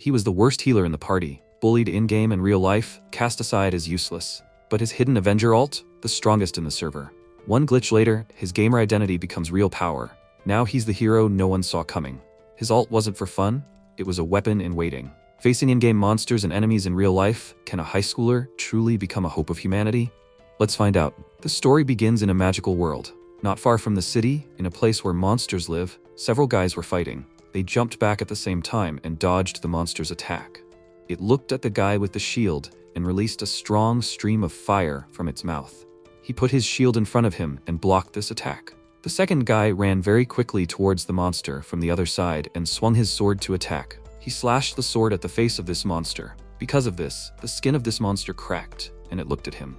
He was the worst healer in the party, bullied in-game and real life, cast aside as useless. But his hidden Avenger ult, the strongest in the server. One glitch later, his gamer identity becomes real power. Now he's the hero no one saw coming. His ult wasn't for fun, it was a weapon in waiting. Facing in-game monsters and enemies in real life, can a high schooler truly become a hope of humanity? Let's find out. The story begins in a magical world. Not far from the city, in a place where monsters live, several guys were fighting. They jumped back at the same time and dodged the monster's attack. It looked at the guy with the shield and released a strong stream of fire from its mouth. He put his shield in front of him and blocked this attack. The second guy ran very quickly towards the monster from the other side and swung his sword to attack. He slashed the sword at the face of this monster. Because of this, the skin of this monster cracked, and it looked at him.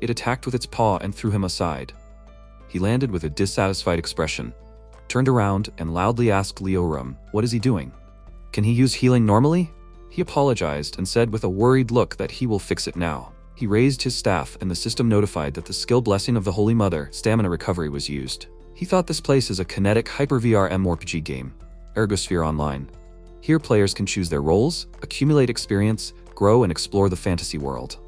It attacked with its paw and threw him aside. He landed with a dissatisfied expression, turned around and loudly asked Leorum, what is he doing? Can he use healing normally? He apologized and said with a worried look that he will fix it now. He raised his staff and the system notified that the skill blessing of the Holy Mother, stamina recovery, was used. He thought this place is a kinetic hyper-VR MMORPG game, Ergosphere Online. Here players can choose their roles, accumulate experience, grow and explore the fantasy world.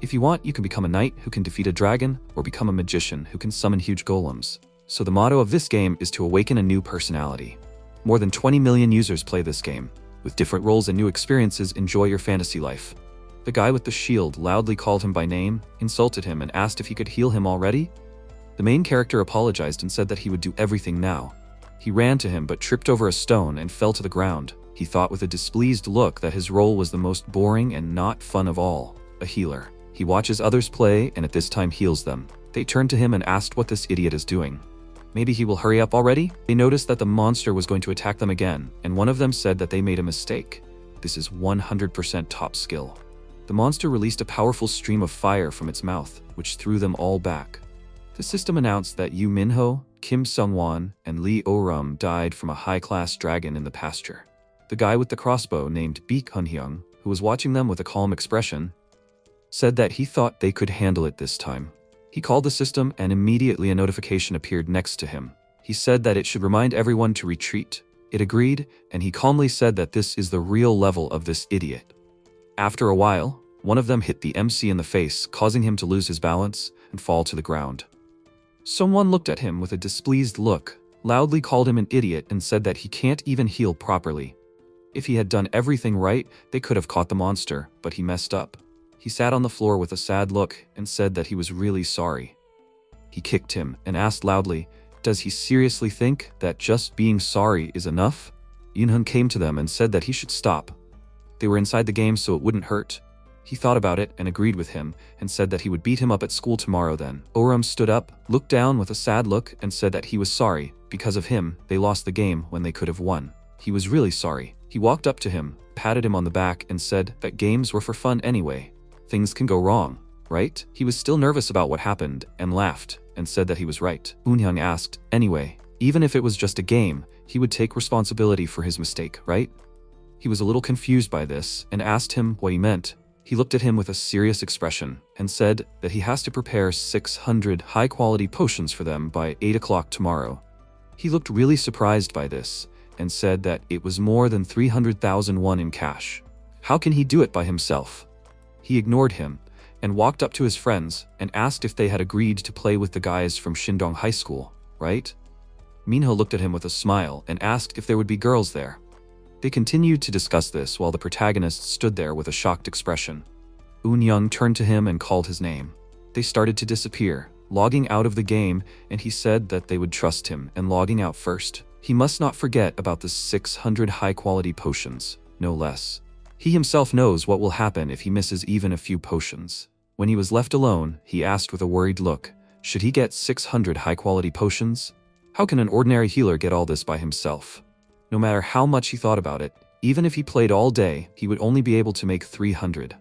If you want, you can become a knight who can defeat a dragon, or become a magician who can summon huge golems. So the motto of this game is to awaken a new personality. More than 20 million users play this game. With different roles and new experiences, enjoy your fantasy life. The guy with the shield loudly called him by name, insulted him and asked if he could heal him already. The main character apologized and said that he would do everything now. He ran to him but tripped over a stone and fell to the ground. He thought with a displeased look that his role was the most boring and not fun of all, a healer. He watches others play and at this time heals them. They turned to him and asked what this idiot is doing. Maybe he will hurry up already? They noticed that the monster was going to attack them again, and one of them said that they made a mistake. This is 100% top skill. The monster released a powerful stream of fire from its mouth, which threw them all back. The system announced that Yu Minho, Kim Sungwon, and Lee Oh-rum died from a high-class dragon in the pasture. The guy with the crossbow named Baek Hunhyung, who was watching them with a calm expression, said that he thought they could handle it this time. He called the system and immediately a notification appeared next to him. He said that it should remind everyone to retreat. It agreed, and he calmly said that this is the real level of this idiot. After a while, one of them hit the MC in the face, causing him to lose his balance and fall to the ground. Someone looked at him with a displeased look, loudly called him an idiot and said that he can't even heal properly. If he had done everything right, they could have caught the monster, but he messed up. He sat on the floor with a sad look and said that he was really sorry. He kicked him and asked loudly, does he seriously think that just being sorry is enough? Yunhun came to them and said that he should stop. They were inside the game so it wouldn't hurt. He thought about it and agreed with him and said that he would beat him up at school tomorrow then. Oh-rum stood up, looked down with a sad look and said that he was sorry. Because of him, they lost the game when they could have won. He was really sorry. He walked up to him, patted him on the back and said that games were for fun anyway. Things can go wrong, right? He was still nervous about what happened and laughed and said that he was right. Unhyung asked, anyway, even if it was just a game, he would take responsibility for his mistake, right? He was a little confused by this and asked him what he meant. He looked at him with a serious expression and said that he has to prepare 600 high-quality potions for them by 8 o'clock tomorrow. He looked really surprised by this and said that it was more than 300,000 won in cash. How can he do it by himself? He ignored him and walked up to his friends and asked if they had agreed to play with the guys from Shindong High School, right? Minho looked at him with a smile and asked if there would be girls there. They continued to discuss this while the protagonist stood there with a shocked expression. Unhyung turned to him and called his name. They started to disappear, logging out of the game, and he said that they would trust him and logging out first. He must not forget about the 600 high-quality potions, no less. He himself knows what will happen if he misses even a few potions. When he was left alone, he asked with a worried look, should he get 600 high-quality potions? How can an ordinary healer get all this by himself? No matter how much he thought about it, even if he played all day, he would only be able to make 300.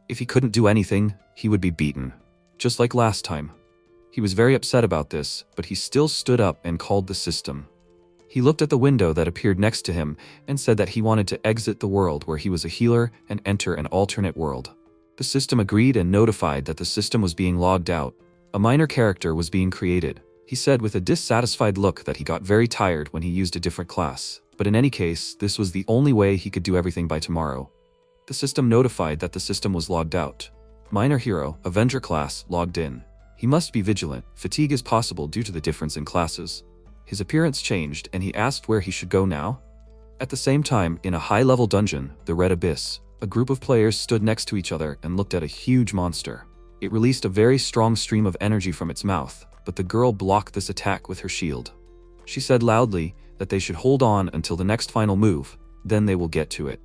If he couldn't do anything, he would be beaten. Just like last time. He was very upset about this, but he still stood up and called the system. He looked at the window that appeared next to him and said that he wanted to exit the world where he was a healer and enter an alternate world. The system agreed and notified that the system was being logged out. A minor character was being created. He said with a dissatisfied look that he got very tired when he used a different class. But in any case, this was the only way he could do everything by tomorrow. The system notified that the system was logged out. Minor hero, Avenger class, logged in. He must be vigilant. Fatigue is possible due to the difference in classes. His appearance changed and he asked where he should go now. At the same time, in a high-level dungeon, the Red Abyss, a group of players stood next to each other and looked at a huge monster. It released a very strong stream of energy from its mouth, but the girl blocked this attack with her shield. She said loudly that they should hold on until the next final move, then they will get to it.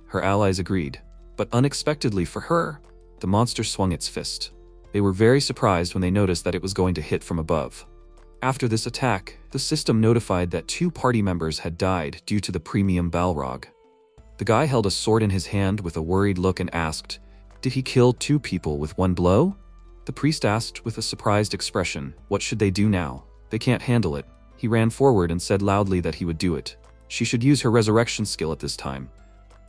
Her allies agreed, but unexpectedly for her, the monster swung its fist. They were very surprised when they noticed that it was going to hit from above. After this attack, the system notified that 2 party members had died due to the premium Balrog. The guy held a sword in his hand with a worried look and asked, "Did he kill 2 people with 1 blow?" The priest asked with a surprised expression, "What should they do now? They can't handle it." He ran forward and said loudly that he would do it. She should use her resurrection skill at this time.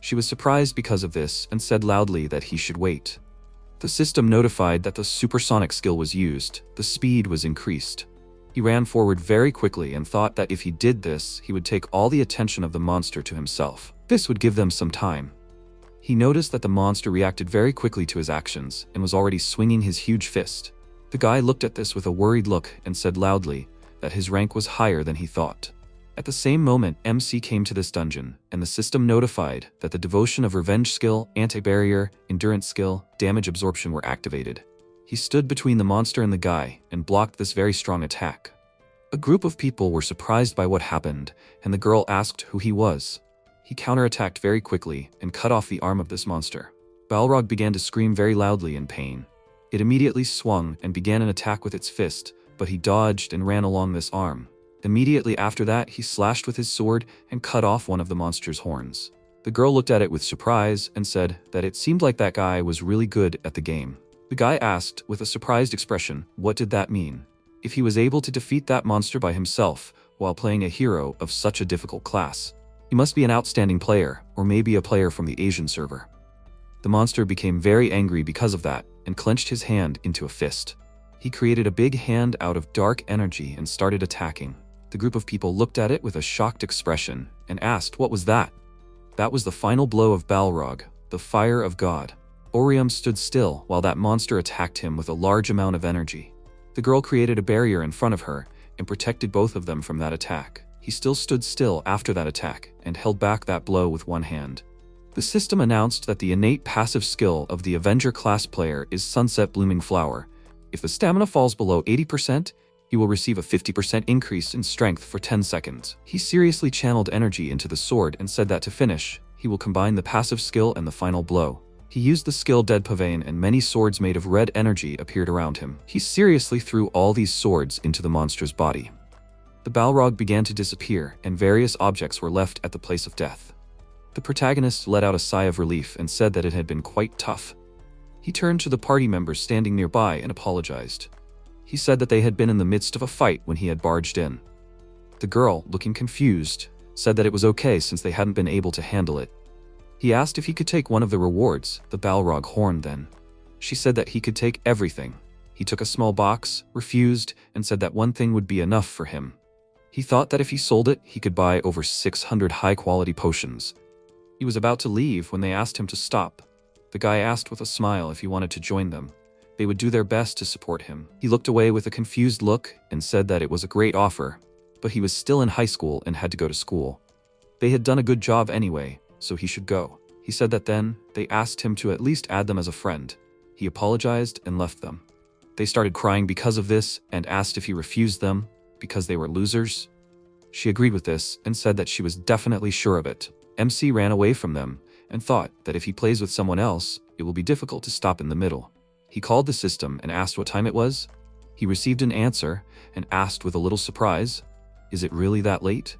She was surprised because of this and said loudly that he should wait. The system notified that the supersonic skill was used. The speed was increased. He ran forward very quickly and thought that if he did this, he would take all the attention of the monster to himself. This would give them some time. He noticed that the monster reacted very quickly to his actions and was already swinging his huge fist. The guy looked at this with a worried look and said loudly that his rank was higher than he thought. At the same moment, MC came to this dungeon, and the system notified that the devotion of revenge skill, anti-barrier, endurance skill, damage absorption were activated. He stood between the monster and the guy and blocked this very strong attack. A group of people were surprised by what happened, and the girl asked who he was. He counterattacked very quickly and cut off the arm of this monster. Balrog began to scream very loudly in pain. It immediately swung and began an attack with its fist, but he dodged and ran along this arm. Immediately after that, he slashed with his sword and cut off one of the monster's horns. The girl looked at it with surprise and said that it seemed like that guy was really good at the game. The guy asked, with a surprised expression, what did that mean? If he was able to defeat that monster by himself while playing a hero of such a difficult class, he must be an outstanding player, or maybe a player from the Asian server. The monster became very angry because of that and clenched his hand into a fist. He created a big hand out of dark energy and started attacking. The group of people looked at it with a shocked expression and asked, what was that? That was the final blow of Balrog, the fire of God. Orium stood still while that monster attacked him with a large amount of energy. The girl created a barrier in front of her and protected both of them from that attack. He still stood still after that attack and held back that blow with one hand. The system announced that the innate passive skill of the Avenger class player is Sunset Blooming Flower. If the stamina falls below 80%, he will receive a 50% increase in strength for 10 seconds. He seriously channeled energy into the sword and said that to finish, he will combine the passive skill and the final blow. He used the skill Dead Pavane and many swords made of red energy appeared around him. He seriously threw all these swords into the monster's body. The Balrog began to disappear and various objects were left at the place of death. The protagonist let out a sigh of relief and said that it had been quite tough. He turned to the party members standing nearby and apologized. He said that they had been in the midst of a fight when he had barged in. The girl, looking confused, said that it was okay since they hadn't been able to handle it. He asked if he could take one of the rewards, the Balrog horn then. She said that he could take everything. He took a small box, refused, and said that one thing would be enough for him. He thought that if he sold it, he could buy over 600 high-quality potions. He was about to leave when they asked him to stop. The guy asked with a smile if he wanted to join them. They would do their best to support him. He looked away with a confused look and said that it was a great offer, but he was still in high school and had to go to school. They had done a good job anyway, so he should go. He said that then, they asked him to at least add them as a friend. He apologized and left them. They started crying because of this and asked if he refused them because they were losers. She agreed with this and said that she was definitely sure of it. MC ran away from them and thought that if he plays with someone else, it will be difficult to stop in the middle. He called the system and asked what time it was. He received an answer and asked with a little surprise, "Is it really that late?"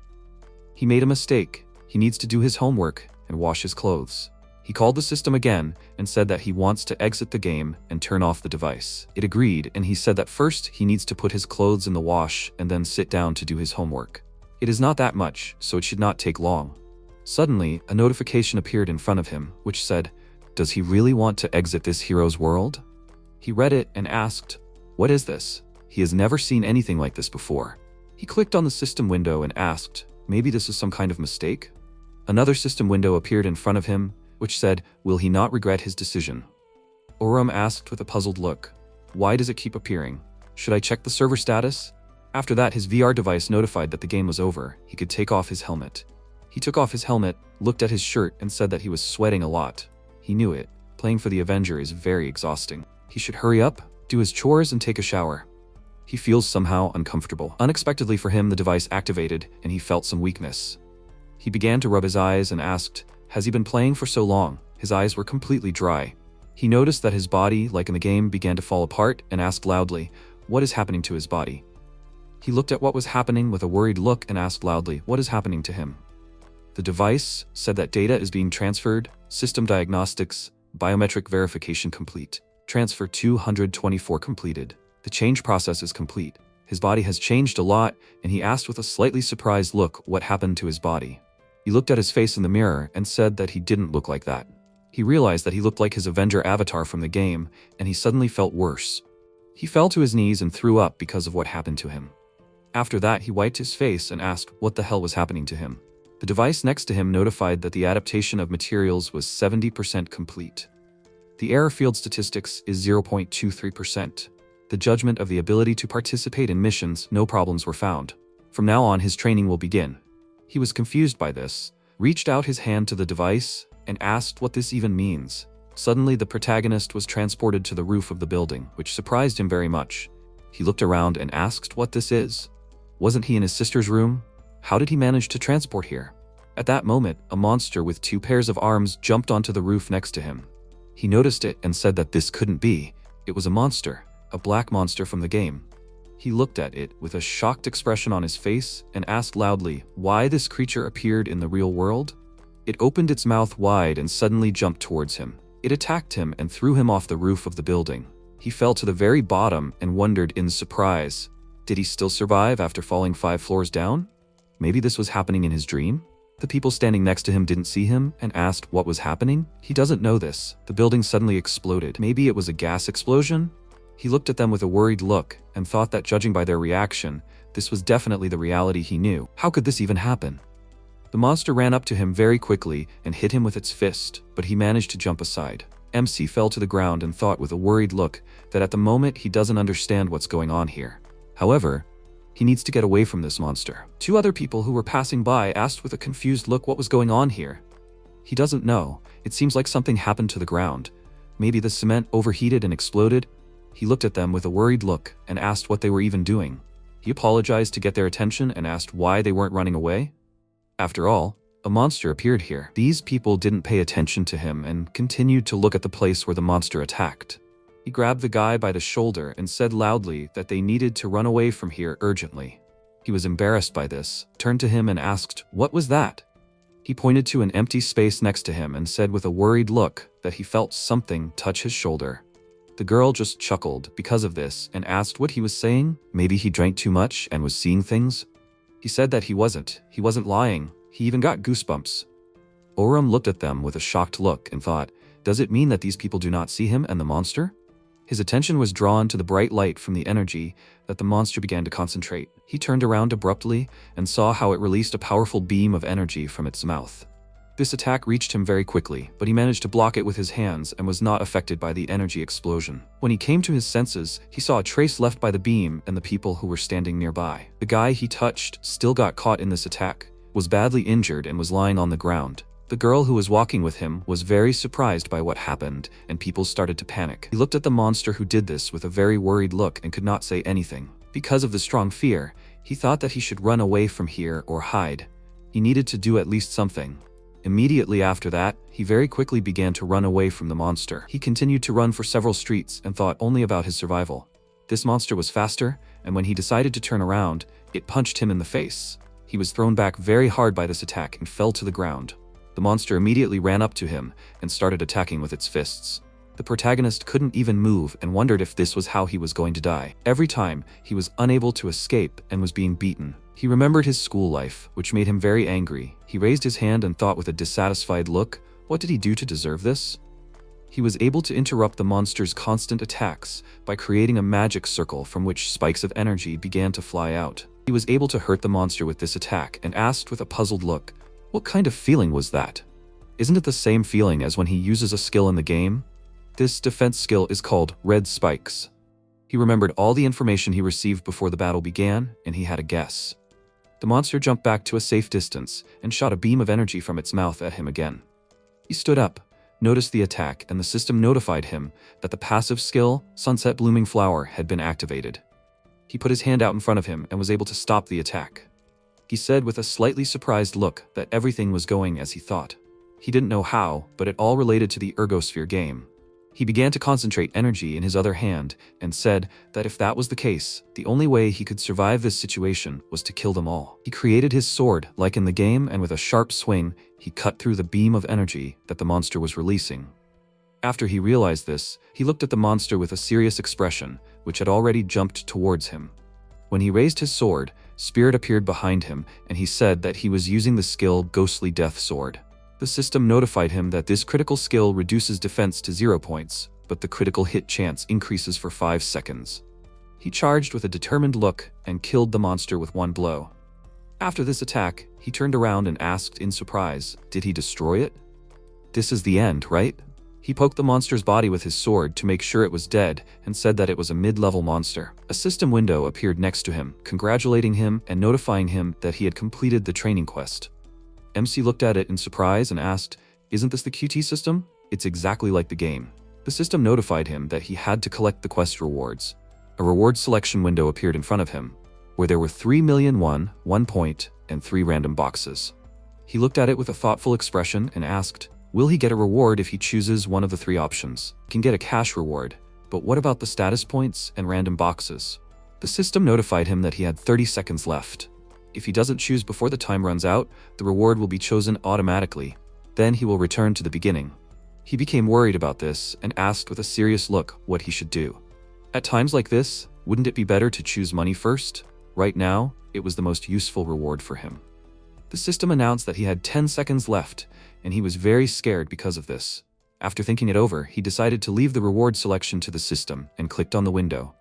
He made a mistake. He needs to do his homework and wash his clothes. He called the system again and said that he wants to exit the game and turn off the device. It agreed, and he said that first he needs to put his clothes in the wash and then sit down to do his homework. It is not that much, so it should not take long. Suddenly, a notification appeared in front of him, which said, "Does he really want to exit this hero's world?" He read it and asked, "What is this?" He has never seen anything like this before. He clicked on the system window and asked, Maybe this is some kind of mistake? Another system window appeared in front of him, which said, "Will he not regret his decision?" Oram asked with a puzzled look, "Why does it keep appearing? Should I check the server status?" After that, his VR device notified that the game was over. He could take off his helmet. He took off his helmet, looked at his shirt, and said that he was sweating a lot. He knew it. Playing for the Avenger is very exhausting. He should hurry up, do his chores, and take a shower. He feels somehow uncomfortable. Unexpectedly for him, the device activated, and he felt some weakness. He began to rub his eyes and asked, "Has he been playing for so long?" His eyes were completely dry. He noticed that his body, like in the game, began to fall apart and asked loudly, "What is happening to his body?" He looked at what was happening with a worried look and asked loudly, "What is happening to him?" The device said that data is being transferred, system diagnostics, biometric verification complete. Transfer 224 completed. The change process is complete. His body has changed a lot, and he asked with a slightly surprised look what happened to his body. He looked at his face in the mirror and said that he didn't look like that. He realized that he looked like his Avenger avatar from the game, and he suddenly felt worse. He fell to his knees and threw up because of what happened to him. After that, he wiped his face and asked what the hell was happening to him. The device next to him notified that the adaptation of materials was 70% complete. The error field statistics is 0.23%. The judgment of the ability to participate in missions, no problems were found. From now on, his training will begin. He was confused by this, reached out his hand to the device, and asked what this even means. Suddenly, the protagonist was transported to the roof of the building, which surprised him very much. He looked around and asked what this is. Wasn't he in his sister's room? How did he manage to transport here? At that moment, a monster with 2 pairs of arms jumped onto the roof next to him. He noticed it and said that this couldn't be. It was a monster, a black monster from the game. He looked at it with a shocked expression on his face and asked loudly why this creature appeared in the real world. It opened its mouth wide and suddenly jumped towards him. It attacked him and threw him off the roof of the building. He fell to the very bottom and wondered in surprise. Did he still survive after falling 5 floors down? Maybe this was happening in his dream? The people standing next to him didn't see him and asked what was happening. He doesn't know this. The building suddenly exploded. Maybe it was a gas explosion? He looked at them with a worried look and thought that judging by their reaction, this was definitely the reality he knew. How could this even happen? The monster ran up to him very quickly and hit him with its fist, but he managed to jump aside. MC fell to the ground and thought with a worried look that at the moment he doesn't understand what's going on here. However, he needs to get away from this monster. 2 other people who were passing by asked with a confused look what was going on here. He doesn't know. It seems like something happened to the ground. Maybe the cement overheated and exploded. He looked at them with a worried look and asked what they were even doing. He apologized to get their attention and asked why they weren't running away. After all, a monster appeared here. These people didn't pay attention to him and continued to look at the place where the monster attacked. He grabbed the guy by the shoulder and said loudly that they needed to run away from here urgently. He was embarrassed by this, turned to him and asked, "What was that?" He pointed to an empty space next to him and said with a worried look that he felt something touch his shoulder. The girl just chuckled because of this and asked what he was saying. Maybe he drank too much and was seeing things? He said that he wasn't lying. He even got goosebumps. Oram looked at them with a shocked look and thought, does it mean that these people do not see him and the monster? His attention was drawn to the bright light from the energy that the monster began to concentrate. He turned around abruptly and saw how it released a powerful beam of energy from its mouth. This attack reached him very quickly, but he managed to block it with his hands and was not affected by the energy explosion. When he came to his senses, he saw a trace left by the beam and the people who were standing nearby. The guy he touched still got caught in this attack, was badly injured and was lying on the ground. The girl who was walking with him was very surprised by what happened, and people started to panic. He looked at the monster who did this with a very worried look and could not say anything. Because of the strong fear, he thought that he should run away from here or hide. He needed to do at least something. Immediately after that, he very quickly began to run away from the monster. He continued to run for several streets and thought only about his survival. This monster was faster, and when he decided to turn around, it punched him in the face. He was thrown back very hard by this attack and fell to the ground. The monster immediately ran up to him and started attacking with its fists. The protagonist couldn't even move and wondered if this was how he was going to die. Every time, he was unable to escape and was being beaten. He remembered his school life, which made him very angry. He raised his hand and thought with a dissatisfied look, what did he do to deserve this? He was able to interrupt the monster's constant attacks by creating a magic circle from which spikes of energy began to fly out. He was able to hurt the monster with this attack and asked with a puzzled look, "What kind of feeling was that? Isn't it the same feeling as when he uses a skill in the game?" This defense skill is called Red Spikes. He remembered all the information he received before the battle began, and he had a guess. The monster jumped back to a safe distance and shot a beam of energy from its mouth at him again. He stood up, noticed the attack, and the system notified him that the passive skill, Sunset Blooming Flower, had been activated. He put his hand out in front of him and was able to stop the attack. He said with a slightly surprised look that everything was going as he thought. He didn't know how, but it all related to the Ergosphere game. He began to concentrate energy in his other hand and said that if that was the case, the only way he could survive this situation was to kill them all. He created his sword like in the game, and with a sharp swing, he cut through the beam of energy that the monster was releasing. After he realized this, he looked at the monster with a serious expression, which had already jumped towards him. When he raised his sword, Spirit appeared behind him, and he said that he was using the skill Ghostly Death Sword. The system notified him that this critical skill reduces defense to 0 points, but the critical hit chance increases for 5 seconds. He charged with a determined look and killed the monster with one blow. After this attack, he turned around and asked in surprise, "Did he destroy it? This is the end, right?" He poked the monster's body with his sword to make sure it was dead and said that it was a mid-level monster. A system window appeared next to him, congratulating him and notifying him that he had completed the training quest. MC looked at it in surprise and asked, "Isn't this the QT system? It's exactly like the game." The system notified him that he had to collect the quest rewards. A reward selection window appeared in front of him, where there were 3,000,001, 1 point, and 3 random boxes. He looked at it with a thoughtful expression and asked, will he get a reward if he chooses one of the 3 options? He can get a cash reward, but what about the status points and random boxes? The system notified him that he had 30 seconds left. If he doesn't choose before the time runs out, the reward will be chosen automatically. Then he will return to the beginning. He became worried about this and asked with a serious look what he should do. At times like this, wouldn't it be better to choose money first? Right now, it was the most useful reward for him. The system announced that he had 10 seconds left, and he was very scared because of this. After thinking it over, he decided to leave the reward selection to the system and clicked on the window.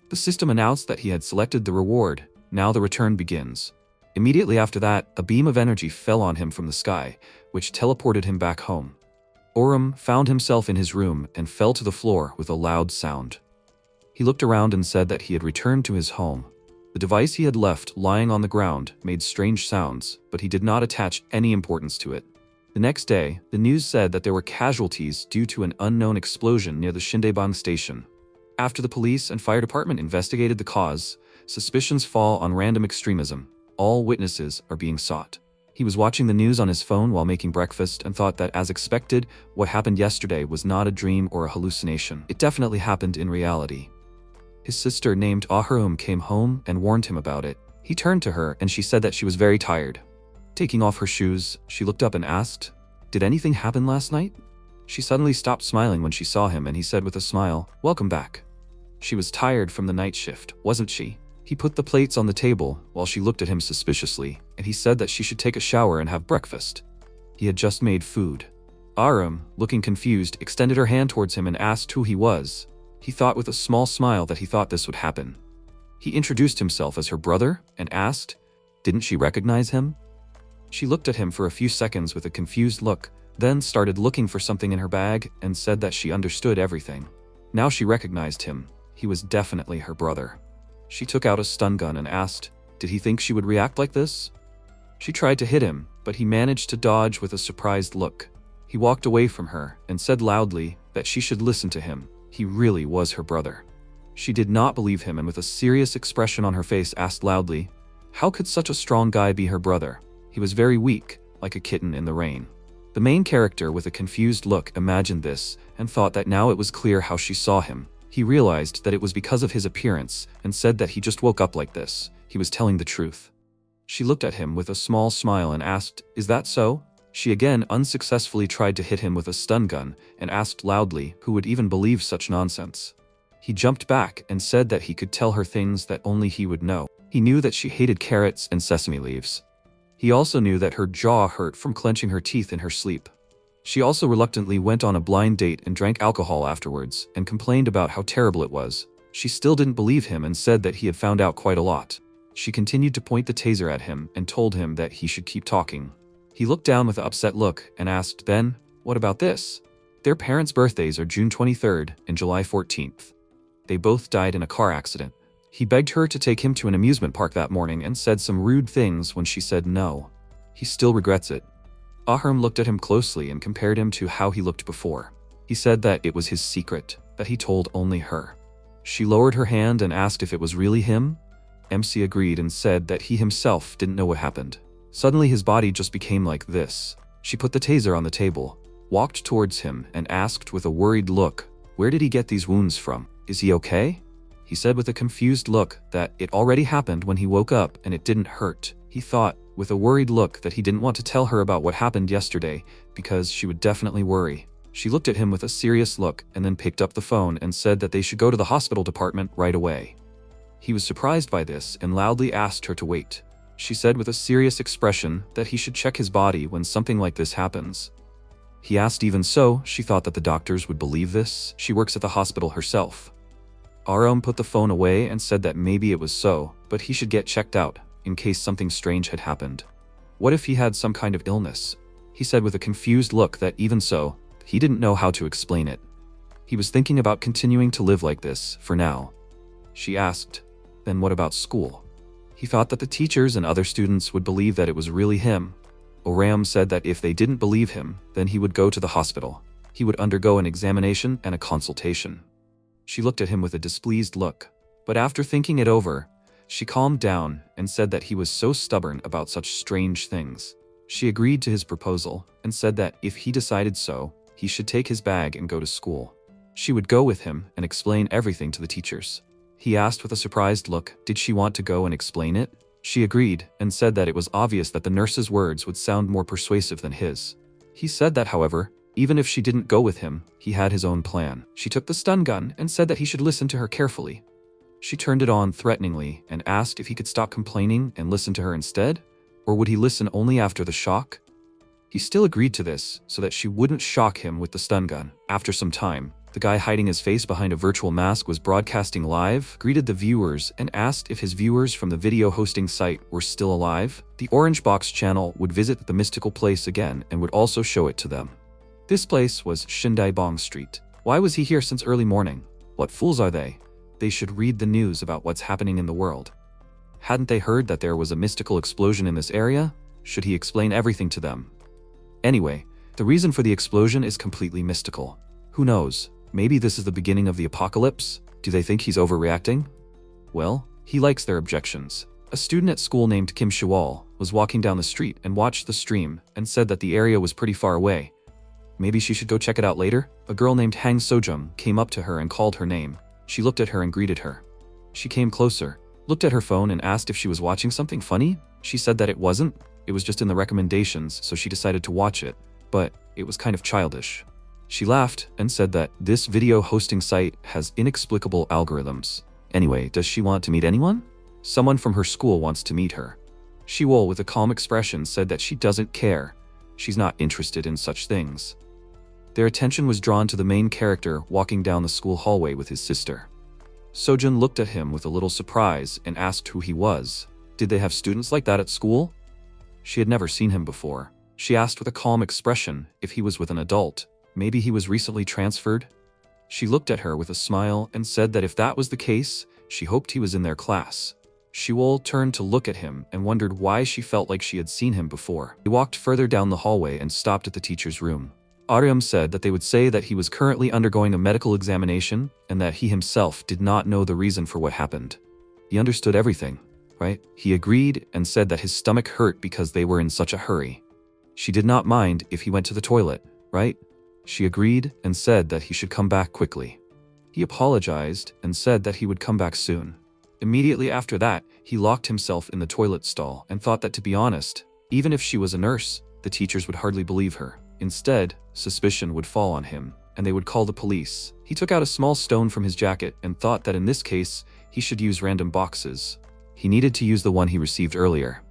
The system announced that he had selected the reward. Now the return begins. Immediately after that, a beam of energy fell on him from the sky, which teleported him back home. Orum found himself in his room and fell to the floor with a loud sound. He looked around and said that he had returned to his home. The device he had left lying on the ground made strange sounds, but he did not attach any importance to it. The next day, the news said that there were casualties due to an unknown explosion near the Shindebang station. After the police and fire department investigated the cause, suspicions fall on random extremism. All witnesses are being sought. He was watching the news on his phone while making breakfast and thought that, as expected, what happened yesterday was not a dream or a hallucination. It definitely happened in reality. His sister named Ahurum came home and warned him about it. He turned to her and she said that she was very tired. Taking off her shoes, she looked up and asked, "Did anything happen last night?" She suddenly stopped smiling when she saw him and he said with a smile, "Welcome back." She was tired from the night shift, wasn't she? He put the plates on the table while she looked at him suspiciously, and he said that she should take a shower and have breakfast. He had just made food. Arum, looking confused, extended her hand towards him and asked who he was. He thought with a small smile that he thought this would happen. He introduced himself as her brother and asked, didn't she recognize him? She looked at him for a few seconds with a confused look, then started looking for something in her bag and said that she understood everything. Now she recognized him. He was definitely her brother. She took out a stun gun and asked, did he think she would react like this? She tried to hit him, but he managed to dodge with a surprised look. He walked away from her and said loudly that she should listen to him. He really was her brother. She did not believe him and with a serious expression on her face asked loudly, how could such a strong guy be her brother? He was very weak, like a kitten in the rain. The main character with a confused look imagined this and thought that now it was clear how she saw him. He realized that it was because of his appearance and said that he just woke up like this. He was telling the truth. She looked at him with a small smile and asked, is that so? She again unsuccessfully tried to hit him with a stun gun and asked loudly who would even believe such nonsense. He jumped back and said that he could tell her things that only he would know. He knew that she hated carrots and sesame leaves. He also knew that her jaw hurt from clenching her teeth in her sleep. She also reluctantly went on a blind date and drank alcohol afterwards and complained about how terrible it was. She still didn't believe him and said that he had found out quite a lot. She continued to point the taser at him and told him that he should keep talking. He looked down with an upset look and asked, "Then, what about this?" Their parents' birthdays are June 23rd and July 14th. They both died in a car accident. He begged her to take him to an amusement park that morning and said some rude things when she said no. He still regrets it. Ahram looked at him closely and compared him to how he looked before. He said that it was his secret, that he told only her. She lowered her hand and asked if it was really him. MC agreed and said that he himself didn't know what happened. Suddenly his body just became like this. She put the taser on the table, walked towards him, and asked with a worried look, "Where did he get these wounds from? Is he okay?" He said with a confused look that it already happened when he woke up and it didn't hurt. He thought, with a worried look, that he didn't want to tell her about what happened yesterday because she would definitely worry. She looked at him with a serious look and then picked up the phone and said that they should go to the hospital department right away. He was surprised by this and loudly asked her to wait. She said with a serious expression that he should check his body when something like this happens. He asked even so, she thought that the doctors would believe this. She works at the hospital herself. Aram put the phone away and said that maybe it was so, but he should get checked out in case something strange had happened. What if he had some kind of illness? He said with a confused look that even so, he didn't know how to explain it. He was thinking about continuing to live like this for now. She asked, "Then what about school?" He thought that the teachers and other students would believe that it was really him. Oram said that if they didn't believe him, then he would go to the hospital. He would undergo an examination and a consultation. She looked at him with a displeased look, but after thinking it over, she calmed down and said that he was so stubborn about such strange things. She agreed to his proposal and said that if he decided so, he should take his bag and go to school. She would go with him and explain everything to the teachers. He asked with a surprised look, did she want to go and explain it? She agreed and said that it was obvious that the nurse's words would sound more persuasive than his. He said that, however, even if she didn't go with him, he had his own plan. She took the stun gun and said that he should listen to her carefully. She turned it on threateningly and asked if he could stop complaining and listen to her instead, or would he listen only after the shock? He still agreed to this so that she wouldn't shock him with the stun gun. After some time, the guy hiding his face behind a virtual mask was broadcasting live, greeted the viewers, and asked if his viewers from the video hosting site were still alive. The Orange Box channel would visit the mystical place again and would also show it to them. This place was Shindaibong Street. Why was he here since early morning? What fools are they? They should read the news about what's happening in the world. Hadn't they heard that there was a mystical explosion in this area? Should he explain everything to them? Anyway, the reason for the explosion is completely mystical. Who knows? Maybe this is the beginning of the apocalypse? Do they think he's overreacting? Well, he likes their objections. A student at school named Kim Shawal was walking down the street and watched the stream and said that the area was pretty far away. Maybe she should go check it out later? A girl named Hang Sojum came up to her and called her name. She looked at her and greeted her. She came closer, looked at her phone and asked if she was watching something funny. She said that it wasn't. It was just in the recommendations, so she decided to watch it, but it was kind of childish. She laughed and said that this video hosting site has inexplicable algorithms. Anyway, does she want to meet anyone? Someone from her school wants to meet her. Shiwol, with a calm expression, said that she doesn't care. She's not interested in such things. Their attention was drawn to the main character walking down the school hallway with his sister. Sojun looked at him with a little surprise and asked who he was. Did they have students like that at school? She had never seen him before. She asked with a calm expression if he was with an adult. Maybe he was recently transferred? She looked at her with a smile and said that if that was the case, she hoped he was in their class. Shiwol turned to look at him and wondered why she felt like she had seen him before. He walked further down the hallway and stopped at the teacher's room. Aryam said that they would say that he was currently undergoing a medical examination and that he himself did not know the reason for what happened. He understood everything, right? He agreed and said that his stomach hurt because they were in such a hurry. She did not mind if he went to the toilet, right? She agreed and said that he should come back quickly. He apologized and said that he would come back soon. Immediately after that, he locked himself in the toilet stall and thought that, to be honest, even if she was a nurse, the teachers would hardly believe her. Instead, suspicion would fall on him, and they would call the police. He took out a small stone from his jacket and thought that in this case, he should use random boxes. He needed to use the one he received earlier.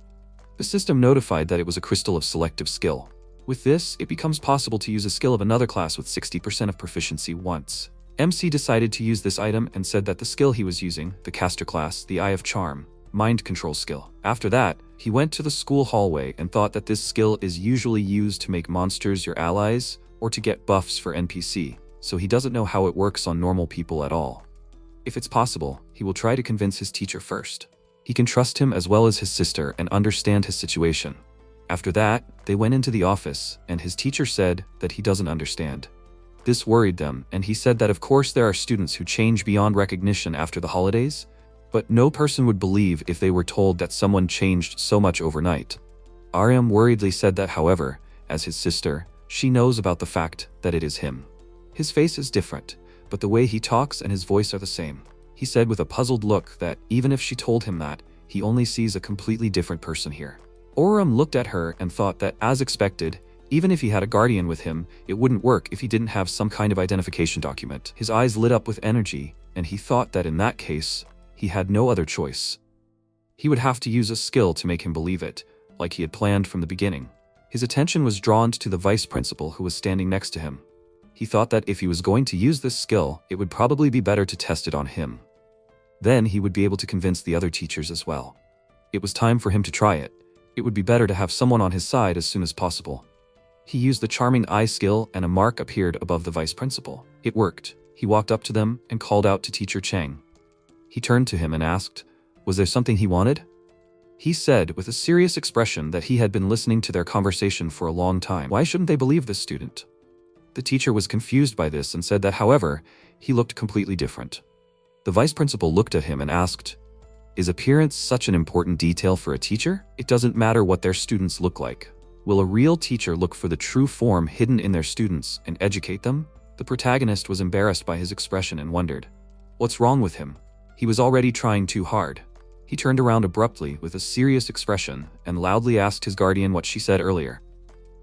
The system notified that it was a crystal of selective skill. With this, it becomes possible to use a skill of another class with 60% of proficiency once. MC decided to use this item and said that the skill he was using, the caster class, the Eye of Charm, mind control skill. After that, he went to the school hallway and thought that this skill is usually used to make monsters your allies or to get buffs for NPC, so he doesn't know how it works on normal people at all. If it's possible, he will try to convince his teacher first. He can trust him as well as his sister and understand his situation. After that, they went into the office, and his teacher said that he doesn't understand. This worried them, and he said that of course there are students who change beyond recognition after the holidays, but no person would believe if they were told that someone changed so much overnight. Aryam worriedly said that however, as his sister, she knows about the fact that it is him. His face is different, but the way he talks and his voice are the same. He said with a puzzled look that even if she told him that, he only sees a completely different person here. Aryam looked at her and thought that, as expected, even if he had a guardian with him, it wouldn't work if he didn't have some kind of identification document. His eyes lit up with energy, and he thought that in that case, he had no other choice. He would have to use a skill to make him believe it, like he had planned from the beginning. His attention was drawn to the vice principal who was standing next to him. He thought that if he was going to use this skill, it would probably be better to test it on him. Then he would be able to convince the other teachers as well. It was time for him to try it. It would be better to have someone on his side as soon as possible. He used the charming eye skill and a mark appeared above the vice principal. It worked. He walked up to them and called out to Teacher Chang. He turned to him and asked, was there something he wanted? He said with a serious expression that he had been listening to their conversation for a long time. Why shouldn't they believe this student? The teacher was confused by this and said that however, he looked completely different. The vice principal looked at him and asked, is appearance such an important detail for a teacher? It doesn't matter what their students look like. Will a real teacher look for the true form hidden in their students and educate them? The protagonist was embarrassed by his expression and wondered, what's wrong with him? He was already trying too hard. He turned around abruptly with a serious expression and loudly asked his guardian what she said earlier.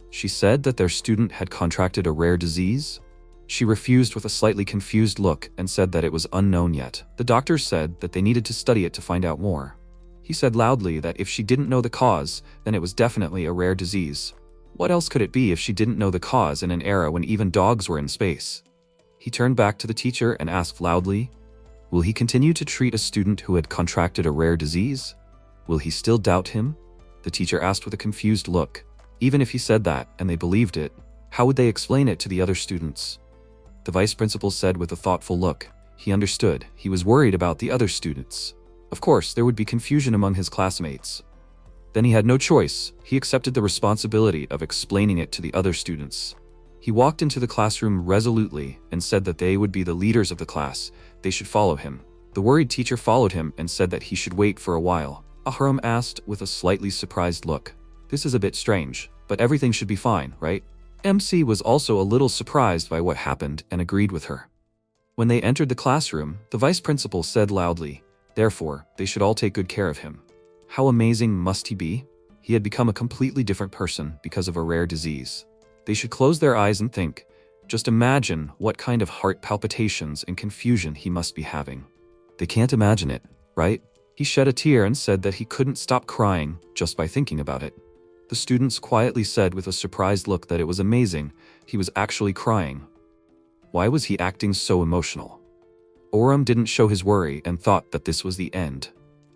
She said that their student had contracted a rare disease. She refused with a slightly confused look and said that it was unknown yet. The doctors said that they needed to study it to find out more. He said loudly that if she didn't know the cause, then it was definitely a rare disease. What else could it be if she didn't know the cause in an era when even dogs were in space? He turned back to the teacher and asked loudly, will he continue to treat a student who had contracted a rare disease? Will he still doubt him? The teacher asked with a confused look. Even if he said that and they believed it, how would they explain it to the other students? The vice principal said with a thoughtful look. He understood. He was worried about the other students. Of course, there would be confusion among his classmates. Then he had no choice. He accepted the responsibility of explaining it to the other students. He walked into the classroom resolutely and said that they would be the leaders of the class. They should follow him. The worried teacher followed him and said that he should wait for a while. Aharam asked with a slightly surprised look. This is a bit strange, but everything should be fine, right? MC was also a little surprised by what happened and agreed with her. When they entered the classroom, the vice principal said loudly, therefore, they should all take good care of him. How amazing must he be? He had become a completely different person because of a rare disease. They should close their eyes and think. Just imagine what kind of heart palpitations and confusion he must be having. They can't imagine it, right? He shed a tear and said that he couldn't stop crying just by thinking about it. The students quietly said with a surprised look that it was amazing. He was actually crying. Why was he acting so emotional? Aryam didn't show his worry and thought that this was the end.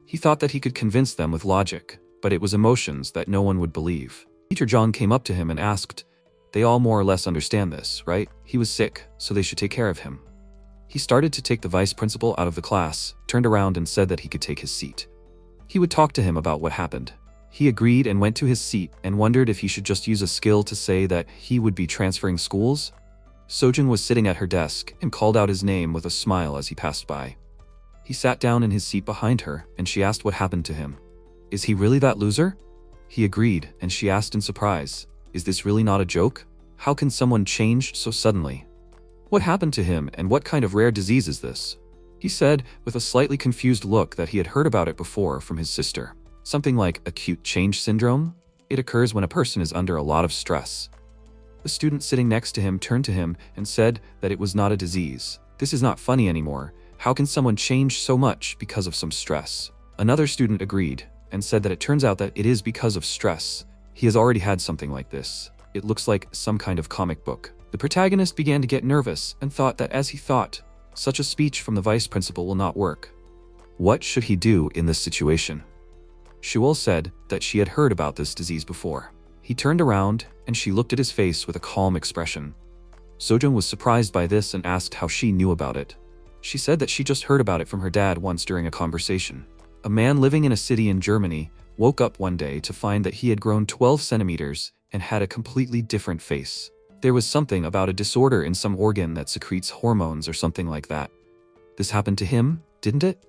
He thought that he could convince them with logic, but it was emotions that no one would believe. Teacher John came up to him and asked, they all more or less understand this, right? He was sick, so they should take care of him. He started to take the vice principal out of the class, turned around and said that he could take his seat. He would talk to him about what happened. He agreed and went to his seat and wondered if he should just use a skill to say that he would be transferring schools. Sojin was sitting at her desk and called out his name with a smile as he passed by. He sat down in his seat behind her and she asked what happened to him. Is he really that loser? He agreed and she asked in surprise, is this really not a joke? How can someone change so suddenly? What happened to him and what kind of rare disease is this? He said with a slightly confused look that he had heard about it before from his sister. Something like acute change syndrome? It occurs when a person is under a lot of stress. The student sitting next to him turned to him and said that it was not a disease. This is not funny anymore. How can someone change so much because of some stress? Another student agreed and said that it turns out that it is because of stress. He has already had something like this. It looks like some kind of comic book. The protagonist began to get nervous and thought that as he thought, such a speech from the vice principal will not work. What should he do in this situation? Shuol said that she had heard about this disease before. He turned around and she looked at his face with a calm expression. Sojun was surprised by this and asked how she knew about it. She said that she just heard about it from her dad once during a conversation. A man living in a city in Germany woke up one day to find that he had grown 12 centimeters and had a completely different face. There was something about a disorder in some organ that secretes hormones or something like that. This happened to him, didn't it?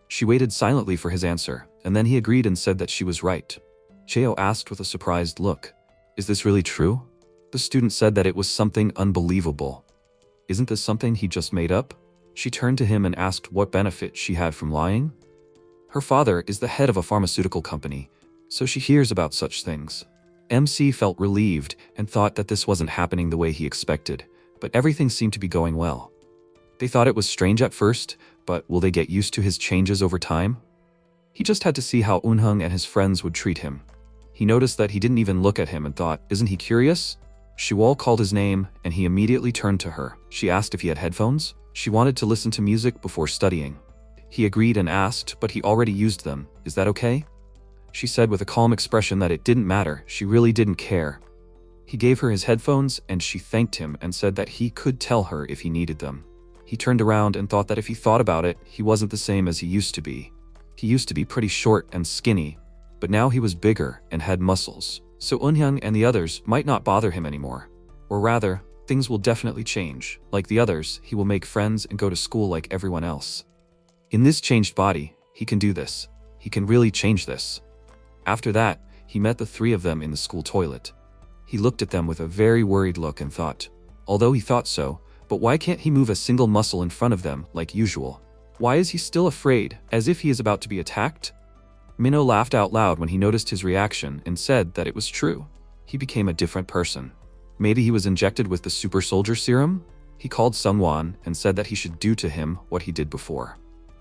She waited silently for his answer, and then he agreed and said that she was right. Cheo asked with a surprised look, "Is this really true?" The student said that it was something unbelievable. "Isn't this something he just made up?" She turned to him and asked what benefit she had from lying. Her father is the head of a pharmaceutical company, so she hears about such things. MC felt relieved and thought that this wasn't happening the way he expected, but everything seemed to be going well. They thought it was strange at first, but will they get used to his changes over time? He just had to see how Eunhung and his friends would treat him. He noticed that he didn't even look at him and thought, "Isn't he curious?" Shuol called his name and he immediately turned to her. She asked if he had headphones. She wanted to listen to music before studying. He agreed and asked, but he already used them. "Is that okay?" She said with a calm expression that it didn't matter, she really didn't care. He gave her his headphones and she thanked him and said that he could tell her if he needed them. He turned around and thought that if he thought about it, he wasn't the same as he used to be. He used to be pretty short and skinny, but now he was bigger and had muscles. So Eunhyung and the others might not bother him anymore. Or rather, things will definitely change. Like the others, he will make friends and go to school like everyone else. In this changed body, he can do this. He can really change this. After that, he met the three of them in the school toilet. He looked at them with a very worried look and thought, although he thought so, but why can't he move a single muscle in front of them like usual? Why is he still afraid, as if he is about to be attacked? Minho laughed out loud when he noticed his reaction and said that it was true. He became a different person. Maybe he was injected with the super soldier serum? He called Sungwon and said that he should do to him what he did before.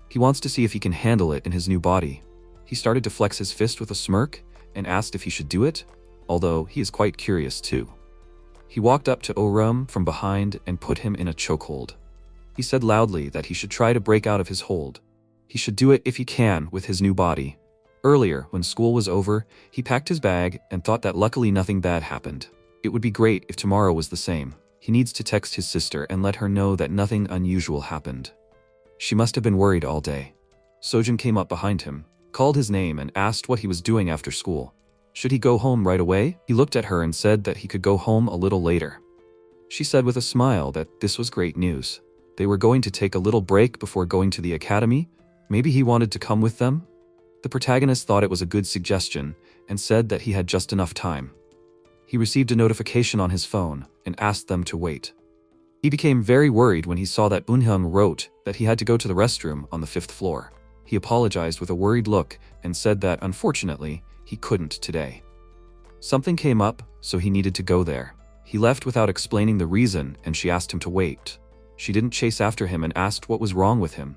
He wants to see if he can handle it in his new body. He started to flex his fist with a smirk and asked if he should do it, although he is quite curious too. He walked up to Orum from behind and put him in a chokehold. He said loudly that he should try to break out of his hold. He should do it if he can with his new body. Earlier, when school was over, he packed his bag and thought that luckily nothing bad happened. It would be great if tomorrow was the same. He needs to text his sister and let her know that nothing unusual happened. She must have been worried all day. Sojun came up behind him, called his name and asked what he was doing after school. Should he go home right away? He looked at her and said that he could go home a little later. She said with a smile that this was great news. They were going to take a little break before going to the academy. Maybe he wanted to come with them? The protagonist thought it was a good suggestion and said that he had just enough time. He received a notification on his phone and asked them to wait. He became very worried when he saw that Eunhyung wrote that he had to go to the restroom on the 5th floor. He apologized with a worried look and said that unfortunately, he couldn't today. Something came up, so he needed to go there. He left without explaining the reason and she asked him to wait. She didn't chase after him and asked what was wrong with him.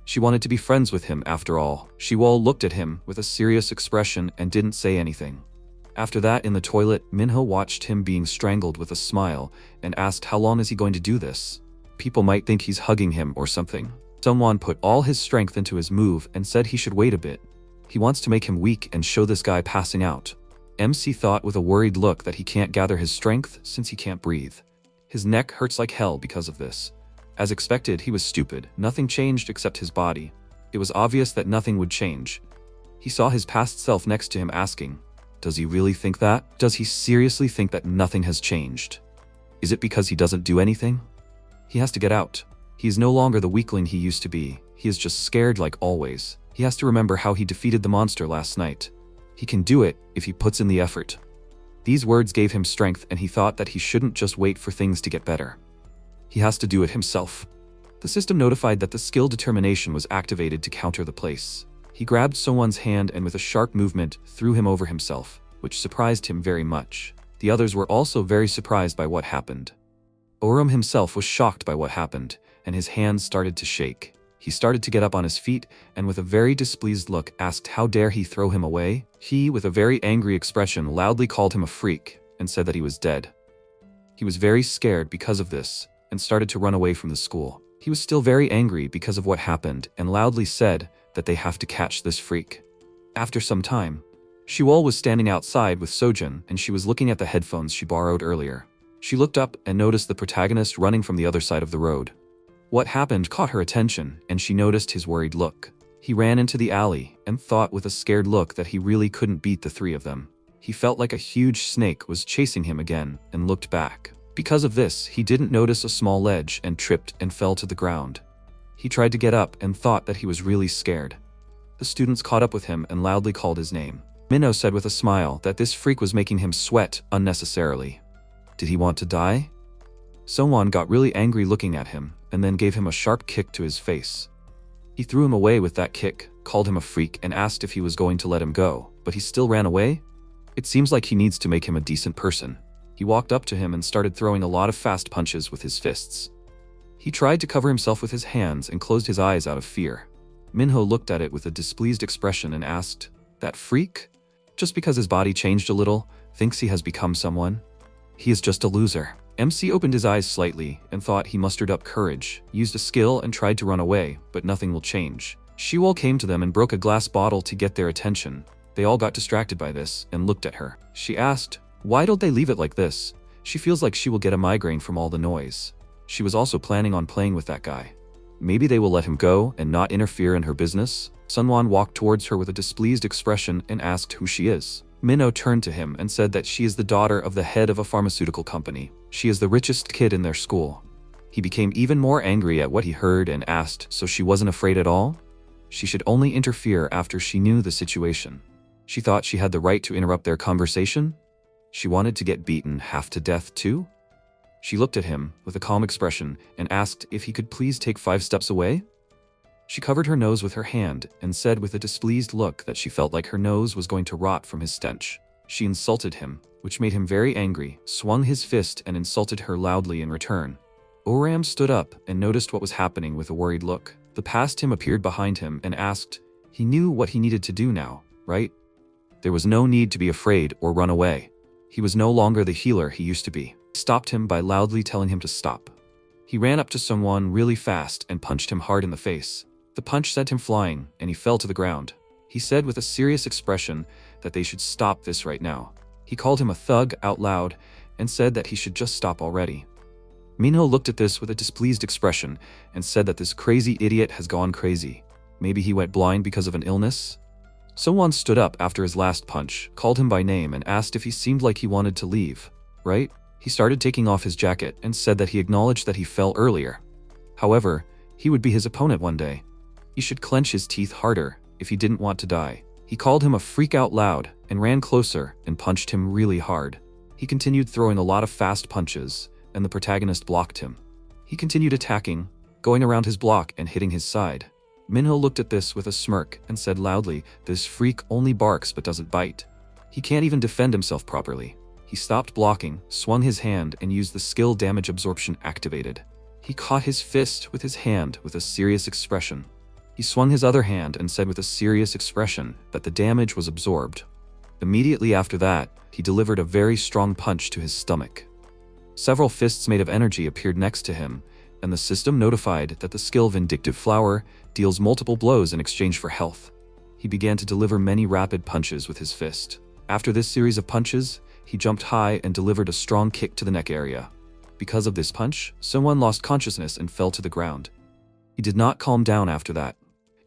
She wanted to be friends with him after all. Shiwol looked at him with a serious expression and didn't say anything. After that, in the toilet, Minho watched him being strangled with a smile and asked how long is he going to do this? People might think he's hugging him or something. Someone put all his strength into his move and said he should wait a bit. He wants to make him weak and show this guy passing out. MC thought with a worried look that he can't gather his strength since he can't breathe. His neck hurts like hell because of this. As expected, he was stupid. Nothing changed except his body. It was obvious that nothing would change. He saw his past self next to him asking, does he really think that? Does he seriously think that nothing has changed? Is it because he doesn't do anything? He has to get out. He is no longer the weakling he used to be. He is just scared like always. He has to remember how he defeated the monster last night. He can do it if he puts in the effort. These words gave him strength and he thought that he shouldn't just wait for things to get better. He has to do it himself. The system notified that the skill determination was activated to counter the place. He grabbed someone's hand and with a sharp movement threw him over himself, which surprised him very much. The others were also very surprised by what happened. Orum himself was shocked by what happened, and his hands started to shake. He started to get up on his feet and with a very displeased look asked how dare he throw him away. He, with a very angry expression, loudly called him a freak and said that he was dead. He was very scared because of this and started to run away from the school. He was still very angry because of what happened and loudly said that they have to catch this freak. After some time, Shiwol was standing outside with Sojin and she was looking at the headphones she borrowed earlier. She looked up and noticed the protagonist running from the other side of the road. What happened caught her attention and she noticed his worried look. He ran into the alley and thought with a scared look that he really couldn't beat the three of them. He felt like a huge snake was chasing him again and looked back. Because of this, he didn't notice a small ledge and tripped and fell to the ground. He tried to get up and thought that he was really scared. The students caught up with him and loudly called his name. Minho said with a smile that this freak was making him sweat unnecessarily. Did he want to die? Songwon got really angry looking at him and then gave him a sharp kick to his face. He threw him away with that kick, called him a freak and asked if he was going to let him go, but he still ran away? It seems like he needs to make him a decent person. He walked up to him and started throwing a lot of fast punches with his fists. He tried to cover himself with his hands and closed his eyes out of fear. Minho looked at it with a displeased expression and asked, "That freak? Just because his body changed a little, thinks he has become someone? He is just a loser." MC opened his eyes slightly and thought he mustered up courage, used a skill and tried to run away, but nothing will change. Shiwol came to them and broke a glass bottle to get their attention. They all got distracted by this and looked at her. She asked, "Why don't they leave it like this? She feels like she will get a migraine from all the noise." She was also planning on playing with that guy. Maybe they will let him go and not interfere in her business? Sunwon walked towards her with a displeased expression and asked who she is. Minho turned to him and said that she is the daughter of the head of a pharmaceutical company. She is the richest kid in their school. He became even more angry at what he heard and asked, so she wasn't afraid at all? She should only interfere after she knew the situation. She thought she had the right to interrupt their conversation? She wanted to get beaten half to death too? She looked at him with a calm expression and asked if he could please take 5 steps away? She covered her nose with her hand and said with a displeased look that she felt like her nose was going to rot from his stench. She insulted him, which made him very angry, swung his fist and insulted her loudly in return. Oram stood up and noticed what was happening with a worried look. The past him appeared behind him and asked, he knew what he needed to do now, right? There was no need to be afraid or run away. He was no longer the healer he used to be. Stopped him by loudly telling him to stop. He ran up to someone really fast and punched him hard in the face. The punch sent him flying and he fell to the ground. He said with a serious expression that they should stop this right now. He called him a thug out loud and said that he should just stop already. Minho looked at this with a displeased expression and said that this crazy idiot has gone crazy. Maybe he went blind because of an illness? Someone stood up after his last punch, called him by name and asked if he seemed like he wanted to leave, right? He started taking off his jacket and said that he acknowledged that he fell earlier. However, he would be his opponent one day. He should clench his teeth harder if he didn't want to die. He called him a freak out loud and ran closer and punched him really hard. He continued throwing a lot of fast punches and the protagonist blocked him. He continued attacking, going around his block and hitting his side. Minho looked at this with a smirk and said loudly, "This freak only barks but doesn't bite. He can't even defend himself properly." He stopped blocking, swung his hand and used the skill damage absorption activated. He caught his fist with his hand with a serious expression. He swung his other hand and said with a serious expression that the damage was absorbed. Immediately after that, he delivered a very strong punch to his stomach. Several fists made of energy appeared next to him, and the system notified that the skill Vindictive Flower deals multiple blows in exchange for health. He began to deliver many rapid punches with his fist. After this series of punches, he jumped high and delivered a strong kick to the neck area. Because of this punch, someone lost consciousness and fell to the ground. He did not calm down after that,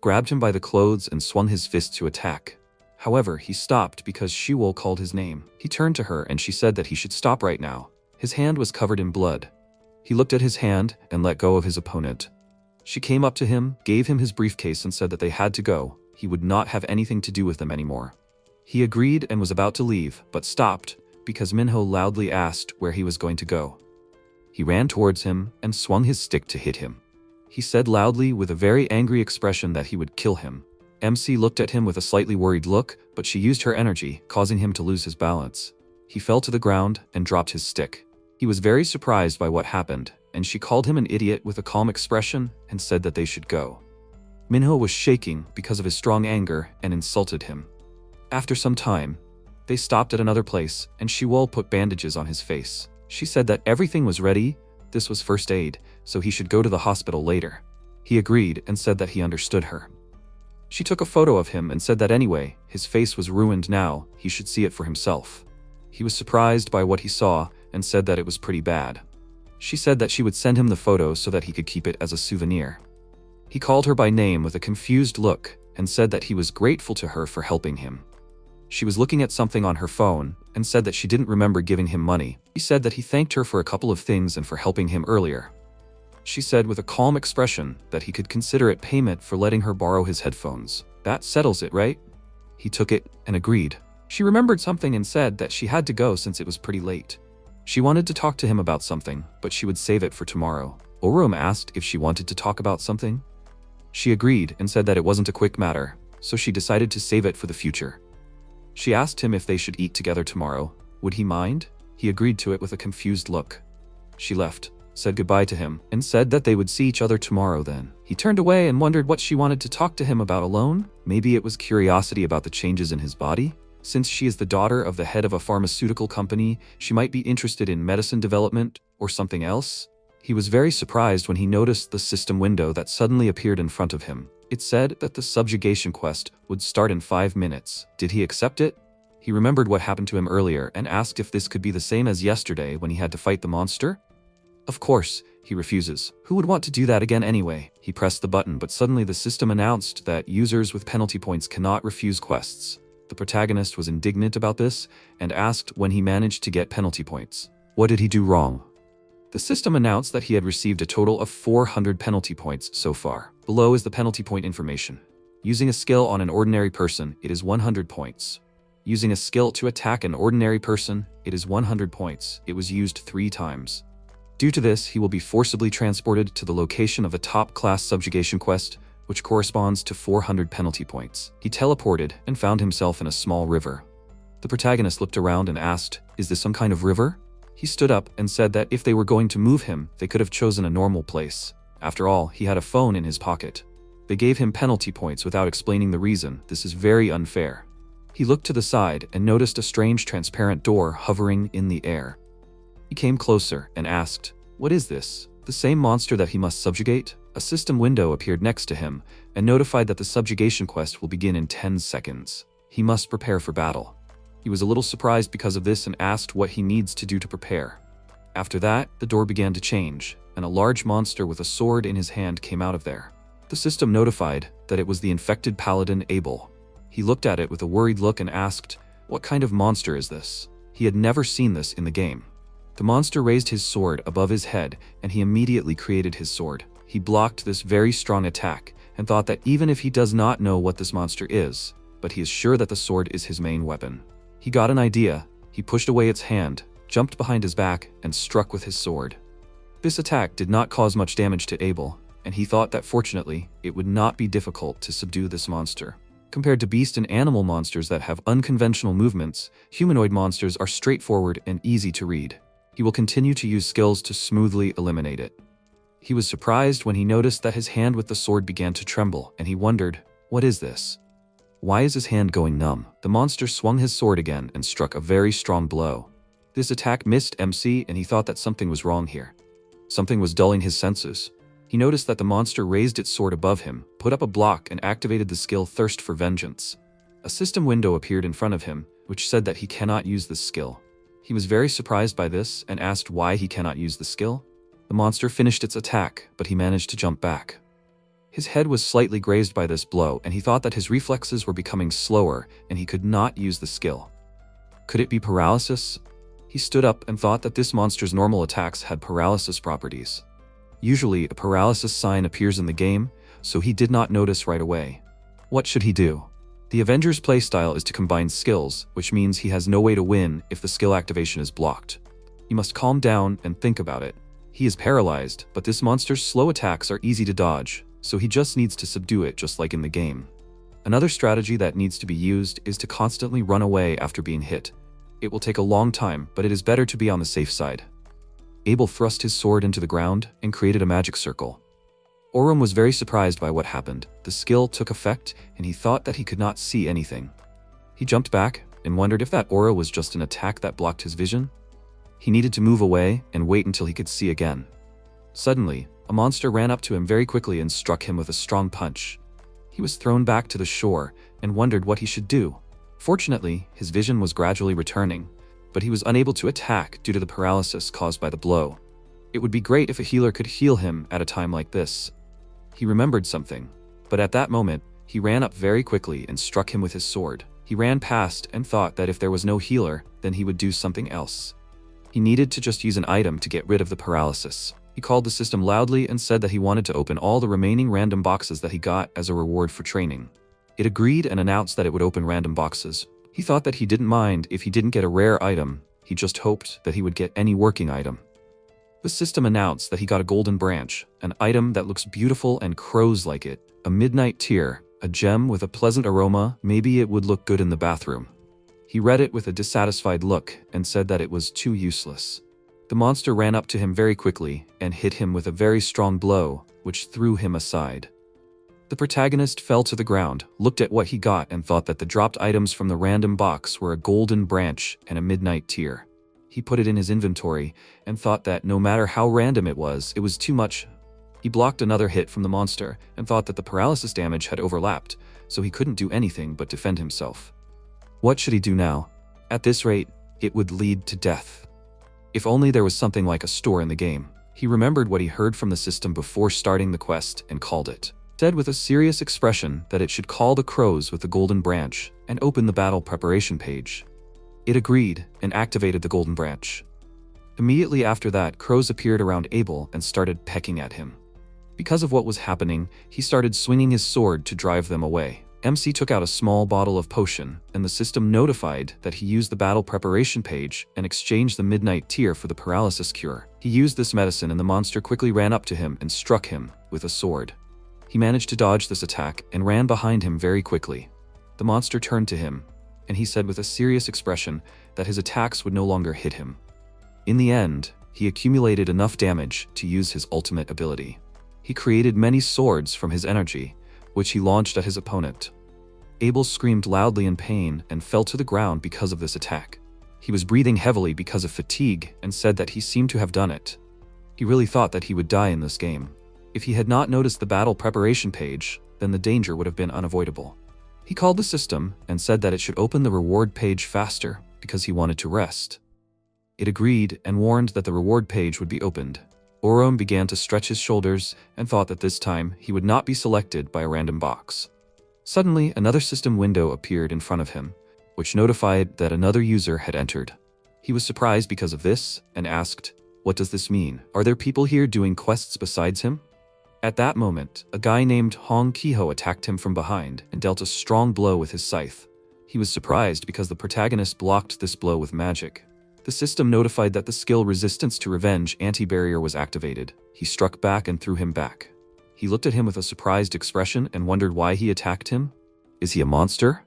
grabbed him by the clothes and swung his fist to attack. However, he stopped because Shiwol called his name. He turned to her and she said that he should stop right now. His hand was covered in blood. He looked at his hand and let go of his opponent. She came up to him, gave him his briefcase and said that they had to go. He would not have anything to do with them anymore. He agreed and was about to leave, but stopped because Minho loudly asked where he was going to go. He ran towards him and swung his stick to hit him. He said loudly with a very angry expression that he would kill him. MC looked at him with a slightly worried look, but she used her energy, causing him to lose his balance. He fell to the ground and dropped his stick. He was very surprised by what happened, and she called him an idiot with a calm expression and said that they should go. Minho was shaking because of his strong anger and insulted him. After some time, they stopped at another place and Shiwol put bandages on his face. She said that everything was ready, this was first aid, so he should go to the hospital later. He agreed and said that he understood her. She took a photo of him and said that anyway, his face was ruined now, he should see it for himself. He was surprised by what he saw and said that it was pretty bad. She said that she would send him the photo so that he could keep it as a souvenir. He called her by name with a confused look and said that he was grateful to her for helping him. She was looking at something on her phone and said that she didn't remember giving him money. He said that he thanked her for a couple of things and for helping him earlier. She said with a calm expression that he could consider it payment for letting her borrow his headphones. That settles it, right? He took it and agreed. She remembered something and said that she had to go since it was pretty late. She wanted to talk to him about something, but she would save it for tomorrow. Orum asked if she wanted to talk about something. She agreed and said that it wasn't a quick matter, so she decided to save it for the future. She asked him if they should eat together tomorrow. Would he mind? He agreed to it with a confused look. She left, said goodbye to him, and said that they would see each other tomorrow then. He turned away and wondered what she wanted to talk to him about alone. Maybe it was curiosity about the changes in his body? Since she is the daughter of the head of a pharmaceutical company, she might be interested in medicine development or something else. He was very surprised when he noticed the system window that suddenly appeared in front of him. It said that the subjugation quest would start in 5 minutes. Did he accept it? He remembered what happened to him earlier and asked if this could be the same as yesterday when he had to fight the monster. Of course, he refuses. Who would want to do that again anyway? He pressed the button, but suddenly the system announced that users with penalty points cannot refuse quests. The protagonist was indignant about this and asked when he managed to get penalty points. What did he do wrong? The system announced that he had received a total of 400 penalty points so far. Below is the penalty point information. Using a skill on an ordinary person, it is 100 points. Using a skill to attack an ordinary person, it is 100 points. It was used 3 times. Due to this, he will be forcibly transported to the location of a top-class subjugation quest, which corresponds to 400 penalty points. He teleported and found himself in a small river. The protagonist looked around and asked, "Is this some kind of river?" He stood up and said that if they were going to move him, they could have chosen a normal place. After all, he had a phone in his pocket. They gave him penalty points without explaining the reason. This is very unfair. He looked to the side and noticed a strange transparent door hovering in the air. He came closer and asked, "What is this? The same monster that he must subjugate?" A system window appeared next to him and notified that the subjugation quest will begin in 10 seconds. He must prepare for battle. He was a little surprised because of this and asked what he needs to do to prepare. After that, the door began to change, and a large monster with a sword in his hand came out of there. The system notified that it was the infected paladin Abel. He looked at it with a worried look and asked, "What kind of monster is this?" He had never seen this in the game. The monster raised his sword above his head, and he immediately created his sword. He blocked this very strong attack and thought that even if he does not know what this monster is, but he is sure that the sword is his main weapon. He got an idea. He pushed away its hand, jumped behind his back, and struck with his sword. This attack did not cause much damage to Abel, and he thought that fortunately, it would not be difficult to subdue this monster. Compared to beast and animal monsters that have unconventional movements, humanoid monsters are straightforward and easy to read. He will continue to use skills to smoothly eliminate it. He was surprised when he noticed that his hand with the sword began to tremble, and he wondered, "What is this? Why is his hand going numb?" The monster swung his sword again and struck a very strong blow. This attack missed MC, and he thought that something was wrong here. Something was dulling his senses. He noticed that the monster raised its sword above him, put up a block, and activated the skill Thirst for Vengeance. A system window appeared in front of him, which said that he cannot use this skill. He was very surprised by this and asked why he cannot use the skill. The monster finished its attack, but he managed to jump back. His head was slightly grazed by this blow, and he thought that his reflexes were becoming slower and he could not use the skill. Could it be paralysis? He stood up and thought that this monster's normal attacks had paralysis properties. Usually, a paralysis sign appears in the game, so he did not notice right away. What should he do? The Avenger's playstyle is to combine skills, which means he has no way to win if the skill activation is blocked. He must calm down and think about it. He is paralyzed, but this monster's slow attacks are easy to dodge, so he just needs to subdue it just like in the game. Another strategy that needs to be used is to constantly run away after being hit. It will take a long time, but it is better to be on the safe side. Abel thrust his sword into the ground and created a magic circle. Orum was very surprised by what happened. The skill took effect, and he thought that he could not see anything. He jumped back and wondered if that aura was just an attack that blocked his vision. He needed to move away and wait until he could see again. Suddenly, a monster ran up to him very quickly and struck him with a strong punch. He was thrown back to the shore and wondered what he should do. Fortunately, his vision was gradually returning, but he was unable to attack due to the paralysis caused by the blow. It would be great if a healer could heal him at a time like this. He remembered something, but at that moment, he ran up very quickly and struck him with his sword. He ran past and thought that if there was no healer, then he would do something else. He needed to just use an item to get rid of the paralysis. He called the system loudly and said that he wanted to open all the remaining random boxes that he got as a reward for training. It agreed and announced that it would open random boxes. He thought that he didn't mind if he didn't get a rare item, he just hoped that he would get any working item. The system announced that he got a golden branch, an item that looks beautiful and crows like it, a midnight tear, a gem with a pleasant aroma, maybe it would look good in the bathroom. He read it with a dissatisfied look and said that it was too useless. The monster ran up to him very quickly and hit him with a very strong blow, which threw him aside. The protagonist fell to the ground, looked at what he got and thought that the dropped items from the random box were a golden branch and a midnight tear. He put it in his inventory and thought that no matter how random it was too much. He blocked another hit from the monster and thought that the paralysis damage had overlapped, so he couldn't do anything but defend himself. What should he do now? At this rate, it would lead to death. If only there was something like a store in the game. He remembered what he heard from the system before starting the quest and called it. Said with a serious expression that it should call the crows with the golden branch and open the battle preparation page. It agreed and activated the golden branch. Immediately after that, crows appeared around Abel and started pecking at him. Because of what was happening, he started swinging his sword to drive them away. MC took out a small bottle of potion, and the system notified that he used the battle preparation page and exchanged the midnight tear for the paralysis cure. He used this medicine and the monster quickly ran up to him and struck him with a sword. He managed to dodge this attack and ran behind him very quickly. The monster turned to him, and he said with a serious expression that his attacks would no longer hit him. In the end, he accumulated enough damage to use his ultimate ability. He created many swords from his energy, which he launched at his opponent. Abel screamed loudly in pain and fell to the ground because of this attack. He was breathing heavily because of fatigue and said that he seemed to have done it. He really thought that he would die in this game. If he had not noticed the battle preparation page, then the danger would have been unavoidable. He called the system and said that it should open the reward page faster because he wanted to rest. It agreed and warned that the reward page would be opened. Orom began to stretch his shoulders and thought that this time he would not be selected by a random box. Suddenly, another system window appeared in front of him, which notified that another user had entered. He was surprised because of this and asked, "What does this mean? Are there people here doing quests besides him?" At that moment, a guy named Hong Kiho attacked him from behind and dealt a strong blow with his scythe. He was surprised because the protagonist blocked this blow with magic. The system notified that the skill Resistance to Revenge anti-barrier was activated. He struck back and threw him back. He looked at him with a surprised expression and wondered why he attacked him. Is he a monster?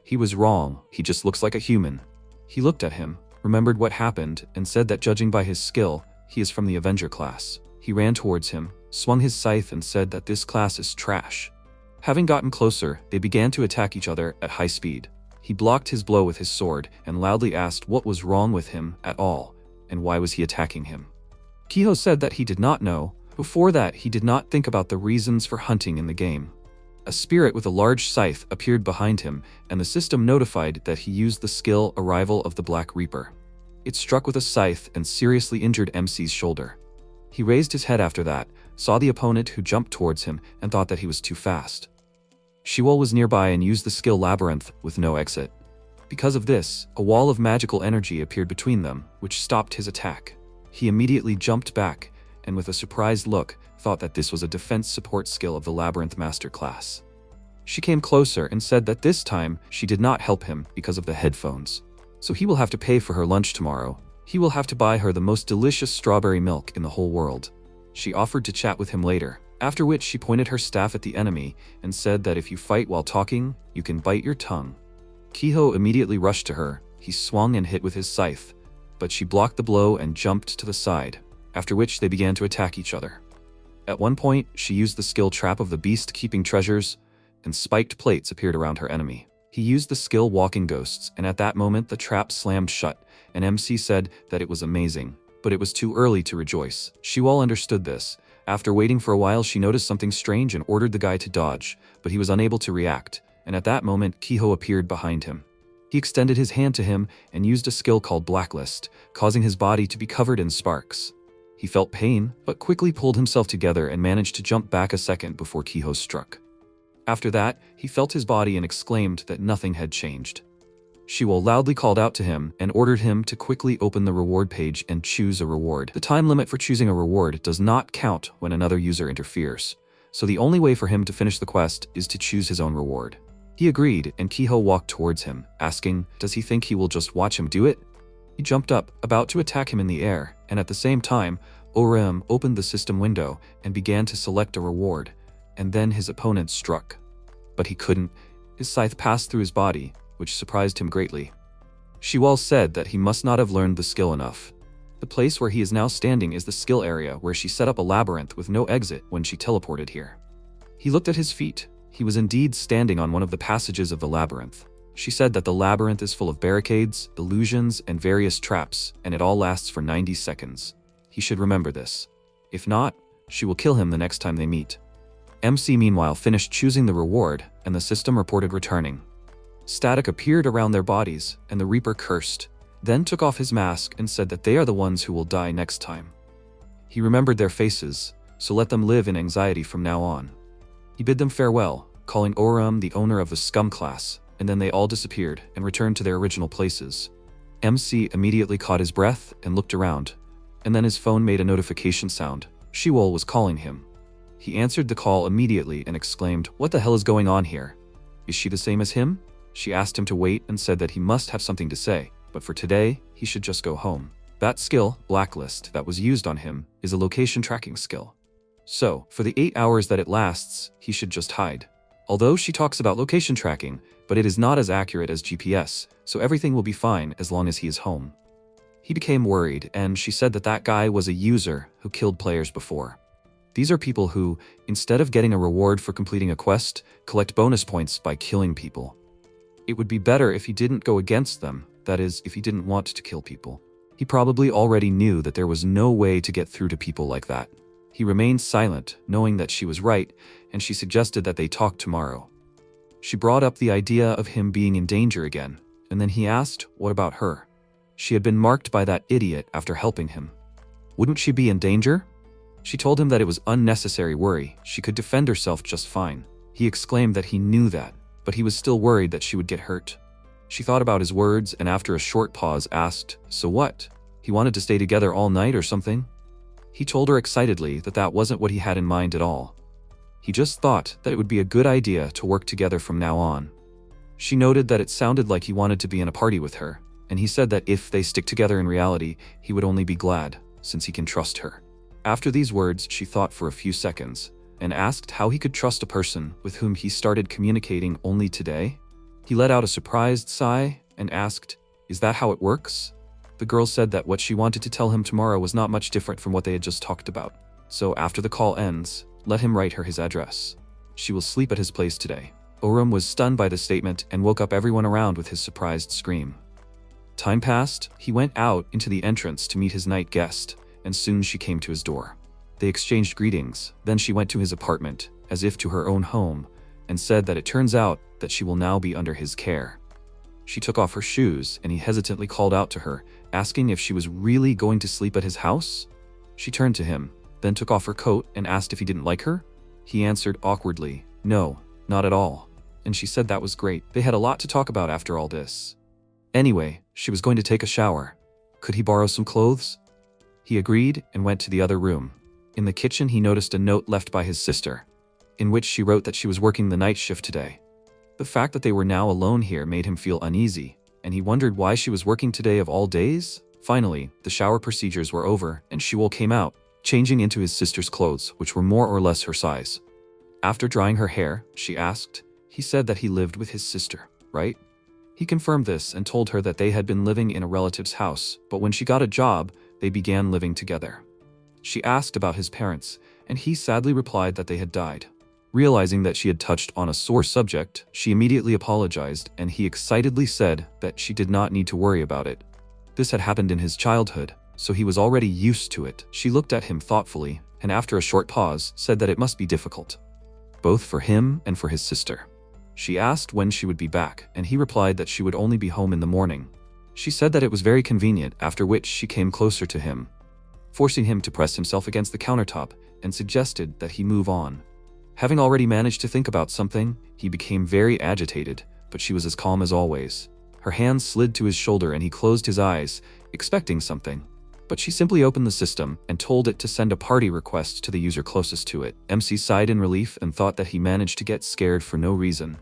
He was wrong, he just looks like a human. He looked at him, remembered what happened, and said that judging by his skill, he is from the Avenger class. He ran towards him, swung his scythe and said that this class is trash. Having gotten closer, they began to attack each other at high speed. He blocked his blow with his sword and loudly asked what was wrong with him at all, and why was he attacking him. Kiho said that he did not know. Before that, he did not think about the reasons for hunting in the game. A spirit with a large scythe appeared behind him, and the system notified that he used the skill Arrival of the Black Reaper. It struck with a scythe and seriously injured MC's shoulder. He raised his head after that, saw the opponent who jumped towards him, and thought that he was too fast. Shiwol was nearby and used the skill Labyrinth with no exit. Because of this, a wall of magical energy appeared between them, which stopped his attack. He immediately jumped back, and with a surprised look, thought that this was a defense support skill of the Labyrinth Master class. She came closer and said that this time she did not help him because of the headphones. So he will have to pay for her lunch tomorrow. He will have to buy her the most delicious strawberry milk in the whole world. She offered to chat with him later, after which she pointed her staff at the enemy and said that if you fight while talking, you can bite your tongue. Kiho immediately rushed to her. He swung and hit with his scythe, but she blocked the blow and jumped to the side, after which they began to attack each other. At one point, she used the skill Trap of the Beast Keeping Treasures, and spiked plates appeared around her enemy. He used the skill Walking Ghosts, and at that moment the trap slammed shut, and MC said that it was amazing, but it was too early to rejoice. Shiwol understood this, After waiting for a while, she noticed something strange and ordered the guy to dodge, but he was unable to react, and at that moment Kiho appeared behind him. He extended his hand to him and used a skill called Blacklist, causing his body to be covered in sparks. He felt pain, but quickly pulled himself together and managed to jump back a second before Kiho struck. After that, he felt his body and exclaimed that nothing had changed. Shiwo loudly called out to him and ordered him to quickly open the reward page and choose a reward. The time limit for choosing a reward does not count when another user interferes, so the only way for him to finish the quest is to choose his own reward. He agreed, and Kiho walked towards him, asking, does he think he will just watch him do it? He jumped up, about to attack him in the air, and at the same time, Orem opened the system window and began to select a reward, and then his opponent struck. But he couldn't. His scythe passed through his body, which surprised him greatly. Shiwal said that he must not have learned the skill enough. The place where he is now standing is the skill area where she set up a labyrinth with no exit when she teleported here. He looked at his feet. He was indeed standing on one of the passages of the labyrinth. She said that the labyrinth is full of barricades, illusions, and various traps, and it all lasts for 90 seconds. He should remember this. If not, she will kill him the next time they meet. MC meanwhile finished choosing the reward, and the system reported returning. Static appeared around their bodies, and the Reaper cursed, then took off his mask and said that they are the ones who will die next time. He remembered their faces, so let them live in anxiety from now on. He bid them farewell, calling Orem the owner of the scum class, and then they all disappeared and returned to their original places. MC immediately caught his breath and looked around, and then his phone made a notification sound. Shiwol was calling him. He answered the call immediately and exclaimed, "What the hell is going on here? Is she the same as him?" She asked him to wait and said that he must have something to say, but for today, he should just go home. That skill, Blacklist, that was used on him is a location tracking skill. So, for the 8 hours that it lasts, he should just hide. Although she talks about location tracking, but it is not as accurate as GPS, so everything will be fine as long as he is home. He became worried, and she said that that guy was a user who killed players before. These are people who, instead of getting a reward for completing a quest, collect bonus points by killing people. It would be better if he didn't go against them, that is, if he didn't want to kill people. He probably already knew that there was no way to get through to people like that. He remained silent, knowing that she was right, and she suggested that they talk tomorrow. She brought up the idea of him being in danger again, and then he asked, what about her? She had been marked by that idiot after helping him. Wouldn't she be in danger? She told him that it was unnecessary worry, she could defend herself just fine. He exclaimed that he knew that, but he was still worried that she would get hurt. She thought about his words and after a short pause asked, so what? He wanted to stay together all night or something? He told her excitedly that that wasn't what he had in mind at all. He just thought that it would be a good idea to work together from now on. She noted that it sounded like he wanted to be in a party with her, and he said that if they stick together in reality, he would only be glad, since he can trust her. After these words, she thought for a few seconds, and asked how he could trust a person with whom he started communicating only today. He let out a surprised sigh and asked, is that how it works? The girl said that what she wanted to tell him tomorrow was not much different from what they had just talked about. So after the call ends, let him write her his address. She will sleep at his place today. Orem was stunned by the statement and woke up everyone around with his surprised scream. Time passed, he went out into the entrance to meet his night guest, and soon she came to his door. They exchanged greetings, then she went to his apartment, as if to her own home, and said that it turns out that she will now be under his care. She took off her shoes, and he hesitantly called out to her, asking if she was really going to sleep at his house. She turned to him, then took off her coat and asked if he didn't like her. He answered awkwardly, no, not at all. And she said that was great. They had a lot to talk about after all this. Anyway, she was going to take a shower. Could he borrow some clothes? He agreed and went to the other room. In the kitchen, he noticed a note left by his sister, in which she wrote that she was working the night shift today. The fact that they were now alone here made him feel uneasy, and he wondered why she was working today of all days. Finally, the shower procedures were over, and Shiwol came out, changing into his sister's clothes, which were more or less her size. After drying her hair, she asked, he said that he lived with his sister, right? He confirmed this and told her that they had been living in a relative's house, but when she got a job, they began living together. She asked about his parents, and he sadly replied that they had died. Realizing that she had touched on a sore subject, she immediately apologized, and he excitedly said that she did not need to worry about it. This had happened in his childhood, so he was already used to it. She looked at him thoughtfully, and after a short pause, said that it must be difficult, both for him and for his sister. She asked when she would be back, and he replied that she would only be home in the morning. She said that it was very convenient, after which she came closer to him, forcing him to press himself against the countertop, and suggested that he move on. Having already managed to think about something, he became very agitated, but she was as calm as always. Her hand slid to his shoulder and he closed his eyes, expecting something. But she simply opened the system and told it to send a party request to the user closest to it. MC sighed in relief and thought that he managed to get scared for no reason.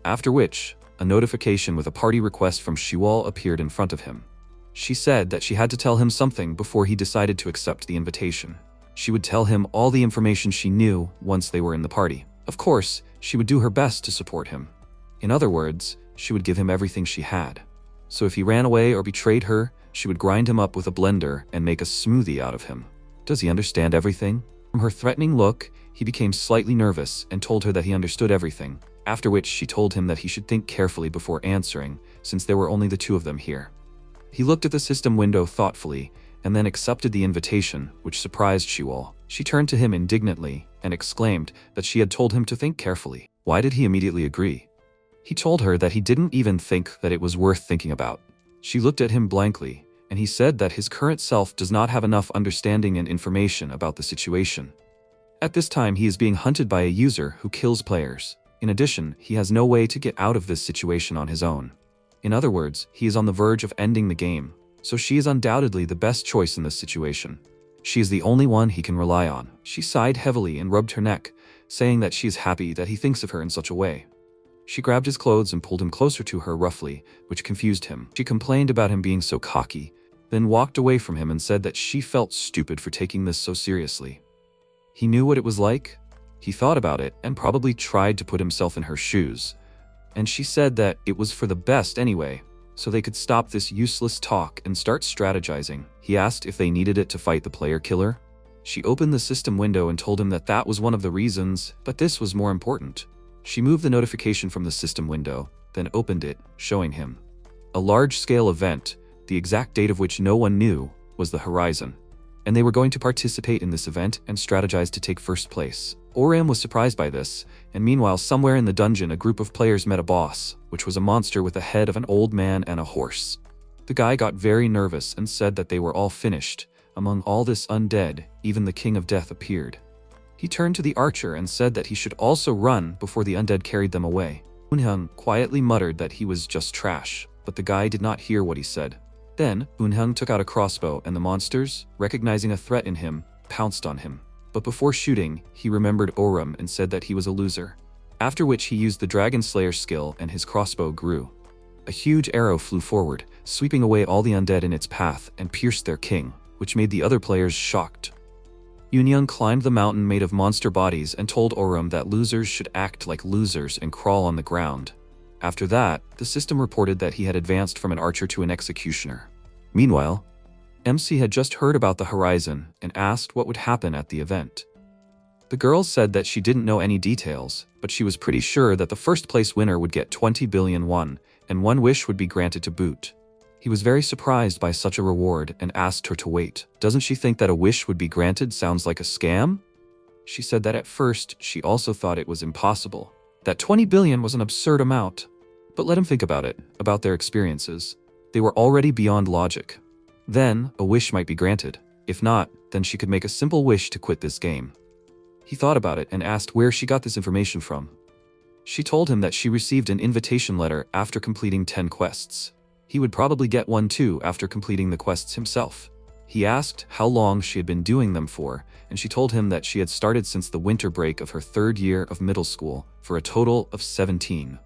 After which, a notification with a party request from Shiwal appeared in front of him. She said that she had to tell him something before he decided to accept the invitation. She would tell him all the information she knew once they were in the party. Of course, she would do her best to support him. In other words, she would give him everything she had. So if he ran away or betrayed her, she would grind him up with a blender and make a smoothie out of him. Does he understand everything? From her threatening look, he became slightly nervous and told her that he understood everything, after which she told him that he should think carefully before answering, since there were only the two of them here. He looked at the system window thoughtfully, and then accepted the invitation, which surprised Shiwal. She turned to him indignantly and exclaimed that she had told him to think carefully. Why did he immediately agree? He told her that he didn't even think that it was worth thinking about. She looked at him blankly, and he said that his current self does not have enough understanding and information about the situation. At this time, he is being hunted by a user who kills players. In addition, he has no way to get out of this situation on his own. In other words, he is on the verge of ending the game, so she is undoubtedly the best choice in this situation. She is the only one he can rely on. She sighed heavily and rubbed her neck, saying that she is happy that he thinks of her in such a way. She grabbed his clothes and pulled him closer to her roughly, which confused him. She complained about him being so cocky, then walked away from him and said that she felt stupid for taking this so seriously. He knew what it was like. He thought about it and probably tried to put himself in her shoes. And she said that it was for the best anyway, so they could stop this useless talk and start strategizing. He asked if they needed it to fight the player killer. She opened the system window and told him that that was one of the reasons, but this was more important. She moved the notification from the system window, then opened it, showing him a large-scale event, the exact date of which no one knew, was the horizon. And they were going to participate in this event and strategize to take first place. Oram was surprised by this, and meanwhile somewhere in the dungeon a group of players met a boss, which was a monster with the head of an old man and a horse. The guy got very nervous and said that they were all finished. Among all this undead, even the King of Death appeared. He turned to the archer and said that he should also run before the undead carried them away. Eunhyung quietly muttered that he was just trash, but the guy did not hear what he said. Then, Eunhyung took out a crossbow and the monsters, recognizing a threat in him, pounced on him. But before shooting, he remembered Oram and said that he was a loser. After which he used the Dragon Slayer skill and his crossbow grew. A huge arrow flew forward, sweeping away all the undead in its path and pierced their king, which made the other players shocked. Eunhyung climbed the mountain made of monster bodies and told Oram that losers should act like losers and crawl on the ground. After that, the system reported that he had advanced from an archer to an executioner. Meanwhile, MC had just heard about the horizon and asked what would happen at the event. The girl said that she didn't know any details, but she was pretty sure that the first place winner would get 20 billion won, and one wish would be granted to boot. He was very surprised by such a reward and asked her to wait. Doesn't she think that a wish would be granted sounds like a scam? She said that at first she also thought it was impossible, that 20 billion was an absurd amount. But let him think about it, about their experiences. They were already beyond logic. Then, a wish might be granted. If not, then she could make a simple wish to quit this game. He thought about it and asked where she got this information from. She told him that she received an invitation letter after completing 10 quests. He would probably get one too after completing the quests himself. He asked how long she had been doing them for, and she told him that she had started since the winter break of her 3rd year of middle school, for a total of 17.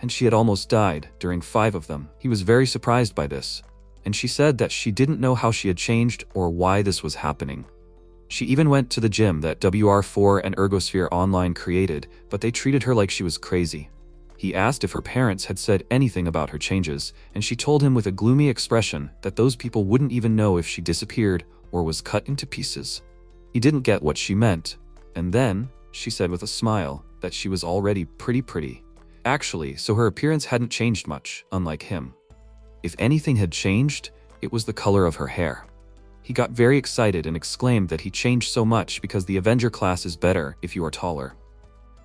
And she had almost died during 5 of them. He was very surprised by this, and she said that she didn't know how she had changed or why this was happening. She even went to the gym that WR4 and Ergosphere Online created, but they treated her like she was crazy. He asked if her parents had said anything about her changes, and she told him with a gloomy expression that those people wouldn't even know if she disappeared or was cut into pieces. He didn't get what she meant, and then, she said with a smile, that she was already pretty. Actually, so her appearance hadn't changed much, unlike him. If anything had changed, it was the color of her hair. He got very excited and exclaimed that he changed so much because the Avenger class is better if you are taller.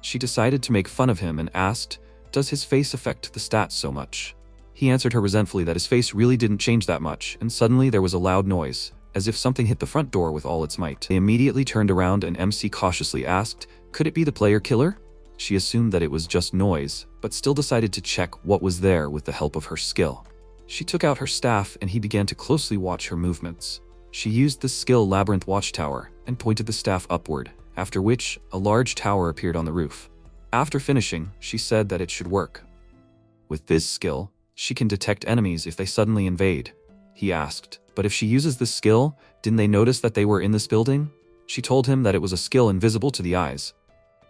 She decided to make fun of him and asked, "Does his face affect the stats so much?" He answered her resentfully that his face really didn't change that much, and suddenly there was a loud noise, as if something hit the front door with all its might. They immediately turned around and MC cautiously asked, "Could it be the player killer?" She assumed that it was just noise, but still decided to check what was there with the help of her skill. She took out her staff and he began to closely watch her movements. She used the skill Labyrinth Watchtower and pointed the staff upward, after which a large tower appeared on the roof. After finishing, she said that it should work. With this skill, she can detect enemies if they suddenly invade. He asked, but if she uses this skill, didn't they notice that they were in this building? She told him that it was a skill invisible to the eyes.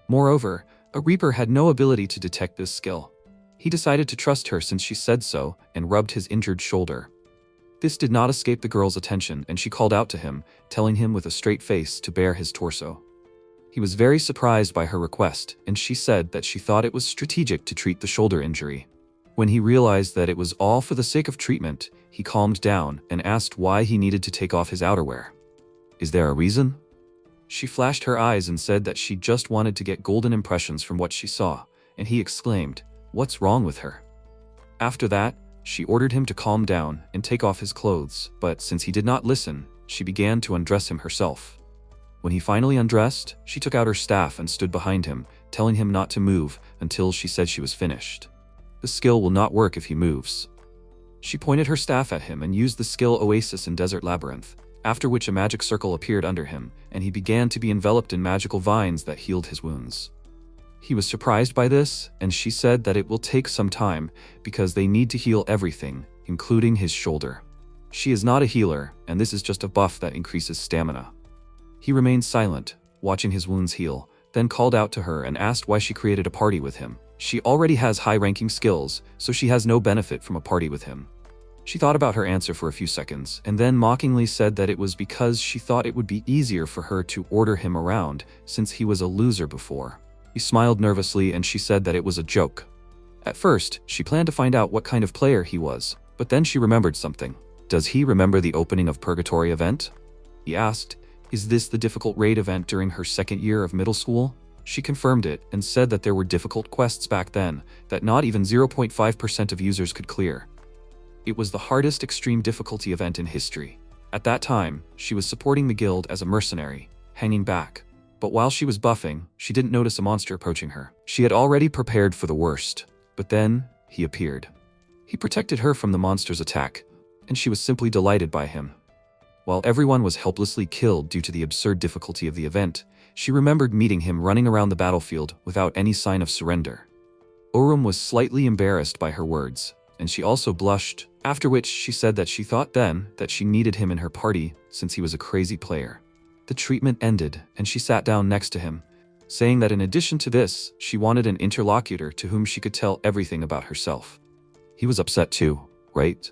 Moreover, a Reaper had no ability to detect this skill. He decided to trust her since she said so and rubbed his injured shoulder. This did not escape the girl's attention and she called out to him, telling him with a straight face to bare his torso. He was very surprised by her request and she said that she thought it was strategic to treat the shoulder injury. When he realized that it was all for the sake of treatment, he calmed down and asked why he needed to take off his outerwear. "Is there a reason?" She flashed her eyes and said that she just wanted to get golden impressions from what she saw, and he exclaimed, "What's wrong with her?" After that, she ordered him to calm down and take off his clothes, but since he did not listen, she began to undress him herself. When he finally undressed, she took out her staff and stood behind him, telling him not to move until she said she was finished. The skill will not work if he moves. She pointed her staff at him and used the skill Oasis in Desert Labyrinth, after which a magic circle appeared under him, and he began to be enveloped in magical vines that healed his wounds. He was surprised by this, and she said that it will take some time because they need to heal everything, including his shoulder. She is not a healer, and this is just a buff that increases stamina. He remained silent, watching his wounds heal, then called out to her and asked why she created a party with him. She already has high-ranking skills, so she has no benefit from a party with him. She thought about her answer for a few seconds, and then mockingly said that it was because she thought it would be easier for her to order him around since he was a loser before. He smiled nervously and she said that it was a joke. At first, she planned to find out what kind of player he was, but then she remembered something. Does he remember the opening of Purgatory event? He asked, is this the difficult raid event during her second year of middle school? She confirmed it and said that there were difficult quests back then that not even 0.5% of users could clear. It was the hardest extreme difficulty event in history. At that time, she was supporting the guild as a mercenary, hanging back. But while she was buffing, she didn't notice a monster approaching her. She had already prepared for the worst, but then he appeared. He protected her from the monster's attack, and she was simply delighted by him. While everyone was helplessly killed due to the absurd difficulty of the event, she remembered meeting him running around the battlefield without any sign of surrender. Orum was slightly embarrassed by her words, and she also blushed, after which she said that she thought then that she needed him in her party since he was a crazy player. The treatment ended, and she sat down next to him, saying that in addition to this, she wanted an interlocutor to whom she could tell everything about herself. He was upset too, right?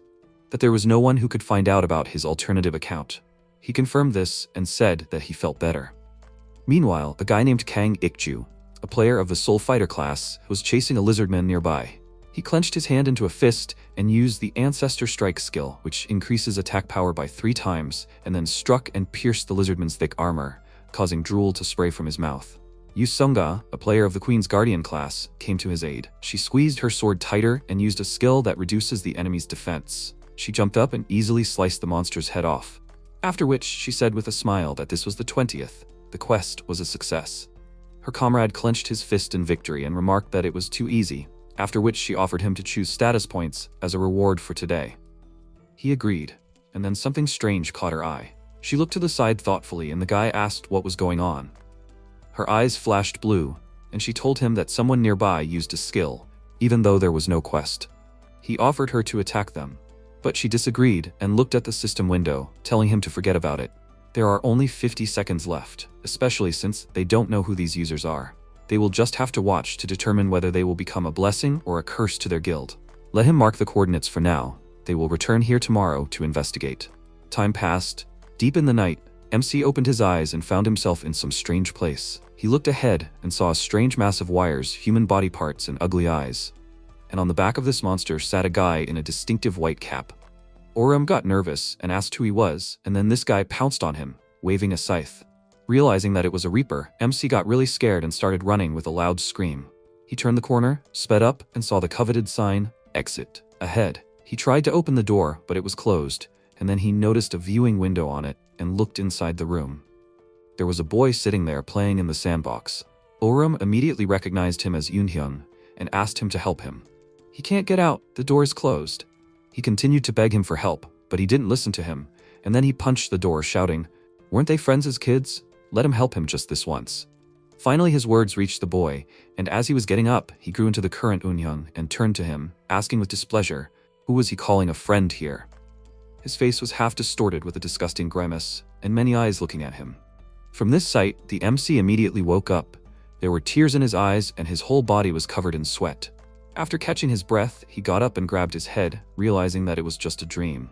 That there was no one who could find out about his alternative account. He confirmed this and said that he felt better. Meanwhile, a guy named Kang Ikju, a player of the Soul Fighter class, was chasing a lizardman nearby. He clenched his hand into a fist and used the Ancestor Strike skill, which increases attack power by 3 times, and then struck and pierced the lizardman's thick armor, causing drool to spray from his mouth. Yu Sunga, a player of the Queen's Guardian class, came to his aid. She squeezed her sword tighter and used a skill that reduces the enemy's defense. She jumped up and easily sliced the monster's head off. After which, she said with a smile that this was the 20th. The quest was a success. Her comrade clenched his fist in victory and remarked that it was too easy, after which she offered him to choose status points as a reward for today. He agreed, and then something strange caught her eye. She looked to the side thoughtfully and the guy asked what was going on. Her eyes flashed blue, and she told him that someone nearby used a skill, even though there was no quest. He offered her to attack them, but she disagreed and looked at the system window, telling him to forget about it. There are only 50 seconds left, especially since they don't know who these users are. They will just have to watch to determine whether they will become a blessing or a curse to their guild. Let him mark the coordinates for now. They will return here tomorrow to investigate. Time passed. Deep in the night, MC opened his eyes and found himself in some strange place. He looked ahead and saw a strange mass of wires, human body parts, and ugly eyes. And on the back of this monster sat a guy in a distinctive white cap. Oram got nervous and asked who he was, and then this guy pounced on him, waving a scythe. Realizing that it was a reaper, MC got really scared and started running with a loud scream. He turned the corner, sped up, and saw the coveted sign, "Exit," ahead. He tried to open the door, but it was closed, and then he noticed a viewing window on it and looked inside the room. There was a boy sitting there playing in the sandbox. Oram immediately recognized him as Yoonhyung and asked him to help him. "He can't get out, the door is closed." He continued to beg him for help, but he didn't listen to him, and then he punched the door, shouting, "Weren't they friends as kids? Let him help him just this once." Finally his words reached the boy, and as he was getting up, he grew into the current Yoonhyung and turned to him, asking with displeasure, who was he calling a friend here? His face was half distorted with a disgusting grimace, and many eyes looking at him. From this sight, the MC immediately woke up. There were tears in his eyes, and his whole body was covered in sweat. After catching his breath, he got up and grabbed his head, realizing that it was just a dream.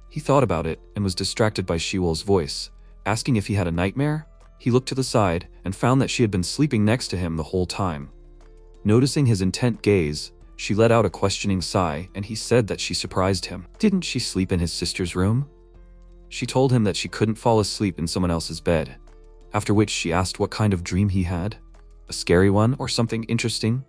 He thought about it and was distracted by Shiwol's voice, asking if he had a nightmare. He looked to the side and found that she had been sleeping next to him the whole time. Noticing his intent gaze, she let out a questioning sigh, and he said that she surprised him. Didn't she sleep in his sister's room? She told him that she couldn't fall asleep in someone else's bed, after which she asked what kind of dream he had. A scary one or something interesting?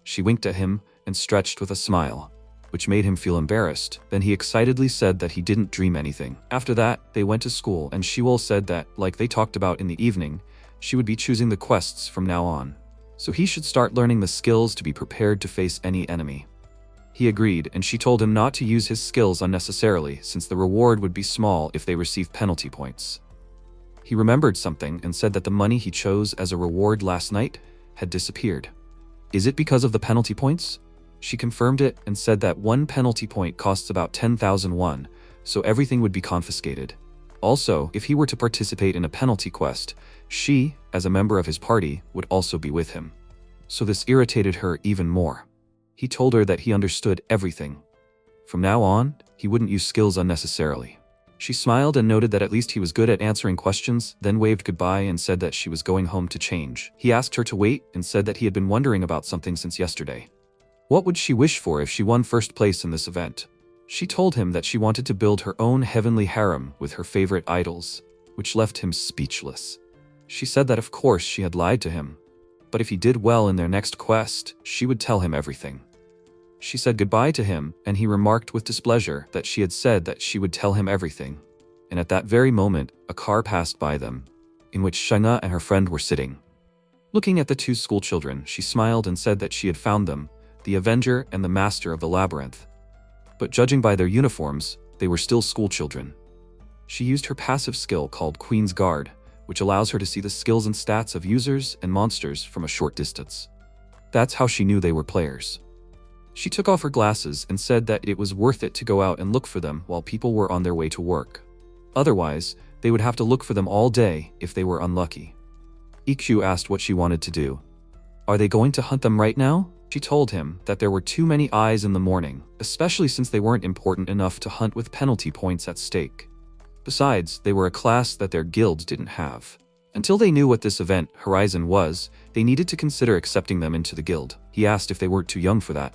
She winked at him and stretched with a smile, which made him feel embarrassed. Then he excitedly said that he didn't dream anything. After that, they went to school, and Shiwol said that, like they talked about in the evening, she would be choosing the quests from now on, so he should start learning the skills to be prepared to face any enemy. He agreed, and she told him not to use his skills unnecessarily, since the reward would be small if they received penalty points. He remembered something and said that the money he chose as a reward last night had disappeared. Is it because of the penalty points? She confirmed it and said that one penalty point costs about 10,000 won, so everything would be confiscated. Also, if he were to participate in a penalty quest, she, as a member of his party, would also be with him. So this irritated her even more. He told her that he understood everything. From now on, he wouldn't use skills unnecessarily. She smiled and noted that at least he was good at answering questions, then waved goodbye and said that she was going home to change. He asked her to wait and said that he had been wondering about something since yesterday. What would she wish for if she won first place in this event? She told him that she wanted to build her own heavenly harem with her favorite idols, which left him speechless. She said that of course she had lied to him, but if he did well in their next quest, she would tell him everything. She said goodbye to him, and he remarked with displeasure that she had said that she would tell him everything. And at that very moment, a car passed by them, in which Shanga and her friend were sitting. Looking at the two schoolchildren, she smiled and said that she had found them, the Avenger and the Master of the Labyrinth. But judging by their uniforms, they were still schoolchildren. She used her passive skill called Queen's Guard, which allows her to see the skills and stats of users and monsters from a short distance. That's how she knew they were players. She took off her glasses and said that it was worth it to go out and look for them while people were on their way to work. Otherwise, they would have to look for them all day if they were unlucky. EQ asked what she wanted to do. Are they going to hunt them right now? She told him that there were too many eyes in the morning, especially since they weren't important enough to hunt with penalty points at stake. Besides, they were a class that their guild didn't have. Until they knew what this event, Horizon, was, they needed to consider accepting them into the guild. He asked if they weren't too young for that.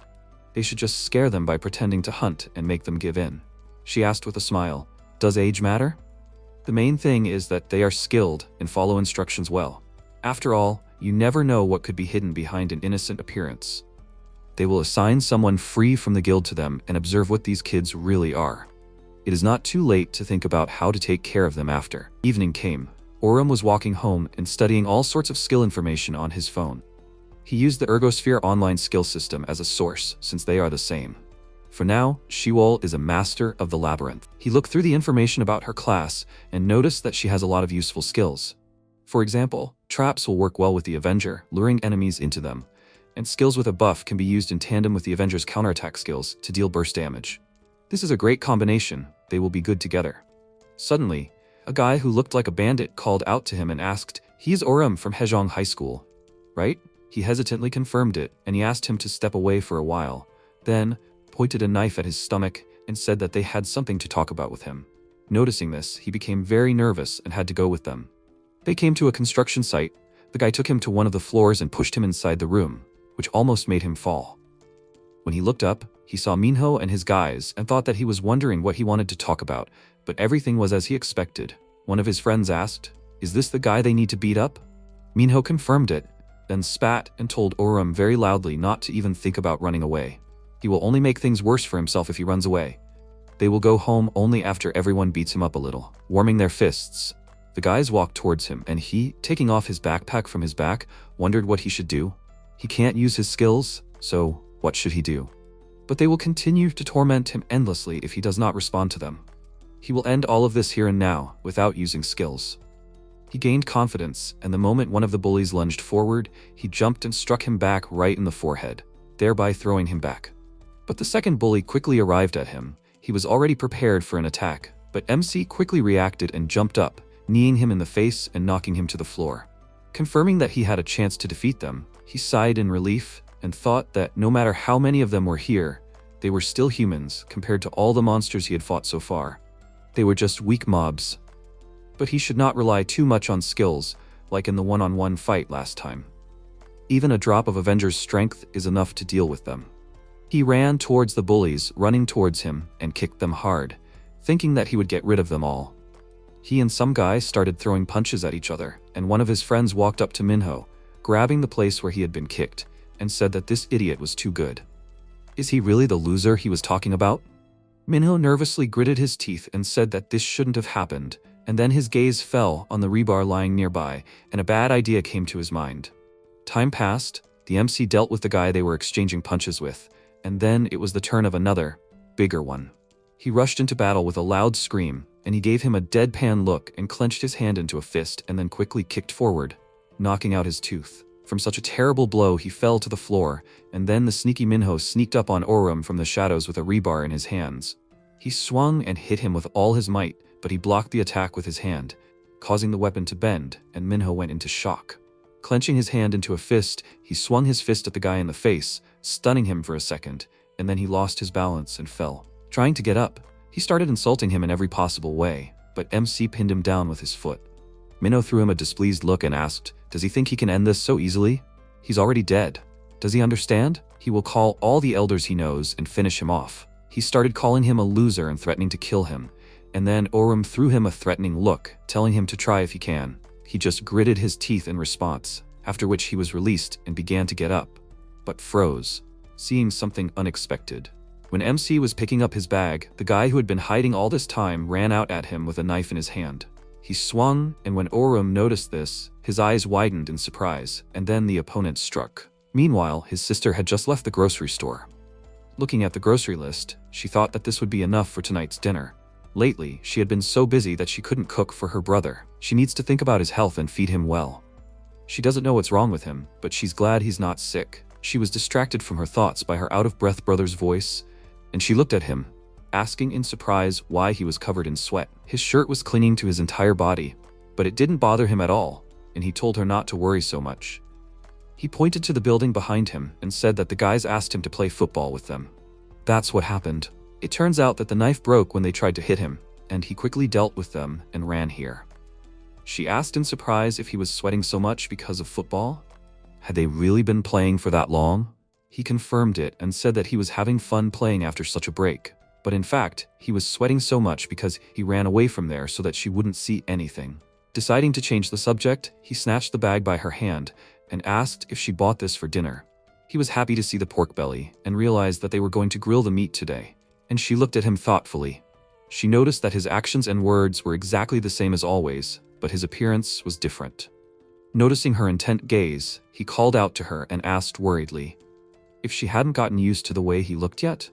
They should just scare them by pretending to hunt and make them give in. She asked with a smile, does age matter? The main thing is that they are skilled and follow instructions well. After all, you never know what could be hidden behind an innocent appearance. They will assign someone free from the guild to them and observe what these kids really are. It is not too late to think about how to take care of them after. Evening came. Oram was walking home and studying all sorts of skill information on his phone. He used the Ergosphere online skill system as a source, since they are the same. For now, Shiwol is a master of the labyrinth. He looked through the information about her class and noticed that she has a lot of useful skills. For example, traps will work well with the Avenger, luring enemies into them, and skills with a buff can be used in tandem with the Avenger's counterattack skills to deal burst damage. This is a great combination. They will be good together. Suddenly, a guy who looked like a bandit called out to him and asked, "He's Oram from Hejong High School, right?" He hesitantly confirmed it, and he asked him to step away for a while, then pointed a knife at his stomach and said that they had something to talk about with him. Noticing this, he became very nervous and had to go with them. They came to a construction site. The guy took him to one of the floors and pushed him inside the room, which almost made him fall. When he looked up, He saw Minho and his guys and thought that he was wondering what he wanted to talk about, but everything was as he expected. One of his friends asked, "Is this the guy they need to beat up?" Minho confirmed it, then spat and told Orum very loudly not to even think about running away. He will only make things worse for himself if he runs away. They will go home only after everyone beats him up a little, warming their fists. The guys walked towards him and he, taking off his backpack from his back, wondered what he should do. He can't use his skills, so what should he do? But they will continue to torment him endlessly if he does not respond to them. He will end all of this here and now, without using skills. He gained confidence, and the moment one of the bullies lunged forward, he jumped and struck him back right in the forehead, thereby throwing him back. But the second bully quickly arrived at him. He was already prepared for an attack, but MC quickly reacted and jumped up, kneeing him in the face and knocking him to the floor. Confirming that he had a chance to defeat them, he sighed in relief and thought that no matter how many of them were here, they were still humans compared to all the monsters he had fought so far. They were just weak mobs. But he should not rely too much on skills, like in the one-on-one fight last time. Even a drop of Avenger's strength is enough to deal with them. He ran towards the bullies, running towards him, and kicked them hard, thinking that he would get rid of them all. He and some guys started throwing punches at each other, and one of his friends walked up to Minho, grabbing the place where he had been kicked, and said that this idiot was too good. Is he really the loser he was talking about? Minho nervously gritted his teeth and said that this shouldn't have happened, and then his gaze fell on the rebar lying nearby, and a bad idea came to his mind. Time passed, the MC dealt with the guy they were exchanging punches with, and then it was the turn of another, bigger one. He rushed into battle with a loud scream, and he gave him a deadpan look and clenched his hand into a fist and then quickly kicked forward, knocking out his tooth. From such a terrible blow he fell to the floor, and then the sneaky Minho sneaked up on Orum from the shadows with a rebar in his hands. He swung and hit him with all his might, but he blocked the attack with his hand, causing the weapon to bend, and Minho went into shock. Clenching his hand into a fist, he swung his fist at the guy in the face, stunning him for a second, and then he lost his balance and fell. Trying to get up, he started insulting him in every possible way, but MC pinned him down with his foot. Minho threw him a displeased look and asked, "Does he think he can end this so easily? He's already dead. Does he understand? He will call all the elders he knows and finish him off." He started calling him a loser and threatening to kill him, and then Orum threw him a threatening look, telling him to try if he can. He just gritted his teeth in response, after which he was released and began to get up, but froze, seeing something unexpected. When MC was picking up his bag, the guy who had been hiding all this time ran out at him with a knife in his hand. He swung, and when Orum noticed this, his eyes widened in surprise, and then the opponent struck. Meanwhile, his sister had just left the grocery store. Looking at the grocery list, she thought that this would be enough for tonight's dinner. Lately, she had been so busy that she couldn't cook for her brother. She needs to think about his health and feed him well. She doesn't know what's wrong with him, but she's glad he's not sick. She was distracted from her thoughts by her out-of-breath brother's voice, and she looked at him, asking in surprise why he was covered in sweat. His shirt was clinging to his entire body, but it didn't bother him at all, and he told her not to worry so much. He pointed to the building behind him and said that the guys asked him to play football with them. That's what happened. It turns out that the knife broke when they tried to hit him, and he quickly dealt with them and ran here. She asked in surprise if he was sweating so much because of football. Had they really been playing for that long? He confirmed it and said that he was having fun playing after such a break, but in fact, he was sweating so much because he ran away from there so that she wouldn't see anything. Deciding to change the subject, he snatched the bag by her hand and asked if she bought this for dinner. He was happy to see the pork belly and realized that they were going to grill the meat today, and she looked at him thoughtfully. She noticed that his actions and words were exactly the same as always, but his appearance was different. Noticing her intent gaze, he called out to her and asked worriedly if she hadn't gotten used to the way he looked yet.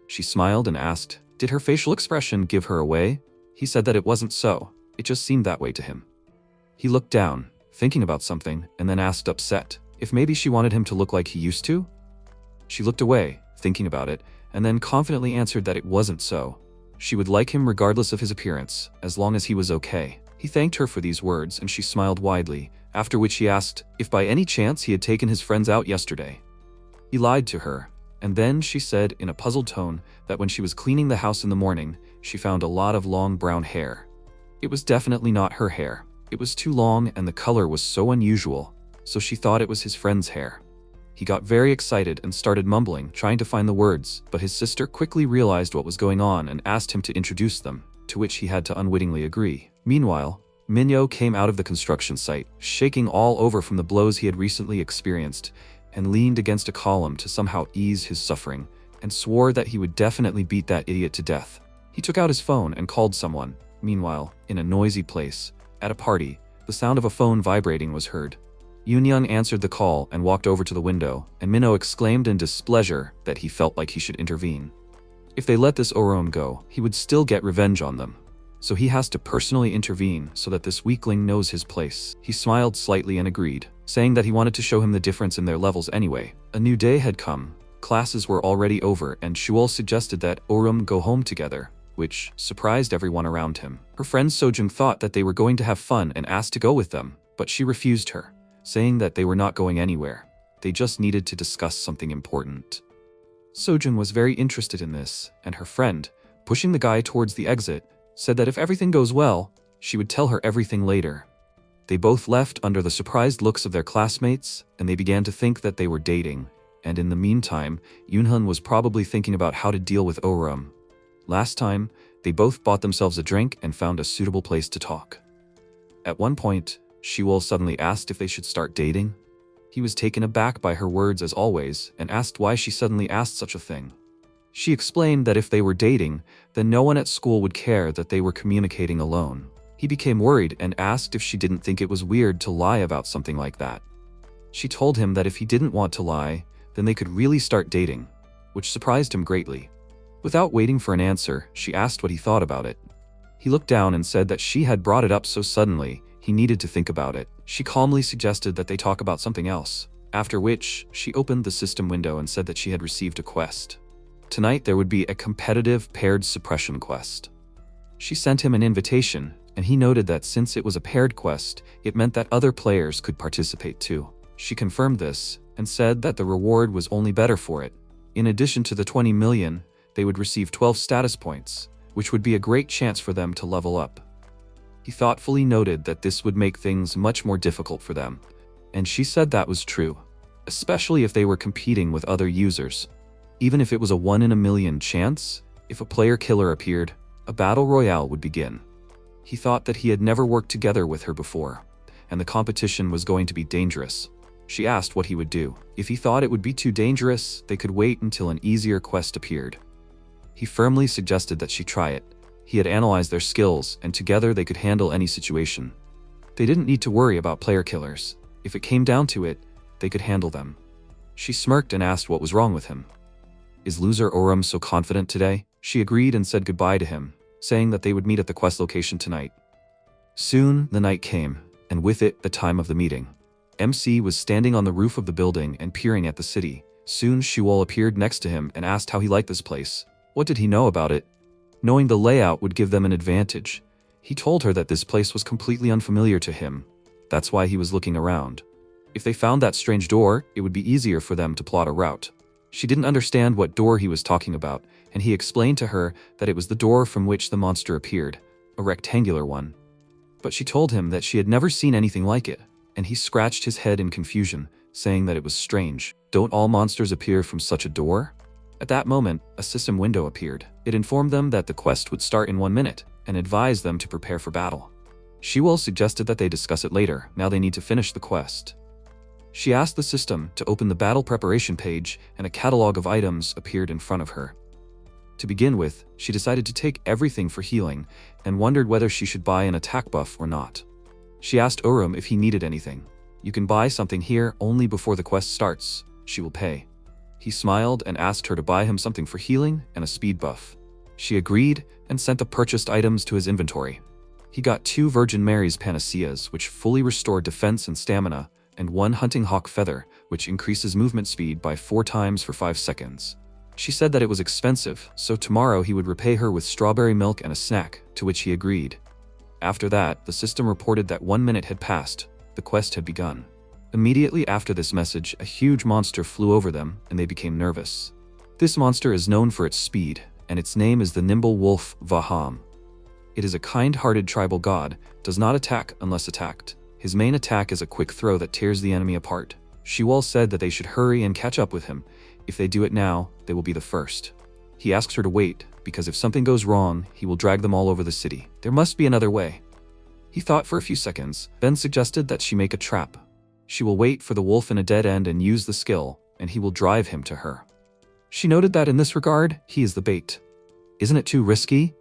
She smiled and asked, did her facial expression give her away? He said that it wasn't so, it just seemed that way to him. He looked down, thinking about something, and then asked upset if maybe she wanted him to look like he used to. She looked away, thinking about it, and then confidently answered that it wasn't so. She would like him regardless of his appearance, as long as he was okay. He thanked her for these words and she smiled widely, after which he asked if by any chance he had taken his friends out yesterday. He lied to her, and then she said in a puzzled tone that when she was cleaning the house in the morning, she found a lot of long brown hair. It was definitely not her hair. It was too long and the color was so unusual, so she thought it was his friend's hair. He got very excited and started mumbling, trying to find the words, but his sister quickly realized what was going on and asked him to introduce them, to which he had to unwittingly agree. Meanwhile, Minho came out of the construction site, shaking all over from the blows he had recently experienced, and leaned against a column to somehow ease his suffering, and swore that he would definitely beat that idiot to death. He took out his phone and called someone. Meanwhile, in a noisy place, at a party, the sound of a phone vibrating was heard. Yoon answered the call and walked over to the window, and Minho exclaimed in displeasure that he felt like he should intervene. If they let this Orum go, he would still get revenge on them. So he has to personally intervene so that this weakling knows his place. He smiled slightly and agreed, saying that he wanted to show him the difference in their levels anyway. A new day had come, classes were already over, and Shuol suggested that Orum go home together, which surprised everyone around him. Her friend Sojung thought that they were going to have fun and asked to go with them, but she refused her, saying that they were not going anywhere. They just needed to discuss something important. Sojung was very interested in this, and her friend, pushing the guy towards the exit, said that if everything goes well, she would tell her everything later. They both left under the surprised looks of their classmates, and they began to think that they were dating, and in the meantime, Yoonhun was probably thinking about how to deal with Orum. Last time, they both bought themselves a drink and found a suitable place to talk. At one point, Shuol suddenly asked if they should start dating. He was taken aback by her words as always, and asked why she suddenly asked such a thing. She explained that if they were dating, then no one at school would care that they were communicating alone. He became worried and asked if she didn't think it was weird to lie about something like that. She told him that if he didn't want to lie, then they could really start dating, which surprised him greatly. Without waiting for an answer, she asked what he thought about it. He looked down and said that she had brought it up so suddenly, he needed to think about it. She calmly suggested that they talk about something else, after which she opened the system window and said that she had received a quest. Tonight there would be a competitive paired suppression quest. She sent him an invitation, and he noted that since it was a paired quest, it meant that other players could participate too. She confirmed this, and said that the reward was only better for it. In addition to the 20 million, they would receive 12 status points, which would be a great chance for them to level up. He thoughtfully noted that this would make things much more difficult for them, and she said that was true, especially if they were competing with other users. Even if it was a 1 in a million chance, if a player killer appeared, a battle royale would begin. He thought that he had never worked together with her before, and the competition was going to be dangerous. She asked what he would do. If he thought it would be too dangerous, they could wait until an easier quest appeared. He firmly suggested that she try it. He had analyzed their skills, and together they could handle any situation. They didn't need to worry about player killers. If it came down to it, they could handle them. She smirked and asked what was wrong with him. Is loser Orum so confident today? She agreed and said goodbye to him, saying that they would meet at the quest location tonight. Soon, the night came, and with it, the time of the meeting. MC was standing on the roof of the building and peering at the city. Soon, Shuol appeared next to him and asked how he liked this place. What did he know about it? Knowing the layout would give them an advantage. He told her that this place was completely unfamiliar to him. That's why he was looking around. If they found that strange door, it would be easier for them to plot a route. She didn't understand what door he was talking about, and he explained to her that it was the door from which the monster appeared, a rectangular one. But she told him that she had never seen anything like it, and he scratched his head in confusion, saying that it was strange. Don't all monsters appear from such a door? At that moment, a system window appeared. It informed them that the quest would start in 1 minute, and advised them to prepare for battle. Shuol suggested that they discuss it later, now they need to finish the quest. She asked the system to open the battle preparation page, and a catalog of items appeared in front of her. To begin with, she decided to take everything for healing, and wondered whether she should buy an attack buff or not. She asked Orum if he needed anything. You can buy something here only before the quest starts. She will pay. He smiled and asked her to buy him something for healing and a speed buff. She agreed and sent the purchased items to his inventory. He got 2 Virgin Mary's panaceas, which fully restored defense and stamina, and 1 Hunting Hawk feather, which increases movement speed by 4 times for 5 seconds. She said that it was expensive, so tomorrow he would repay her with strawberry milk and a snack, to which he agreed. After that, the system reported that 1 minute had passed. The quest had begun. Immediately after this message, a huge monster flew over them, and they became nervous. This monster is known for its speed, and its name is the Nimble Wolf Vaham. It is a kind-hearted tribal god, does not attack unless attacked. His main attack is a quick throw that tears the enemy apart. Shiwal said that they should hurry and catch up with him. If they do it now, they will be the first. He asks her to wait, because if something goes wrong, he will drag them all over the city. There must be another way. He thought for a few seconds, then suggested that she make a trap. She will wait for the wolf in a dead end and use the skill, and he will drive him to her. She noted that in this regard, he is the bait. Isn't it too risky?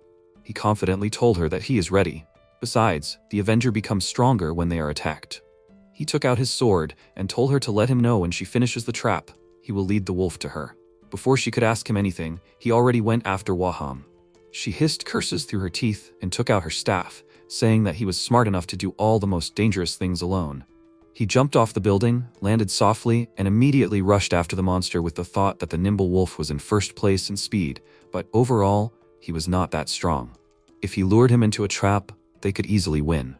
He confidently told her that he is ready. Besides, the Avenger becomes stronger when they are attacked. He took out his sword and told her to let him know when she finishes the trap. He will lead the wolf to her. Before she could ask him anything, he already went after Waham. She hissed curses through her teeth and took out her staff, saying that he was smart enough to do all the most dangerous things alone. He jumped off the building, landed softly, and immediately rushed after the monster with the thought that the nimble wolf was in first place in speed, but overall, he was not that strong. If he lured him into a trap, they could easily win.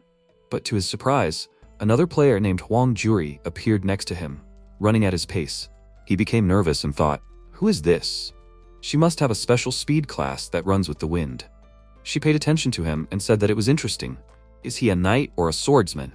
But to his surprise, another player named Huang Juri appeared next to him, running at his pace. He became nervous and thought, "Who is this? She must have a special speed class that runs with the wind." She paid attention to him and said that it was interesting. Is he a knight or a swordsman?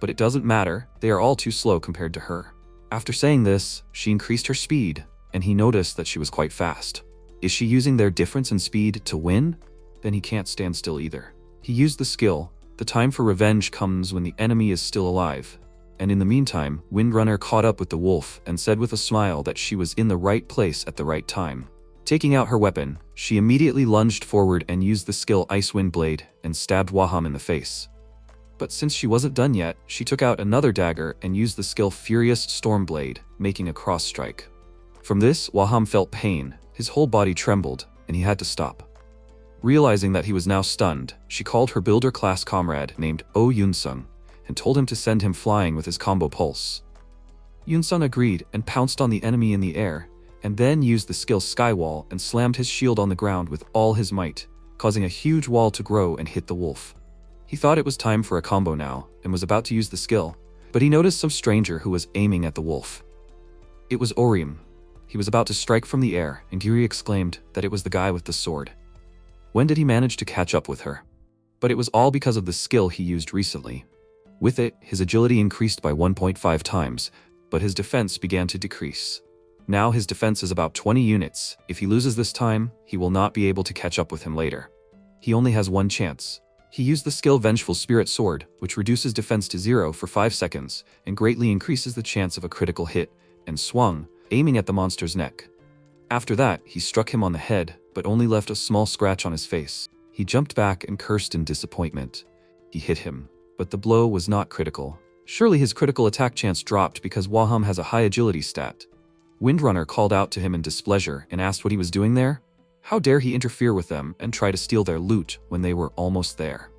But it doesn't matter, they are all too slow compared to her. After saying this, she increased her speed, and he noticed that she was quite fast. Is she using their difference in speed to win? Then he can't stand still either. He used the skill. The time for revenge comes when the enemy is still alive. And in the meantime, Windrunner caught up with the wolf and said with a smile that she was in the right place at the right time. Taking out her weapon, she immediately lunged forward and used the skill Ice Wind Blade and stabbed Waham in the face. But since she wasn't done yet, she took out another dagger and used the skill Furious Storm Blade, making a cross strike. From this, Waham felt pain, his whole body trembled, and he had to stop. Realizing that he was now stunned, she called her builder-class comrade named Oh Yunsung and told him to send him flying with his combo pulse. Yunsung agreed and pounced on the enemy in the air, and then used the skill Skywall and slammed his shield on the ground with all his might, causing a huge wall to grow and hit the wolf. He thought it was time for a combo now and was about to use the skill, but he noticed some stranger who was aiming at the wolf. It was Orium. He was about to strike from the air, and Giri exclaimed that it was the guy with the sword. When did he manage to catch up with her? But it was all because of the skill he used recently. With it, his agility increased by 1.5 times, but his defense began to decrease. Now his defense is about 20 units. If he loses this time, he will not be able to catch up with him later. He only has one chance. He used the skill Vengeful Spirit Sword, which reduces defense to 0 for 5 seconds and greatly increases the chance of a critical hit, and swung, aiming at the monster's neck. After that, he struck him on the head, but only left a small scratch on his face. He jumped back and cursed in disappointment. He hit him, but the blow was not critical. Surely his critical attack chance dropped because Waham has a high agility stat. Windrunner called out to him in displeasure and asked what he was doing there. How dare he interfere with them and try to steal their loot when they were almost there?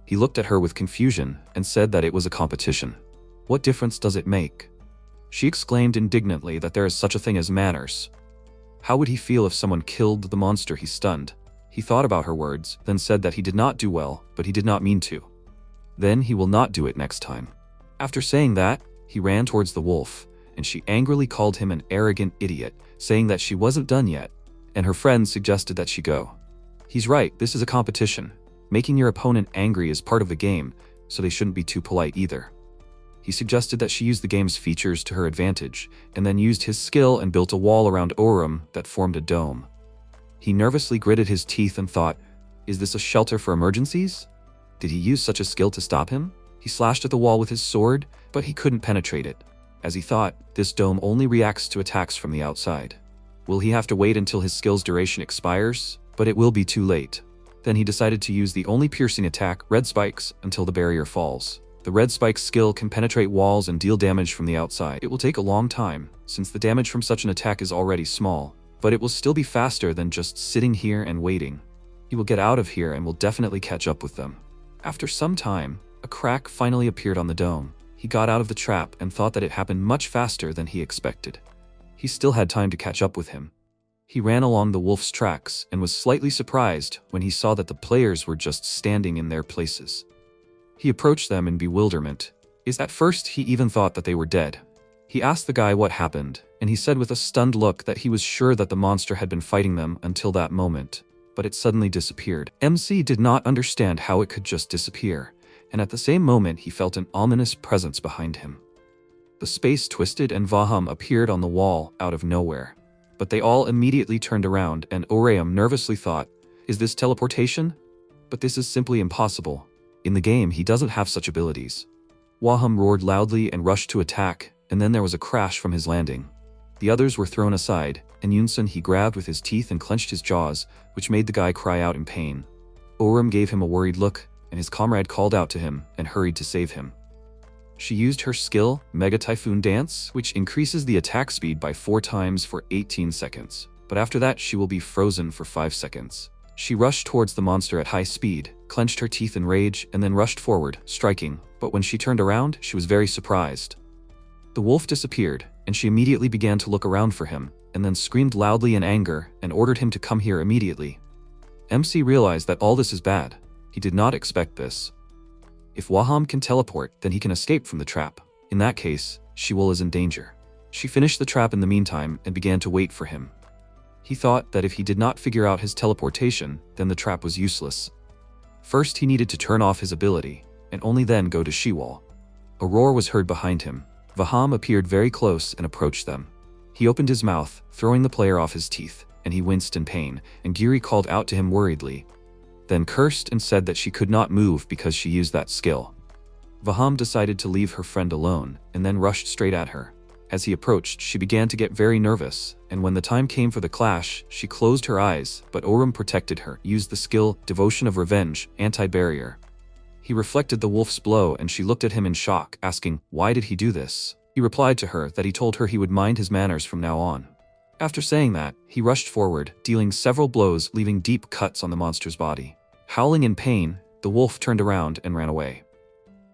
He looked at her with confusion and said that it was a competition. What difference does it make? She exclaimed indignantly that there is such a thing as manners. How would he feel if someone killed the monster he stunned? He thought about her words, then said that he did not do well, but he did not mean to. Then he will not do it next time. After saying that, he ran towards the wolf, and she angrily called him an arrogant idiot, saying that she wasn't done yet, and her friends suggested that she go. He's right, this is a competition. Making your opponent angry is part of the game, so they shouldn't be too polite either. He suggested that she use the game's features to her advantage, and then used his skill and built a wall around Orum that formed a dome. He nervously gritted his teeth and thought, is this a shelter for emergencies? Did he use such a skill to stop him? He slashed at the wall with his sword, but he couldn't penetrate it. As he thought, this dome only reacts to attacks from the outside. Will he have to wait until his skill's duration expires? But it will be too late. Then he decided to use the only piercing attack, Red Spikes, until the barrier falls. The Red Spike skill can penetrate walls and deal damage from the outside. It will take a long time, since the damage from such an attack is already small, but it will still be faster than just sitting here and waiting. He will get out of here and will definitely catch up with them. After some time, a crack finally appeared on the dome. He got out of the trap and thought that it happened much faster than he expected. He still had time to catch up with him. He ran along the wolf's tracks and was slightly surprised when he saw that the players were just standing in their places. He approached them in bewilderment. At first, he even thought that they were dead. He asked the guy what happened, and he said with a stunned look that he was sure that the monster had been fighting them until that moment, but it suddenly disappeared. MC did not understand how it could just disappear, and at the same moment he felt an ominous presence behind him. The space twisted and Vaham appeared on the wall out of nowhere. But they all immediately turned around and Orayam nervously thought, is this teleportation? But this is simply impossible. In the game, he doesn't have such abilities. Waham roared loudly and rushed to attack, and then there was a crash from his landing. The others were thrown aside, and Yunsun he grabbed with his teeth and clenched his jaws, which made the guy cry out in pain. Oram gave him a worried look, and his comrade called out to him and hurried to save him. She used her skill, Mega Typhoon Dance, which increases the attack speed by 4 times for 18 seconds. But after that, she will be frozen for 5 seconds. She rushed towards the monster at high speed, clenched her teeth in rage, and then rushed forward, striking. But when she turned around, she was very surprised. The wolf disappeared, and she immediately began to look around for him, and then screamed loudly in anger and ordered him to come here immediately. MC realized that all this is bad. He did not expect this. If Waham can teleport, then he can escape from the trap. In that case, Shiwol is in danger. She finished the trap in the meantime and began to wait for him. He thought that if he did not figure out his teleportation, then the trap was useless. First, he needed to turn off his ability, and only then go to Shiwol. A roar was heard behind him. Vaham appeared very close and approached them. He opened his mouth, throwing the player off his teeth, and he winced in pain, and Giri called out to him worriedly, then cursed and said that she could not move because she used that skill. Vaham decided to leave her friend alone, and then rushed straight at her. As he approached, she began to get very nervous, and when the time came for the clash, she closed her eyes, but Oram protected her, used the skill, Devotion of Revenge, Anti-Barrier. He reflected the wolf's blow and she looked at him in shock, asking, why did he do this? He replied to her that he told her he would mind his manners from now on. After saying that, he rushed forward, dealing several blows, leaving deep cuts on the monster's body. Howling in pain, the wolf turned around and ran away.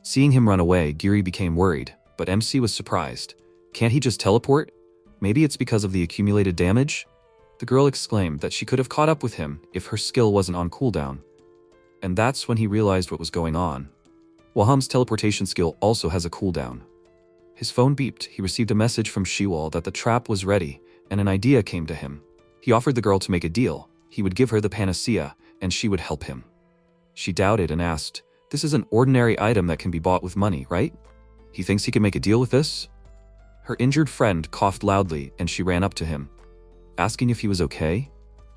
Seeing him run away, Giri became worried, but MC was surprised. Can't he just teleport? Maybe it's because of the accumulated damage? The girl exclaimed that she could have caught up with him if her skill wasn't on cooldown. And that's when he realized what was going on. Waham's teleportation skill also has a cooldown. His phone beeped. He received a message from Shiwol that the trap was ready, and an idea came to him. He offered the girl to make a deal. He would give her the panacea, and she would help him. She doubted and asked, this is an ordinary item that can be bought with money, right? He thinks he can make a deal with this? Her injured friend coughed loudly, and she ran up to him, asking if he was okay.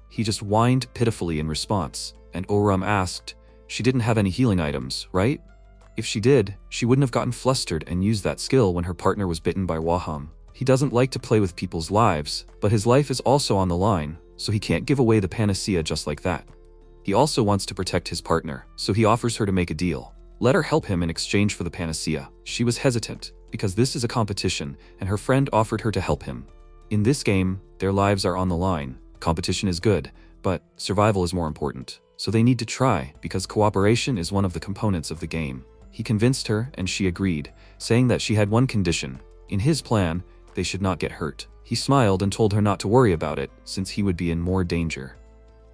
He just whined pitifully in response, and Oram asked, she didn't have any healing items, right? If she did, she wouldn't have gotten flustered and used that skill when her partner was bitten by Waham. He doesn't like to play with people's lives, but his life is also on the line, so he can't give away the panacea just like that. He also wants to protect his partner, so he offers her to make a deal. Let her help him in exchange for the panacea. She was hesitant, because this is a competition, and her friend offered her to help him. In this game, their lives are on the line. Competition is good, but survival is more important. So they need to try, because cooperation is one of the components of the game. He convinced her, and she agreed, saying that she had one condition. In his plan, they should not get hurt. He smiled and told her not to worry about it, since he would be in more danger.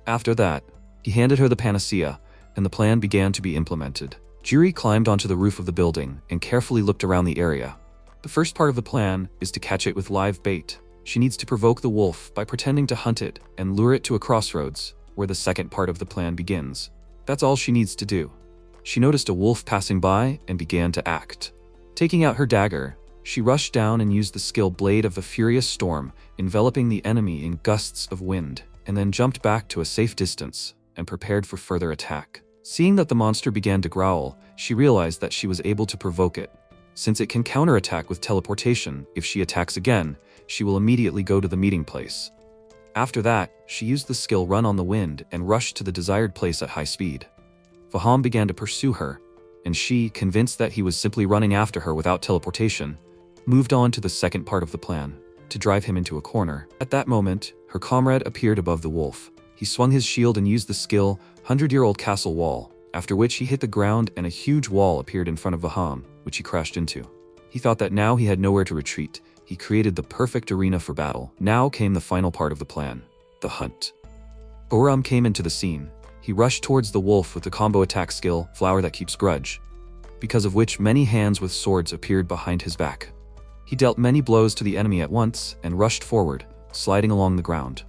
After that, he handed her the panacea, and the plan began to be implemented. Jiri climbed onto the roof of the building and carefully looked around the area. The first part of the plan is to catch it with live bait. She needs to provoke the wolf by pretending to hunt it and lure it to a crossroads, where the second part of the plan begins. That's all she needs to do. She noticed a wolf passing by and began to act. Taking out her dagger, she rushed down and used the skill Blade of the Furious Storm, enveloping the enemy in gusts of wind, and then jumped back to a safe distance and prepared for further attack. Seeing that the monster began to growl, she realized that she was able to provoke it. Since it can counterattack with teleportation, if she attacks again, she will immediately go to the meeting place. After that, she used the skill Run on the Wind and rushed to the desired place at high speed. Vaham began to pursue her, and she, convinced that he was simply running after her without teleportation, moved on to the second part of the plan, to drive him into a corner. At that moment, her comrade appeared above the wolf. He swung his shield and used the skill 100-Year-Old Castle Wall, after which he hit the ground and a huge wall appeared in front of Vaham, which he crashed into. He thought that now he had nowhere to retreat. He created the perfect arena for battle. Now came the final part of the plan, the hunt. Oram came into the scene. He rushed towards the wolf with the combo attack skill, Flower That Keeps Grudge, because of which many hands with swords appeared behind his back. He dealt many blows to the enemy at once and rushed forward, sliding along the ground.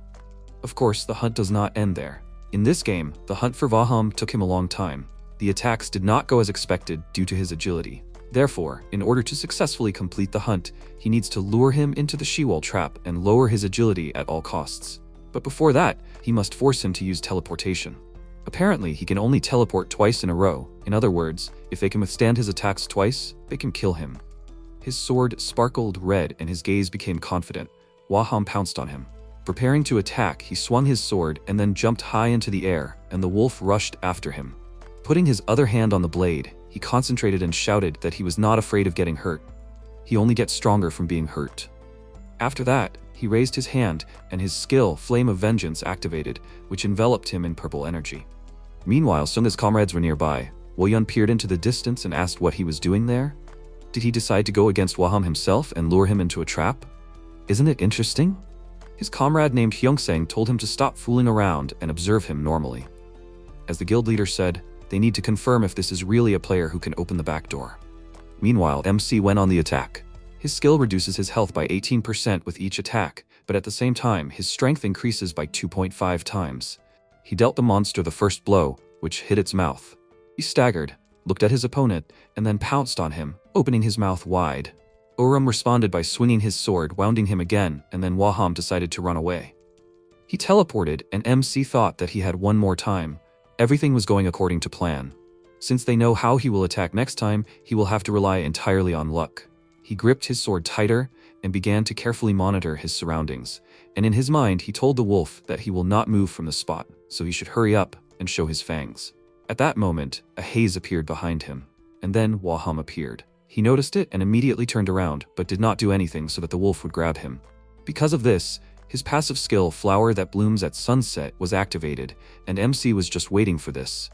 Of course, the hunt does not end there. In this game, the hunt for Vaham took him a long time. The attacks did not go as expected due to his agility. Therefore, in order to successfully complete the hunt, he needs to lure him into the She-Wall trap and lower his agility at all costs. But before that, he must force him to use teleportation. Apparently, he can only teleport twice in a row. In other words, if they can withstand his attacks twice, they can kill him. His sword sparkled red and his gaze became confident. Waham pounced on him. Preparing to attack, he swung his sword and then jumped high into the air, and the wolf rushed after him. Putting his other hand on the blade, he concentrated and shouted that he was not afraid of getting hurt. He only gets stronger from being hurt. After that, he raised his hand, and his skill, Flame of Vengeance, activated, which enveloped him in purple energy. Meanwhile, Sunga's comrades were nearby. Woyun peered into the distance and asked what he was doing there. Did he decide to go against Waham himself and lure him into a trap? Isn't it interesting? His comrade named Hyungsang told him to stop fooling around and observe him normally. As the guild leader said, they need to confirm if this is really a player who can open the back door. Meanwhile, MC went on the attack. His skill reduces his health by 18% with each attack, but at the same time, his strength increases by 2.5 times. He dealt the monster the first blow, which hit its mouth. He staggered, looked at his opponent, and then pounced on him, opening his mouth wide. Oram responded by swinging his sword, wounding him again, and then Waham decided to run away. He teleported, and MC thought that he had one more time. Everything was going according to plan. Since they know how he will attack next time, he will have to rely entirely on luck. He gripped his sword tighter and began to carefully monitor his surroundings, and in his mind he told the wolf that he will not move from the spot, so he should hurry up and show his fangs. At that moment, a haze appeared behind him, and then Waham appeared. He noticed it and immediately turned around, but did not do anything so that the wolf would grab him. Because of this, his passive skill, Flower That Blooms at Sunset, was activated, and MC was just waiting for this.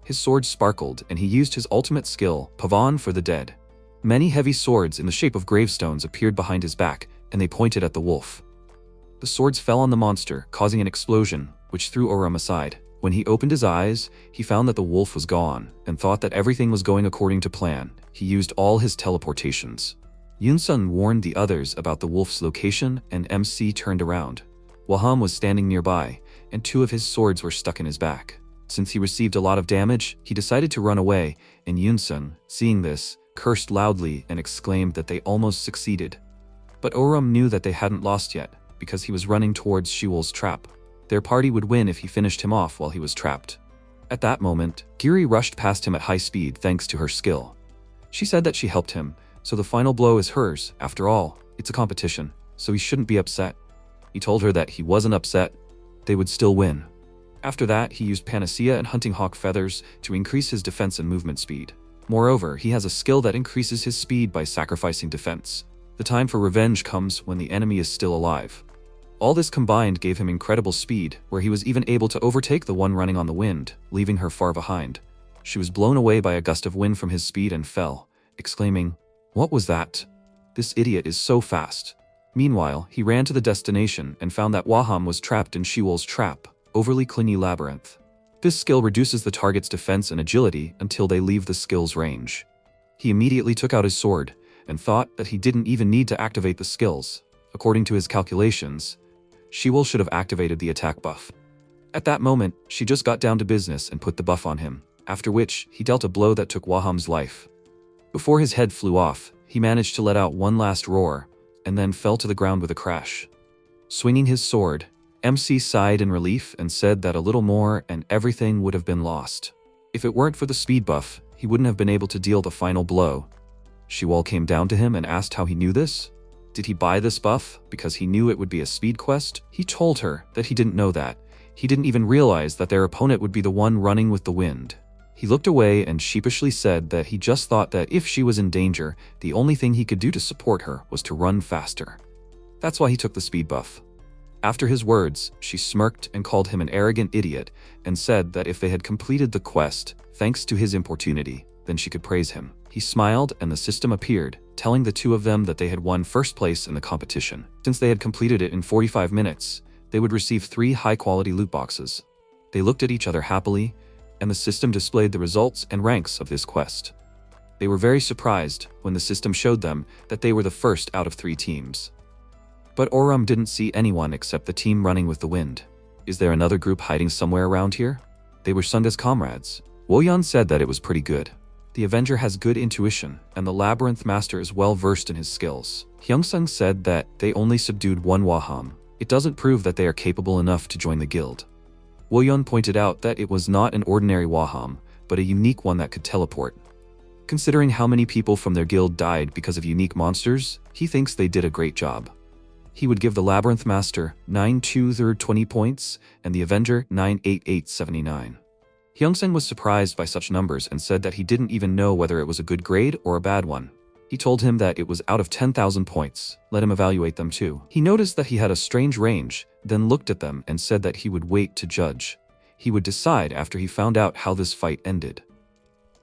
His sword sparkled, and he used his ultimate skill, Pavan for the Dead. Many heavy swords in the shape of gravestones appeared behind his back, and they pointed at the wolf. The swords fell on the monster, causing an explosion, which threw Oram aside. When he opened his eyes, he found that the wolf was gone, and thought that everything was going according to plan. He used all his teleportations. Yunsun warned the others about the wolf's location, and MC turned around. Waham was standing nearby, and two of his swords were stuck in his back. Since he received a lot of damage, he decided to run away, and Yunsun, seeing this, cursed loudly and exclaimed that they almost succeeded. But Oram knew that they hadn't lost yet, because he was running towards She-Wolf's trap. Their party would win if he finished him off while he was trapped. At that moment, Giri rushed past him at high speed thanks to her skill. She said that she helped him, so the final blow is hers. After all, it's a competition, so he shouldn't be upset. He told her that he wasn't upset. They would still win. After that, he used Panacea and Hunting Hawk Feathers to increase his defense and movement speed. Moreover, he has a skill that increases his speed by sacrificing defense. The time for revenge comes when the enemy is still alive. All this combined gave him incredible speed, where he was even able to overtake the one running on the wind, leaving her far behind. She was blown away by a gust of wind from his speed and fell, exclaiming, "What was that? This idiot is so fast." Meanwhile, he ran to the destination and found that Waham was trapped in She-Wolf's trap, Overly Clingy Labyrinth. This skill reduces the target's defense and agility until they leave the skill's range. He immediately took out his sword and thought that he didn't even need to activate the skills. According to his calculations, She-Wolf should have activated the attack buff. At that moment, she just got down to business and put the buff on him, after which he dealt a blow that took Waham's life. Before his head flew off, he managed to let out one last roar, and then fell to the ground with a crash. Swinging his sword, MC sighed in relief and said that a little more and everything would have been lost. If it weren't for the speed buff, he wouldn't have been able to deal the final blow. She-Wolf came down to him and asked how he knew this. Did he buy this buff because he knew it would be a speed quest? He told her that he didn't know that. He didn't even realize that their opponent would be the one running with the wind. He looked away and sheepishly said that he just thought that if she was in danger, the only thing he could do to support her was to run faster. That's why he took the speed buff. After his words, she smirked and called him an arrogant idiot and said that if they had completed the quest, thanks to his importunity, then she could praise him. He smiled and the system appeared, telling the two of them that they had won first place in the competition. Since they had completed it in 45 minutes, they would receive 3 high-quality loot boxes. They looked at each other happily, and the system displayed the results and ranks of this quest. They were very surprised when the system showed them that they were the first out of 3 teams. But Oram didn't see anyone except the team running with the wind. Is there another group hiding somewhere around here? They were Sunga's comrades. Woyan said that it was pretty good. The Avenger has good intuition, and the Labyrinth Master is well versed in his skills. Hyungsung said that they only subdued one Waham. It doesn't prove that they are capable enough to join the guild. Woyun pointed out that it was not an ordinary Waham, but a unique one that could teleport. Considering how many people from their guild died because of unique monsters, he thinks they did a great job. He would give the Labyrinth Master 9,220 points and the Avenger 9,8879. Hyungsung was surprised by such numbers and said that he didn't even know whether it was a good grade or a bad one. He told him that it was out of 10,000 points, let him evaluate them too. He noticed that he had a strange range, then looked at them and said that he would wait to judge. He would decide after he found out how this fight ended.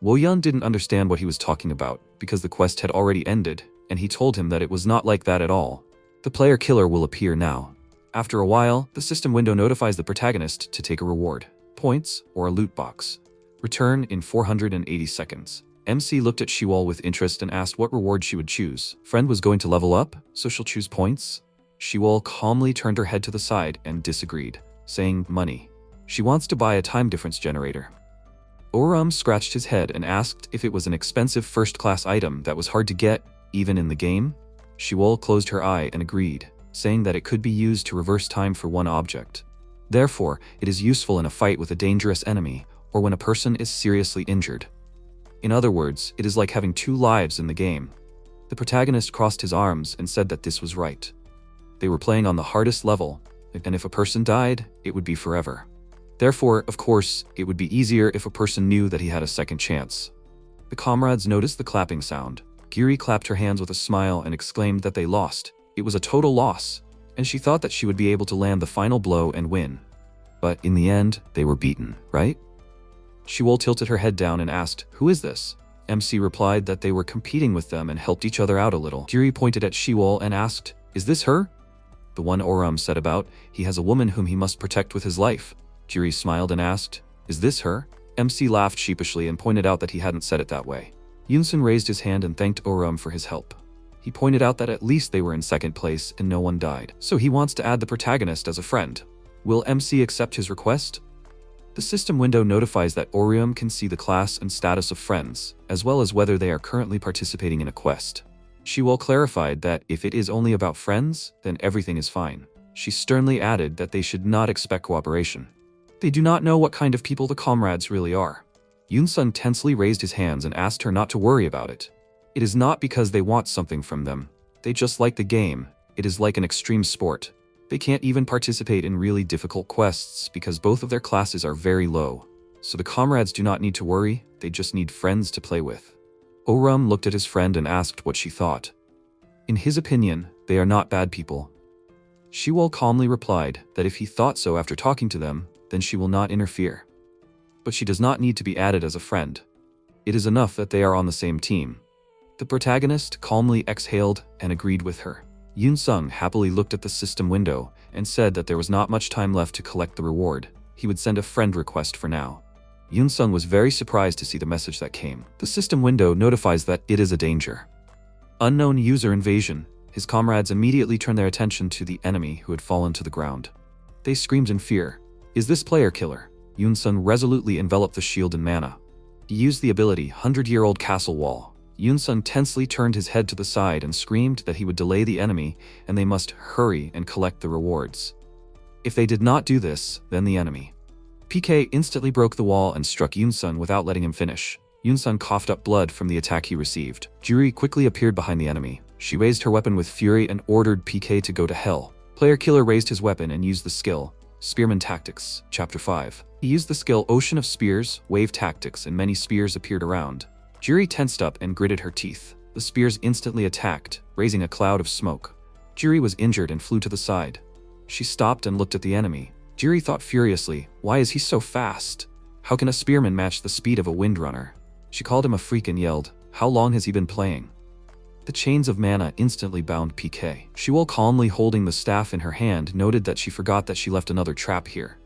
Woyun didn't understand what he was talking about, because the quest had already ended, and he told him that it was not like that at all. The player killer will appear now. After a while, the system window notifies the protagonist to take a reward, points, or a loot box. Return in 480 seconds. MC looked at Shiwol with interest and asked what reward she would choose. Friend was going to level up, so she'll choose points? Shiwol calmly turned her head to the side and disagreed, saying money. She wants to buy a time difference generator. Oram scratched his head and asked if it was an expensive first-class item that was hard to get, even in the game. Shiwol closed her eye and agreed, saying that it could be used to reverse time for one object. Therefore, it is useful in a fight with a dangerous enemy, or when a person is seriously injured. In other words, it is like having two lives in the game. The protagonist crossed his arms and said that this was right. They were playing on the hardest level, and if a person died, it would be forever. Therefore, of course, it would be easier if a person knew that he had a second chance. The comrades noticed the clapping sound. Giri clapped her hands with a smile and exclaimed that they lost. It was a total loss, and she thought that she would be able to land the final blow and win. But in the end, they were beaten, right? Shiwol tilted her head down and asked, "Who is this?" MC replied that they were competing with them and helped each other out a little. Giri pointed at Shiwol and asked, "Is this her?" The one Oram said about, he has a woman whom he must protect with his life. Giri smiled and asked, "Is this her?" MC laughed sheepishly and pointed out that he hadn't said it that way. Yunsun raised his hand and thanked Oram for his help. He pointed out that at least they were in second place and no one died, so he wants to add the protagonist as a friend. Will MC accept his request? The system window notifies that Orium can see the class and status of friends, as well as whether they are currently participating in a quest. Shiwol clarified that if it is only about friends, then everything is fine. She sternly added that they should not expect cooperation. They do not know what kind of people the comrades really are. Yunsun tensely raised his hands and asked her not to worry about it. It is not because they want something from them. They just like the game. It is like an extreme sport. They can't even participate in really difficult quests because both of their classes are very low. So the comrades do not need to worry, they just need friends to play with. Oram looked at his friend and asked what she thought. In his opinion, they are not bad people. Shiwol calmly replied that if he thought so after talking to them, then she will not interfere. But she does not need to be added as a friend. It is enough that they are on the same team. The protagonist calmly exhaled and agreed with her. Yunsung happily looked at the system window and said that there was not much time left to collect the reward. He would send a friend request for now. Yunsung was very surprised to see the message that came. The system window notifies that it is a danger. Unknown user invasion. His comrades immediately turned their attention to the enemy who had fallen to the ground. They screamed in fear. Is this player killer? Yunsung resolutely enveloped the shield in mana. He used the ability 100-year-old castle wall. Yunsung tensely turned his head to the side and screamed that he would delay the enemy and they must hurry and collect the rewards. If they did not do this, then the enemy. PK instantly broke the wall and struck Yunsung without letting him finish. Yunsung coughed up blood from the attack he received. Juri quickly appeared behind the enemy. She raised her weapon with fury and ordered PK to go to hell. Player killer raised his weapon and used the skill Spearman Tactics, Chapter 5. He used the skill Ocean of Spears, Wave Tactics, and many spears appeared around. Juri tensed up and gritted her teeth. The spears instantly attacked, raising a cloud of smoke. Juri was injured and flew to the side. She stopped and looked at the enemy. Juri thought furiously, why is he so fast? How can a spearman match the speed of a windrunner? She called him a freak and yelled, how long has he been playing? The chains of mana instantly bound PK. Shiwol, calmly holding the staff in her hand, noted that she forgot that she left another trap here.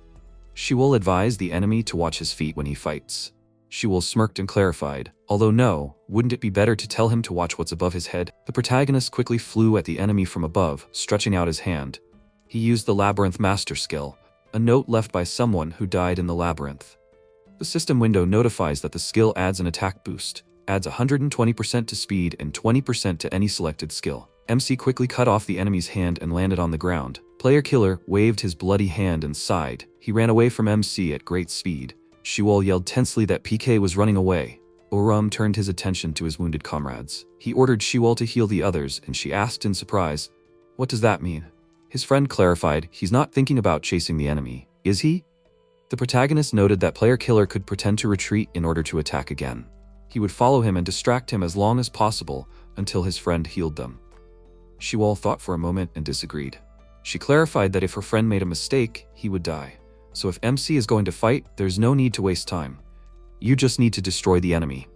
Shiwol advised the enemy to watch his feet when he fights. Shiwol smirked and clarified, although no, wouldn't it be better to tell him to watch what's above his head? The protagonist quickly flew at the enemy from above, stretching out his hand. He used the Labyrinth Master skill, a note left by someone who died in the labyrinth. The system window notifies that the skill adds an attack boost. Adds 120% to speed and 20% to any selected skill. MC quickly cut off the enemy's hand and landed on the ground. Player Killer waved his bloody hand and sighed. He ran away from MC at great speed. Shiwol yelled tensely that PK was running away. Oram turned his attention to his wounded comrades. He ordered Shiwol to heal the others, and she asked in surprise, "What does that mean?" His friend clarified, "He's not thinking about chasing the enemy, is he?" The protagonist noted that Player Killer could pretend to retreat in order to attack again. He would follow him and distract him as long as possible until his friend healed them. Shiwol thought for a moment and disagreed. She clarified that if her friend made a mistake, he would die. So if MC is going to fight, there's no need to waste time. You just need to destroy the enemy.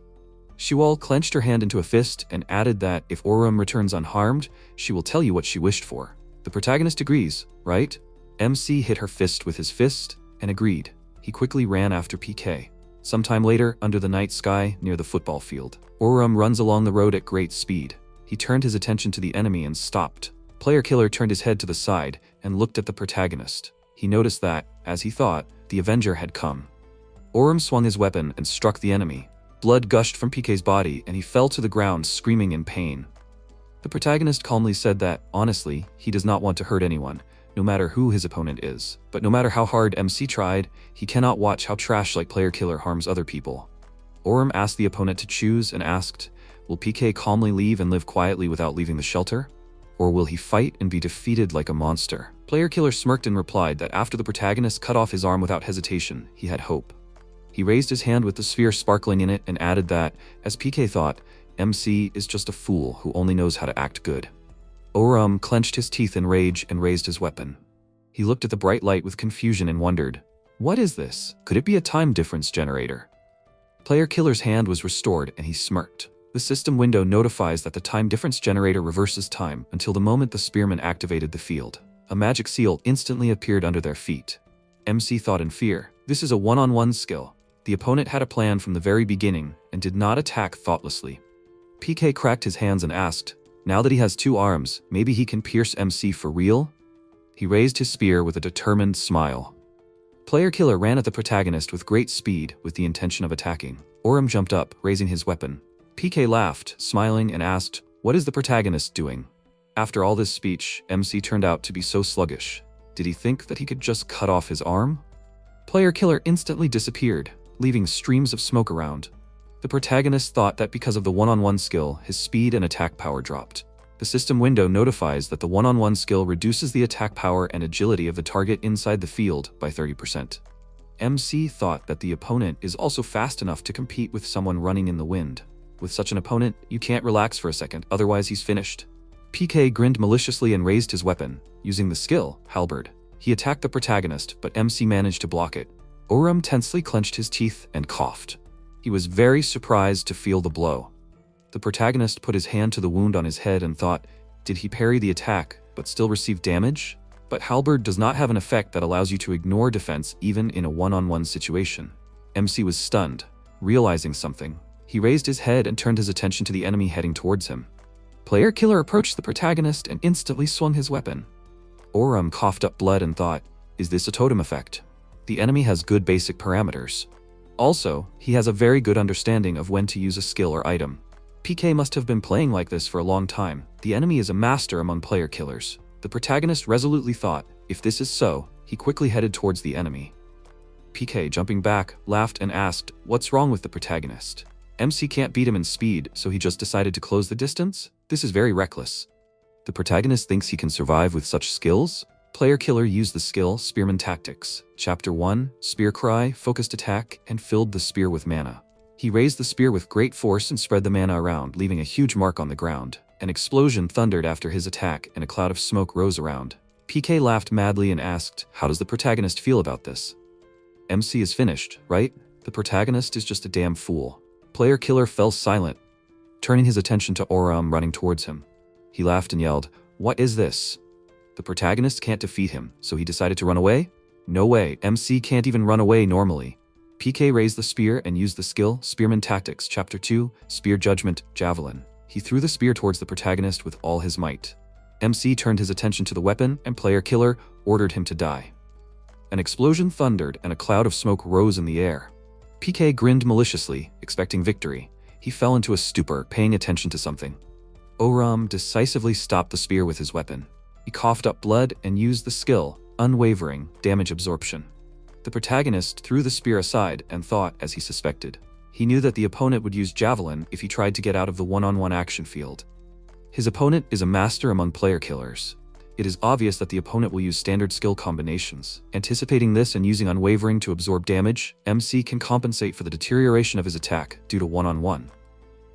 Shiwol clenched her hand into a fist and added that if Oram returns unharmed, she will tell you what she wished for. The protagonist agrees, right? MC hit her fist with his fist and agreed. He quickly ran after PK. Sometime later, under the night sky near the football field, Oram runs along the road at great speed. He turned his attention to the enemy and stopped. Player Killer turned his head to the side and looked at the protagonist. He noticed that, as he thought, the Avenger had come. Oram swung his weapon and struck the enemy. Blood gushed from PK's body and he fell to the ground screaming in pain. The protagonist calmly said that, honestly, he does not want to hurt anyone, no matter who his opponent is. But no matter how hard MC tried, he cannot watch how trash-like Player Killer harms other people. Oram asked the opponent to choose and asked, will PK calmly leave and live quietly without leaving the shelter? Or will he fight and be defeated like a monster? Player Killer smirked and replied that after the protagonist cut off his arm without hesitation, he had hope. He raised his hand with the sphere sparkling in it and added that, as PK thought, MC is just a fool who only knows how to act good. Oram clenched his teeth in rage and raised his weapon. He looked at the bright light with confusion and wondered, what is this? Could it be a time difference generator? Player Killer's hand was restored and he smirked. The system window notifies that the time difference generator reverses time until the moment the spearman activated the field. A magic seal instantly appeared under their feet. MC thought in fear, this is a one-on-one skill. The opponent had a plan from the very beginning and did not attack thoughtlessly. PK cracked his hands and asked, now that he has two arms, maybe he can pierce MC for real? He raised his spear with a determined smile. Player Killer ran at the protagonist with great speed with the intention of attacking. Oram jumped up, raising his weapon. PK laughed, smiling, and asked, what is the protagonist doing? After all this speech, MC turned out to be so sluggish. Did he think that he could just cut off his arm? Player Killer instantly disappeared, leaving streams of smoke around. The protagonist thought that because of the one-on-one skill, his speed and attack power dropped. The system window notifies that the one-on-one skill reduces the attack power and agility of the target inside the field by 30%. MC thought that the opponent is also fast enough to compete with someone running in the wind. With such an opponent, you can't relax for a second, otherwise he's finished. PK grinned maliciously and raised his weapon, using the skill, halberd. He attacked the protagonist, but MC managed to block it. Oram tensely clenched his teeth and coughed. He was very surprised to feel the blow. The protagonist put his hand to the wound on his head and thought, did he parry the attack, but still receive damage? But halberd does not have an effect that allows you to ignore defense even in a one-on-one situation. MC was stunned, realizing something. He raised his head and turned his attention to the enemy heading towards him. Player Killer approached the protagonist and instantly swung his weapon. Oram coughed up blood and thought, is this a totem effect? The enemy has good basic parameters. Also, he has a very good understanding of when to use a skill or item. PK must have been playing like this for a long time. The enemy is a master among player killers. The protagonist resolutely thought, if this is so, he quickly headed towards the enemy. PK, jumping back, laughed and asked, what's wrong with the protagonist? MC can't beat him in speed, so he just decided to close the distance? This is very reckless. The protagonist thinks he can survive with such skills? Player Killer used the skill Spearman Tactics. Chapter 1, Spear Cry, Focused Attack, and filled the spear with mana. He raised the spear with great force and spread the mana around, leaving a huge mark on the ground. An explosion thundered after his attack and a cloud of smoke rose around. PK laughed madly and asked, how does the protagonist feel about this? MC is finished, right? The protagonist is just a damn fool. Player Killer fell silent, turning his attention to Oram running towards him. He laughed and yelled, what is this? The protagonist can't defeat him, so he decided to run away? No way, MC can't even run away normally. PK raised the spear and used the skill Spearman Tactics. Chapter 2, Spear Judgment, Javelin. He threw the spear towards the protagonist with all his might. MC turned his attention to the weapon and Player Killer ordered him to die. An explosion thundered and a cloud of smoke rose in the air. PK grinned maliciously, expecting victory. He fell into a stupor, paying attention to something. Oram decisively stopped the spear with his weapon. He coughed up blood and used the skill, unwavering, damage absorption. The protagonist threw the spear aside and thought as he suspected. He knew that the opponent would use javelin if he tried to get out of the one-on-one action field. His opponent is a master among player killers. It is obvious that the opponent will use standard skill combinations. Anticipating this and using unwavering to absorb damage, MC can compensate for the deterioration of his attack due to one-on-one.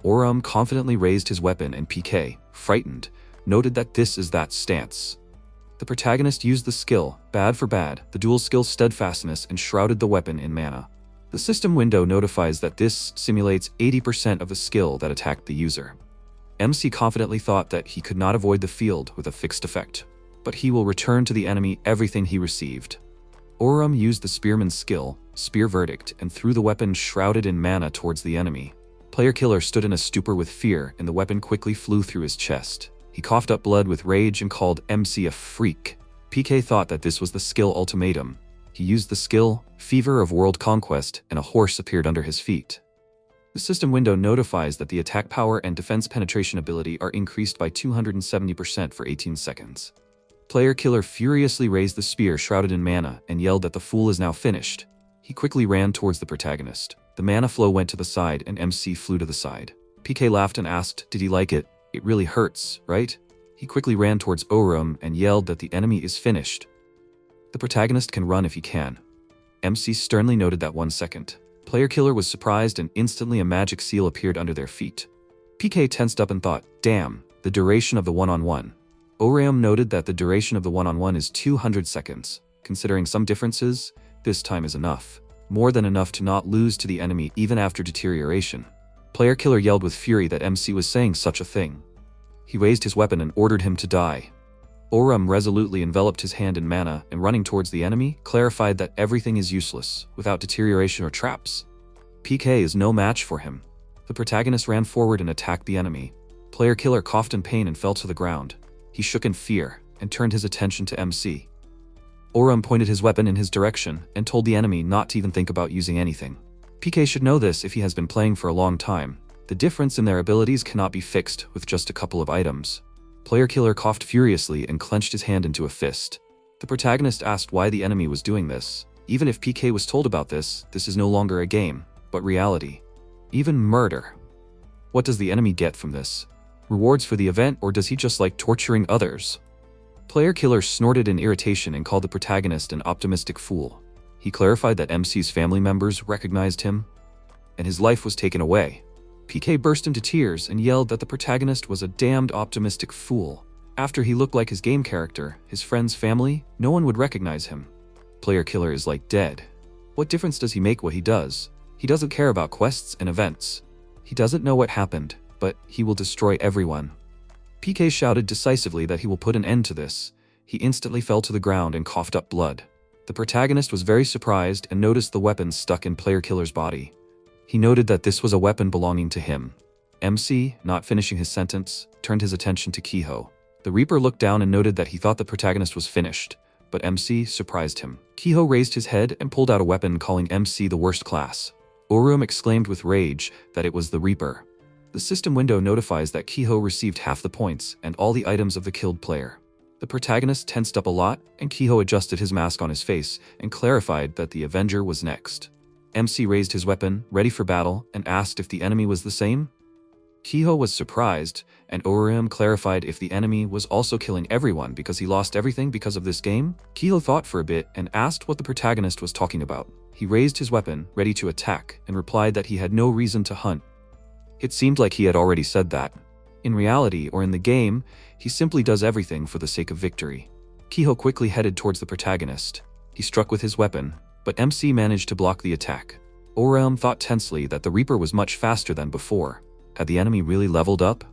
Oram confidently raised his weapon and PK, frightened, noted that this is that stance. The protagonist used the skill, bad for bad, the dual skill steadfastness, and shrouded the weapon in mana. The system window notifies that this simulates 80% of the skill that attacked the user. MC confidently thought that he could not avoid the field with a fixed effect, but he will return to the enemy everything he received. Oram used the spearman's skill, Spear Verdict, and threw the weapon shrouded in mana towards the enemy. Player killer stood in a stupor with fear, and the weapon quickly flew through his chest. He coughed up blood with rage and called MC a freak. PK thought that this was the skill ultimatum. He used the skill, Fever of World Conquest, and a horse appeared under his feet. The system window notifies that the attack power and defense penetration ability are increased by 270% for 18 seconds. Player killer furiously raised the spear shrouded in mana and yelled that the fool is now finished. He quickly ran towards the protagonist. The mana flow went to the side and MC flew to the side. PK laughed and asked, did he like it? It really hurts, right? He quickly ran towards Oram and yelled that the enemy is finished. The protagonist can run if he can. MC sternly noted that 1 second. Player killer was surprised and instantly a magic seal appeared under their feet. PK tensed up and thought, damn, the duration of the one-on-one. Oram noted that the duration of the one-on-one is 200 seconds. Considering some differences, this time is enough. More than enough to not lose to the enemy even after deterioration. Player killer yelled with fury that MC was saying such a thing. He raised his weapon and ordered him to die. Oram resolutely enveloped his hand in mana and running towards the enemy, clarified that everything is useless, without deterioration or traps. PK is no match for him. The protagonist ran forward and attacked the enemy. Player killer coughed in pain and fell to the ground. He shook in fear and turned his attention to MC. Oram pointed his weapon in his direction and told the enemy not to even think about using anything. PK should know this if he has been playing for a long time. The difference in their abilities cannot be fixed with just a couple of items. Player killer coughed furiously and clenched his hand into a fist. The protagonist asked why the enemy was doing this. Even if PK was told about this, this is no longer a game, but reality. Even murder. What does the enemy get from this? Rewards for the event, or does he just like torturing others? Player killer snorted in irritation and called the protagonist an optimistic fool. He clarified that MC's family members recognized him, and his life was taken away. PK burst into tears and yelled that the protagonist was a damned optimistic fool. After he looked like his game character, his friend's family, no one would recognize him. Player killer is like dead. What difference does he make what he does? He doesn't care about quests and events. He doesn't know what happened, but he will destroy everyone. PK shouted decisively that he will put an end to this. He instantly fell to the ground and coughed up blood. The protagonist was very surprised and noticed the weapon stuck in player killer's body. He noted that this was a weapon belonging to him. MC, not finishing his sentence, turned his attention to Kiho. The Reaper looked down and noted that he thought the protagonist was finished, but MC surprised him. Kiho raised his head and pulled out a weapon, calling MC the worst class. Orum exclaimed with rage that it was the Reaper. The system window notifies that Kiho received half the points and all the items of the killed player. The protagonist tensed up a lot, and Kiho adjusted his mask on his face and clarified that the Avenger was next. MC raised his weapon, ready for battle, and asked if the enemy was the same. Kiho was surprised, and Orim clarified if the enemy was also killing everyone because he lost everything because of this game. Kiho thought for a bit and asked what the protagonist was talking about. He raised his weapon, ready to attack, and replied that he had no reason to hunt. It seemed like he had already said that. In reality, or in the game, he simply does everything for the sake of victory. Kiho quickly headed towards the protagonist. He struck with his weapon, but MC managed to block the attack. Orelm thought tensely that the Reaper was much faster than before. Had the enemy really leveled up?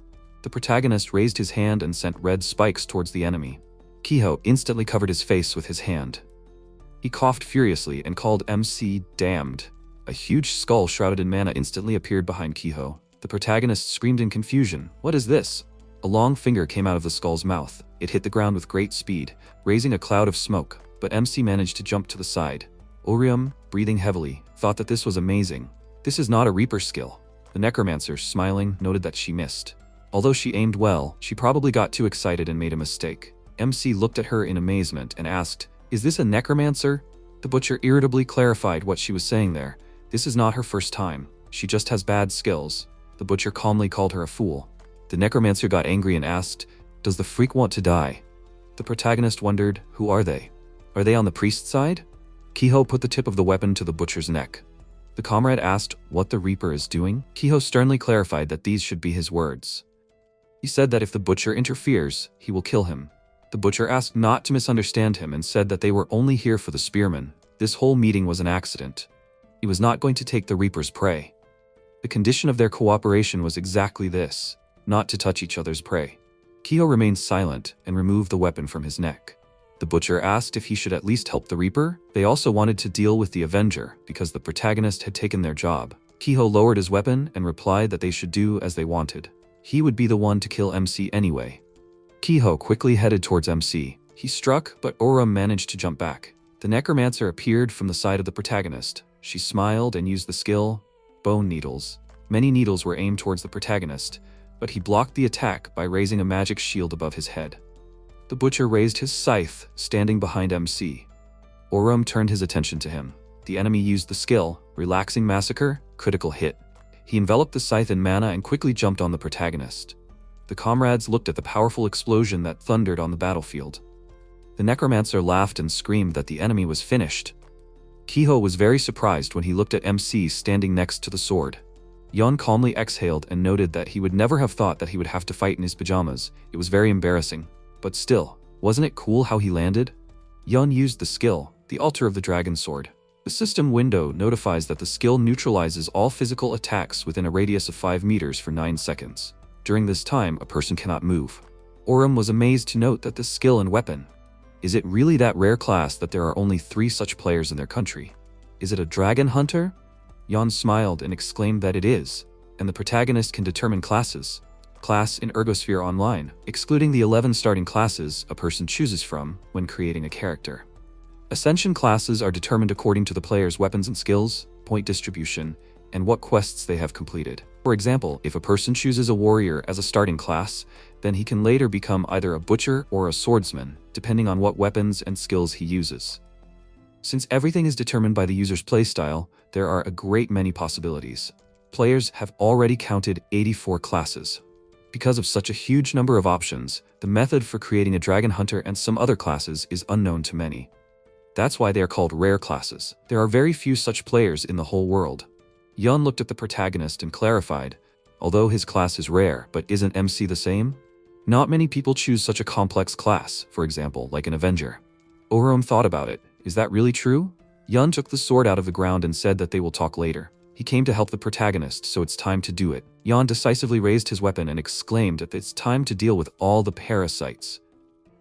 The protagonist raised his hand and sent red spikes towards the enemy. Kiho instantly covered his face with his hand. He coughed furiously and called MC damned. A huge skull shrouded in mana instantly appeared behind Kiho. The protagonist screamed in confusion. What is this? A long finger came out of the skull's mouth. It hit the ground with great speed, raising a cloud of smoke, but MC managed to jump to the side. Orium, breathing heavily, thought that this was amazing. This is not a Reaper skill. The necromancer, smiling, noted that she missed. Although she aimed well, she probably got too excited and made a mistake. MC looked at her in amazement and asked, "Is this a necromancer?" The butcher irritably clarified what she was saying there. This is not her first time. She just has bad skills. The butcher calmly called her a fool. The necromancer got angry and asked, "Does the freak want to die?" The protagonist wondered, who are they? Are they on the priest's side? Kiho put the tip of the weapon to the butcher's neck. The comrade asked what the Reaper is doing. Kiho sternly clarified that these should be his words. He said that if the butcher interferes, he will kill him. The butcher asked not to misunderstand him and said that they were only here for the spearman. This whole meeting was an accident. He was not going to take the Reaper's prey. The condition of their cooperation was exactly this, not to touch each other's prey. Kiho remained silent and removed the weapon from his neck. The butcher asked if he should at least help the Reaper. They also wanted to deal with the Avenger because the protagonist had taken their job. Kiho lowered his weapon and replied that they should do as they wanted. He would be the one to kill MC anyway. Kiho quickly headed towards MC. He struck, but Oram managed to jump back. The necromancer appeared from the side of the protagonist. She smiled and used the skill, Bone Needles. Many needles were aimed towards the protagonist, but he blocked the attack by raising a magic shield above his head. The butcher raised his scythe, standing behind MC. Oram turned his attention to him. The enemy used the skill, Relaxing Massacre, critical hit. He enveloped the scythe in mana and quickly jumped on the protagonist. The comrades looked at the powerful explosion that thundered on the battlefield. The necromancer laughed and screamed that the enemy was finished. Kiho was very surprised when he looked at MC standing next to the sword. Yon calmly exhaled and noted that he would never have thought that he would have to fight in his pajamas. It was very embarrassing. But still, wasn't it cool how he landed? Yon used the skill, the Altar of the Dragon Sword. The system window notifies that the skill neutralizes all physical attacks within a radius of 5 meters for 9 seconds. During this time, a person cannot move. Oram was amazed to note that this skill and weapon. Is it really that rare class that there are only 3 such players in their country? Is it a dragon hunter? Yon smiled and exclaimed that it is, and the protagonist can determine classes. Class in Ergosphere Online, excluding the 11 starting classes a person chooses from when creating a character. Ascension classes are determined according to the player's weapons and skills, point distribution, and what quests they have completed. For example, if a person chooses a warrior as a starting class, then he can later become either a butcher or a swordsman, depending on what weapons and skills he uses. Since everything is determined by the user's playstyle, there are a great many possibilities. Players have already counted 84 classes. Because of such a huge number of options, the method for creating a dragon hunter and some other classes is unknown to many. That's why they are called rare classes. There are very few such players in the whole world. Yon looked at the protagonist and clarified, although his class is rare, but isn't MC the same? Not many people choose such a complex class, for example, like an Avenger. Oram thought about it. Is that really true? Yon took the sword out of the ground and said that they will talk later. He came to help the protagonist, so it's time to do it. Yon decisively raised his weapon and exclaimed that it's time to deal with all the parasites.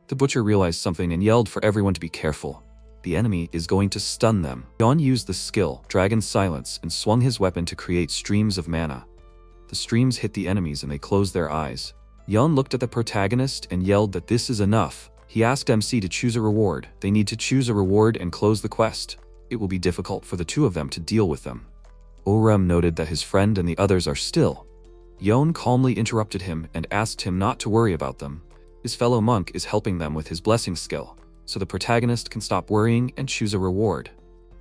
The butcher realized something and yelled for everyone to be careful. The enemy is going to stun them. Yon used the skill, Dragon Silence, and swung his weapon to create streams of mana. The streams hit the enemies and they closed their eyes. Yon looked at the protagonist and yelled that this is enough. He asked MC to choose a reward. They need to choose a reward and close the quest. It will be difficult for the two of them to deal with them. Oram noted that his friend and the others are still. Yon calmly interrupted him and asked him not to worry about them. His fellow monk is helping them with his blessing skill, so the protagonist can stop worrying and choose a reward.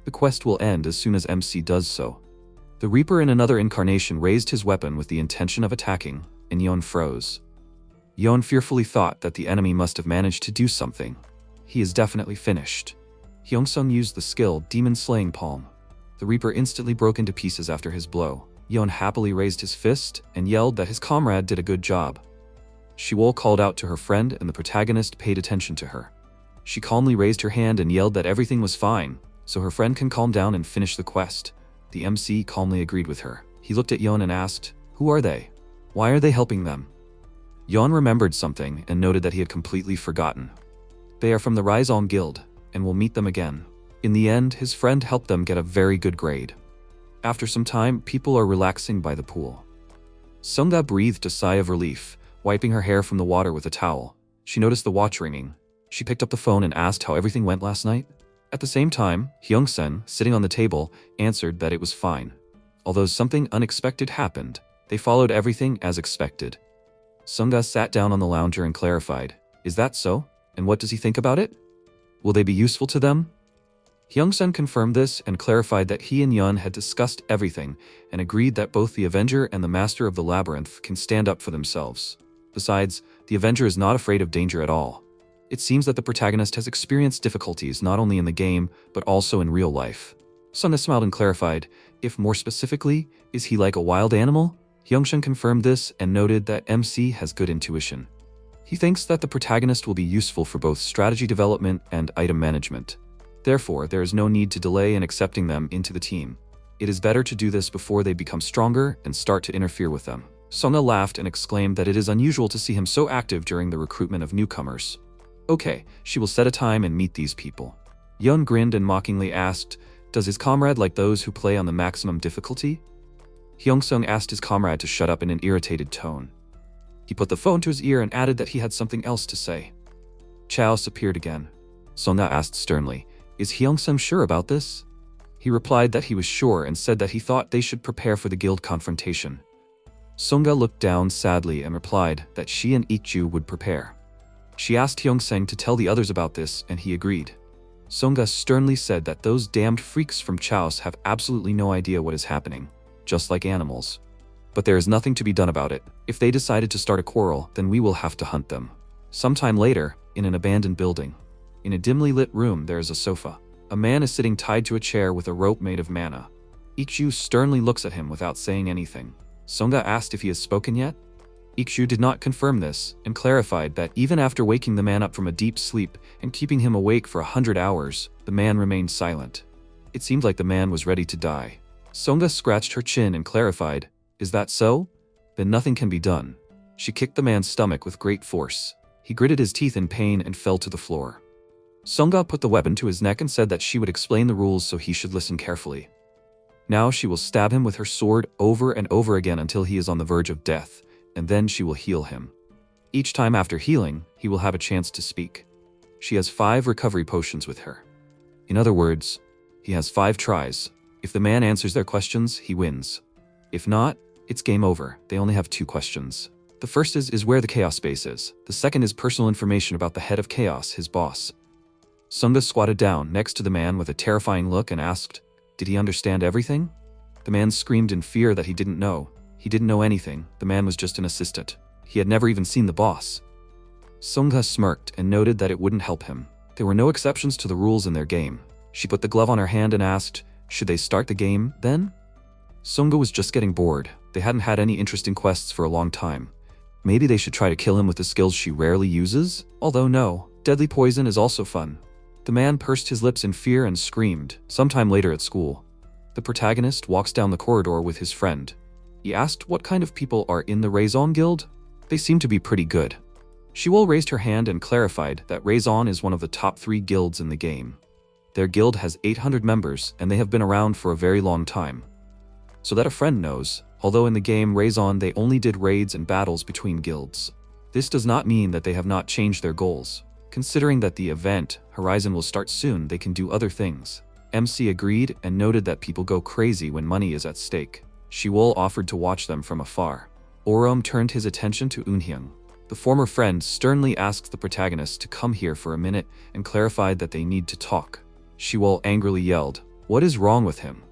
The quest will end as soon as MC does so. The Reaper in another incarnation raised his weapon with the intention of attacking, and Yon froze. Yon fearfully thought that the enemy must have managed to do something. He is definitely finished. Hyongsung used the skill Demon Slaying Palm. The Reaper instantly broke into pieces after his blow. Yon happily raised his fist and yelled that his comrade did a good job. Shiwol called out to her friend and the protagonist paid attention to her. She calmly raised her hand and yelled that everything was fine, so her friend can calm down and finish the quest. The MC calmly agreed with her. He looked at Yon and asked, "Who are they? Why are they helping them?" Yon remembered something and noted that he had completely forgotten. They are from the Rizalm Guild, and will meet them again. In the end, his friend helped them get a very good grade. After some time, people are relaxing by the pool. Sunga breathed a sigh of relief, wiping her hair from the water with a towel. She noticed the watch ringing. She picked up the phone and asked how everything went last night. At the same time, Hyungsen, sitting on the table, answered that it was fine. Although something unexpected happened, they followed everything as expected. Sunga sat down on the lounger and clarified, "Is that so? And what does he think about it? Will they be useful to them?" Hyung-sun confirmed this and clarified that he and Yun had discussed everything and agreed that both the Avenger and the Master of the Labyrinth can stand up for themselves. Besides, the Avenger is not afraid of danger at all. It seems that the protagonist has experienced difficulties not only in the game, but also in real life. Sunga smiled and clarified, if more specifically, is he like a wild animal? Hyung-sun confirmed this and noted that MC has good intuition. He thinks that the protagonist will be useful for both strategy development and item management. Therefore, there is no need to delay in accepting them into the team. It is better to do this before they become stronger and start to interfere with them. Sunga laughed and exclaimed that it is unusual to see him so active during the recruitment of newcomers. Okay, she will set a time and meet these people. Yun grinned and mockingly asked, does his comrade like those who play on the maximum difficulty? Hyung-sung asked his comrade to shut up in an irritated tone. He put the phone to his ear and added that he had something else to say. Chaos appeared again. Sunga asked sternly, is Hyung-sung sure about this? He replied that he was sure and said that he thought they should prepare for the guild confrontation. Sunga looked down sadly and replied that she and Ikju would prepare. She asked Hyung-sung to tell the others about this and he agreed. Sunga sternly said that those damned freaks from Chaos have absolutely no idea what is happening, just like animals. But there is nothing to be done about it. If they decided to start a quarrel, then we will have to hunt them. Sometime later, in an abandoned building. In a dimly lit room, there is a sofa. A man is sitting tied to a chair with a rope made of mana. Ikju sternly looks at him without saying anything. Sunga asked if he has spoken yet. Ikju did not confirm this and clarified that even after waking the man up from a deep sleep and keeping him awake for 100 hours, the man remained silent. It seemed like the man was ready to die. Sunga scratched her chin and clarified, is that so? Then nothing can be done. She kicked the man's stomach with great force. He gritted his teeth in pain and fell to the floor. Sunga put the weapon to his neck and said that she would explain the rules so he should listen carefully. Now she will stab him with her sword over and over again until he is on the verge of death, and then she will heal him. Each time after healing, he will have a chance to speak. She has 5 recovery potions with her. In other words, he has 5 tries. If the man answers their questions, he wins. If not, it's game over. They only have 2 questions. The first is where the Chaos base is. The second is personal information about the head of Chaos, his boss. Sunga squatted down next to the man with a terrifying look and asked, did he understand everything? The man screamed in fear that he didn't know. He didn't know anything. The man was just an assistant. He had never even seen the boss. Sunga smirked and noted that it wouldn't help him. There were no exceptions to the rules in their game. She put the glove on her hand and asked, should they start the game then? Sunga was just getting bored. They hadn't had any interesting quests for a long time. Maybe they should try to kill him with the skills she rarely uses? Although no, deadly poison is also fun. The man pursed his lips in fear and screamed. Sometime later at school, the protagonist walks down the corridor with his friend. He asked what kind of people are in the Raison Guild. They seem to be pretty good. Shiwol raised her hand and clarified that Raison is one of the top 3 guilds in the game. Their guild has 800 members and they have been around for a very long time. So that a friend knows, although in the game Raison they only did raids and battles between guilds. This does not mean that they have not changed their goals. Considering that the event, Horizon, will start soon, they can do other things. MC agreed and noted that people go crazy when money is at stake. Shiwol offered to watch them from afar. Orom turned his attention to Eunhyung. The former friend sternly asked the protagonist to come here for a minute and clarified that they need to talk. Shiwol angrily yelled, what is wrong with him?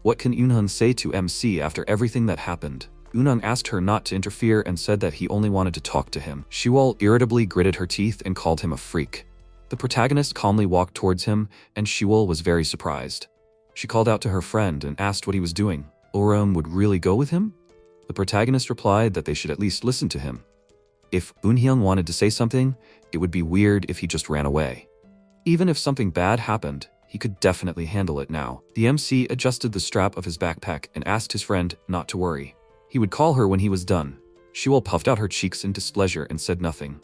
What can Eunhyung say to MC after everything that happened? Eunhyung asked her not to interfere and said that he only wanted to talk to him. Shiwol irritably gritted her teeth and called him a freak. The protagonist calmly walked towards him, and Shiwol was very surprised. She called out to her friend and asked what he was doing. Orom would really go with him? The protagonist replied that they should at least listen to him. If Eunhyung wanted to say something, it would be weird if he just ran away. Even if something bad happened, he could definitely handle it now. The MC adjusted the strap of his backpack and asked his friend not to worry. He would call her when he was done. Shiwol puffed out her cheeks in displeasure and said nothing.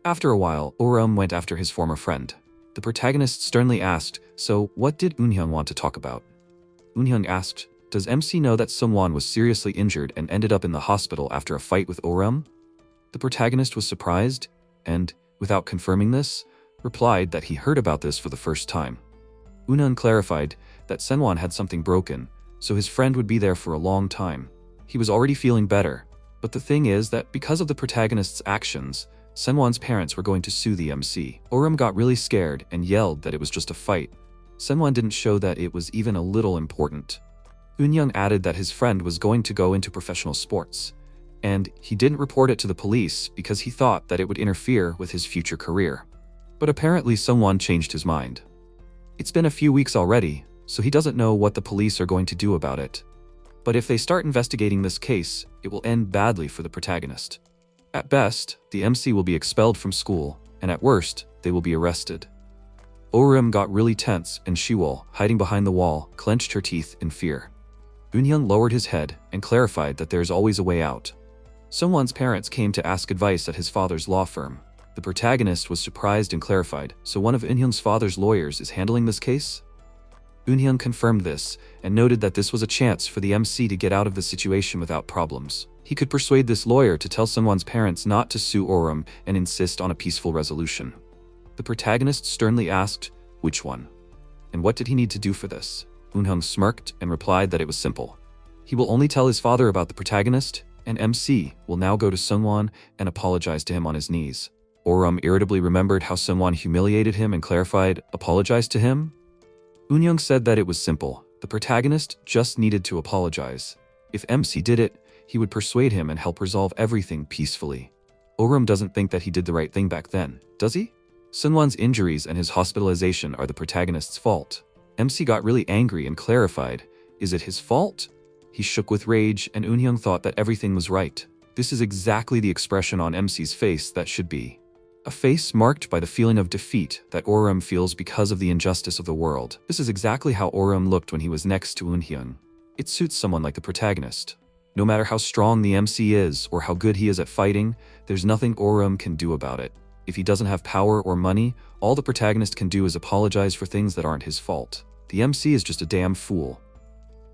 After a while, Orom went after his former friend. The protagonist sternly asked, so what did Eunhyung want to talk about? Eunhyung asked, does MC know that Sungwon was seriously injured and ended up in the hospital after a fight with Orom? The protagonist was surprised and, without confirming this, replied that he heard about this for the first time. Eunhyung clarified that Senwon had something broken, so his friend would be there for a long time. He was already feeling better, but the thing is that because of the protagonist's actions, Senwan's parents were going to sue the MC. Oram got really scared and yelled that it was just a fight. Senwan didn't show that it was even a little important. Eunyoung added that his friend was going to go into professional sports, and he didn't report it to the police because he thought that it would interfere with his future career. But apparently Senwan changed his mind. It's been a few weeks already, so he doesn't know what the police are going to do about it. But if they start investigating this case, it will end badly for the protagonist. At best, the MC will be expelled from school, and at worst, they will be arrested. Orim got really tense, and Shiwol, hiding behind the wall, clenched her teeth in fear. Eunyoung lowered his head and clarified that there is always a way out. Sungwon's parents came to ask advice at his father's law firm. The protagonist was surprised and clarified, so one of Eunyoung's father's lawyers is handling this case? Eunyoung confirmed this, and noted that this was a chance for the MC to get out of the situation without problems. He could persuade this lawyer to tell Sungwon's parents not to sue Orim and insist on a peaceful resolution. The protagonist sternly asked, which one? And what did he need to do for this? Eunyoung smirked and replied that it was simple. He will only tell his father about the protagonist, and MC will now go to Sungwon and apologize to him on his knees. Orim irritably remembered how Sungwon humiliated him and clarified, apologize to him? Eunyoung said that it was simple. The protagonist just needed to apologize. If MC did it, he would persuade him and help resolve everything peacefully. Orim doesn't think that he did the right thing back then, does he? Sungwon's injuries and his hospitalization are the protagonist's fault. MC got really angry and clarified, is it his fault? He shook with rage, and Eunyoung thought that everything was right. This is exactly the expression on MC's face that should be. A face marked by the feeling of defeat that Orim feels because of the injustice of the world. This is exactly how Orim looked when he was next to Eunyoung. It suits someone like the protagonist. No matter how strong the MC is or how good he is at fighting, there's nothing Orim can do about it. If he doesn't have power or money, all the protagonist can do is apologize for things that aren't his fault. The MC is just a damn fool.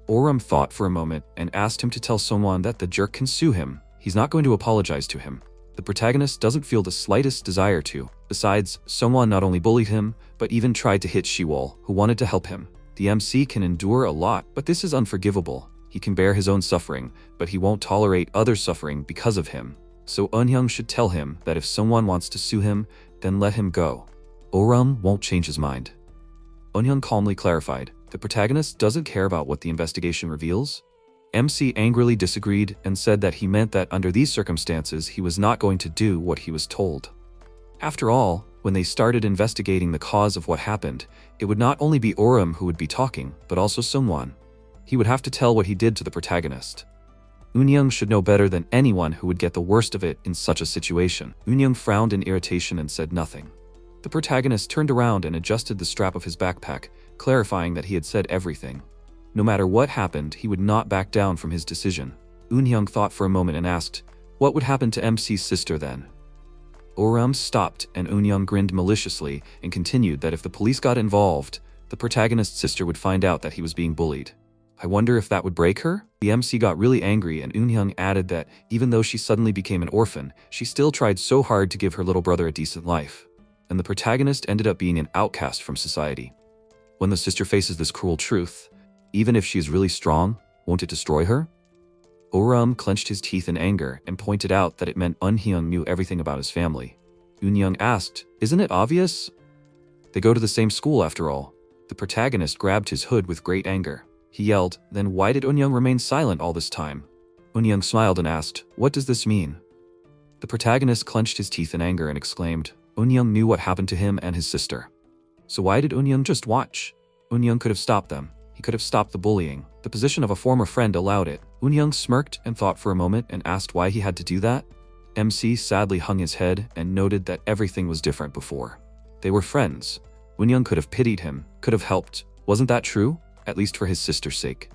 Orim thought for a moment and asked him to tell Sungwon that the jerk can sue him. He's not going to apologize to him. The protagonist doesn't feel the slightest desire to. Besides, Sungwon not only bullied him, but even tried to hit Shiwol, who wanted to help him. The MC can endure a lot, but this is unforgivable. He can bear his own suffering, but he won't tolerate others' suffering because of him. So Eunyoung should tell him that if Sungwon wants to sue him, then let him go. Orim won't change his mind. Eunyoung calmly clarified, the protagonist doesn't care about what the investigation reveals. MC angrily disagreed and said that he meant that under these circumstances he was not going to do what he was told. After all, when they started investigating the cause of what happened, it would not only be Orim who would be talking, but also Sungwon. He would have to tell what he did to the protagonist. Eunyoung should know better than anyone who would get the worst of it in such a situation. Eunyoung frowned in irritation and said nothing. The protagonist turned around and adjusted the strap of his backpack, clarifying that he had said everything. No matter what happened, he would not back down from his decision. Eunyoung thought for a moment and asked, what would happen to MC's sister then? Orim stopped, and Eunyoung grinned maliciously and continued that if the police got involved, the protagonist's sister would find out that he was being bullied. I wonder if that would break her? The MC got really angry, and Eunyoung added that even though she suddenly became an orphan, she still tried so hard to give her little brother a decent life. And the protagonist ended up being an outcast from society. When the sister faces this cruel truth, even if she is really strong, won't it destroy her? Orim clenched his teeth in anger and pointed out that it meant Eunyoung knew everything about his family. Eunyoung asked, isn't it obvious? They go to the same school after all. The protagonist grabbed his hood with great anger. He yelled, then why did Eunyoung remain silent all this time? Eunyoung smiled and asked, what does this mean? The protagonist clenched his teeth in anger and exclaimed, Eunyoung knew what happened to him and his sister. So why did Eunyoung just watch? Eunyoung could have stopped them. He could have stopped the bullying. The position of a former friend allowed it. Eunyoung smirked and thought for a moment and asked why he had to do that. MC sadly hung his head and noted that everything was different before. They were friends. Eunyoung could have pitied him, could have helped. Wasn't that true? At least for his sister's sake.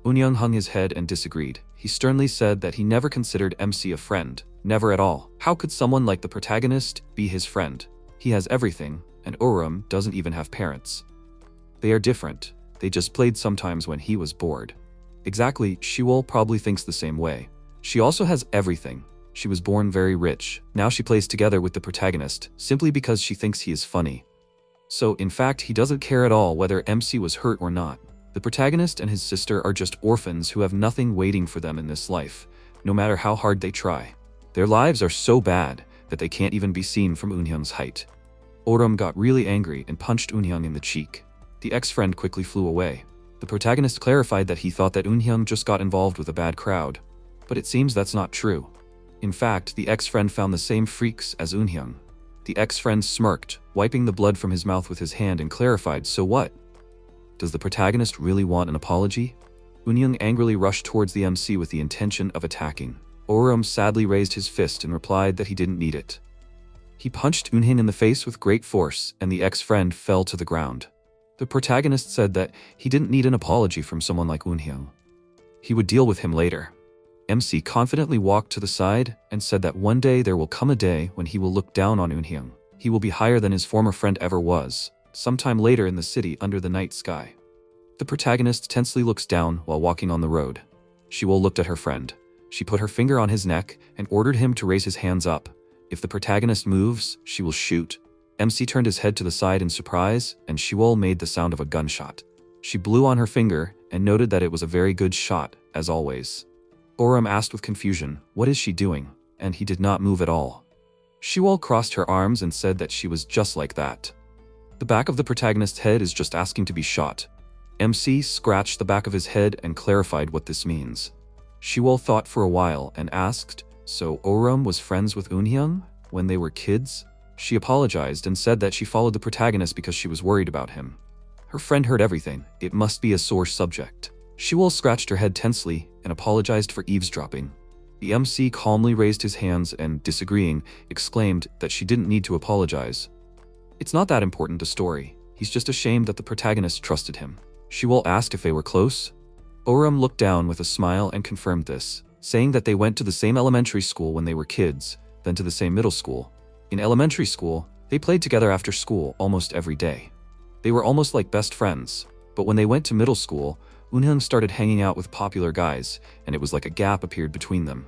Eunyoung hung his head and disagreed. He sternly said that he never considered MC a friend. Never at all. How could someone like the protagonist be his friend? He has everything, and Orim doesn't even have parents. They are different. They just played sometimes when he was bored. Exactly, Shiwol probably thinks the same way. She also has everything. She was born very rich. Now she plays together with the protagonist, simply because she thinks he is funny. So, in fact, he doesn't care at all whether MC was hurt or not. The protagonist and his sister are just orphans who have nothing waiting for them in this life, no matter how hard they try. Their lives are so bad that they can't even be seen from Eunhyung's height. Orum got really angry and punched Eunhyung in the cheek. The ex-friend quickly flew away. The protagonist clarified that he thought that Eunhyung just got involved with a bad crowd, but it seems that's not true. In fact, the ex-friend found the same freaks as Eunhyung. The ex-friend smirked, wiping the blood from his mouth with his hand, and clarified, "So what? Does the protagonist really want an apology?" Eunhyung angrily rushed towards the MC with the intention of attacking. Orum sadly raised his fist and replied that he didn't need it. He punched Eunhyung in the face with great force, and the ex-friend fell to the ground. The protagonist said that he didn't need an apology from someone like Eunhyung. He would deal with him later. MC confidently walked to the side and said that one day there will come a day when he will look down on Eunhyung. He will be higher than his former friend ever was, sometime later in the city under the night sky. The protagonist tensely looks down while walking on the road. Shiwol looked at her friend. She put her finger on his neck and ordered him to raise his hands up. If the protagonist moves, she will shoot. MC turned his head to the side in surprise, and Shiwol made the sound of a gunshot. She blew on her finger and noted that it was a very good shot, as always. Orum asked with confusion, "What is she doing?" And he did not move at all. Shiwol crossed her arms and said that she was just like that. The back of the protagonist's head is just asking to be shot. MC scratched the back of his head and clarified what this means. Shiwol thought for a while and asked, "So Orum was friends with Eunhyung when they were kids?" She apologized and said that she followed the protagonist because she was worried about him. Her friend heard everything. It must be a sore subject. Shiwol scratched her head tensely and apologized for eavesdropping. The MC calmly raised his hands and, disagreeing, exclaimed that she didn't need to apologize. "It's not that important a story. He's just ashamed that the protagonist trusted him." Shiwol asked if they were close. Orum looked down with a smile and confirmed this, saying that they went to the same elementary school when they were kids, then to the same middle school. In elementary school, they played together after school almost every day. They were almost like best friends, but when they went to middle school, Eunhyung started hanging out with popular guys, and it was like a gap appeared between them.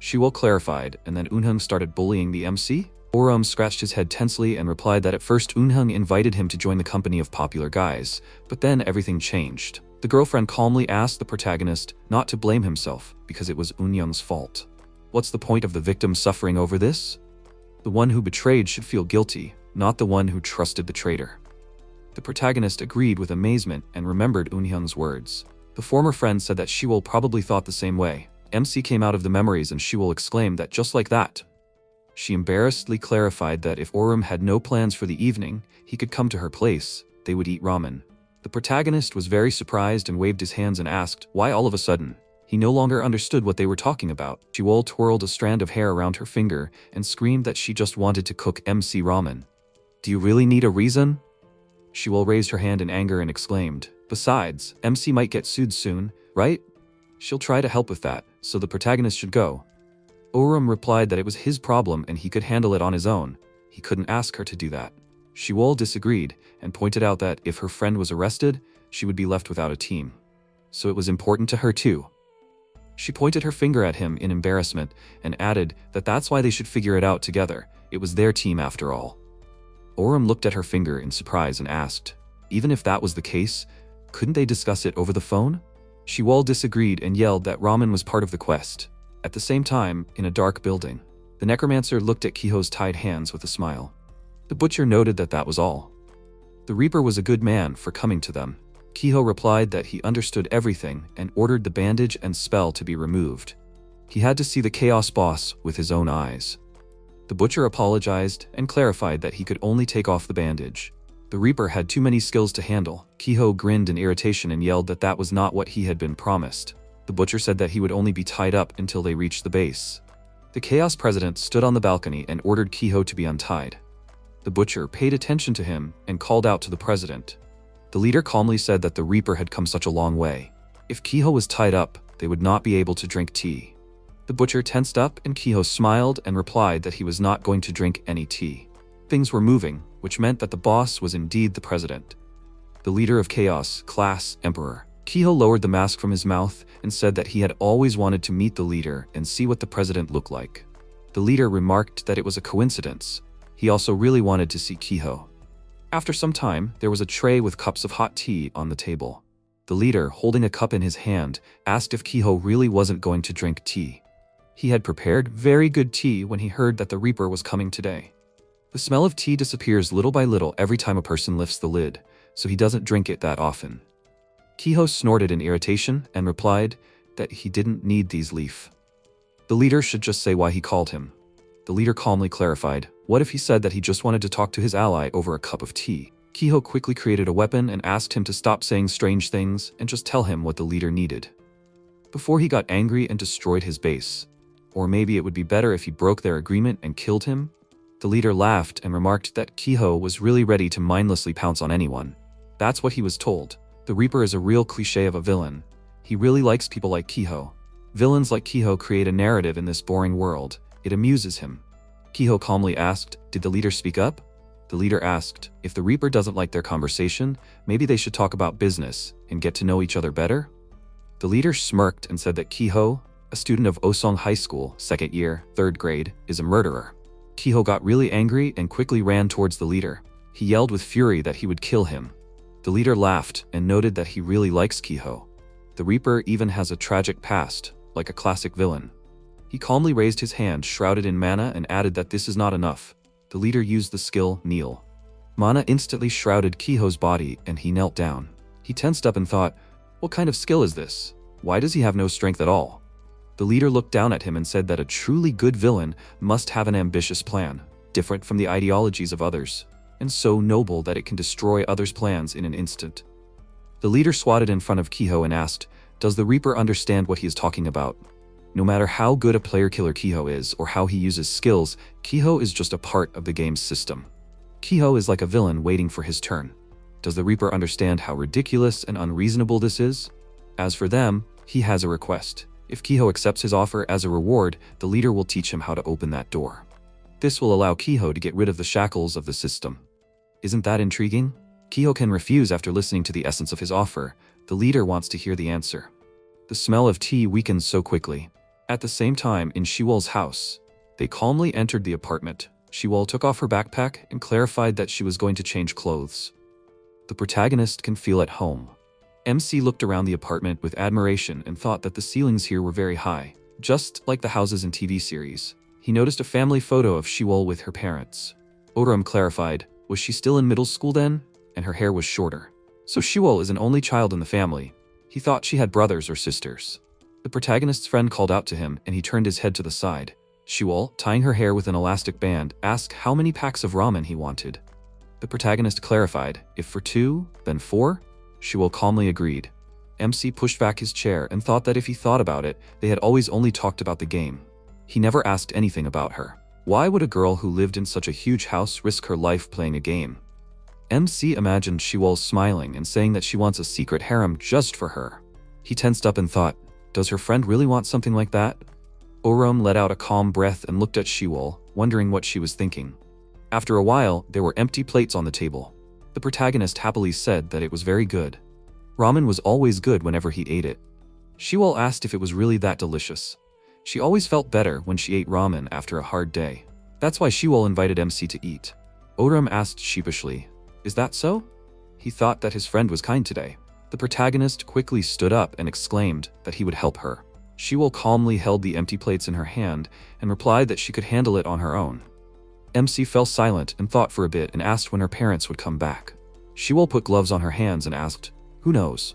Shiwol clarified, and then Eunhyung started bullying the MC? Orum scratched his head tensely and replied that at first Eunhyung invited him to join the company of popular guys, but then everything changed. The girlfriend calmly asked the protagonist not to blame himself because it was Eunhyung's fault. What's the point of the victim suffering over this? The one who betrayed should feel guilty, not the one who trusted the traitor. The protagonist agreed with amazement and remembered Eunhyung's words. The former friend said that Shiwol probably thought the same way. MC came out of the memories and Shiwol exclaimed that just like that. She embarrassedly clarified that if Orum had no plans for the evening, he could come to her place. They would eat ramen. The protagonist was very surprised and waved his hands and asked, "Why all of a sudden?" He no longer understood what they were talking about. Shiwol twirled a strand of hair around her finger and screamed that she just wanted to cook MC ramen. "Do you really need a reason?" Shiwol raised her hand in anger and exclaimed, "Besides, MC might get sued soon, right? She'll try to help with that, so the protagonist should go." Orum replied that it was his problem and he could handle it on his own. He couldn't ask her to do that. Shiwol disagreed and pointed out that if her friend was arrested, she would be left without a team. So it was important to her too. She pointed her finger at him in embarrassment and added that that's why they should figure it out together. It was their team after all. Orum looked at her finger in surprise and asked, even if that was the case, couldn't they discuss it over the phone? Shiwol disagreed and yelled that ramen was part of the quest. At the same time, in a dark building, the necromancer looked at Kiho's tied hands with a smile. The butcher noted that that was all. The Reaper was a good man for coming to them. Kiho replied that he understood everything and ordered the bandage and spell to be removed. He had to see the Chaos Boss with his own eyes. The butcher apologized and clarified that he could only take off the bandage. The Reaper had too many skills to handle. Kiho grinned in irritation and yelled that that was not what he had been promised. The butcher said that he would only be tied up until they reached the base. The Chaos President stood on the balcony and ordered Kiho to be untied. The butcher paid attention to him and called out to the president. The leader calmly said that the Reaper had come such a long way. If Kiho was tied up, they would not be able to drink tea. The butcher tensed up and Kiho smiled and replied that he was not going to drink any tea. Things were moving, which meant that the boss was indeed the president. The leader of Chaos, Class Emperor. Kiho lowered the mask from his mouth and said that he had always wanted to meet the leader and see what the president looked like. The leader remarked that it was a coincidence. He also really wanted to see Kiho. After some time, there was a tray with cups of hot tea on the table. The leader, holding a cup in his hand, asked if Kiho really wasn't going to drink tea. He had prepared very good tea when he heard that the Reaper was coming today. The smell of tea disappears little by little every time a person lifts the lid, so he doesn't drink it that often. Kiho snorted in irritation and replied that he didn't need these leaf. The leader should just say why he called him. The leader calmly clarified, what if he said that he just wanted to talk to his ally over a cup of tea? Kiho quickly created a weapon and asked him to stop saying strange things and just tell him what the leader needed. Before he got angry and destroyed his base. Or maybe it would be better if he broke their agreement and killed him? The leader laughed and remarked that Kiho was really ready to mindlessly pounce on anyone. That's what he was told. The Reaper is a real cliché of a villain. He really likes people like Kiho. Villains like Kiho create a narrative in this boring world. It amuses him. Kiho calmly asked, did the leader speak up? The leader asked, if the Reaper doesn't like their conversation, maybe they should talk about business and get to know each other better? The leader smirked and said that Kiho, a student of Osong High School, 2nd year, 3rd grade, is a murderer. Kiho got really angry and quickly ran towards the leader. He yelled with fury that he would kill him. The leader laughed and noted that he really likes Kiho. The Reaper even has a tragic past, like a classic villain. He calmly raised his hand shrouded in mana and added that this is not enough. The leader used the skill, kneel. Mana instantly shrouded Kiho's body and he knelt down. He tensed up and thought, what kind of skill is this? Why does he have no strength at all? The leader looked down at him and said that a truly good villain must have an ambitious plan, different from the ideologies of others, and so noble that it can destroy others' plans in an instant. The leader swatted in front of Kiho and asked, does the Reaper understand what he is talking about? No matter how good a player killer Kiho is or how he uses skills, Kiho is just a part of the game's system. Kiho is like a villain waiting for his turn. Does the Reaper understand how ridiculous and unreasonable this is? As for them, he has a request. If Kiho accepts his offer as a reward, the leader will teach him how to open that door. This will allow Kiho to get rid of the shackles of the system. Isn't that intriguing? Kiho can refuse after listening to the essence of his offer. The leader wants to hear the answer. The smell of tea weakens so quickly. At the same time, in Shiwol's house, they calmly entered the apartment. Shiwol took off her backpack and clarified that she was going to change clothes. The protagonist can feel at home. MC looked around the apartment with admiration and thought that the ceilings here were very high, just like the houses in TV series. He noticed a family photo of Shiwol with her parents. Oram clarified, was she still in middle school then? And her hair was shorter. So Shiwol is an only child in the family. He thought she had brothers or sisters. The protagonist's friend called out to him and he turned his head to the side. Shiwol, tying her hair with an elastic band, asked how many packs of ramen he wanted. The protagonist clarified, if for 2, then 4? Shiwol calmly agreed. MC pushed back his chair and thought that if he thought about it, they had always only talked about the game. He never asked anything about her. Why would a girl who lived in such a huge house risk her life playing a game? MC imagined Shiwol smiling and saying that she wants a secret harem just for her. He tensed up and thought, does her friend really want something like that? Oram let out a calm breath and looked at Shiwol, wondering what she was thinking. After a while, there were empty plates on the table. The protagonist happily said that it was very good. Ramen was always good whenever he ate it. Shiwol asked if it was really that delicious. She always felt better when she ate ramen after a hard day. That's why Shiwol invited MC to eat. Oram asked sheepishly, is that so? He thought that his friend was kind today. The protagonist quickly stood up and exclaimed that he would help her. Shiwol calmly held the empty plates in her hand and replied that she could handle it on her own. MC fell silent and thought for a bit and asked when her parents would come back. Shiwol put gloves on her hands and asked, who knows?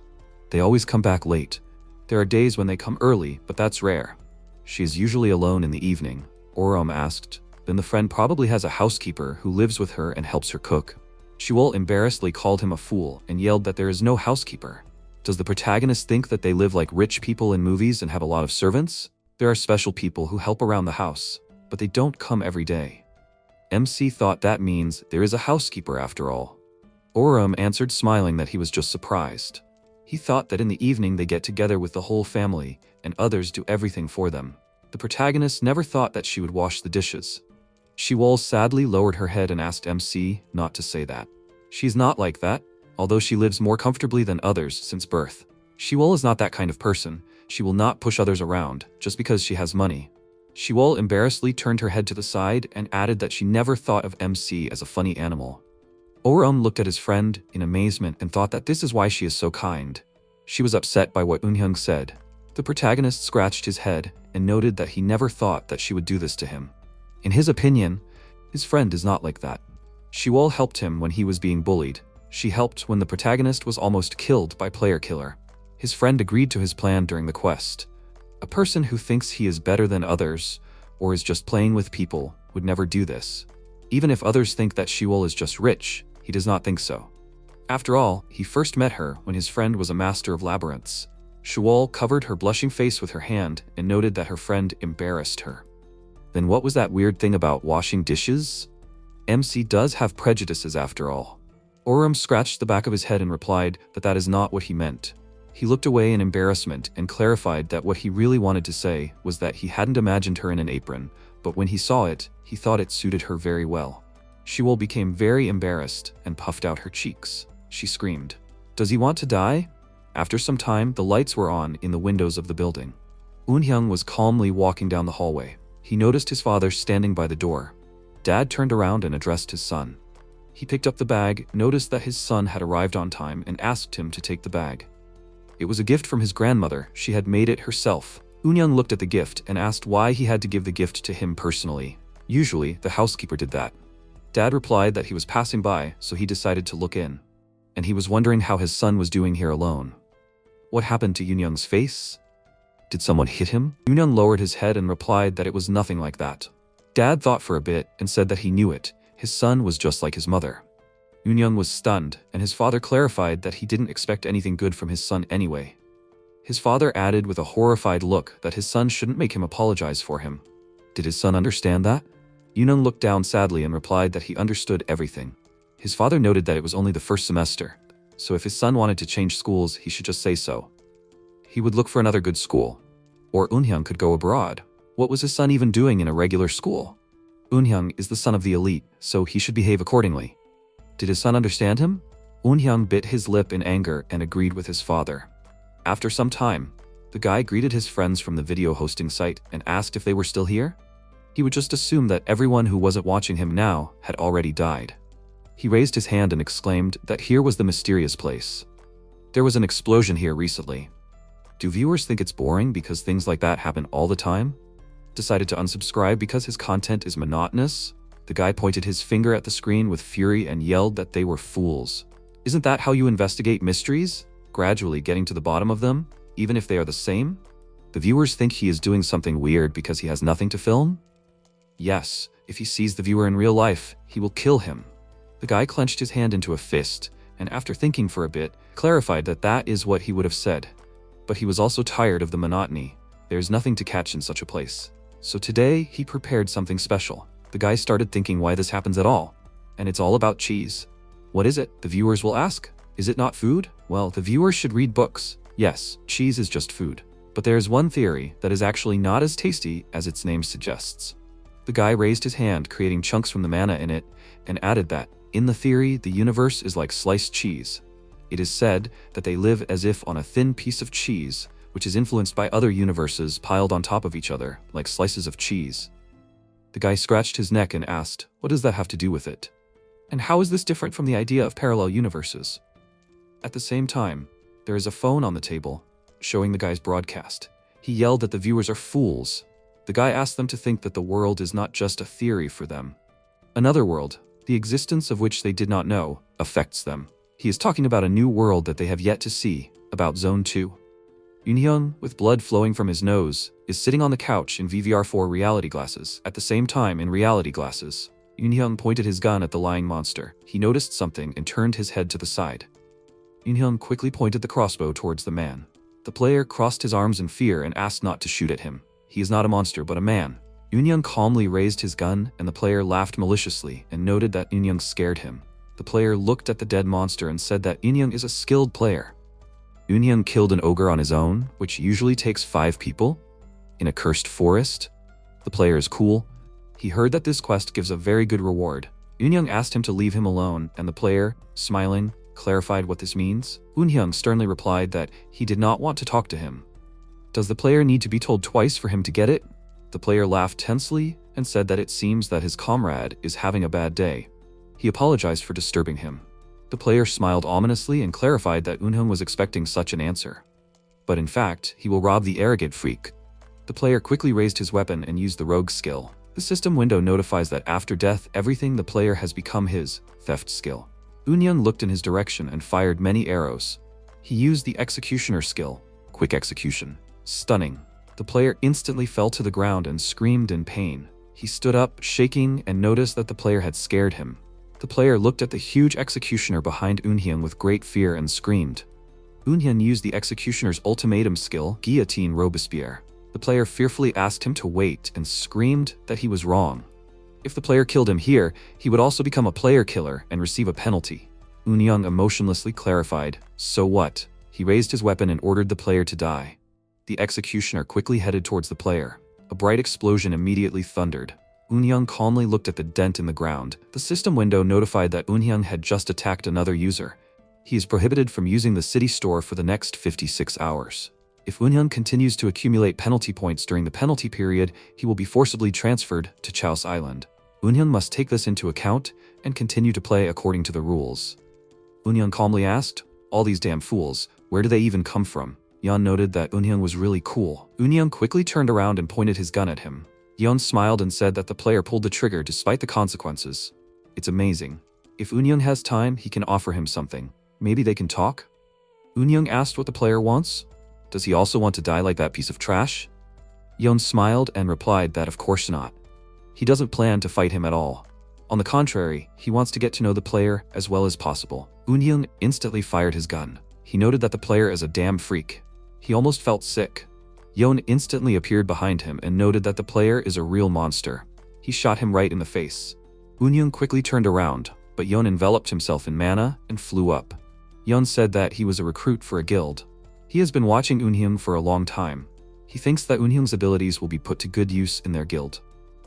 They always come back late. There are days when they come early, but that's rare. She is usually alone in the evening. Oram asked, then the friend probably has a housekeeper who lives with her and helps her cook. Shiwol embarrassedly called him a fool and yelled that there is no housekeeper. Does the protagonist think that they live like rich people in movies and have a lot of servants? There are special people who help around the house, but they don't come every day. MC thought that means there is a housekeeper after all. Oram answered smiling that he was just surprised. He thought that in the evening they get together with the whole family and others do everything for them. The protagonist never thought that she would wash the dishes. Shiwol sadly lowered her head and asked MC not to say that. She's not like that, although she lives more comfortably than others since birth. Shiwol is not that kind of person. She will not push others around just because she has money. Shiwol embarrassedly turned her head to the side and added that she never thought of MC as a funny animal. Oram looked at his friend in amazement and thought that this is why she is so kind. She was upset by what Eunhyung said. The protagonist scratched his head and noted that he never thought that she would do this to him. In his opinion, his friend is not like that. Shiwol helped him when he was being bullied. She helped when the protagonist was almost killed by player killer. His friend agreed to his plan during the quest. A person who thinks he is better than others, or is just playing with people, would never do this. Even if others think that Shiwol is just rich, he does not think so. After all, he first met her when his friend was a master of labyrinths. Shiwol covered her blushing face with her hand and noted that her friend embarrassed her. Then what was that weird thing about washing dishes? MC does have prejudices after all. Oram scratched the back of his head and replied that that is not what he meant. He looked away in embarrassment and clarified that what he really wanted to say was that he hadn't imagined her in an apron, but when he saw it, he thought it suited her very well. Shiwol became very embarrassed and puffed out her cheeks. She screamed, "Does he want to die?" After some time, the lights were on in the windows of the building. Eunhyung was calmly walking down the hallway. He noticed his father standing by the door. Dad turned around and addressed his son. He picked up the bag, noticed that his son had arrived on time, and asked him to take the bag. It was a gift from his grandmother. She had made it herself. Eunhyung looked at the gift and asked why he had to give the gift to him personally. Usually, the housekeeper did that. Dad replied that he was passing by, so he decided to look in. And he was wondering how his son was doing here alone. What happened to Eunhyung's face? Did someone hit him? Eunhyung lowered his head and replied that it was nothing like that. Dad thought for a bit and said that he knew it. His son was just like his mother. Eunhyung was stunned, and his father clarified that he didn't expect anything good from his son anyway. His father added with a horrified look that his son shouldn't make him apologize for him. Did his son understand that? Eunhyung looked down sadly and replied that he understood everything. His father noted that it was only the first semester, so if his son wanted to change schools, he should just say so. He would look for another good school. Or Eunhyung could go abroad. What was his son even doing in a regular school? Eunhyung is the son of the elite, so he should behave accordingly. Did his son understand him? Eunhyung bit his lip in anger and agreed with his father. After some time, the guy greeted his friends from the video hosting site and asked if they were still here. He would just assume that everyone who wasn't watching him now had already died. He raised his hand and exclaimed that here was the mysterious place. There was an explosion here recently. Do viewers think it's boring because things like that happen all the time? Decided to unsubscribe because his content is monotonous? The guy pointed his finger at the screen with fury and yelled that they were fools. Isn't that how you investigate mysteries? Gradually getting to the bottom of them, even if they are the same? The viewers think he is doing something weird because he has nothing to film? Yes, if he sees the viewer in real life, he will kill him. The guy clenched his hand into a fist, and after thinking for a bit, clarified that that is what he would have said. But he was also tired of the monotony. There's nothing to catch in such a place. So today, he prepared something special. The guy started thinking why this happens at all. And it's all about cheese. What is it? The viewers will ask. Is it not food? Well, the viewers should read books. Yes, cheese is just food. But there is one theory that is actually not as tasty as its name suggests. The guy raised his hand, creating chunks from the mana in it, and added that, in the theory, the universe is like sliced cheese. It is said that they live as if on a thin piece of cheese, which is influenced by other universes piled on top of each other, like slices of cheese. The guy scratched his neck and asked, what does that have to do with it? And how is this different from the idea of parallel universes? At the same time, there is a phone on the table, showing the guy's broadcast. He yelled that the viewers are fools. The guy asked them to think that the world is not just a theory for them. Another world, the existence of which they did not know, affects them. He is talking about a new world that they have yet to see, about Zone 2. Eunhyung, with blood flowing from his nose, is sitting on the couch in VVR4 reality glasses. At the same time, in reality glasses, Eunhyung pointed his gun at the lying monster. He noticed something and turned his head to the side. Eunhyung quickly pointed the crossbow towards the man. The player crossed his arms in fear and asked not to shoot at him. He is not a monster but a man. Eunhyung calmly raised his gun and the player laughed maliciously and noted that Eunhyung scared him. The player looked at the dead monster and said that Eunhyung is a skilled player. Eunhyung killed an ogre on his own, which usually takes 5 people, in a cursed forest. The player is cool. He heard that this quest gives a very good reward. Eunhyung asked him to leave him alone, and the player, smiling, clarified what this means. Eunhyung sternly replied that he did not want to talk to him. Does the player need to be told twice for him to get it? The player laughed tensely and said that it seems that his comrade is having a bad day. He apologized for disturbing him. The player smiled ominously and clarified that Eunhyung was expecting such an answer. But in fact, he will rob the arrogant freak. The player quickly raised his weapon and used the rogue skill. The system window notifies that after death, everything the player has become his theft skill. Eunhyung looked in his direction and fired many arrows. He used the executioner skill, quick execution. Stunning. The player instantly fell to the ground and screamed in pain. He stood up, shaking, and noticed that the player had scared him. The player looked at the huge executioner behind Eunhyung with great fear and screamed. Eunhyung used the executioner's ultimatum skill, Guillotine Robespierre. The player fearfully asked him to wait and screamed that he was wrong. If the player killed him here, he would also become a player killer and receive a penalty. Eunhyung emotionlessly clarified, "So what?" He raised his weapon and ordered the player to die. The executioner quickly headed towards the player. A bright explosion immediately thundered. Eunhyung calmly looked at the dent in the ground. The system window notified that Eunhyung had just attacked another user. He is prohibited from using the city store for the next 56 hours. If Eunhyung continues to accumulate penalty points during the penalty period, he will be forcibly transferred to Chaos Island. Eunhyung must take this into account and continue to play according to the rules. Eunhyung calmly asked, "All these damn fools, where do they even come from?" Yeon noted that Eunhyung was really cool. Eunhyung quickly turned around and pointed his gun at him. Yeon smiled and said that the player pulled the trigger despite the consequences. It's amazing. If Eunhyung has time, he can offer him something. Maybe they can talk? Eunhyung asked what the player wants. Does he also want to die like that piece of trash? Yeon smiled and replied that of course not. He doesn't plan to fight him at all. On the contrary, he wants to get to know the player as well as possible. Eunhyung instantly fired his gun. He noted that the player is a damn freak. He almost felt sick. Yeon instantly appeared behind him and noted that the player is a real monster. He shot him right in the face. Eunhyung quickly turned around, but Yeon enveloped himself in mana and flew up. Yeon said that he was a recruit for a guild. He has been watching Eunhyung for a long time. He thinks that Eunhyung's abilities will be put to good use in their guild.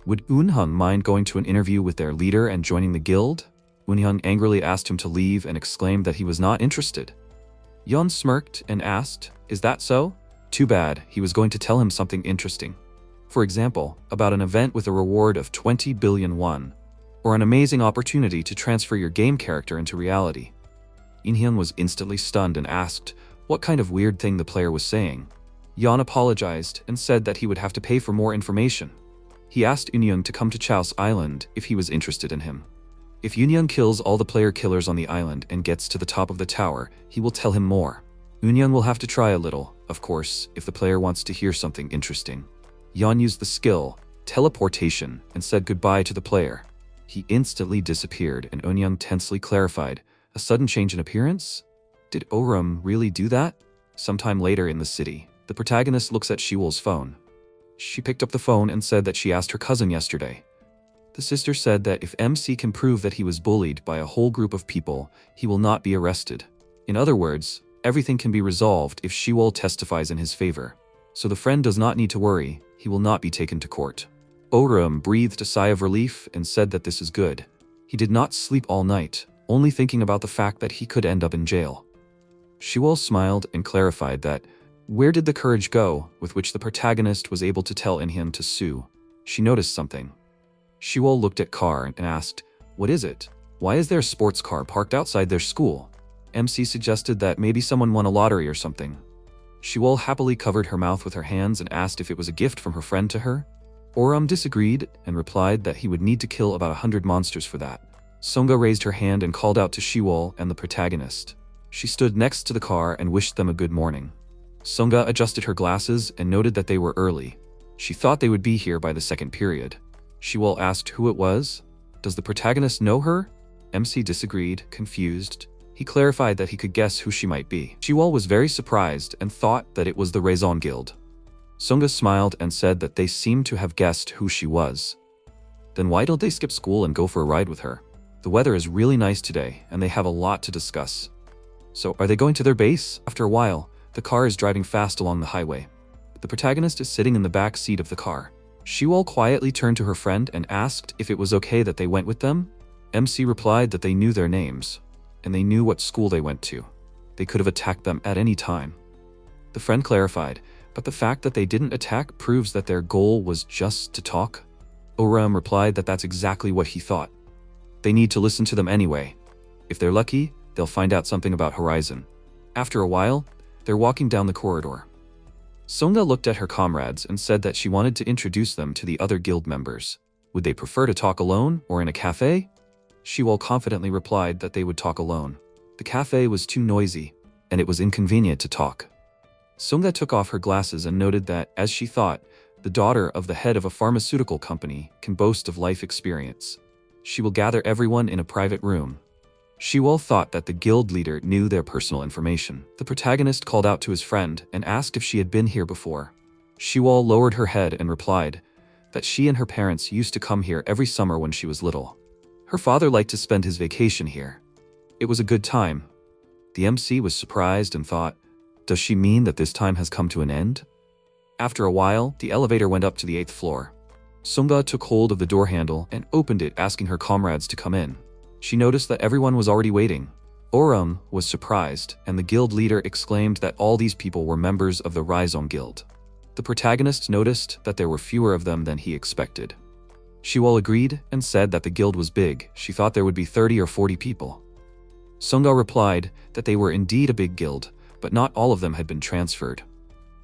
Would Eunhyung mind going to an interview with their leader and joining the guild? Eunhyung angrily asked him to leave and exclaimed that he was not interested. Yeon smirked and asked, "Is that so?" Too bad, he was going to tell him something interesting. For example, about an event with a reward of 20 billion won, or an amazing opportunity to transfer your game character into reality. Eunhyung was instantly stunned and asked what kind of weird thing the player was saying. Yeon apologized and said that he would have to pay for more information. He asked Eunhyung to come to Chaos Island if he was interested in him. If Eunhyung kills all the player killers on the island and gets to the top of the tower, he will tell him more. Eunhyung will have to try a little, of course, if the player wants to hear something interesting. Yeon used the skill, teleportation, and said goodbye to the player. He instantly disappeared and Eunhyung tensely clarified, "A sudden change in appearance? Did Orum really do that?" Sometime later in the city, the protagonist looks at Shiwol's phone. She picked up the phone and said that she asked her cousin yesterday. The sister said that if MC can prove that he was bullied by a whole group of people, he will not be arrested. In other words, everything can be resolved if Shiwol testifies in his favor. So the friend does not need to worry, he will not be taken to court. Orum breathed a sigh of relief and said that this is good. He did not sleep all night, only thinking about the fact that he could end up in jail. Shiwol smiled and clarified that, where did the courage go with which the protagonist was able to tell Eunhyung to sue? She noticed something. Shiwol looked at car and asked, "What is it? Why is there a sports car parked outside their school?" MC suggested that maybe someone won a lottery or something. Shiwol happily covered her mouth with her hands and asked if it was a gift from her friend to her. Orum disagreed and replied that he would need to kill about 100 monsters for that. Songa raised her hand and called out to Shiwol and the protagonist. She stood next to the car and wished them a good morning. Songa adjusted her glasses and noted that they were early. She thought they would be here by the second period. Shiwol asked who it was. Does the protagonist know her? MC disagreed, confused. He clarified that he could guess who she might be. Shiwol was very surprised and thought that it was the Raison Guild. Songa smiled and said that they seemed to have guessed who she was. Then why don't they skip school and go for a ride with her? The weather is really nice today and they have a lot to discuss. So are they going to their base? After a while, the car is driving fast along the highway. The protagonist is sitting in the back seat of the car. Shiwol quietly turned to her friend and asked if it was okay that they went with them. MC replied that they knew their names, and they knew what school they went to. They could have attacked them at any time. The friend clarified, but the fact that they didn't attack proves that their goal was just to talk. Oram replied that that's exactly what he thought. They need to listen to them anyway. If they're lucky, they'll find out something about Horizon. After a while, they're walking down the corridor. Songa looked at her comrades and said that she wanted to introduce them to the other guild members. Would they prefer to talk alone or in a cafe? Shiwol confidently replied that they would talk alone. The cafe was too noisy, and it was inconvenient to talk. Songa took off her glasses and noted that, as she thought, the daughter of the head of a pharmaceutical company can boast of life experience. She will gather everyone in a private room. Shiwol thought that the guild leader knew their personal information. The protagonist called out to his friend and asked if she had been here before. Shiwol lowered her head and replied that she and her parents used to come here every summer when she was little. Her father liked to spend his vacation here. It was a good time. The MC was surprised and thought, does she mean that this time has come to an end? After a while, the elevator went up to the 8th floor. Songa took hold of the door handle and opened it, asking her comrades to come in. She noticed that everyone was already waiting. Orum was surprised, and the guild leader exclaimed that all these people were members of the Rhizome Guild. The protagonist noticed that there were fewer of them than he expected. Shiwol agreed and said that the guild was big. She thought there would be 30 or 40 people. Songa replied that they were indeed a big guild, but not all of them had been transferred.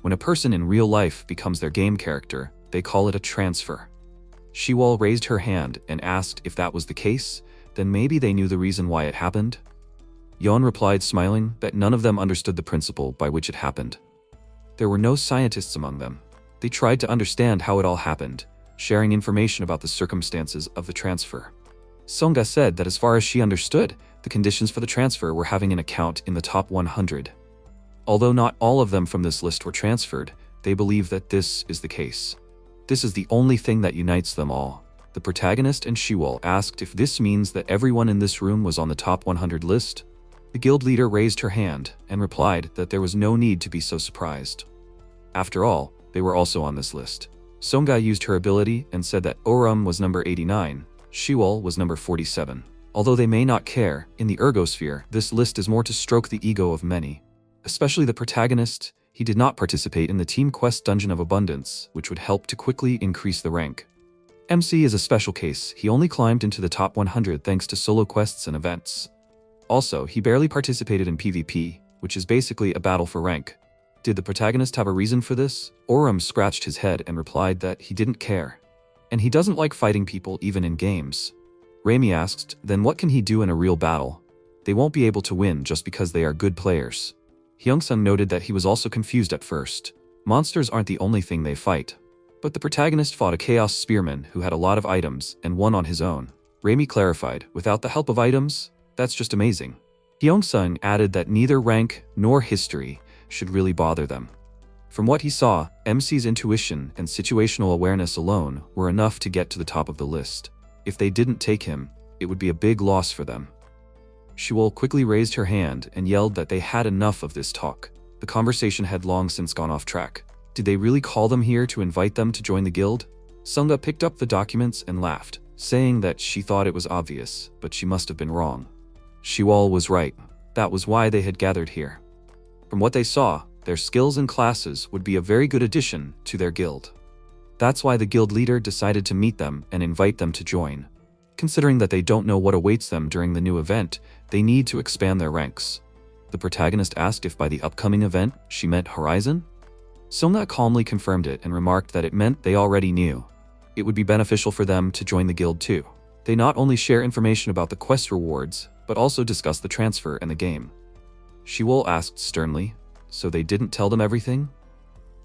When a person in real life becomes their game character, they call it a transfer. Shiwol raised her hand and asked if that was the case, then maybe they knew the reason why it happened. Yeon replied, smiling, that none of them understood the principle by which it happened. There were no scientists among them. They tried to understand how it all happened, sharing information about the circumstances of the transfer. Songa said that as far as she understood, the conditions for the transfer were having an account in the top 100. Although not all of them from this list were transferred, they believe that this is the case. This is the only thing that unites them all. The protagonist and Shiwol asked if this means that everyone in this room was on the top 100 list. The guild leader raised her hand and replied that there was no need to be so surprised. After all, they were also on this list. Songa used her ability and said that Orum was number 89, Shiwol was number 47. Although they may not care, in the ergosphere, this list is more to stroke the ego of many. Especially the protagonist. He did not participate in the Team Quest Dungeon of Abundance, which would help to quickly increase the rank. MC is a special case. He only climbed into the top 100 thanks to solo quests and events. Also, he barely participated in PvP, which is basically a battle for rank. Did the protagonist have a reason for this? Orum scratched his head and replied that he didn't care. And he doesn't like fighting people even in games. Raimi asked, then what can he do in a real battle? They won't be able to win just because they are good players. Hyungsung noted that he was also confused at first. Monsters aren't the only thing they fight. But the protagonist fought a Chaos Spearman who had a lot of items and won on his own. Raimi clarified, without the help of items, that's just amazing. Hyungsung added that neither rank nor history should really bother them. From what he saw, MC's intuition and situational awareness alone were enough to get to the top of the list. If they didn't take him, it would be a big loss for them. Shiwol quickly raised her hand and yelled that they had enough of this talk. The conversation had long since gone off track. Did they really call them here to invite them to join the guild? Songa picked up the documents and laughed, saying that she thought it was obvious, but she must have been wrong. Shiwol was right. That was why they had gathered here. From what they saw, their skills and classes would be a very good addition to their guild. That's why the guild leader decided to meet them and invite them to join. Considering that they don't know what awaits them during the new event, they need to expand their ranks. The protagonist asked if by the upcoming event she meant Horizon. Songa calmly confirmed it and remarked that it meant they already knew. It would be beneficial for them to join the guild too. They not only share information about the quest rewards, but also discuss the transfer and the game. Shiwol asked sternly, so they didn't tell them everything?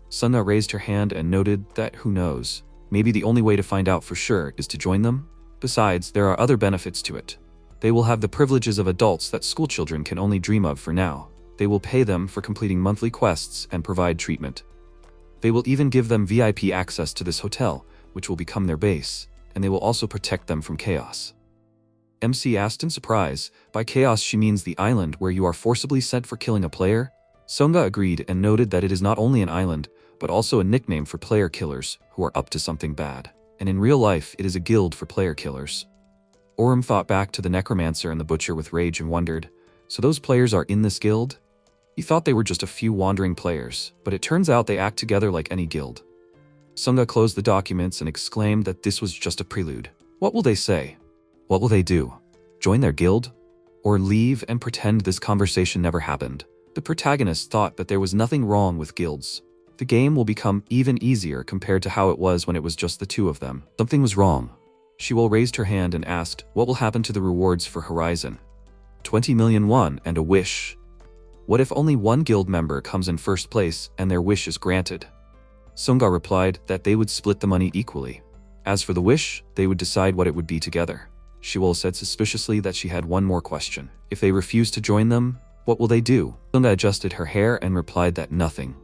Songa raised her hand and noted that who knows, maybe the only way to find out for sure is to join them? Besides, there are other benefits to it. They will have the privileges of adults that schoolchildren can only dream of for now. They will pay them for completing monthly quests and provide treatment. They will even give them VIP access to this hotel, which will become their base, and they will also protect them from chaos. MC asked in surprise, by chaos she means the island where you are forcibly sent for killing a player? Songa agreed and noted that it is not only an island, but also a nickname for player killers who are up to something bad. And in real life, it is a guild for player killers. Orum thought back to the necromancer and the butcher with rage and wondered, so those players are in this guild? He thought they were just a few wandering players, but it turns out they act together like any guild. Songa closed the documents and exclaimed that this was just a prelude. What will they say? What will they do? Join their guild? or leave and pretend this conversation never happened. The protagonist thought that there was nothing wrong with guilds. The game will become even easier compared to how it was when it was just the two of them. Something was wrong. Shiwol raised her hand and asked, what will happen to the rewards for Horizon? 20 million won and a wish. What if only one guild member comes in first place and their wish is granted? Sunga replied that they would split the money equally. As for the wish, they would decide what it would be together. Shiwol said suspiciously that she had one more question. If they refuse to join them, what will they do? Sunga adjusted her hair and replied that nothing.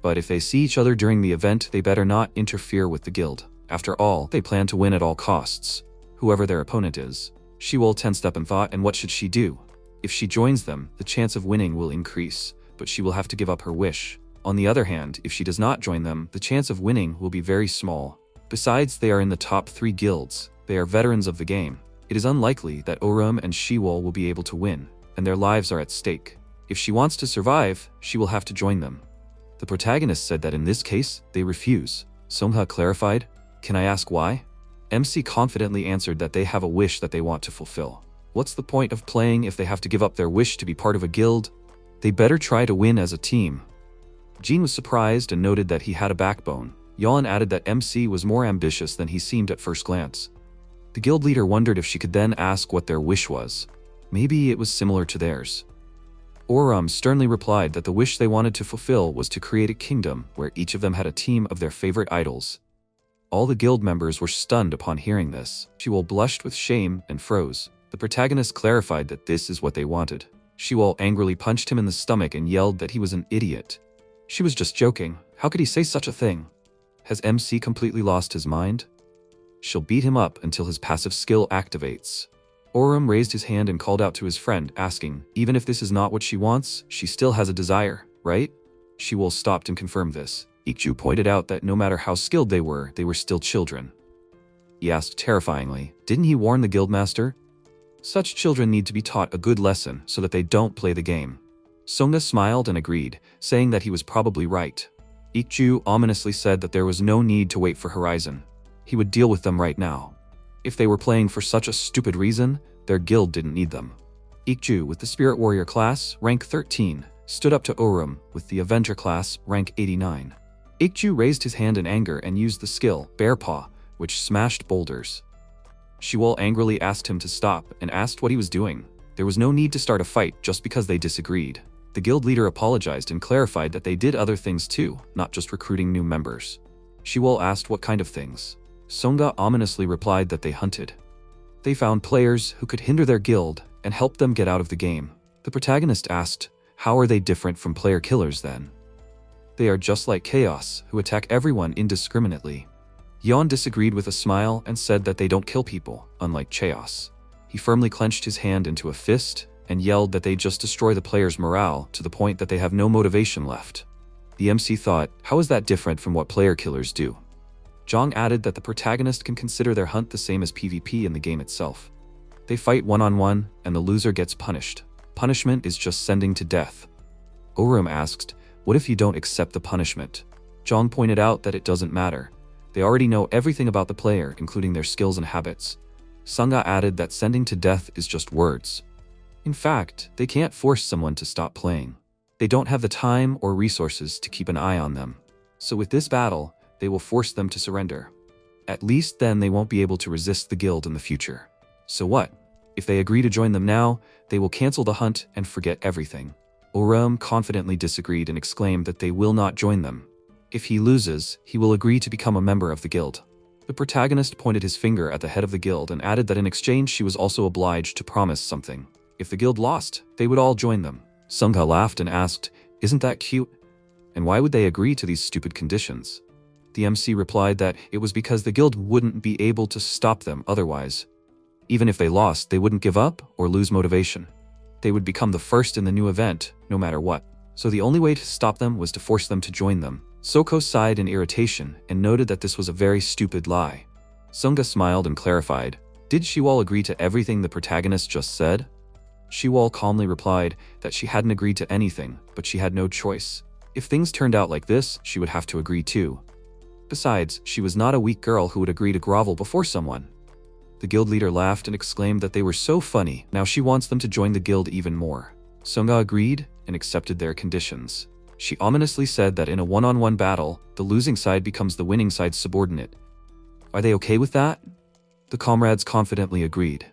But if they see each other during the event, they better not interfere with the guild. After all, they plan to win at all costs, whoever their opponent is. Shiwol tensed up and thought, and what should she do? If she joins them, the chance of winning will increase, but she will have to give up her wish. On the other hand, if she does not join them, the chance of winning will be very small. Besides, they are in the top 3 guilds. They are veterans of the game. It is unlikely that Orum and Shiwol will be able to win, and their lives are at stake. If she wants to survive, she will have to join them. The protagonist said that in this case, they refuse. Songha clarified, can I ask why? MC confidently answered that they have a wish that they want to fulfill. What's the point of playing if they have to give up their wish to be part of a guild? They better try to win as a team. Jin was surprised and noted that he had a backbone. Yeon added that MC was more ambitious than he seemed at first glance. The guild leader wondered if she could then ask what their wish was. Maybe it was similar to theirs. Orum sternly replied that the wish they wanted to fulfill was to create a kingdom where each of them had a team of their favorite idols. All the guild members were stunned upon hearing this. Shiwol blushed with shame and froze. The protagonist clarified that this is what they wanted. Shiwol angrily punched him in the stomach and yelled that he was an idiot. She was just joking. How could he say such a thing? Has MC completely lost his mind? She'll beat him up until his passive skill activates. Orum raised his hand and called out to his friend, asking, even if this is not what she wants, she still has a desire, right? Shiwol stopped and confirmed this. Ikju pointed out that no matter how skilled they were still children. He asked terrifyingly, didn't he warn the guildmaster? Such children need to be taught a good lesson so that they don't play the game. Songa smiled and agreed, saying that he was probably right. Ikju ominously said that there was no need to wait for Horizon. He would deal with them right now. If they were playing for such a stupid reason, their guild didn't need them. Ikju, with the Spirit Warrior class, rank 13, stood up to Orum, with the Avenger class, rank 89. Ikju raised his hand in anger and used the skill, Bear Paw, which smashed boulders. Shiwol angrily asked him to stop and asked what he was doing. There was no need to start a fight just because they disagreed. The guild leader apologized and clarified that they did other things too, not just recruiting new members. Shiwol asked what kind of things. Songa ominously replied that they hunted. They found players who could hinder their guild and help them get out of the game. The protagonist asked, how are they different from player killers then? They are just like Chaos, who attack everyone indiscriminately. Yeon disagreed with a smile and said that they don't kill people, unlike Chaos. He firmly clenched his hand into a fist and yelled that they just destroy the player's morale to the point that they have no motivation left. The MC thought, how is that different from what player killers do? Jong added that the protagonist can consider their hunt the same as PvP in the game itself. They fight one-on-one and the loser gets punished. Punishment is just sending to death. Orum asked, what if you don't accept the punishment? Jong pointed out that it doesn't matter. They already know everything about the player, including their skills and habits. Sunga added that sending to death is just words. In fact, they can't force someone to stop playing. They don't have the time or resources to keep an eye on them. So with this battle, they will force them to surrender. At least then they won't be able to resist the guild in the future. So what? If they agree to join them now, they will cancel the hunt and forget everything. Orum confidently disagreed and exclaimed that they will not join them. If he loses, he will agree to become a member of the guild. The protagonist pointed his finger at the head of the guild and added that in exchange she was also obliged to promise something. If the guild lost, they would all join them. Sungha laughed and asked, isn't that cute? And why would they agree to these stupid conditions? The MC replied that it was because the guild wouldn't be able to stop them otherwise. Even if they lost, they wouldn't give up or lose motivation. They would become the first in the new event, no matter what. So the only way to stop them was to force them to join them. Soko sighed in irritation and noted that this was a very stupid lie. Sungha smiled and clarified, did Shiwol agree to everything the protagonist just said? Shiwol calmly replied that she hadn't agreed to anything, but she had no choice. If things turned out like this, she would have to agree too. Besides, she was not a weak girl who would agree to grovel before someone. The guild leader laughed and exclaimed that they were so funny, now she wants them to join the guild even more. Sunga agreed and accepted their conditions. She ominously said that in a one-on-one battle, the losing side becomes the winning side's subordinate. Are they okay with that? The comrades confidently agreed.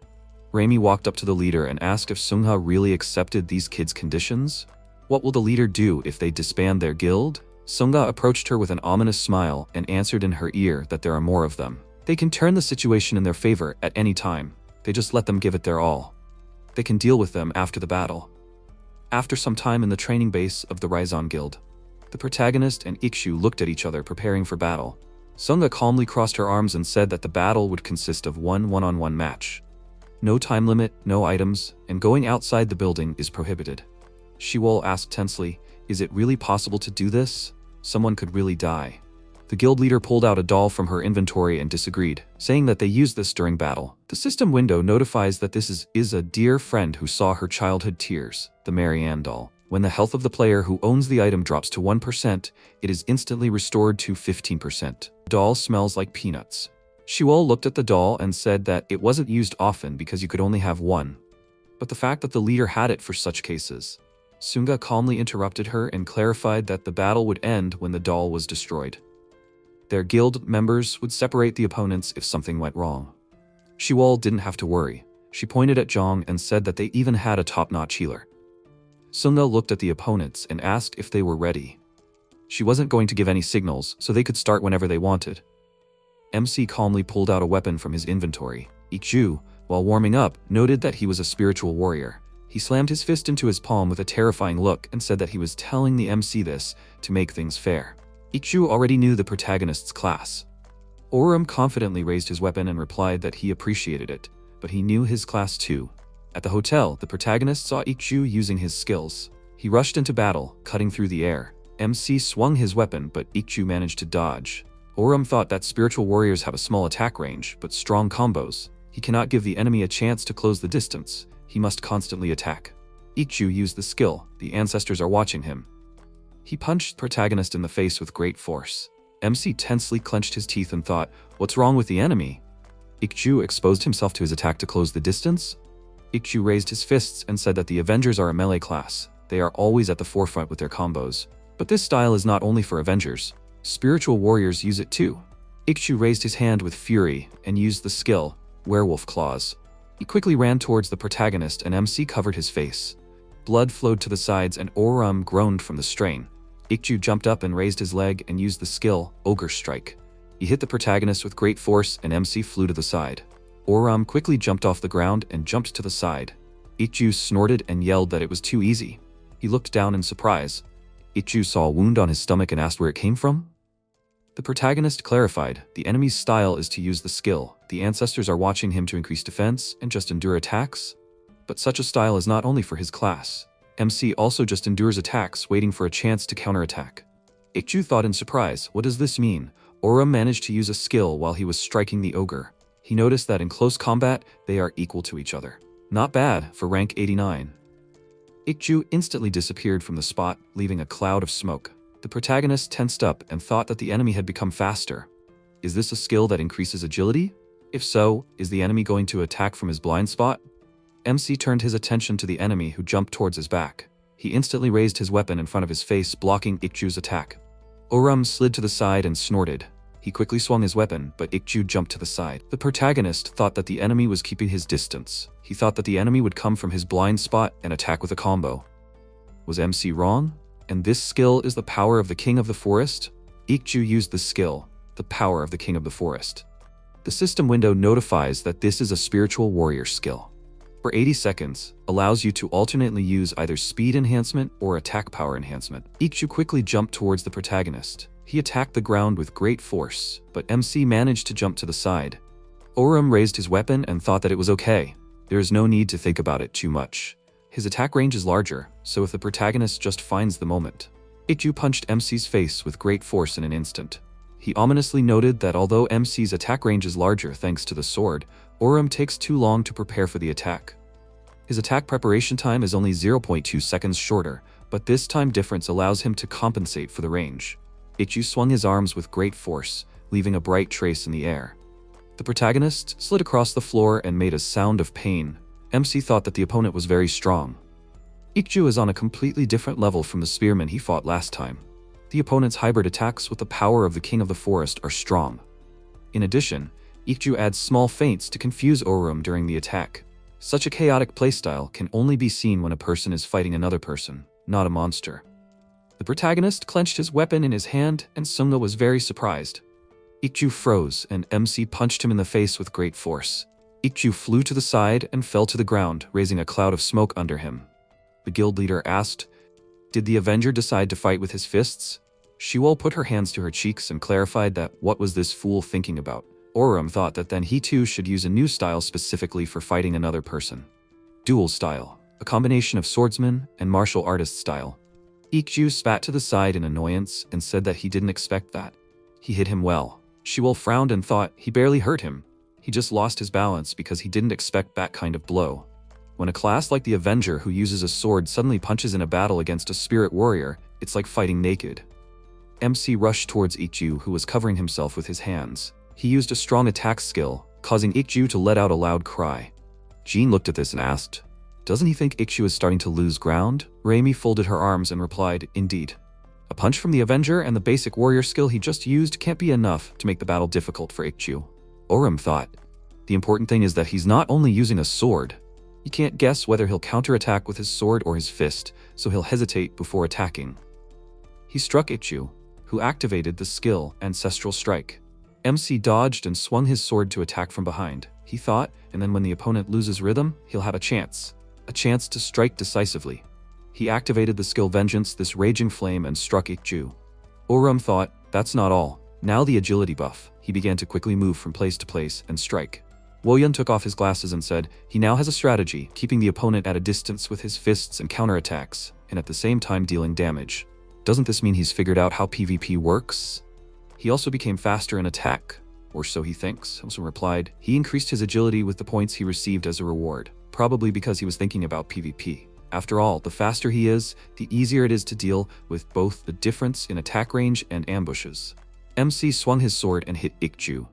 Raimi walked up to the leader and asked if Sungha really accepted these kids' conditions. What will the leader do if they disband their guild? Sungha approached her with an ominous smile and answered in her ear that there are more of them. They can turn the situation in their favor at any time. They just let them give it their all. They can deal with them after the battle. After some time in the training base of the Raizan Guild, the protagonist and Ikshu looked at each other preparing for battle. Sungha calmly crossed her arms and said that the battle would consist of one one-on-one match. No time limit, no items, and going outside the building is prohibited. Shiwol asked tensely, "Is it really possible to do this? Someone could really die." The guild leader pulled out a doll from her inventory and disagreed, saying that they use this during battle. The system window notifies that this is a dear friend who saw her childhood tears, the Marianne doll. When the health of the player who owns the item drops to 1%, it is instantly restored to 15%. The doll smells like peanuts. Shiwol looked at the doll and said that it wasn't used often because you could only have one. But the fact that the leader had it for such cases. Sungha calmly interrupted her and clarified that the battle would end when the doll was destroyed. Their guild members would separate the opponents if something went wrong. Shiwol didn't have to worry. She pointed at Zhang and said that they even had a top-notch healer. Sungha looked at the opponents and asked if they were ready. She wasn't going to give any signals, so they could start whenever they wanted. MC calmly pulled out a weapon from his inventory. Ikju, while warming up, noted that he was a spiritual warrior. He slammed his fist into his palm with a terrifying look and said that he was telling the MC this to make things fair. Ikju already knew the protagonist's class. Oram confidently raised his weapon and replied that he appreciated it, but he knew his class too. At the hotel, the protagonist saw Ikju using his skills. He rushed into battle, cutting through the air. MC swung his weapon, but Ikju managed to dodge. Oram thought that spiritual warriors have a small attack range, but strong combos. He cannot give the enemy a chance to close the distance. He must constantly attack. Ikju used the skill. The ancestors are watching him. He punched the protagonist in the face with great force. MC tensely clenched his teeth and thought, "What's wrong with the enemy?" Ikju exposed himself to his attack to close the distance. Ikju raised his fists and said that the Avengers are a melee class. They are always at the forefront with their combos. But this style is not only for Avengers. Spiritual warriors use it too. Ikju raised his hand with fury and used the skill, Werewolf Claws. He quickly ran towards the protagonist and MC covered his face. Blood flowed to the sides and Oram groaned from the strain. Ikju jumped up and raised his leg and used the skill, Ogre Strike. He hit the protagonist with great force and MC flew to the side. Oram quickly jumped off the ground and jumped to the side. Ikju snorted and yelled that it was too easy. He looked down in surprise. Ikju saw a wound on his stomach and asked where it came from. The protagonist clarified, the enemy's style is to use the skill. The ancestors are watching him to increase defense and just endure attacks. But such a style is not only for his class. MC also just endures attacks, waiting for a chance to counterattack. Ikju thought in surprise, what does this mean? Oram managed to use a skill while he was striking the ogre. He noticed that in close combat, they are equal to each other. Not bad for rank 89. Ikju instantly disappeared from the spot, leaving a cloud of smoke. The protagonist tensed up and thought that the enemy had become faster. Is this a skill that increases agility? If so, is the enemy going to attack from his blind spot? MC turned his attention to the enemy who jumped towards his back. He instantly raised his weapon in front of his face, blocking Ikju's attack. Oram slid to the side and snorted. He quickly swung his weapon, but Ikju jumped to the side. The protagonist thought that the enemy was keeping his distance. He thought that the enemy would come from his blind spot and attack with a combo. Was MC wrong? And this skill is the power of the King of the Forest? Ikju used the skill, the power of the King of the Forest. The system window notifies that this is a spiritual warrior skill. For 80 seconds, allows you to alternately use either speed enhancement or attack power enhancement. Ikju quickly jumped towards the protagonist. He attacked the ground with great force, but MC managed to jump to the side. Oram raised his weapon and thought that it was okay. There is no need to think about it too much. His attack range is larger, so if the protagonist just finds the moment. Ikju punched MC's face with great force in an instant. He ominously noted that although MC's attack range is larger thanks to the sword, Oram takes too long to prepare for the attack. His attack preparation time is only 0.2 seconds shorter, but this time difference allows him to compensate for the range. Ikju swung his arms with great force, leaving a bright trace in the air. The protagonist slid across the floor and made a sound of pain. MC thought that the opponent was very strong. Ikju is on a completely different level from the spearman he fought last time. The opponent's hybrid attacks with the power of the King of the Forest are strong. In addition, Ikju adds small feints to confuse Orum during the attack. Such a chaotic playstyle can only be seen when a person is fighting another person, not a monster. The protagonist clenched his weapon in his hand and Sunga was very surprised. Ikju froze and MC punched him in the face with great force. Ikju flew to the side and fell to the ground, raising a cloud of smoke under him. The guild leader asked, "Did the Avenger decide to fight with his fists?" Shiwol put her hands to her cheeks and clarified that what was this fool thinking about. Orum thought that then he too should use a new style specifically for fighting another person. Dual style, a combination of swordsman and martial artist style. Ikju spat to the side in annoyance and said that he didn't expect that. He hit him well. Shiwol frowned and thought he barely hurt him. He just lost his balance because he didn't expect that kind of blow. When a class like the Avenger who uses a sword suddenly punches in a battle against a spirit warrior, it's like fighting naked. MC rushed towards Ikju, who was covering himself with his hands. He used a strong attack skill, causing Ikju to let out a loud cry. Jean looked at this and asked, "Doesn't he think Ikju is starting to lose ground?" Raimi folded her arms and replied, "Indeed. A punch from the Avenger and the basic warrior skill he just used can't be enough to make the battle difficult for Ikju." Orum thought, "The important thing is that he's not only using a sword. You can't guess whether he'll counterattack with his sword or his fist, so he'll hesitate before attacking." He struck Ikju, who activated the skill Ancestral Strike. MC dodged and swung his sword to attack from behind. He thought, and then when the opponent loses rhythm, he'll have a chance to strike decisively. He activated the skill Vengeance, this raging flame, and struck Ikju. Orum thought, that's not all. Now the agility buff. He began to quickly move from place to place and strike. Woyun took off his glasses and said, he now has a strategy, keeping the opponent at a distance with his fists and counterattacks, and at the same time dealing damage. Doesn't this mean he's figured out how PvP works? He also became faster in attack, or so he thinks. Also replied, he increased his agility with the points he received as a reward, probably because he was thinking about PvP. After all, the faster he is, the easier it is to deal with both the difference in attack range and ambushes. MC swung his sword and hit Ikju,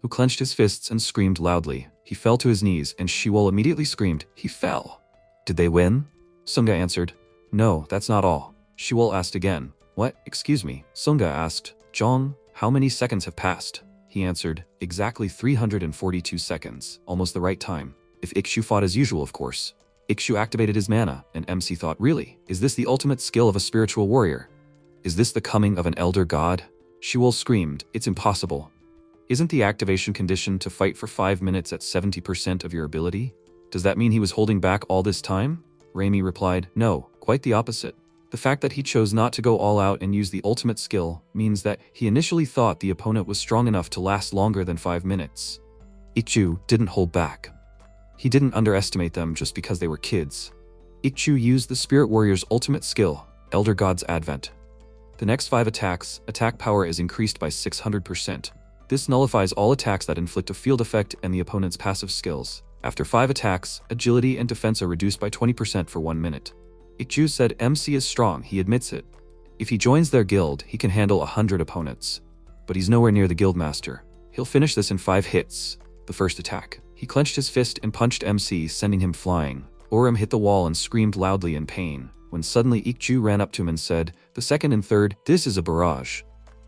who clenched his fists and screamed loudly. He fell to his knees, and Shiwol immediately screamed, he fell. Did they win? Sunga answered, no, that's not all. Shiwol asked again, what? Excuse me. Sunga asked, Zhong, how many seconds have passed? He answered, exactly 342 seconds, almost the right time. If Ikju fought as usual, of course. Ikju activated his mana, and MC thought, really? Is this the ultimate skill of a spiritual warrior? Is this the coming of an elder god? Shiwol screamed, it's impossible. Isn't the activation condition to fight for 5 minutes at 70% of your ability? Does that mean he was holding back all this time? Raimi replied, no, quite the opposite. The fact that he chose not to go all out and use the ultimate skill means that he initially thought the opponent was strong enough to last longer than 5 minutes. Ikju didn't hold back. He didn't underestimate them just because they were kids. Ikju used the Spirit Warrior's ultimate skill, Elder God's Advent. The next 5 attacks, attack power is increased by 600%. This nullifies all attacks that inflict a field effect and the opponent's passive skills. After 5 attacks, agility and defense are reduced by 20% for 1 minute. Ikju said MC is strong, he admits it. If he joins their guild, he can handle 100 opponents. But he's nowhere near the guildmaster. He'll finish this in 5 hits. The first attack. He clenched his fist and punched MC, sending him flying. Orum hit the wall and screamed loudly in pain, when suddenly Ikju ran up to him and said, the second and third, this is a barrage.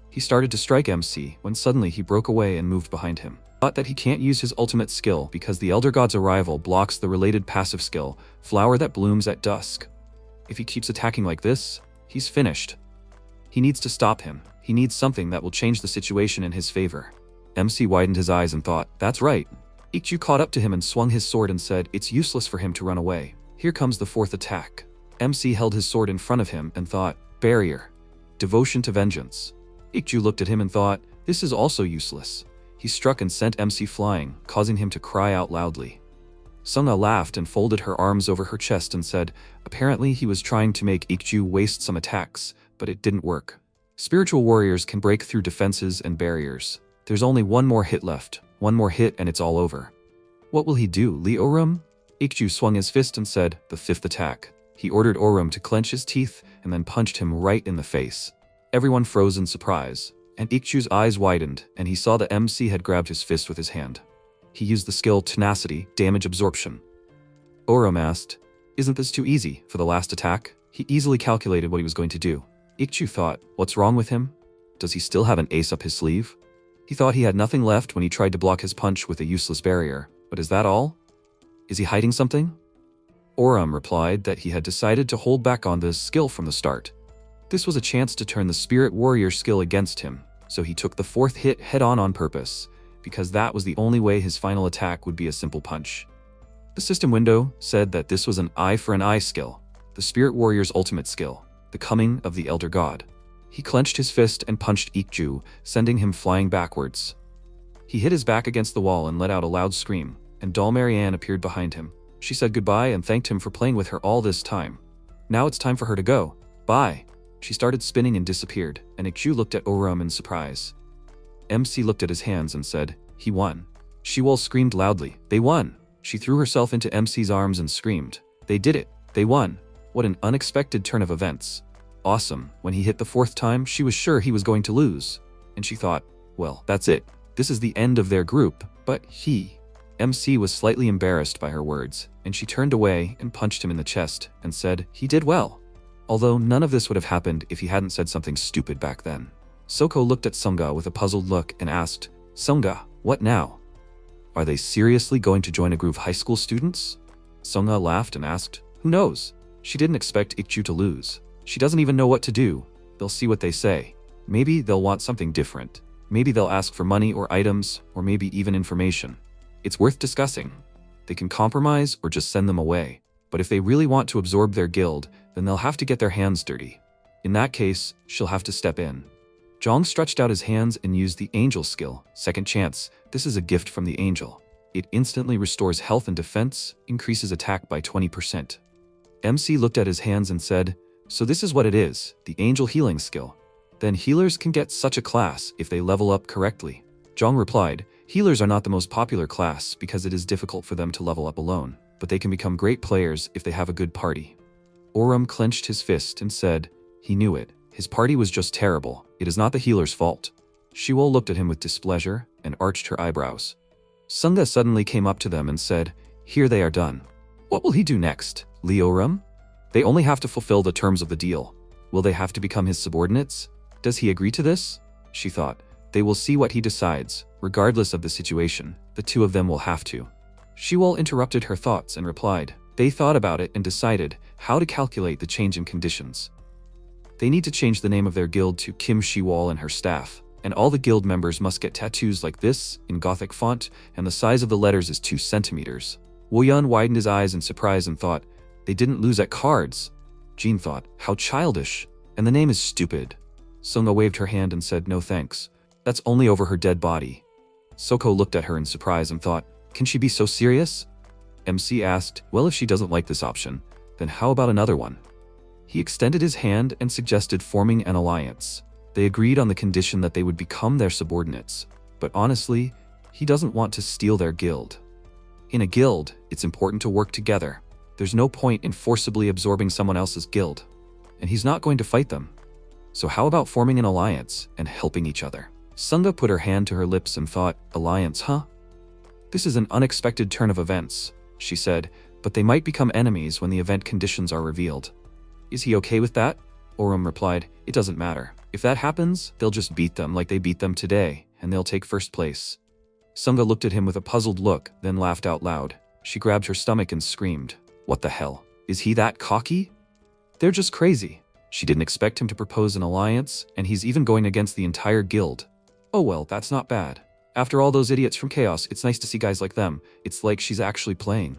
He started to strike MC, when suddenly he broke away and moved behind him. Thought that he can't use his ultimate skill because the Elder God's arrival blocks the related passive skill, Flower That Blooms at Dusk. If he keeps attacking like this, he's finished. He needs to stop him. He needs something that will change the situation in his favor. MC widened his eyes and thought, that's right. Ikju caught up to him and swung his sword and said, it's useless for him to run away. Here comes the 4th attack. MC held his sword in front of him and thought, barrier. Devotion to vengeance. Ikju looked at him and thought, this is also useless. He struck and sent MC flying, causing him to cry out loudly. Sunga laughed and folded her arms over her chest and said, apparently he was trying to make Ikju waste some attacks, but it didn't work. Spiritual warriors can break through defenses and barriers. There's only one more hit left. One more hit and it's all over. What will he do, Lee Orum? Ikju swung his fist and said, the 5th attack. He ordered Orum to clench his teeth and then punched him right in the face. Everyone froze in surprise. And Ikchu's eyes widened, and he saw that MC had grabbed his fist with his hand. He used the skill Tenacity, Damage Absorption. Oram asked, "Isn't this too easy for the last attack?" He easily calculated what he was going to do. Ikchu thought, what's wrong with him? Does he still have an ace up his sleeve? He thought he had nothing left when he tried to block his punch with a useless barrier. But is that all? Is he hiding something? Oram replied that he had decided to hold back on this skill from the start. This was a chance to turn the Spirit Warrior skill against him, so he took the fourth hit head-on purpose, because that was the only way his final attack would be a simple punch. The system window said that this was an eye for an eye skill, the Spirit Warrior's ultimate skill, the coming of the Elder God. He clenched his fist and punched Ikju, sending him flying backwards. He hit his back against the wall and let out a loud scream, and doll Marianne appeared behind him. She said goodbye and thanked him for playing with her all this time. Now it's time for her to go. Bye. She started spinning and disappeared, and Ikju looked at Oram in surprise. MC looked at his hands and said, "He won." Shiwol screamed loudly, "They won!" She threw herself into MC's arms and screamed, "They did it! They won!" What an unexpected turn of events. Awesome. When he hit the fourth time, she was sure he was going to lose. And she thought, well, that's it. This is the end of their group, but MC was slightly embarrassed by her words, and she turned away and punched him in the chest and said, "He did well." Although none of this would have happened if he hadn't said something stupid back then. Soko looked at Sunga with a puzzled look and asked, "Sunga, what now? Are they seriously going to join a group of high school students?" Sunga laughed and asked, "Who knows? She didn't expect Ikju to lose. She doesn't even know what to do. They'll see what they say. Maybe they'll want something different. Maybe they'll ask for money or items, or maybe even information. It's worth discussing. They can compromise or just send them away. But if they really want to absorb their guild, then they'll have to get their hands dirty. In that case, she'll have to step in." Zhang stretched out his hands and used the Angel skill, Second Chance. This is a gift from the Angel. It instantly restores health and defense, increases attack by 20%. MC looked at his hands and said, "So this is what it is, the Angel healing skill. Then healers can get such a class if they level up correctly." Zhang replied, "Healers are not the most popular class because it is difficult for them to level up alone, but they can become great players if they have a good party." Oram clenched his fist and said, he knew it. His party was just terrible. It is not the healer's fault. Shiwol looked at him with displeasure and arched her eyebrows. Sunga suddenly came up to them and said, "Here they are done. What will he do next, Oram? They only have to fulfill the terms of the deal. Will they have to become his subordinates? Does he agree to this?" She thought, they will see what he decides. Regardless of the situation, the two of them will have to. Shiwol interrupted her thoughts and replied, "They thought about it and decided how to calculate the change in conditions. They need to change the name of their guild to Kim Shiwol and her staff, and all the guild members must get tattoos like this in Gothic font, and the size of the letters is 2 centimeters. Woyun widened his eyes in surprise and thought, they didn't lose at cards. Jean thought, how childish, and the name is stupid. Sunga waved her hand and said, "No thanks. That's only over her dead body." Soko looked at her in surprise and thought, can she be so serious? MC asked, well, if she doesn't like this option, then how about another one? He extended his hand and suggested forming an alliance. They agreed on the condition that they would become their subordinates, but honestly, he doesn't want to steal their guild. In a guild, it's important to work together. There's no point in forcibly absorbing someone else's guild, and he's not going to fight them. So how about forming an alliance and helping each other? Sunga put her hand to her lips and thought, alliance, huh? This is an unexpected turn of events, she said, but they might become enemies when the event conditions are revealed. Is he okay with that? Oram replied, it doesn't matter. If that happens, they'll just beat them like they beat them today, and they'll take first place. Sunga looked at him with a puzzled look, then laughed out loud. She grabbed her stomach and screamed, what the hell? Is he that cocky? They're just crazy. She didn't expect him to propose an alliance, and he's even going against the entire guild. Oh well, that's not bad. After all those idiots from Chaos, it's nice to see guys like them. It's like she's actually playing.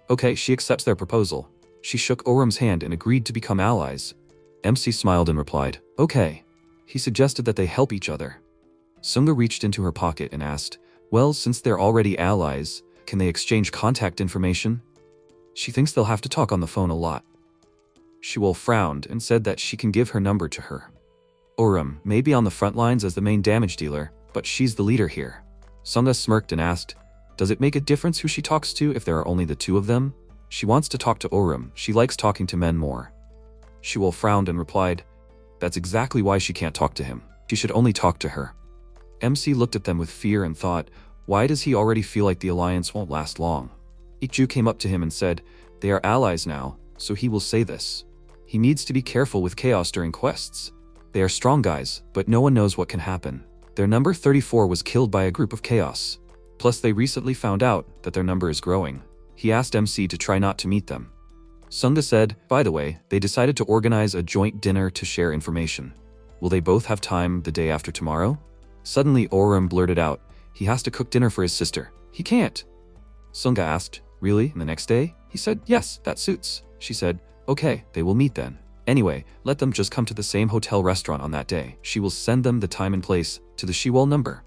Okay, she accepts their proposal. She shook Oram's hand and agreed to become allies. MC smiled and replied, okay. He suggested that they help each other. Sunga reached into her pocket and asked, well, since they're already allies, can they exchange contact information? She thinks they'll have to talk on the phone a lot. Shiwol frowned and said that she can give her number to her. Oram may be on the front lines as the main damage dealer, but she's the leader here. Sunga smirked and asked, does it make a difference who she talks to if there are only the two of them? She wants to talk to Oram. She likes talking to men more. Shiwol frowned and replied, that's exactly why she can't talk to him. She should only talk to her. MC looked at them with fear and thought, why does he already feel like the alliance won't last long? Ikju came up to him and said, they are allies now, so he will say this. He needs to be careful with chaos during quests. They are strong guys, but no one knows what can happen. Their number 34 was killed by a group of chaos. Plus they recently found out that their number is growing. He asked MC to try not to meet them. Sunga said, by the way, they decided to organize a joint dinner to share information. Will they both have time the day after tomorrow? Suddenly Orum blurted out, he has to cook dinner for his sister. He can't. Sunga asked, really, the next day? He said, yes, that suits. She said, okay, they will meet then. Anyway, let them just come to the same hotel restaurant on that day. She will send them the time and place to the Shiwol number.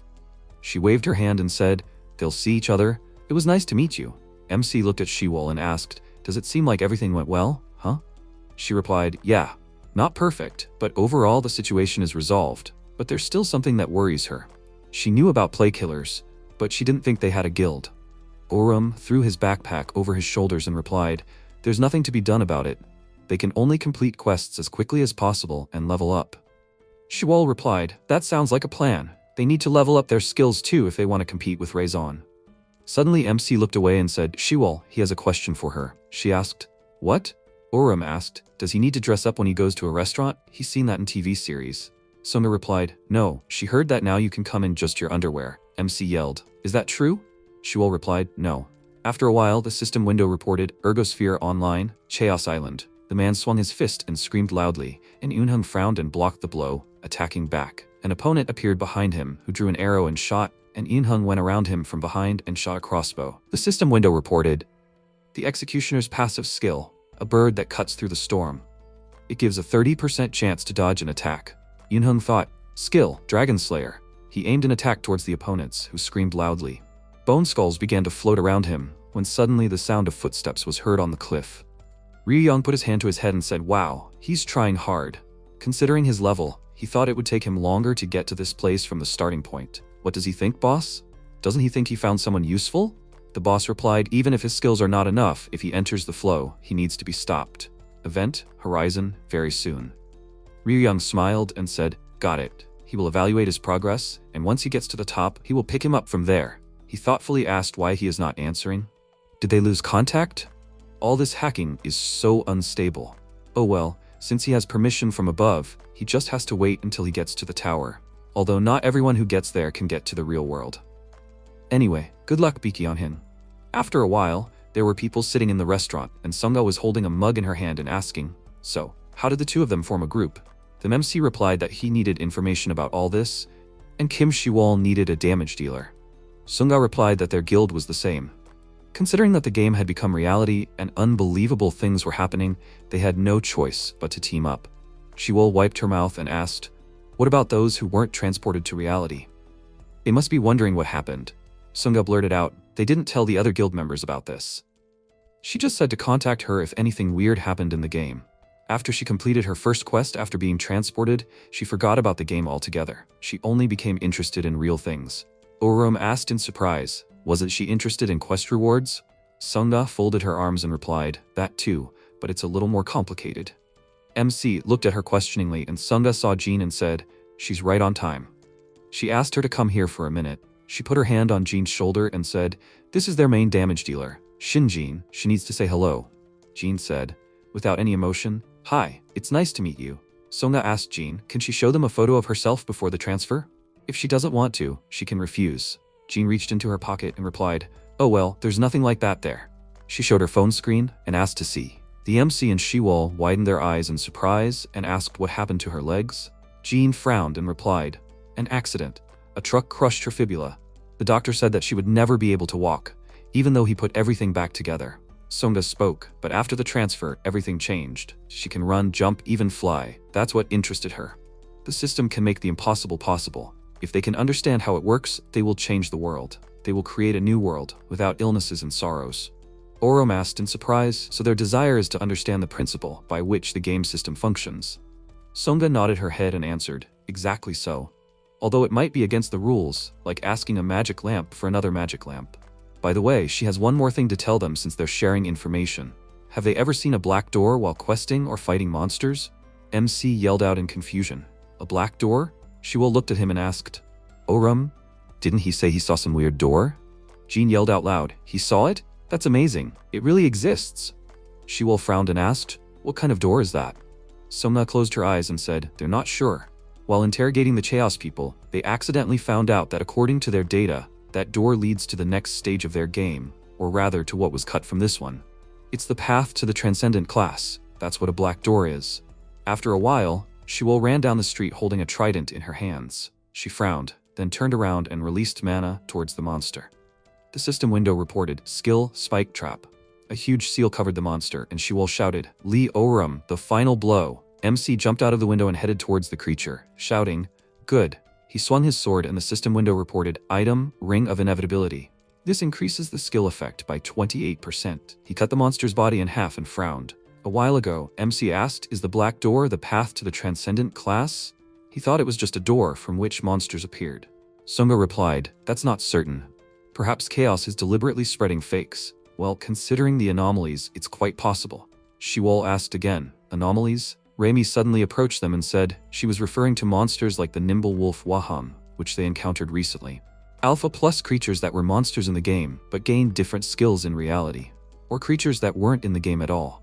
She waved her hand and said, they'll see each other. It was nice to meet you. MC looked at Shiwol and asked, does it seem like everything went well, huh? She replied, yeah. Not perfect, but overall the situation is resolved, but there's still something that worries her. She knew about play killers, but she didn't think they had a guild. Orum threw his backpack over his shoulders and replied, there's nothing to be done about it. They can only complete quests as quickly as possible and level up. Shiwol replied, that sounds like a plan. They need to level up their skills too if they want to compete with Raison. Suddenly MC looked away and said, Shiwol, he has a question for her. She asked, what? Orum asked, does he need to dress up when he goes to a restaurant? He's seen that in TV series. Sunga replied, no, she heard that now you can come in just your underwear. MC yelled, is that true? Shiwol replied, no. After a while, the system window reported, Ergosphere Online, Chaos Island. The man swung his fist and screamed loudly, and Eunhung frowned and blocked the blow, attacking back. An opponent appeared behind him, who drew an arrow and shot, and Eunhung went around him from behind and shot a crossbow. The system window reported, the executioner's passive skill, a bird that cuts through the storm. It gives a 30% chance to dodge an attack. Eunhung thought, skill, Dragon Slayer. He aimed an attack towards the opponents, who screamed loudly. Bone skulls began to float around him, when suddenly the sound of footsteps was heard on the cliff. Ryuyong put his hand to his head and said, wow, he's trying hard. Considering his level, he thought it would take him longer to get to this place from the starting point. What does he think, boss? Doesn't he think he found someone useful? The boss replied, even if his skills are not enough, if he enters the flow, he needs to be stopped. Event, Horizon, very soon. Ryuyong smiled and said, got it. He will evaluate his progress, and once he gets to the top, he will pick him up from there. He thoughtfully asked why he is not answering. Did they lose contact? All this hacking is so unstable. Oh well, since he has permission from above, he just has to wait until he gets to the tower. Although not everyone who gets there can get to the real world. Anyway, good luck, Bikionhin. After a while, there were people sitting in the restaurant, and Sunga was holding a mug in her hand and asking, so, how did the two of them form a group? The MC replied that he needed information about all this, and Kim Shiwol needed a damage dealer. Sunga replied that their guild was the same. Considering that the game had become reality and unbelievable things were happening, they had no choice but to team up. Shiwol wiped her mouth and asked, what about those who weren't transported to reality? They must be wondering what happened. Sunga blurted out, they didn't tell the other guild members about this. She just said to contact her if anything weird happened in the game. After she completed her first quest after being transported, she forgot about the game altogether. She only became interested in real things. Orum asked in surprise, wasn't she interested in quest rewards? Sunga folded her arms and replied, that too, but it's a little more complicated. MC looked at her questioningly and Sunga saw Jean and said, she's right on time. She asked her to come here for a minute. She put her hand on Jean's shoulder and said, this is their main damage dealer, Shinjin. She needs to say hello. Jean said, without any emotion, hi, it's nice to meet you. Sunga asked Jean, can she show them a photo of herself before the transfer? If she doesn't want to, she can refuse. Jean reached into her pocket and replied, oh well, there's nothing like that there. She showed her phone screen and asked to see. The MC and Shiwol widened their eyes in surprise and asked what happened to her legs. Jean frowned and replied, an accident. A truck crushed her fibula. The doctor said that she would never be able to walk, even though he put everything back together. Sunga spoke, but after the transfer, everything changed. She can run, jump, even fly. That's what interested her. The system can make the impossible possible. If they can understand how it works, they will change the world. They will create a new world, without illnesses and sorrows. Orum asked in surprise, so their desire is to understand the principle by which the game system functions. Sunga nodded her head and answered, exactly so. Although it might be against the rules, like asking a magic lamp for another magic lamp. By the way, she has one more thing to tell them since they're sharing information. Have they ever seen a black door while questing or fighting monsters? MC yelled out in confusion. A black door? Shiwol looked at him and asked, Orum, didn't he say he saw some weird door? Jean yelled out loud, he saw it? That's amazing. It really exists. Shiwol frowned and asked, what kind of door is that? Soma closed her eyes and said, they're not sure. While interrogating the Chaos people, they accidentally found out that according to their data, that door leads to the next stage of their game, or rather to what was cut from this one. It's the path to the Transcendent class. That's what a black door is. After a while, Shiwol ran down the street holding a trident in her hands. She frowned, then turned around and released mana towards the monster. The system window reported, skill, spike trap. A huge seal covered the monster, and Shiwol shouted, Li Orum, the final blow. MC jumped out of the window and headed towards the creature, shouting, good. He swung his sword and the system window reported, item, ring of inevitability. This increases the skill effect by 28%. He cut the monster's body in half and frowned. A while ago, MC asked, is the black door the path to the Transcendent class? He thought it was just a door from which monsters appeared. Songa replied, that's not certain. Perhaps Chaos is deliberately spreading fakes. Well, considering the anomalies, it's quite possible. Shiwol asked again, anomalies? Raimi suddenly approached them and said she was referring to monsters like the nimble wolf Waham, which they encountered recently. Alpha plus creatures that were monsters in the game, but gained different skills in reality. Or creatures that weren't in the game at all.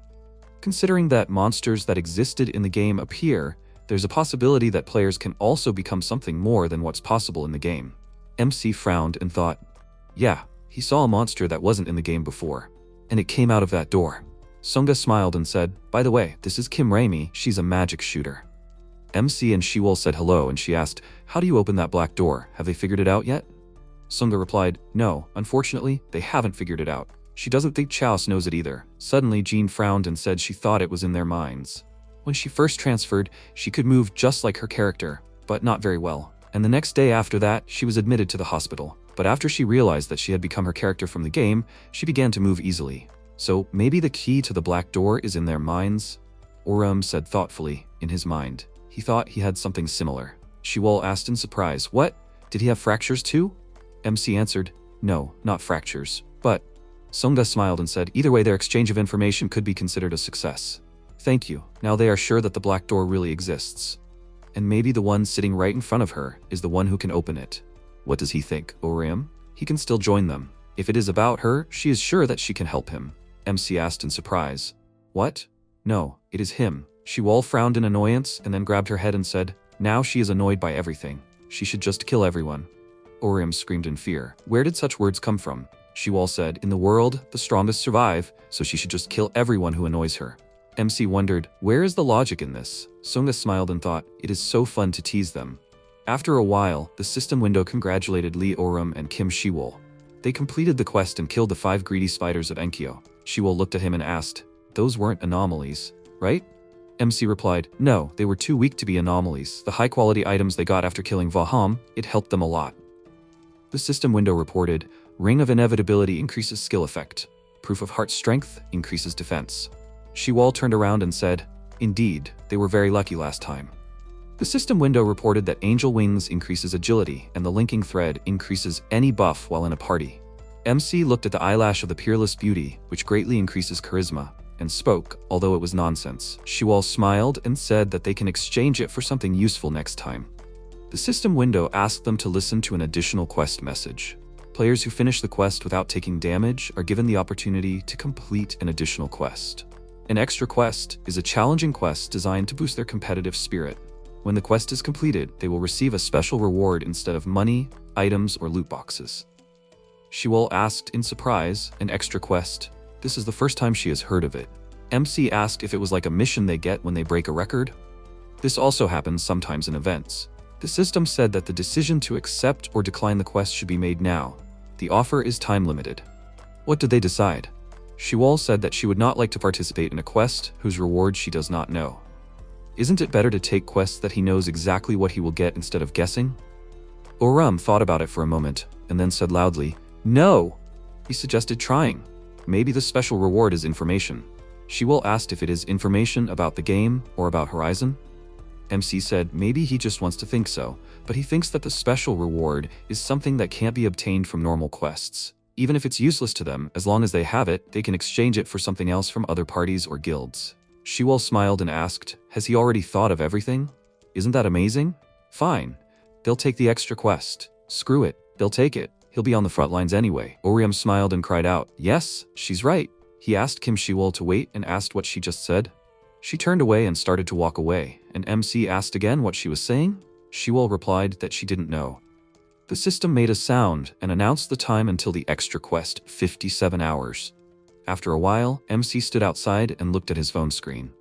Considering that monsters that existed in the game appear, there's a possibility that players can also become something more than what's possible in the game. MC frowned and thought, yeah, he saw a monster that wasn't in the game before. And it came out of that door. Songa smiled and said, by the way, this is Kim Raimi, she's a magic shooter. MC and Shiwol said hello and she asked, how do you open that black door? Have they figured it out yet? Songa replied, no, unfortunately, they haven't figured it out. She doesn't think Chaos knows it either. Suddenly, Jean frowned and said she thought it was in their minds. When she first transferred, she could move just like her character, but not very well. And the next day after that, she was admitted to the hospital. But after she realized that she had become her character from the game, she began to move easily. So maybe the key to the black door is in their minds? Orum said thoughtfully, in his mind. He thought he had something similar. Shiwol asked in surprise, what? Did he have fractures too? MC answered, no, not fractures, but... Songa smiled and said, either way their exchange of information could be considered a success. Thank you, now they are sure that the black door really exists. And maybe the one sitting right in front of her is the one who can open it. What does he think, Orim? He can still join them. If it is about her, she is sure that she can help him. MC asked in surprise. What? No, it is him. Shiwol frowned in annoyance and then grabbed her head and said, now she is annoyed by everything. She should just kill everyone. Orim screamed in fear. Where did such words come from? Shiwol said, in the world, the strongest survive, so she should just kill everyone who annoys her. MC wondered, where is the logic in this? Songa smiled and thought, it is so fun to tease them. After a while, the system window congratulated Lee Orum and Kim Shiwol. They completed the quest and killed the 5 greedy spiders of Enkyo. Shiwol looked at him and asked, those weren't anomalies, right? MC replied, no, they were too weak to be anomalies. The high-quality items they got after killing Vaham, it helped them a lot. The system window reported, Ring of Inevitability increases skill effect. Proof of Heart Strength increases defense. Shiwol turned around and said, indeed, they were very lucky last time. The system window reported that Angel Wings increases agility and the linking thread increases any buff while in a party. MC looked at the eyelash of the Peerless Beauty, which greatly increases charisma, and spoke, although it was nonsense. Shiwol smiled and said that they can exchange it for something useful next time. The system window asked them to listen to an additional quest message. Players who finish the quest without taking damage are given the opportunity to complete an additional quest. An extra quest is a challenging quest designed to boost their competitive spirit. When the quest is completed, they will receive a special reward instead of money, items, or loot boxes. Shiwol asked in surprise, an extra quest? This is the first time she has heard of it. MC asked if it was like a mission they get when they break a record. This also happens sometimes in events. The system said that the decision to accept or decline the quest should be made now. The offer is time limited. What did they decide? Shiwol said that she would not like to participate in a quest whose reward she does not know. Isn't it better to take quests that he knows exactly what he will get instead of guessing? Orum thought about it for a moment, and then said loudly, no! He suggested trying. Maybe the special reward is information. Shiwol asked if it is information about the game or about Horizon. MC said maybe he just wants to think so, but he thinks that the special reward is something that can't be obtained from normal quests. Even if it's useless to them, as long as they have it, they can exchange it for something else from other parties or guilds. Shiwol smiled and asked, has he already thought of everything? Isn't that amazing? Fine. They'll take the extra quest. Screw it, they'll take it. He'll be on the front lines anyway. Orium smiled and cried out, yes, she's right. He asked Kim Shiwol to wait and asked what she just said. She turned away and started to walk away, and MC asked again what she was saying. Shiwol replied that she didn't know. The system made a sound and announced the time until the extra quest, 57 hours. After a while, MC stood outside and looked at his phone screen.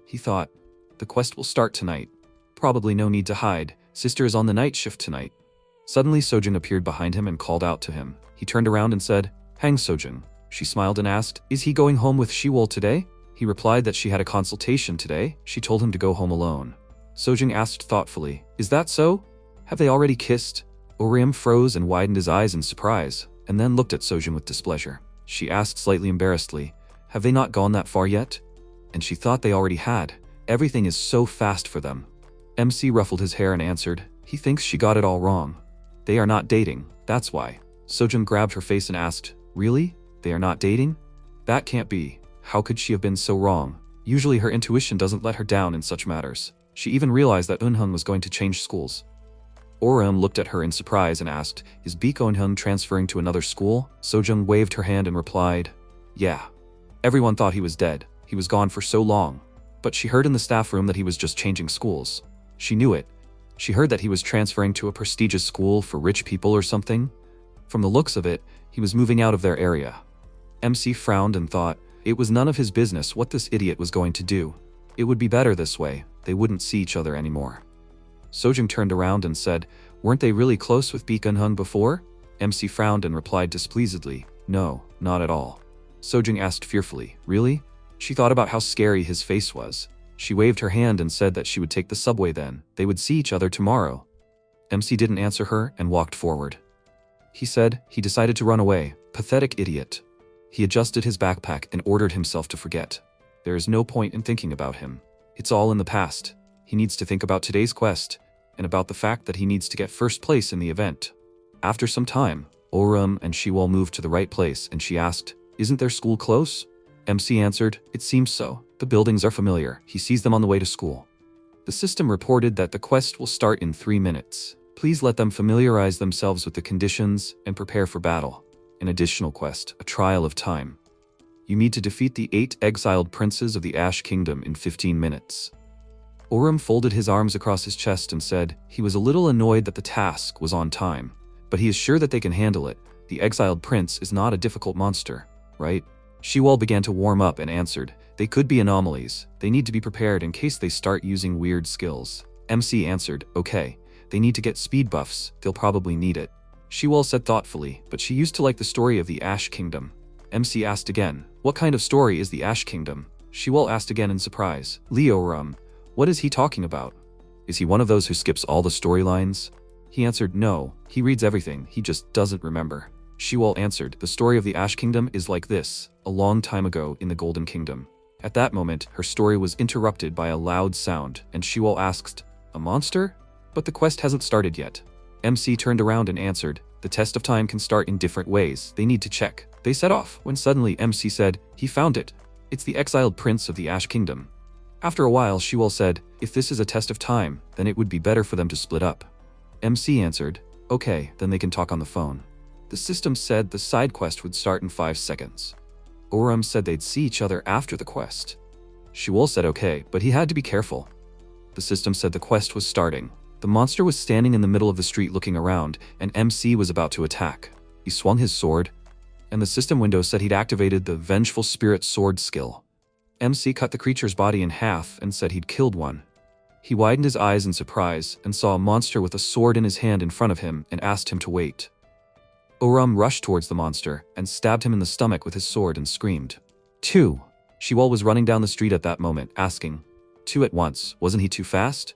He thought, the quest will start tonight. Probably no need to hide, sister is on the night shift tonight. Suddenly Sojin appeared behind him and called out to him. He turned around and said, Hang Sojin. She smiled and asked, is he going home with Shiwol today? He replied that she had a consultation today. She told him to go home alone. Sojin asked thoughtfully, is that so? Have they already kissed? Orium froze and widened his eyes in surprise, and then looked at Sojin with displeasure. She asked slightly embarrassedly, have they not gone that far yet? And she thought they already had. Everything is so fast for them. MC ruffled his hair and answered, he thinks she got it all wrong. They are not dating, that's why. Sojin grabbed her face and asked, really? They are not dating? That can't be. How could she have been so wrong? Usually her intuition doesn't let her down in such matters. She even realized that Eunhung was going to change schools. Orium looked at her in surprise and asked, is Baek Eunhung transferring to another school? Sojin waved her hand and replied, yeah. Everyone thought he was dead. He was gone for so long. But she heard in the staff room that he was just changing schools. She knew it. She heard that he was transferring to a prestigious school for rich people or something. From the looks of it, he was moving out of their area. MC frowned and thought, it was none of his business what this idiot was going to do. It would be better this way. They wouldn't see each other anymore. Sojin turned around and said, weren't they really close with Baek Eunhung before? MC frowned and replied displeasedly, no, not at all. Sojin asked fearfully, really? She thought about how scary his face was. She waved her hand and said that she would take the subway then. They would see each other tomorrow. MC didn't answer her and walked forward. He said he decided to run away. Pathetic idiot. He adjusted his backpack and ordered himself to forget. There is no point in thinking about him. It's all in the past. He needs to think about today's quest and about the fact that he needs to get first place in the event. After some time, Orium and Shiwol moved to the right place and she asked, isn't their school close? MC answered, it seems so. The buildings are familiar. He sees them on the way to school. The system reported that the quest will start in 3 minutes. Please let them familiarize themselves with the conditions and prepare for battle. An additional quest, a trial of time. You need to defeat the 8 exiled princes of the Ash Kingdom in 15 minutes. Orium folded his arms across his chest and said he was a little annoyed that the task was on time, but he is sure that they can handle it. The exiled prince is not a difficult monster, right? Shiwol began to warm up and answered, they could be anomalies. They need to be prepared in case they start using weird skills. MC answered, okay, they need to get speed buffs. They'll probably need it. Shiwol said thoughtfully, but she used to like the story of the Ash Kingdom. MC asked again, what kind of story is the Ash Kingdom? Shiwol asked again in surprise, Leorum, what is he talking about? Is he one of those who skips all the storylines? He answered, no, he reads everything, he just doesn't remember. Shiwol answered, the story of the Ash Kingdom is like this, a long time ago in the Golden Kingdom. At that moment, her story was interrupted by a loud sound, and Shiwol asked, a monster? But the quest hasn't started yet. MC turned around and answered, the test of time can start in different ways, they need to check. They set off, when suddenly MC said, he found it. It's the exiled prince of the Ash Kingdom. After a while, Shiwol said, if this is a test of time, then it would be better for them to split up. MC answered, okay, then they can talk on the phone. The system said the side quest would start in 5 seconds. Orium said they'd see each other after the quest. Shiwol said okay, but he had to be careful. The system said the quest was starting. The monster was standing in the middle of the street looking around, and MC was about to attack. He swung his sword, and the system window said he'd activated the Vengeful Spirit Sword skill. MC cut the creature's body in half and said he'd killed one. He widened his eyes in surprise and saw a monster with a sword in his hand in front of him and asked him to wait. Orium rushed towards the monster and stabbed him in the stomach with his sword and screamed. 2. Shiwol was running down the street at that moment, asking, 2 at once, wasn't he too fast?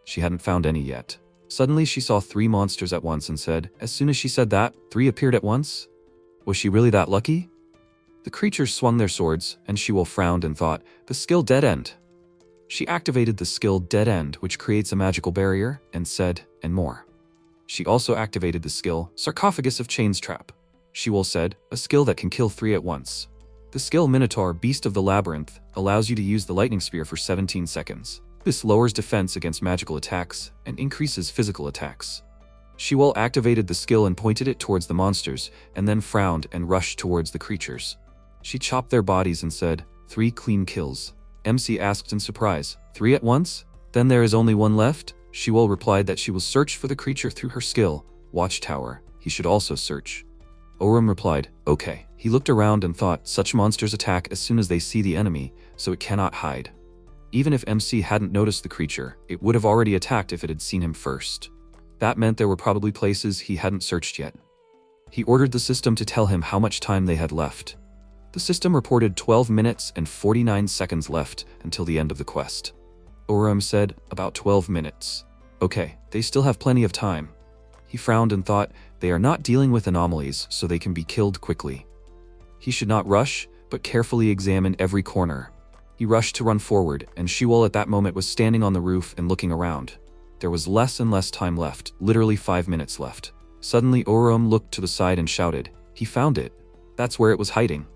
She hadn't found any yet. Suddenly she saw 3 monsters at once and said, as soon as she said that, 3 appeared at once? Was she really that lucky? The creatures swung their swords, and Shiwol frowned and thought, the skill Dead End. She activated the skill Dead End, which creates a magical barrier, and said, and more. She also activated the skill Sarcophagus of Chains Trap. Shiwol said, a skill that can kill 3 at once. The skill Minotaur Beast of the Labyrinth allows you to use the lightning spear for 17 seconds. This lowers defense against magical attacks and increases physical attacks. Shiwol activated the skill and pointed it towards the monsters, and then frowned and rushed towards the creatures. She chopped their bodies and said, 3 clean kills. MC asked in surprise, 3 at once? Then there is only 1 left? Shiwol replied that she will search for the creature through her skill, Watchtower. He should also search. Oram replied, okay. He looked around and thought, such monsters attack as soon as they see the enemy, so it cannot hide. Even if MC hadn't noticed the creature, it would have already attacked if it had seen him first. That meant there were probably places he hadn't searched yet. He ordered the system to tell him how much time they had left. The system reported 12 minutes and 49 seconds left until the end of the quest. Oram said, about 12 minutes. Okay, they still have plenty of time. He frowned and thought, they are not dealing with anomalies, so they can be killed quickly. He should not rush, but carefully examine every corner. He rushed to run forward, and Shiwol at that moment was standing on the roof and looking around. There was less and less time left, literally 5 minutes left. Suddenly Oram looked to the side and shouted, he found it. That's where it was hiding.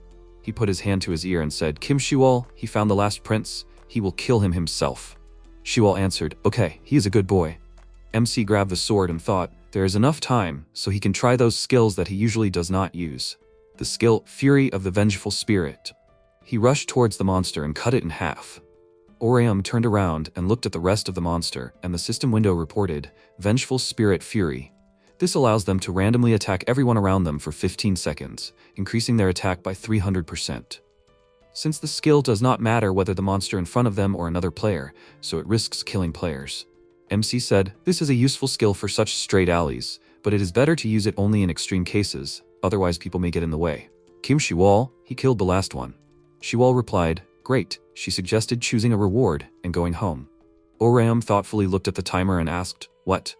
He put his hand to his ear and said, Kim Shiwol, he found the last prince. He will kill him himself. Shiwol answered, okay, he is a good boy. MC grabbed the sword and thought, there is enough time, so he can try those skills that he usually does not use. The skill, Fury of the Vengeful Spirit. He rushed towards the monster and cut it in half. Oram turned around and looked at the rest of the monster, and the system window reported, Vengeful Spirit Fury. This allows them to randomly attack everyone around them for 15 seconds, increasing their attack by 300%. Since the skill does not matter whether the monster in front of them or another player, so it risks killing players. MC said, this is a useful skill for such straight alleys, but it is better to use it only in extreme cases, otherwise people may get in the way. Kim Shiwol, he killed the last one. Shiwol replied, great. She suggested choosing a reward and going home. Oram thoughtfully looked at the timer and asked, what?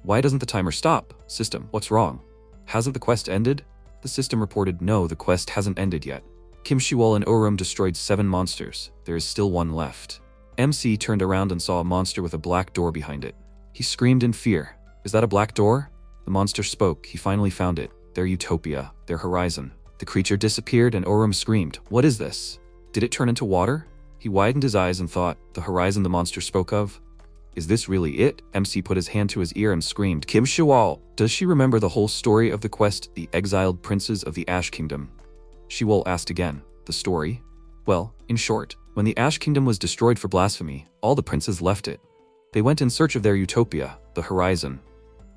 Why doesn't the timer stop? System, what's wrong? Hasn't the quest ended? The system reported, no, the quest hasn't ended yet. Kim Shiwol and Oram destroyed 7 monsters. There is still 1 left. MC turned around and saw a monster with a black door behind it. He screamed in fear. Is that a black door? The monster spoke. He finally found it. Their utopia, their horizon. The creature disappeared and Oram screamed, what is this? Did it turn into water? He widened his eyes and thought, the horizon the monster spoke of? Is this really it? MC put his hand to his ear and screamed, Kim Shiwol, does she remember the whole story of the quest, the exiled princes of the Ash Kingdom? Shiwol asked again, the story? Well, in short, when the Ash Kingdom was destroyed for blasphemy, all the princes left it. They went in search of their utopia, the horizon.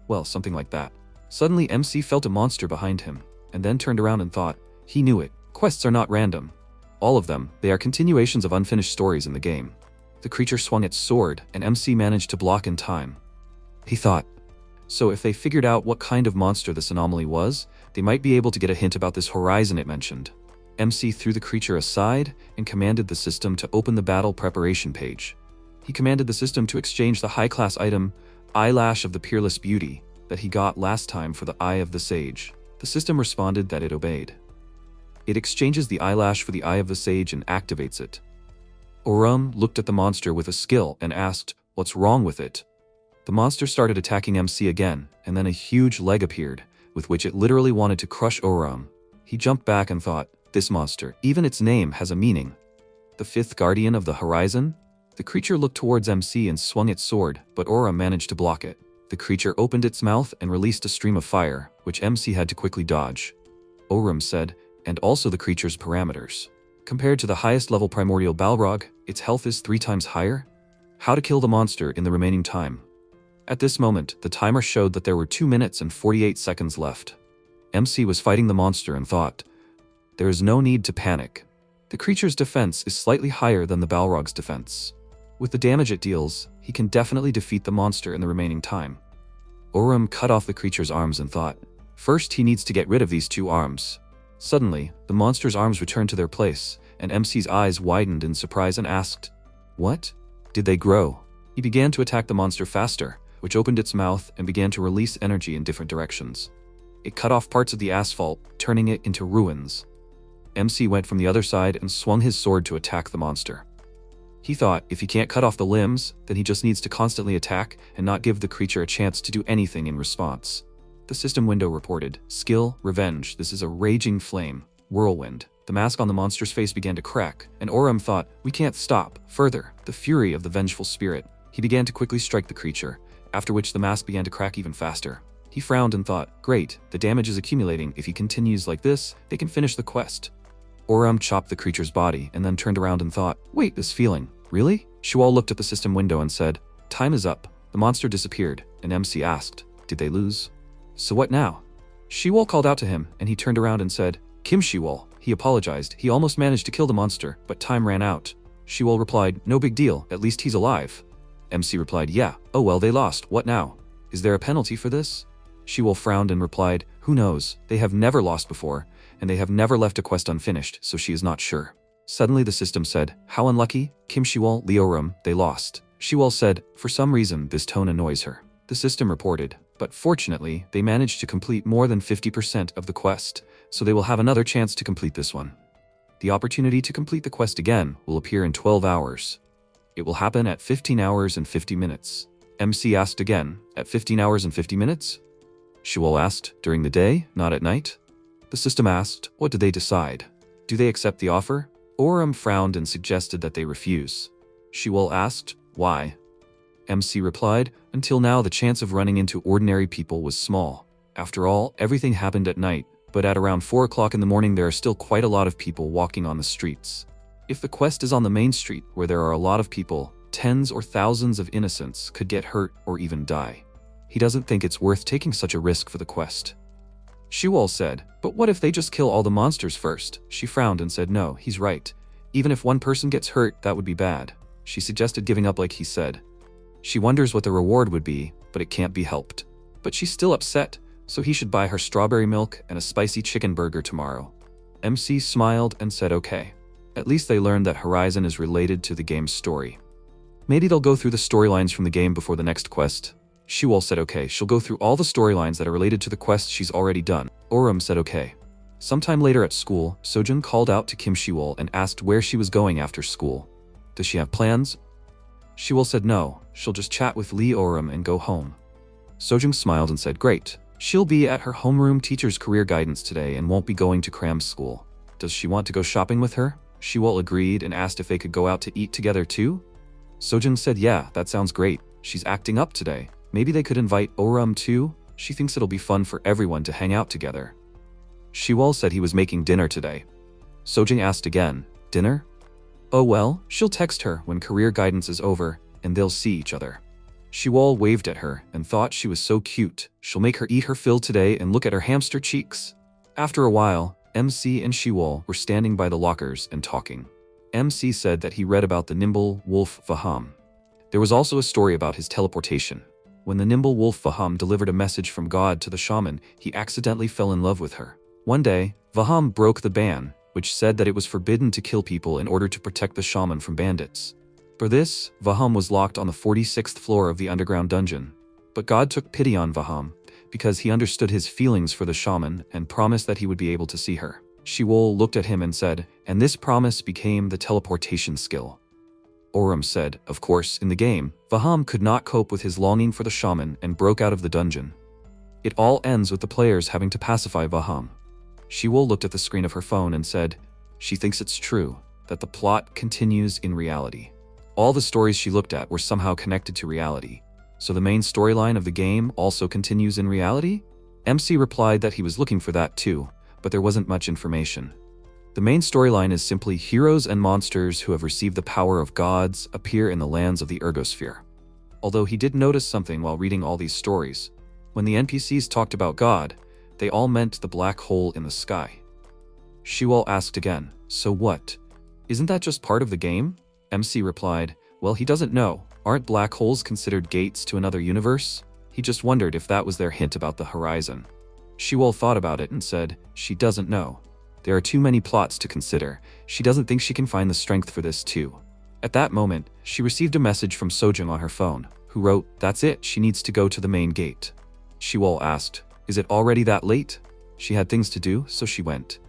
Well, something like that. Suddenly MC felt a monster behind him, and then turned around and thought, he knew it. Quests are not random. All of them, they are continuations of unfinished stories in the game. The creature swung its sword, and MC managed to block in time. He thought, so if they figured out what kind of monster this anomaly was, they might be able to get a hint about this horizon it mentioned. MC threw the creature aside and commanded the system to open the battle preparation page. He commanded the system to exchange the high-class item, Eyelash of the Peerless Beauty, that he got last time for the Eye of the Sage. The system responded that it obeyed. It exchanges the eyelash for the Eye of the Sage and activates it. Oram looked at the monster with a skill and asked, what's wrong with it? The monster started attacking MC again, and then a huge leg appeared, with which it literally wanted to crush Oram. He jumped back and thought, this monster, even its name has a meaning. The 5th guardian of the horizon? The creature looked towards MC and swung its sword, but Oram managed to block it. The creature opened its mouth and released a stream of fire, which MC had to quickly dodge. Oram said, and also the creature's parameters. Compared to the highest level primordial Balrog, its health is 3 times higher? How to kill the monster in the remaining time? At this moment, the timer showed that there were 2 minutes and 48 seconds left. MC was fighting the monster and thought, there is no need to panic. The creature's defense is slightly higher than the Balrog's defense. With the damage it deals, he can definitely defeat the monster in the remaining time. Oram cut off the creature's arms and thought, first he needs to get rid of these 2 arms. Suddenly, the monster's arms returned to their place, and MC's eyes widened in surprise and asked, what? Did they grow? He began to attack the monster faster, which opened its mouth and began to release energy in different directions. It cut off parts of the asphalt, turning it into ruins. MC went from the other side and swung his sword to attack the monster. He thought, if he can't cut off the limbs, then he just needs to constantly attack and not give the creature a chance to do anything in response. The system window reported, skill, revenge, this is a raging flame, whirlwind. The mask on the monster's face began to crack, and Oram thought, we can't stop. Further, the fury of the vengeful spirit. He began to quickly strike the creature, after which the mask began to crack even faster. He frowned and thought, great, the damage is accumulating. If he continues like this, they can finish the quest. Chopped the creature's body and then turned around and thought, wait, this feeling, really? Shual looked at the system window and said, time is up. The monster disappeared, and MC asked, did they lose? So what now? Shiwal called out to him, and he turned around and said, Kim Shiwal. He apologized. He almost managed to kill the monster, but time ran out. Shiwal replied, no big deal, at least he's alive. MC replied, yeah, oh well, they lost, what now? Is there a penalty for this? Shiwal frowned and replied, who knows, they have never lost before, and they have never left a quest unfinished, so she is not sure. Suddenly the system said, how unlucky, Kim Shiwal, Leorum, they lost. Shiwal said, for some reason this tone annoys her. The system reported, but fortunately, they managed to complete more than 50% of the quest, so they will have another chance to complete this one. The opportunity to complete the quest again will appear in 12 hours. It will happen at 15 hours and 50 minutes. MC asked again, at 15 hours and 50 minutes? Shiwal asked, during the day, not at night? The system asked, what did they decide? Do they accept the offer? Frowned and suggested that they refuse. Shiwal asked, why? MC replied, until now the chance of running into ordinary people was small. After all, everything happened at night, but at around 4 o'clock in the morning there are still quite a lot of people walking on the streets. If the quest is on the main street where there are a lot of people, tens or thousands of innocents could get hurt or even die. He doesn't think it's worth taking such a risk for the quest. Shiwal said, but what if they just kill all the monsters first? She frowned and said, no, he's right. Even if one person gets hurt, that would be bad. She suggested giving up like he said. She wonders what the reward would be, but it can't be helped. But she's still upset, so he should buy her strawberry milk and a spicy chicken burger tomorrow. MC smiled and said okay. At least they learned that Horizon is related to the game's story. Maybe they'll go through the storylines from the game before the next quest. Shiwal said okay, she'll go through all the storylines that are related to the quests she's already done. Said okay. Sometime later at school, Sojun called out to Kim Shiwal and asked where she was going after school. Does she have plans? Shiwal said no, she'll just chat with Lee and go home. Sojun smiled and said great. She'll be at her homeroom teacher's career guidance today and won't be going to cram school. Does she want to go shopping with her? Shiwal agreed and asked if they could go out to eat together too. Sojun said yeah, that sounds great. She's acting up today. Maybe they could invite too? She thinks it'll be fun for everyone to hang out together. Shiwal said he was making dinner today. Sojun asked again, dinner? Oh well, she'll text her when career guidance is over, and they'll see each other. Shiwal waved at her and thought she was so cute. She'll make her eat her fill today and look at her hamster cheeks. After a while, MC and Shiwal were standing by the lockers and talking. MC said that he read about the nimble wolf Vaham. There was also a story about his teleportation. When the nimble wolf Vaham delivered a message from God to the shaman, he accidentally fell in love with her. One day, Vaham broke the ban, which said that it was forbidden to kill people in order to protect the shaman from bandits. For this, Vaham was locked on the 46th floor of the underground dungeon. But God took pity on Vaham, because he understood his feelings for the shaman and promised that he would be able to see her. Shiwal looked at him and said, and this promise became the teleportation skill. Said, of course, in the game, Vaham could not cope with his longing for the shaman and broke out of the dungeon. It all ends with the players having to pacify Vaham. Shiwal looked at the screen of her phone and said, she thinks it's true, that the plot continues in reality. All the stories she looked at were somehow connected to reality. So the main storyline of the game also continues in reality? MC replied that he was looking for that too, but there wasn't much information. The main storyline is simply heroes and monsters who have received the power of gods appear in the lands of the Ergosphere. Although he did notice something while reading all these stories. When the NPCs talked about God, they all meant the black hole in the sky. Shiwal asked again, so what? Isn't that just part of the game? MC replied, well, he doesn't know. Aren't black holes considered gates to another universe? He just wondered if that was their hint about the horizon. Shiwal thought about it and said, she doesn't know. There are too many plots to consider. She doesn't think she can find the strength for this too. At that moment, she received a message from Sojung on her phone, who wrote, that's it, she needs to go to the main gate. Shiwal asked, is it already that late? She had things to do, so she went.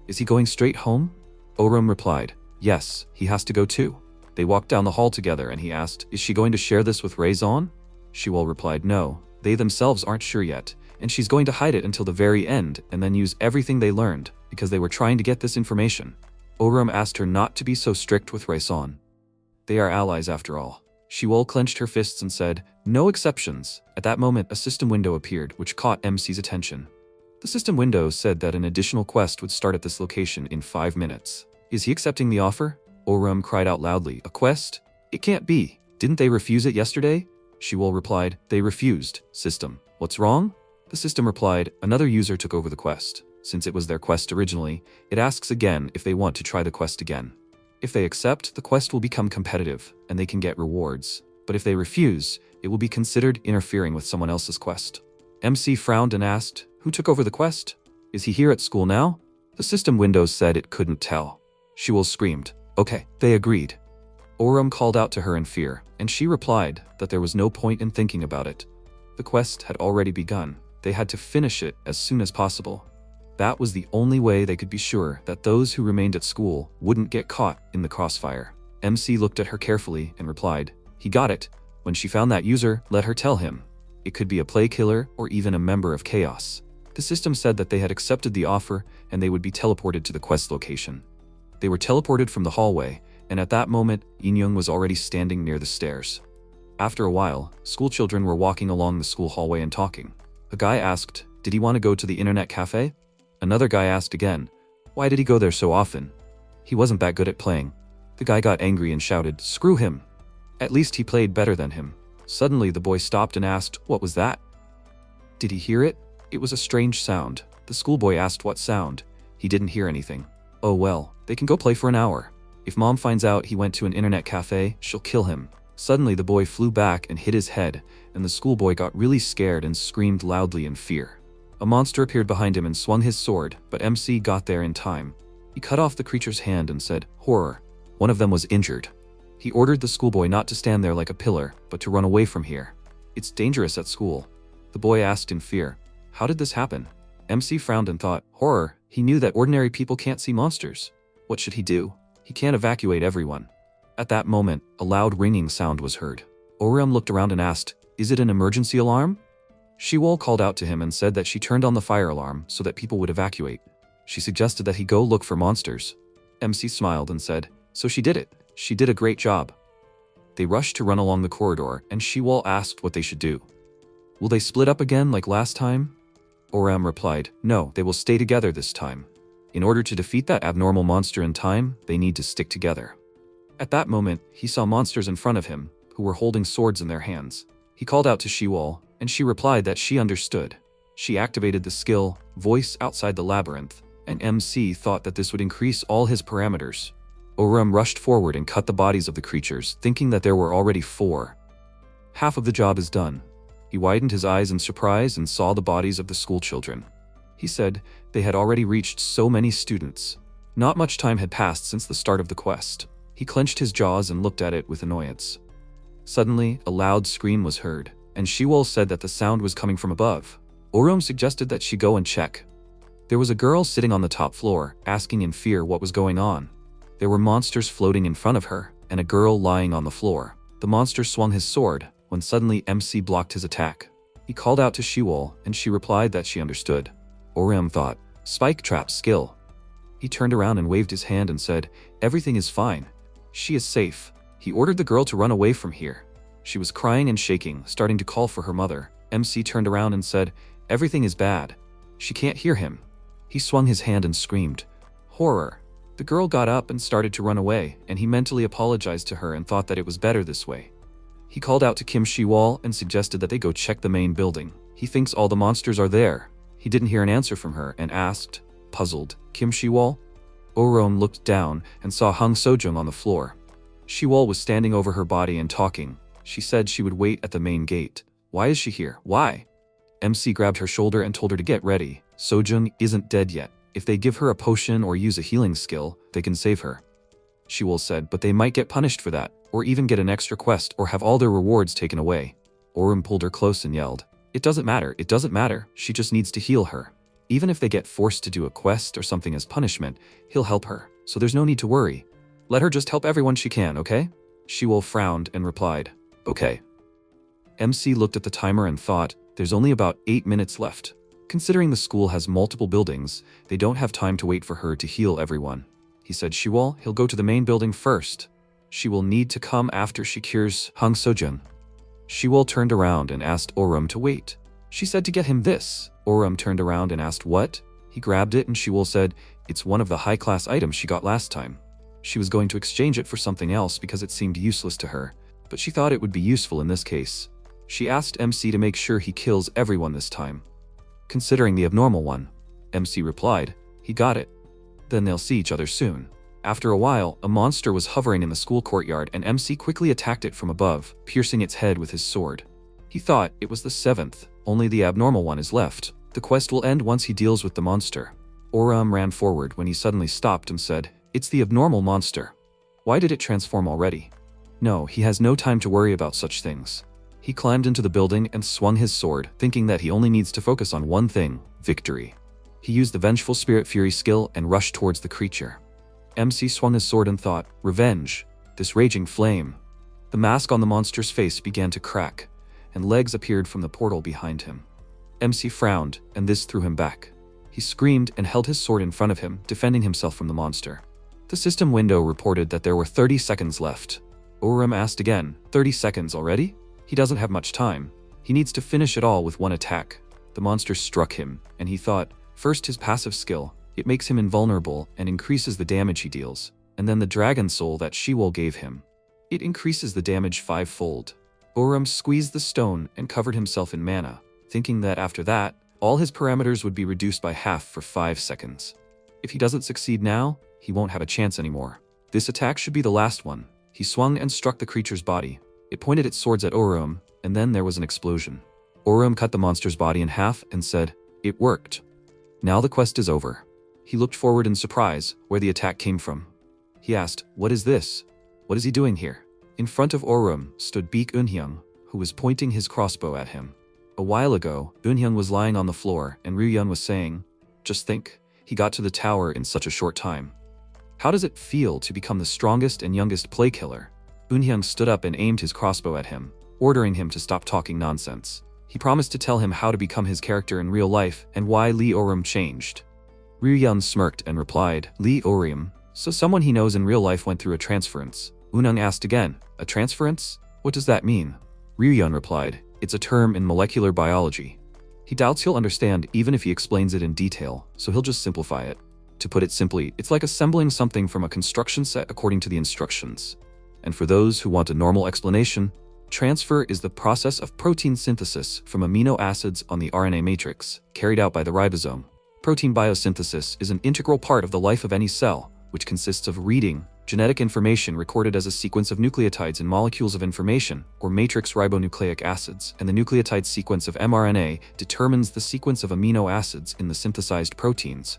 Is he going straight home? Replied, yes, he has to go too. They walked down the hall together and he asked, is she going to share this with Raison? Shiwal replied, no, they themselves aren't sure yet, and she's going to hide it until the very end and then use everything they learned, because they were trying to get this information. Asked her not to be so strict with Raison. They are allies after all. Shiwal clenched her fists and said, No exceptions. At that moment, a system window appeared, which caught MC's attention. The system window said that an additional quest would start at this location in 5 minutes. Is he accepting the offer? Orum cried out loudly. A quest? It can't be. Didn't they refuse it yesterday? Shiwol replied, they refused. System. What's wrong? The system replied, another user took over the quest. Since it was their quest originally, it asks again if they want to try the quest again. If they accept, the quest will become competitive, and they can get rewards. But if they refuse, it will be considered interfering with someone else's quest. MC frowned and asked, who took over the quest? Is he here at school now? The system window said it couldn't tell. Shiwol screamed, okay, they agreed. Orum called out to her in fear, and she replied that there was no point in thinking about it. The quest had already begun. They had to finish it as soon as possible. That was the only way they could be sure that those who remained at school wouldn't get caught in the crossfire. MC looked at her carefully and replied, he got it. When she found that user, let her tell him. It could be a play killer or even a member of Chaos. The system said that they had accepted the offer and they would be teleported to the quest location. They were teleported from the hallway, and at that moment, Inyoung was already standing near the stairs. After a while, school children were walking along the school hallway and talking. A guy asked, did he want to go to the internet cafe? Another guy asked again, why did he go there so often? He wasn't that good at playing. The guy got angry and shouted, screw him. At least he played better than him. Suddenly the boy stopped and asked, what was that? Did he hear it? It was a strange sound. The schoolboy asked what sound. He didn't hear anything. Oh well, they can go play for an hour. If mom finds out he went to an internet cafe, she'll kill him. Suddenly the boy flew back and hit his head, and the schoolboy got really scared and screamed loudly in fear. A monster appeared behind him and swung his sword, but MC got there in time. He cut off the creature's hand and said, horror. One of them was injured. He ordered the schoolboy not to stand there like a pillar, but to run away from here. It's dangerous at school. The boy asked in fear, how did this happen? MC frowned and thought, horror. He knew that ordinary people can't see monsters. What should he do? He can't evacuate everyone. At that moment, a loud ringing sound was heard. Orum looked around and asked, is it an emergency alarm? Shiwol called out to him and said that she turned on the fire alarm so that people would evacuate. She suggested that he go look for monsters. MC smiled and said, so she did it. She did a great job. They rushed to run along the corridor, and Shiwol asked what they should do. Will they split up again like last time? Oram replied, no, they will stay together this time. In order to defeat that abnormal monster in time, they need to stick together. At that moment, he saw monsters in front of him, who were holding swords in their hands. He called out to Shiwol, and she replied that she understood. She activated the skill, Voice Outside the Labyrinth, and MC thought that this would increase all his parameters. Orum rushed forward and cut the bodies of the creatures, thinking that there were already 4. Half of the job is done. He widened his eyes in surprise and saw the bodies of the school children. He said they had already reached so many students. Not much time had passed since the start of the quest. He clenched his jaws and looked at it with annoyance. Suddenly, a loud scream was heard, and Shiwol said that the sound was coming from above. Orum suggested that she go and check. There was a girl sitting on the top floor, asking in fear what was going on. There were monsters floating in front of her, and a girl lying on the floor. The monster swung his sword, when suddenly MC blocked his attack. He called out to Shiwol, and she replied that she understood. Orum thought, spike trap skill. He turned around and waved his hand and said, everything is fine. She is safe. He ordered the girl to run away from here. She was crying and shaking, starting to call for her mother. MC turned around and said, everything is bad. She can't hear him. He swung his hand and screamed, horror. The girl got up and started to run away, and he mentally apologized to her and thought that it was better this way. He called out to Kim Shiwol and suggested that they go check the main building. He thinks all the monsters are there. He didn't hear an answer from her and asked, puzzled, Kim Shiwol? Orum looked down and saw Hung Sojung on the floor. Shiwol was standing over her body and talking. She said she would wait at the main gate. Why is she here? Why? MC grabbed her shoulder and told her to get ready. Sojung isn't dead yet. If they give her a potion or use a healing skill, they can save her. Shiwol said, but they might get punished for that, or even get an extra quest or have all their rewards taken away. Orum pulled her close and yelled, it doesn't matter, she just needs to heal her. Even if they get forced to do a quest or something as punishment, he'll help her, so there's no need to worry. Let her just help everyone she can, okay? Shiwol frowned and replied, okay. MC looked at the timer and thought, there's only about 8 minutes left. Considering the school has multiple buildings, they don't have time to wait for her to heal everyone. He said, Shiwol, he'll go to the main building first. She will need to come after she cures Hung Sojung. Shiwol turned around and asked Orum to wait. She said to get him this. Orum turned around and asked what? He grabbed it and Shiwol said, it's one of the high-class items she got last time. She was going to exchange it for something else because it seemed useless to her, but she thought it would be useful in this case. She asked MC to make sure he kills everyone this time, considering the abnormal one. MC replied, he got it. Then they'll see each other soon. After a while, a monster was hovering in the school courtyard and MC quickly attacked it from above, piercing its head with his sword. He thought it was the 7th, only the abnormal one is left. The quest will end once he deals with the monster. Orum ran forward when he suddenly stopped and said, it's the abnormal monster. Why did it transform already? No, he has no time to worry about such things. He climbed into the building and swung his sword, thinking that he only needs to focus on one thing, victory. He used the Vengeful Spirit Fury skill and rushed towards the creature. MC swung his sword and thought, revenge, this raging flame. The mask on the monster's face began to crack, and legs appeared from the portal behind him. MC frowned, and this threw him back. He screamed and held his sword in front of him, defending himself from the monster. The system window reported that there were 30 seconds left. Orum asked again, 30 seconds already? He doesn't have much time. He needs to finish it all with one attack. The monster struck him, and he thought, first his passive skill. It makes him invulnerable and increases the damage he deals, and then the dragon soul that Shiwol gave him. It increases the damage 5-fold. Orum squeezed the stone and covered himself in mana, thinking that after that, all his parameters would be reduced by half for 5 seconds. If he doesn't succeed now, he won't have a chance anymore. This attack should be the last one. He swung and struck the creature's body. It pointed its swords at Orum, and then there was an explosion. Orum cut the monster's body in half and said, it worked. Now the quest is over. He looked forward in surprise, where the attack came from. He asked, what is this? What is he doing here? In front of Orum stood Baek Eunhyung, who was pointing his crossbow at him. A while ago, Eunhyung was lying on the floor and Ryun was saying, just think, he got to the tower in such a short time. How does it feel to become the strongest and youngest play killer? Eunhyung stood up and aimed his crossbow at him, ordering him to stop talking nonsense. He promised to tell him how to become his character in real life and why Lee Orum changed. Ryun smirked and replied, Lee Orum, so someone he knows in real life went through a transference. Eunhyung asked again, a transference? What does that mean? Ryun replied, it's a term in molecular biology. He doubts he'll understand even if he explains it in detail, so he'll just simplify it. To put it simply, it's like assembling something from a construction set according to the instructions. And for those who want a normal explanation, transfer is the process of protein synthesis from amino acids on the RNA matrix, carried out by the ribosome. Protein biosynthesis is an integral part of the life of any cell, which consists of reading genetic information recorded as a sequence of nucleotides in molecules of information, or matrix ribonucleic acids, and the nucleotide sequence of mRNA determines the sequence of amino acids in the synthesized proteins.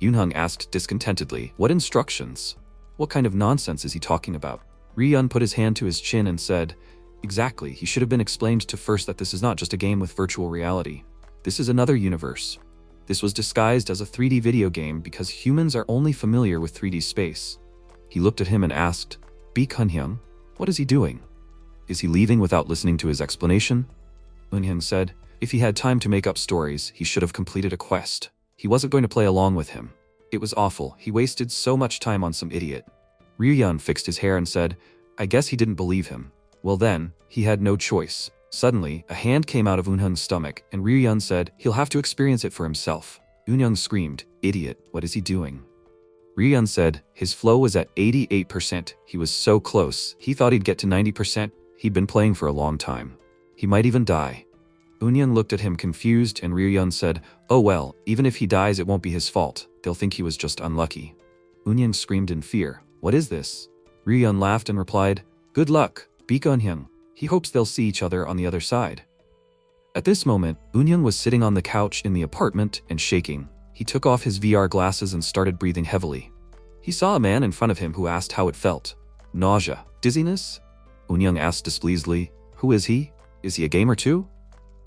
Eunhyung asked discontentedly, what instructions? What kind of nonsense is he talking about? Ryun put his hand to his chin and said, exactly, he should have been explained to first that this is not just a game with virtual reality. This is another universe. This was disguised as a 3D video game because humans are only familiar with 3D space. He looked at him and asked, Baek Eunhyung, what is he doing? Is he leaving without listening to his explanation? Eunhyung said, if he had time to make up stories, he should have completed a quest. He wasn't going to play along with him. It was awful, he wasted so much time on some idiot. Ryun fixed his hair and said, I guess he didn't believe him. Well then, he had no choice. Suddenly, a hand came out of Eunhyung's stomach, and Ryun said, he'll have to experience it for himself. Eunhyung screamed, idiot, what is he doing? Ryun said, his flow was at 88%, he was so close, he thought he'd get to 90%, he'd been playing for a long time. He might even die. Eunhyung looked at him confused, and Ryun said, oh well, even if he dies it won't be his fault, they'll think he was just unlucky. Eunhyung screamed in fear, what is this? Ryun laughed and replied, good luck, Baek Eunhyung. He hopes they'll see each other on the other side. At this moment, Eunhyung was sitting on the couch in the apartment and shaking. He took off his VR glasses and started breathing heavily. He saw a man in front of him who asked how it felt. Nausea. Dizziness? Eunhyung asked displeasedly, who is he? Is he a gamer too?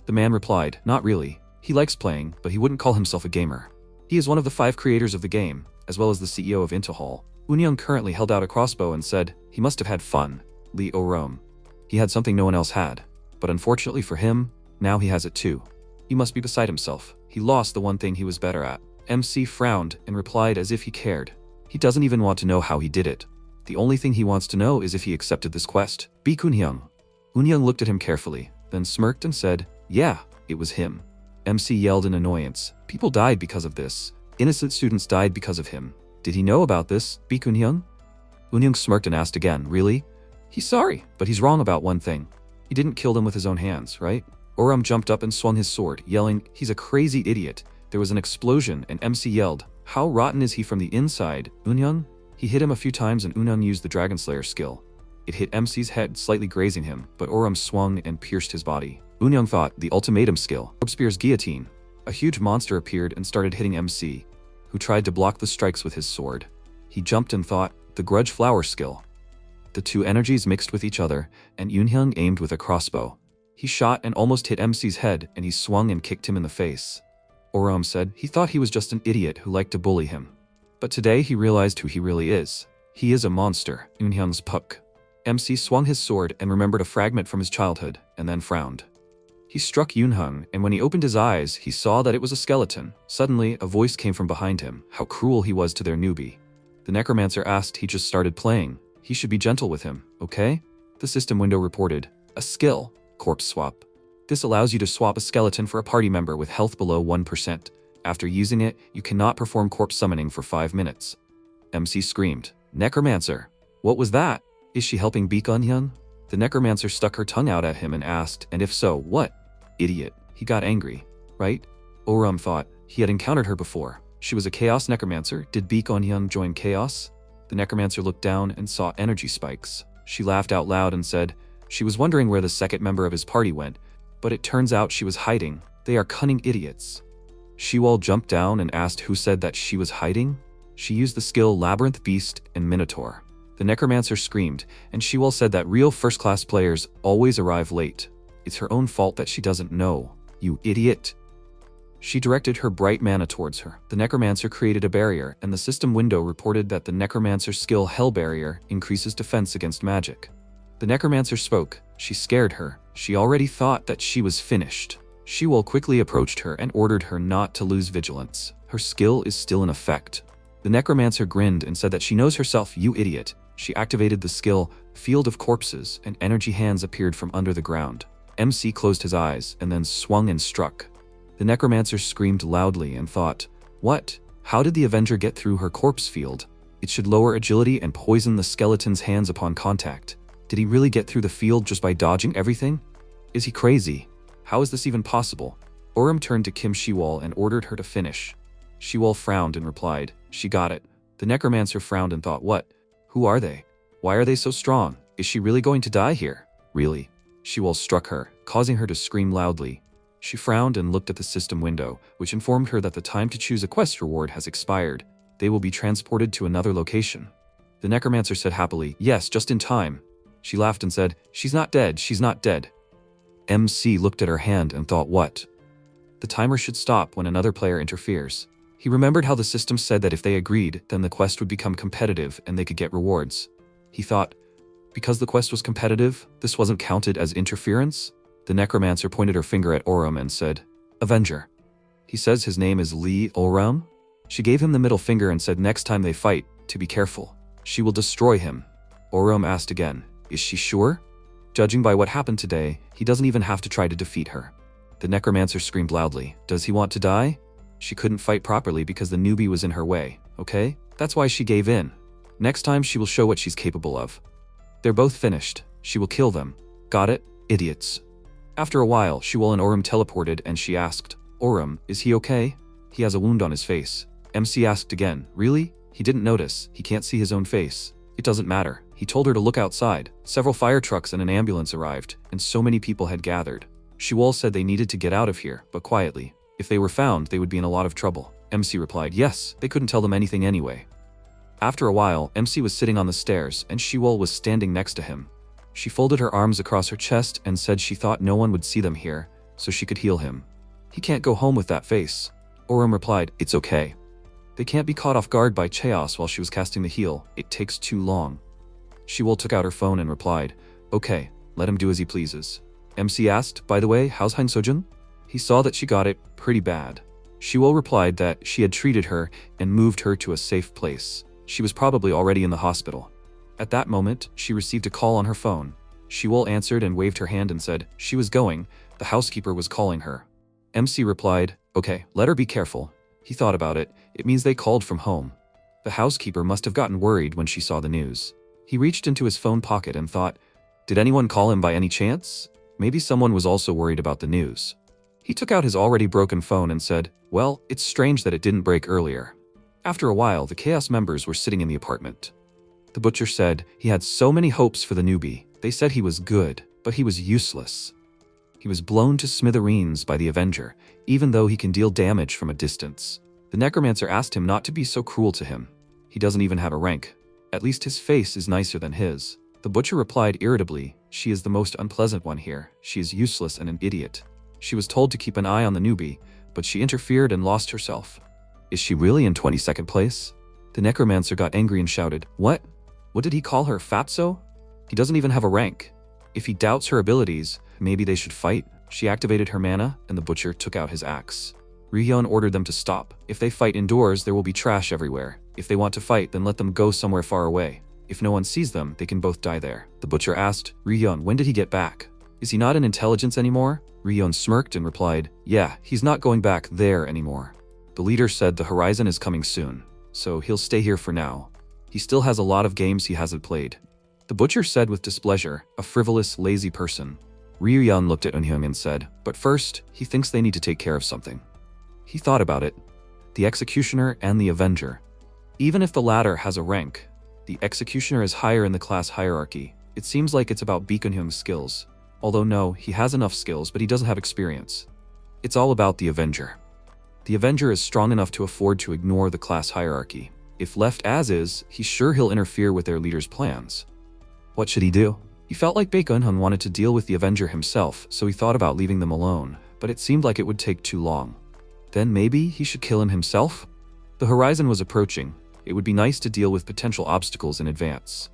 The man replied, not really. He likes playing, but he wouldn't call himself a gamer. He is one of the 5 creators of the game, as well as the CEO of Intahall. Eunhyung currently held out a crossbow and said, he must have had fun. Lee Orum. He had something no one else had, but unfortunately for him, now he has it too. He must be beside himself. He lost the one thing he was better at. MC frowned and replied as if he cared. He doesn't even want to know how he did it. The only thing he wants to know is if he accepted this quest. Baek Eunhyung. Eunyoung looked at him carefully, then smirked and said, "Yeah, it was him." MC yelled in annoyance. "People died because of this. Innocent students died because of him. Did he know about this, Beak Eunyoung?" Eunyoung smirked and asked again, "Really?" "He's sorry, but he's wrong about one thing. He didn't kill them with his own hands, right?" Oram jumped up and swung his sword, yelling, "He's a crazy idiot." There was an explosion, and MC yelled, "How rotten is he from the inside, Eunyoung?" He hit him a few times, and Eunyoung used the Dragon Slayer skill. It hit MC's head, slightly grazing him, but Oram swung and pierced his body. Eunyoung thought, the ultimatum skill, Spear's guillotine. A huge monster appeared and started hitting MC, who tried to block the strikes with his sword. He jumped and thought, the Grudge Flower skill. The two energies mixed with each other, and Eunyoung aimed with a crossbow. He shot and almost hit MC's head, and he swung and kicked him in the face. Oram said he thought he was just an idiot who liked to bully him. But today he realized who he really is. He is a monster, Eunyoung's puck. MC swung his sword and remembered a fragment from his childhood, and then frowned. He struck Eunyoung, and when he opened his eyes, he saw that it was a skeleton. Suddenly, a voice came from behind him, how cruel he was to their newbie. The necromancer asked he just started playing. He should be gentle with him, okay? The system window reported, a skill, corpse swap. This allows you to swap a skeleton for a party member with health below 1%. After using it, you cannot perform corpse summoning for 5 minutes. MC screamed, "Necromancer! What was that? Is she helping Beak Eunyoung?" The necromancer stuck her tongue out at him and asked, "And if so, what?" Idiot. He got angry, right? Oram thought he had encountered her before. She was a chaos necromancer. Did Beak Eunyoung join chaos? The necromancer looked down and saw energy spikes. She laughed out loud and said, she was wondering where the second member of his party went, but it turns out she was hiding. They are cunning idiots. Shiwal jumped down and asked who said that she was hiding. She used the skill Labyrinth Beast and Minotaur. The necromancer screamed, and Shiwal said that real first-class players always arrive late. It's her own fault that she doesn't know. You idiot. She directed her bright mana towards her. The necromancer created a barrier, and the system window reported that the necromancer's skill Hell Barrier increases defense against magic. The necromancer spoke. She scared her. She already thought that she was finished. Shiwal quickly approached her and ordered her not to lose vigilance. Her skill is still in effect. The necromancer grinned and said that she knows herself, you idiot. She activated the skill Field of Corpses, and energy hands appeared from under the ground. MC closed his eyes and then swung and struck. The necromancer screamed loudly and thought, what? How did the Avenger get through her corpse field? It should lower agility and poison the skeleton's hands upon contact. Did he really get through the field just by dodging everything? Is he crazy? How is this even possible? Oram turned to Kim Shiwal and ordered her to finish. Shiwal frowned and replied, she got it. The necromancer frowned and thought, what? Who are they? Why are they so strong? Is she really going to die here? Really? Shiwal struck her, causing her to scream loudly. She frowned and looked at the system window, which informed her that the time to choose a quest reward has expired. They will be transported to another location. The necromancer said happily, yes, just in time. She laughed and said, she's not dead, she's not dead. MC looked at her hand and thought, what? The timer should stop when another player interferes. He remembered how the system said that if they agreed, then the quest would become competitive and they could get rewards. He thought, because the quest was competitive, this wasn't counted as interference? The necromancer pointed her finger at Oram and said, Avenger. He says his name is Lee Oram? She gave him the middle finger and said next time they fight, to be careful. She will destroy him. Oram asked again, is she sure? Judging by what happened today, he doesn't even have to try to defeat her. The necromancer screamed loudly, does he want to die? She couldn't fight properly because the newbie was in her way, okay? That's why she gave in. Next time she will show what she's capable of. They're both finished. She will kill them. Got it? Idiots. After a while, Shiwal and Oram teleported and she asked, Oram, is he okay? He has a wound on his face. MC asked again, really? He didn't notice. He can't see his own face. It doesn't matter. He told her to look outside. Several fire trucks and an ambulance arrived, and so many people had gathered. Shiwal said they needed to get out of here, but quietly. If they were found, they would be in a lot of trouble. MC replied, yes, they couldn't tell them anything anyway. After a while, MC was sitting on the stairs, and Shiwal was standing next to him. She folded her arms across her chest and said she thought no one would see them here, so she could heal him. He can't go home with that face. Oram replied, it's okay. They can't be caught off guard by chaos while she was casting the heal. It takes too long. Shiwal took out her phone and replied, okay, let him do as he pleases. MC asked, by the way, how's Hein Sojun? He saw that she got it pretty bad. Shiwal replied that she had treated her and moved her to a safe place. She was probably already in the hospital. At that moment, she received a call on her phone. Shiwol answered and waved her hand and said she was going. The housekeeper was calling her. MC replied, okay, let her be careful. He thought about it. It means they called from home. The housekeeper must have gotten worried when she saw the news. He reached into his phone pocket and thought, did anyone call him by any chance? Maybe someone was also worried about the news. He took out his already broken phone and said, well, it's strange that it didn't break earlier. After a while, the Chaos members were sitting in the apartment. The butcher said he had so many hopes for the newbie. They said he was good, but he was useless. He was blown to smithereens by the Avenger, even though he can deal damage from a distance. The necromancer asked him not to be so cruel to him. He doesn't even have a rank. At least his face is nicer than his. The butcher replied irritably, she is the most unpleasant one here. She is useless and an idiot. She was told to keep an eye on the newbie, but she interfered and lost herself. Is she really in 22nd place? The necromancer got angry and shouted, what? What did he call her, fatso? He doesn't even have a rank. If he doubts her abilities, maybe they should fight. She activated her mana, and the butcher took out his axe. Ryun ordered them to stop. If they fight indoors, there will be trash everywhere. If they want to fight, then let them go somewhere far away. If no one sees them, they can both die there. The butcher asked, Ryun, when did he get back? Is he not in intelligence anymore? Ryun smirked and replied, yeah, he's not going back there anymore. The leader said the horizon is coming soon, so he'll stay here for now. He still has a lot of games he hasn't played. The butcher said with displeasure, a frivolous, lazy person. Ryun looked at Eunhyung and said, but first, he thinks they need to take care of something. He thought about it. The Executioner and the Avenger. Even if the latter has a rank, the Executioner is higher in the class hierarchy. It seems like it's about Eunhyung's skills. Although no, he has enough skills, but he doesn't have experience. It's all about the Avenger. The Avenger is strong enough to afford to ignore the class hierarchy. If left as is, he's sure he'll interfere with their leader's plans. What should he do? He felt like Baek Eunhyung wanted to deal with the Avenger himself, so he thought about leaving them alone, but it seemed like it would take too long. Then maybe he should kill him himself? The horizon was approaching. It would be nice to deal with potential obstacles in advance.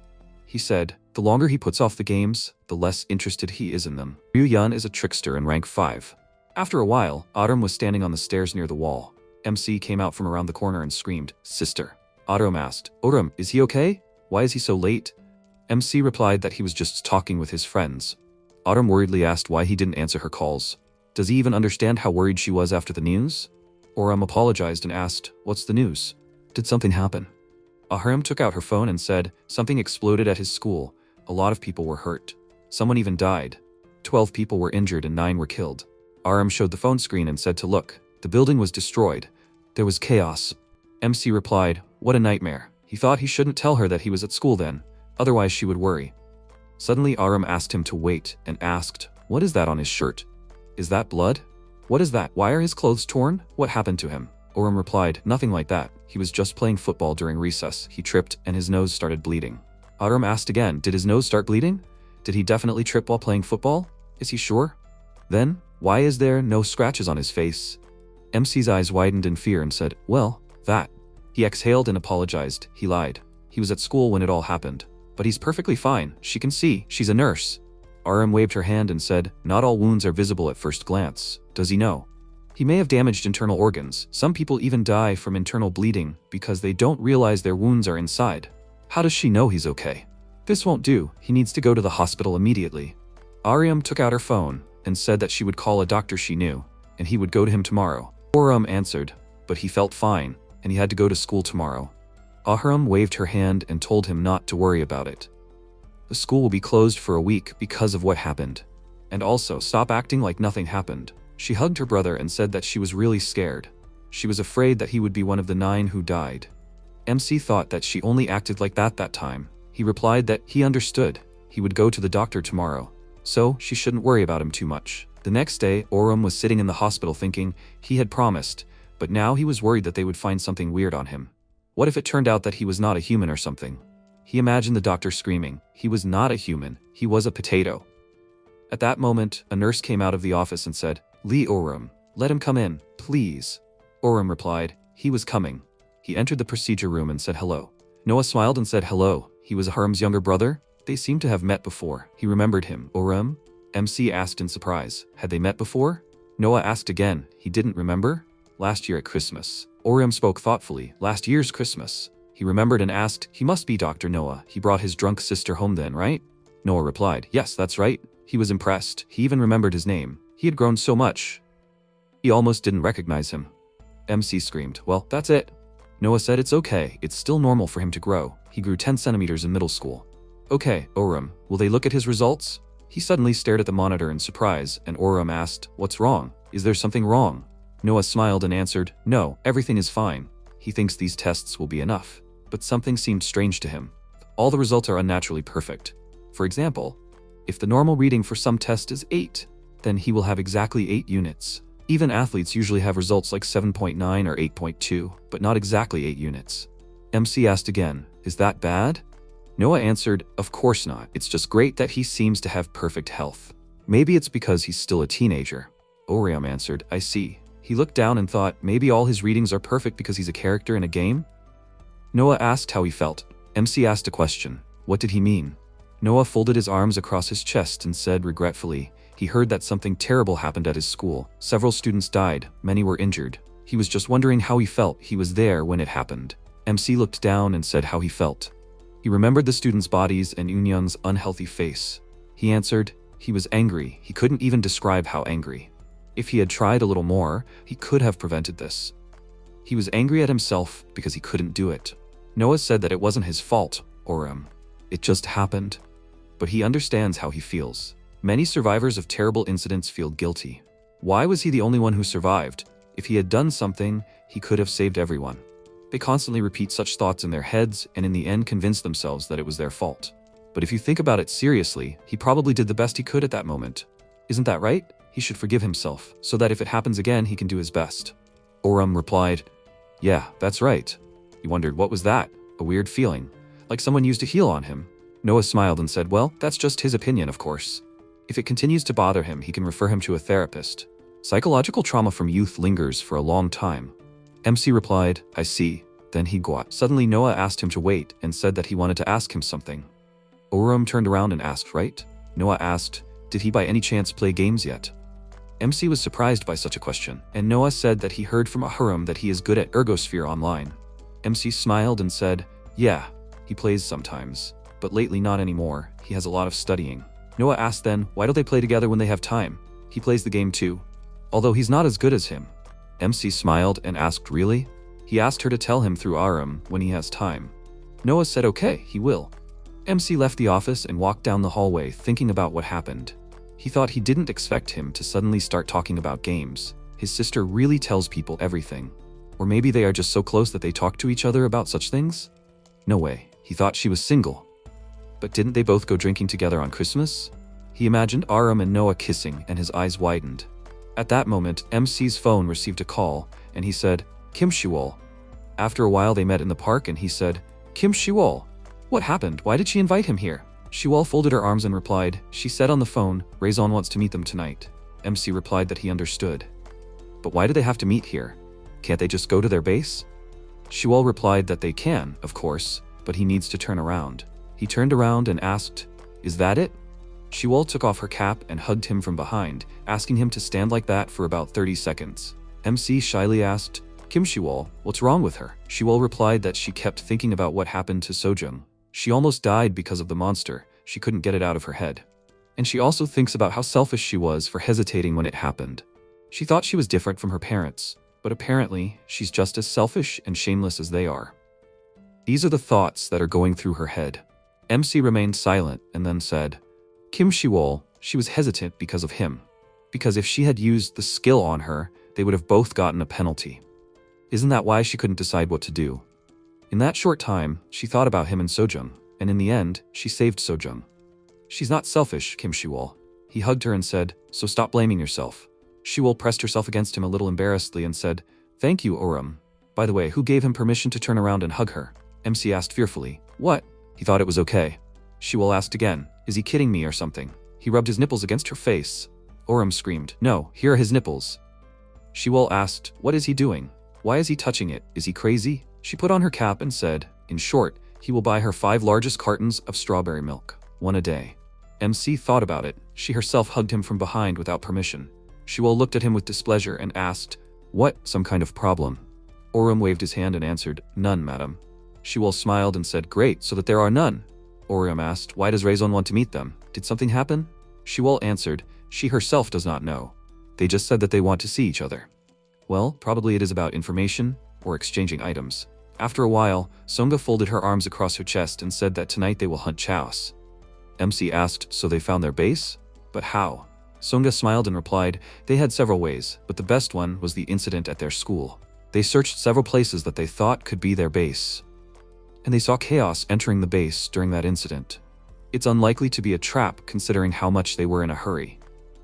He said, the longer he puts off the games, the less interested he is in them. Ryun is a trickster in rank 5. After a while, Autumn was standing on the stairs near the wall. MC came out from around the corner and screamed, sister. Autumn asked, Autumn, is he okay? Why is he so late? MC replied that he was just talking with his friends. Autumn worriedly asked why he didn't answer her calls. Does he even understand how worried she was after the news? Autumn apologized and asked, what's the news? Did something happen? Ahram took out her phone and said, something exploded at his school. A lot of people were hurt. Someone even died. 12 people were injured and 9 were killed. Ahram showed the phone screen and said to look. The building was destroyed. There was chaos. MC replied, what a nightmare. He thought he shouldn't tell her that he was at school then. Otherwise she would worry. Suddenly Ahram asked him to wait and asked, what is that on his shirt? Is that blood? What is that? Why are his clothes torn? What happened to him? Ahram replied, nothing like that. He was just playing football during recess. He tripped and his nose started bleeding. Ahram asked again, did his nose start bleeding? Did he definitely trip while playing football? Is he sure? Then, why is there no scratches on his face? MC's eyes widened in fear and said, well, that. He exhaled and apologized. He lied. He was at school when it all happened. But he's perfectly fine. She can see. She's a nurse. Ahram waved her hand and said, not all wounds are visible at first glance. Does he know? He may have damaged internal organs. Some people even die from internal bleeding because they don't realize their wounds are inside. How does she know he's okay? This won't do. He needs to go to the hospital immediately. Aryam took out her phone and said that she would call a doctor she knew, and he would go to him tomorrow. Ahram answered, but he felt fine, and he had to go to school tomorrow. Ahram waved her hand and told him not to worry about it. The school will be closed for a week because of what happened. And also, stop acting like nothing happened. She hugged her brother and said that she was really scared. She was afraid that he would be one of the 9 who died. MC thought that she only acted like that time. He replied that he understood. He would go to the doctor tomorrow. So, she shouldn't worry about him too much. The next day, Ahram was sitting in the hospital thinking he had promised, but now he was worried that they would find something weird on him. What if it turned out that he was not a human or something? He imagined the doctor screaming. He was not a human. He was a potato. At that moment, a nurse came out of the office and said, Lee Ahram, let him come in, please. Ahram replied, he was coming. He entered the procedure room and said hello. Noah smiled and said hello. He was Ahram's younger brother. They seemed to have met before. He remembered him. Ahram? MC asked in surprise. Had they met before? Noah asked again. He didn't remember? Last year at Christmas. Ahram spoke thoughtfully. Last year's Christmas. He remembered and asked, he must be Dr. Noah. He brought his drunk sister home then, right? Noah replied, yes, that's right. He was impressed. He even remembered his name. He had grown so much. He almost didn't recognize him. MC screamed, well, that's it. Noah said it's okay. It's still normal for him to grow. He grew 10 centimeters in middle school. Okay, Oram, will they look at his results? He suddenly stared at the monitor in surprise, and Oram asked, what's wrong? Is there something wrong? Noah smiled and answered, no, everything is fine. He thinks these tests will be enough. But something seemed strange to him. All the results are unnaturally perfect. For example, if the normal reading for some test is 8, then he will have exactly 8 units. Even athletes usually have results like 7.9 or 8.2, but not exactly 8 units. MC asked again, is that bad? Noah answered, of course not. It's just great that he seems to have perfect health. Maybe it's because he's still a teenager. Oriam answered, I see. He looked down and thought maybe all his readings are perfect because he's a character in a game? Noah asked how he felt. MC asked a question. What did he mean? Noah folded his arms across his chest and said regretfully, he heard that something terrible happened at his school. Several students died, many were injured. He was just wondering how he felt. He was there when it happened. MC looked down and said how he felt. He remembered the students' bodies and Unyoung's unhealthy face. He answered, he was angry. He couldn't even describe how angry. If he had tried a little more, he could have prevented this. He was angry at himself because he couldn't do it. Noah said that it wasn't his fault, it just happened. But he understands how he feels. Many survivors of terrible incidents feel guilty. Why was he the only one who survived? If he had done something, he could have saved everyone. They constantly repeat such thoughts in their heads and in the end convince themselves that it was their fault. But if you think about it seriously, he probably did the best he could at that moment. Isn't that right? He should forgive himself, so that if it happens again, he can do his best. Oram replied, yeah, that's right. He wondered, what was that? A weird feeling, like someone used a heel on him. Noah smiled and said, well, that's just his opinion, of course. If it continues to bother him, he can refer him to a therapist. Psychological trauma from youth lingers for a long time. MC replied, I see. Then he got. Suddenly Noah asked him to wait and said that he wanted to ask him something. Oram turned around and asked, right? Noah asked, did he by any chance play games yet? MC was surprised by such a question, and Noah said that he heard from Ahuram that he is good at Ergosphere online. MC smiled and said, yeah, he plays sometimes, but lately not anymore. He has a lot of studying. Noah asked then, why don't they play together when they have time? He plays the game too, although he's not as good as him. MC smiled and asked, really? He asked her to tell him through Aram when he has time. Noah said okay, he will. MC left the office and walked down the hallway thinking about what happened. He thought he didn't expect him to suddenly start talking about games. His sister really tells people everything. Or maybe they are just so close that they talk to each other about such things? No way, he thought she was single. But didn't they both go drinking together on Christmas? He imagined Aram and Noah kissing and his eyes widened. At that moment, MC's phone received a call and he said, Kim Shiwol. After a while they met in the park and he said, Kim Shiwol. What happened? Why did she invite him here? Shiwol folded her arms and replied, she said on the phone, Raison wants to meet them tonight. MC replied that he understood. But why do they have to meet here? Can't they just go to their base? Shiwol replied that they can, of course, but he needs to turn around. He turned around and asked, is that it? Shiwol took off her cap and hugged him from behind, asking him to stand like that for about 30 seconds. MC shyly asked, Kim Shiwol, what's wrong with her? Shiwol replied that she kept thinking about what happened to Sojung. She almost died because of the monster. She couldn't get it out of her head. And she also thinks about how selfish she was for hesitating when it happened. She thought she was different from her parents, but apparently she's just as selfish and shameless as they are. These are the thoughts that are going through her head. MC remained silent and then said, Kim Shiwol, she was hesitant because of him. Because if she had used the skill on her, they would have both gotten a penalty. Isn't that why she couldn't decide what to do? In that short time, she thought about him and Sojung, and in the end, she saved Sojung. She's not selfish, Kim Shiwol. He hugged her and said, so stop blaming yourself. Shiwol pressed herself against him a little embarrassedly and said, thank you, Oram. By the way, who gave him permission to turn around and hug her? MC asked fearfully. What? He thought it was okay. Shiwol asked again, is he kidding me or something? He rubbed his nipples against her face. Oram screamed, no, here are his nipples. Shiwol asked, what is he doing? Why is he touching it? Is he crazy? She put on her cap and said, in short, he will buy her 5 largest cartons of strawberry milk, 1 a day. MC thought about it. She herself hugged him from behind without permission. Shiwol looked at him with displeasure and asked, what, some kind of problem? Oram waved his hand and answered, none, madam. Shiwol smiled and said, great, so that there are none. Orium asked, why does Raizon want to meet them? Did something happen? Shiwol answered, she herself does not know. They just said that they want to see each other. Well, probably it is about information or exchanging items. After a while, Songa folded her arms across her chest and said that tonight they will hunt Chaos. MC asked, so they found their base? But how? Songa smiled and replied, they had several ways, but the best one was the incident at their school. They searched several places that they thought could be their base, and they saw Chaos entering the base during that incident. It's unlikely to be a trap considering how much they were in a hurry.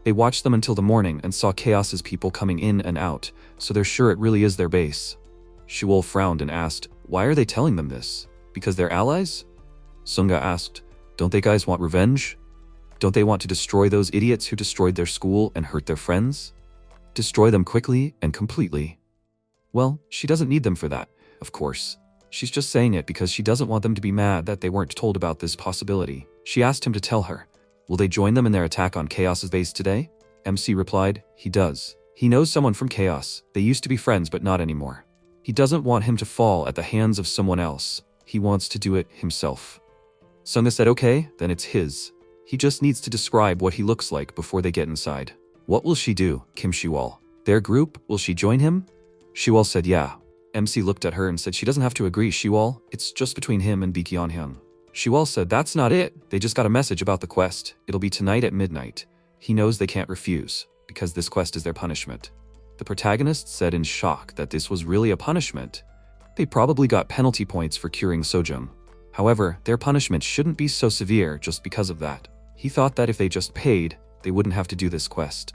They watched them until the morning and saw Chaos's people coming in and out, so they're sure it really is their base. Shiwol frowned and asked, why are they telling them this? Because they're allies? Songa asked, don't they guys want revenge? Don't they want to destroy those idiots who destroyed their school and hurt their friends? Destroy them quickly and completely. Well, she doesn't need them for that, of course. She's just saying it because she doesn't want them to be mad that they weren't told about this possibility. She asked him to tell her. Will they join them in their attack on Chaos's base today? MC replied, he does. He knows someone from Chaos. They used to be friends but not anymore. He doesn't want him to fall at the hands of someone else. He wants to do it himself. Songa said, okay, then it's his. He just needs to describe what he looks like before they get inside. What will she do, Kim Shiwol? Their group, will she join him? Shiwol said yeah. MC looked at her and said she doesn't have to agree, Shiwol. It's just between him and Baekhyun. Shiwol said that's not it. They just got a message about the quest. It'll be tonight at midnight. He knows they can't refuse, because this quest is their punishment. The protagonist said in shock that this was really a punishment. They probably got penalty points for curing Sojung. However, their punishment shouldn't be so severe just because of that. He thought that if they just paid, they wouldn't have to do this quest.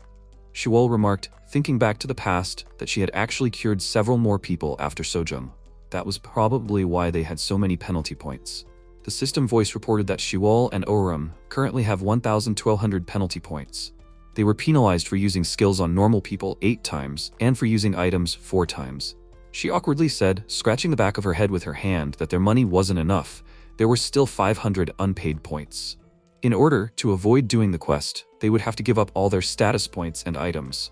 Shiwol remarked, thinking back to the past, that she had actually cured several more people after Sojung. That was probably why they had so many penalty points. The system voice reported that Shiwol and Oram currently have 1,200 penalty points. They were penalized for using skills on normal people 8 times and for using items 4 times. She awkwardly said, scratching the back of her head with her hand, that their money wasn't enough. There were still 500 unpaid points. In order to avoid doing the quest, they would have to give up all their status points and items.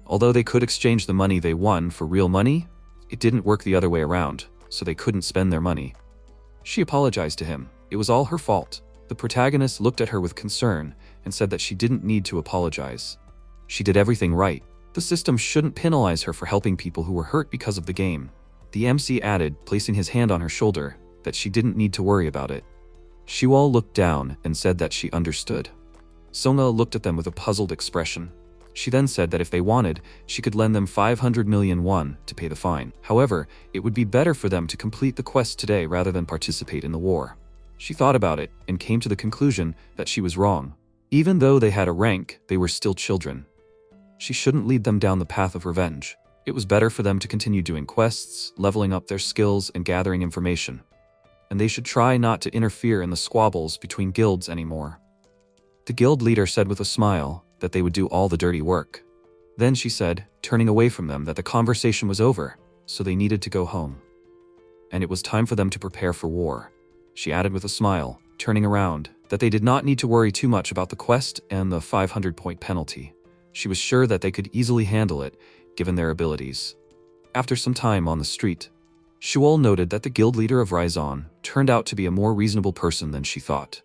Although they could exchange the money they won for real money, it didn't work the other way around, so they couldn't spend their money. She apologized to him. It was all her fault. The protagonist looked at her with concern and said that she didn't need to apologize. She did everything right. The system shouldn't penalize her for helping people who were hurt because of the game. The MC added, placing his hand on her shoulder, that she didn't need to worry about it. Shiwol looked down and said that she understood. Songa looked at them with a puzzled expression. She then said that if they wanted, she could lend them 500 million won to pay the fine. However, it would be better for them to complete the quest today rather than participate in the war. She thought about it and came to the conclusion that she was wrong. Even though they had a rank, they were still children. She shouldn't lead them down the path of revenge. It was better for them to continue doing quests, leveling up their skills, and gathering information. And they should try not to interfere in the squabbles between guilds anymore. The guild leader said with a smile that they would do all the dirty work. Then she said, turning away from them, that the conversation was over, so they needed to go home. And it was time for them to prepare for war. She added with a smile, turning around, that they did not need to worry too much about the quest and the 500-point penalty. She was sure that they could easily handle it, given their abilities. After some time on the street, Shiwol noted that the guild leader of Raizon turned out to be a more reasonable person than she thought.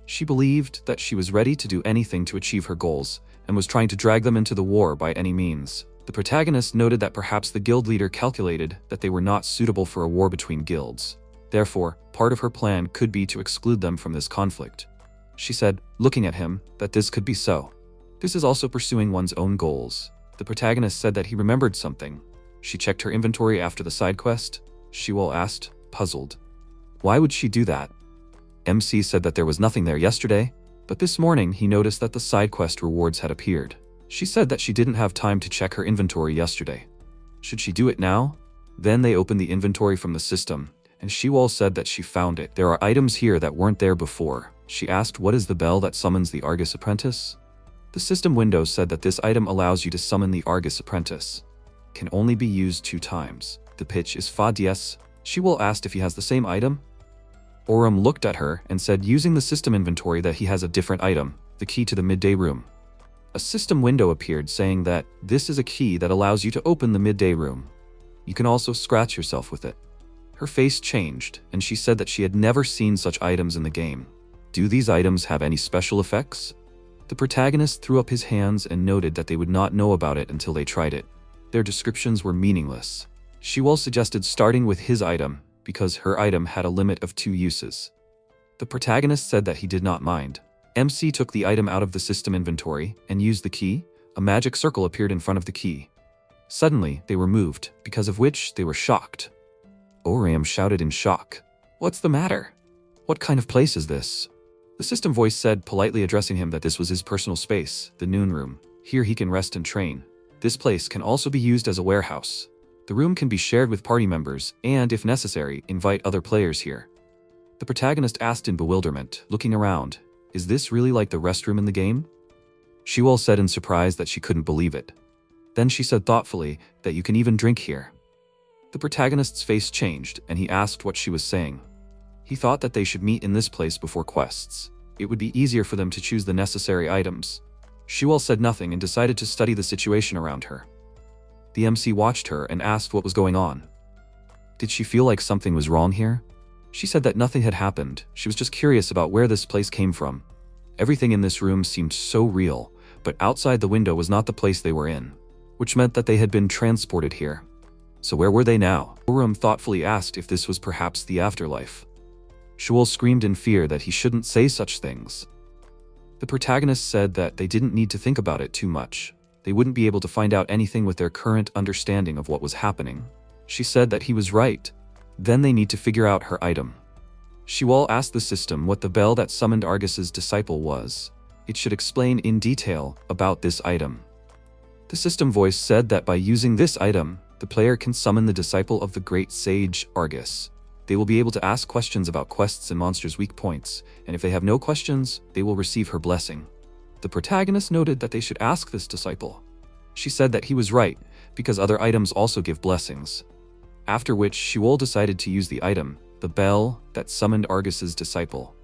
She believed that she was ready to do anything to achieve her goals, and was trying to drag them into the war by any means. The protagonist noted that perhaps the guild leader calculated that they were not suitable for a war between guilds. Therefore, part of her plan could be to exclude them from this conflict. She said, looking at him, that this could be so. This is also pursuing one's own goals. The protagonist said that he remembered something. She checked her inventory after the side quest. Shiwol asked, puzzled. Why would she do that? MC said that there was nothing there yesterday, but this morning he noticed that the side quest rewards had appeared. She said that she didn't have time to check her inventory yesterday. Should she do it now? Then they opened the inventory from the system, and Shiwol said that she found it. There are items here that weren't there before. She asked, what is the bell that summons the Argus apprentice? The system window said that this item allows you to summon the Argus apprentice. Can only be used 2 times. The pitch is fa dies. Shiwol asked if he has the same item. Oram looked at her and said using the system inventory that he has a different item, the key to the midday room. A system window appeared saying that this is a key that allows you to open the midday room. You can also scratch yourself with it. Her face changed, and she said that she had never seen such items in the game. Do these items have any special effects? The protagonist threw up his hands and noted that they would not know about it until they tried it. Their descriptions were meaningless. Shiwol suggested starting with his item, because her item had a limit of 2 uses. The protagonist said that he did not mind. MC took the item out of the system inventory and used the key. A magic circle appeared in front of the key. Suddenly, they were moved, because of which they were shocked. Oriam shouted in shock. "What's the matter? What kind of place is this?" The system voice said, politely addressing him, that this was his personal space, the noon room. Here he can rest and train. This place can also be used as a warehouse. The room can be shared with party members, and, if necessary, invite other players here. The protagonist asked in bewilderment, looking around, "Is this really like the restroom in the game?" Shiwol said in surprise that she couldn't believe it. Then she said thoughtfully that you can even drink here. The protagonist's face changed, and he asked what she was saying. He thought that they should meet in this place before quests. It would be easier for them to choose the necessary items. Shiwol said nothing and decided to study the situation around her. The MC watched her and asked what was going on. Did she feel like something was wrong here? She said that nothing had happened. She was just curious about where this place came from. Everything in this room seemed so real, but outside the window was not the place they were in, which meant that they had been transported here. So where were they now? Urum thoughtfully asked if this was perhaps the afterlife. Shiwol screamed in fear that he shouldn't say such things. The protagonist said that they didn't need to think about it too much. They wouldn't be able to find out anything with their current understanding of what was happening. She said that he was right. Then they need to figure out her item. Shiwol asked the system what the bell that summoned Argus's disciple was. It should explain in detail about this item. The system voice said that by using this item, the player can summon the disciple of the great sage Argus. They will be able to ask questions about quests and monsters' weak points, and if they have no questions, they will receive her blessing. The protagonist noted that they should ask this disciple. She said that he was right, because other items also give blessings. After which, Shiwol decided to use the item, the bell that summoned Argus's disciple.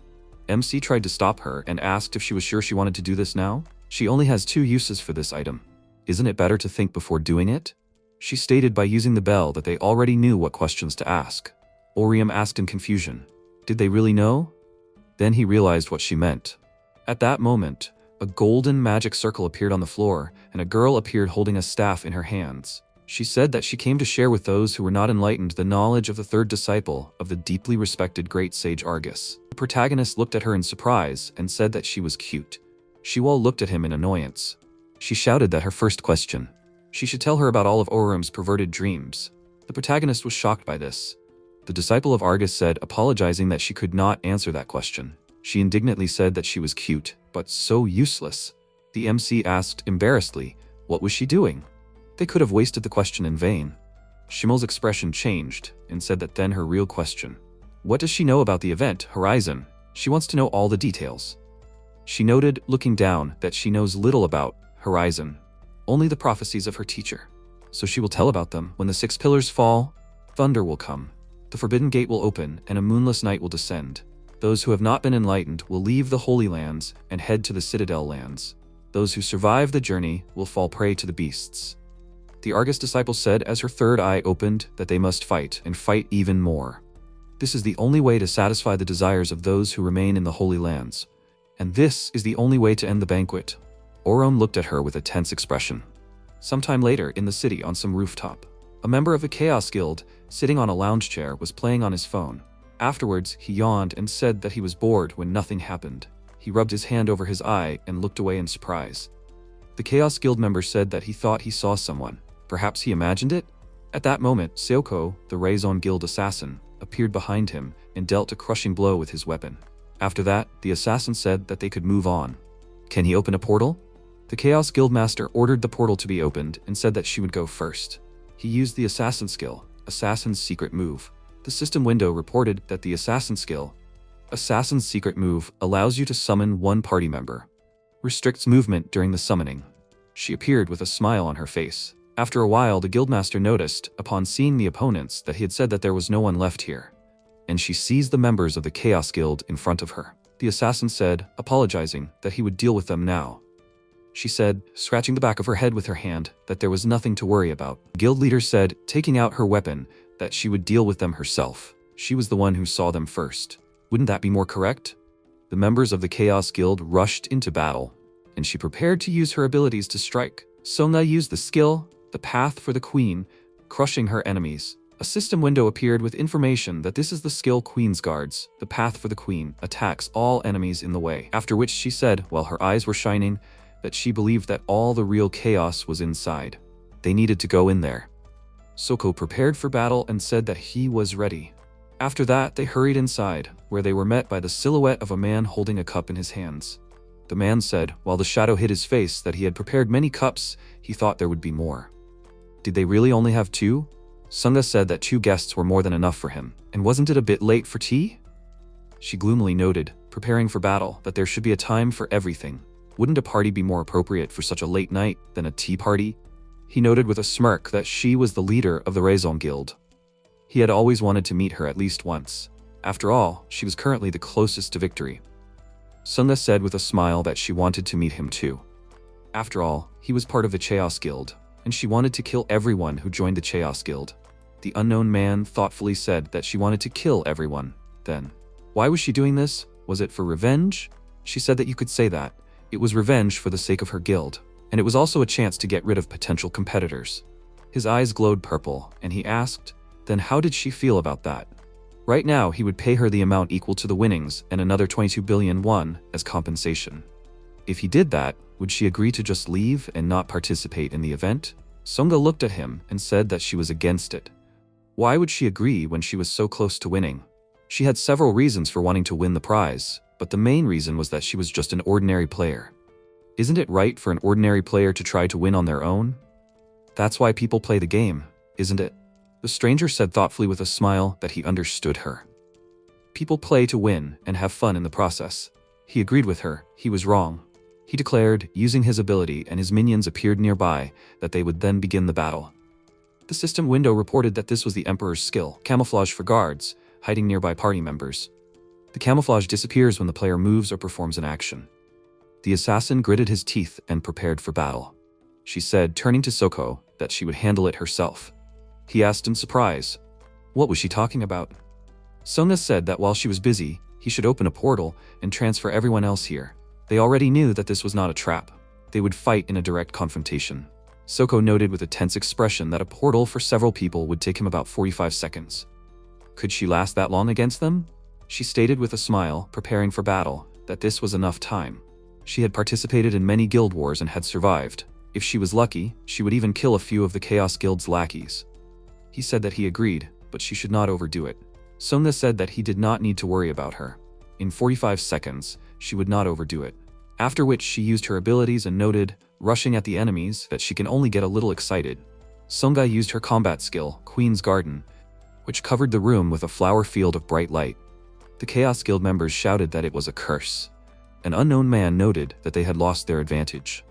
MC tried to stop her and asked if she was sure she wanted to do this now. She only has 2 uses for this item. Isn't it better to think before doing it? She stated by using the bell that they already knew what questions to ask. Oriam asked in confusion, did they really know? Then he realized what she meant. At that moment, a golden magic circle appeared on the floor, and a girl appeared holding a staff in her hands. She said that she came to share with those who were not enlightened the knowledge of the 3rd disciple of the deeply respected great sage Argus. The protagonist looked at her in surprise and said that she was cute. Shiwol looked at him in annoyance. She shouted that her first question. She should tell her about all of Orum's perverted dreams. The protagonist was shocked by this. The disciple of Argus said, apologizing that she could not answer that question. She indignantly said that she was cute, but so useless. The MC asked embarrassedly, what was she doing? They could have wasted the question in vain. Shimul's expression changed and said that then her real question. What does she know about the event, Horizon? She wants to know all the details. She noted, looking down, that she knows little about Horizon, only the prophecies of her teacher. So she will tell about them. When the 6 pillars fall, thunder will come. The forbidden gate will open, and a moonless night will descend. Those who have not been enlightened will leave the Holy Lands and head to the Citadel Lands. Those who survive the journey will fall prey to the beasts. The Argus disciple said as her 3rd eye opened that they must fight, and fight even more. This is the only way to satisfy the desires of those who remain in the Holy Lands. And this is the only way to end the banquet. Oron looked at her with a tense expression. Sometime later, in the city on some rooftop, a member of the Chaos Guild, sitting on a lounge chair, was playing on his phone. Afterwards, he yawned and said that he was bored when nothing happened. He rubbed his hand over his eye and looked away in surprise. The Chaos Guild member said that he thought he saw someone. Perhaps he imagined it? At that moment, Seoko, the Raison Guild assassin, appeared behind him and dealt a crushing blow with his weapon. After that, the assassin said that they could move on. Can he open a portal? The Chaos Guild master ordered the portal to be opened and said that she would go first. He used the assassin skill, Assassin's Secret Move. The system window reported that the assassin skill, Assassin's Secret Move, allows you to summon one party member. Restricts movement during the summoning. She appeared with a smile on her face. After a while, the guildmaster noticed, upon seeing the opponents, that he had said that there was no one left here. And she sees the members of the Chaos Guild in front of her. The assassin said, apologizing, that he would deal with them now. She said, scratching the back of her head with her hand, that there was nothing to worry about. The guild leader said, taking out her weapon, that she would deal with them herself. She was the one who saw them first. Wouldn't that be more correct? The members of the Chaos Guild rushed into battle, and she prepared to use her abilities to strike. Songa used the skill, the Path for the Queen, crushing her enemies. A system window appeared with information that this is the skill Queen's Guards. The Path for the Queen attacks all enemies in the way. After which she said, while her eyes were shining, that she believed that all the real chaos was inside. They needed to go in there. Soko prepared for battle and said that he was ready. After that, they hurried inside, where they were met by the silhouette of a man holding a cup in his hands. The man said, while the shadow hid his face, that he had prepared many cups. He thought there would be more. Did they really only have 2? Sunga said that 2 guests were more than enough for him, and wasn't it a bit late for tea? She gloomily noted, preparing for battle, that there should be a time for everything. Wouldn't a party be more appropriate for such a late night than a tea party? He noted with a smirk that she was the leader of the Raison Guild. He had always wanted to meet her at least once. After all, she was currently the closest to victory. Sunga said with a smile that she wanted to meet him too. After all, he was part of the Chaos Guild, and she wanted to kill everyone who joined the Chaos Guild. The unknown man thoughtfully said that she wanted to kill everyone. Then, why was she doing this? Was it for revenge? She said that you could say that. It was revenge for the sake of her guild, and it was also a chance to get rid of potential competitors. His eyes glowed purple, and he asked, then how did she feel about that? Right now, he would pay her the amount equal to the winnings and another 22 billion won as compensation. If he did that, would she agree to just leave and not participate in the event? Songa looked at him and said that she was against it. Why would she agree when she was so close to winning? She had several reasons for wanting to win the prize, but the main reason was that she was just an ordinary player. Isn't it right for an ordinary player to try to win on their own? That's why people play the game, isn't it? The stranger said thoughtfully with a smile that he understood her. People play to win and have fun in the process. He agreed with her. He was wrong. He declared, using his ability, and his minions appeared nearby, that they would then begin the battle. The system window reported that this was the Emperor's skill, camouflage for guards, hiding nearby party members. The camouflage disappears when the player moves or performs an action. The assassin gritted his teeth and prepared for battle. She said, turning to Soko, that she would handle it herself. He asked in surprise, what was she talking about? Sona said that while she was busy, he should open a portal and transfer everyone else here. They already knew that this was not a trap. They would fight in a direct confrontation. Soko noted with a tense expression that a portal for several people would take him about 45 seconds. Could she last that long against them? She stated with a smile, preparing for battle, that this was enough time. She had participated in many guild wars and had survived. If she was lucky, she would even kill a few of the Chaos Guild's lackeys. He said that he agreed, but she should not overdo it. Sona said that he did not need to worry about her. In 45 seconds, she would not overdo it. After which she used her abilities and noted, rushing at the enemies, that she can only get a little excited. Songa used her combat skill, Queen's Garden, which covered the room with a flower field of bright light. The Chaos Guild members shouted that it was a curse. An unknown man noted that they had lost their advantage.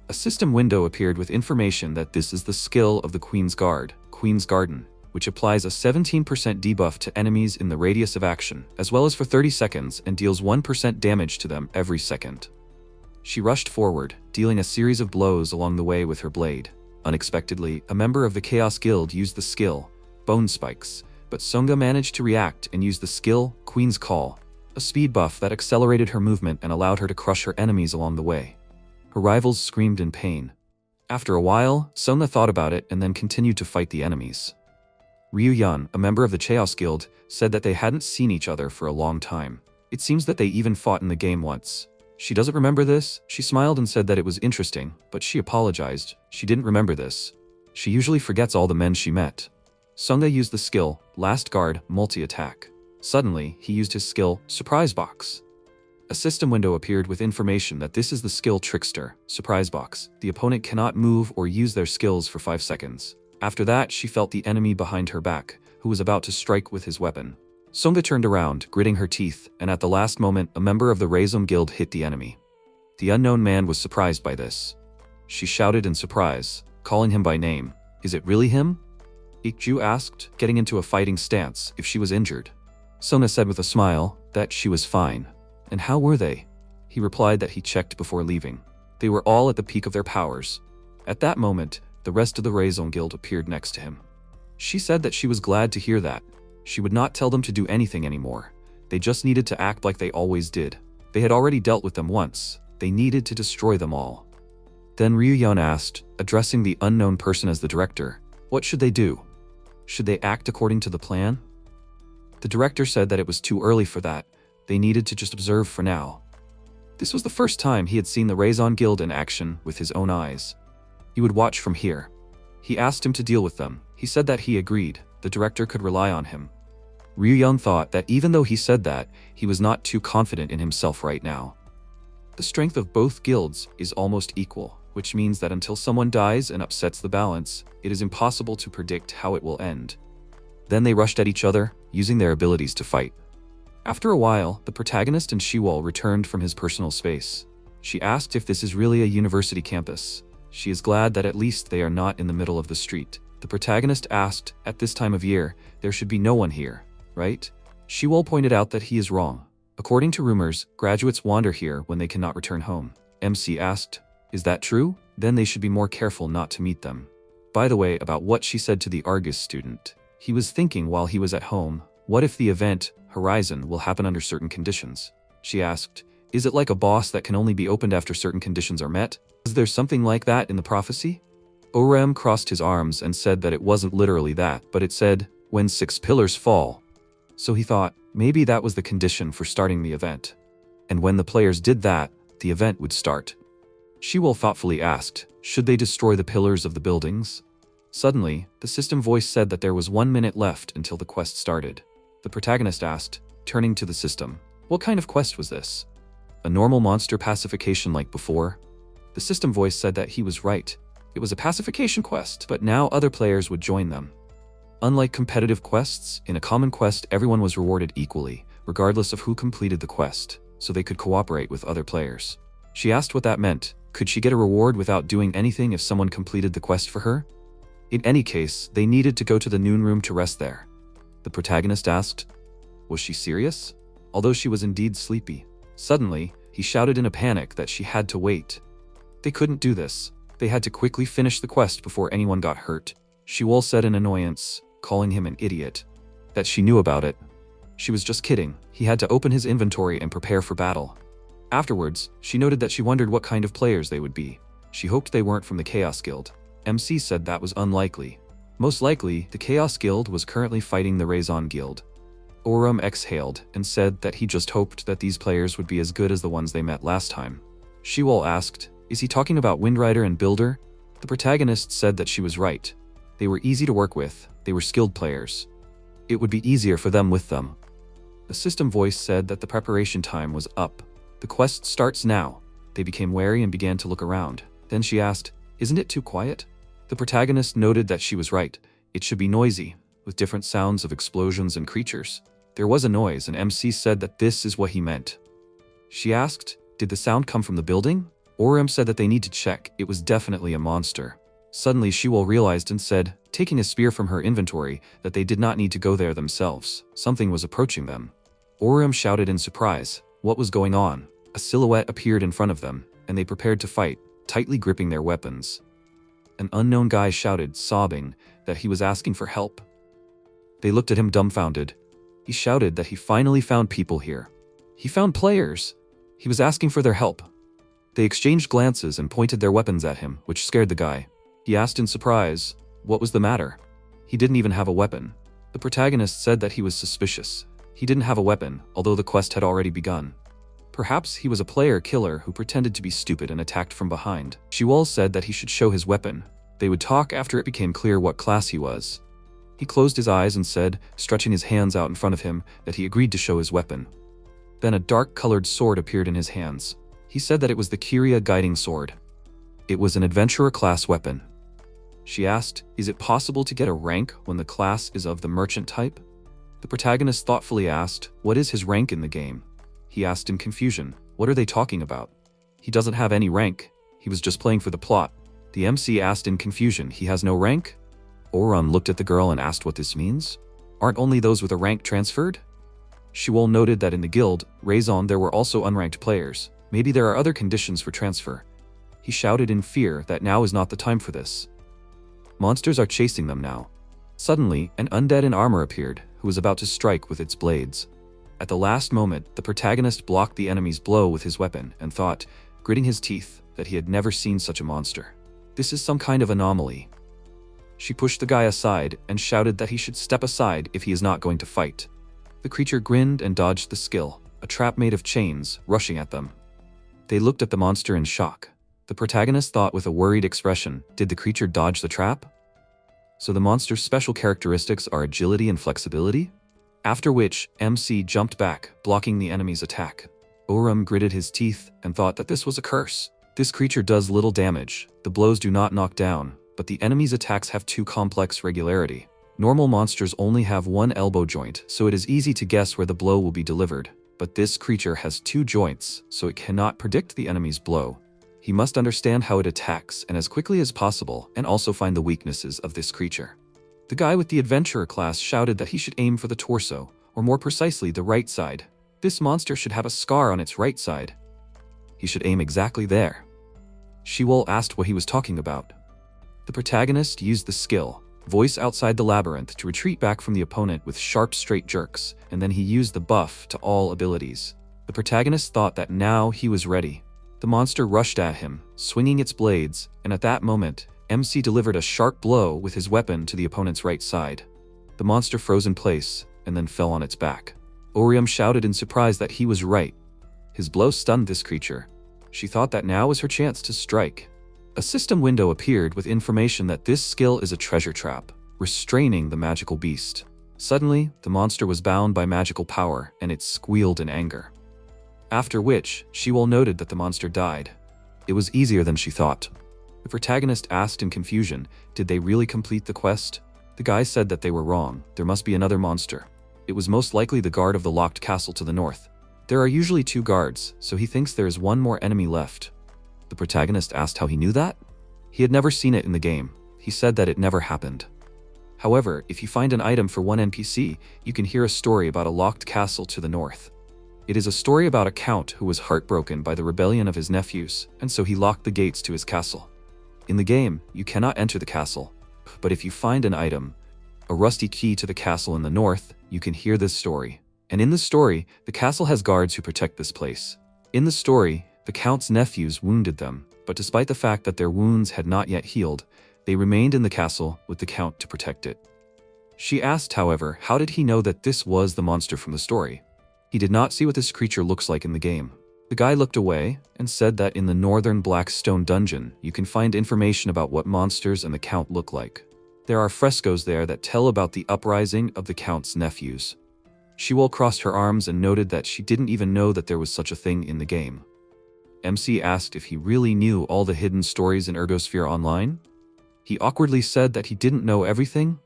A system window appeared with information that this is the skill of the Queen's Guard, Queen's Garden, which applies a 17% debuff to enemies in the radius of action, as well as for 30 seconds and deals 1% damage to them every second. She rushed forward, dealing a series of blows along the way with her blade. Unexpectedly, a member of the Chaos Guild used the skill, Bone Spikes, but Songa managed to react and use the skill, Queen's Call, a speed buff that accelerated her movement and allowed her to crush her enemies along the way. Her rivals screamed in pain. After a while, Songa thought about it and then continued to fight the enemies. Ryu Yun, a member of the Chaos Guild, said that they hadn't seen each other for a long time. It seems that they even fought in the game once. She doesn't remember this. She smiled and said that it was interesting, but she apologized. She didn't remember this. She usually forgets all the men she met. Songa used the skill, Last Guard, Multi-Attack. Suddenly, he used his skill, Surprise Box. A system window appeared with information that this is the skill Trickster, Surprise Box. The opponent cannot move or use their skills for 5 seconds. After that, she felt the enemy behind her back, who was about to strike with his weapon. Songa turned around, gritting her teeth, and at the last moment, a member of the Raison Guild hit the enemy. The unknown man was surprised by this. She shouted in surprise, calling him by name. Is it really him? Ikju asked, getting into a fighting stance, if she was injured. Sona said with a smile that she was fine. And how were they? He replied that he checked before leaving. They were all at the peak of their powers. At that moment, the rest of the Raison Guild appeared next to him. She said that she was glad to hear that. She would not tell them to do anything anymore. They just needed to act like they always did. They had already dealt with them once. They needed to destroy them all. Then Ryuhyun asked, addressing the unknown person as the director, what should they do? Should they act according to the plan? The director said that it was too early for that. They needed to just observe for now. This was the first time he had seen the Raison Guild in action with his own eyes. He would watch from here. He asked him to deal with them. He said that he agreed. The director could rely on him. Ryuhyun thought that even though he said that, he was not too confident in himself right now. The strength of both guilds is almost equal, which means that until someone dies and upsets the balance, it is impossible to predict how it will end. Then they rushed at each other, using their abilities to fight. After a while, the protagonist and Shiwol returned from his personal space. She asked if this is really a university campus. She is glad that at least they are not in the middle of the street. The protagonist asked, at this time of year, there should be no one here, right? Shiwol pointed out that he is wrong. According to rumors, graduates wander here when they cannot return home. MC asked, is that true? Then they should be more careful not to meet them. By the way, about what she said to the Argus student. He was thinking while he was at home, what if the event, Horizon, will happen under certain conditions? She asked, is it like a boss that can only be opened after certain conditions are met? Is there something like that in the prophecy? Orem crossed his arms and said that it wasn't literally that, but it said, when 6 pillars fall. So he thought, maybe that was the condition for starting the event. And when the players did that, the event would start. Shiwol thoughtfully asked, should they destroy the pillars of the buildings? Suddenly, the system voice said that there was 1 minute left until the quest started. The protagonist asked, turning to the system, what kind of quest was this? A normal monster pacification like before? The system voice said that he was right. It was a pacification quest, but now other players would join them. Unlike competitive quests, in a common quest everyone was rewarded equally, regardless of who completed the quest, so they could cooperate with other players. She asked what that meant. Could she get a reward without doing anything if someone completed the quest for her? In any case, they needed to go to the noon room to rest there. The protagonist asked, was she serious? Although she was indeed sleepy. Suddenly, he shouted in a panic that she had to wait. They couldn't do this. They had to quickly finish the quest before anyone got hurt. Shiwol said in annoyance, calling him an idiot. That she knew about it. She was just kidding. He had to open his inventory and prepare for battle. Afterwards, she noted that she wondered what kind of players they would be. She hoped they weren't from the Chaos Guild. MC said that was unlikely. Most likely, the Chaos Guild was currently fighting the Raison Guild. Orem exhaled and said that he just hoped that these players would be as good as the ones they met last time. Shiwol asked, is he talking about Windrider and Builder? The protagonist said that she was right. They were easy to work with, they were skilled players. It would be easier for them with them. The system voice said that the preparation time was up. The quest starts now. They became wary and began to look around. Then she asked, isn't it too quiet? The protagonist noted that she was right. It should be noisy, with different sounds of explosions and creatures. There was a noise and MC said that this is what he meant. She asked, did the sound come from the building? Orem said that they need to check. It was definitely a monster. Suddenly Shiwol realized and said, taking a spear from her inventory, that they did not need to go there themselves. Something was approaching them. Orem shouted in surprise. What was going on? A silhouette appeared in front of them, and they prepared to fight, tightly gripping their weapons. An unknown guy shouted, sobbing, that he was asking for help. They looked at him dumbfounded. He shouted that he finally found people here. He found players. He was asking for their help. They exchanged glances and pointed their weapons at him, which scared the guy. He asked in surprise, what was the matter? He didn't even have a weapon. The protagonist said that he was suspicious. He didn't have a weapon, although the quest had already begun. Perhaps he was a player killer who pretended to be stupid and attacked from behind. Shiwol said that he should show his weapon. They would talk after it became clear what class he was. He closed his eyes and said, stretching his hands out in front of him, that he agreed to show his weapon. Then a dark-colored sword appeared in his hands. He said that it was the Kyria guiding sword. It was an adventurer class weapon. She asked, is it possible to get a rank when the class is of the merchant type? The protagonist thoughtfully asked, what is his rank in the game? He asked in confusion, what are they talking about? He doesn't have any rank. He was just playing for the plot. The MC asked in confusion, he has no rank? Orem looked at the girl and asked what this means. Aren't only those with a rank transferred? Shiwol noted that in the guild, Raison, there were also unranked players. Maybe there are other conditions for transfer. He shouted in fear that now is not the time for this. Monsters are chasing them now. Suddenly, an undead in armor appeared, who was about to strike with its blades. At the last moment, the protagonist blocked the enemy's blow with his weapon and thought, gritting his teeth, that he had never seen such a monster. This is some kind of anomaly. She pushed the guy aside and shouted that he should step aside if he is not going to fight. The creature grinned and dodged the skill, a trap made of chains, rushing at them. They looked at the monster in shock. The protagonist thought with a worried expression, did the creature dodge the trap? So the monster's special characteristics are agility and flexibility? After which, MC jumped back, blocking the enemy's attack. Oram gritted his teeth and thought that this was a curse. This creature does little damage, the blows do not knock down, but the enemy's attacks have too complex regularity. Normal monsters only have one elbow joint, so it is easy to guess where the blow will be delivered, but this creature has two joints, so it cannot predict the enemy's blow. He must understand how it attacks and as quickly as possible, and also find the weaknesses of this creature. The guy with the adventurer class shouted that he should aim for the torso, or more precisely the right side. This monster should have a scar on its right side. He should aim exactly there. Shiwol asked what he was talking about. The protagonist used the skill, voice outside the labyrinth, to retreat back from the opponent with sharp straight jerks, and then he used the buff to all abilities. The protagonist thought that now he was ready. The monster rushed at him, swinging its blades, and at that moment, MC delivered a sharp blow with his weapon to the opponent's right side. The monster froze in place, and then fell on its back. Orium shouted in surprise that he was right. His blow stunned this creature. She thought that now was her chance to strike. A system window appeared with information that this skill is a treasure trap, restraining the magical beast. Suddenly, the monster was bound by magical power, and it squealed in anger. After which, Shiwol noted that the monster died. It was easier than she thought. The protagonist asked in confusion, did they really complete the quest? The guy said that they were wrong, there must be another monster. It was most likely the guard of the locked castle to the north. There are usually 2 guards, so he thinks there is one more enemy left. The protagonist asked how he knew that? He had never seen it in the game. He said that it never happened. However, if you find an item for one NPC, you can hear a story about a locked castle to the north. It is a story about a count who was heartbroken by the rebellion of his nephews, and so he locked the gates to his castle. In the game, you cannot enter the castle, but if you find an item, a rusty key to the castle in the north, you can hear this story. And in the story, the castle has guards who protect this place. In the story, the count's nephews wounded them, but despite the fact that their wounds had not yet healed, they remained in the castle with the count to protect it. She asked, however, how did he know that this was the monster from the story? He did not see what this creature looks like in the game. The guy looked away and said that in the northern black stone dungeon, you can find information about what monsters and the count look like. There are frescoes there that tell about the uprising of the count's nephews. Shiwol crossed her arms and noted that she didn't even know that there was such a thing in the game. MC asked if he really knew all the hidden stories in Ergosphere Online. He awkwardly said that he didn't know everything,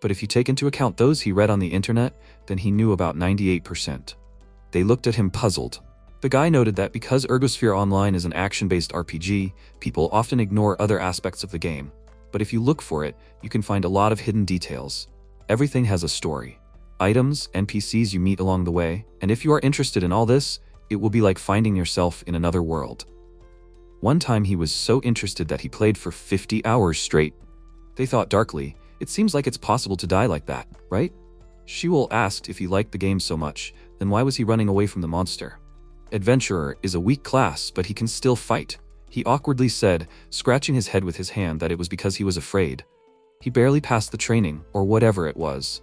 but if you take into account those he read on the internet, then he knew about 98%. They looked at him puzzled. The guy noted that because Ergosphere Online is an action-based RPG, people often ignore other aspects of the game. But if you look for it, you can find a lot of hidden details. Everything has a story. Items, NPCs you meet along the way, and if you are interested in all this, it will be like finding yourself in another world. One time he was so interested that he played for 50 hours straight. They thought darkly, it seems like it's possible to die like that, right? Shiwol asked if he liked the game so much, then why was he running away from the monster? Adventurer is a weak class, but he can still fight. He awkwardly said, scratching his head with his hand, that it was because he was afraid. He barely passed the training, or whatever it was.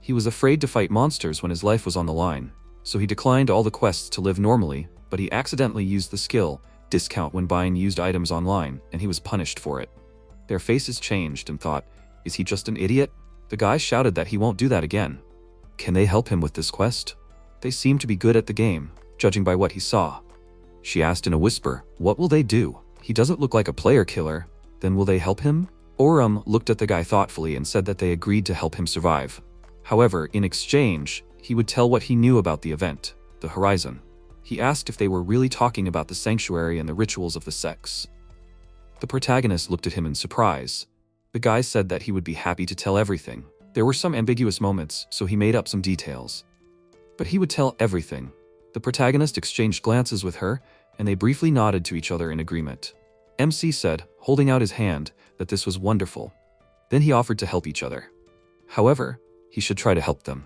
He was afraid to fight monsters when his life was on the line, so he declined all the quests to live normally, but he accidentally used the skill, discount when buying used items online, and he was punished for it. Their faces changed and thought, is he just an idiot? The guy shouted that he won't do that again. Can they help him with this quest? They seem to be good at the game, judging by what he saw. She asked in a whisper, what will they do? He doesn't look like a player killer. Then will they help him? Oram looked at the guy thoughtfully and said that they agreed to help him survive. However, in exchange, he would tell what he knew about the event, the Horizon. He asked if they were really talking about the sanctuary and the rituals of the sects. The protagonist looked at him in surprise. The guy said that he would be happy to tell everything. There were some ambiguous moments, so he made up some details. But he would tell everything. The protagonist exchanged glances with her, and they briefly nodded to each other in agreement. MC said, holding out his hand, that this was wonderful. Then he offered to help each other. However, he should try to help them.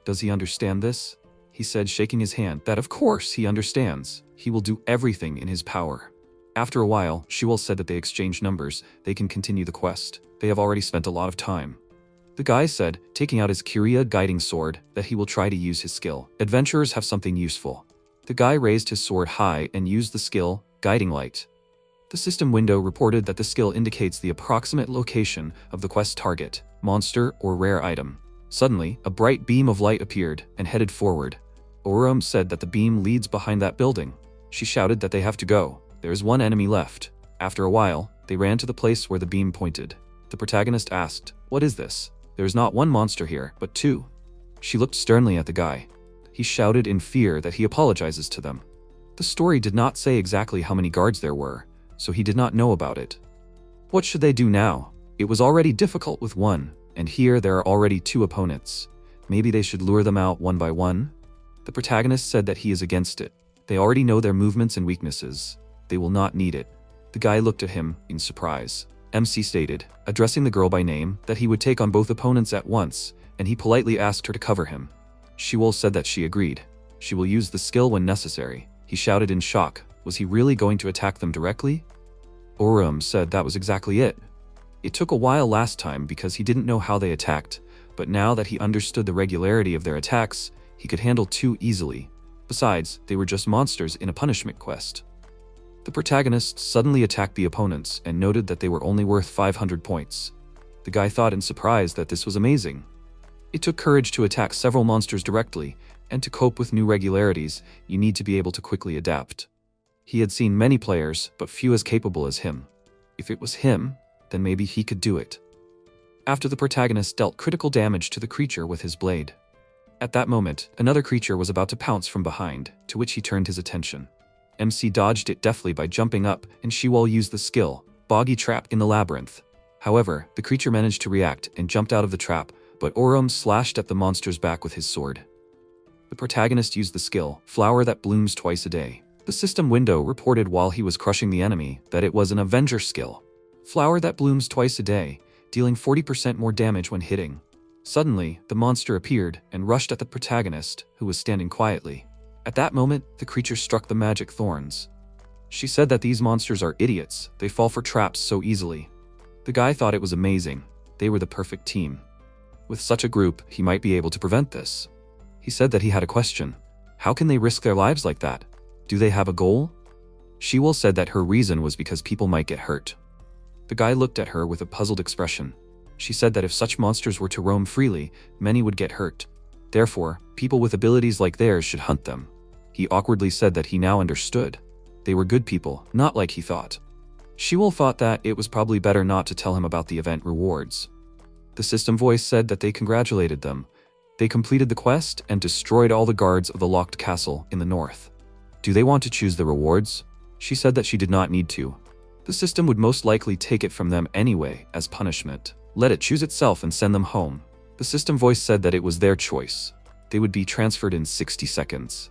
Does he understand this? He said, shaking his hand, that of course he understands. He will do everything in his power. After a while, Shuel said that they exchanged numbers. They can continue the quest. They have already spent a lot of time. The guy said, taking out his Kyria guiding sword, that he will try to use his skill. Adventurers have something useful. The guy raised his sword high and used the skill, Guiding Light. The system window reported that the skill indicates the approximate location of the quest target, monster, or rare item. Suddenly, a bright beam of light appeared and headed forward. Orum said that the beam leads behind that building. She shouted that they have to go. There is one enemy left. After a while, they ran to the place where the beam pointed. The protagonist asked, "What is this? There is not one monster here, but two." She looked sternly at the guy. He shouted in fear that he apologizes to them. The story did not say exactly how many guards there were, so he did not know about it. What should they do now? It was already difficult with one, and here there are already two opponents. Maybe they should lure them out one by one? The protagonist said that he is against it. They already know their movements and weaknesses. They will not need it. The guy looked at him in surprise. MC stated, addressing the girl by name, that he would take on both opponents at once, and he politely asked her to cover him. Shuel said that she agreed. She will use the skill when necessary. He shouted in shock. Was he really going to attack them directly? Orum said that was exactly it. It took a while last time because he didn't know how they attacked, but now that he understood the regularity of their attacks, he could handle two easily. Besides, they were just monsters in a punishment quest. The protagonist suddenly attacked the opponents and noted that they were only worth 500 points. The guy thought in surprise that this was amazing. It took courage to attack several monsters directly, and to cope with new regularities, you need to be able to quickly adapt. He had seen many players, but few as capable as him. If it was him, then maybe he could do it. After the protagonist dealt critical damage to the creature with his blade. At that moment, another creature was about to pounce from behind, to which he turned his attention. MC dodged it deftly by jumping up, and Shuel used the skill, Boggy Trap in the Labyrinth. However, the creature managed to react and jumped out of the trap, but Orum slashed at the monster's back with his sword. The protagonist used the skill, Flower that Blooms Twice a Day. The system window reported while he was crushing the enemy that it was an Avenger skill. Flower that blooms twice a day, dealing 40% more damage when hitting. Suddenly, the monster appeared and rushed at the protagonist, who was standing quietly. At that moment, the creature struck the magic thorns. She said that these monsters are idiots, they fall for traps so easily. The guy thought it was amazing. They were the perfect team. With such a group, he might be able to prevent this. He said that he had a question. How can they risk their lives like that? Do they have a goal? Shuel said that her reason was because people might get hurt. The guy looked at her with a puzzled expression. She said that if such monsters were to roam freely, many would get hurt. Therefore, people with abilities like theirs should hunt them. He awkwardly said that he now understood. They were good people, not like he thought. Shuel thought that it was probably better not to tell him about the event rewards. The system voice said that they congratulated them. They completed the quest and destroyed all the guards of the locked castle in the north. Do they want to choose the rewards? She said that she did not need to. The system would most likely take it from them anyway, as punishment. Let it choose itself and send them home. The system voice said that it was their choice. They would be transferred in 60 seconds.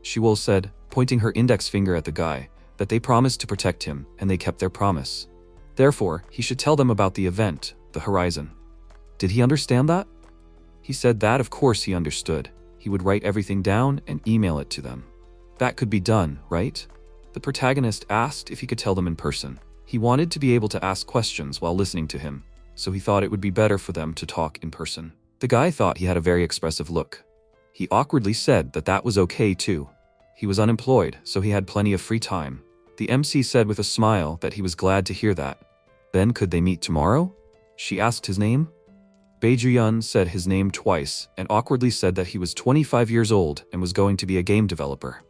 Shuel said, pointing her index finger at the guy, that they promised to protect him, and they kept their promise. Therefore, he should tell them about the event, the horizon. Did he understand that? He said that of course he understood. He would write everything down and email it to them. That could be done, right? The protagonist asked if he could tell them in person. He wanted to be able to ask questions while listening to him, so he thought it would be better for them to talk in person. The guy thought he had a very expressive look. He awkwardly said that that was okay too. He was unemployed, so he had plenty of free time. The MC said with a smile that he was glad to hear that. Then could they meet tomorrow? She asked his name. Beijuyun said his name twice and awkwardly said that he was 25 years old and was going to be a game developer.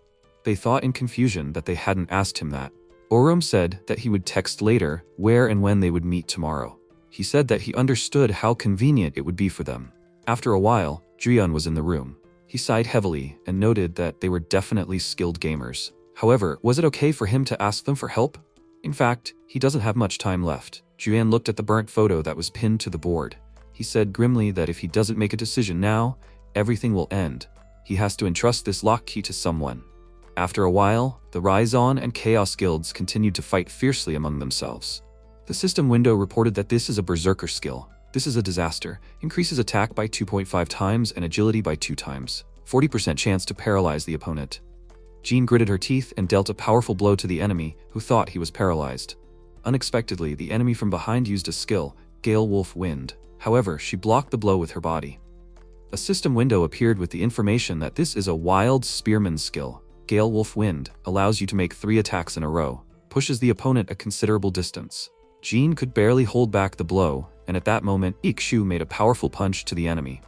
They thought in confusion that they hadn't asked him that. Orum said that he would text later where and when they would meet tomorrow. He said that he understood how convenient it would be for them. After a while, Juyun was in the room. He sighed heavily and noted that they were definitely skilled gamers. However, was it okay for him to ask them for help? In fact, he doesn't have much time left. Juyun looked at the burnt photo that was pinned to the board. He said grimly that if he doesn't make a decision now, everything will end. He has to entrust this lock key to someone. After a while, the Rizon and Chaos guilds continued to fight fiercely among themselves. The system window reported that this is a berserker skill. This is a disaster. Increases attack by 2.5 times and agility by 2 times. 40% chance to paralyze the opponent. Jean gritted her teeth and dealt a powerful blow to the enemy, who thought he was paralyzed. Unexpectedly, the enemy from behind used a skill, Gale Wolf Wind. However, she blocked the blow with her body. A system window appeared with the information that this is a wild spearman skill. Gale Wolf Wind allows you to make 3 attacks in a row, pushes the opponent a considerable distance. Jean could barely hold back the blow, and at that moment, Ikshu made a powerful punch to the enemy.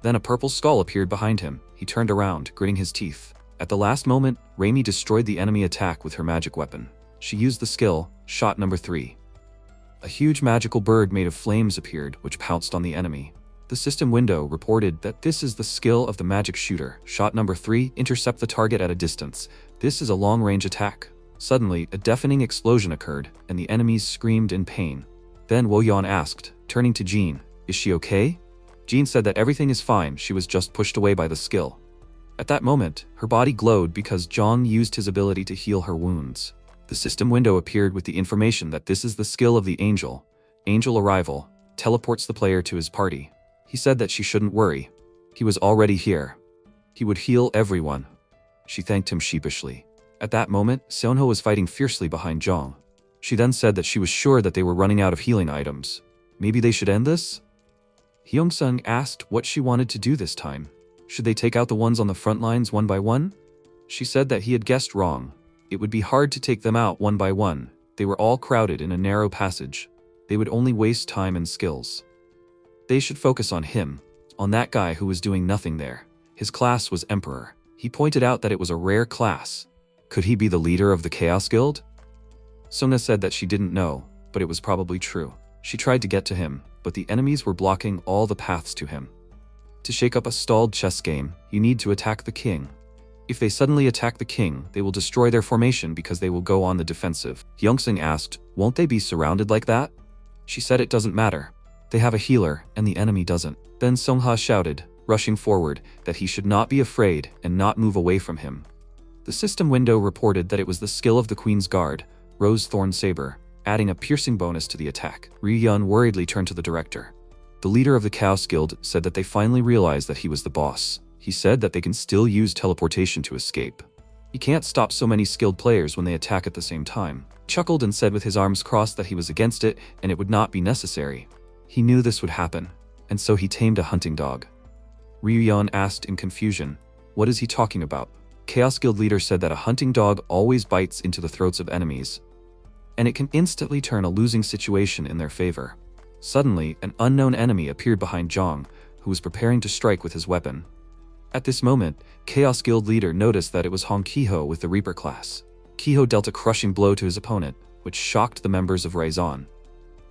Then a purple skull appeared behind him. He turned around, gritting his teeth. At the last moment, Raimi destroyed the enemy attack with her magic weapon. She used the skill, shot number 3. A huge magical bird made of flames appeared, which pounced on the enemy. The system window reported that this is the skill of the magic shooter. Shot number 3, intercept the target at a distance. This is a long-range attack. Suddenly, a deafening explosion occurred, and the enemies screamed in pain. Then Woyan asked, turning to Jean, "Is she okay?" Jean said that everything is fine, she was just pushed away by the skill. At that moment, her body glowed because Zhang used his ability to heal her wounds. The system window appeared with the information that this is the skill of the angel. Angel arrival, teleports the player to his party. He said that she shouldn't worry. He was already here. He would heal everyone. She thanked him sheepishly. At that moment, Seonho was fighting fiercely behind Zhang. She then said that she was sure that they were running out of healing items. Maybe they should end this? Hyung-sung asked what she wanted to do this time. Should they take out the ones on the front lines one by one? She said that he had guessed wrong. It would be hard to take them out one by one. They were all crowded in a narrow passage. They would only waste time and skills. They should focus on him, on that guy who was doing nothing there. His class was Emperor. He pointed out that it was a rare class. Could he be the leader of the Chaos Guild? Sungna said that she didn't know, but it was probably true. She tried to get to him, but the enemies were blocking all the paths to him. To shake up a stalled chess game, you need to attack the king. If they suddenly attack the king, they will destroy their formation because they will go on the defensive. Hyung-sung asked, won't they be surrounded like that? She said it doesn't matter. They have a healer, and the enemy doesn't. Then Sungha shouted, rushing forward, that he should not be afraid and not move away from him. The system window reported that it was the skill of the Queen's Guard, Rose Thorn Saber, adding a piercing bonus to the attack. Ryu-yeon worriedly turned to the director. The leader of the Chaos Guild said that they finally realized that he was the boss. He said that they can still use teleportation to escape. He can't stop so many skilled players when they attack at the same time. Chuckled and said with his arms crossed that he was against it and it would not be necessary. He knew this would happen, and so he tamed a hunting dog. Ryu-yeon asked in confusion, what is he talking about? Chaos Guild leader said that a hunting dog always bites into the throats of enemies, and it can instantly turn a losing situation in their favor. Suddenly, an unknown enemy appeared behind Zhang, who was preparing to strike with his weapon. At this moment, Chaos Guild leader noticed that it was Hong Kiho with the Reaper class. Kiho dealt a crushing blow to his opponent, which shocked the members of Raizan.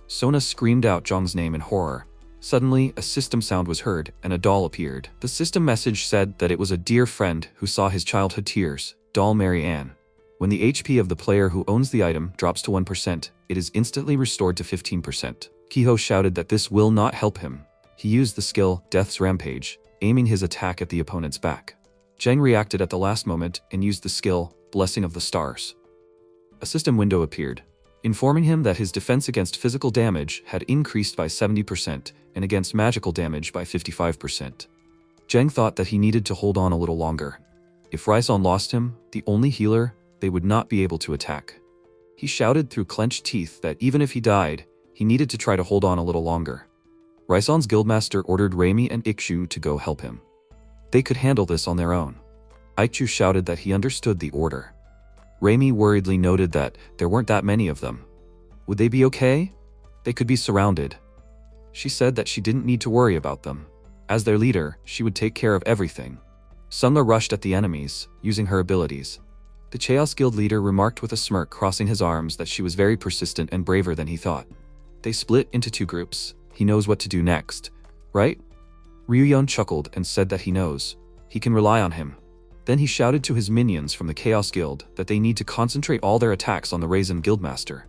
Sona screamed out Zhang's name in horror. Suddenly, a system sound was heard, and a doll appeared. The system message said that it was a dear friend who saw his childhood tears, doll Mary Ann. When the HP of the player who owns the item drops to 1%, it is instantly restored to 15%. Kiho shouted that this will not help him. He used the skill, Death's Rampage, aiming his attack at the opponent's back. Zhang reacted at the last moment and used the skill, Blessing of the Stars. A system window appeared, informing him that his defense against physical damage had increased by 70% and against magical damage by 55%. Zhang thought that he needed to hold on a little longer. If Raizan lost him, the only healer, they would not be able to attack. He shouted through clenched teeth that even if he died, he needed to try to hold on a little longer. Raizan's guildmaster ordered Raimi and Ikshu to go help him. They could handle this on their own. Ikshu shouted that he understood the order. Raimi worriedly noted that there weren't that many of them. Would they be okay? They could be surrounded. She said that she didn't need to worry about them. As their leader, she would take care of everything. Sungha rushed at the enemies, using her abilities. The Chaos Guild leader remarked with a smirk crossing his arms that she was very persistent and braver than he thought. They split into 2 groups. He knows what to do next, right? Ryu-yeon chuckled and said that he knows. He can rely on him. Then he shouted to his minions from the Chaos Guild that they need to concentrate all their attacks on the Raisin Guildmaster.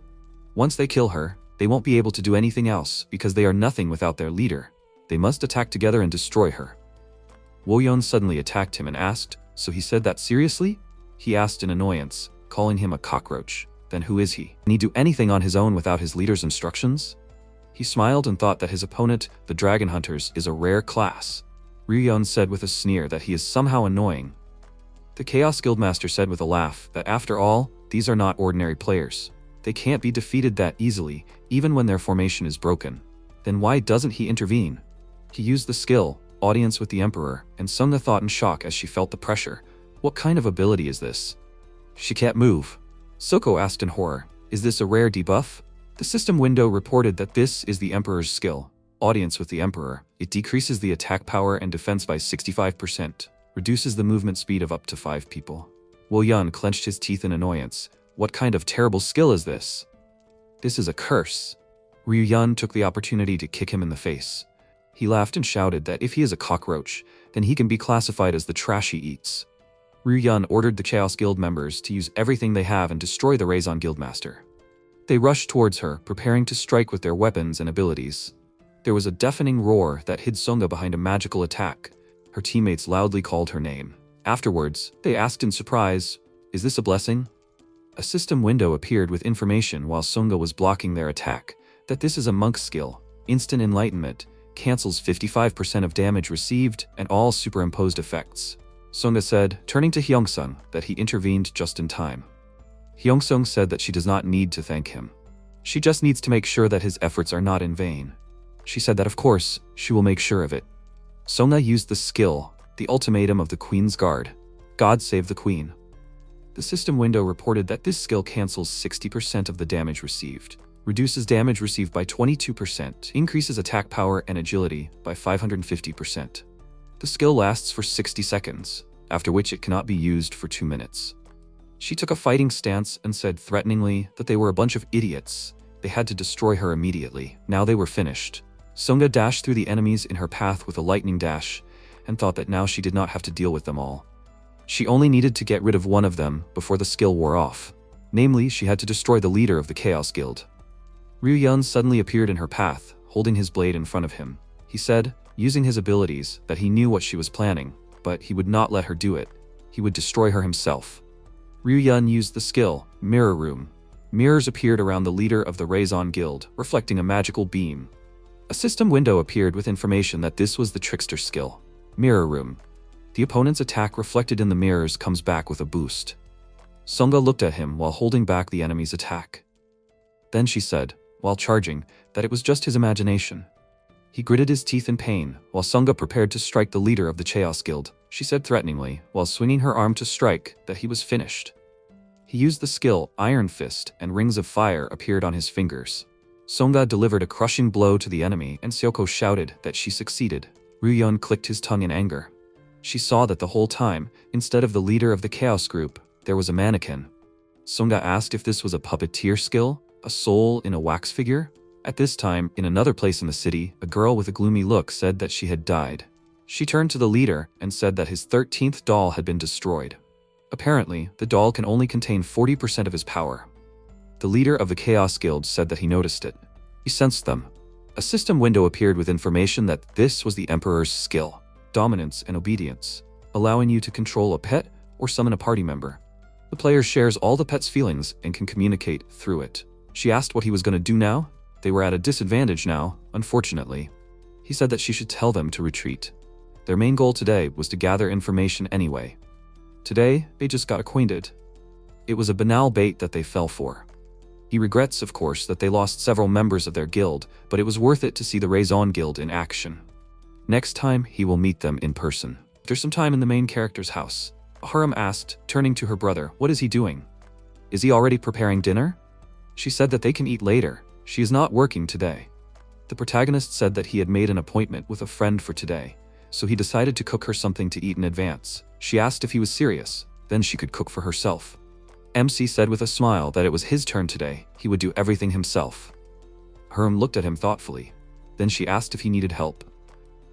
Once they kill her, they won't be able to do anything else because they are nothing without their leader. They must attack together and destroy her. Woyeon suddenly attacked him and asked, so he said that seriously? He asked in annoyance, calling him a cockroach. Then who is he? Can he do anything on his own without his leader's instructions? He smiled and thought that his opponent, the Dragon Hunters, is a rare class. Ryun said with a sneer that he is somehow annoying. The Chaos Guildmaster said with a laugh that after all, these are not ordinary players. They can't be defeated that easily, even when their formation is broken. Then why doesn't he intervene? He used the skill, Audience with the Emperor, and Sunga thought in shock as she felt the pressure. What kind of ability is this? She can't move. Soko asked in horror, is this a rare debuff? The system window reported that this is the Emperor's skill, Audience with the Emperor. It decreases the attack power and defense by 65%, reduces the movement speed of up to 5 people. Wo Yun clenched his teeth in annoyance. What kind of terrible skill is this? This is a curse. Ryu Yun took the opportunity to kick him in the face. He laughed and shouted that if he is a cockroach, then he can be classified as the trash he eats. Ryu Yun ordered the Chaos Guild members to use everything they have and destroy the Raison Guildmaster. They rushed towards her, preparing to strike with their weapons and abilities. There was a deafening roar that hid Sunga behind a magical attack. Her teammates loudly called her name. Afterwards, they asked in surprise, is this a blessing? A system window appeared with information while Sunga was blocking their attack, that this is a monk skill, Instant Enlightenment, cancels 55% of damage received and all superimposed effects. Sunga said, turning to Hyeongsung, that he intervened just in time. Hyeongsung said that she does not need to thank him. She just needs to make sure that his efforts are not in vain. She said that of course, she will make sure of it. Sunga used the skill, the ultimatum of the Queen's Guard. God save the Queen. The system window reported that this skill cancels 60% of the damage received, reduces damage received by 22%, increases attack power and agility by 550%. The skill lasts for 60 seconds, after which it cannot be used for 2 minutes. She took a fighting stance and said threateningly that they were a bunch of idiots. They had to destroy her immediately. Now they were finished. Sunga dashed through the enemies in her path with a lightning dash and thought that now she did not have to deal with them all. She only needed to get rid of one of them before the skill wore off. Namely, she had to destroy the leader of the Chaos Guild. Ryu Yun suddenly appeared in her path, holding his blade in front of him. He said, using his abilities, that he knew what she was planning, but he would not let her do it. He would destroy her himself. Ryu Yun used the skill, Mirror Room. Mirrors appeared around the leader of the Raison Guild, reflecting a magical beam. A system window appeared with information that this was the Trickster skill, Mirror Room. The opponent's attack reflected in the mirrors comes back with a boost. Sunga looked at him while holding back the enemy's attack. Then she said, while charging, that it was just his imagination. He gritted his teeth in pain, while Sunga prepared to strike the leader of the Chaos Guild. She said threateningly, while swinging her arm to strike, that he was finished. He used the skill, Iron Fist, and rings of fire appeared on his fingers. Sunga delivered a crushing blow to the enemy and Seoko shouted that she succeeded. Ryu-Yun clicked his tongue in anger. She saw that the whole time, instead of the leader of the Chaos Group, there was a mannequin. Sunga asked if this was a puppeteer skill, a soul in a wax figure. At this time, in another place in the city, a girl with a gloomy look said that she had died. She turned to the leader and said that his 13th doll had been destroyed. Apparently, the doll can only contain 40% of his power. The leader of the Chaos Guild said that he noticed it. He sensed them. A system window appeared with information that this was the Emperor's skill, Dominance and Obedience, allowing you to control a pet or summon a party member. The player shares all the pet's feelings and can communicate through it. She asked what he was going to do now. They were at a disadvantage now, unfortunately. He said that she should tell them to retreat. Their main goal today was to gather information anyway. Today, they just got acquainted. It was a banal bait that they fell for. He regrets, of course, that they lost several members of their guild, but it was worth it to see the Raison Guild in action. Next time, he will meet them in person. After some time in the main character's house, Ahuram asked, turning to her brother, what is he doing? Is he already preparing dinner? She said that they can eat later. She is not working today. The protagonist said that he had made an appointment with a friend for today, so he decided to cook her something to eat in advance. She asked if he was serious, then she could cook for herself. MC said with a smile that it was his turn today, he would do everything himself. Ahuram looked at him thoughtfully. Then she asked if he needed help.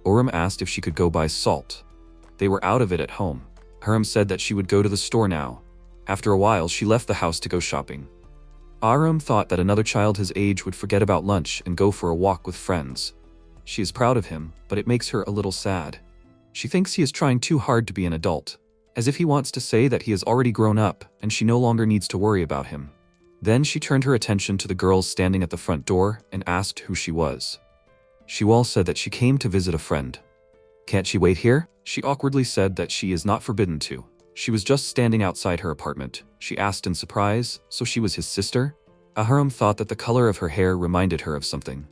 Ahuram asked if she could go buy salt. They were out of it at home. Ahuram said that she would go to the store now. After a while, she left the house to go shopping. Ahuram thought that another child his age would forget about lunch and go for a walk with friends. She is proud of him, but it makes her a little sad. She thinks he is trying too hard to be an adult, as if he wants to say that he has already grown up and she no longer needs to worry about him. Then she turned her attention to the girls standing at the front door and asked who she was. Shiwal said that she came to visit a friend. Can't she wait here? She awkwardly said that she is not forbidden to. She was just standing outside her apartment. She asked in surprise, so she was his sister? Ahuram thought that the color of her hair reminded her of something.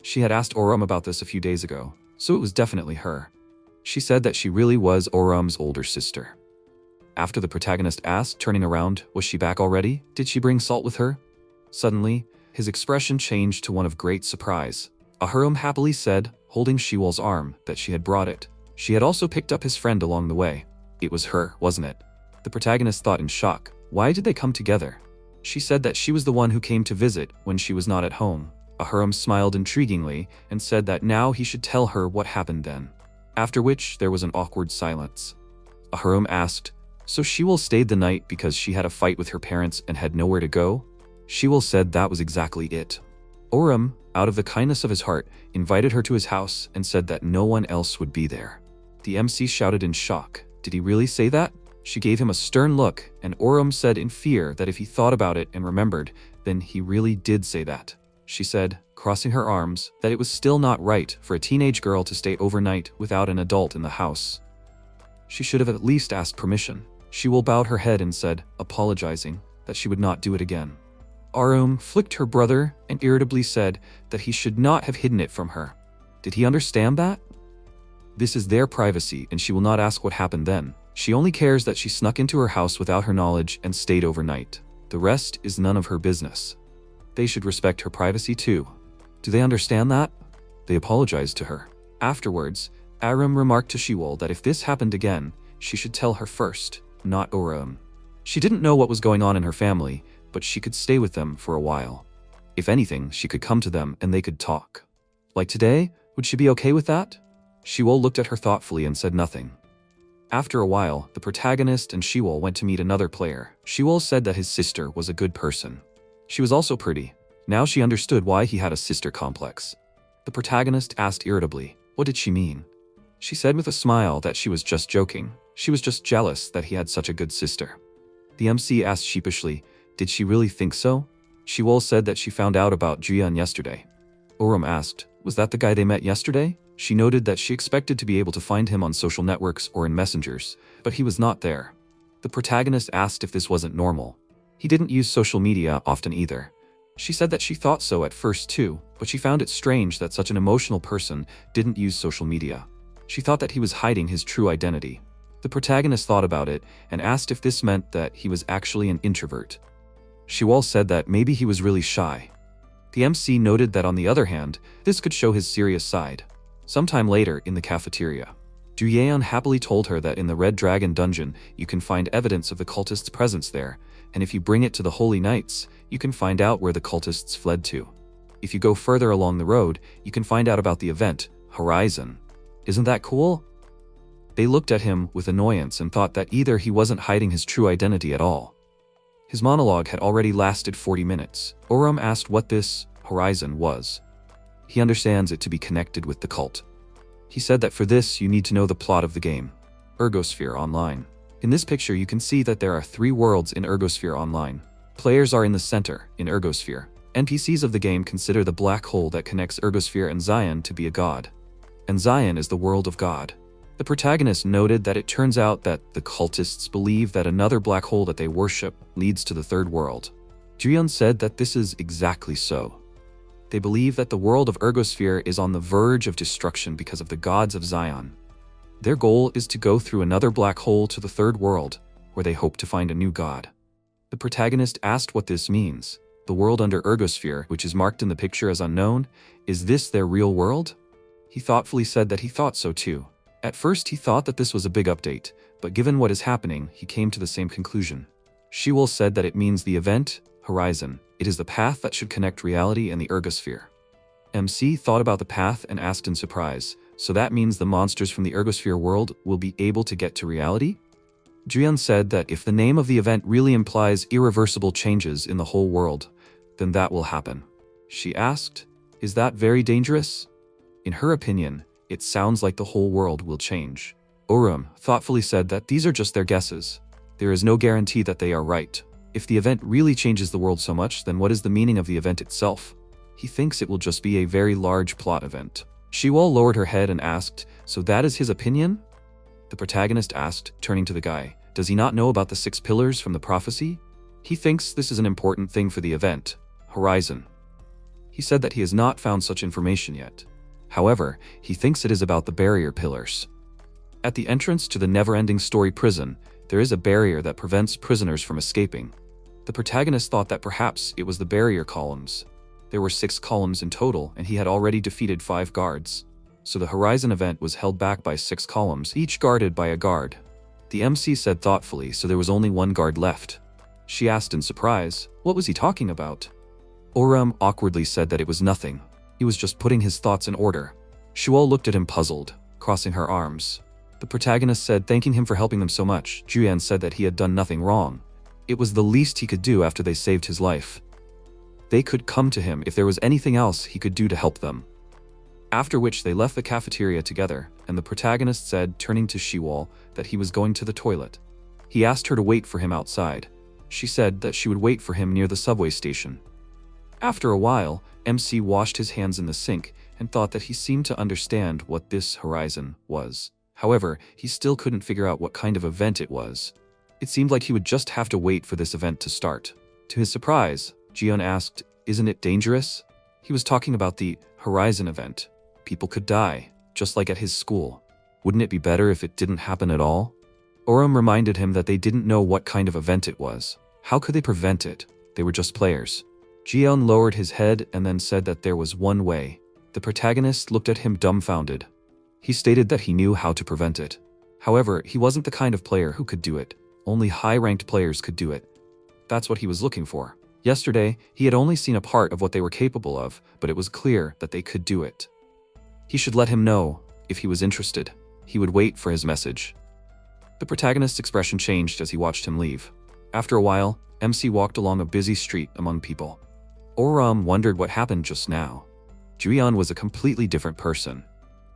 She had asked Oram about this a few days ago, so it was definitely her. She said that she really was Oram's older sister. After the protagonist asked, turning around, was she back already? Did she bring salt with her? Suddenly, his expression changed to one of great surprise. Ahuram happily said, holding Shiwol's arm, that she had brought it. She had also picked up his friend along the way. It was her, wasn't it? The protagonist thought in shock. Why did they come together? She said that she was the one who came to visit when she was not at home. Ahuram smiled intriguingly and said that now he should tell her what happened then. After which, there was an awkward silence. Ahuram asked, so Shiwol stayed the night because she had a fight with her parents and had nowhere to go? Shiwol said that was exactly it. Oram, out of the kindness of his heart, invited her to his house and said that no one else would be there. The MC shouted in shock. Did he really say that? She gave him a stern look, and Oram said in fear that if he thought about it and remembered, then he really did say that. She said, crossing her arms, that it was still not right for a teenage girl to stay overnight without an adult in the house. She should have at least asked permission. Shiwol bowed her head and said, apologizing, that she would not do it again. Arum flicked her brother and irritably said that he should not have hidden it from her. Did he understand that? This is their privacy and she will not ask what happened then. She only cares that she snuck into her house without her knowledge and stayed overnight. The rest is none of her business. They should respect her privacy too. Do they understand that? They apologized to her. Afterwards, Arum remarked to Shiwol that if this happened again, she should tell her first, not Oram. She didn't know what was going on in her family, but she could stay with them for a while. If anything, she could come to them and they could talk. Like today, would she be okay with that? Shiwol looked at her thoughtfully and said nothing. After a while, the protagonist and Shiwol went to meet another player. Shiwol said that his sister was a good person. She was also pretty. Now she understood why he had a sister complex. The protagonist asked irritably, what did she mean? She said with a smile that she was just joking. She was just jealous that he had such a good sister. The MC asked sheepishly, did she really think so? Shiwol said that she found out about Jian yesterday. Oram asked, was that the guy they met yesterday? She noted that she expected to be able to find him on social networks or in messengers, but he was not there. The protagonist asked if this wasn't normal. He didn't use social media often either. She said that she thought so at first too, but she found it strange that such an emotional person didn't use social media. She thought that he was hiding his true identity. The protagonist thought about it and asked if this meant that he was actually an introvert. Shiwol said that maybe he was really shy. The MC noted that on the other hand, this could show his serious side. Sometime later, in the cafeteria, Du Yeon happily told her that in the Red Dragon dungeon, you can find evidence of the cultists' presence there, and if you bring it to the Holy Knights, you can find out where the cultists fled to. If you go further along the road, you can find out about the event, Horizon. Isn't that cool? They looked at him with annoyance and thought that either he wasn't hiding his true identity at all. His monologue had already lasted 40 minutes. Oram asked what this Horizon was. He understands it to be connected with the cult. He said that for this you need to know the plot of the game, Ergosphere Online. In this picture you can see that there are 3 worlds in Ergosphere Online. Players are in the center, in Ergosphere. NPCs of the game consider the black hole that connects Ergosphere and Zion to be a god. And Zion is the world of God. The protagonist noted that it turns out that the cultists believe that another black hole that they worship leads to the third world. Juyeon said that this is exactly so. They believe that the world of Ergosphere is on the verge of destruction because of the gods of Zion. Their goal is to go through another black hole to the third world, where they hope to find a new god. The protagonist asked what this means. The world under Ergosphere, which is marked in the picture as unknown, is this their real world? He thoughtfully said that he thought so too. At first he thought that this was a big update, but given what is happening, he came to the same conclusion. Shiwol said that it means the event, Horizon. It is the path that should connect reality and the Ergosphere. MC thought about the path and asked in surprise, so that means the monsters from the Ergosphere world will be able to get to reality? Juyeon said that if the name of the event really implies irreversible changes in the whole world, then that will happen. She asked, is that very dangerous? In her opinion, it sounds like the whole world will change. Oram thoughtfully said that these are just their guesses. There is no guarantee that they are right. If the event really changes the world so much, then what is the meaning of the event itself? He thinks it will just be a very large plot event. Shiwol lowered her head and asked, "So that is his opinion?" The protagonist asked, turning to the guy, "Does he not know about the 6 pillars from the prophecy? He thinks this is an important thing for the event, Horizon. He said that he has not found such information yet. However, he thinks it is about the barrier pillars. At the entrance to the never-ending story prison, there is a barrier that prevents prisoners from escaping. The protagonist thought that perhaps it was the barrier columns. There were 6 columns in total, and he had already defeated 5 guards. So the Horizon event was held back by 6 columns, each guarded by a guard. The MC said thoughtfully, so there was only 1 guard left. She asked in surprise, what was he talking about? Oram awkwardly said that it was nothing. He was just putting his thoughts in order. Shuol looked at him puzzled, crossing her arms. The protagonist said, thanking him for helping them so much. Juyan said that he had done nothing wrong. It was the least he could do after they saved his life. They could come to him if there was anything else he could do to help them. After which they left the cafeteria together, and the protagonist said, turning to Shiwol, that he was going to the toilet. He asked her to wait for him outside. She said that she would wait for him near the subway station. After a while, MC washed his hands in the sink and thought that he seemed to understand what this Horizon was. However, he still couldn't figure out what kind of event it was. It seemed like he would just have to wait for this event to start. To his surprise, Jiyeon asked, isn't it dangerous? He was talking about the Horizon event. People could die, just like at his school. Wouldn't it be better if it didn't happen at all? Oram reminded him that they didn't know what kind of event it was. How could they prevent it? They were just players. Jiyeon lowered his head and then said that there was one way. The protagonist looked at him dumbfounded. He stated that he knew how to prevent it. However, he wasn't the kind of player who could do it. Only high-ranked players could do it. That's what he was looking for. Yesterday, he had only seen a part of what they were capable of, but it was clear that they could do it. He should let him know, if he was interested. He would wait for his message. The protagonist's expression changed as he watched him leave. After a while, MC walked along a busy street among people. Oram wondered what happened just now. Juyeon was a completely different person.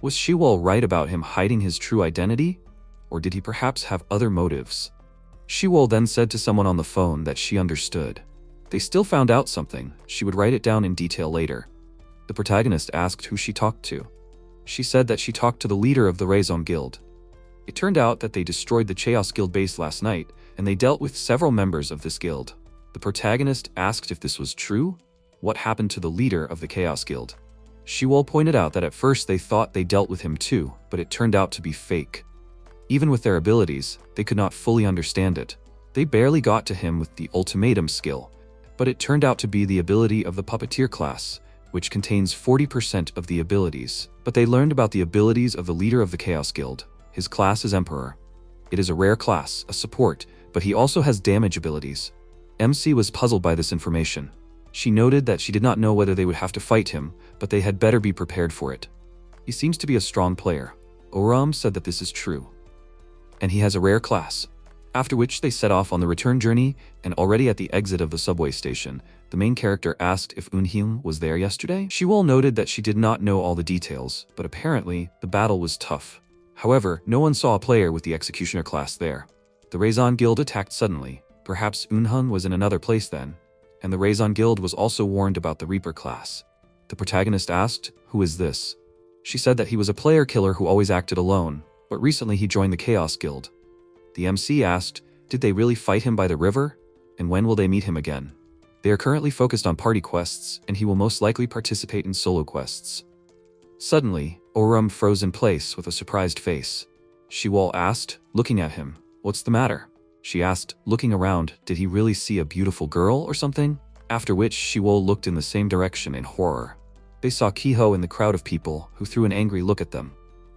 Was Shiwol right about him hiding his true identity? Or did he perhaps have other motives? Shiwol then said to someone on the phone that she understood. They still found out something. She would write it down in detail later. The protagonist asked who she talked to. She said that she talked to the leader of the Raison Guild. It turned out that they destroyed the Chaos Guild base last night, and they dealt with several members of this guild. The protagonist asked if this was true. What happened to the leader of the Chaos Guild? Shiwol pointed out that at first they thought they dealt with him too, but it turned out to be fake. Even with their abilities, they could not fully understand it. They barely got to him with the ultimatum skill, but it turned out to be the ability of the puppeteer class, which contains 40% of the abilities. But they learned about the abilities of the leader of the Chaos Guild. His class is Emperor. It is a rare class, a support, but he also has damage abilities. MC was puzzled by this information. She noted that she did not know whether they would have to fight him, but they had better be prepared for it. He seems to be a strong player. Oram said that this is true. And he has a rare class. After which they set off on the return journey, and already at the exit of the subway station, the main character asked if Eunhyun was there yesterday. Shiwol noted that she did not know all the details, but apparently the battle was tough. However, no one saw a player with the executioner class there. The Raison Guild attacked suddenly. Perhaps Eunhyun was in another place then, and the Raison Guild was also warned about the Reaper class. The protagonist asked, who is this? She said that he was a player killer who always acted alone, but recently he joined the Chaos Guild. The MC asked, did they really fight him by the river? And when will they meet him again? They are currently focused on party quests, and he will most likely participate in solo quests. Suddenly, Oram froze in place with a surprised face. Shiwol asked, looking at him, what's the matter? She asked, looking around, did he really see a beautiful girl or something? After which Shiwol looked in the same direction in horror. They saw Kiho in the crowd of people, who threw an angry look at them.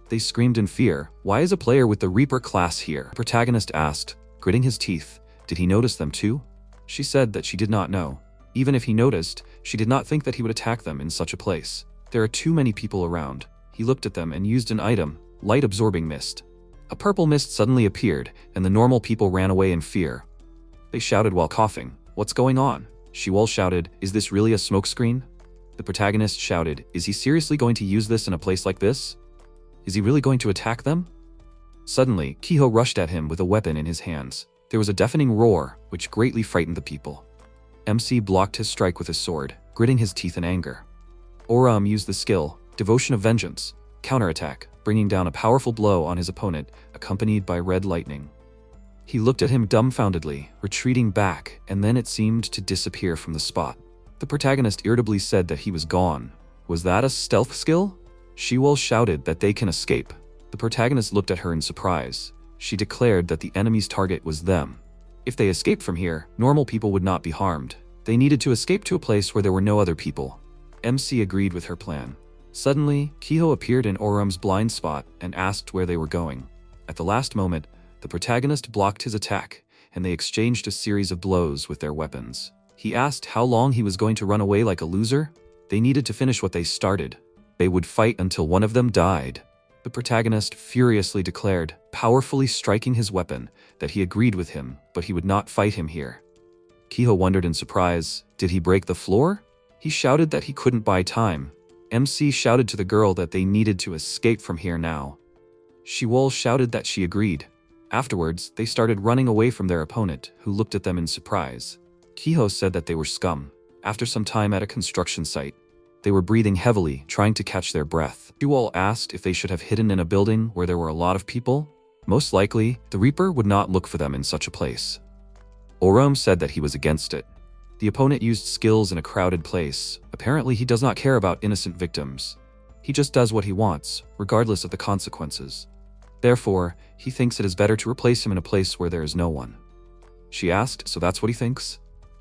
They screamed in fear, why is a player with the Reaper class here? The protagonist asked, gritting his teeth, did he notice them too? She said that she did not know. Even if he noticed, she did not think that he would attack them in such a place. There are too many people around. He looked at them and used an item, light-absorbing mist. A purple mist suddenly appeared, and the normal people ran away in fear. They shouted while coughing, what's going on? Shiwol shouted, is this really a smokescreen? The protagonist shouted, is he seriously going to use this in a place like this? Is he really going to attack them? Suddenly, Kiho rushed at him with a weapon in his hands. There was a deafening roar, which greatly frightened the people. MC blocked his strike with his sword, gritting his teeth in anger. Oram used the skill, Devotion of Vengeance, counterattack, bringing down a powerful blow on his opponent, accompanied by red lightning. He looked at him dumbfoundedly, retreating back, and then it seemed to disappear from the spot. The protagonist irritably said that he was gone. Was that a stealth skill? Shiwol shouted that they can escape. The protagonist looked at her in surprise. She declared that the enemy's target was them. If they escaped from here, normal people would not be harmed. They needed to escape to a place where there were no other people. MC agreed with her plan. Suddenly, Kiho appeared in Orum's blind spot and asked where they were going. At the last moment, the protagonist blocked his attack, and they exchanged a series of blows with their weapons. He asked how long he was going to run away like a loser. They needed to finish what they started. They would fight until one of them died. The protagonist furiously declared, powerfully striking his weapon, that he agreed with him, but he would not fight him here. Kiho wondered in surprise, did he break the floor? He shouted that he couldn't buy time. MC shouted to the girl that they needed to escape from here now. Shiwol shouted that she agreed. Afterwards, they started running away from their opponent, who looked at them in surprise. Kiho said that they were scum. After some time at a construction site, they were breathing heavily, trying to catch their breath. Shiwol asked if they should have hidden in a building where there were a lot of people. Most likely, the Reaper would not look for them in such a place. Orum said that he was against it. The opponent used skills in a crowded place. Apparently, he does not care about innocent victims. He just does what he wants, regardless of the consequences. Therefore, he thinks it is better to replace him in a place where there is no one. She asked, so that's what he thinks?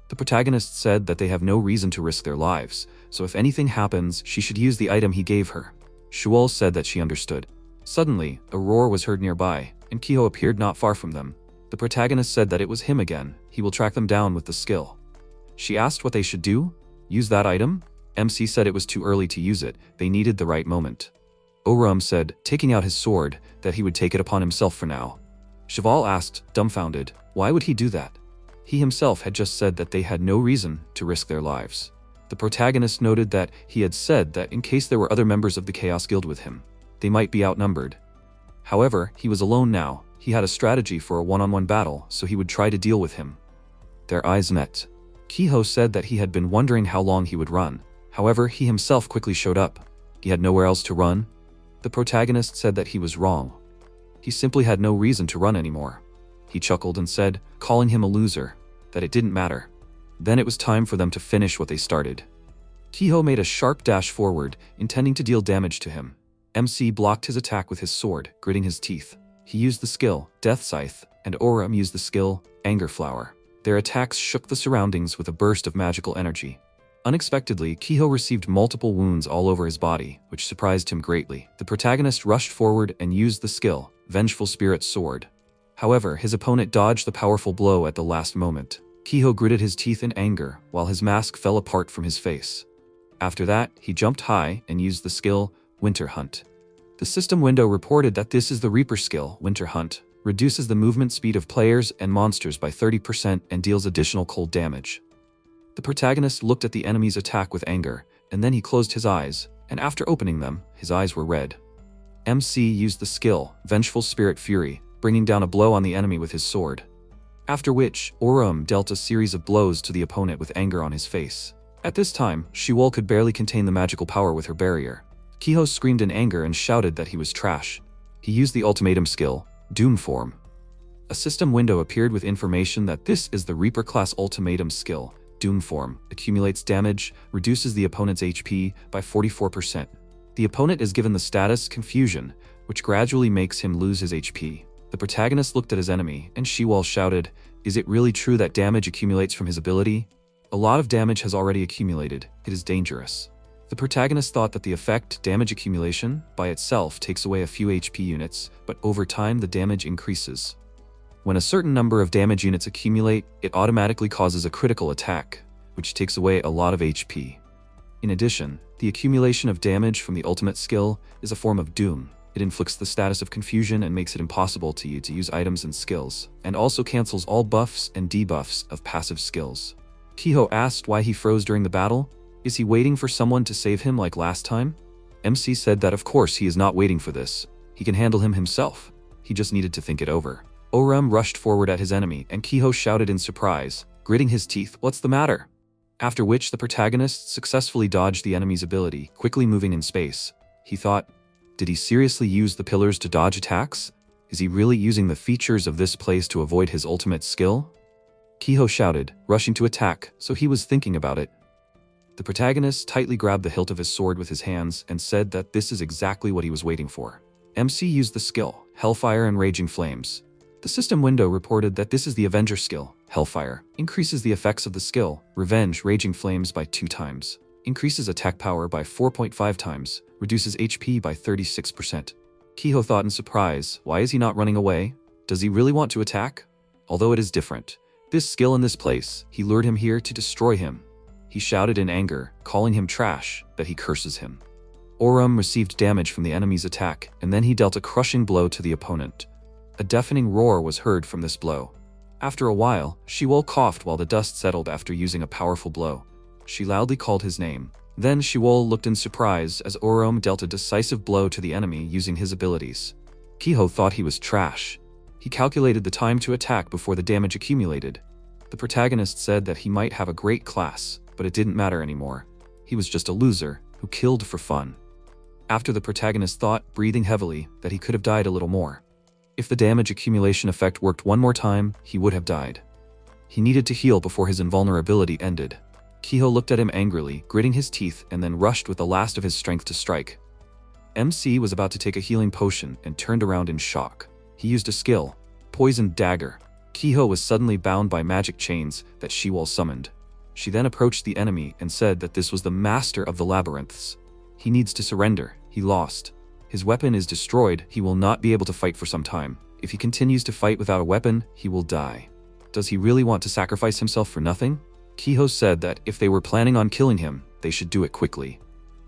The protagonist said that they have no reason to risk their lives, so if anything happens, she should use the item he gave her. Shiwol said that she understood. Suddenly, a roar was heard nearby, and Kiho appeared not far from them. The protagonist said that it was him again. He will track them down with the skill. She asked what they should do. Use that item? MC said it was too early to use it. They needed the right moment. Orum said, taking out his sword, that he would take it upon himself for now. Cheval asked, dumbfounded, why would he do that? He himself had just said that they had no reason to risk their lives. The protagonist noted that he had said that in case there were other members of the Chaos Guild with him, they might be outnumbered. However, he was alone now. He had a strategy for a one-on-one battle, so he would try to deal with him. Their eyes met. Kiho said that he had been wondering how long he would run. However, he himself quickly showed up. He had nowhere else to run. The protagonist said that he was wrong. He simply had no reason to run anymore. He chuckled and said, calling him a loser, that it didn't matter. Then it was time for them to finish what they started. Kiho made a sharp dash forward, intending to deal damage to him. MC blocked his attack with his sword, gritting his teeth. He used the skill, Death Scythe, and Orum used the skill, Anger Flower. Their attacks shook the surroundings with a burst of magical energy. Unexpectedly, Kiho received multiple wounds all over his body, which surprised him greatly. The protagonist rushed forward and used the skill, Vengeful Spirit Sword. However, his opponent dodged the powerful blow at the last moment. Kiho gritted his teeth in anger, while his mask fell apart from his face. After that, he jumped high and used the skill, Winter Hunt. The system window reported that this is the Reaper skill, Winter Hunt, reduces the movement speed of players and monsters by 30% and deals additional cold damage. The protagonist looked at the enemy's attack with anger, and then he closed his eyes, and after opening them, his eyes were red. MC used the skill, Vengeful Spirit Fury, bringing down a blow on the enemy with his sword. After which, Orum dealt a series of blows to the opponent with anger on his face. At this time, Shiwol could barely contain the magical power with her barrier. Kiho screamed in anger and shouted that he was trash. He used the ultimatum skill, Doom Form. A system window appeared with information that this is the Reaper class ultimatum skill, Doom Form, accumulates damage, reduces the opponent's HP by 44%. The opponent is given the status Confusion, which gradually makes him lose his HP. The protagonist looked at his enemy, and Shiwol shouted, is it really true that damage accumulates from his ability? A lot of damage has already accumulated. It is dangerous. The protagonist thought that the effect, damage accumulation, by itself takes away a few HP units, but over time the damage increases. When a certain number of damage units accumulate, it automatically causes a critical attack, which takes away a lot of HP. In addition, the accumulation of damage from the ultimate skill is a form of doom. It inflicts the status of confusion and makes it impossible to you to use items and skills, and also cancels all buffs and debuffs of passive skills. Kiho asked why he froze during the battle. Is he waiting for someone to save him like last time? MC said that of course he is not waiting for this. He can handle him himself. He just needed to think it over. Orum rushed forward at his enemy, and Kiho shouted in surprise, gritting his teeth, what's the matter? After which the protagonist successfully dodged the enemy's ability, quickly moving in space. He thought, did he seriously use the pillars to dodge attacks? Is he really using the features of this place to avoid his ultimate skill? Kiho shouted, rushing to attack, so he was thinking about it. The protagonist tightly grabbed the hilt of his sword with his hands and said that this is exactly what he was waiting for. MC used the skill, Hellfire and Raging Flames. The system window reported that this is the Avenger skill, Hellfire, increases the effects of the skill, Revenge Raging Flames by 2 times, increases attack power by 4.5 times, reduces HP by 36%. Kiho thought in surprise, why is he not running away? Does he really want to attack? Although it is different. This skill in this place, he lured him here to destroy him. He shouted in anger, calling him trash, that he curses him. Orum received damage from the enemy's attack, and then he dealt a crushing blow to the opponent. A deafening roar was heard from this blow. After a while, Shiwol coughed while the dust settled after using a powerful blow. She loudly called his name. Then Shiwol looked in surprise as Orum dealt a decisive blow to the enemy using his abilities. Kiho thought he was trash. He calculated the time to attack before the damage accumulated. The protagonist said that he might have a great class, but it didn't matter anymore. He was just a loser who killed for fun. After the protagonist thought, breathing heavily, that he could have died a little more. If the damage accumulation effect worked one more time, he would have died. He needed to heal before his invulnerability ended. Kiho looked at him angrily, gritting his teeth, and then rushed with the last of his strength to strike. MC was about to take a healing potion and turned around in shock. He used a skill, Poisoned Dagger. Kiho was suddenly bound by magic chains that Shiwol summoned. She then approached the enemy and said that this was the master of the labyrinths. He needs to surrender. He lost. His weapon is destroyed. He will not be able to fight for some time. If he continues to fight without a weapon, he will die. Does he really want to sacrifice himself for nothing? Kiho said that if they were planning on killing him, they should do it quickly.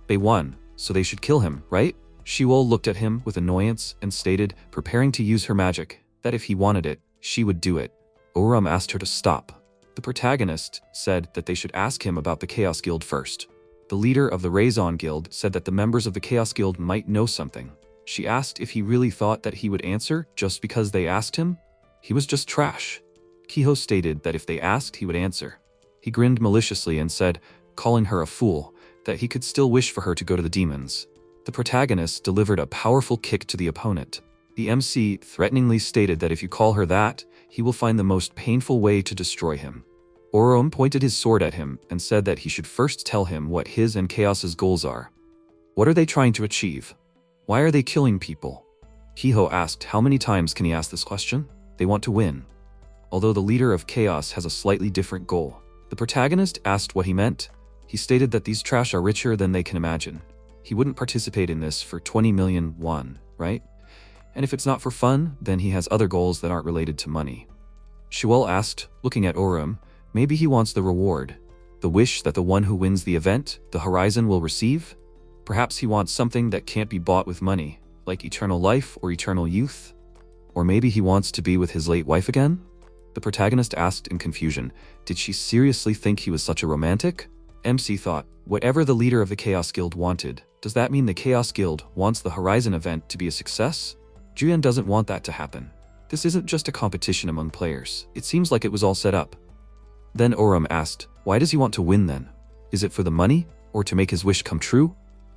They won, so they should kill him, right? Shiwol looked at him with annoyance and stated, preparing to use her magic, that if he wanted it, she would do it. Orum asked her to stop. The protagonist said that they should ask him about the Chaos Guild first. The leader of the Raison Guild said that the members of the Chaos Guild might know something. She asked if he really thought that he would answer just because they asked him. He was just trash. Kiho stated that if they asked, he would answer. He grinned maliciously and said, calling her a fool, that he could still wish for her to go to the demons. The protagonist delivered a powerful kick to the opponent. The MC threateningly stated that if you call her that, he will find the most painful way to destroy him. Orum pointed his sword at him and said that he should first tell him what his and Chaos's goals are. What are they trying to achieve? Why are they killing people? Kiho asked how many times can he ask this question? They want to win. Although the leader of Chaos has a slightly different goal. The protagonist asked what he meant. He stated that these trash are richer than they can imagine. He wouldn't participate in this for 20 million won, right? And if it's not for fun, then he has other goals that aren't related to money. Shiwol asked, looking at Orum, maybe he wants the reward. The wish that the one who wins the event, the Horizon, will receive? Perhaps he wants something that can't be bought with money, like eternal life or eternal youth? Or maybe he wants to be with his late wife again? The protagonist asked in confusion, did she seriously think he was such a romantic? MC thought, whatever the leader of the Chaos Guild wanted, does that mean the Chaos Guild wants the Horizon event to be a success? Juyen doesn't want that to happen. This isn't just a competition among players. It seems like it was all set up. Then Orum asked, why does he want to win then? Is it for the money, or to make his wish come true?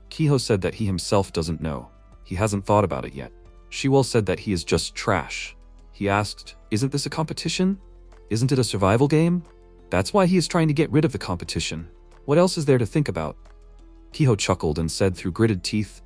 Kiho said that he himself doesn't know. He hasn't thought about it yet. Shiwol said that he is just trash. He asked, isn't this a competition? Isn't it a survival game? That's why he is trying to get rid of the competition. What else is there to think about? Kiho chuckled and said through gritted teeth,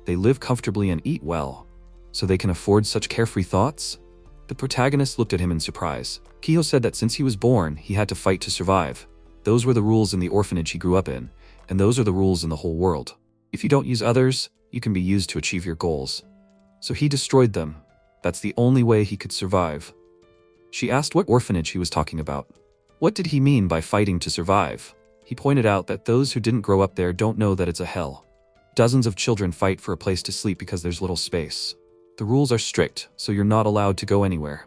they live comfortably and eat well, so they can afford such carefree thoughts? The protagonist looked at him in surprise. Kiho said that since he was born, he had to fight to survive. Those were the rules in the orphanage he grew up in, and those are the rules in the whole world. If you don't use others, you can be used to achieve your goals. So he destroyed them. That's the only way he could survive. She asked what orphanage he was talking about. What did he mean by fighting to survive? He pointed out that those who didn't grow up there don't know that it's a hell. Dozens of children fight for a place to sleep because there's little space. The rules are strict, so you're not allowed to go anywhere.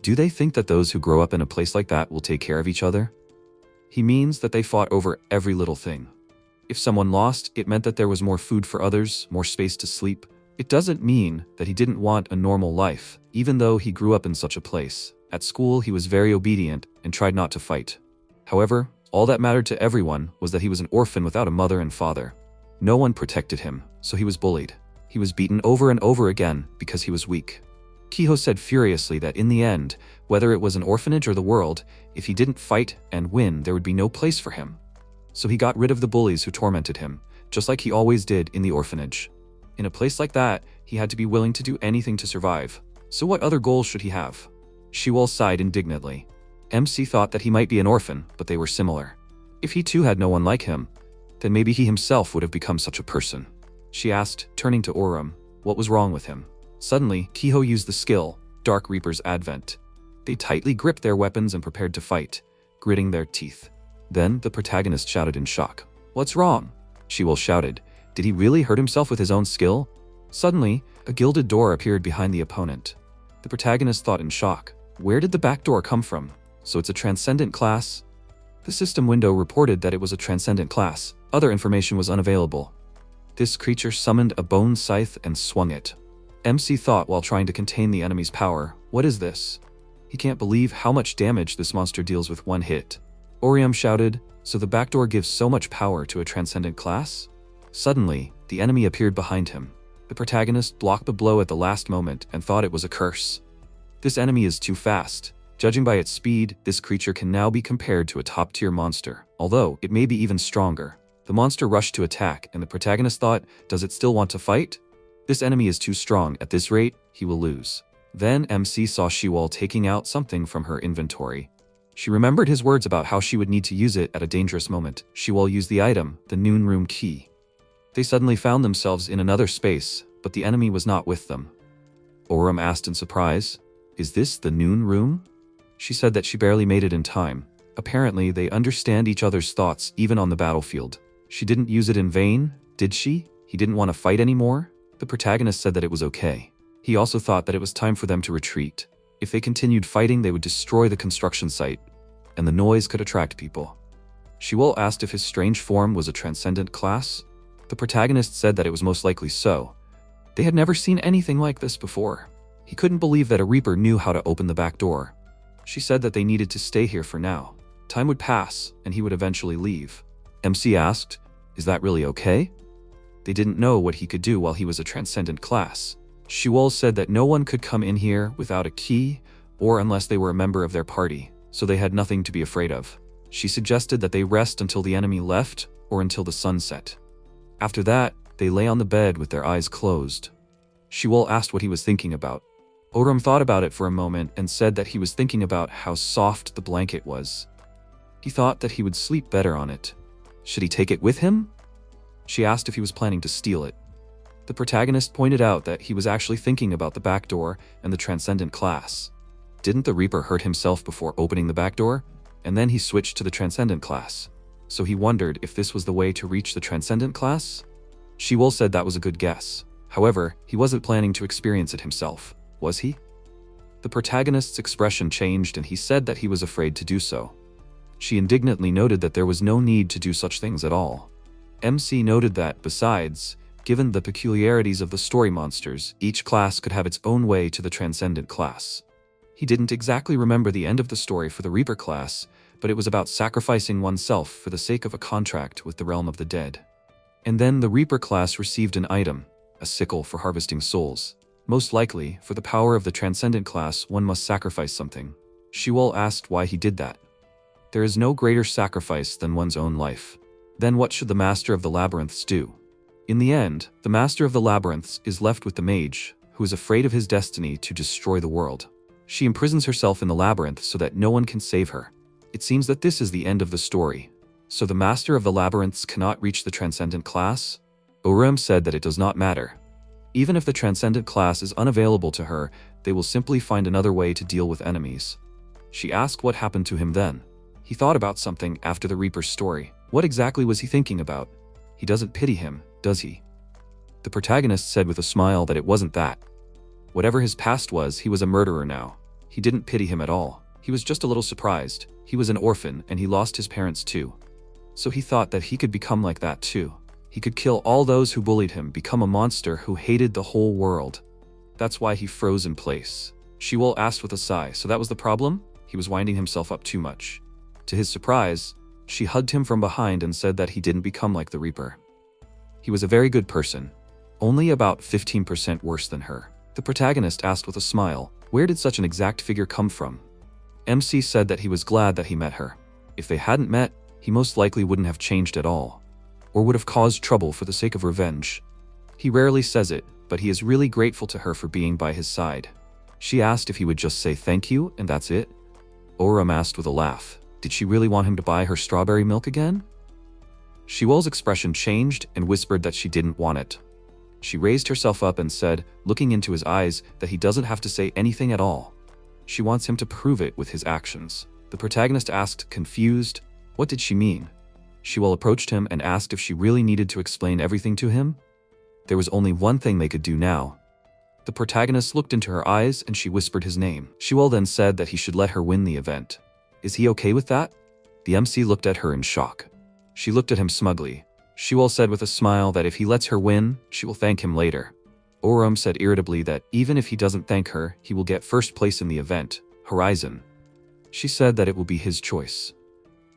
Do they think that those who grow up in a place like that will take care of each other? He means that they fought over every little thing. If someone lost, it meant that there was more food for others, more space to sleep. It doesn't mean that he didn't want a normal life, even though he grew up in such a place. At school, he was very obedient and tried not to fight. However, all that mattered to everyone was that he was an orphan without a mother and father. No one protected him, so he was bullied. He was beaten over and over again because he was weak. Kiho said furiously that in the end, whether it was an orphanage or the world, if he didn't fight and win, there would be no place for him. So he got rid of the bullies who tormented him, just like he always did in the orphanage. In a place like that, he had to be willing to do anything to survive. So what other goals should he have? Shiwol sighed indignantly. MC thought that he might be an orphan, but they were similar. If he too had no one like him, then maybe he himself would have become such a person. She asked, turning to Orum, what was wrong with him? Suddenly, Kiho used the skill, Dark Reaper's Advent. They tightly gripped their weapons and prepared to fight, gritting their teeth. Then the protagonist shouted in shock. What's wrong? Shiwol shouted. Did he really hurt himself with his own skill? Suddenly, a gilded door appeared behind the opponent. The protagonist thought in shock. Where did the back door come from? So it's a transcendent class? The system window reported that it was a transcendent class. Other information was unavailable. This creature summoned a bone scythe and swung it. MC thought while trying to contain the enemy's power, what is this? He can't believe how much damage this monster deals with one hit. Orium shouted, so the back door gives so much power to a transcendent class? Suddenly, the enemy appeared behind him. The protagonist blocked the blow at the last moment and thought it was a curse. This enemy is too fast. Judging by its speed, this creature can now be compared to a top-tier monster, although it may be even stronger. The monster rushed to attack, and the protagonist thought, does it still want to fight? This enemy is too strong. At this rate, he will lose. Then MC saw Shiwol taking out something from her inventory. She remembered his words about how she would need to use it at a dangerous moment. Shiwol used the item, the Noon Room key. They suddenly found themselves in another space, but the enemy was not with them. Orum asked in surprise, is this the Noon Room? She said that she barely made it in time. Apparently, they understand each other's thoughts even on the battlefield. She didn't use it in vain, did she? He didn't want to fight anymore? The protagonist said that it was okay. He also thought that it was time for them to retreat. If they continued fighting, they would destroy the construction site, and the noise could attract people. Shiwol asked if his strange form was a transcendent class. The protagonist said that it was most likely so. They had never seen anything like this before. He couldn't believe that a Reaper knew how to open the back door. She said that they needed to stay here for now. Time would pass, and he would eventually leave. MC asked, is that really okay? They didn't know what he could do while he was a transcendent class. Shiwol said that no one could come in here without a key, or unless they were a member of their party, so they had nothing to be afraid of. She suggested that they rest until the enemy left, or until the sun set. After that, they lay on the bed with their eyes closed. Shiwol asked what he was thinking about. Orum thought about it for a moment and said that he was thinking about how soft the blanket was. He thought that he would sleep better on it. Should he take it with him? She asked if he was planning to steal it. The protagonist pointed out that he was actually thinking about the back door and the transcendent class. Didn't the Reaper hurt himself before opening the back door? And then he switched to the transcendent class. So he wondered if this was the way to reach the transcendent class? Shiwol said that was a good guess. However, he wasn't planning to experience it himself, was he? The protagonist's expression changed and he said that he was afraid to do so. She indignantly noted that there was no need to do such things at all. MC noted that, besides, given the peculiarities of the story monsters, each class could have its own way to the transcendent class. He didn't exactly remember the end of the story for the Reaper class, but it was about sacrificing oneself for the sake of a contract with the realm of the dead. And then the Reaper class received an item, a sickle for harvesting souls. Most likely, for the power of the transcendent class, one must sacrifice something. Shiwol asked why he did that. There is no greater sacrifice than one's own life. Then what should the Master of the Labyrinths do? In the end, the Master of the Labyrinths is left with the mage, who is afraid of his destiny to destroy the world. She imprisons herself in the labyrinth so that no one can save her. It seems that this is the end of the story. So the Master of the Labyrinths cannot reach the transcendent class? Orum said that it does not matter. Even if the transcendent class is unavailable to her, they will simply find another way to deal with enemies. She asked what happened to him then. He thought about something after the Reaper's story. What exactly was he thinking about? He doesn't pity him, does he? The protagonist said with a smile that it wasn't that. Whatever his past was, he was a murderer now. He didn't pity him at all. He was just a little surprised. He was an orphan and he lost his parents too. So he thought that he could become like that too. He could kill all those who bullied him, become a monster who hated the whole world. That's why he froze in place. Shiwol asked with a sigh, so that was the problem? He was winding himself up too much. To his surprise, she hugged him from behind and said that he didn't become like the Reaper. He He was a very good person. Only about 15% worse than her. The protagonist asked with a smile, where did such an exact figure come from? MC said that he was glad that he met her. If they hadn't met, he most likely wouldn't have changed at all, or would have caused trouble for the sake of revenge. He rarely says it, but he is really grateful to her for being by his side. She asked if he would just say thank you and that's it. Oram asked with a laugh, did she really want him to buy her strawberry milk again? Shiwol's expression changed and whispered that she didn't want it. She raised herself up and said, looking into his eyes, that he doesn't have to say anything at all. She wants him to prove it with his actions. The protagonist asked, confused, what did she mean? Shiwol approached him and asked if she really needed to explain everything to him. There was only one thing they could do now. The protagonist looked into her eyes and she whispered his name. Shiwol then said that he should let her win the event. Is he okay with that? The MC looked at her in shock. She looked at him smugly. Shiwol said with a smile that if he lets her win, she will thank him later. Oram said irritably that even if he doesn't thank her, he will get first place in the event, Horizon. She said that it will be his choice.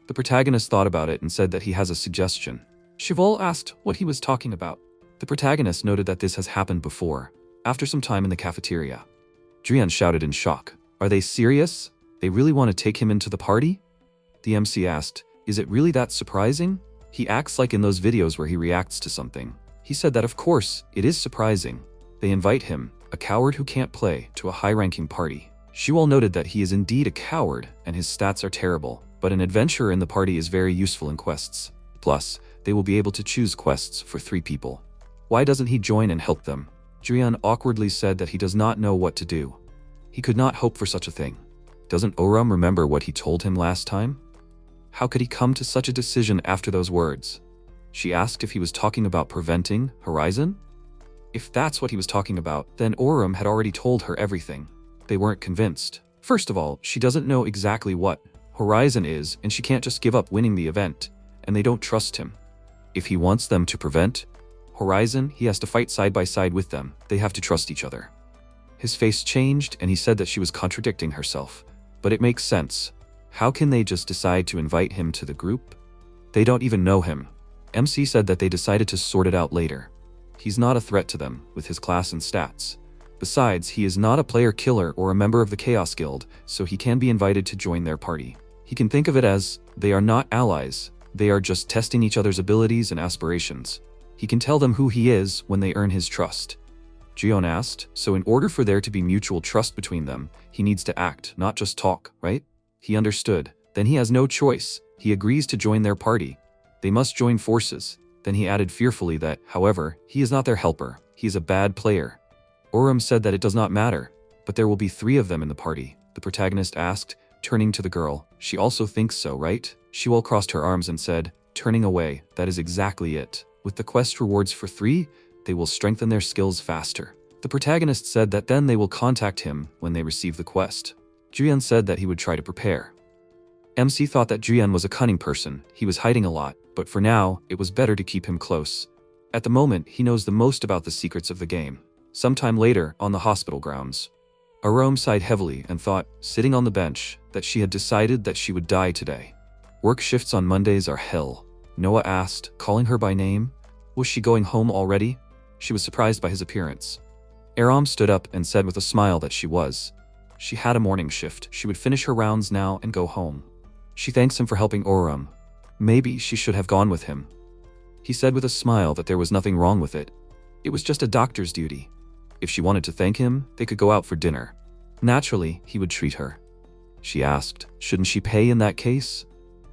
The protagonist thought about it and said that he has a suggestion. Shiwol asked what he was talking about. The protagonist noted that this has happened before, after some time in the cafeteria. Drian shouted in shock, are they serious? They really want to take him into the party? The MC asked, is it really that surprising? He acts like in those videos where he reacts to something. He said that of course, it is surprising. They invite him, a coward who can't play, to a high-ranking party. Shiwol noted that he is indeed a coward and his stats are terrible, but an adventurer in the party is very useful in quests. Plus, they will be able to choose quests for 3 people. Why doesn't he join and help them? Drian awkwardly said that he does not know what to do. He could not hope for such a thing. Doesn't Oram remember what he told him last time? How could he come to such a decision after those words? She asked if he was talking about preventing Horizon? If that's what he was talking about, then Oram had already told her everything. They weren't convinced. First of all, she doesn't know exactly what Horizon is, and she can't just give up winning the event, and they don't trust him. If he wants them to prevent Horizon, he has to fight side by side with them. They have to trust each other. His face changed and he said that she was contradicting herself. But it makes sense. How can they just decide to invite him to the group? They don't even know him. MC said that they decided to sort it out later. He's not a threat to them with his class and stats. Besides, he is not a player killer or a member of the Chaos Guild, so he can be invited to join their party. He can think of it as, they are not allies. They are just testing each other's abilities and aspirations. He can tell them who he is when they earn his trust. Jion asked, so in order for there to be mutual trust between them, he needs to act, not just talk, right? He understood. Then he has no choice. He agrees to join their party. They must join forces. Then he added fearfully that, however, he is not their helper. He is a bad player. Oram said that it does not matter, but there will be 3 of them in the party. The protagonist asked, turning to the girl. She also thinks so, right? Shiwol crossed her arms and said, turning away, that is exactly it. With the quest rewards for 3, they will strengthen their skills faster. The protagonist said that then they will contact him when they receive the quest. Jian said that he would try to prepare. MC thought that Jian was a cunning person. He was hiding a lot, but for now, it was better to keep him close. At the moment, he knows the most about the secrets of the game. Sometime later, on the hospital grounds, Arom sighed heavily and thought, sitting on the bench, that she had decided that she would die today. Work shifts on Mondays are hell. Noah asked, calling her by name. Was she going home already? She was surprised by his appearance. Aram stood up and said with a smile that she was. She had a morning shift. She would finish her rounds now and go home. She thanks him for helping Oram. Maybe she should have gone with him. He said with a smile that there was nothing wrong with it. It was just a doctor's duty. If she wanted to thank him, they could go out for dinner. Naturally, he would treat her. She asked, shouldn't she pay in that case?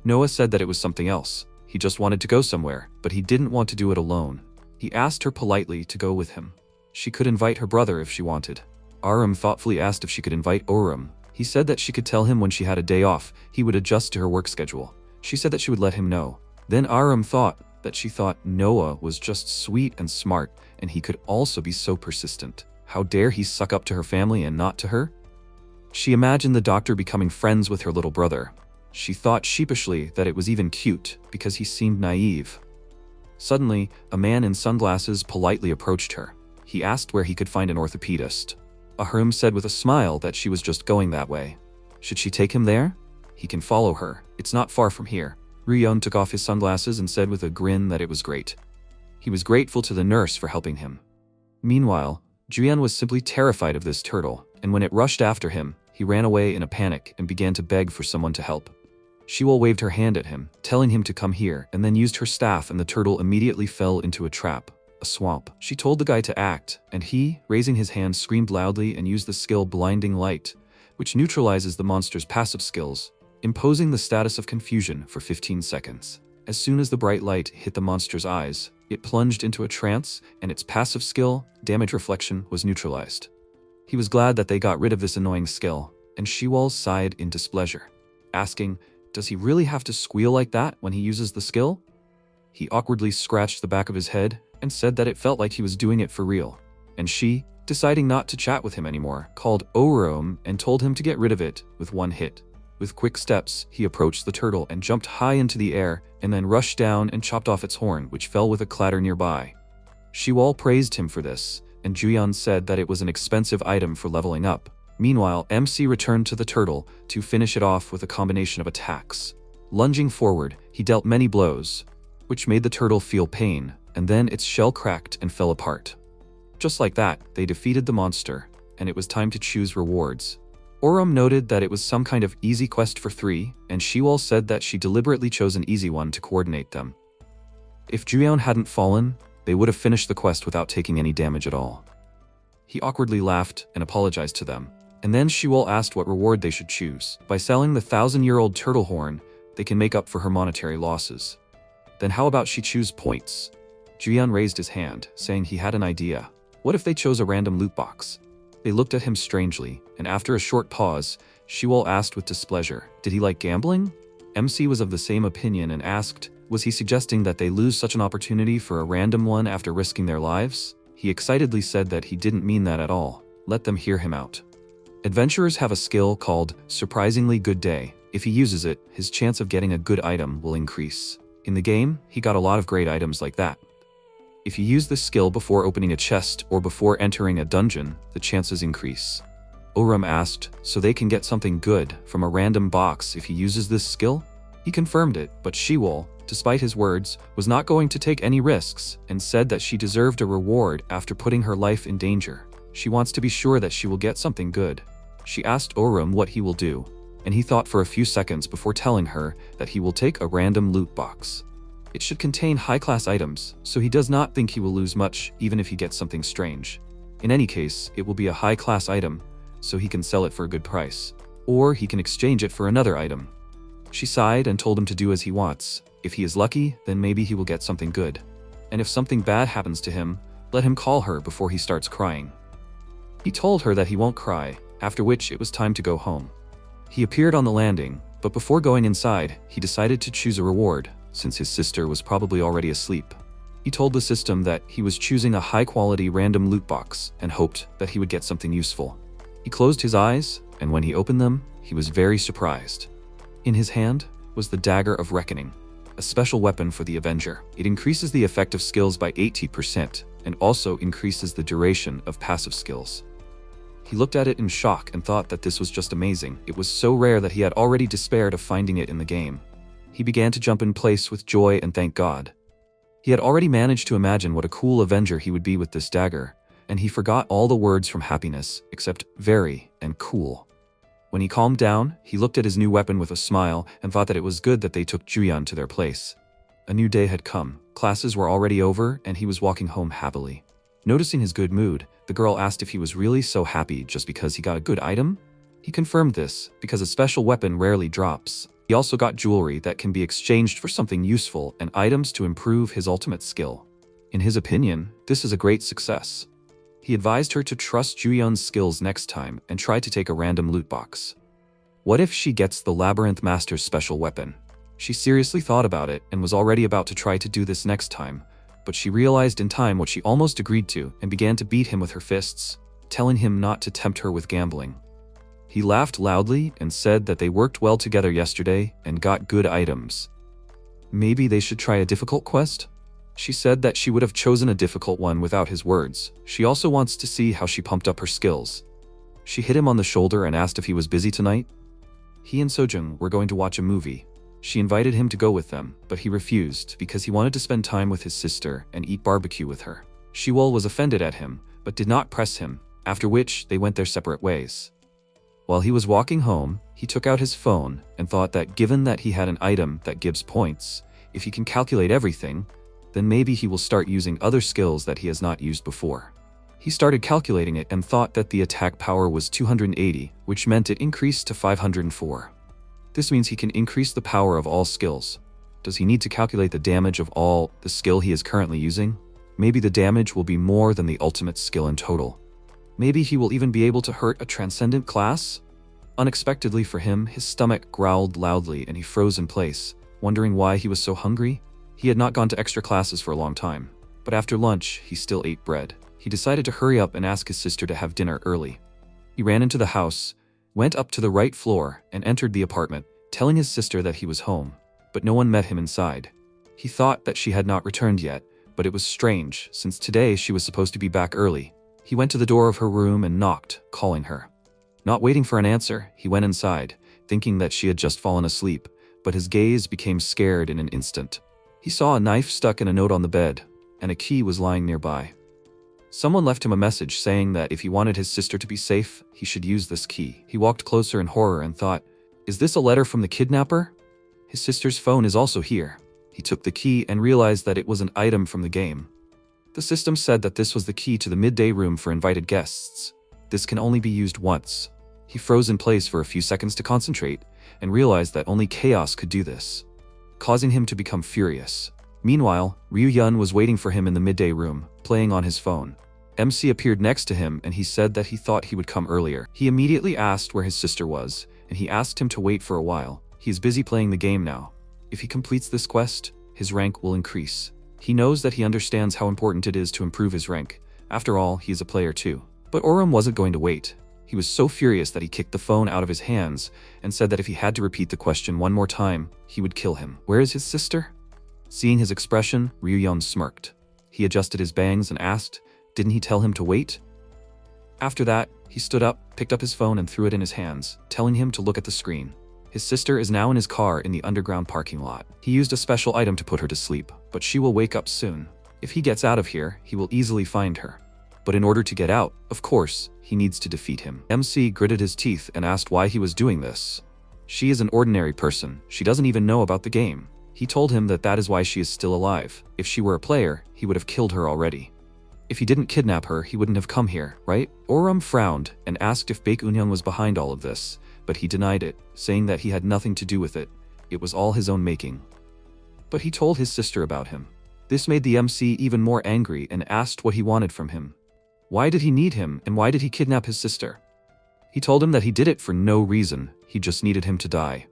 Noah said that it was something else. He just wanted to go somewhere, but he didn't want to do it alone. He asked her politely to go with him. She could invite her brother if she wanted. Aram thoughtfully asked if she could invite Oram. He said that she could tell him when she had a day off. He would adjust to her work schedule. She said that she would let him know. Then Aram thought that she thought Noah was just sweet and smart, and he could also be so persistent. How dare he suck up to her family and not to her? She imagined the doctor becoming friends with her little brother. She thought sheepishly that it was even cute because he seemed naive. Suddenly, a man in sunglasses politely approached her. He asked where he could find an orthopedist. Ahrim said with a smile that she was just going that way. Should she take him there? He can follow her. It's not far from here. Ryon took off his sunglasses and said with a grin that it was great. He was grateful to the nurse for helping him. Meanwhile, Juyeon was simply terrified of this turtle, and when it rushed after him, he ran away in a panic and began to beg for someone to help. Shiwol waved her hand at him, telling him to come here, and then used her staff, and the turtle immediately fell into a trap, a swamp. She told the guy to act, and he, raising his hand, screamed loudly and used the skill Blinding Light, which neutralizes the monster's passive skills, imposing the status of confusion for 15 seconds. As soon as the bright light hit the monster's eyes, it plunged into a trance, and its passive skill, Damage Reflection, was neutralized. He was glad that they got rid of this annoying skill, and Shiwol sighed in displeasure, asking, does he really have to squeal like that when he uses the skill? He awkwardly scratched the back of his head and said that it felt like he was doing it for real, and she, deciding not to chat with him anymore, called Orom and told him to get rid of it with one hit. With quick steps, he approached the turtle and jumped high into the air and then rushed down and chopped off its horn, which fell with a clatter nearby. Shiwol praised him for this, and Juyeon said that it was an expensive item for leveling up. Meanwhile, MC returned to the turtle to finish it off with a combination of attacks. Lunging forward, he dealt many blows, which made the turtle feel pain, and then its shell cracked and fell apart. Just like that, they defeated the monster, and it was time to choose rewards. Orom noted that it was some kind of easy quest for 3, and Shiwol said that she deliberately chose an easy one to coordinate them. If Juyeon hadn't fallen, they would have finished the quest without taking any damage at all. He awkwardly laughed and apologized to them. And then Shiwol asked what reward they should choose. By selling the 1,000-year-old turtle horn, they can make up for her monetary losses. Then how about she choose points? Juyeon raised his hand, saying he had an idea. What if they chose a random loot box? They looked at him strangely, and after a short pause, Shiwol asked with displeasure, did he like gambling? MC was of the same opinion and asked, was he suggesting that they lose such an opportunity for a random one after risking their lives? He excitedly said that he didn't mean that at all. Let them hear him out. Adventurers have a skill called Surprisingly Good Day. If he uses it, his chance of getting a good item will increase. In the game, he got a lot of great items like that. If you use this skill before opening a chest or before entering a dungeon, the chances increase. Orom asked, so they can get something good from a random box if he uses this skill? He confirmed it, but Shiwol, despite his words, was not going to take any risks and said that she deserved a reward after putting her life in danger. She wants to be sure that she will get something good. She asked Orom what he will do, and he thought for a few seconds before telling her that he will take a random loot box. It should contain high-class items, so he does not think he will lose much even if he gets something strange. In any case, it will be a high-class item, so he can sell it for a good price. Or he can exchange it for another item. She sighed and told him to do as he wants. If he is lucky, then maybe he will get something good. And if something bad happens to him, let him call her before he starts crying. He told her that he won't cry, after which it was time to go home. He appeared on the landing, but before going inside, he decided to choose a reward, since his sister was probably already asleep. He told the system that he was choosing a high-quality random loot box and hoped that he would get something useful. He closed his eyes, and when he opened them, he was very surprised. In his hand was the Dagger of Reckoning, a special weapon for the Avenger. It increases the effective skills by 80% and also increases the duration of passive skills. He looked at it in shock and thought that this was just amazing. It was so rare that he had already despaired of finding it in the game. He began to jump in place with joy and thank God. He had already managed to imagine what a cool Avenger he would be with this dagger, and he forgot all the words from happiness except very and cool. When he calmed down, he looked at his new weapon with a smile and thought that it was good that they took Juyeon to their place. A new day had come. Classes were already over and he was walking home happily. Noticing his good mood, the girl asked if he was really so happy just because he got a good item. He confirmed this, because a special weapon rarely drops. He also got jewelry that can be exchanged for something useful and items to improve his ultimate skill. In his opinion, this is a great success. He advised her to trust Juyeon's skills next time and try to take a random loot box. What if she gets the Labyrinth Master's special weapon? She seriously thought about it and was already about to try to do this next time, but she realized in time what she almost agreed to and began to beat him with her fists, telling him not to tempt her with gambling. He laughed loudly and said that they worked well together yesterday and got good items. Maybe they should try a difficult quest? She said that she would have chosen a difficult one without his words. She also wants to see how she pumped up her skills. She hit him on the shoulder and asked if he was busy tonight. He and Sojung were going to watch a movie. She invited him to go with them, but he refused because he wanted to spend time with his sister and eat barbecue with her. Shiwol was offended at him, but did not press him, after which they went their separate ways. While he was walking home, he took out his phone and thought that given that he had an item that gives points, if he can calculate everything, then maybe he will start using other skills that he has not used before. He started calculating it and thought that the attack power was 280, which meant it increased to 504. This means he can increase the power of all skills. Does he need to calculate the damage of all the skill he is currently using? Maybe the damage will be more than the ultimate skill in total. Maybe he will even be able to hurt a transcendent class? Unexpectedly for him, his stomach growled loudly and he froze in place, wondering why he was so hungry. He had not gone to extra classes for a long time, but after lunch, he still ate bread. He decided to hurry up and ask his sister to have dinner early. He ran into the house, went up to the right floor, and entered the apartment, telling his sister that he was home, but no one met him inside. He thought that she had not returned yet, but it was strange, since today she was supposed to be back early. He went to the door of her room and knocked, calling her. Not waiting for an answer, he went inside, thinking that she had just fallen asleep, but his gaze became scared in an instant. He saw a knife stuck in a note on the bed, and a key was lying nearby. Someone left him a message saying that if he wanted his sister to be safe, he should use this key. He walked closer in horror and thought, "Is this a letter from the kidnapper?" His sister's phone is also here. He took the key and realized that it was an item from the game. The system said that this was the key to the midday room for invited guests. This can only be used once. He froze in place for a few seconds to concentrate and realized that only chaos could do this, causing him to become furious. Meanwhile, Ryu-Yun was waiting for him in the midday room, playing on his phone. MC appeared next to him and he said that he thought he would come earlier. He immediately asked where his sister was, and he asked him to wait for a while. He is busy playing the game now. If he completes this quest, his rank will increase. He knows that he understands how important it is to improve his rank. After all, he is a player too. But Orum wasn't going to wait. He was so furious that he kicked the phone out of his hands and said that if he had to repeat the question one more time, he would kill him. Where is his sister? Seeing his expression, Ryu-Yun smirked. He adjusted his bangs and asked, didn't he tell him to wait? After that, he stood up, picked up his phone and threw it in his hands, telling him to look at the screen. His sister is now in his car in the underground parking lot. He used a special item to put her to sleep, but she will wake up soon. If he gets out of here, he will easily find her. But in order to get out, of course, he needs to defeat him. MC gritted his teeth and asked why he was doing this. She is an ordinary person. She doesn't even know about the game. He told him that that is why she is still alive. If she were a player, he would have killed her already. If he didn't kidnap her, he wouldn't have come here, right? Orum frowned and asked if Baek Eun-young was behind all of this, but he denied it, saying that he had nothing to do with it. It was all his own making. But he told his sister about him. This made the MC even more angry and asked what he wanted from him. Why did he need him, and why did he kidnap his sister? He told him that he did it for no reason, he just needed him to die.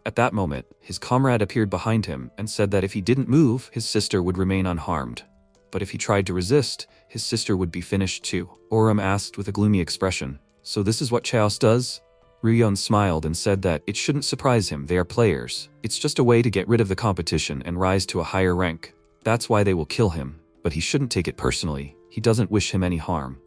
At that moment, his comrade appeared behind him and said that if he didn't move, his sister would remain unharmed. But if he tried to resist, his sister would be finished too. Orum asked with a gloomy expression, "So this is what Chaos does?" Ryu-Yun smiled and said that it shouldn't surprise him, they are players. It's just a way to get rid of the competition and rise to a higher rank. That's why they will kill him, but he shouldn't take it personally. He doesn't wish him any harm.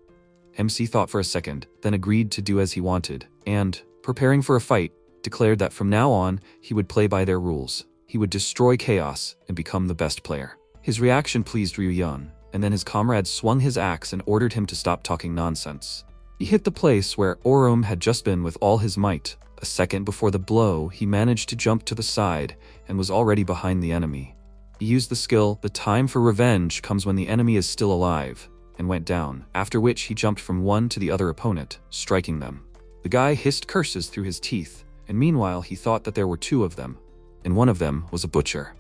MC thought for a second, then agreed to do as he wanted, and, preparing for a fight, declared that from now on, he would play by their rules. He would destroy Chaos and become the best player. His reaction pleased Ryu-Yun, and then his comrade swung his axe and ordered him to stop talking nonsense. He hit the place where Orum had just been with all his might. A second before the blow, he managed to jump to the side and was already behind the enemy. He used the skill, "The time for revenge comes when the enemy is still alive," and went down, after which he jumped from one to the other opponent, striking them. The guy hissed curses through his teeth, and meanwhile he thought that there were two of them, and one of them was a butcher.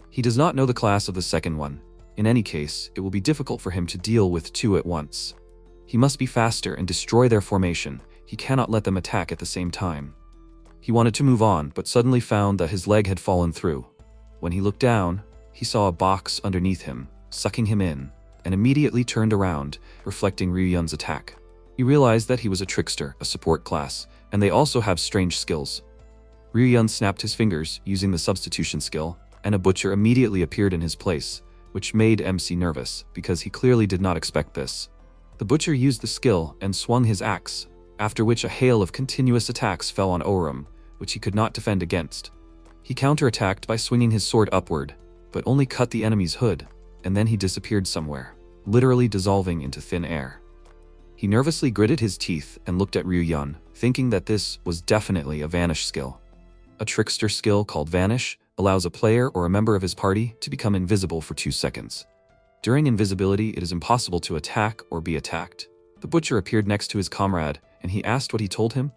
He does not know the class of the second one. In any case, it will be difficult for him to deal with two at once. He must be faster and destroy their formation. He cannot let them attack at the same time. He wanted to move on, but suddenly found that his leg had fallen through. When he looked down, he saw a box underneath him, sucking him in, and immediately turned around, reflecting Ryu-Yun's attack. He realized that he was a trickster, a support class, and they also have strange skills. Ryu-Yun snapped his fingers, using the substitution skill, and a butcher immediately appeared in his place, which made MC nervous, because he clearly did not expect this. The butcher used the skill and swung his axe, after which a hail of continuous attacks fell on Orum, which he could not defend against. He counterattacked by swinging his sword upward, but only cut the enemy's hood, and then he disappeared somewhere, literally dissolving into thin air. He nervously gritted his teeth and looked at Ryuhyun, thinking that this was definitely a vanish skill. A trickster skill called Vanish allows a player or a member of his party to become invisible for 2 seconds. During invisibility, it is impossible to attack or be attacked. The butcher appeared next to his comrade, and he asked what he told him.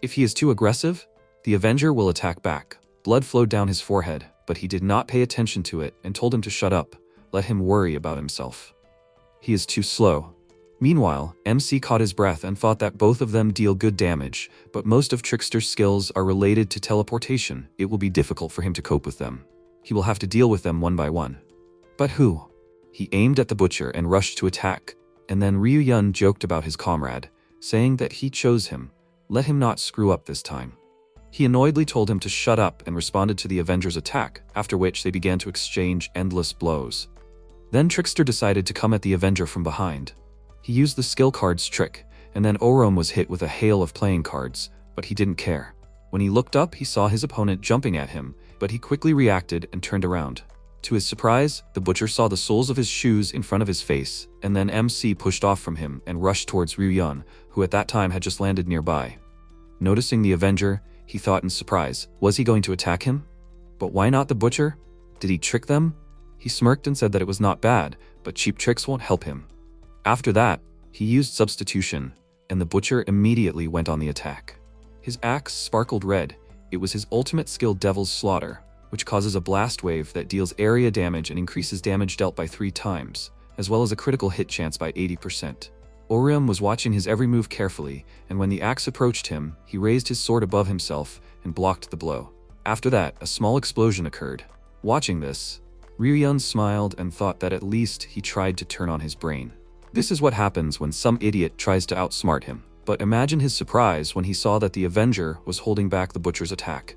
If he is too aggressive, the Avenger will attack back. Blood flowed down his forehead, but he did not pay attention to it and told him to shut up, let him worry about himself. He is too slow. Meanwhile, MC caught his breath and thought that both of them deal good damage, but most of Trickster's skills are related to teleportation. It will be difficult for him to cope with them. He will have to deal with them one by one. But who? He aimed at the butcher and rushed to attack, and then Ryuhyun joked about his comrade, saying that he chose him. Let him not screw up this time. He annoyedly told him to shut up and responded to the Avenger's attack, after which they began to exchange endless blows. Then Trickster decided to come at the Avenger from behind. He used the skill cards trick, and then Orom was hit with a hail of playing cards, but he didn't care. When he looked up, he saw his opponent jumping at him, but he quickly reacted and turned around. To his surprise, the butcher saw the soles of his shoes in front of his face, and then MC pushed off from him and rushed towards Ryuhyun, who at that time had just landed nearby. Noticing the Avenger, he thought in surprise, was he going to attack him? But why not the butcher? Did he trick them? He smirked and said that it was not bad, but cheap tricks won't help him. After that, he used substitution, and the butcher immediately went on the attack. His axe sparkled red. It was his ultimate skill, Devil's Slaughter, which causes a blast wave that deals area damage and increases damage dealt by 3 times, as well as a critical hit chance by 80%. Orium was watching his every move carefully, and when the axe approached him, he raised his sword above himself and blocked the blow. After that, a small explosion occurred. Watching this, Ryuhyun smiled and thought that at least he tried to turn on his brain. This is what happens when some idiot tries to outsmart him. But imagine his surprise when he saw that the Avenger was holding back the butcher's attack.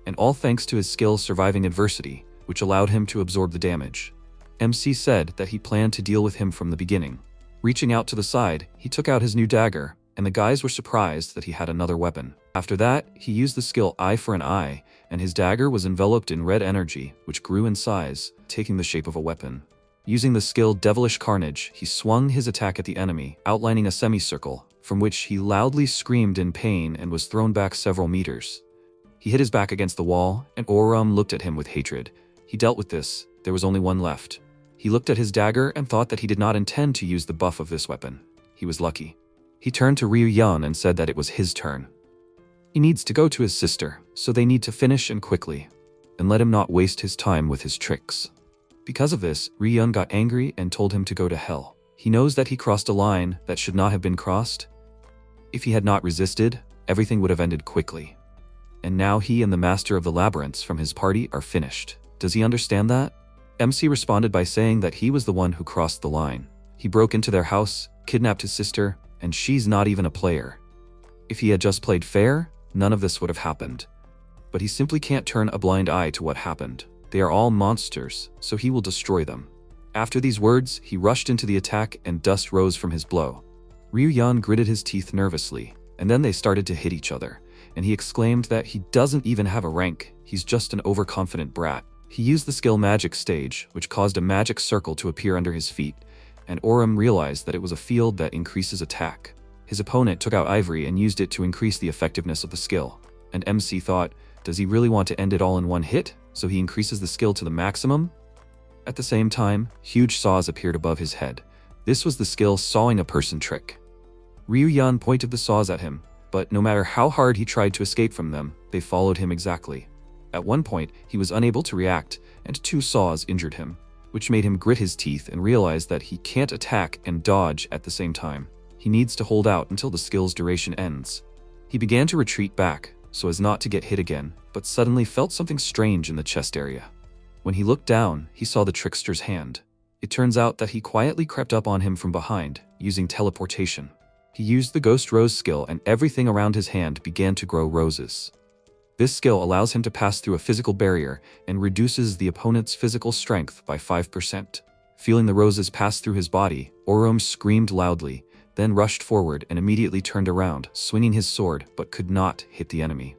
And all thanks to his skill surviving adversity, which allowed him to absorb the damage. MC said that he planned to deal with him from the beginning. Reaching out to the side, he took out his new dagger, and the guys were surprised that he had another weapon. After that, he used the skill Eye for an Eye, and his dagger was enveloped in red energy, which grew in size, taking the shape of a weapon. Using the skill Devilish Carnage, he swung his attack at the enemy, outlining a semicircle, from which he loudly screamed in pain and was thrown back several meters. He hit his back against the wall, and Oram looked at him with hatred. He dealt with this. There was only one left. He looked at his dagger and thought that he did not intend to use the buff of this weapon. He was lucky. He turned to Ryuhyun and said that it was his turn. He needs to go to his sister, so they need to finish and quickly, and let him not waste his time with his tricks. Because of this, Ryuhyun got angry and told him to go to hell. He knows that he crossed a line that should not have been crossed. If he had not resisted, everything would have ended quickly. And now he and the master of the labyrinths from his party are finished. Does he understand that? MC responded by saying that he was the one who crossed the line. He broke into their house, kidnapped his sister, and she's not even a player. If he had just played fair, none of this would have happened. But he simply can't turn a blind eye to what happened. They are all monsters, so he will destroy them. After these words, he rushed into the attack and dust rose from his blow. Ryuhyun gritted his teeth nervously, and then they started to hit each other, and he exclaimed that he doesn't even have a rank, he's just an overconfident brat. He used the skill Magic Stage, which caused a magic circle to appear under his feet, and Oram realized that it was a field that increases attack. His opponent took out Ivory and used it to increase the effectiveness of the skill, and MC thought, does he really want to end it all in one hit, so he increases the skill to the maximum? At the same time, huge saws appeared above his head. This was the skill Sawing a Person trick. Ryuhyun pointed the saws at him, but no matter how hard he tried to escape from them, they followed him exactly. At one point, he was unable to react, and 2 saws injured him, which made him grit his teeth and realize that he can't attack and dodge at the same time. He needs to hold out until the skill's duration ends. He began to retreat back, so as not to get hit again, but suddenly felt something strange in the chest area. When he looked down, he saw the trickster's hand. It turns out that he quietly crept up on him from behind, using teleportation. He used the Ghost Rose skill and everything around his hand began to grow roses. This skill allows him to pass through a physical barrier and reduces the opponent's physical strength by 5%. Feeling the roses pass through his body, Orom screamed loudly, then rushed forward and immediately turned around, swinging his sword, but could not hit the enemy.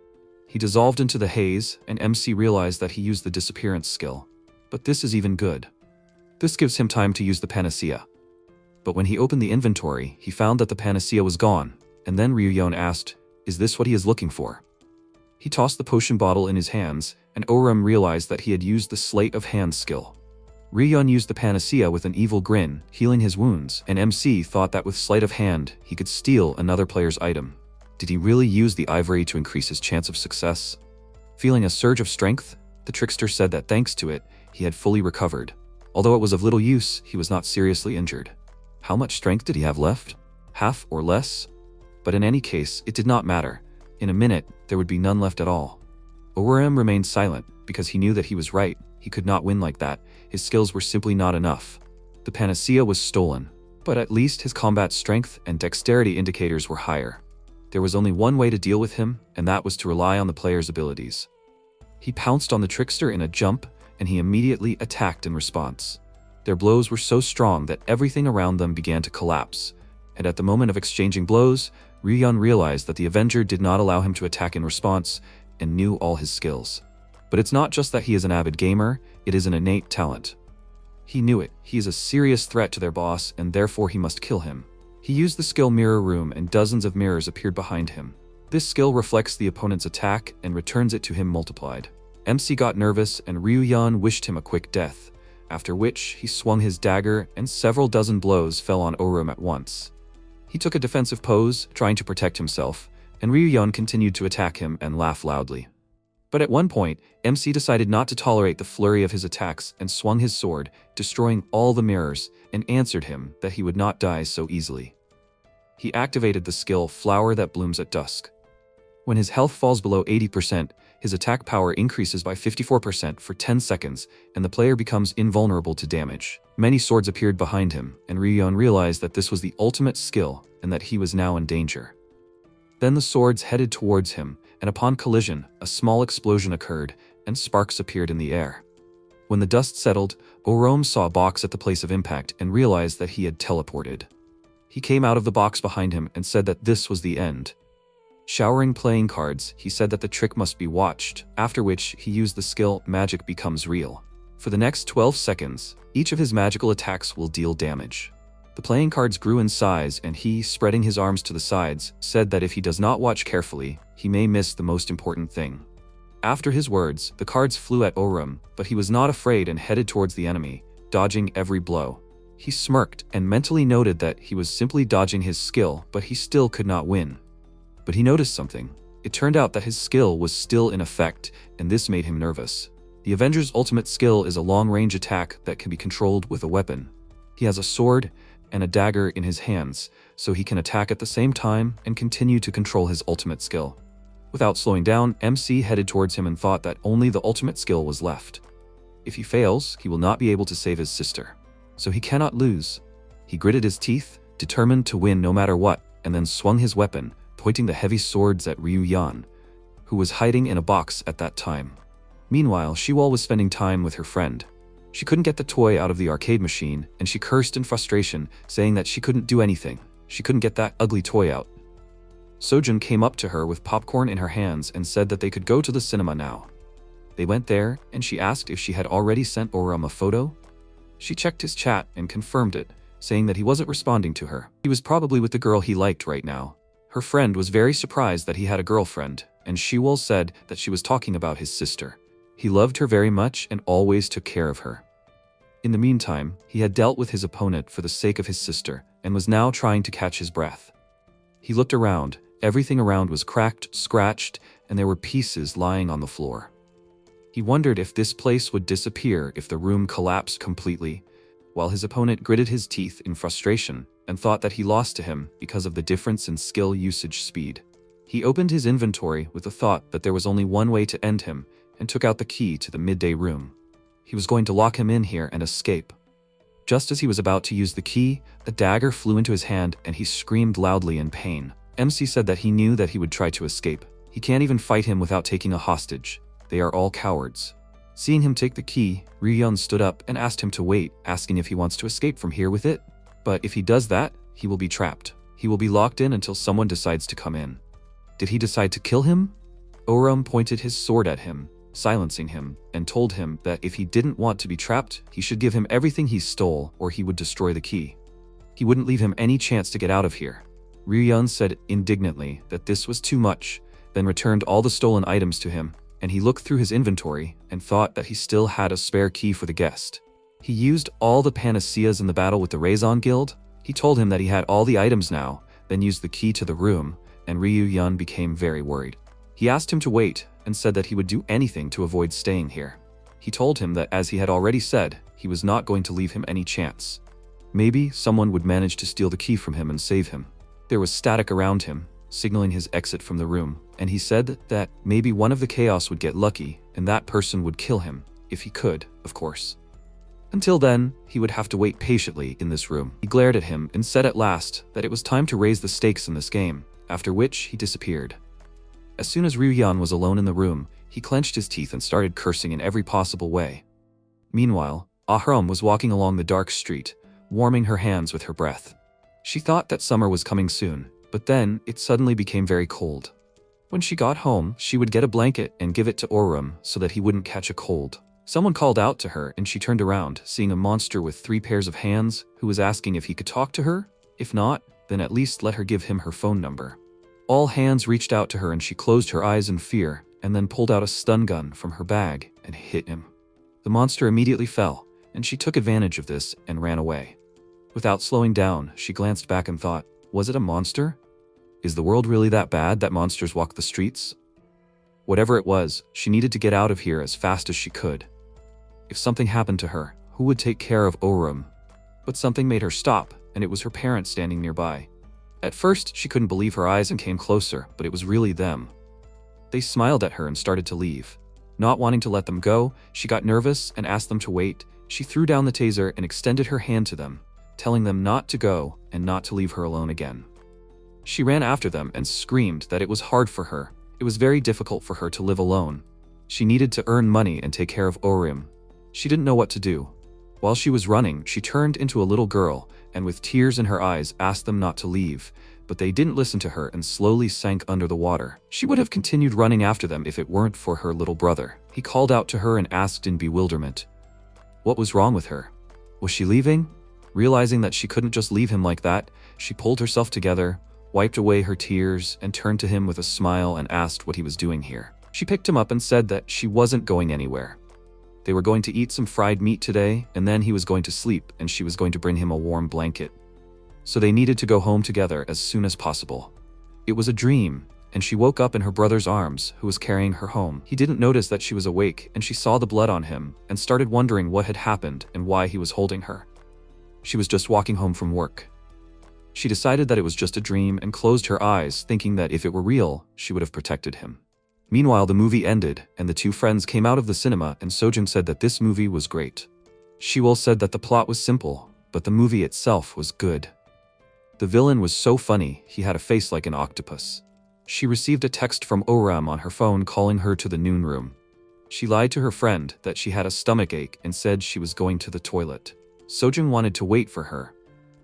He dissolved into the haze, and MC realized that he used the disappearance skill. But this is even good. This gives him time to use the panacea. But when he opened the inventory, he found that the panacea was gone, and then Ryuyeon asked, "Is this what he is looking for?" He tossed the potion bottle in his hands, and Oram realized that he had used the sleight of hand skill. Ryuyeon used the panacea with an evil grin, healing his wounds, and MC thought that with sleight of hand, he could steal another player's item. Did he really use the ivory to increase his chance of success? Feeling a surge of strength, the trickster said that thanks to it, he had fully recovered. Although it was of little use, he was not seriously injured. How much strength did he have left? Half or less? But in any case, it did not matter. In a minute, there would be none left at all. Oram remained silent, because he knew that he was right. He could not win like that. His skills were simply not enough. The panacea was stolen, but at least his combat strength and dexterity indicators were higher. There was only one way to deal with him, and that was to rely on the player's abilities. He pounced on the trickster in a jump, and he immediately attacked in response. Their blows were so strong that everything around them began to collapse, and at the moment of exchanging blows, Ryuyeon realized that the Avenger did not allow him to attack in response, and knew all his skills. But it's not just that he is an avid gamer, it is an innate talent. He knew it. He is a serious threat to their boss, and therefore he must kill him. He used the skill Mirror Room, and dozens of mirrors appeared behind him. This skill reflects the opponent's attack and returns it to him multiplied. MC got nervous, and Ryuyeon wished him a quick death, after which he swung his dagger and several dozen blows fell on Oram at once. He took a defensive pose, trying to protect himself, and Ryuyeon continued to attack him and laugh loudly. But at one point, MC decided not to tolerate the flurry of his attacks and swung his sword, destroying all the mirrors, and answered him that he would not die so easily. He activated the skill Flower That Blooms at Dusk. When his health falls below 80%, his attack power increases by 54% for 10 seconds, and the player becomes invulnerable to damage. Many swords appeared behind him, and Ryuyeon realized that this was the ultimate skill and that he was now in danger. Then the swords headed towards him, and upon collision, a small explosion occurred, and sparks appeared in the air. When the dust settled, Oram saw a box at the place of impact and realized that he had teleported. He came out of the box behind him and said that this was the end. Showering playing cards, he said that the trick must be watched, after which he used the skill Magic Becomes Real. For the next 12 seconds, each of his magical attacks will deal damage. The playing cards grew in size, and he, spreading his arms to the sides, said that if he does not watch carefully, he may miss the most important thing. After his words, the cards flew at Oram, but he was not afraid and headed towards the enemy, dodging every blow. He smirked and mentally noted that he was simply dodging his skill, but he still could not win. But he noticed something. It turned out that his skill was still in effect, and this made him nervous. The Avenger's ultimate skill is a long-range attack that can be controlled with a weapon. He has a sword and a dagger in his hands, so he can attack at the same time and continue to control his ultimate skill. Without slowing down, MC headed towards him and thought that only the ultimate skill was left. If he fails, he will not be able to save his sister. So he cannot lose. He gritted his teeth, determined to win no matter what, and then swung his weapon, pointing the heavy swords at Ryuyeon, who was hiding in a box at that time. Meanwhile, Shiwal was spending time with her friend. She couldn't get the toy out of the arcade machine, and she cursed in frustration, saying that she couldn't do anything. She couldn't get that ugly toy out. Sojun came up to her with popcorn in her hands and said that they could go to the cinema now. They went there, and she asked if she had already sent Oram a photo. She checked his chat and confirmed it, saying that he wasn't responding to her. He was probably with the girl he liked right now. Her friend was very surprised that he had a girlfriend, and Shiwal said that she was talking about his sister. He loved her very much and always took care of her. In the meantime, he had dealt with his opponent for the sake of his sister, and was now trying to catch his breath. He looked around. Everything around was cracked, scratched, and there were pieces lying on the floor. He wondered if this place would disappear if the room collapsed completely, while his opponent gritted his teeth in frustration and thought that he lost to him because of the difference in skill usage speed. He opened his inventory with the thought that there was only one way to end him and took out the key to the midday room. He was going to lock him in here and escape. Just as he was about to use the key, a dagger flew into his hand and he screamed loudly in pain. MC said that he knew that he would try to escape. He can't even fight him without taking a hostage. They are all cowards. Seeing him take the key, Ryuyeon stood up and asked him to wait, asking if he wants to escape from here with it. But if he does that, he will be trapped. He will be locked in until someone decides to come in. Did he decide to kill him? Oram pointed his sword at him, silencing him, and told him that if he didn't want to be trapped, he should give him everything he stole or he would destroy the key. He wouldn't leave him any chance to get out of here. Ryun said indignantly that this was too much, then returned all the stolen items to him, and he looked through his inventory and thought that he still had a spare key for the guest. He used all the panaceas in the battle with the Raison Guild. He told him that he had all the items now, then used the key to the room, and Ryun became very worried. He asked him to wait and said that he would do anything to avoid staying here. He told him that as he had already said, he was not going to leave him any chance. Maybe someone would manage to steal the key from him and save him. There was static around him, signaling his exit from the room, and he said that maybe one of the chaos would get lucky and that person would kill him, if he could, of course. Until then, he would have to wait patiently in this room. He glared at him and said at last that it was time to raise the stakes in this game, after which he disappeared. As soon as Ryun was alone in the room, he clenched his teeth and started cursing in every possible way. Meanwhile, Ahram was walking along the dark street, warming her hands with her breath. She thought that summer was coming soon, but then it suddenly became very cold. When she got home, she would get a blanket and give it to Oram so that he wouldn't catch a cold. Someone called out to her and she turned around, seeing a monster with 3 pairs of hands who was asking if he could talk to her. If not, then at least let her give him her phone number. All hands reached out to her and she closed her eyes in fear and then pulled out a stun gun from her bag and hit him. The monster immediately fell, and she took advantage of this and ran away. Without slowing down, she glanced back and thought, was it a monster? Is the world really that bad that monsters walk the streets? Whatever it was, she needed to get out of here as fast as she could. If something happened to her, who would take care of Oram? But something made her stop, and it was her parents standing nearby. At first, she couldn't believe her eyes and came closer, but it was really them. They smiled at her and started to leave. Not wanting to let them go, she got nervous and asked them to wait. She threw down the taser and extended her hand to them, telling them not to go and not to leave her alone again. She ran after them and screamed that it was hard for her. It was very difficult for her to live alone. She needed to earn money and take care of Orim. She didn't know what to do. While she was running, she turned into a little girl and with tears in her eyes asked them not to leave, but they didn't listen to her and slowly sank under the water. She would have continued running after them if it weren't for her little brother. He called out to her and asked in bewilderment, what was wrong with her? Was she leaving? Realizing that she couldn't just leave him like that, she pulled herself together, wiped away her tears, and turned to him with a smile and asked what he was doing here. She picked him up and said that she wasn't going anywhere. They were going to eat some fried meat today, and then he was going to sleep, and she was going to bring him a warm blanket. So they needed to go home together as soon as possible. It was a dream, and she woke up in her brother's arms, who was carrying her home. He didn't notice that she was awake, and she saw the blood on him, and started wondering what had happened and why he was holding her. She was just walking home from work. She decided that it was just a dream and closed her eyes, thinking that if it were real, she would have protected him. Meanwhile, the movie ended, and the two friends came out of the cinema, and Sojin said that this movie was great. Shiwol said that the plot was simple, but the movie itself was good. The villain was so funny, he had a face like an octopus. She received a text from Oram on her phone calling her to the noon room. She lied to her friend that she had a stomachache and said she was going to the toilet. Sojin wanted to wait for her,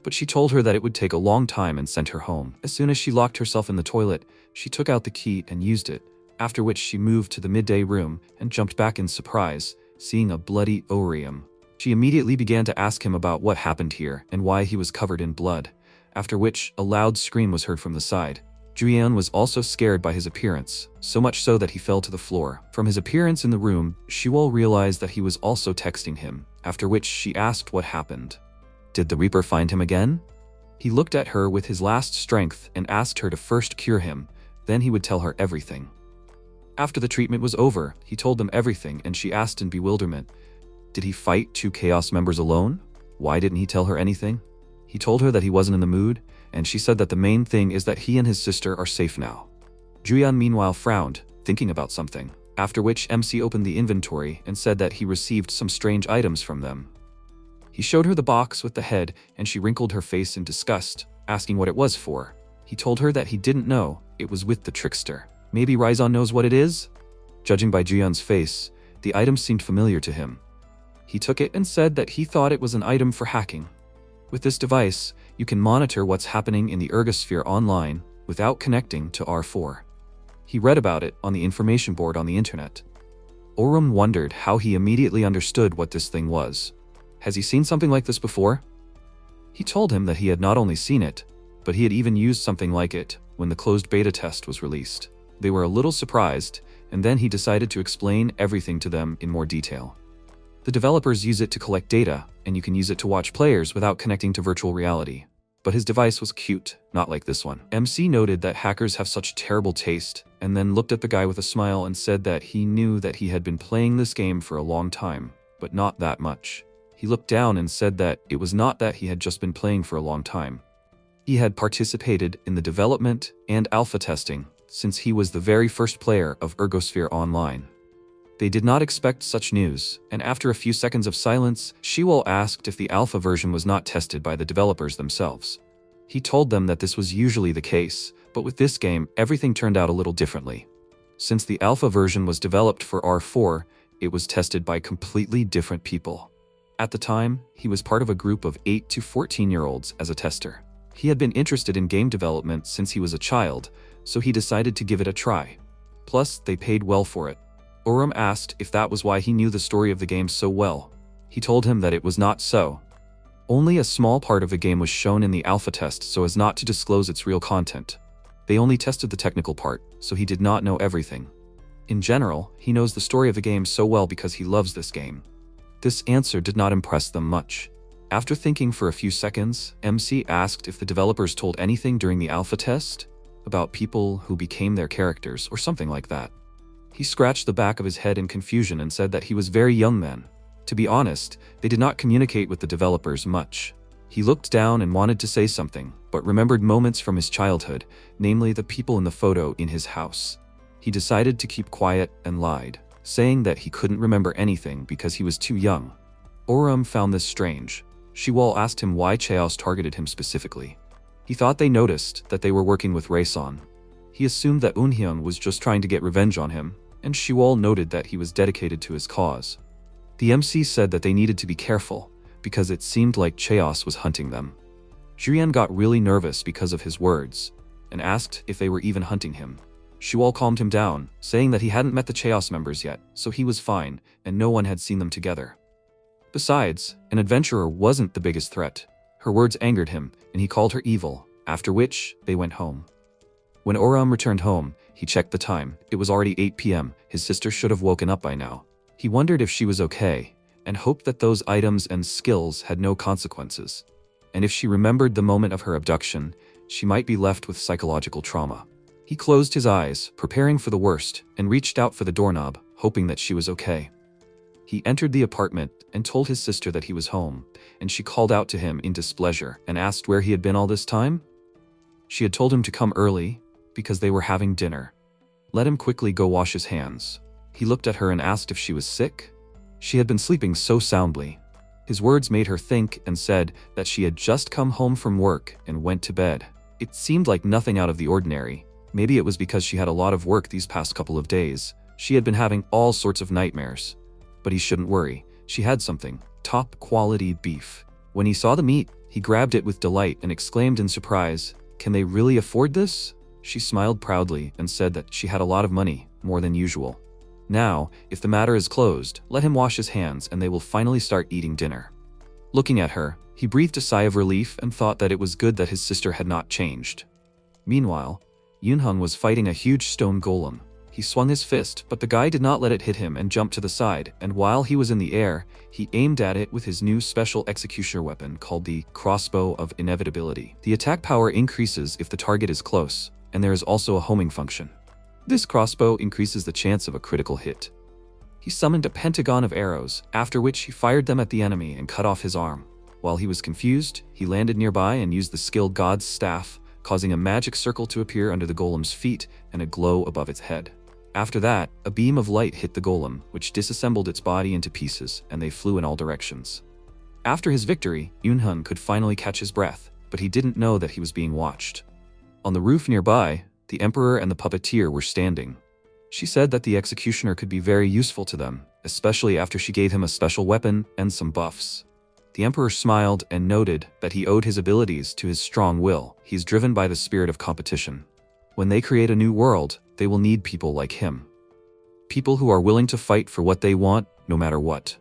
but she told her that it would take a long time and sent her home. As soon as she locked herself in the toilet, she took out the key and used it, after which she moved to the midday room and jumped back in surprise, seeing a bloody Orium. She immediately began to ask him about what happened here and why he was covered in blood, after which a loud scream was heard from the side. Juyeon was also scared by his appearance, so much so that he fell to the floor. From his appearance in the room, Shiwol realized that he was also texting him, after which she asked what happened. Did the Reaper find him again? He looked at her with his last strength and asked her to first cure him, then he would tell her everything. After the treatment was over, he told them everything and she asked in bewilderment, did he fight 2 Chaos members alone? Why didn't he tell her anything? He told her that he wasn't in the mood, and she said that the main thing is that he and his sister are safe now. Juyeon meanwhile frowned, thinking about something, after which MC opened the inventory and said that he received some strange items from them. He showed her the box with the head and she wrinkled her face in disgust, asking what it was for. He told her that he didn't know, it was with the trickster. Maybe Raison knows what it is? Judging by Juyeon's face, the item seemed familiar to him. He took it and said that he thought it was an item for hacking. With this device, you can monitor what's happening in the ergosphere online without connecting to R4. He read about it on the information board on the internet. Orum wondered how he immediately understood what this thing was. Has he seen something like this before? He told him that he had not only seen it, but he had even used something like it when the closed beta test was released. They were a little surprised, and then he decided to explain everything to them in more detail. The developers use it to collect data, and you can use it to watch players without connecting to virtual reality. But his device was cute, not like this one. MC noted that hackers have such terrible taste, and then looked at the guy with a smile and said that he knew that he had been playing this game for a long time, but not that much. He looked down and said that it was not that he had just been playing for a long time. He had participated in the development and alpha testing since he was the very first player of Ergosphere Online. They did not expect such news, and after a few seconds of silence, Shiwol asked if the alpha version was not tested by the developers themselves. He told them that this was usually the case, but with this game, everything turned out a little differently. Since the alpha version was developed for R4, it was tested by completely different people. At the time, he was part of a group of 8 to 14-year-olds as a tester. He had been interested in game development since he was a child, so he decided to give it a try. Plus, they paid well for it. Orum asked if that was why he knew the story of the game so well. He told him that it was not so. Only a small part of the game was shown in the alpha test so as not to disclose its real content. They only tested the technical part, so he did not know everything. In general, he knows the story of the game so well because he loves this game. This answer did not impress them much. After thinking for a few seconds, MC asked if the developers told anything during the alpha test about people who became their characters or something like that. He scratched the back of his head in confusion and said that he was very young then. To be honest, they did not communicate with the developers much. He looked down and wanted to say something, but remembered moments from his childhood, namely the people in the photo in his house. He decided to keep quiet and lied, saying that he couldn't remember anything because he was too young. Orum found this strange. Shiwol asked him why Chaos targeted him specifically. He thought they noticed that they were working with Rayson. He assumed that Eunhyun was just trying to get revenge on him, and Shiwol noted that he was dedicated to his cause. The MC said that they needed to be careful, because it seemed like Chaos was hunting them. Julian got really nervous because of his words, and asked if they were even hunting him. Shiwol calmed him down, saying that he hadn't met the Chaos members yet, so he was fine, and no one had seen them together. Besides, an adventurer wasn't the biggest threat. Her words angered him, and he called her evil, after which they went home. When Orum returned home, he checked the time. It was already 8 p.m. His sister should have woken up by now. He wondered if she was okay, and hoped that those items and skills had no consequences. And if she remembered the moment of her abduction, she might be left with psychological trauma. He closed his eyes, preparing for the worst, and reached out for the doorknob, hoping that she was okay. He entered the apartment and told his sister that he was home, and she called out to him in displeasure and asked where he had been all this time. She had told him to come early because they were having dinner. Let him quickly go wash his hands. He looked at her and asked if she was sick. She had been sleeping so soundly. His words made her think and said that she had just come home from work and went to bed. It seemed like nothing out of the ordinary. Maybe it was because she had a lot of work these past couple of days. She had been having all sorts of nightmares. But he shouldn't worry. She had something. Top quality beef. When he saw the meat, he grabbed it with delight and exclaimed in surprise, "Can they really afford this?" She smiled proudly and said that she had a lot of money, more than usual. Now, if the matter is closed, let him wash his hands and they will finally start eating dinner. Looking at her, he breathed a sigh of relief and thought that it was good that his sister had not changed. Meanwhile, Yoonhung was fighting a huge stone golem. He swung his fist, but the guy did not let it hit him and jumped to the side, and while he was in the air, he aimed at it with his new special executioner weapon called the Crossbow of Inevitability. The attack power increases if the target is close, and there is also a homing function. This crossbow increases the chance of a critical hit. He summoned a pentagon of arrows, after which he fired them at the enemy and cut off his arm. While he was confused, he landed nearby and used the skilled god's staff, causing a magic circle to appear under the golem's feet and a glow above its head. After that, a beam of light hit the golem, which disassembled its body into pieces, and they flew in all directions. After his victory, Yoonhun could finally catch his breath, but he didn't know that he was being watched. On the roof nearby, the Emperor and the puppeteer were standing. She said that the executioner could be very useful to them, especially after she gave him a special weapon and some buffs. The Emperor smiled and noted that he owed his abilities to his strong will. He is driven by the spirit of competition. When they create a new world, they will need people like him. People who are willing to fight for what they want, no matter what.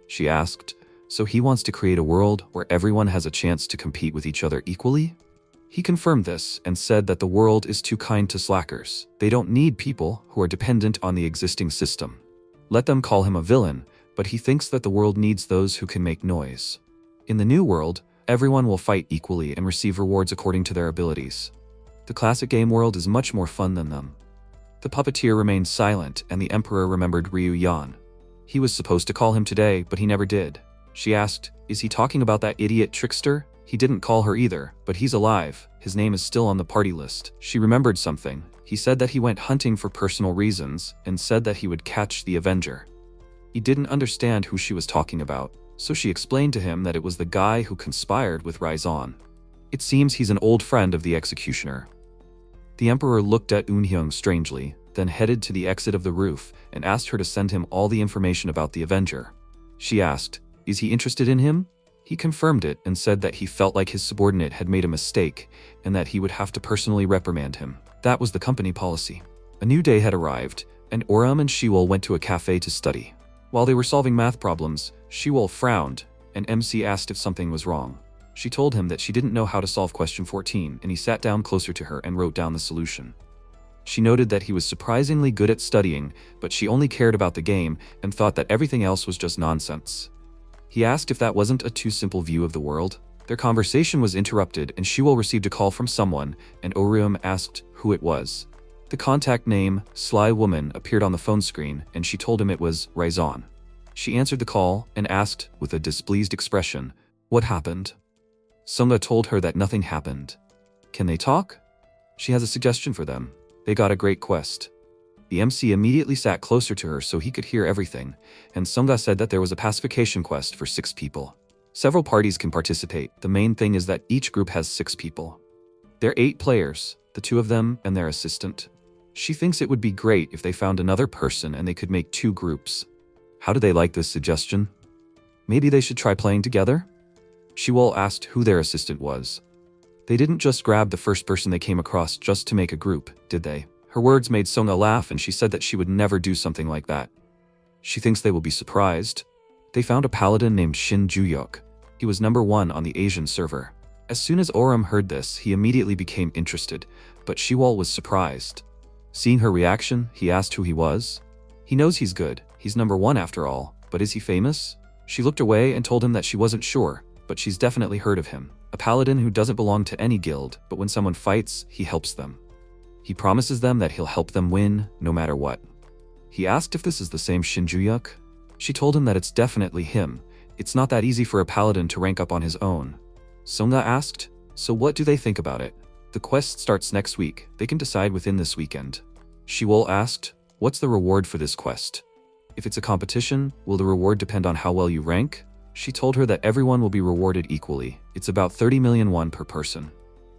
She asked, so he wants to create a world where everyone has a chance to compete with each other equally? He confirmed this and said that the world is too kind to slackers. They don't need people who are dependent on the existing system. Let them call him a villain, but he thinks that the world needs those who can make noise. In the new world, everyone will fight equally and receive rewards according to their abilities. The classic game world is much more fun than them. The puppeteer remained silent and the emperor remembered Ryu Yan. He was supposed to call him today, but he never did. She asked, is he talking about that idiot trickster? He didn't call her either, but he's alive. His name is still on the party list. She remembered something. He said that he went hunting for personal reasons and said that he would catch the Avenger. He didn't understand who she was talking about, so she explained to him that it was the guy who conspired with Raizan. It seems he's an old friend of the executioner. The emperor looked at Eunhyung strangely, then headed to the exit of the roof and asked her to send him all the information about the Avenger. She asked, is he interested in him? He confirmed it and said that he felt like his subordinate had made a mistake and that he would have to personally reprimand him. That was the company policy. A new day had arrived, and Oram and Shiwol went to a cafe to study. While they were solving math problems, Shiwol frowned, and MC asked if something was wrong. She told him that she didn't know how to solve question 14, and he sat down closer to her and wrote down the solution. She noted that he was surprisingly good at studying, but she only cared about the game and thought that everything else was just nonsense. He asked if that wasn't a too simple view of the world. Their conversation was interrupted and Shiwol received a call from someone, and Orium asked who it was. The contact name, Sly Woman, appeared on the phone screen, and she told him it was Raizan. She answered the call and asked, with a displeased expression, what happened? Sunga told her that nothing happened. Can they talk? She has a suggestion for them. They got a great quest. The MC immediately sat closer to her so he could hear everything, and Sunga said that there was a pacification quest for 6 people. Several parties can participate. The main thing is that each group has 6 people. There are 8 players, the 2 of them and their assistant. She thinks it would be great if they found another person and they could make 2 groups. How do they like this suggestion? Maybe they should try playing together? Shiwol asked who their assistant was. They didn't just grab the first person they came across just to make a group, did they? Her words made Sunga laugh and she said that she would never do something like that. She thinks they will be surprised. They found a paladin named Shin Juyok. He was number 1 on the Asian server. As soon as Oram heard this, he immediately became interested, but Shiwol was surprised. Seeing her reaction, he asked who he was. He knows he's good. He's number 1 after all, but is he famous? She looked away and told him that she wasn't sure, but she's definitely heard of him. A paladin who doesn't belong to any guild, but when someone fights, he helps them. He promises them that he'll help them win, no matter what. He asked if this is the same Shinjuyuk. She told him that it's definitely him. It's not that easy for a paladin to rank up on his own. Sunga asked, so what do they think about it? The quest starts next week. They can decide within this weekend. Shiwol asked, what's the reward for this quest? If it's a competition, will the reward depend on how well you rank? She told her that everyone will be rewarded equally. It's about 30 million won per person.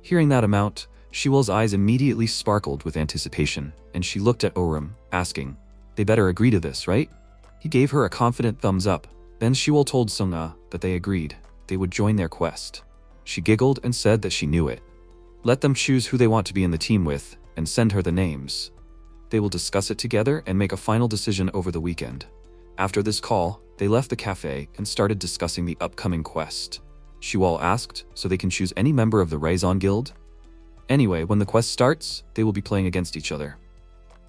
Hearing that amount, Shiwol's eyes immediately sparkled with anticipation, and she looked at Oram, asking, they better agree to this, right? He gave her a confident thumbs up. Then Shiwol told Sunga that they agreed. They would join their quest. She giggled and said that she knew it. Let them choose who they want to be in the team with, and send her the names. They will discuss it together and make a final decision over the weekend. After this call, they left the cafe and started discussing the upcoming quest. Shiwol asked, so they can choose any member of the Raizan Guild? Anyway, when the quest starts, they will be playing against each other.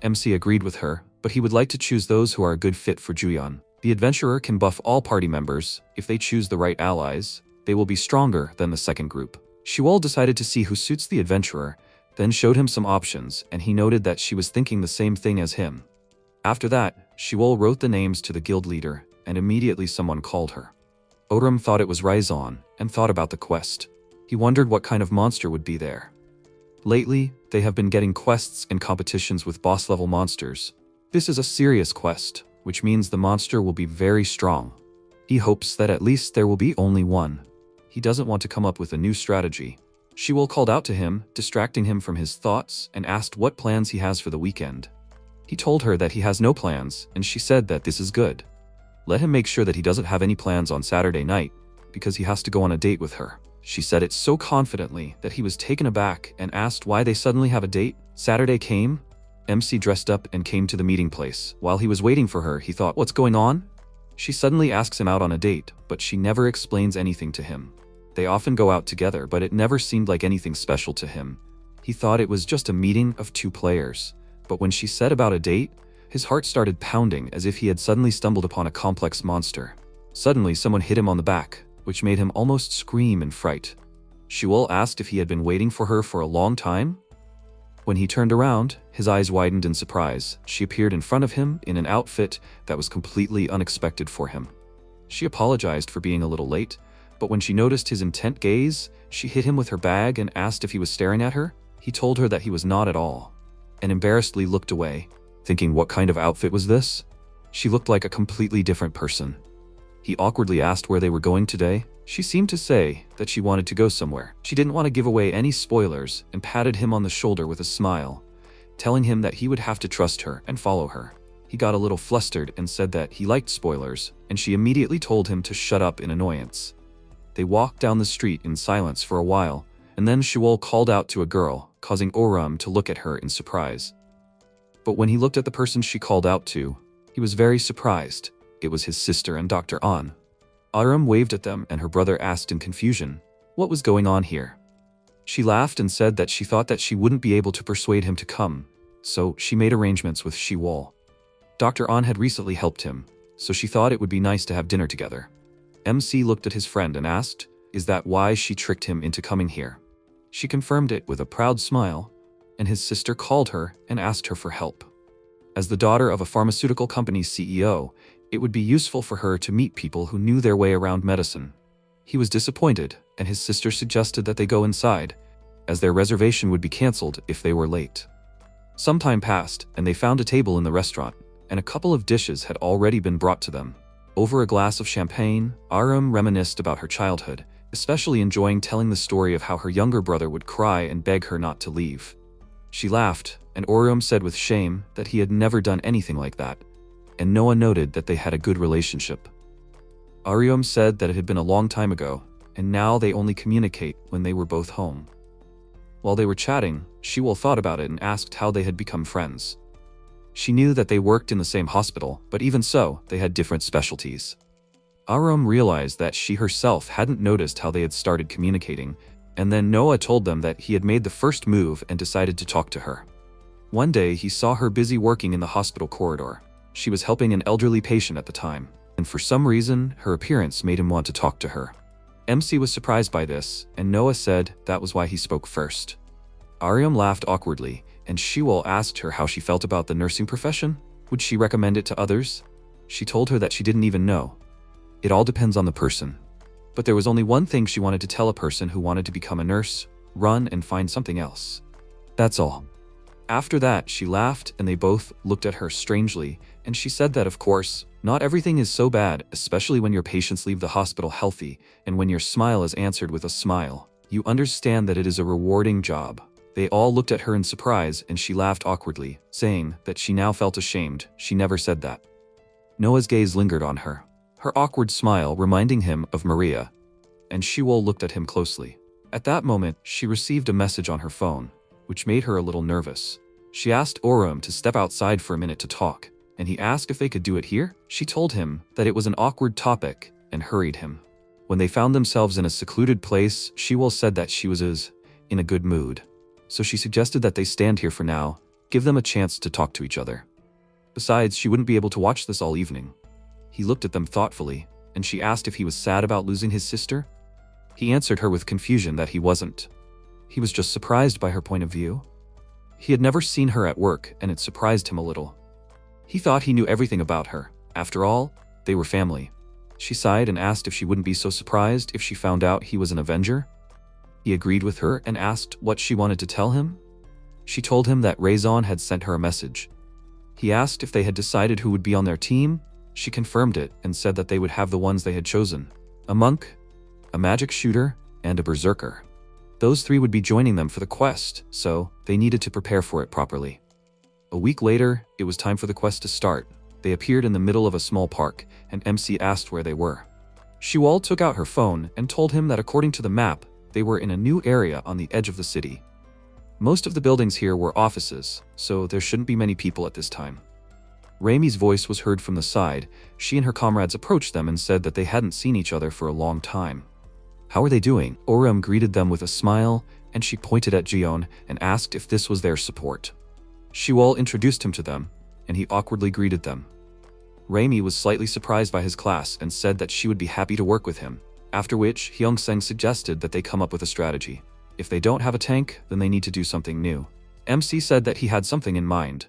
MC agreed with her, but he would like to choose those who are a good fit for Juyeon. The adventurer can buff all party members. If they choose the right allies, they will be stronger than the second group. Shiwol decided to see who suits the adventurer, then showed him some options, and he noted that she was thinking the same thing as him. After that, Shiwol wrote the names to the guild leader, and immediately someone called her. Oram thought it was Raizan, and thought about the quest. He wondered what kind of monster would be there. Lately, they have been getting quests and competitions with boss-level monsters. This is a serious quest, which means the monster will be very strong. He hopes that at least there will be only one. He doesn't want to come up with a new strategy. Shiwol called out to him, distracting him from his thoughts, and asked what plans he has for the weekend. He told her that he has no plans, and she said that this is good. Let him make sure that he doesn't have any plans on Saturday night, because he has to go on a date with her. She said it so confidently that he was taken aback and asked why they suddenly have a date. Saturday came. MC dressed up and came to the meeting place. While he was waiting for her, he thought, what's going on? She suddenly asks him out on a date, but she never explains anything to him. They often go out together, but it never seemed like anything special to him. He thought it was just a meeting of two players. But when she said about a date, his heart started pounding as if he had suddenly stumbled upon a complex monster. Suddenly, someone hit him on the back, which made him almost scream in fright. Shiwol asked if he had been waiting for her for a long time. When he turned around, his eyes widened in surprise. She appeared in front of him in an outfit that was completely unexpected for him. She apologized for being a little late, but when she noticed his intent gaze, she hit him with her bag and asked if he was staring at her. He told her that he was not at all, and embarrassedly looked away, thinking what kind of outfit was this? She looked like a completely different person. He awkwardly asked where they were going today. She seemed to say that she wanted to go somewhere. She didn't want to give away any spoilers and patted him on the shoulder with a smile, telling him that he would have to trust her and follow her. He got a little flustered and said that he liked spoilers, and she immediately told him to shut up in annoyance. They walked down the street in silence for a while, and then Shiwol called out to a girl, causing Oram to look at her in surprise. But when he looked at the person she called out to, he was very surprised. It was his sister and Dr. An. Aram waved at them, and her brother asked in confusion, what was going on here? She laughed and said that she thought that she wouldn't be able to persuade him to come, so she made arrangements with Shiwol. Dr. An had recently helped him, so she thought it would be nice to have dinner together. MC looked at his friend and asked, is that why she tricked him into coming here? She confirmed it with a proud smile, and his sister called her and asked her for help. As the daughter of a pharmaceutical company's CEO, it would be useful for her to meet people who knew their way around medicine. He was disappointed, and his sister suggested that they go inside, as their reservation would be cancelled if they were late. Some time passed, and they found a table in the restaurant, and a couple of dishes had already been brought to them. Over a glass of champagne, Aram reminisced about her childhood, especially enjoying telling the story of how her younger brother would cry and beg her not to leave. She laughed, and Oram said with shame that he had never done anything like that, and Noah noted that they had a good relationship. Ariom said that it had been a long time ago, and now they only communicate when they were both home. While they were chatting, Shiwol thought about it and asked how they had become friends. She knew that they worked in the same hospital, but even so, they had different specialties. Aram realized that she herself hadn't noticed how they had started communicating, and then Noah told them that he had made the first move and decided to talk to her. One day, he saw her busy working in the hospital corridor. She was helping an elderly patient at the time, and for some reason, her appearance made him want to talk to her. MC was surprised by this, and Noah said that was why he spoke first. Ariam laughed awkwardly, and Shiwol asked her how she felt about the nursing profession. Would she recommend it to others? She told her that she didn't even know. It all depends on the person. But there was only one thing she wanted to tell a person who wanted to become a nurse: run and find something else. That's all. After that, she laughed, and they both looked at her strangely, and she said that, of course, not everything is so bad, especially when your patients leave the hospital healthy, and when your smile is answered with a smile. You understand that it is a rewarding job. They all looked at her in surprise, and she laughed awkwardly, saying that she now felt ashamed. She never said that. Noah's gaze lingered on her, her awkward smile reminding him of Maria, and Shiwol looked at him closely. At that moment, she received a message on her phone, which made her a little nervous. She asked Oram to step outside for a minute to talk, and he asked if they could do it here. She told him that it was an awkward topic and hurried him. When they found themselves in a secluded place, Shiwol said that she was in a good mood. So she suggested that they stand here for now, give them a chance to talk to each other. Besides, she wouldn't be able to watch this all evening. He looked at them thoughtfully, and she asked if he was sad about losing his sister. He answered her with confusion that he wasn't. He was just surprised by her point of view. He had never seen her at work, and it surprised him a little. He thought he knew everything about her. After all, they were family. She sighed and asked if she wouldn't be so surprised if she found out he was an Avenger. He agreed with her and asked what she wanted to tell him. She told him that Raison had sent her a message. He asked if they had decided who would be on their team. She confirmed it and said that they would have the ones they had chosen: a monk, a magic shooter, and a berserker. Those three would be joining them for the quest, so they needed to prepare for it properly. A week later, it was time for the quest to start. They appeared in the middle of a small park, and MC asked where they were. Shiwol took out her phone and told him that according to the map, they were in a new area on the edge of the city. Most of the buildings here were offices, so there shouldn't be many people at this time. Reimi's voice was heard from the side. She and her comrades approached them and said that they hadn't seen each other for a long time. How are they doing? Oram greeted them with a smile, and she pointed at Jion and asked if this was their support. Shiwol introduced him to them, and he awkwardly greeted them. Reimi was slightly surprised by his class and said that she would be happy to work with him, after which Hyungseng suggested that they come up with a strategy. If they don't have a tank, then they need to do something new. MC said that he had something in mind.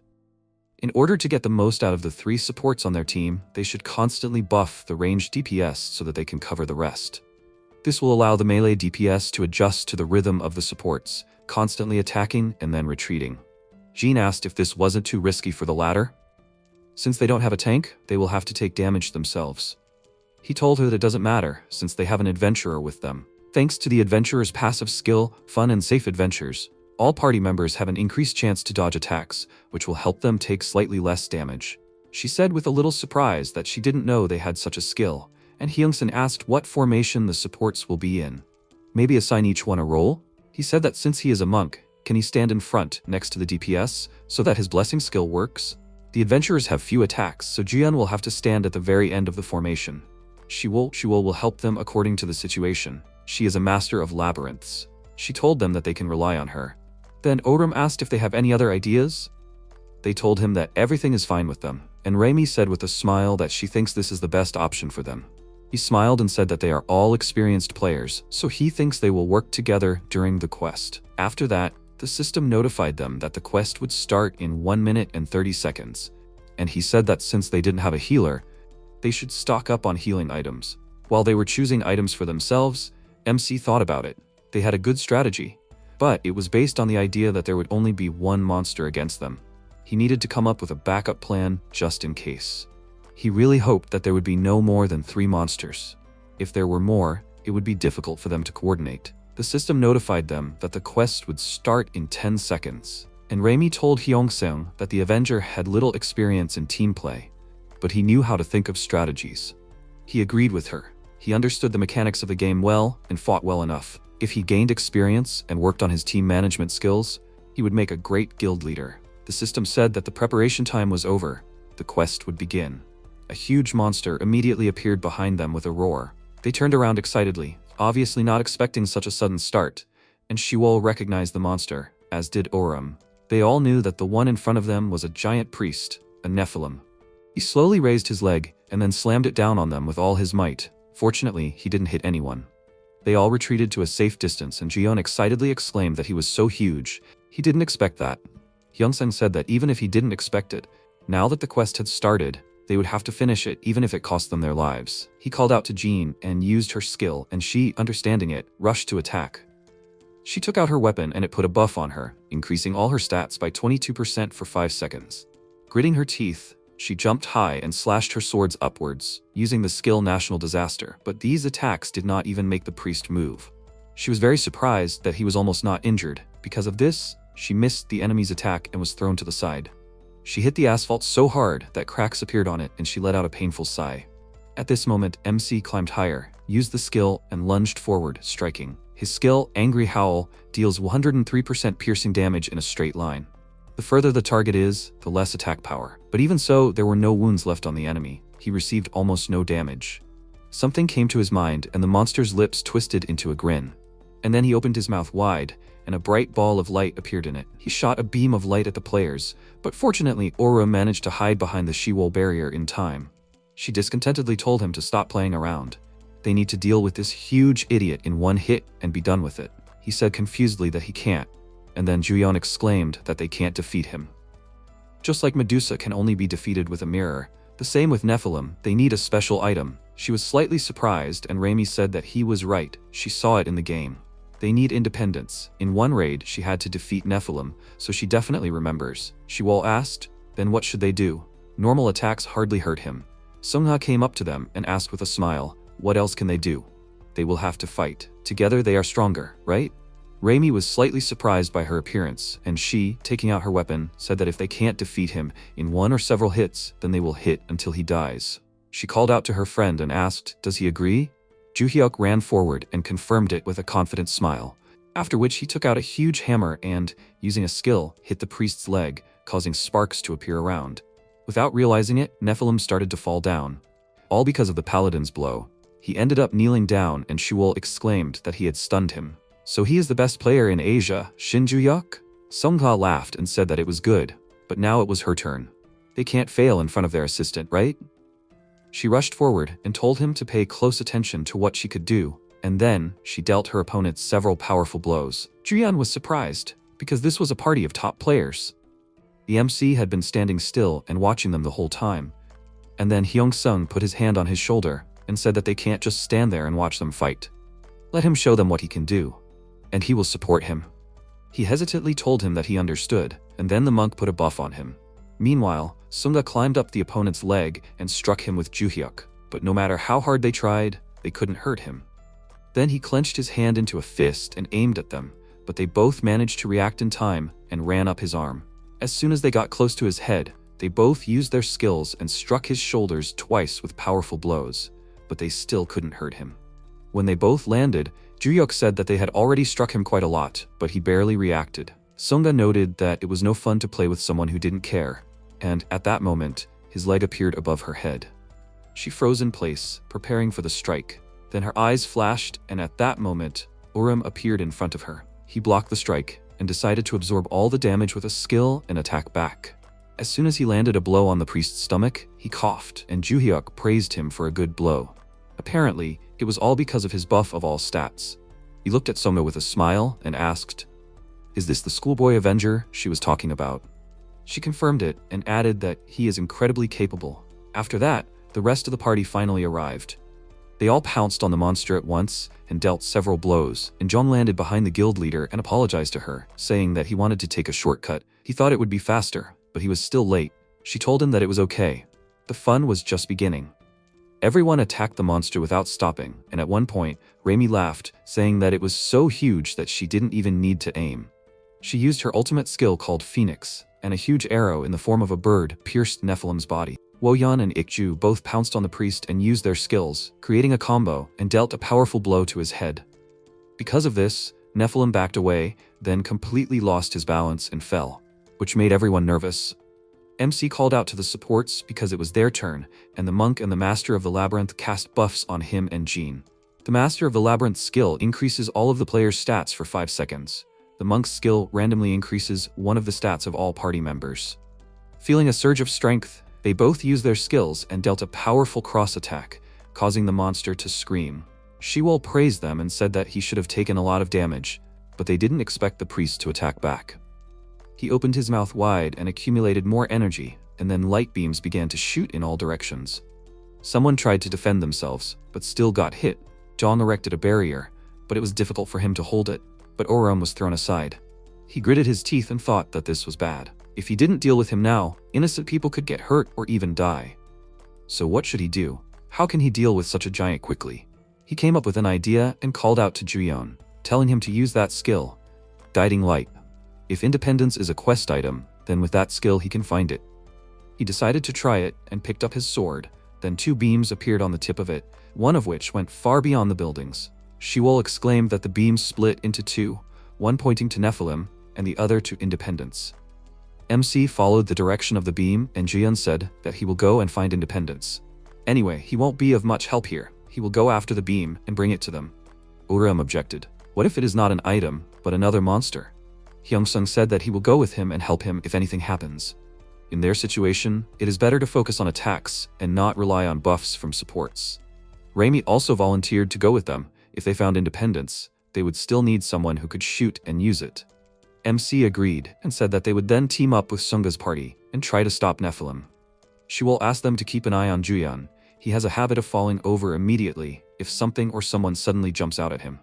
In order to get the most out of the 3 supports on their team, they should constantly buff the ranged DPS so that they can cover the rest. This will allow the melee DPS to adjust to the rhythm of the supports, constantly attacking and then retreating. Jean asked if this wasn't too risky for the latter. Since they don't have a tank, they will have to take damage themselves. He told her that it doesn't matter, since they have an adventurer with them. Thanks to the adventurer's passive skill, fun and safe adventures, all party members have an increased chance to dodge attacks, which will help them take slightly less damage. She said with a little surprise that she didn't know they had such a skill, and Hyungseng asked what formation the supports will be in. Maybe assign each one a role? He said that since he is a monk, can he stand in front, next to the DPS, so that his blessing skill works? The adventurers have few attacks, so Jian will have to stand at the very end of the formation. Shiwol will help them according to the situation. She is a master of labyrinths. She told them that they can rely on her. Then Oram asked if they have any other ideas. They told him that everything is fine with them, and Reimi said with a smile that she thinks this is the best option for them. He smiled and said that they are all experienced players, so he thinks they will work together during the quest. After that, the system notified them that the quest would start in 1 minute and 30 seconds, and he said that since they didn't have a healer, they should stock up on healing items. While they were choosing items for themselves, MC thought about it. They had a good strategy, but it was based on the idea that there would only be one monster against them. He needed to come up with a backup plan just in case. He really hoped that there would be no more than 3 monsters. If there were more, it would be difficult for them to coordinate. The system notified them that the quest would start in 10 seconds, and Reimi told Hyungseng that the Avenger had little experience in team play, but he knew how to think of strategies. He agreed with her. He understood the mechanics of the game well and fought well enough. If he gained experience and worked on his team management skills, he would make a great guild leader. The system said that the preparation time was over. The quest would begin. A huge monster immediately appeared behind them with a roar. They turned around excitedly, obviously not expecting such a sudden start, and Shiwol recognized the monster, as did Oram. They all knew that the one in front of them was a giant priest, a Nephilim. He slowly raised his leg and then slammed it down on them with all his might. Fortunately, he didn't hit anyone. They all retreated to a safe distance, and Jion excitedly exclaimed that he was so huge. He didn't expect that. Hyungseng said that even if he didn't expect it, now that the quest had started, they would have to finish it even if it cost them their lives. He called out to Jean and used her skill, and she, understanding it, rushed to attack. She took out her weapon and it put a buff on her, increasing all her stats by 22% for 5 seconds. Gritting her teeth, she jumped high and slashed her swords upwards, using the skill National Disaster, but these attacks did not even make the priest move. She was very surprised that he was almost not injured. Because of this, she missed the enemy's attack and was thrown to the side. She hit the asphalt so hard that cracks appeared on it and she let out a painful sigh. At this moment, MC climbed higher, used the skill, and lunged forward, striking. His skill, Angry Howl, deals 103% piercing damage in a straight line. The further the target is, the less attack power. But even so, there were no wounds left on the enemy. He received almost no damage. Something came to his mind and the monster's lips twisted into a grin. And then he opened his mouth wide, and a bright ball of light appeared in it. He shot a beam of light at the players, but fortunately Aura managed to hide behind the Shiwol barrier in time. She discontentedly told him to stop playing around. They need to deal with this huge idiot in one hit and be done with it. He said confusedly that he can't, and then Juyeon exclaimed that they can't defeat him. Just like Medusa can only be defeated with a mirror, the same with Nephilim, they need a special item. She was slightly surprised, and Reimi said that he was right. She saw it in the game. They need independence. In one raid, she had to defeat Nephilim, so she definitely remembers. Shiwol asked, then what should they do? Normal attacks hardly hurt him. Sungha came up to them and asked with a smile, what else can they do? They will have to fight. Together they are stronger, right? Reimi was slightly surprised by her appearance, and she, taking out her weapon, said that if they can't defeat him in one or several hits, then they will hit until he dies. She called out to her friend and asked, does he agree? Juhyuk ran forward and confirmed it with a confident smile. After which he took out a huge hammer and, using a skill, hit the priest's leg, causing sparks to appear around. Without realizing it, Nephilim started to fall down. All because of the paladin's blow. He ended up kneeling down and Shuol exclaimed that he had stunned him. So he is the best player in Asia, Shinju-yuk? Sungha laughed and said that it was good, but now it was her turn. They can't fail in front of their assistant, right? She rushed forward and told him to pay close attention to what she could do, and then she dealt her opponent several powerful blows. Juyan was surprised, because this was a party of top players. The MC had been standing still and watching them the whole time, and then Hyung-sung put his hand on his shoulder and said that they can't just stand there and watch them fight. Let him show them what he can do, and he will support him. He hesitantly told him that he understood, and then the monk put a buff on him. Meanwhile, Sungha climbed up the opponent's leg and struck him with Juhyuk, but no matter how hard they tried, they couldn't hurt him. Then he clenched his hand into a fist and aimed at them, but they both managed to react in time and ran up his arm. As soon as they got close to his head, they both used their skills and struck his shoulders twice with powerful blows, but they still couldn't hurt him. When they both landed, Juhyuk said that they had already struck him quite a lot, but he barely reacted. Sungha noted that it was no fun to play with someone who didn't care, and at that moment, his leg appeared above her head. She froze in place, preparing for the strike. Then her eyes flashed, and at that moment, Urim appeared in front of her. He blocked the strike, and decided to absorb all the damage with a skill and attack back. As soon as he landed a blow on the priest's stomach, he coughed, and Juhyuk praised him for a good blow. Apparently, it was all because of his buff of all stats. He looked at Sungha with a smile and asked, "Is this the schoolboy Avenger she was talking about?" She confirmed it and added that he is incredibly capable. After that, the rest of the party finally arrived. They all pounced on the monster at once and dealt several blows, and Jong landed behind the guild leader and apologized to her, saying that he wanted to take a shortcut. He thought it would be faster, but he was still late. She told him that it was okay. The fun was just beginning. Everyone attacked the monster without stopping, and at one point, Raimi laughed, saying that it was so huge that she didn't even need to aim. She used her ultimate skill called Phoenix, and a huge arrow in the form of a bird pierced Nephilim's body. Woyan and Ikju both pounced on the priest and used their skills, creating a combo, and dealt a powerful blow to his head. Because of this, Nephilim backed away, then completely lost his balance and fell, which made everyone nervous. MC called out to the supports because it was their turn, and the monk and the master of the labyrinth cast buffs on him and Jean. The master of the labyrinth skill increases all of the player's stats for 5 seconds. The monk's skill randomly increases one of the stats of all party members. Feeling a surge of strength, they both used their skills and dealt a powerful cross attack, causing the monster to scream. Shuol praised them and said that he should have taken a lot of damage, but they didn't expect the priest to attack back. He opened his mouth wide and accumulated more energy, and then light beams began to shoot in all directions. Someone tried to defend themselves, but still got hit. Jong erected a barrier, but it was difficult for him to hold it, but Oram was thrown aside. He gritted his teeth and thought that this was bad. If he didn't deal with him now, innocent people could get hurt or even die. So what should he do? How can he deal with such a giant quickly? He came up with an idea and called out to Juyeon, telling him to use that skill, Guiding Light. If independence is a quest item, then with that skill he can find it. He decided to try it and picked up his sword, then 2 beams appeared on the tip of it, one of which went far beyond the buildings. Shuol exclaimed that the beams split into 2, one pointing to Nephilim and the other to independence. MC followed the direction of the beam and Jian said that he will go and find independence. Anyway, he won't be of much help here. He will go after the beam and bring it to them. Urim objected. What if it is not an item, but another monster? Hyung-sung said that he will go with him and help him if anything happens. In their situation, it is better to focus on attacks and not rely on buffs from supports. Raimi also volunteered to go with them. If they found independence, they would still need someone who could shoot and use it. MC agreed and said that they would then team up with Sungha's party and try to stop Nephilim. Shuol asked them to keep an eye on Juyeon. He has a habit of falling over immediately if something or someone suddenly jumps out at him.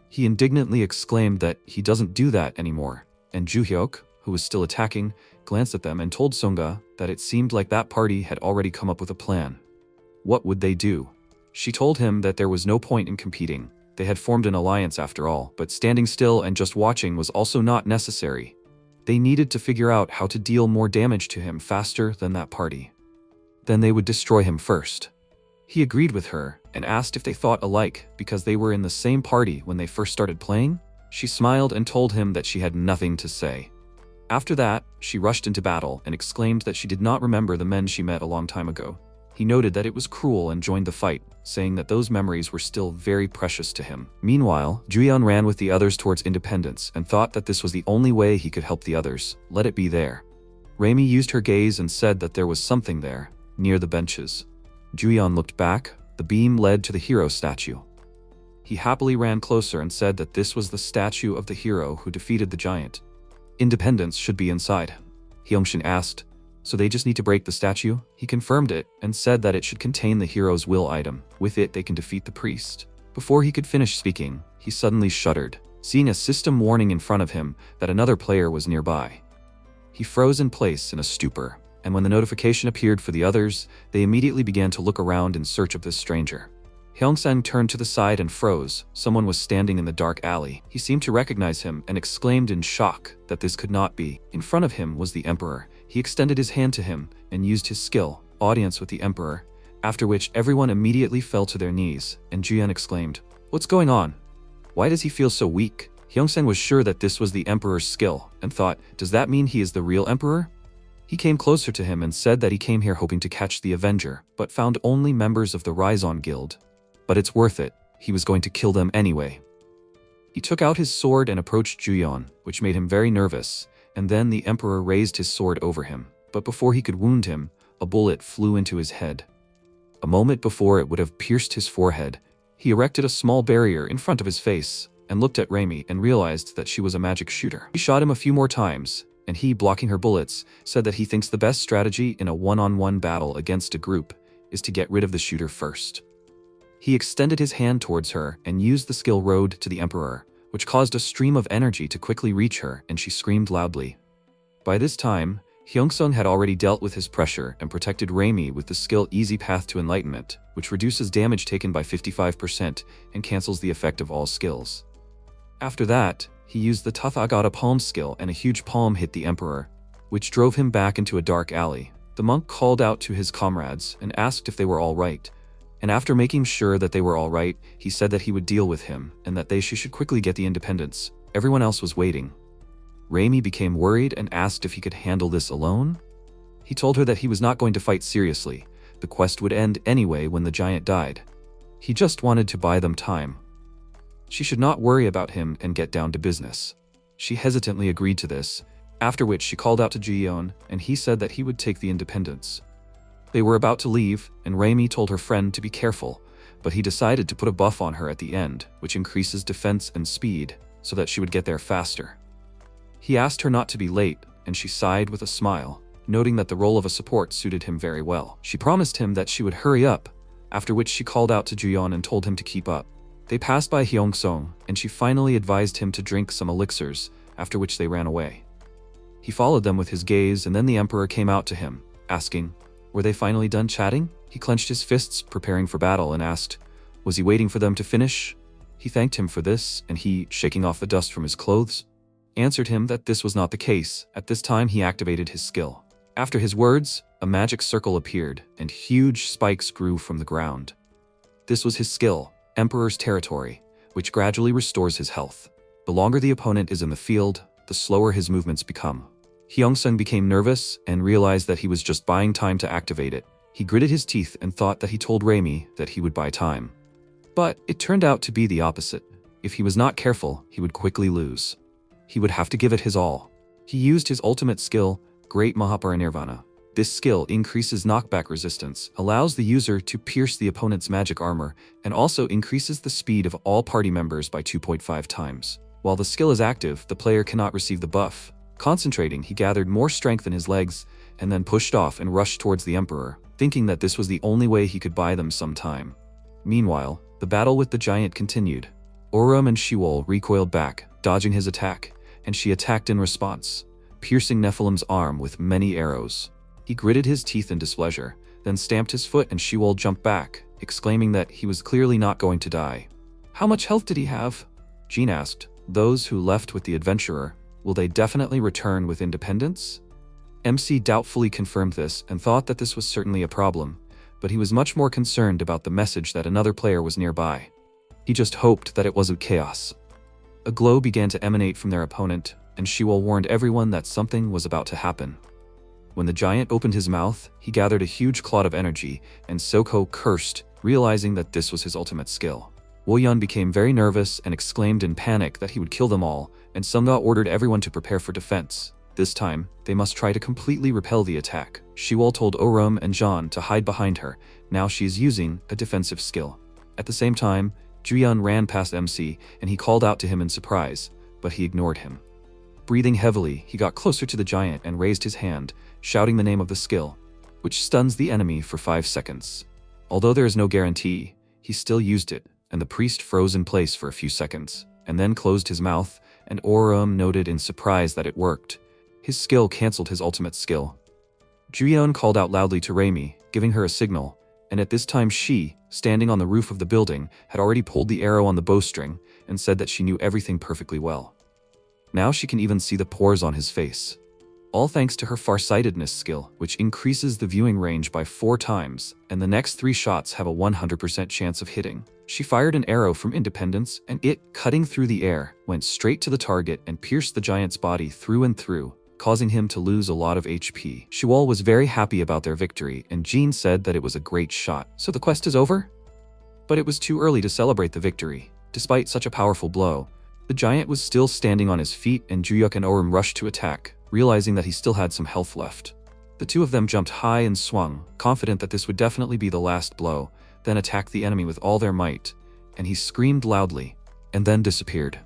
He indignantly exclaimed that he doesn't do that anymore, and Juhyuk, who was still attacking, glanced at them and told Sungha that it seemed like that party had already come up with a plan. What would they do? She told him that there was no point in competing. They had formed an alliance after all, but standing still and just watching was also not necessary. They needed to figure out how to deal more damage to him faster than that party. Then they would destroy him first. He agreed with her and asked if they thought alike because they were in the same party when they first started playing. She smiled and told him that she had nothing to say. After that, she rushed into battle and exclaimed that she did not remember the men she met a long time ago. He noted that it was cruel and joined the fight, saying that those memories were still very precious to him. Meanwhile, Juyeon ran with the others towards independence and thought that this was the only way he could help the others. Let it be there. Raimi used her gaze and said that there was something there, near the benches. Juyeon looked back. The beam led to the hero statue. He happily ran closer and said that this was the statue of the hero who defeated the giant. Independence should be inside. Hyungshin asked, so they just need to break the statue? He confirmed it and said that it should contain the hero's will item. With it, they can defeat the priest. Before he could finish speaking, he suddenly shuddered, seeing a system warning in front of him that another player was nearby. He froze in place in a stupor, and when the notification appeared for the others, they immediately began to look around in search of this stranger. Hyungsang turned to the side and froze. Someone was standing in the dark alley. He seemed to recognize him and exclaimed in shock that this could not be. In front of him was the Emperor. He extended his hand to him and used his skill, audience with the Emperor, after which everyone immediately fell to their knees, and Juyeon exclaimed, "What's going on? Why does he feel so weak?" Hyungsang was sure that this was the Emperor's skill, and thought, does that mean he is the real Emperor? He came closer to him and said that he came here hoping to catch the Avenger, but found only members of the Rizon Guild. But it's worth it, he was going to kill them anyway. He took out his sword and approached Juyeon, which made him very nervous, and then the Emperor raised his sword over him. But before he could wound him, a bullet flew into his head. A moment before it would have pierced his forehead, he erected a small barrier in front of his face, and looked at Raimi and realized that she was a magic shooter. He shot him a few more times, and he, blocking her bullets, said that he thinks the best strategy in a one-on-one battle against a group is to get rid of the shooter first. He extended his hand towards her and used the skill Road to the Emperor, which caused a stream of energy to quickly reach her, and she screamed loudly. By this time, Hyungsung had already dealt with his pressure and protected Raimi with the skill Easy Path to Enlightenment, which reduces damage taken by 55% and cancels the effect of all skills. After that, he used the Tathagata Palm skill, and a huge palm hit the Emperor, which drove him back into a dark alley. The monk called out to his comrades and asked if they were all right. And after making sure that they were all right, he said that he would deal with him and that she should quickly get the independence. Everyone else was waiting. Raimi became worried and asked if he could handle this alone. He told her that he was not going to fight seriously. The quest would end anyway when the giant died. He just wanted to buy them time. She should not worry about him and get down to business. She hesitantly agreed to this, after which she called out to Juyeon, and he said that he would take the independence. They were about to leave, and Raimi told her friend to be careful, but he decided to put a buff on her at the end, which increases defense and speed, so that she would get there faster. He asked her not to be late, and she sighed with a smile, noting that the role of a support suited him very well. She promised him that she would hurry up, after which she called out to Juyeon and told him to keep up. They passed by Hyungsung, and she finally advised him to drink some elixirs, after which they ran away. He followed them with his gaze, and then the Emperor came out to him, asking, were they finally done chatting? He clenched his fists, preparing for battle, and asked, was he waiting for them to finish? He thanked him for this, and he, shaking off the dust from his clothes, answered him that this was not the case. At this time he activated his skill. After his words, a magic circle appeared, and huge spikes grew from the ground. This was his skill, Emperor's Territory, which gradually restores his health. The longer the opponent is in the field, the slower his movements become. Hyungsung became nervous and realized that he was just buying time to activate it. He gritted his teeth and thought that he told Raimi that he would buy time. But it turned out to be the opposite. If he was not careful, he would quickly lose. He would have to give it his all. He used his ultimate skill, Great Mahaparinirvana. This skill increases knockback resistance, allows the user to pierce the opponent's magic armor, and also increases the speed of all party members by 2.5 times. While the skill is active, the player cannot receive the buff. Concentrating, he gathered more strength in his legs, and then pushed off and rushed towards the Emperor, thinking that this was the only way he could buy them some time. Meanwhile, the battle with the giant continued. Orum and Shiwol recoiled back, dodging his attack, and she attacked in response, piercing Nephilim's arm with many arrows. He gritted his teeth in displeasure, then stamped his foot, and Shiwol jumped back, exclaiming that he was clearly not going to die. How much health did he have? Jean asked. Those who left with the adventurer, will they definitely return with independence? MC doubtfully confirmed this and thought that this was certainly a problem, but he was much more concerned about the message that another player was nearby. He just hoped that it wasn't chaos. A glow began to emanate from their opponent, and Shiwol warned everyone that something was about to happen. When the giant opened his mouth, he gathered a huge cloud of energy, and Soko cursed, realizing that this was his ultimate skill. Woyun became very nervous and exclaimed in panic that he would kill them all, and Sunga ordered everyone to prepare for defense. This time, they must try to completely repel the attack. Shiwol told Orum and Jean to hide behind her. Now she is using a defensive skill. At the same time, Juyun ran past MC and he called out to him in surprise, but he ignored him. Breathing heavily, he got closer to the giant and raised his hand, shouting the name of the skill, which stuns the enemy for 5 seconds. Although there is no guarantee, he still used it, and the priest froze in place for a few seconds, and then closed his mouth, and Orum noted in surprise that it worked. His skill cancelled his ultimate skill. Juyun called out loudly to Reimi, giving her a signal, and at this time she, standing on the roof of the building, had already pulled the arrow on the bowstring and said that she knew everything perfectly well. Now she can even see the pores on his face. All thanks to her farsightedness skill, which increases the viewing range by 4 times, and the next 3 shots have a 100% chance of hitting. She fired an arrow from Independence, and it, cutting through the air, went straight to the target and pierced the giant's body through and through, causing him to lose a lot of HP. Shiwol was very happy about their victory, and Jean said that it was a great shot. So the quest is over? But it was too early to celebrate the victory. Despite such a powerful blow, the giant was still standing on his feet, and Juyuk and Orum rushed to attack, realizing that he still had some health left. The two of them jumped high and swung, confident that this would definitely be the last blow, then attacked the enemy with all their might, and he screamed loudly, and then disappeared.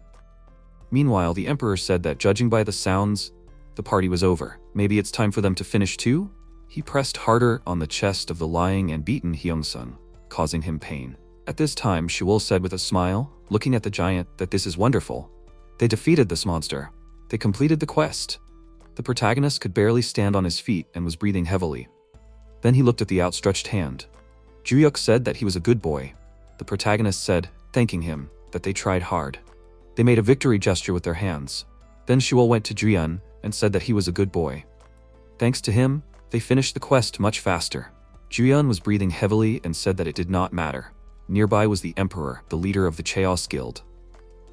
Meanwhile, the Emperor said that judging by the sounds, the party was over. Maybe it's time for them to finish too? He pressed harder on the chest of the lying and beaten Hyung-sun, causing him pain. At this time, Shiwol said with a smile, looking at the giant, that this is wonderful. They defeated this monster. They completed the quest. The protagonist could barely stand on his feet and was breathing heavily. Then he looked at the outstretched hand. Juyuk said that he was a good boy. The protagonist said, thanking him, that they tried hard. They made a victory gesture with their hands. Then Shiwol went to Juyun and said that he was a good boy. Thanks to him, they finished the quest much faster. Juyun was breathing heavily and said that it did not matter. Nearby was the Emperor, the leader of the Chaos Guild.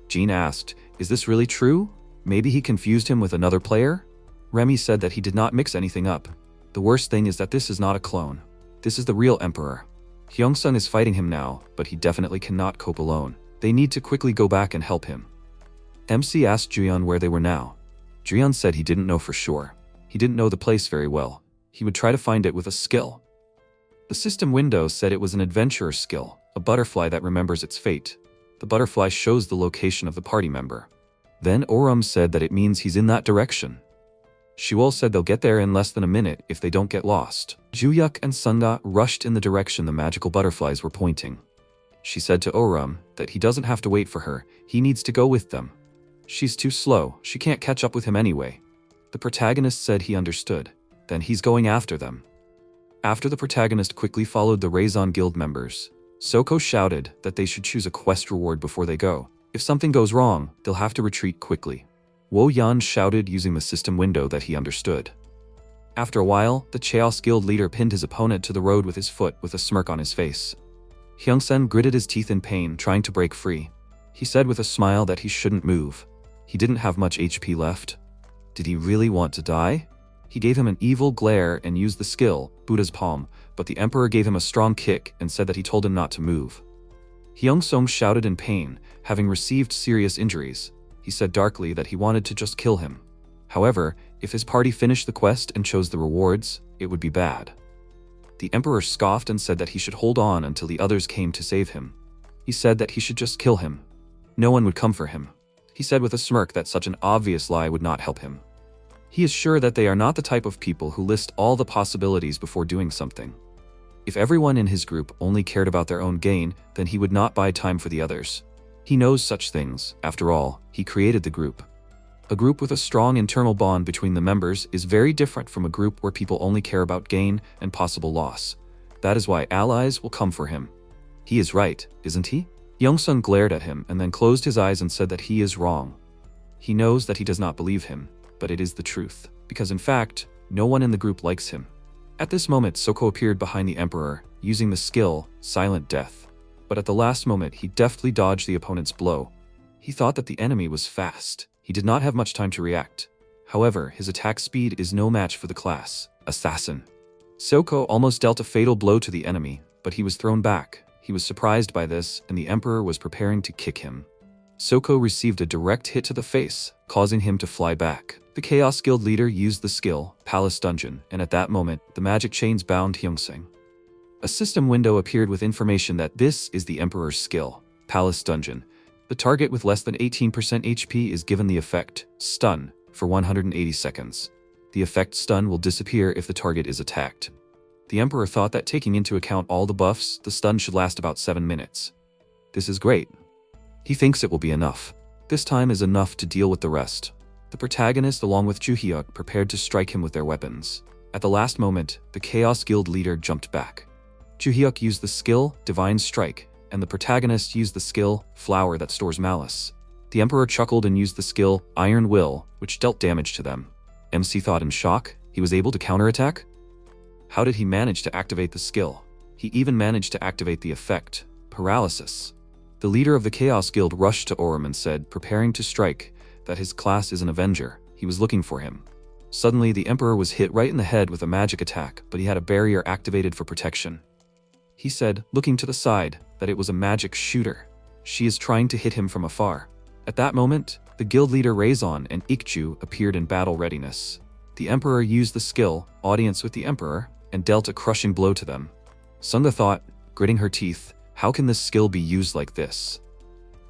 Jean asked, is this really true? Maybe he confused him with another player? Remy said that he did not mix anything up. The worst thing is that this is not a clone. This is the real Emperor. Hyung-sun is fighting him now, but he definitely cannot cope alone. They need to quickly go back and help him. MC asked Juyun where they were now. Juyun said he didn't know for sure. He didn't know the place very well. He would try to find it with a skill. The system window said it was an adventurer skill, a butterfly that remembers its fate. The butterfly shows the location of the party member. Then Orum said that it means he's in that direction. Shiwol said they'll get there in less than a minute if they don't get lost. Juyuk and Sunga rushed in the direction the magical butterflies were pointing. She said to Orum that he doesn't have to wait for her, he needs to go with them. She's too slow, she can't catch up with him anyway. The protagonist said he understood. Then he's going after them. After the protagonist quickly followed the Raison Guild members, Soko shouted that they should choose a quest reward before they go. If something goes wrong, they'll have to retreat quickly. Wo-yan shouted using the system window that he understood. After a while, the Chaos Guild leader pinned his opponent to the road with his foot with a smirk on his face. Hyung-sen gritted his teeth in pain, trying to break free. He said with a smile that he shouldn't move. He didn't have much HP left. Did he really want to die? He gave him an evil glare and used the skill, Buddha's Palm, but the Emperor gave him a strong kick and said that he told him not to move. Hyung-sung shouted in pain, having received serious injuries. He said darkly that he wanted to just kill him. However, if his party finished the quest and chose the rewards, it would be bad. The Emperor scoffed and said that he should hold on until the others came to save him. He said that he should just kill him. No one would come for him. He said with a smirk that such an obvious lie would not help him. He is sure that they are not the type of people who list all the possibilities before doing something. If everyone in his group only cared about their own gain, then he would not buy time for the others. He knows such things. After all, he created the group. A group with a strong internal bond between the members is very different from a group where people only care about gain and possible loss. That is why allies will come for him. He is right, isn't he? Young-sung glared at him and then closed his eyes and said that he is wrong. He knows that he does not believe him, but it is the truth, because in fact, no one in the group likes him. At this moment, Soko appeared behind the Emperor, using the skill, Silent Death. But at the last moment, he deftly dodged the opponent's blow. He thought that the enemy was fast. He did not have much time to react. However, his attack speed is no match for the class Assassin. Soko almost dealt a fatal blow to the enemy, but he was thrown back. He was surprised by this, and the Emperor was preparing to kick him. Soko received a direct hit to the face, causing him to fly back. The Chaos Guild leader used the skill, Palace Dungeon, and at that moment, the magic chains bound Hyungsang. A system window appeared with information that this is the Emperor's skill, Palace Dungeon. The target with less than 18% HP is given the effect, Stun, for 180 seconds. The effect Stun will disappear if the target is attacked. The Emperor thought that taking into account all the buffs, the stun should last about 7 minutes. This is great. He thinks it will be enough. This time is enough to deal with the rest. The protagonist along with Juhyuk prepared to strike him with their weapons. At the last moment, the Chaos Guild leader jumped back. Juhyuk used the skill, Divine Strike, and the protagonist used the skill, Flower that stores malice. The Emperor chuckled and used the skill, Iron Will, which dealt damage to them. MC thought in shock, he was able to counterattack? How did he manage to activate the skill? He even managed to activate the effect, Paralysis. The leader of the Chaos Guild rushed to Orim and said, preparing to strike, that his class is an Avenger. He was looking for him. Suddenly, the Emperor was hit right in the head with a magic attack, but he had a barrier activated for protection. He said, looking to the side, that it was a magic shooter. She is trying to hit him from afar. At that moment, the guild leader Raizon and Ikju appeared in battle readiness. The Emperor used the skill, Audience with the Emperor, and dealt a crushing blow to them. Sunga thought, gritting her teeth, how can this skill be used like this?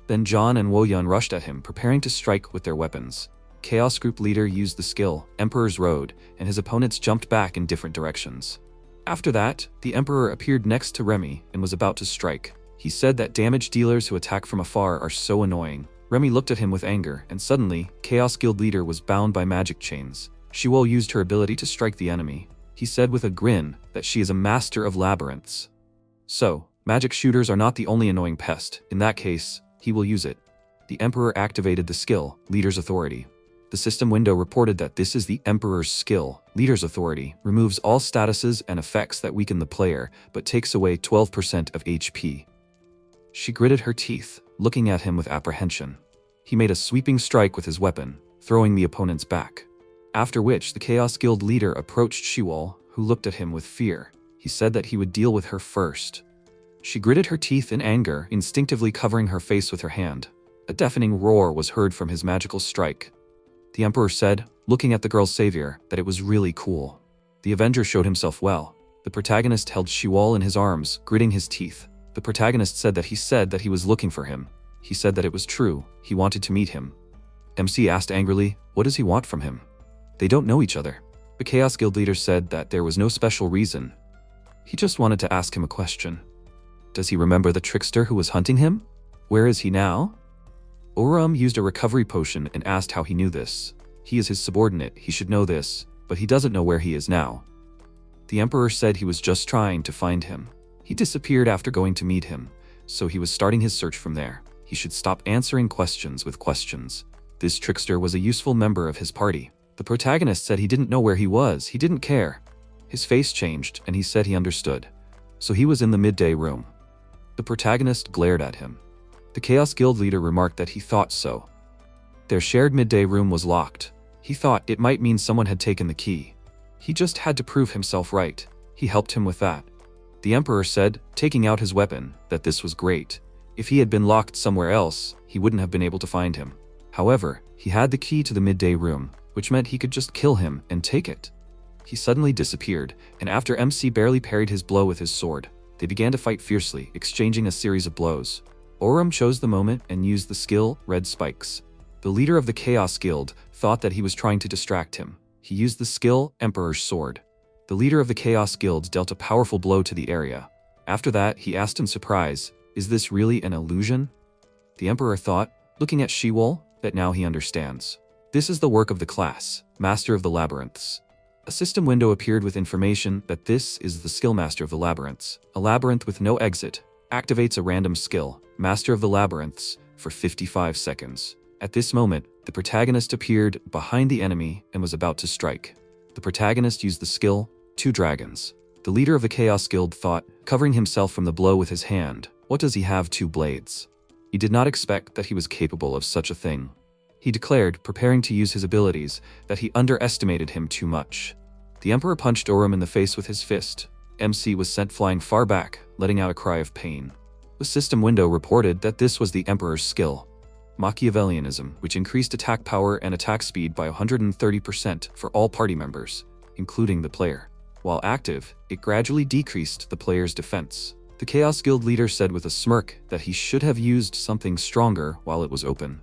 Then John and Woyun rushed at him, preparing to strike with their weapons. Chaos Group leader used the skill, Emperor's Road, and his opponents jumped back in different directions. After that, the Emperor appeared next to Remy and was about to strike. He said that damage dealers who attack from afar are so annoying. Remy looked at him with anger, and suddenly, Chaos Guild leader was bound by magic chains. Shiwol used her ability to strike the enemy. He said with a grin that she is a master of labyrinths. So, magic shooters are not the only annoying pest. In that case, he will use it. The Emperor activated the skill, Leader's Authority. The system window reported that this is the Emperor's skill, Leader's Authority, removes all statuses and effects that weaken the player, but takes away 12% of HP. She gritted her teeth, looking at him with apprehension. He made a sweeping strike with his weapon, throwing the opponents back. After which, the Chaos Guild leader approached Shiwol, who looked at him with fear. He said that he would deal with her first. She gritted her teeth in anger, instinctively covering her face with her hand. A deafening roar was heard from his magical strike. The Emperor said, looking at the girl's savior, that it was really cool. The Avenger showed himself well. The protagonist held Shiwol in his arms, gritting his teeth. The protagonist said that he was looking for him. He said that it was true, he wanted to meet him. MC asked angrily, what does he want from him? They don't know each other. The Chaos Guild leader said that there was no special reason. He just wanted to ask him a question. Does he remember the trickster who was hunting him? Where is he now? Oram used a recovery potion and asked how he knew this. He is his subordinate, he should know this, but he doesn't know where he is now. The Emperor said he was just trying to find him. He disappeared after going to meet him, so he was starting his search from there. He should stop answering questions with questions. This trickster was a useful member of his party. The protagonist said he didn't know where he was, he didn't care. His face changed and he said he understood. So he was in the midday room. The protagonist glared at him. The Chaos Guild leader remarked that he thought so. Their shared midday room was locked. He thought it might mean someone had taken the key. He just had to prove himself right. He helped him with that. The Emperor said, taking out his weapon, that this was great. If he had been locked somewhere else, he wouldn't have been able to find him. However, he had the key to the midday room, which meant he could just kill him and take it. He suddenly disappeared, and after MC barely parried his blow with his sword, they began to fight fiercely, exchanging a series of blows. Oram chose the moment and used the skill, Red Spikes. The leader of the Chaos Guild thought that he was trying to distract him. He used the skill, Emperor's Sword. The leader of the Chaos Guild dealt a powerful blow to the area. After that, he asked in surprise, is this really an illusion? The Emperor thought, looking at Shiwol, that now he understands. This is the work of the class, Master of the Labyrinths. A system window appeared with information that this is the skill Master of the Labyrinths. A labyrinth with no exit activates a random skill, Master of the Labyrinths, for 55 seconds. At this moment, the protagonist appeared behind the enemy and was about to strike. The protagonist used the skill, Two Dragons. The leader of the Chaos Guild thought, covering himself from the blow with his hand, what does he have two blades? He did not expect that he was capable of such a thing. He declared, preparing to use his abilities, that he underestimated him too much. The Emperor punched Orum in the face with his fist. MC was sent flying far back, letting out a cry of pain. The system window reported that this was the Emperor's skill, Machiavellianism, which increased attack power and attack speed by 130% for all party members, including the player. While active, it gradually decreased the player's defense. The Chaos Guild leader said with a smirk that he should have used something stronger while it was open.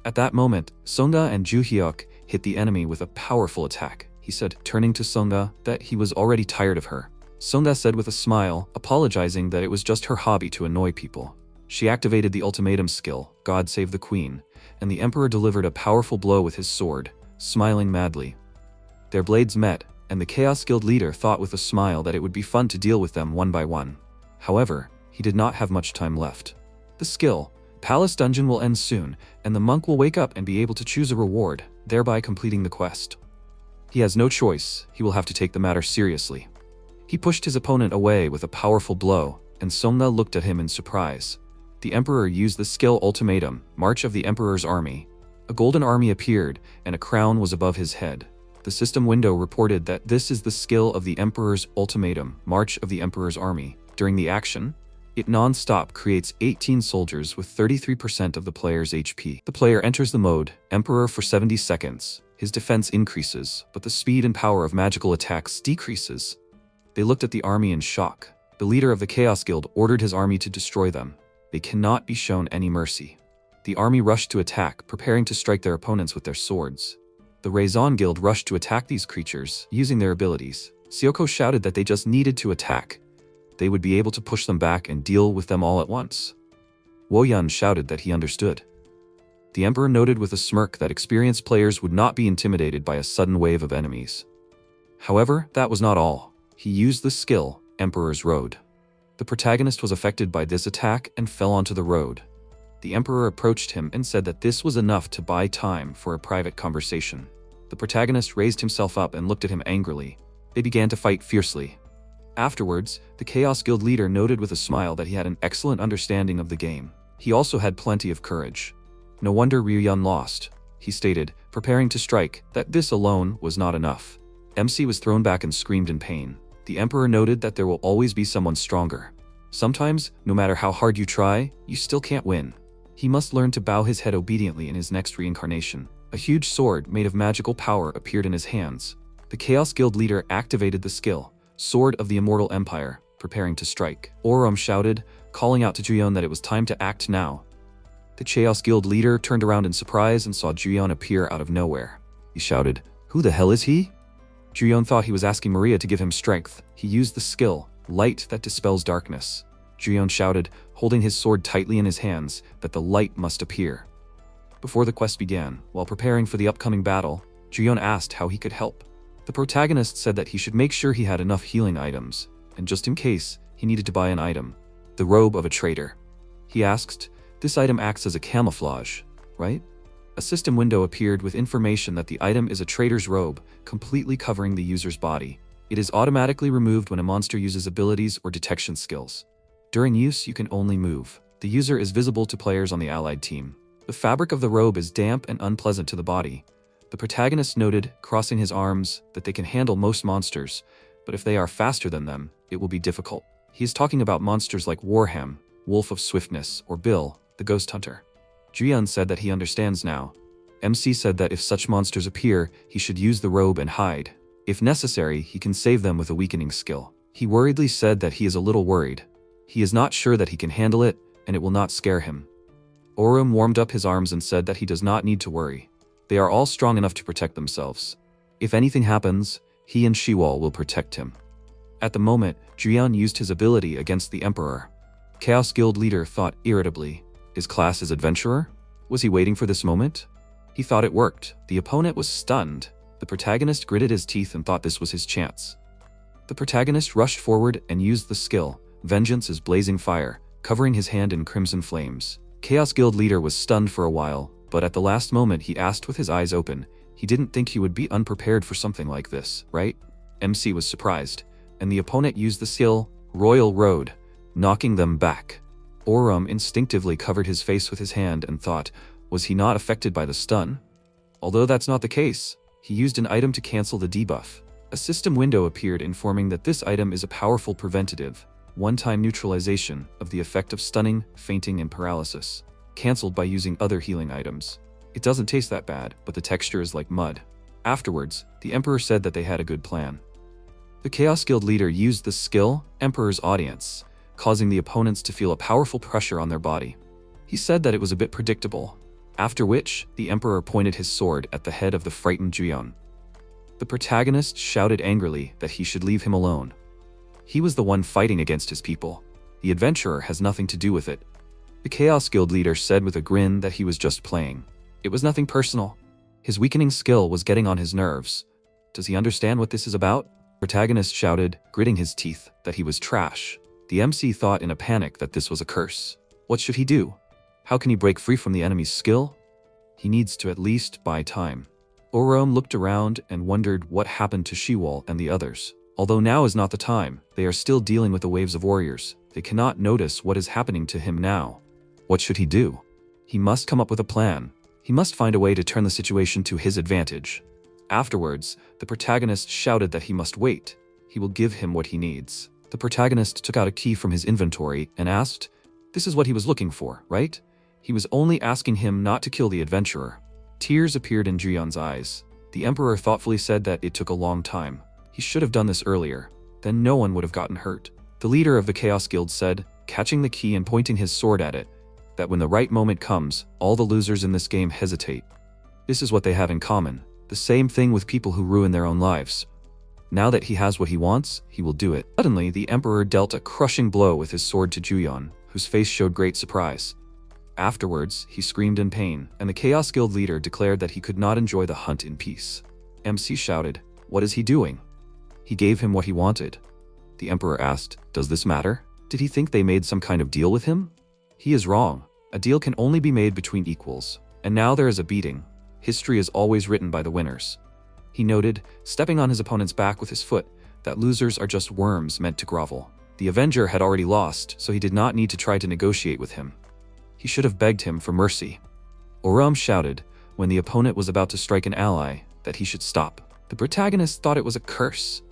At that moment, Songa and Juhyuk hit the enemy with a powerful attack. He said, turning to Songa, that he was already tired of her. Songa said with a smile, apologizing that it was just her hobby to annoy people. She activated the ultimatum skill, God Save the Queen, and the Emperor delivered a powerful blow with his sword, smiling madly. Their blades met, and the Chaos Guild leader thought with a smile that it would be fun to deal with them one by one. However, he did not have much time left. The skill, Palace Dungeon, will end soon, and the monk will wake up and be able to choose a reward, thereby completing the quest. He has no choice, he will have to take the matter seriously. He pushed his opponent away with a powerful blow, and Songa looked at him in surprise. The Emperor used the skill Ultimatum, March of the Emperor's Army. A golden army appeared, and a crown was above his head. The system window reported that this is the skill of the Emperor's Ultimatum, March of the Emperor's Army. During the action, it non-stop creates 18 soldiers with 33% of the player's HP. The player enters the mode, Emperor, for 70 seconds. His defense increases, but the speed and power of magical attacks decreases. They looked at the army in shock. The leader of the Chaos Guild ordered his army to destroy them. They cannot be shown any mercy. The army rushed to attack, preparing to strike their opponents with their swords. The Raison Guild rushed to attack these creatures, using their abilities. Sioko shouted that they just needed to attack. They would be able to push them back and deal with them all at once. Woyun shouted that he understood. The Emperor noted with a smirk that experienced players would not be intimidated by a sudden wave of enemies. However, that was not all. He used the skill, Emperor's Road. The protagonist was affected by this attack and fell onto the road. The Emperor approached him and said that this was enough to buy time for a private conversation. The protagonist raised himself up and looked at him angrily. They began to fight fiercely. Afterwards, the Chaos Guild leader noted with a smile that he had an excellent understanding of the game. He also had plenty of courage. No wonder Ryuyun lost. He stated, preparing to strike, that this alone was not enough. MC was thrown back and screamed in pain. The Emperor noted that there will always be someone stronger. Sometimes, no matter how hard you try, you still can't win. He must learn to bow his head obediently in his next reincarnation. A huge sword made of magical power appeared in his hands. The Chaos Guild leader activated the skill, Sword of the Immortal Empire, preparing to strike. Orum shouted, calling out to Juyeon that it was time to act now. The Chaos Guild leader turned around in surprise and saw Juyeon appear out of nowhere. He shouted, "Who the hell is he?" Juyeon thought he was asking Maria to give him strength. He used the skill, Light that Dispels Darkness. Juyeon shouted, holding his sword tightly in his hands, that the light must appear. Before the quest began, while preparing for the upcoming battle, Juyeon asked how he could help. The protagonist said that he should make sure he had enough healing items, and just in case, he needed to buy an item. The robe of a traitor. He asked, this item acts as a camouflage, right? A system window appeared with information that the item is a traitor's robe, completely covering the user's body. It is automatically removed when a monster uses abilities or detection skills. During use, you can only move. The user is visible to players on the allied team. The fabric of the robe is damp and unpleasant to the body. The protagonist noted, crossing his arms, that they can handle most monsters, but if they are faster than them, it will be difficult. He is talking about monsters like Warham, Wolf of Swiftness, or Bill, the Ghost Hunter. Juyeon said that he understands now. MC said that if such monsters appear, he should use the robe and hide. If necessary, he can save them with a weakening skill. He worriedly said that he is a little worried. He is not sure that he can handle it, and it will not scare him. Orum warmed up his arms and said that he does not need to worry. They are all strong enough to protect themselves. If anything happens, he and Shiwal will protect him. At the moment, Juyeon used his ability against the Emperor. Chaos Guild leader thought irritably, his class is Adventurer? Was he waiting for this moment? He thought it worked. The opponent was stunned. The protagonist gritted his teeth and thought this was his chance. The protagonist rushed forward and used the skill, Vengeance is Blazing Fire, covering his hand in crimson flames. Chaos Guild leader was stunned for a while, but at the last moment he asked with his eyes open. He didn't think he would be unprepared for something like this, right? MC was surprised, and the opponent used the skill, Royal Road, knocking them back. Orum instinctively covered his face with his hand and thought, was he not affected by the stun? Although that's not the case, he used an item to cancel the debuff. A system window appeared informing that this item is a powerful preventative, one-time neutralization of the effect of stunning, fainting, and paralysis, cancelled by using other healing items. It doesn't taste that bad, but the texture is like mud. Afterwards, the Emperor said that they had a good plan. The Chaos Guild leader used the skill, Emperor's Audience, causing the opponents to feel a powerful pressure on their body. He said that it was a bit predictable, after which the Emperor pointed his sword at the head of the frightened Juyeon. The protagonist shouted angrily that he should leave him alone. He was the one fighting against his people. The adventurer has nothing to do with it. The Chaos Guild leader said with a grin that he was just playing. It was nothing personal. His weakening skill was getting on his nerves. Does he understand what this is about? The protagonist shouted, gritting his teeth, that he was trash. The MC thought in a panic that this was a curse. What should he do? How can he break free from the enemy's skill? He needs to at least buy time. Orum looked around and wondered what happened to Shiwal and the others. Although now is not the time, they are still dealing with the waves of warriors. They cannot notice what is happening to him now. What should he do? He must come up with a plan. He must find a way to turn the situation to his advantage. Afterwards, the protagonist shouted that he must wait. He will give him what he needs. The protagonist took out a key from his inventory and asked, this is what he was looking for, right? He was only asking him not to kill the adventurer. Tears appeared in Juyeon's eyes. The Emperor thoughtfully said that it took a long time. He should have done this earlier. Then no one would have gotten hurt. The leader of the Chaos Guild said, catching the key and pointing his sword at it, that when the right moment comes, all the losers in this game hesitate. This is what they have in common. The same thing with people who ruin their own lives. Now that he has what he wants, he will do it. Suddenly, the Emperor dealt a crushing blow with his sword to Juyeon, whose face showed great surprise. Afterwards, he screamed in pain, and the Chaos Guild leader declared that he could not enjoy the hunt in peace. MC shouted, what is he doing? He gave him what he wanted. The Emperor asked, does this matter? Did he think they made some kind of deal with him? He is wrong. A deal can only be made between equals. And now there is a beating. History is always written by the winners. He noted, stepping on his opponent's back with his foot, that losers are just worms meant to grovel. The Avenger had already lost, so he did not need to try to negotiate with him. He should have begged him for mercy. Orum shouted, when the opponent was about to strike an ally, that he should stop. The protagonist thought it was a curse.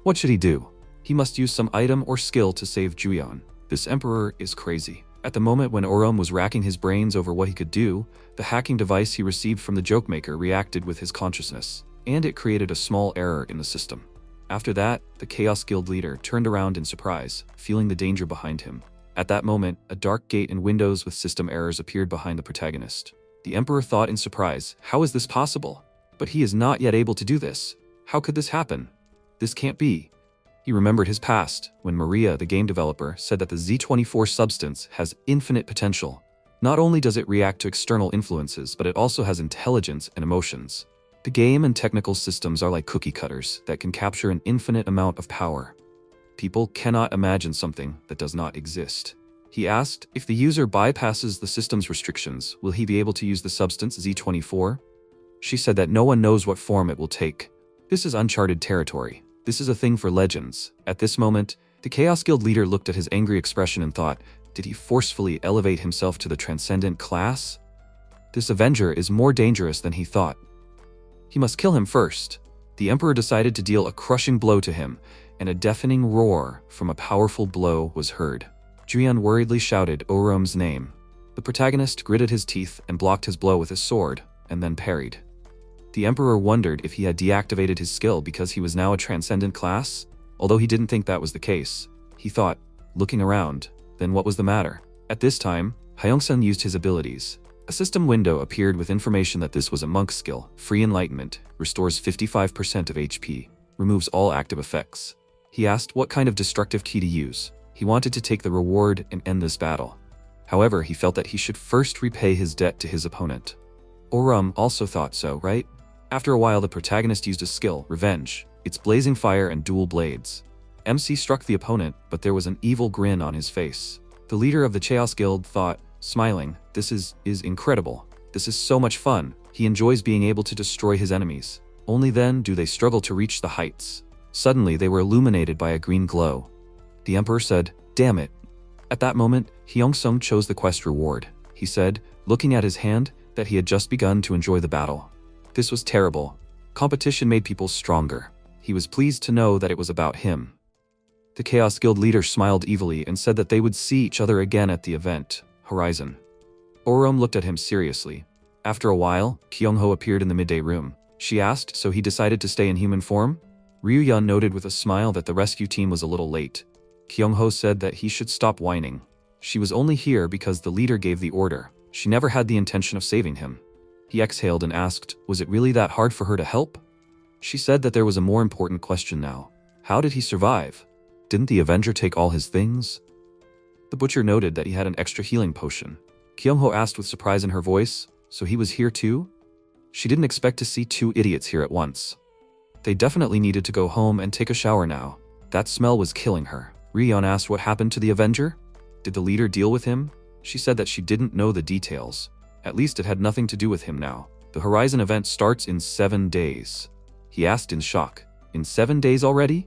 What should he do? He must use some item or skill to save Juyeon. This Emperor is crazy. At the moment when Orum was racking his brains over what he could do, the hacking device he received from the joke maker reacted with his consciousness, and it created a small error in the system. After that, the Chaos Guild leader turned around in surprise, feeling the danger behind him. At that moment, a dark gate and windows with system errors appeared behind the protagonist. The Emperor thought in surprise, how is this possible? But he is not yet able to do this. How could this happen? This can't be. He remembered his past, when Maria, the game developer, said that the Z24 substance has infinite potential. Not only does it react to external influences, but it also has intelligence and emotions. The game and technical systems are like cookie cutters that can capture an infinite amount of power. People cannot imagine something that does not exist. He asked, if the user bypasses the system's restrictions, will he be able to use the substance Z24? She said that no one knows what form it will take. This is uncharted territory. This is a thing for legends. At this moment, the Chaos Guild leader looked at his angry expression and thought, did he forcefully elevate himself to the transcendent class? This Avenger is more dangerous than he thought. He must kill him first. The Emperor decided to deal a crushing blow to him, and a deafening roar from a powerful blow was heard. Juyeon worriedly shouted Orum's name. The protagonist gritted his teeth and blocked his blow with his sword, and then parried. The Emperor wondered if he had deactivated his skill because he was now a transcendent class. Although he didn't think that was the case, he thought, looking around, then what was the matter? At this time, Hyungsun used his abilities. A system window appeared with information that this was a monk skill. Free Enlightenment, restores 55% of HP, removes all active effects. He asked what kind of destructive key to use. He wanted to take the reward and end this battle. However, he felt that he should first repay his debt to his opponent. Orum also thought so, right? After a while, the protagonist used a skill, Revenge. It's blazing fire and dual blades. MC struck the opponent, but there was an evil grin on his face. The leader of the Chaos Guild thought, smiling, this is incredible. This is so much fun. He enjoys being able to destroy his enemies. Only then do they struggle to reach the heights. Suddenly, they were illuminated by a green glow. The Emperor said, damn it. At that moment, Hyung-sung chose the quest reward. He said, looking at his hand, that he had just begun to enjoy the battle. This was terrible. Competition made people stronger. He was pleased to know that it was about him. The Chaos Guild leader smiled evilly and said that they would see each other again at the event, Horizon. Orum looked at him seriously. After a while, Kyung-ho appeared in the midday room. She asked, so he decided to stay in human form? Ryu-yeon noted with a smile that the rescue team was a little late. Kyung-ho said that he should stop whining. She was only here because the leader gave the order. She never had the intention of saving him. He exhaled and asked, was it really that hard for her to help? She said that there was a more important question now. How did he survive? Didn't the Avenger take all his things? The butcher noted that he had an extra healing potion. Kyung-ho asked with surprise in her voice, so he was here too? She didn't expect to see two idiots here at once. They definitely needed to go home and take a shower now. That smell was killing her. Ryeon asked what happened to the Avenger. Did the leader deal with him? She said that she didn't know the details. At least it had nothing to do with him now. The Horizon event starts in 7 days. He asked in shock. In 7 days already?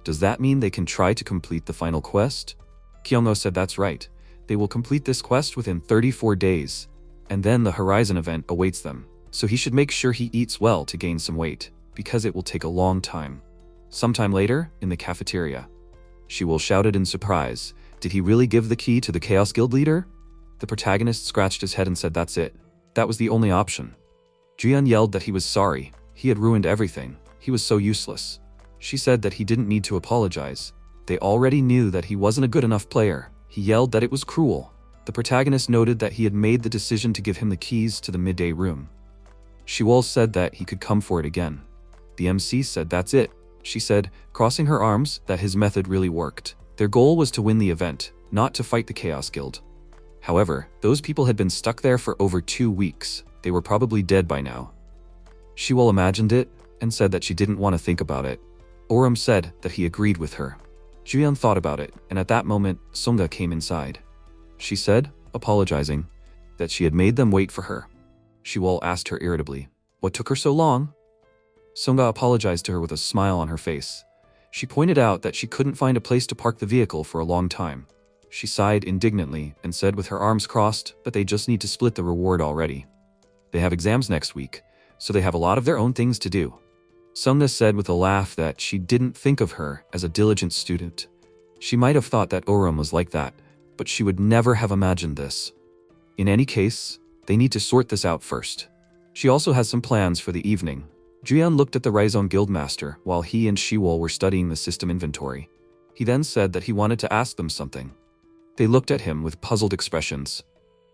Does that mean they can try to complete the final quest? Kyung-ho said that's right. They will complete this quest within 34 days. And then the Horizon event awaits them. So he should make sure he eats well to gain some weight, because it will take a long time. Sometime later, in the cafeteria, Shiwol shouted in surprise, did he really give the key to the Chaos Guild leader? The protagonist scratched his head and said that's it. That was the only option. Jiyeon yelled that he was sorry. He had ruined everything. He was so useless. She said that he didn't need to apologize. They already knew that he wasn't a good enough player. He yelled that it was cruel. The protagonist noted that he had made the decision to give him the keys to the midday room. Shiwol said that he could come for it again. The MC said that's it. She said, crossing her arms, that his method really worked. Their goal was to win the event, not to fight the Chaos Guild. However, those people had been stuck there for over 2 weeks. They were probably dead by now. Shiwol imagined it and said that she didn't want to think about it. Orum said that he agreed with her. Juyeon thought about it, and at that moment, Sunga came inside. She said, apologizing, that she had made them wait for her. Shiwol asked her irritably, what took her so long? Sunga apologized to her with a smile on her face. She pointed out that she couldn't find a place to park the vehicle for a long time. She sighed indignantly and said with her arms crossed that they just need to split the reward already. They have exams next week, so they have a lot of their own things to do. Sunga said with a laugh that she didn't think of her as a diligent student. She might have thought that Orum was like that, but she would never have imagined this. In any case, they need to sort this out first. She also has some plans for the evening. Juyeon looked at the Raizon Guildmaster while he and Shiwol were studying the system inventory. He then said that he wanted to ask them something. They looked at him with puzzled expressions.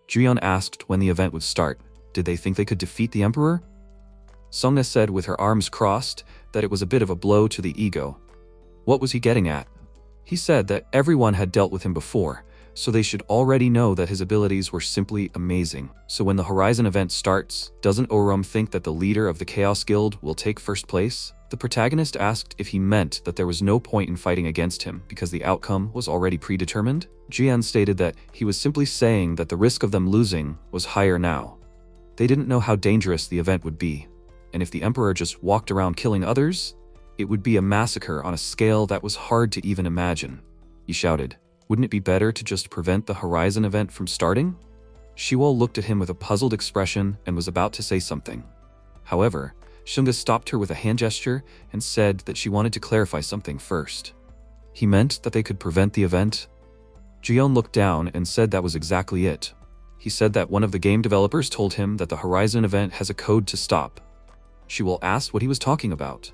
Juyeon asked when the event would start. Did they think they could defeat the Emperor? Sunga said with her arms crossed that it was a bit of a blow to the ego. What was he getting at? He said that everyone had dealt with him before, so they should already know that his abilities were simply amazing. So when the Horizon event starts, doesn't Orum think that the leader of the Chaos Guild will take first place? The protagonist asked if he meant that there was no point in fighting against him because the outcome was already predetermined. Jian stated that he was simply saying that the risk of them losing was higher now. They didn't know how dangerous the event would be, and if the Emperor just walked around killing others, it would be a massacre on a scale that was hard to even imagine. He shouted, wouldn't it be better to just prevent the Horizon event from starting? Shiwol looked at him with a puzzled expression and was about to say something. However, Shunga stopped her with a hand gesture and said that she wanted to clarify something first. He meant that they could prevent the event? Jiyeon looked down and said that was exactly it. He said that one of the game developers told him that the Horizon event has a code to stop. Shiwol asked what he was talking about.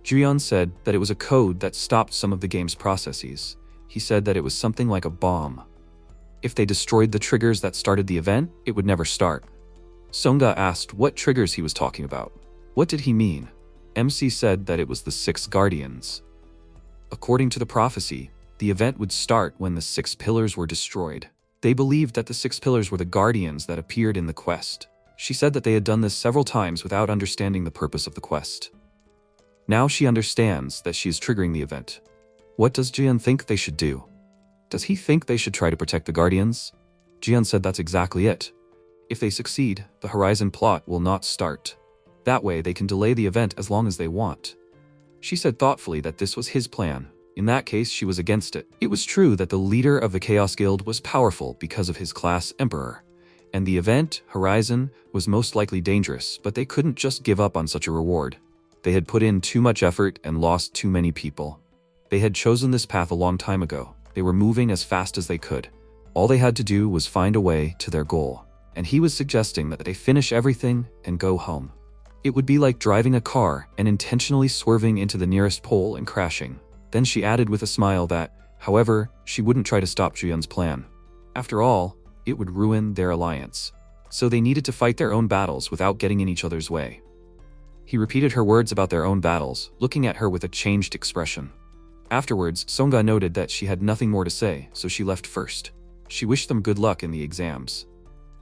Jiyeon said that it was a code that stopped some of the game's processes. He said that it was something like a bomb. If they destroyed the triggers that started the event, it would never start. Sunga asked what triggers he was talking about. What did he mean? MC said that it was the 6 guardians. According to the prophecy, the event would start when the 6 pillars were destroyed. They believed that the 6 pillars were the guardians that appeared in the quest. She said that they had done this several times without understanding the purpose of the quest. Now she understands that she is triggering the event. What does Jiyeon think they should do? Does he think they should try to protect the guardians? Jiyeon said that's exactly it. If they succeed, the Horizon plot will not start. That way they can delay the event as long as they want. She said thoughtfully that this was his plan. In that case, she was against it. It was true that the leader of the Chaos Guild was powerful because of his class Emperor, and the event, Horizon, was most likely dangerous, but they couldn't just give up on such a reward. They had put in too much effort and lost too many people. They had chosen this path a long time ago. They were moving as fast as they could. All they had to do was find a way to their goal, and he was suggesting that they finish everything and go home. It would be like driving a car and intentionally swerving into the nearest pole and crashing. Then she added with a smile that, however, she wouldn't try to stop Juyun's plan. After all, it would ruin their alliance. So they needed to fight their own battles without getting in each other's way. He repeated her words about their own battles, looking at her with a changed expression. Afterwards, Songa noted that she had nothing more to say, so she left first. She wished them good luck in the exams.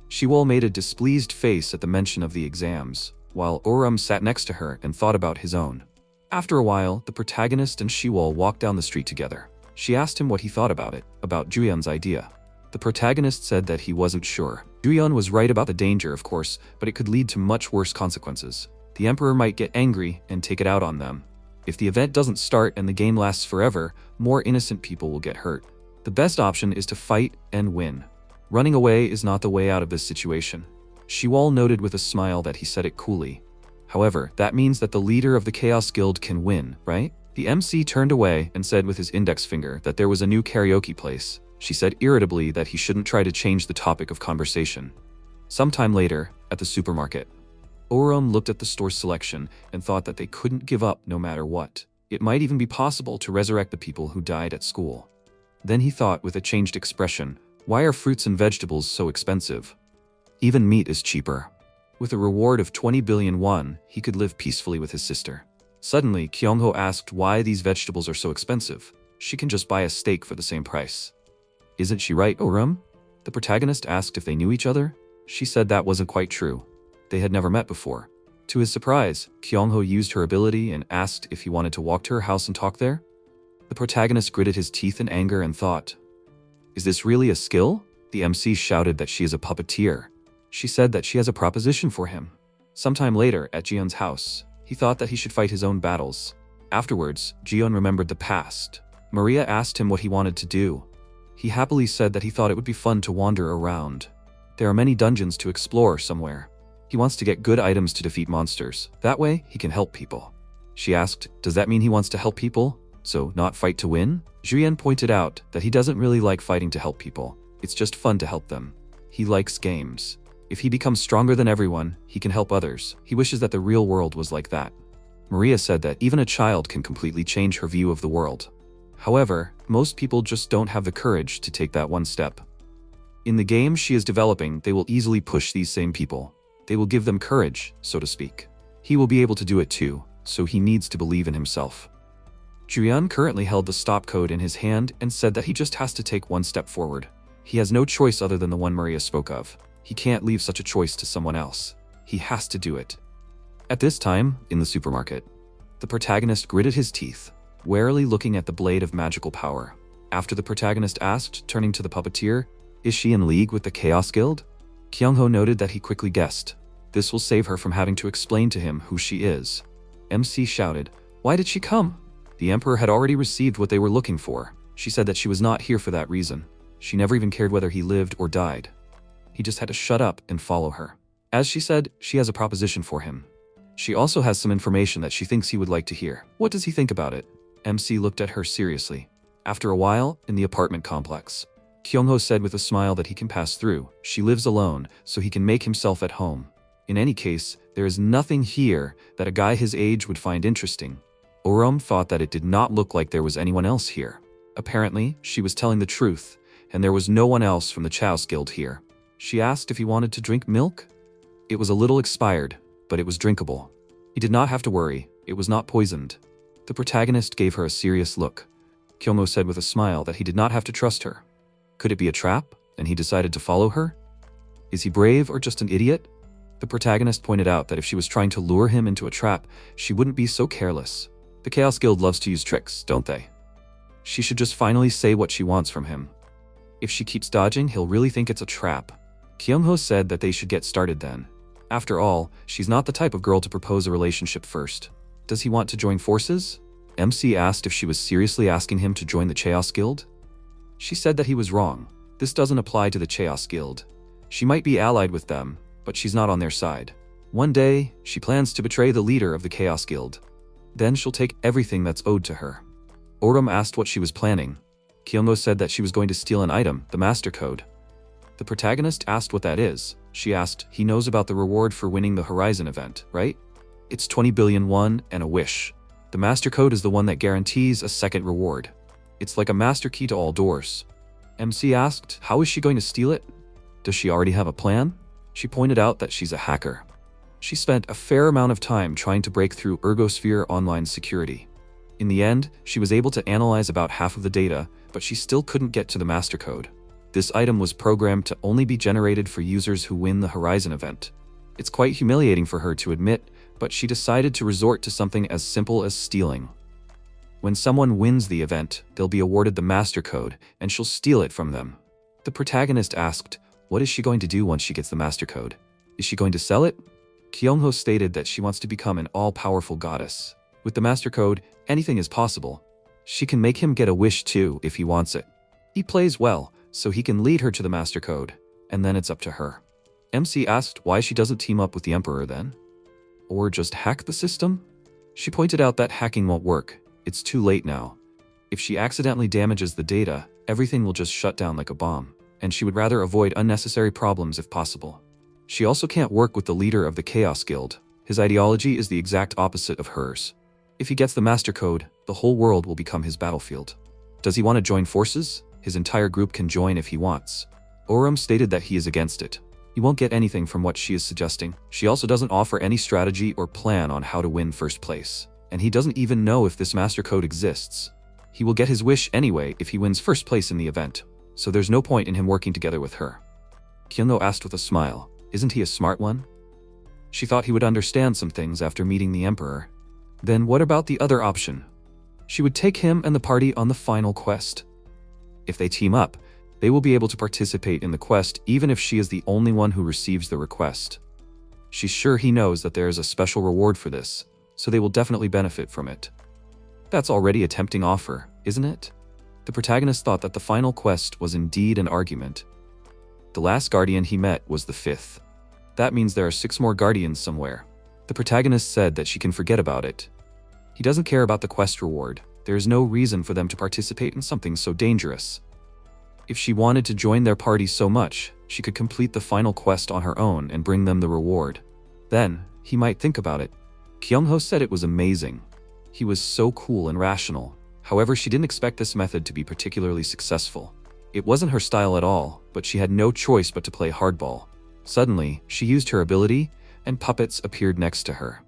Shiwol made a displeased face at the mention of the exams, while Oram sat next to her and thought about his own. After a while, the protagonist and Shiwol walked down the street together. She asked him what he thought about it, about Juyun's idea. The protagonist said that he wasn't sure. Juyun was right about the danger, of course, but it could lead to much worse consequences. The Emperor might get angry and take it out on them. If the event doesn't start and the game lasts forever, more innocent people will get hurt. The best option is to fight and win. Running away is not the way out of this situation. Shiwol noted with a smile that he said it coolly. However, that means that the leader of the Chaos Guild can win, right? The MC turned away and said with his index finger that there was a new karaoke place. She said irritably that he shouldn't try to change the topic of conversation. Sometime later, at the supermarket, Oram looked at the store's selection and thought that they couldn't give up no matter what. It might even be possible to resurrect the people who died at school. Then he thought with a changed expression, why are fruits and vegetables so expensive? Even meat is cheaper. With a reward of 20 billion won, he could live peacefully with his sister. Suddenly, Kyungho asked why these vegetables are so expensive. She can just buy a steak for the same price. Isn't she right, Oram? The protagonist asked if they knew each other. She said that wasn't quite true. They had never met before. To his surprise, Kyungho used her ability and asked if he wanted to walk to her house and talk there. The protagonist gritted his teeth in anger and thought, is this really a skill? The MC shouted that she is a puppeteer. She said that she has a proposition for him. Sometime later, at Jiyun's house, he thought that he should fight his own battles. Afterwards, Jiyun remembered the past. Maria asked him what he wanted to do. He happily said that he thought it would be fun to wander around. There are many dungeons to explore somewhere. He wants to get good items to defeat monsters. That way, he can help people. She asked, does that mean he wants to help people? So, not fight to win? Juyun pointed out that he doesn't really like fighting to help people. It's just fun to help them. He likes games. If he becomes stronger than everyone, he can help others. He wishes that the real world was like that. Maria said that even a child can completely change her view of the world. However, most people just don't have the courage to take that one step. In the game she is developing, they will easily push these same people. They will give them courage, so to speak. He will be able to do it too, so he needs to believe in himself. Juyun currently held the stop code in his hand and said that he just has to take one step forward. He has no choice other than the one Maria spoke of. He can't leave such a choice to someone else. He has to do it. At this time, in the supermarket, the protagonist gritted his teeth, warily looking at the blade of magical power. After the protagonist asked, turning to the puppeteer, is she in league with the Chaos Guild? Kyungho noted that he quickly guessed. This will save her from having to explain to him who she is. MC shouted, why did she come? The Emperor had already received what they were looking for. She said that she was not here for that reason. She never even cared whether he lived or died. He just had to shut up and follow her. As she said, she has a proposition for him. She also has some information that she thinks he would like to hear. What does he think about it? MC looked at her seriously. After a while, in the apartment complex, Kyungho said with a smile that he can pass through. She lives alone, so he can make himself at home. In any case, there is nothing here that a guy his age would find interesting. Oram thought that it did not look like there was anyone else here. Apparently, she was telling the truth, and there was no one else from the Chaos Guild here. She asked if he wanted to drink milk. It was a little expired, but it was drinkable. He did not have to worry, it was not poisoned. The protagonist gave her a serious look. Kyungho said with a smile that he did not have to trust her. Could it be a trap, and he decided to follow her? Is he brave or just an idiot? The protagonist pointed out that if she was trying to lure him into a trap, she wouldn't be so careless. The Chaos Guild loves to use tricks, don't they? She should just finally say what she wants from him. If she keeps dodging, he'll really think it's a trap. Kyungho said that they should get started then. After all, she's not the type of girl to propose a relationship first. Does he want to join forces? MC asked if she was seriously asking him to join the Chaos Guild. She said that he was wrong. This doesn't apply to the Chaos Guild. She might be allied with them, but she's not on their side. One day, she plans to betray the leader of the Chaos Guild. Then she'll take everything that's owed to her. Oram asked what she was planning. Kyungo said that she was going to steal an item, the Master Code. The protagonist asked what that is. She asked, he knows about the reward for winning the Horizon event, right? It's 20 billion won and a wish. The Master Code is the one that guarantees a second reward. It's like a master key to all doors. MC asked, how is she going to steal it? Does she already have a plan? She pointed out that she's a hacker. She spent a fair amount of time trying to break through Ergosphere online security. In the end, she was able to analyze about half of the data, but she still couldn't get to the Master Code. This item was programmed to only be generated for users who win the Horizon event. It's quite humiliating for her to admit, but she decided to resort to something as simple as stealing. When someone wins the event, they'll be awarded the Master Code, and she'll steal it from them. The protagonist asked, what is she going to do once she gets the Master Code? Is she going to sell it? Kyungho stated that she wants to become an all-powerful goddess. With the Master Code, anything is possible. She can make him get a wish too if he wants it. He plays well, so he can lead her to the Master Code, and then it's up to her. MC asked why she doesn't team up with the Emperor then? Or just hack the system? She pointed out that hacking won't work. It's too late now. If she accidentally damages the data, everything will just shut down like a bomb, and she would rather avoid unnecessary problems if possible. She also can't work with the leader of the Chaos Guild. His ideology is the exact opposite of hers. If he gets the Master Code, the whole world will become his battlefield. Does he want to join forces? His entire group can join if he wants. Oram stated that he is against it. He won't get anything from what she is suggesting. She also doesn't offer any strategy or plan on how to win first place. And he doesn't even know if this Master Code exists. He will get his wish anyway if he wins first place in the event, so there's no point in him working together with her. Kyungo asked with a smile, isn't he a smart one? She thought he would understand some things after meeting the Emperor. Then what about the other option? She would take him and the party on the final quest. If they team up, they will be able to participate in the quest even if she is the only one who receives the request. She's sure he knows that there is a special reward for this, so they will definitely benefit from it. That's already a tempting offer, isn't it? The protagonist thought that the final quest was indeed an argument. The last guardian he met was the 5th. That means there are 6 more guardians somewhere. The protagonist said that she can forget about it. He doesn't care about the quest reward. There is no reason for them to participate in something so dangerous. If she wanted to join their party so much, she could complete the final quest on her own and bring them the reward. Then, he might think about it. Kyungho said it was amazing. He was so cool and rational. However, she didn't expect this method to be particularly successful. It wasn't her style at all, but she had no choice but to play hardball. Suddenly, she used her ability, and puppets appeared next to her.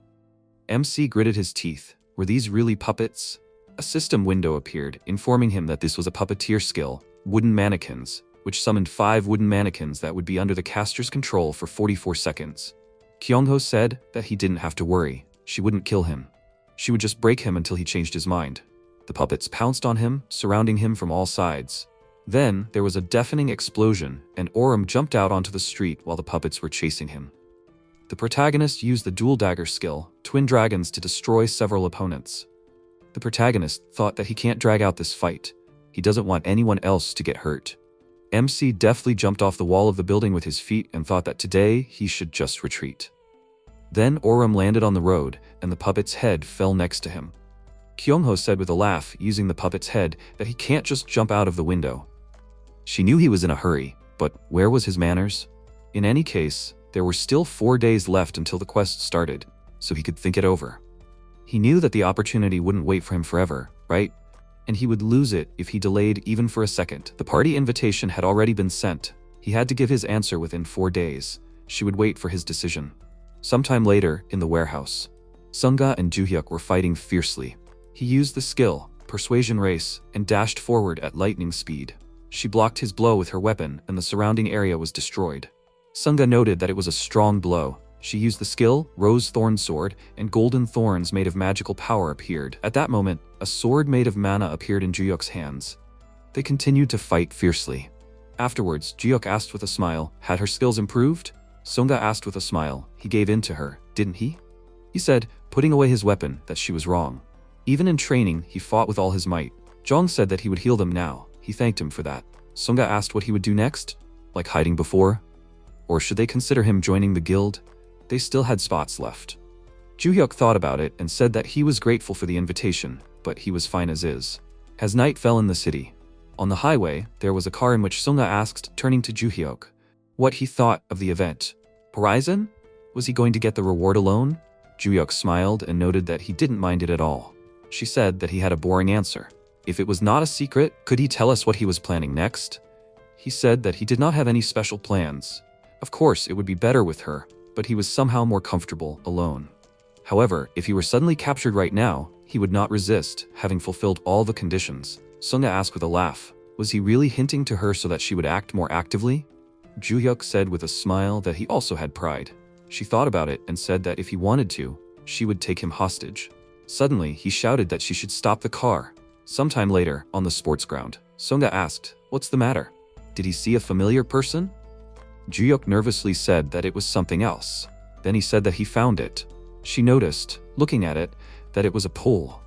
MC gritted his teeth. Were these really puppets? A system window appeared, informing him that this was a puppeteer skill, wooden mannequins, which summoned 5 wooden mannequins that would be under the caster's control for 44 seconds. Kyungho said that he didn't have to worry. She wouldn't kill him. She would just break him until he changed his mind. The puppets pounced on him, surrounding him from all sides. Then, there was a deafening explosion, and Oram jumped out onto the street while the puppets were chasing him. The protagonist used the dual dagger skill, Twin Dragons, to destroy several opponents. The protagonist thought that he can't drag out this fight. He doesn't want anyone else to get hurt. MC deftly jumped off the wall of the building with his feet and thought that today he should just retreat. Then Oram landed on the road, and the puppet's head fell next to him. Kyungho said with a laugh, using the puppet's head, that he can't just jump out of the window. She knew he was in a hurry, but where was his manners? In any case, there were still 4 days left until the quest started, so he could think it over. He knew that the opportunity wouldn't wait for him forever, right? And he would lose it if he delayed even for a second. The party invitation had already been sent. He had to give his answer within 4 days. She would wait for his decision. Sometime later, in the warehouse, Sunga and Juhyuk were fighting fiercely. He used the skill, Persuasion Race, and dashed forward at lightning speed. She blocked his blow with her weapon, and the surrounding area was destroyed. Sunga noted that it was a strong blow. She used the skill, Rose Thorn Sword, and golden thorns made of magical power appeared. At that moment, a sword made of mana appeared in Juhyuk's hands. They continued to fight fiercely. Afterwards, Juhyuk asked with a smile, had her skills improved? Sunga asked with a smile. He gave in to her, didn't he? He said, putting away his weapon, that she was wrong. Even in training, he fought with all his might. Zhang said that he would heal them now. He thanked him for that. Sunga asked what he would do next, like hiding before? Or should they consider him joining the guild? They still had spots left. Juhyuk thought about it and said that he was grateful for the invitation, but he was fine as is. As night fell in the city, on the highway, there was a car in which Sunga asked, turning to Juhyuk, what he thought of the event. Horizon? Was he going to get the reward alone? Juhyuk smiled and noted that he didn't mind it at all. She said that he had a boring answer. If it was not a secret, could he tell us what he was planning next? He said that he did not have any special plans. Of course, it would be better with her, but he was somehow more comfortable alone. However, if he were suddenly captured right now, he would not resist, having fulfilled all the conditions. Sunga asked with a laugh, was he really hinting to her so that she would act more actively? Juhyuk said with a smile that he also had pride. She thought about it and said that if he wanted to, she would take him hostage. Suddenly, he shouted that she should stop the car. Sometime later, on the sports ground, Sunga asked, what's the matter? Did he see a familiar person? Juhyuk nervously said that it was something else. Then he said that he found it. She noticed, looking at it, that it was a pole.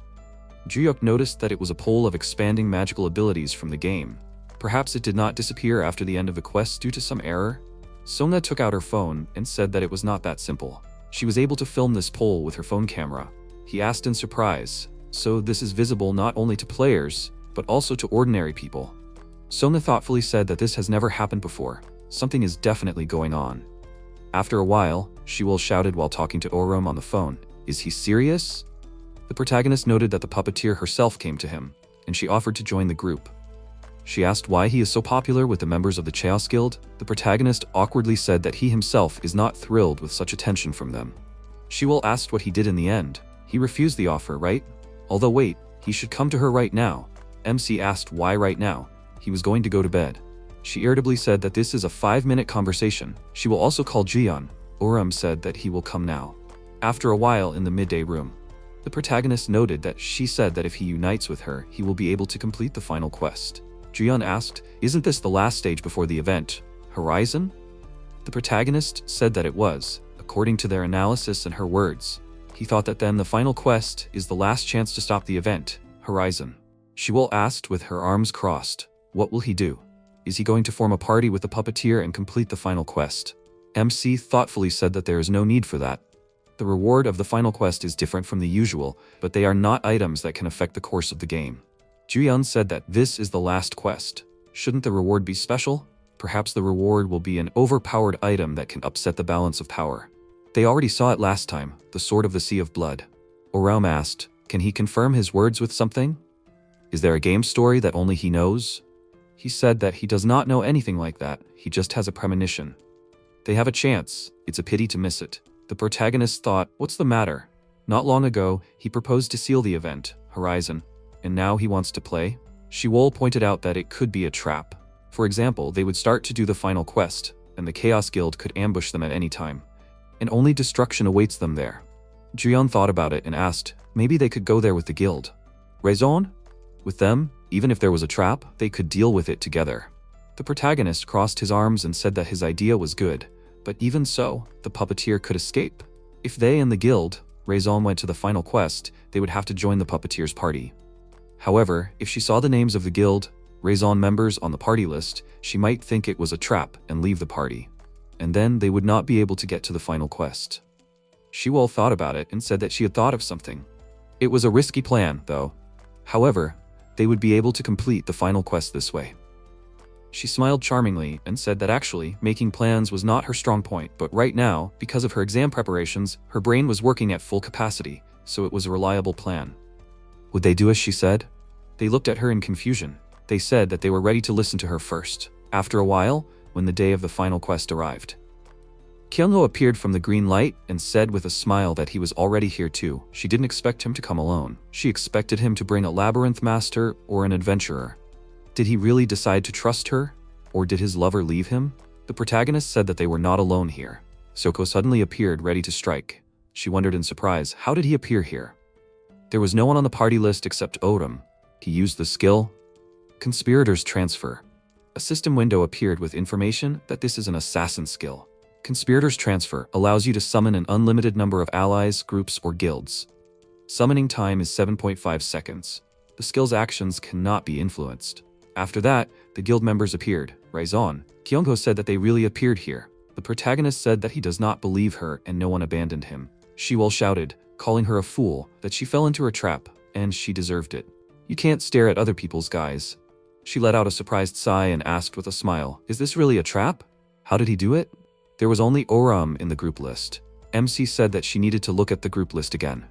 Juhyuk noticed that it was a pole of expanding magical abilities from the game. Perhaps it did not disappear after the end of the quest due to some error? Sunga took out her phone and said that it was not that simple. She was able to film this pole with her phone camera. He asked in surprise, so this is visible not only to players, but also to ordinary people. Sunga thoughtfully said that this has never happened before. Something is definitely going on. After a while, Shiwol shouted while talking to Orum on the phone, is he serious? The protagonist noted that the puppeteer herself came to him, and she offered to join the group. She asked why he is so popular with the members of the Chaos Guild. The protagonist awkwardly said that he himself is not thrilled with such attention from them. Shiwol asked what he did in the end. He refused the offer, right? Although wait, he should come to her right now. MC asked why right now. He was going to go to bed. She irritably said that this is a 5-minute conversation. She will also call Jiyeon. Orum said that he will come now. After a while in the midday room, the protagonist noted that she said that if he unites with her, he will be able to complete the final quest. Jiyeon asked, isn't this the last stage before the event? Horizon? The protagonist said that it was, according to their analysis and her words. He thought that then the final quest is the last chance to stop the event, Horizon. Shiwol asked with her arms crossed, what will he do? Is he going to form a party with the puppeteer and complete the final quest? MC thoughtfully said that there is no need for that. The reward of the final quest is different from the usual, but they are not items that can affect the course of the game. Juyeon said that this is the last quest. Shouldn't the reward be special? Perhaps the reward will be an overpowered item that can upset the balance of power. They already saw it last time, the Sword of the Sea of Blood. Orum asked, can he confirm his words with something? Is there a game story that only he knows? He said that he does not know anything like that, he just has a premonition. They have a chance, it's a pity to miss it. The protagonist thought, what's the matter? Not long ago, he proposed to seal the event, Horizon, and now he wants to play? Shiwol pointed out that it could be a trap. For example, they would start to do the final quest, and the Chaos Guild could ambush them at any time. And only destruction awaits them there. Juyeon thought about it and asked, maybe they could go there with the guild. Raison? With them, even if there was a trap, they could deal with it together. The protagonist crossed his arms and said that his idea was good, but even so, the puppeteer could escape. If they and the guild, Raison went to the final quest, they would have to join the puppeteer's party. However, if she saw the names of the guild, Raison members on the party list, she might think it was a trap and leave the party. And then they would not be able to get to the final quest. Shiwol thought about it and said that she had thought of something. It was a risky plan, though. However, they would be able to complete the final quest this way. She smiled charmingly and said that actually, making plans was not her strong point, but right now, because of her exam preparations, her brain was working at full capacity, so it was a reliable plan. Would they do as she said? They looked at her in confusion. They said that they were ready to listen to her first. After a while, when the day of the final quest arrived, Kyungho appeared from the green light and said with a smile that he was already here too. She didn't expect him to come alone. She expected him to bring a labyrinth master or an adventurer. Did he really decide to trust her? Or did his lover leave him? The protagonist said that they were not alone here. Soko suddenly appeared ready to strike. She wondered in surprise, how did he appear here? There was no one on the party list except Orum. He used the skill Conspirators Transfer. A system window appeared with information that this is an assassin skill. Conspirators Transfer allows you to summon an unlimited number of allies, groups, or guilds. Summoning time is 7.5 seconds. The skill's actions cannot be influenced. After that, the guild members appeared. Raizon. Kyungho said that they really appeared here. The protagonist said that he does not believe her and no one abandoned him. Shiwol shouted, calling her a fool, that she fell into her trap, and she deserved it. You can't stare at other people's guys. She let out a surprised sigh and asked with a smile, is this really a trap? How did he do it? There was only Oram in the group list. MC said that she needed to look at the group list again.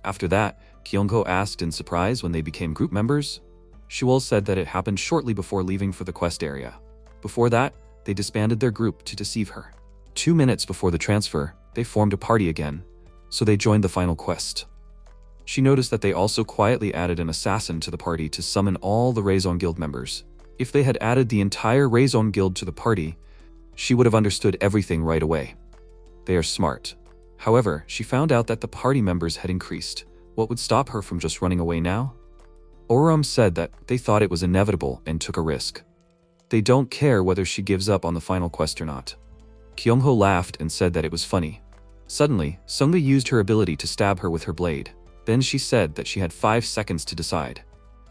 After that, Kyungho asked in surprise when they became group members. Shiwol said that it happened shortly before leaving for the quest area. Before that, they disbanded their group to deceive her. 2 minutes before the transfer, they formed a party again, so they joined the final quest. She noticed that they also quietly added an assassin to the party to summon all the Raizon Guild members. If they had added the entire Raizon Guild to the party, she would have understood everything right away. They are smart. However, she found out that the party members had increased. What would stop her from just running away now? Oram said that they thought it was inevitable and took a risk. They don't care whether she gives up on the final quest or not. Kyungho laughed and said that it was funny. Suddenly, Sunga used her ability to stab her with her blade. Then she said that she had 5 seconds to decide.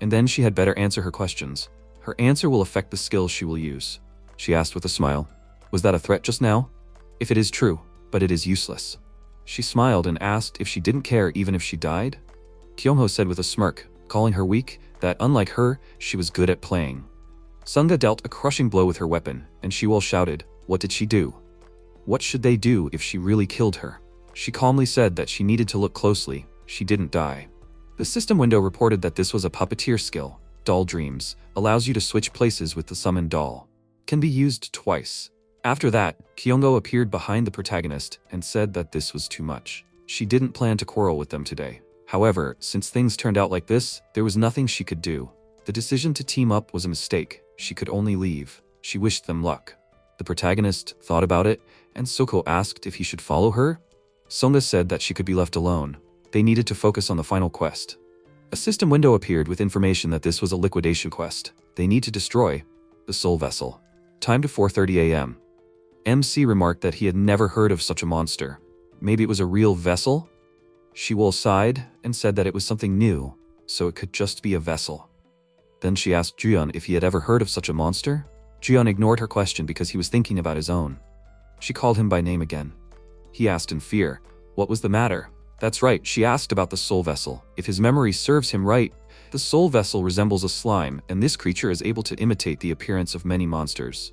And then she had better answer her questions. Her answer will affect the skills she will use. She asked with a smile. Was that a threat just now? If it is true, but it is useless. She smiled and asked if she didn't care even if she died. Kyungho said with a smirk, calling her weak, that unlike her, she was good at playing. Sunga dealt a crushing blow with her weapon, and Shiwol shouted, what did she do? What should they do if she really killed her? She calmly said that she needed to look closely. She didn't die. The system window reported that this was a puppeteer skill. Doll Dreams allows you to switch places with the summoned doll. Can be used twice. After that, Kyungho appeared behind the protagonist and said that this was too much. She didn't plan to quarrel with them today. However, since things turned out like this, there was nothing she could do. The decision to team up was a mistake. She could only leave. She wished them luck. The protagonist thought about it, and Soko asked if he should follow her. Songa said that she could be left alone. They needed to focus on the final quest. A system window appeared with information that this was a liquidation quest. They need to destroy the soul vessel. Time to 4:30 a.m. MC remarked that he had never heard of such a monster. Maybe it was a real vessel? Shiwol sighed and said that it was something new, so it could just be a vessel. Then she asked Juyeon if he had ever heard of such a monster. Juyeon ignored her question because he was thinking about his own. She called him by name again. He asked in fear, what was the matter? That's right, she asked about the soul vessel. If his memory serves him right, the soul vessel resembles a slime, and this creature is able to imitate the appearance of many monsters.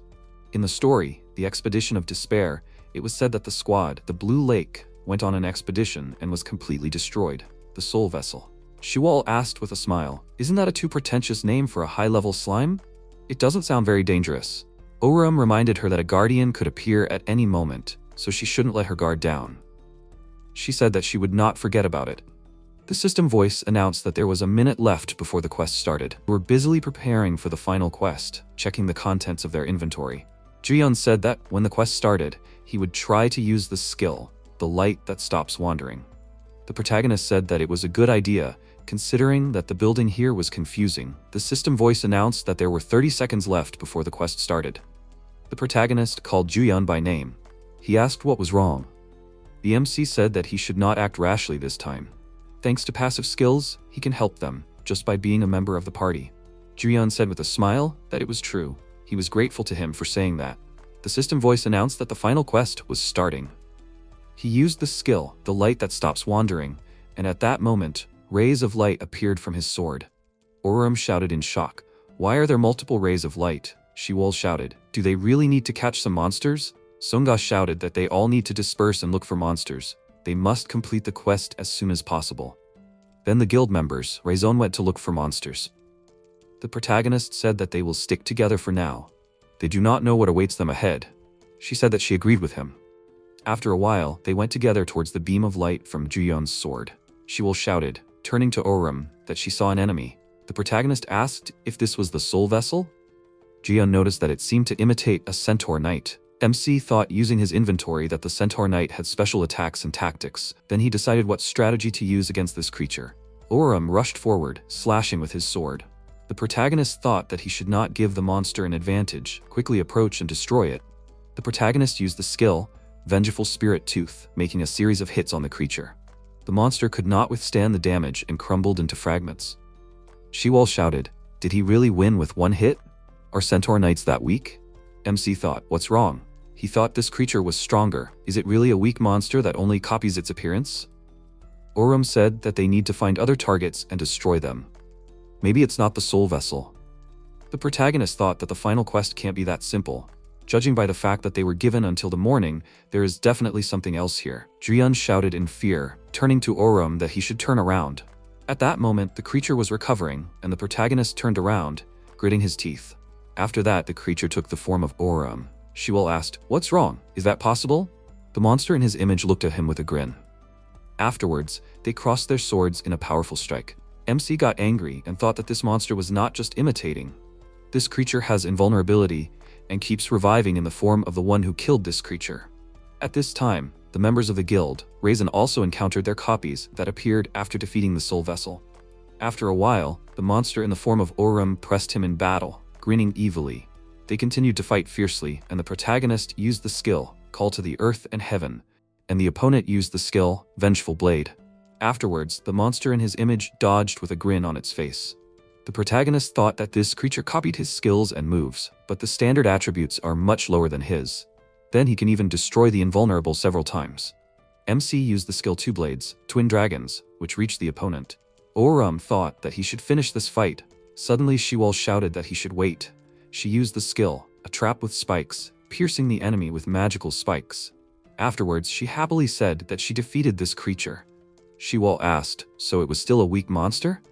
In the story, The Expedition of Despair, it was said that the squad, the Blue Lake, went on an expedition and was completely destroyed. The soul vessel. Shiwol asked with a smile, isn't that a too pretentious name for a high-level slime? It doesn't sound very dangerous. Oram reminded her that a guardian could appear at any moment, so she shouldn't let her guard down. She said that she would not forget about it. The system voice announced that there was a minute left before the quest started. They were busily preparing for the final quest, checking the contents of their inventory. Juyeon said that when the quest started, he would try to use the skill, the light that stops wandering. The protagonist said that it was a good idea, considering that the building here was confusing. The system voice announced that there were 30 seconds left before the quest started. The protagonist called Juyeon by name. He asked what was wrong. The MC said that he should not act rashly this time. Thanks to passive skills, he can help them, just by being a member of the party. Juyeon said with a smile that it was true. He was grateful to him for saying that. The system voice announced that the final quest was starting. He used the skill, the light that stops wandering, and at that moment, rays of light appeared from his sword. Oram shouted in shock, why are there multiple rays of light? Shiwol shouted, do they really need to catch some monsters? Sunga shouted that they all need to disperse and look for monsters. They must complete the quest as soon as possible. Then the guild members, Raizon, went to look for monsters. The protagonist said that they will stick together for now. They do not know what awaits them ahead. She said that she agreed with him. After a while, they went together towards the beam of light from Juyeon's sword. Shiwol shouted, turning to Oram, that she saw an enemy. The protagonist asked if this was the soul vessel. Juyeon noticed that it seemed to imitate a centaur knight. MC thought using his inventory that the centaur knight had special attacks and tactics. Then he decided what strategy to use against this creature. Oram rushed forward, slashing with his sword. The protagonist thought that he should not give the monster an advantage, quickly approach and destroy it. The protagonist used the skill, Vengeful Spirit Tooth, making a series of hits on the creature. The monster could not withstand the damage and crumbled into fragments. Shiwal shouted, "Did he really win with one hit? Are Centaur Knights that weak?" MC thought, "What's wrong?" He thought this creature was stronger. Is it really a weak monster that only copies its appearance? Oram said that they need to find other targets and destroy them. Maybe it's not the soul vessel. The protagonist thought that the final quest can't be that simple. Judging by the fact that they were given until the morning, there is definitely something else here. Jian shouted in fear, turning to Oram that he should turn around. At that moment, the creature was recovering, and the protagonist turned around, gritting his teeth. After that, the creature took the form of Oram. Shiwal asked, "What's wrong? Is that possible?" The monster in his image looked at him with a grin. Afterwards, they crossed their swords in a powerful strike. MC got angry and thought that this monster was not just imitating. This creature has invulnerability and keeps reviving in the form of the one who killed this creature. At this time, the members of the guild, Raisin, also encountered their copies that appeared after defeating the soul vessel. After a while, the monster in the form of Oram pressed him in battle, grinning evilly. They continued to fight fiercely, and the protagonist used the skill, Call to the Earth and Heaven, and the opponent used the skill, Vengeful Blade. Afterwards, the monster in his image dodged with a grin on its face. The protagonist thought that this creature copied his skills and moves, but the standard attributes are much lower than his. Then he can even destroy the invulnerable several times. MC used the skill Two Blades, Twin Dragons, which reached the opponent. Oram thought that he should finish this fight. Suddenly Shiwal shouted that he should wait. She used the skill, a trap with spikes, piercing the enemy with magical spikes. Afterwards, she happily said that she defeated this creature. Shiwal asked, "So it was still a weak monster?"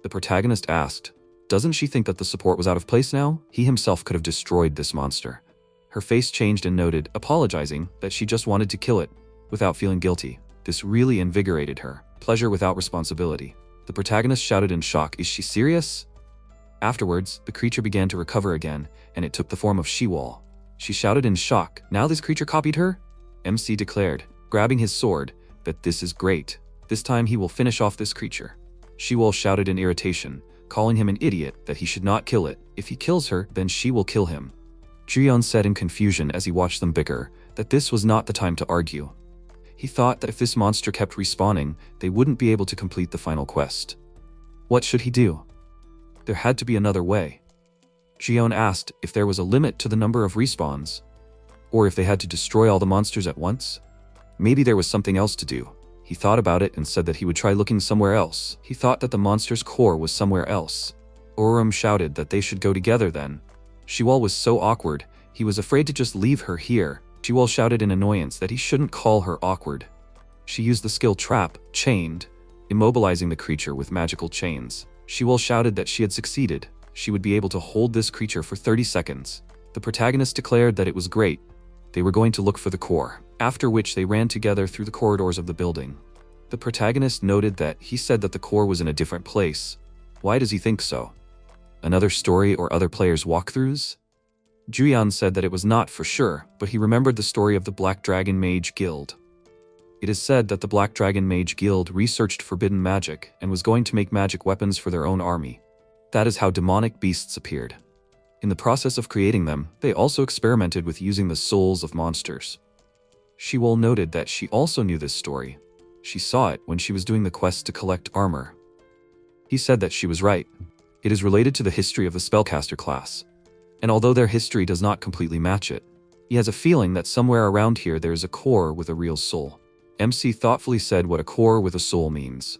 The protagonist asked, "Doesn't she think that the support was out of place now? He himself could have destroyed this monster." Her face changed and noted, apologizing, that she just wanted to kill it, without feeling guilty. This really invigorated her. Pleasure without responsibility. The protagonist shouted in shock, "Is she serious?" Afterwards, the creature began to recover again, and it took the form of Shiwal. She shouted in shock, "Now this creature copied her?" MC declared, grabbing his sword, that this is great. This time he will finish off this creature. Shiwal shouted in irritation, calling him an idiot, that he should not kill it. If he kills her, then she will kill him. Jian said in confusion as he watched them bicker, that this was not the time to argue. He thought that if this monster kept respawning, they wouldn't be able to complete the final quest. What should he do? There had to be another way. Jian asked if there was a limit to the number of respawns, or if they had to destroy all the monsters at once. Maybe there was something else to do. He thought about it and said that he would try looking somewhere else. He thought that the monster's core was somewhere else. Oram shouted that they should go together then. Shiwal was so awkward, he was afraid to just leave her here. Shiwal shouted in annoyance that he shouldn't call her awkward. She used the skill Trap, Chained, immobilizing the creature with magical chains. Shiwal shouted that she had succeeded. She would be able to hold this creature for 30 seconds. The protagonist declared that it was great. They were going to look for the core, after which they ran together through the corridors of the building. The protagonist noted that he said that the core was in a different place. Why does he think so? Another story or other players' walkthroughs? Juyan said that it was not for sure, but he remembered the story of the Black Dragon Mage Guild. It is said that the Black Dragon Mage Guild researched forbidden magic and was going to make magic weapons for their own army. That is how demonic beasts appeared. In the process of creating them, they also experimented with using the souls of monsters. Shiwal noted that she also knew this story. She saw it when she was doing the quest to collect armor. He said that she was right. It is related to the history of the spellcaster class. And although their history does not completely match it, he has a feeling that somewhere around here there is a core with a real soul. MC thoughtfully said what a core with a soul means.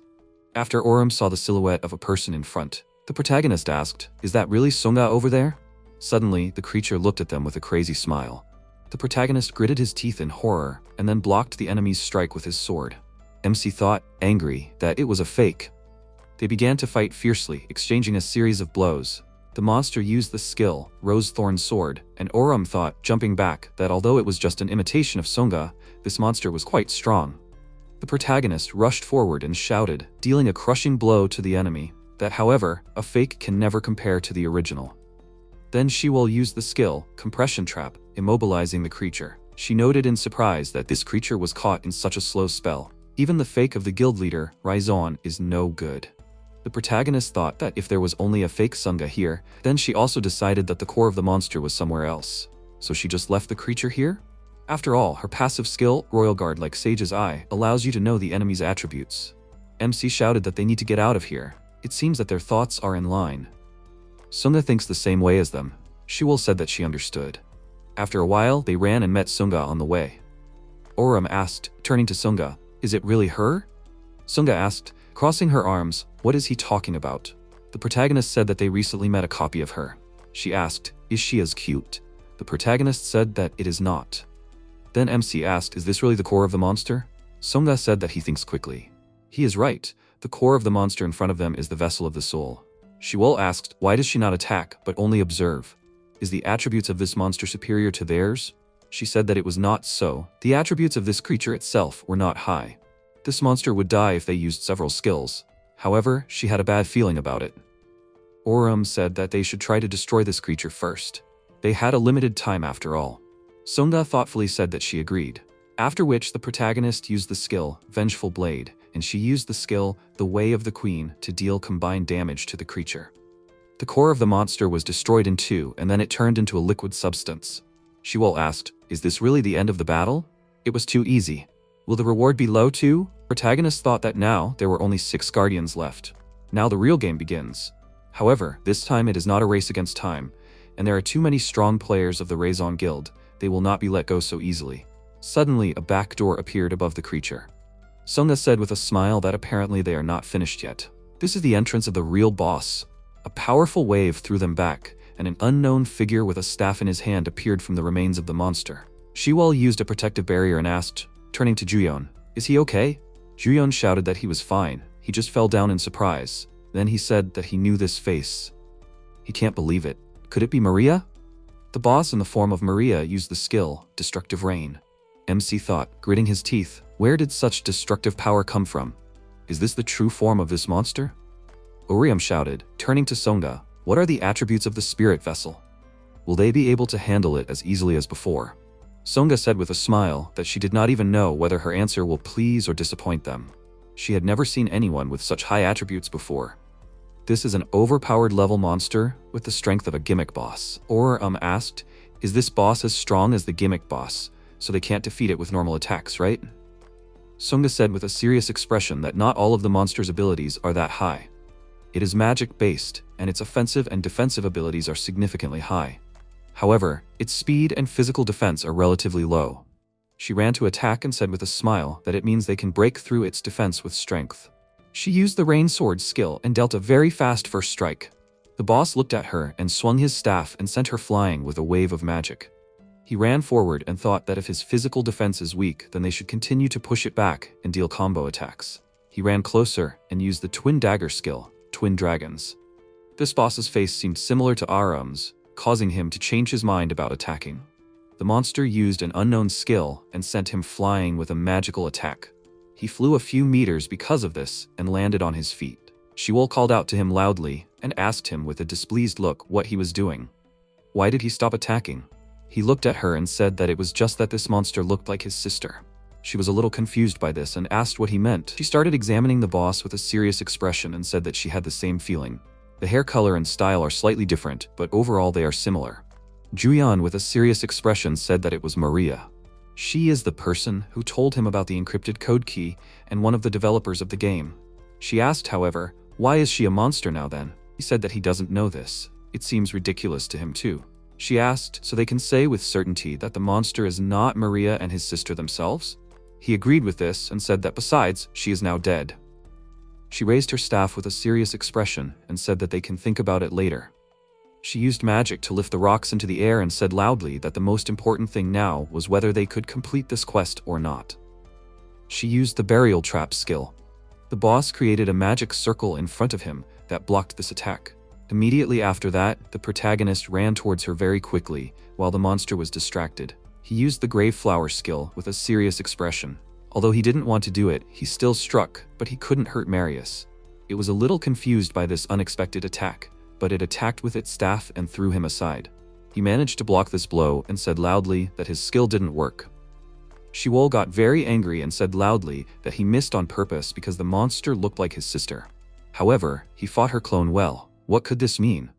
After Oram saw the silhouette of a person in front, the protagonist asked, "Is that really Songa over there?" Suddenly, the creature looked at them with a crazy smile. The protagonist gritted his teeth in horror and then blocked the enemy's strike with his sword. MC thought, angry, that it was a fake. They began to fight fiercely, exchanging a series of blows. The monster used the skill, Rosethorn Sword, and Oram thought, jumping back, that although it was just an imitation of Songa, this monster was quite strong. The protagonist rushed forward and shouted, dealing a crushing blow to the enemy, that however, a fake can never compare to the original. Then Shiwal used the skill, Compression Trap, immobilizing the creature. She noted in surprise that this creature was caught in such a slow spell. Even the fake of the guild leader, Raizon, is no good. The protagonist thought that if there was only a fake Songa here, then she also decided that the core of the monster was somewhere else. So she just left the creature here? After all, her passive skill, Royal Guard like Sage's Eye, allows you to know the enemy's attributes. MC shouted that they need to get out of here. It seems that their thoughts are in line. Sunga thinks the same way as them. Shiwol said that she understood. After a while, they ran and met Sunga on the way. Oram asked, turning to Sunga, "Is it really her?" Sunga asked, crossing her arms, "What is he talking about?" The protagonist said that they recently met a copy of her. She asked, "Is she as cute?" The protagonist said that it is not. Then MC asked, "Is this really the core of the monster?" Sunga said that he thinks quickly. He is right. The core of the monster in front of them is the vessel of the soul. Shiwol asked, "Why does she not attack, but only observe? Is the attributes of this monster superior to theirs?" She said that it was not so. The attributes of this creature itself were not high. This monster would die if they used several skills. However, she had a bad feeling about it. Oram said that they should try to destroy this creature first. They had a limited time after all. Sunga thoughtfully said that she agreed. After which the protagonist used the skill, Vengeful Blade, and she used the skill, The Way of the Queen, to deal combined damage to the creature. The core of the monster was destroyed in two, and then it turned into a liquid substance. Shiwol asked, "Is this really the end of the battle? It was too easy. Will the reward be low too?" Protagonist thought that now there were only 6 guardians left. Now the real game begins. However, this time it is not a race against time, and there are too many strong players of the Raison Guild. They will not be let go so easily. Suddenly, a back door appeared above the creature. Sunga said with a smile that apparently they are not finished yet. This is the entrance of the real boss. A powerful wave threw them back, and an unknown figure with a staff in his hand appeared from the remains of the monster. Shiwol used a protective barrier and asked, turning to Juyeon, "Is he okay?" Juyeon shouted that he was fine. He just fell down in surprise. Then he said that he knew this face. He can't believe it. Could it be Maria? The boss in the form of Maria used the skill, Destructive Rain. MC thought, gritting his teeth, where did such destructive power come from? Is this the true form of this monster? Oriam shouted, turning to Sunga, "What are the attributes of the spirit vessel? Will they be able to handle it as easily as before?" Sunga said with a smile that she did not even know whether her answer will please or disappoint them. She had never seen anyone with such high attributes before. This is an overpowered level monster with the strength of a gimmick boss. Asked, "Is this boss as strong as the gimmick boss, so they can't defeat it with normal attacks, right?" Sunga said with a serious expression that not all of the monster's abilities are that high. It is magic-based, and its offensive and defensive abilities are significantly high. However, its speed and physical defense are relatively low. She ran to attack and said with a smile that it means they can break through its defense with strength. She used the Rain Sword skill and dealt a very fast first strike. The boss looked at her and swung his staff and sent her flying with a wave of magic. He ran forward and thought that if his physical defense is weak, then they should continue to push it back and deal combo attacks. He ran closer and used the Twin Dagger skill, Twin Dragons. This boss's face seemed similar to Aram's, causing him to change his mind about attacking. The monster used an unknown skill and sent him flying with a magical attack. He flew a few meters because of this and landed on his feet. Shiwol called out to him loudly and asked him with a displeased look what he was doing. Why did he stop attacking? He looked at her and said that it was just that this monster looked like his sister. She was a little confused by this and asked what he meant. She started examining the boss with a serious expression and said that she had the same feeling. The hair color and style are slightly different, but overall they are similar. Juyeon with a serious expression said that it was Maria. She is the person who told him about the encrypted code key and one of the developers of the game. She asked, however, why is she a monster now then? He said that he doesn't know this. It seems ridiculous to him too. She asked, so they can say with certainty that the monster is not Maria and his sister themselves? He agreed with this and said that besides, she is now dead. She raised her staff with a serious expression and said that they can think about it later. She used magic to lift the rocks into the air and said loudly that the most important thing now was whether they could complete this quest or not. She used the burial trap skill. The boss created a magic circle in front of him that blocked this attack. Immediately after that, the protagonist ran towards her very quickly while the monster was distracted. He used the grave flower skill with a serious expression. Although he didn't want to do it, he still struck, but he couldn't hurt Marius. It was a little confused by this unexpected attack, but it attacked with its staff and threw him aside. He managed to block this blow and said loudly that his skill didn't work. Shiwol got very angry and said loudly that he missed on purpose because the monster looked like his sister. However, he fought her clone well. What could this mean?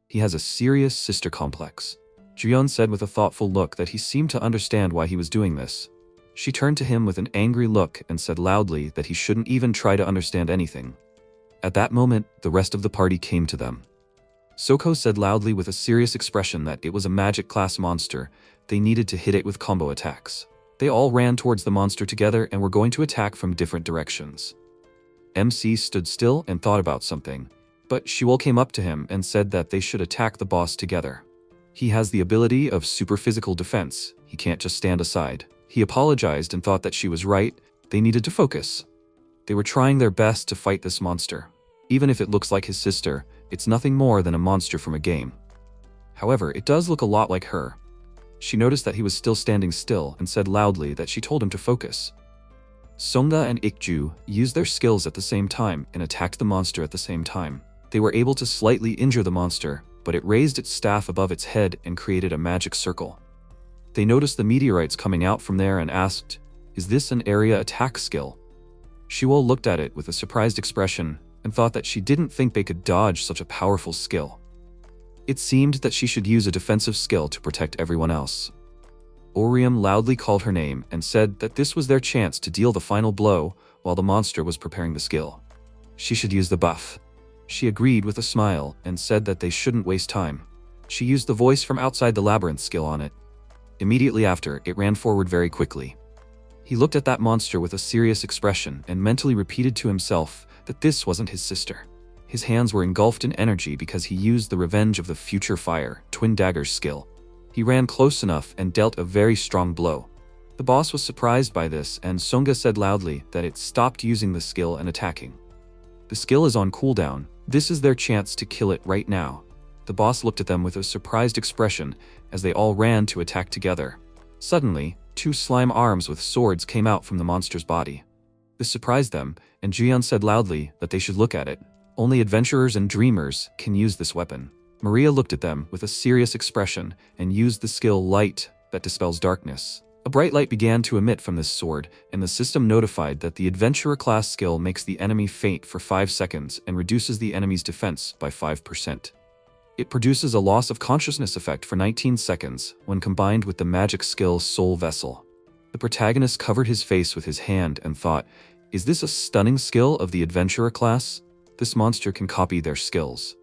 He has a serious sister complex. Juyeon said with a thoughtful look that he seemed to understand why he was doing this. She turned to him with an angry look and said loudly that he shouldn't even try to understand anything. At that moment, the rest of the party came to them. Soko said loudly with a serious expression that it was a magic class monster. They needed to hit it with combo attacks. They all ran towards the monster together and were going to attack from different directions. MC stood still and thought about something, but Shiwol came up to him and said that they should attack the boss together. He has the ability of super physical defense. He can't just stand aside. He apologized and thought that she was right. They needed to focus. They were trying their best to fight this monster. Even if it looks like his sister, it's nothing more than a monster from a game. However, it does look a lot like her. She noticed that he was still standing still and said loudly that she told him to focus. Songga and Ikju used their skills at the same time and attacked the monster at the same time. They were able to slightly injure the monster, but it raised its staff above its head and created a magic circle. They noticed the meteorites coming out from there and asked, "Is this an area attack skill?" Shiwol looked at it with a surprised expression and thought that she didn't think they could dodge such a powerful skill. It seemed that she should use a defensive skill to protect everyone else. Orium loudly called her name and said that this was their chance to deal the final blow while the monster was preparing the skill. She should use the buff. She agreed with a smile and said that they shouldn't waste time. She used the voice from outside the labyrinth skill on it. Immediately after, it ran forward very quickly. He looked at that monster with a serious expression and mentally repeated to himself that this wasn't his sister. His hands were engulfed in energy because he used the Revenge of the Future Fire, Twin Daggers skill. He ran close enough and dealt a very strong blow. The boss was surprised by this, and Songga said loudly that it stopped using the skill and attacking. The skill is on cooldown. This is their chance to kill it right now. The boss looked at them with a surprised expression as they all ran to attack together. Suddenly, two slime arms with swords came out from the monster's body. This surprised them, and Jiyeon said loudly that they should look at it. Only adventurers and dreamers can use this weapon. Maria looked at them with a serious expression and used the skill Light that dispels darkness. A bright light began to emit from this sword, and the system notified that the adventurer class skill makes the enemy faint for 5 seconds and reduces the enemy's defense by 5%. It produces a loss of consciousness effect for 19 seconds when combined with the magic skill Soul Vessel. The protagonist covered his face with his hand and thought, "Is this a stunning skill of the adventurer class? This monster can copy their skills."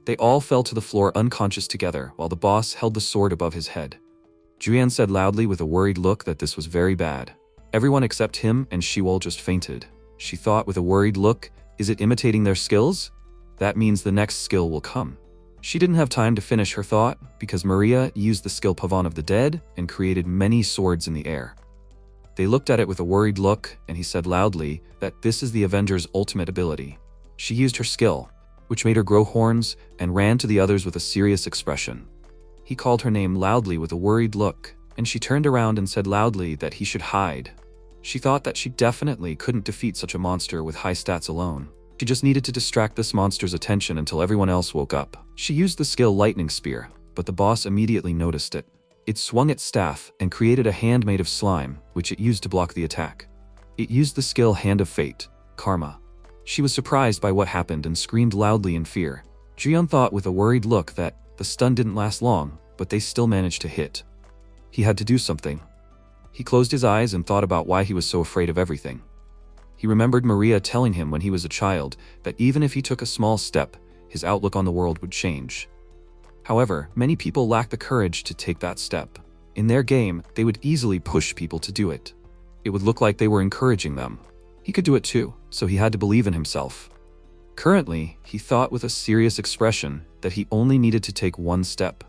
They all fell to the floor unconscious together while the boss held the sword above his head. Juyeon said loudly with a worried look that this was very bad. Everyone except him and Shiwol just fainted. She thought with a worried look, "Is it imitating their skills? That means the next skill will come." She didn't have time to finish her thought because Maria used the skill Pavon of the Dead and created many swords in the air. They looked at it with a worried look, and he said loudly that this is the Avenger's ultimate ability. She used her skill, which made her grow horns, and ran to the others with a serious expression. He called her name loudly with a worried look, and she turned around and said loudly that he should hide. She thought that she definitely couldn't defeat such a monster with high stats alone. She just needed to distract this monster's attention until everyone else woke up. She used the skill Lightning Spear, but the boss immediately noticed it. It swung its staff and created a hand made of slime, which it used to block the attack. It used the skill Hand of Fate, Karma. She was surprised by what happened and screamed loudly in fear. Jiyeon thought with a worried look that the stun didn't last long, but they still managed to hit. He had to do something. He closed his eyes and thought about why he was so afraid of everything. He remembered Maria telling him when he was a child that even if he took a small step, his outlook on the world would change. However, many people lack the courage to take that step. In their game, they would easily push people to do it. It would look like they were encouraging them. He could do it too, so he had to believe in himself. Currently, he thought with a serious expression that he only needed to take one step.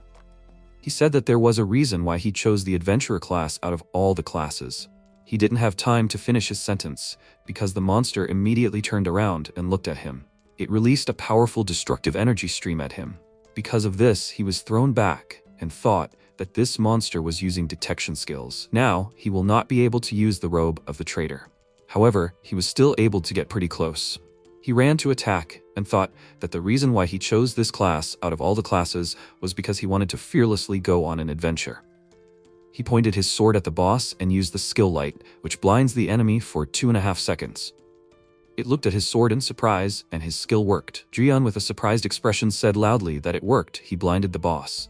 He said that there was a reason why he chose the adventurer class out of all the classes. He didn't have time to finish his sentence because the monster immediately turned around and looked at him. It released a powerful destructive energy stream at him. Because of this, he was thrown back and thought that this monster was using detection skills. Now, he will not be able to use the robe of the traitor. However, he was still able to get pretty close. He ran to attack and thought that the reason why he chose this class out of all the classes was because he wanted to fearlessly go on an adventure. He pointed his sword at the boss and used the skill Light, which blinds the enemy for 2.5 seconds. It looked at his sword in surprise, and his skill worked. Jiyeon with a surprised expression said loudly that it worked. He blinded the boss.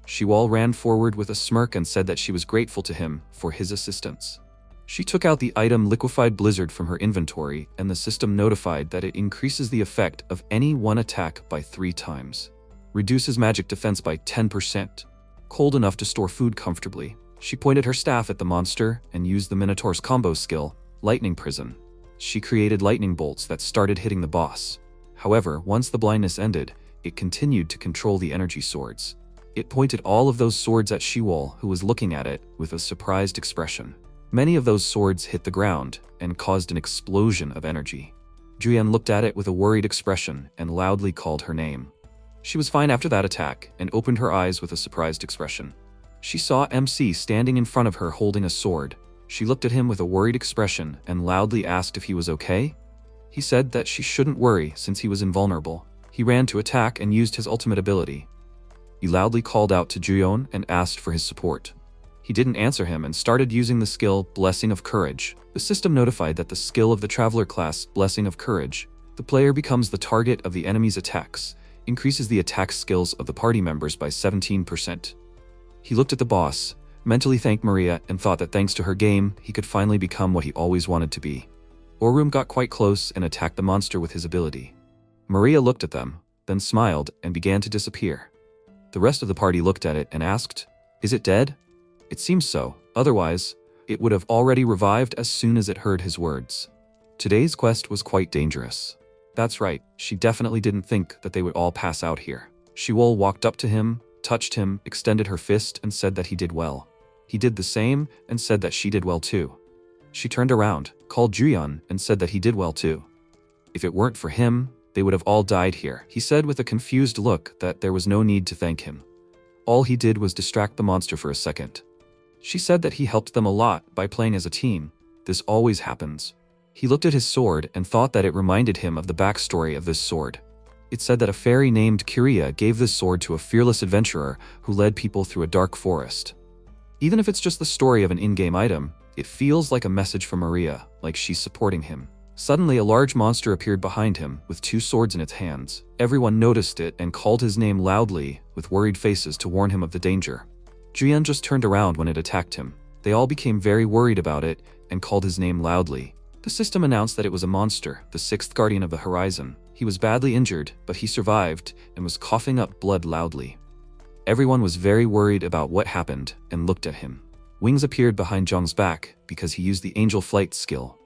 Shiwal ran forward with a smirk and said that she was grateful to him for his assistance. She took out the item Liquefied Blizzard from her inventory, and the system notified that it increases the effect of any one attack by 3 times. Reduces magic defense by 10%. Cold enough to store food comfortably. She pointed her staff at the monster and used the Minotaur's combo skill, Lightning Prison. She created lightning bolts that started hitting the boss. However, once the blindness ended, it continued to control the energy swords. It pointed all of those swords at Shiwal, who was looking at it with a surprised expression. Many of those swords hit the ground and caused an explosion of energy. Juyan looked at it with a worried expression and loudly called her name. She was fine after that attack and opened her eyes with a surprised expression. She saw MC standing in front of her holding a sword. She looked at him with a worried expression and loudly asked if he was okay. He said that she shouldn't worry since he was invulnerable. He ran to attack and used his ultimate ability. He loudly called out to Juyon and asked for his support. He didn't answer him and started using the skill Blessing of Courage. The system notified that the skill of the Traveler class, Blessing of Courage, the player becomes the target of the enemy's attacks, increases the attack skills of the party members by 17%. He looked at the boss, mentally thanked Maria, and thought that thanks to her game, he could finally become what he always wanted to be. Orum got quite close and attacked the monster with his ability. Maria looked at them, then smiled and began to disappear. The rest of the party looked at it and asked, "Is it dead?" It seems so, otherwise, it would have already revived as soon as it heard his words. Today's quest was quite dangerous. That's right, she definitely didn't think that they would all pass out here. Shiwol walked up to him, touched him, extended her fist and said that he did well. He did the same and said that she did well too. She turned around, called Juyan and said that he did well too. If it weren't for him, they would have all died here. He said with a confused look that there was no need to thank him. All he did was distract the monster for a second. She said that he helped them a lot by playing as a team. This always happens. He looked at his sword and thought that it reminded him of the backstory of this sword. It said that a fairy named Kiria gave this sword to a fearless adventurer who led people through a dark forest. Even if it's just the story of an in-game item, it feels like a message from Maria, like she's supporting him. Suddenly, a large monster appeared behind him with 2 swords in its hands. Everyone noticed it and called his name loudly with worried faces to warn him of the danger. Juyan just turned around when it attacked him. They all became very worried about it and called his name loudly. The system announced that it was a monster, the 6th guardian of the horizon. He was badly injured, but he survived and was coughing up blood loudly. Everyone was very worried about what happened and looked at him. Wings appeared behind Zhang's back because he used the angel flight skill.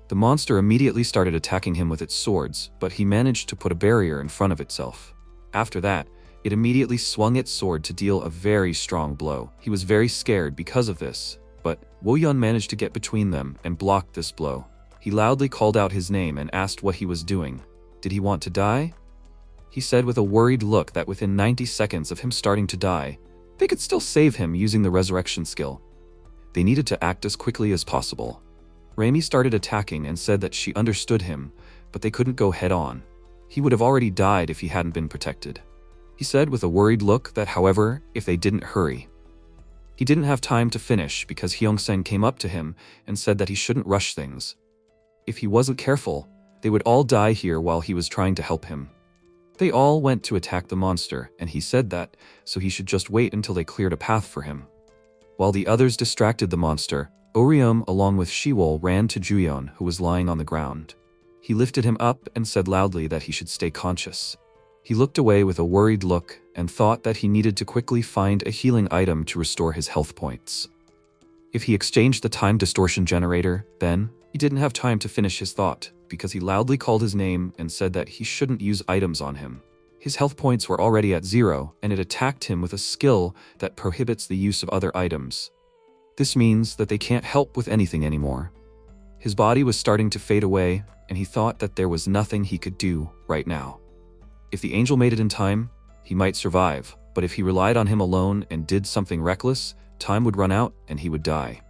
The monster immediately started attacking him with its swords, but he managed to put a barrier in front of itself. After that, it immediately swung its sword to deal a very strong blow. He was very scared because of this, but Woyun managed to get between them and blocked this blow. He loudly called out his name and asked what he was doing. Did he want to die? He said with a worried look that within 90 seconds of him starting to die, they could still save him using the resurrection skill. They needed to act as quickly as possible. Raimi started attacking and said that she understood him, but they couldn't go head-on. He would have already died if he hadn't been protected. He said with a worried look that, however, if they didn't hurry. He didn't have time to finish because Hyung-sen came up to him and said that he shouldn't rush things. If he wasn't careful, they would all die here while he was trying to help him. They all went to attack the monster, and he said that, so he should just wait until they cleared a path for him. While the others distracted the monster, Orium along with Shiwol ran to Juyeon, who was lying on the ground. He lifted him up and said loudly that he should stay conscious. He looked away with a worried look and thought that he needed to quickly find a healing item to restore his health points. If he exchanged the time distortion generator, then he didn't have time to finish his thought because he loudly called his name and said that he shouldn't use items on him. His health points were already at 0 and it attacked him with a skill that prohibits the use of other items. This means that they can't help with anything anymore. His body was starting to fade away and he thought that there was nothing he could do right now. If the angel made it in time, he might survive, but if he relied on him alone and did something reckless, time would run out and he would die.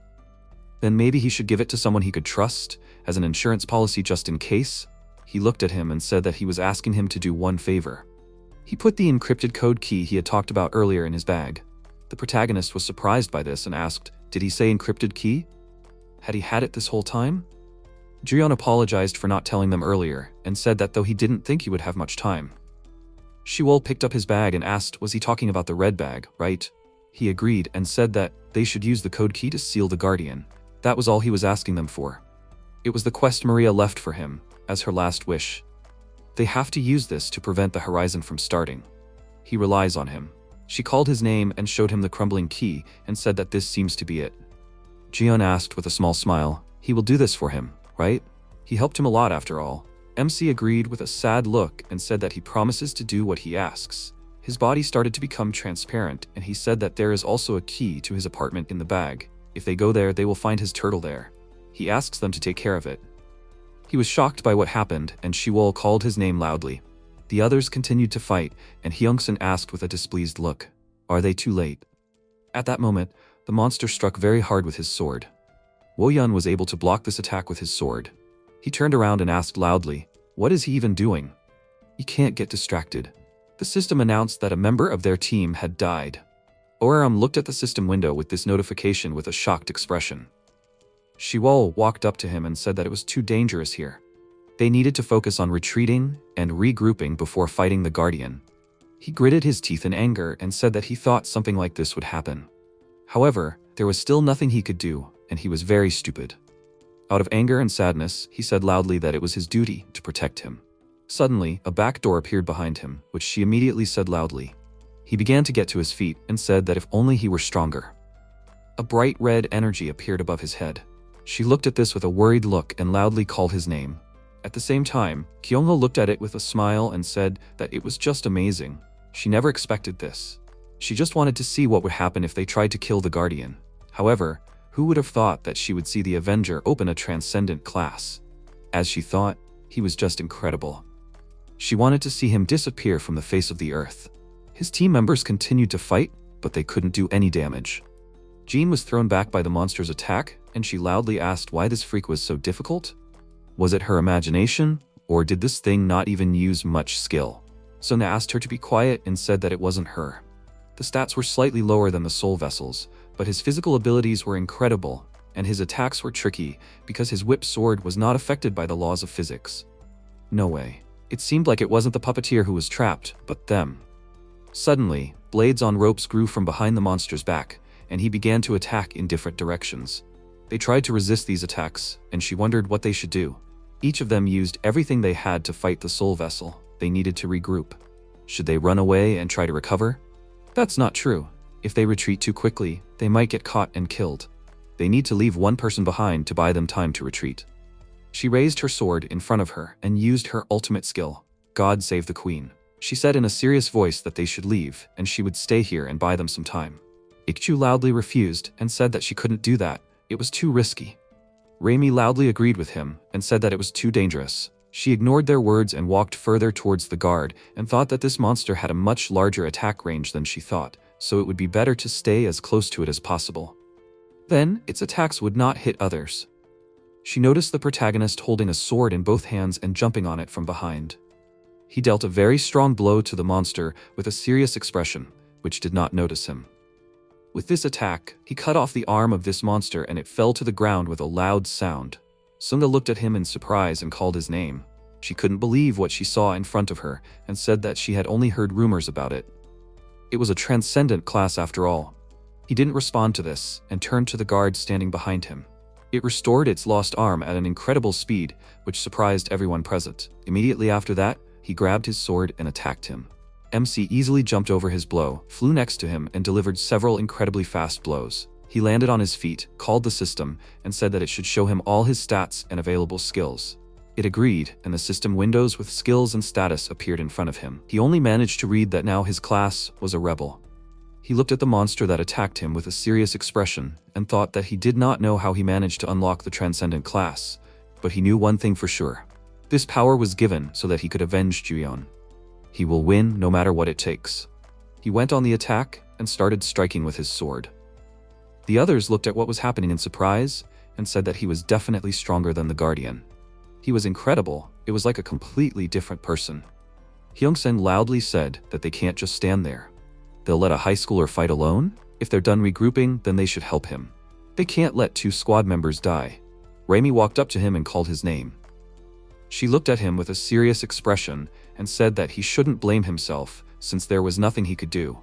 Then maybe he should give it to someone he could trust, as an insurance policy just in case. He looked at him and said that he was asking him to do one favor. He put the encrypted code key he had talked about earlier in his bag. The protagonist was surprised by this and asked, did he say encrypted key? Had he had it this whole time? Juyeon apologized for not telling them earlier and said that though he didn't think he would have much time. Shiwol picked up his bag and asked was he talking about the red bag, right? He agreed and said that they should use the code key to seal the guardian. That was all he was asking them for. It was the quest Maria left for him, as her last wish. They have to use this to prevent the horizon from starting. He relies on him. She called his name and showed him the crumbling key and said that this seems to be it. Jiyeon asked with a small smile, he will do this for him, right? He helped him a lot after all. MC agreed with a sad look and said that he promises to do what he asks. His body started to become transparent and he said that there is also a key to his apartment in the bag. If they go there, they will find his turtle there. He asks them to take care of it. He was shocked by what happened and Shiwol called his name loudly. The others continued to fight and Hyungsun asked with a displeased look, are they too late? At that moment, the monster struck very hard with his sword. Woyun was able to block this attack with his sword. He turned around and asked loudly, what is he even doing? He can't get distracted. The system announced that a member of their team had died. Oram looked at the system window with this notification with a shocked expression. Shiwol walked up to him and said that it was too dangerous here. They needed to focus on retreating and regrouping before fighting the Guardian. He gritted his teeth in anger and said that he thought something like this would happen. However, there was still nothing he could do, and he was very stupid. Out of anger and sadness, he said loudly that it was his duty to protect him. Suddenly, a back door appeared behind him, which she immediately said loudly. He began to get to his feet and said that if only he were stronger. A bright red energy appeared above his head. She looked at this with a worried look and loudly called his name. At the same time, Kyungho looked at it with a smile and said that it was just amazing. She never expected this. She just wanted to see what would happen if they tried to kill the Guardian. However, who would have thought that she would see the Avenger open a transcendent class? As she thought, he was just incredible. She wanted to see him disappear from the face of the earth. His team members continued to fight, but they couldn't do any damage. Jean was thrown back by the monster's attack, and she loudly asked why this freak was so difficult. Was it her imagination, or did this thing not even use much skill? Sona asked her to be quiet and said that it wasn't her. The stats were slightly lower than the soul vessels, but his physical abilities were incredible, and his attacks were tricky because his whip sword was not affected by the laws of physics. No way. It seemed like it wasn't the puppeteer who was trapped, but them. Suddenly, blades on ropes grew from behind the monster's back, and he began to attack in different directions. They tried to resist these attacks, and she wondered what they should do. Each of them used everything they had to fight the soul vessel. They needed to regroup. Should they run away and try to recover? That's not true. If they retreat too quickly, they might get caught and killed. They need to leave one person behind to buy them time to retreat. She raised her sword in front of her and used her ultimate skill, God Save the Queen. She said in a serious voice that they should leave and she would stay here and buy them some time. Ikchu loudly refused and said that she couldn't do that. It was too risky. Raimi loudly agreed with him and said that it was too dangerous. She ignored their words and walked further towards the guard and thought that this monster had a much larger attack range than she thought, so it would be better to stay as close to it as possible. Then, its attacks would not hit others. She noticed the protagonist holding a sword in both hands and jumping on it from behind. He dealt a very strong blow to the monster with a serious expression, which did not notice him. With this attack, he cut off the arm of this monster and it fell to the ground with a loud sound. Sunga looked at him in surprise and called his name. She couldn't believe what she saw in front of her and said that she had only heard rumors about it. It was a transcendent class after all. He didn't respond to this and turned to the guard standing behind him. It restored its lost arm at an incredible speed, which surprised everyone present. Immediately after that, he grabbed his sword and attacked him. MC easily jumped over his blow, flew next to him and delivered several incredibly fast blows. He landed on his feet, called the system, and said that it should show him all his stats and available skills. It agreed, and the system windows with skills and status appeared in front of him. He only managed to read that now his class was a rebel. He looked at the monster that attacked him with a serious expression and thought that he did not know how he managed to unlock the transcendent class, but he knew one thing for sure. This power was given so that he could avenge Juyeon. He will win no matter what it takes. He went on the attack and started striking with his sword. The others looked at what was happening in surprise and said that he was definitely stronger than the Guardian. He was incredible. It was like a completely different person. Hyungsen loudly said that they can't just stand there. They'll let a high schooler fight alone? If they're done regrouping, then they should help him. They can't let 2 squad members die. Raimi walked up to him and called his name. She looked at him with a serious expression and said that he shouldn't blame himself since there was nothing he could do.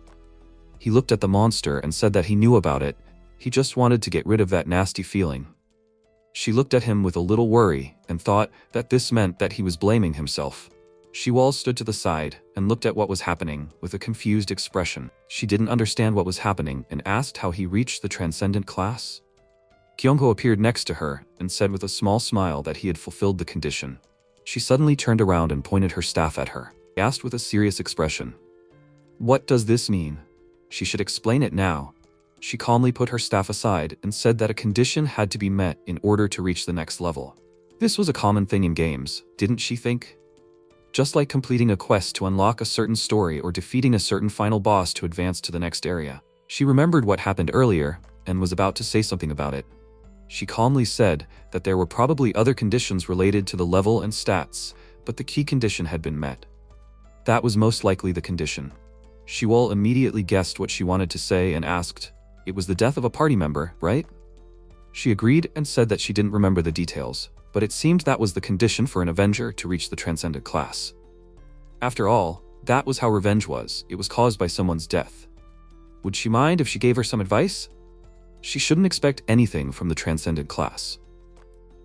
He looked at the monster and said that he knew about it, he just wanted to get rid of that nasty feeling. She looked at him with a little worry and thought that this meant that he was blaming himself. Shiwal stood to the side and looked at what was happening with a confused expression. She didn't understand what was happening and asked how he reached the transcendent class. Kyungho appeared next to her and said with a small smile that he had fulfilled the condition. She suddenly turned around and pointed her staff at her. He asked with a serious expression, "What does this mean?" She should explain it now. She calmly put her staff aside and said that a condition had to be met in order to reach the next level. This was a common thing in games, didn't she think? Just like completing a quest to unlock a certain story or defeating a certain final boss to advance to the next area. She remembered what happened earlier and was about to say something about it. She calmly said that there were probably other conditions related to the level and stats, but the key condition had been met. That was most likely the condition. Shiwal immediately guessed what she wanted to say and asked, "It was the death of a party member, right?" She agreed and said that she didn't remember the details, but it seemed that was the condition for an Avenger to reach the Transcendent class. After all, that was how revenge was. It was caused by someone's death. Would she mind if she gave her some advice? She shouldn't expect anything from the Transcendent class.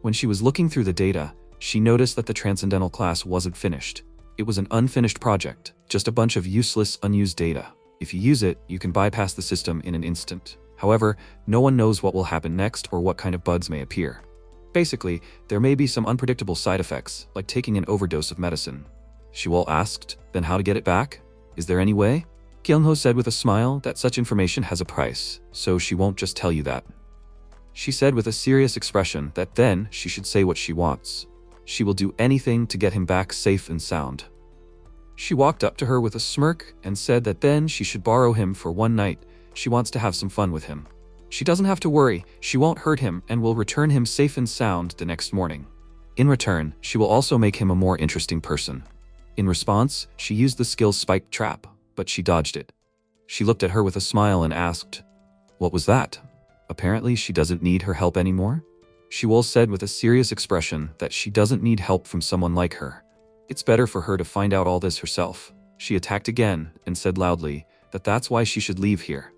When she was looking through the data, she noticed that the Transcendental class wasn't finished. It was an unfinished project, just a bunch of useless, unused data. If you use it, you can bypass the system in an instant. However, no one knows what will happen next or what kind of bugs may appear. Basically, there may be some unpredictable side effects, like taking an overdose of medicine. Shiwal asked, "Then how to get it back? Is there any way?" Kyungho said with a smile that such information has a price, so she won't just tell you that. She said with a serious expression that then she should say what she wants. She will do anything to get him back safe and sound. She walked up to her with a smirk and said that then she should borrow him for one night. She wants to have some fun with him. She doesn't have to worry, she won't hurt him and will return him safe and sound the next morning. In return, she will also make him a more interesting person. In response, she used the skill Spike Trap, but she dodged it. She looked at her with a smile and asked, "What was that?" Apparently she doesn't need her help anymore. Shiwal said with a serious expression that she doesn't need help from someone like her. It's better for her to find out all this herself. She attacked again and said loudly that that's why she should leave here.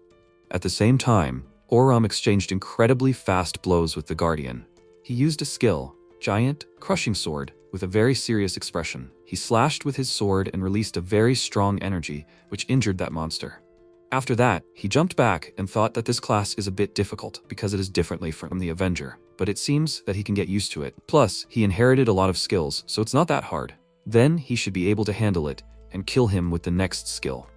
At the same time, Oram exchanged incredibly fast blows with the Guardian. He used a skill, Giant Crushing Sword, with a very serious expression. He slashed with his sword and released a very strong energy, which injured that monster. After that, he jumped back and thought that this class is a bit difficult because it is differently from the Avenger, but it seems that he can get used to it. Plus, he inherited a lot of skills, so it's not that hard. Then he should be able to handle it and kill him with the next skill.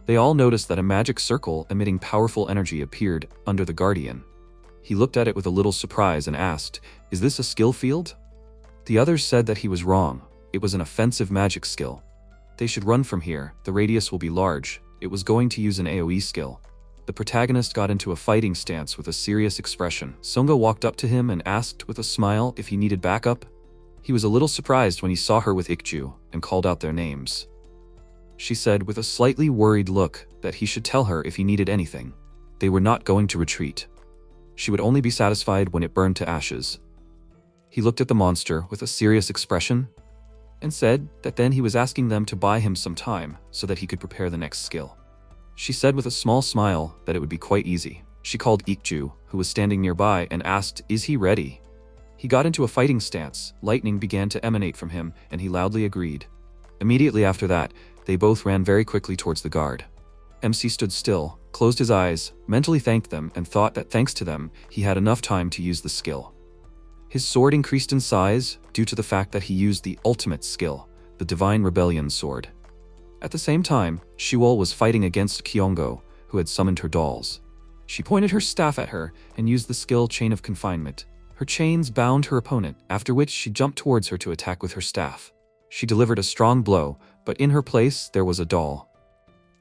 They all noticed that a magic circle emitting powerful energy appeared under the Guardian. He looked at it with a little surprise and asked, "Is this a skill field?" The others said that he was wrong. It was an offensive magic skill. They should run from here, the radius will be large. It was going to use an AoE skill. The protagonist got into a fighting stance with a serious expression. Songa walked up to him and asked with a smile if he needed backup. He was a little surprised when he saw her with Ikju and called out their names. She said with a slightly worried look that he should tell her if he needed anything. They were not going to retreat. She would only be satisfied when it burned to ashes. He looked at the monster with a serious expression and said that then he was asking them to buy him some time so that he could prepare the next skill. She said with a small smile that it would be quite easy. She called Ikju, who was standing nearby, and asked, "Is he ready?" He got into a fighting stance, lightning began to emanate from him, and he loudly agreed. Immediately after that, they both ran very quickly towards the guard. MC stood still, closed his eyes, mentally thanked them, and thought that thanks to them, he had enough time to use the skill. His sword increased in size due to the fact that he used the ultimate skill, the Divine Rebellion sword. At the same time, Shiwal was fighting against Kyungho, who had summoned her dolls. She pointed her staff at her and used the skill Chain of Confinement. Her chains bound her opponent, after which she jumped towards her to attack with her staff. She delivered a strong blow, but in her place there was a doll.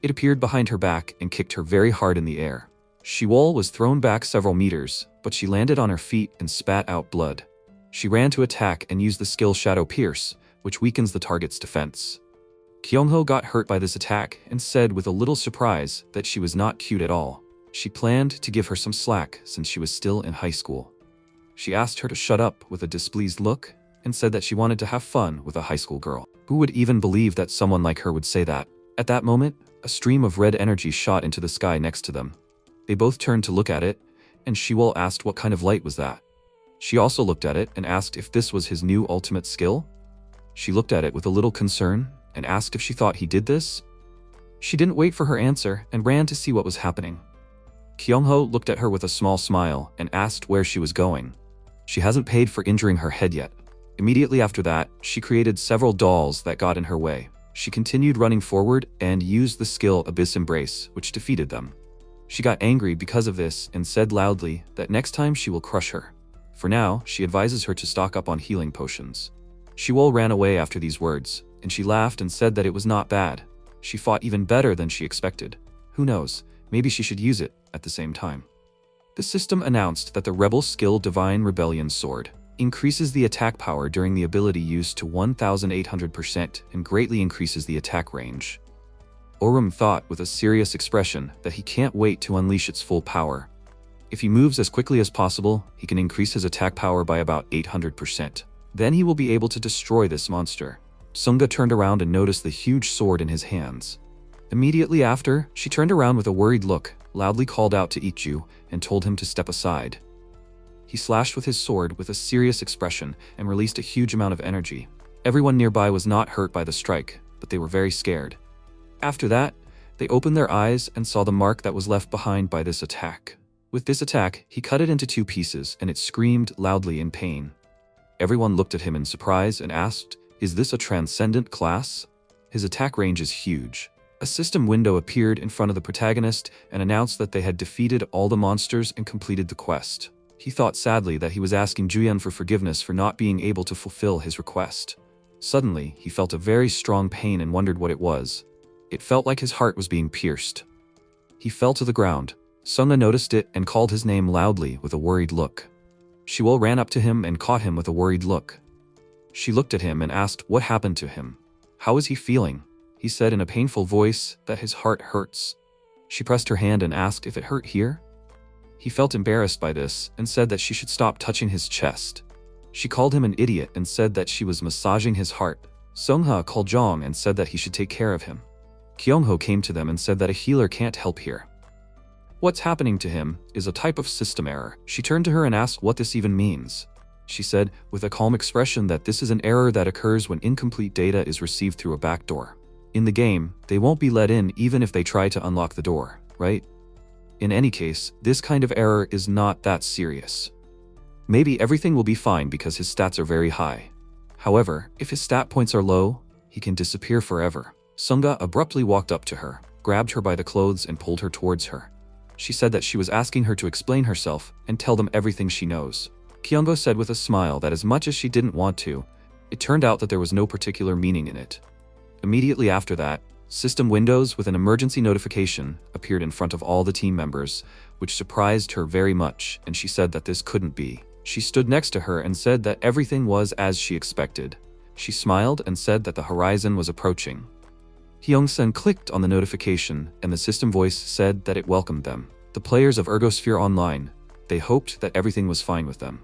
It appeared behind her back and kicked her very hard in the air. Shiwal was thrown back several meters, but she landed on her feet and spat out blood. She ran to attack and used the skill Shadow Pierce, which weakens the target's defense. Kyungho got hurt by this attack and said with a little surprise that she was not cute at all. She planned to give her some slack since she was still in high school. She asked her to shut up with a displeased look. and said that she wanted to have fun with a high school girl. Who would even believe that someone like her would say that? At that moment, a stream of red energy shot into the sky next to them. They both turned to look at it, and Shiwol asked what kind of light was that. She also looked at it and asked if this was his new ultimate skill. She looked at it with a little concern and asked if she thought he did this. She didn't wait for her answer and ran to see what was happening. Kyungho looked at her with a small smile and asked where she was going. She hasn't paid for injuring her head yet. Immediately after that, she created several dolls that got in her way. She continued running forward and used the skill Abyss Embrace, which defeated them. She got angry because of this and said loudly that next time she will crush her. For now, she advises her to stock up on healing potions. Shiwol ran away after these words, and she laughed and said that it was not bad. She fought even better than she expected. Who knows, maybe she should use it at the same time. The system announced that the rebel skill Divine Rebellion Sword increases the attack power during the ability used to 1,800% and greatly increases the attack range. Orum thought with a serious expression that he can't wait to unleash its full power. If he moves as quickly as possible, he can increase his attack power by about 800%. Then he will be able to destroy this monster. Sunga turned around and noticed the huge sword in his hands. Immediately after, she turned around with a worried look, loudly called out to Ichu, and told him to step aside. He slashed with his sword with a serious expression and released a huge amount of energy. Everyone nearby was not hurt by the strike, but they were very scared. After that, they opened their eyes and saw the mark that was left behind by this attack. With this attack, he cut it into 2 pieces and it screamed loudly in pain. Everyone looked at him in surprise and asked, "Is this a transcendent class?" His attack range is huge. A system window appeared in front of the protagonist and announced that they had defeated all the monsters and completed the quest. He thought sadly that he was asking Juyeon for forgiveness for not being able to fulfill his request. Suddenly, he felt a very strong pain and wondered what it was. It felt like his heart was being pierced. He fell to the ground. Sunga noticed it and called his name loudly with a worried look. Shiwol ran up to him and caught him with a worried look. She looked at him and asked what happened to him. How is he feeling? He said in a painful voice that his heart hurts. She pressed her hand and asked if it hurt here. He felt embarrassed by this and said that she should stop touching his chest. She called him an idiot and said that she was massaging his heart. Sungha called Jong and said that he should take care of him. Kyungho came to them and said that a healer can't help here. What's happening to him is a type of system error. She turned to her and asked what this even means. She said with a calm expression that this is an error that occurs when incomplete data is received through a backdoor. In the game, they won't be let in even if they try to unlock the door, right? In any case, this kind of error is not that serious. Maybe everything will be fine because his stats are very high. However, if his stat points are low, he can disappear forever. Sunga abruptly walked up to her, grabbed her by the clothes and pulled her towards her. She said that she was asking her to explain herself and tell them everything she knows. Kyungho said with a smile that as much as she didn't want to, it turned out that there was no particular meaning in it. Immediately after that, system windows with an emergency notification appeared in front of all the team members, which surprised her very much, and she said that this couldn't be. She stood next to her and said that everything was as she expected. She smiled and said that the horizon was approaching. Hyung-sen clicked on the notification and the system voice said that it welcomed them. The players of Ergosphere Online. They hoped that everything was fine with them.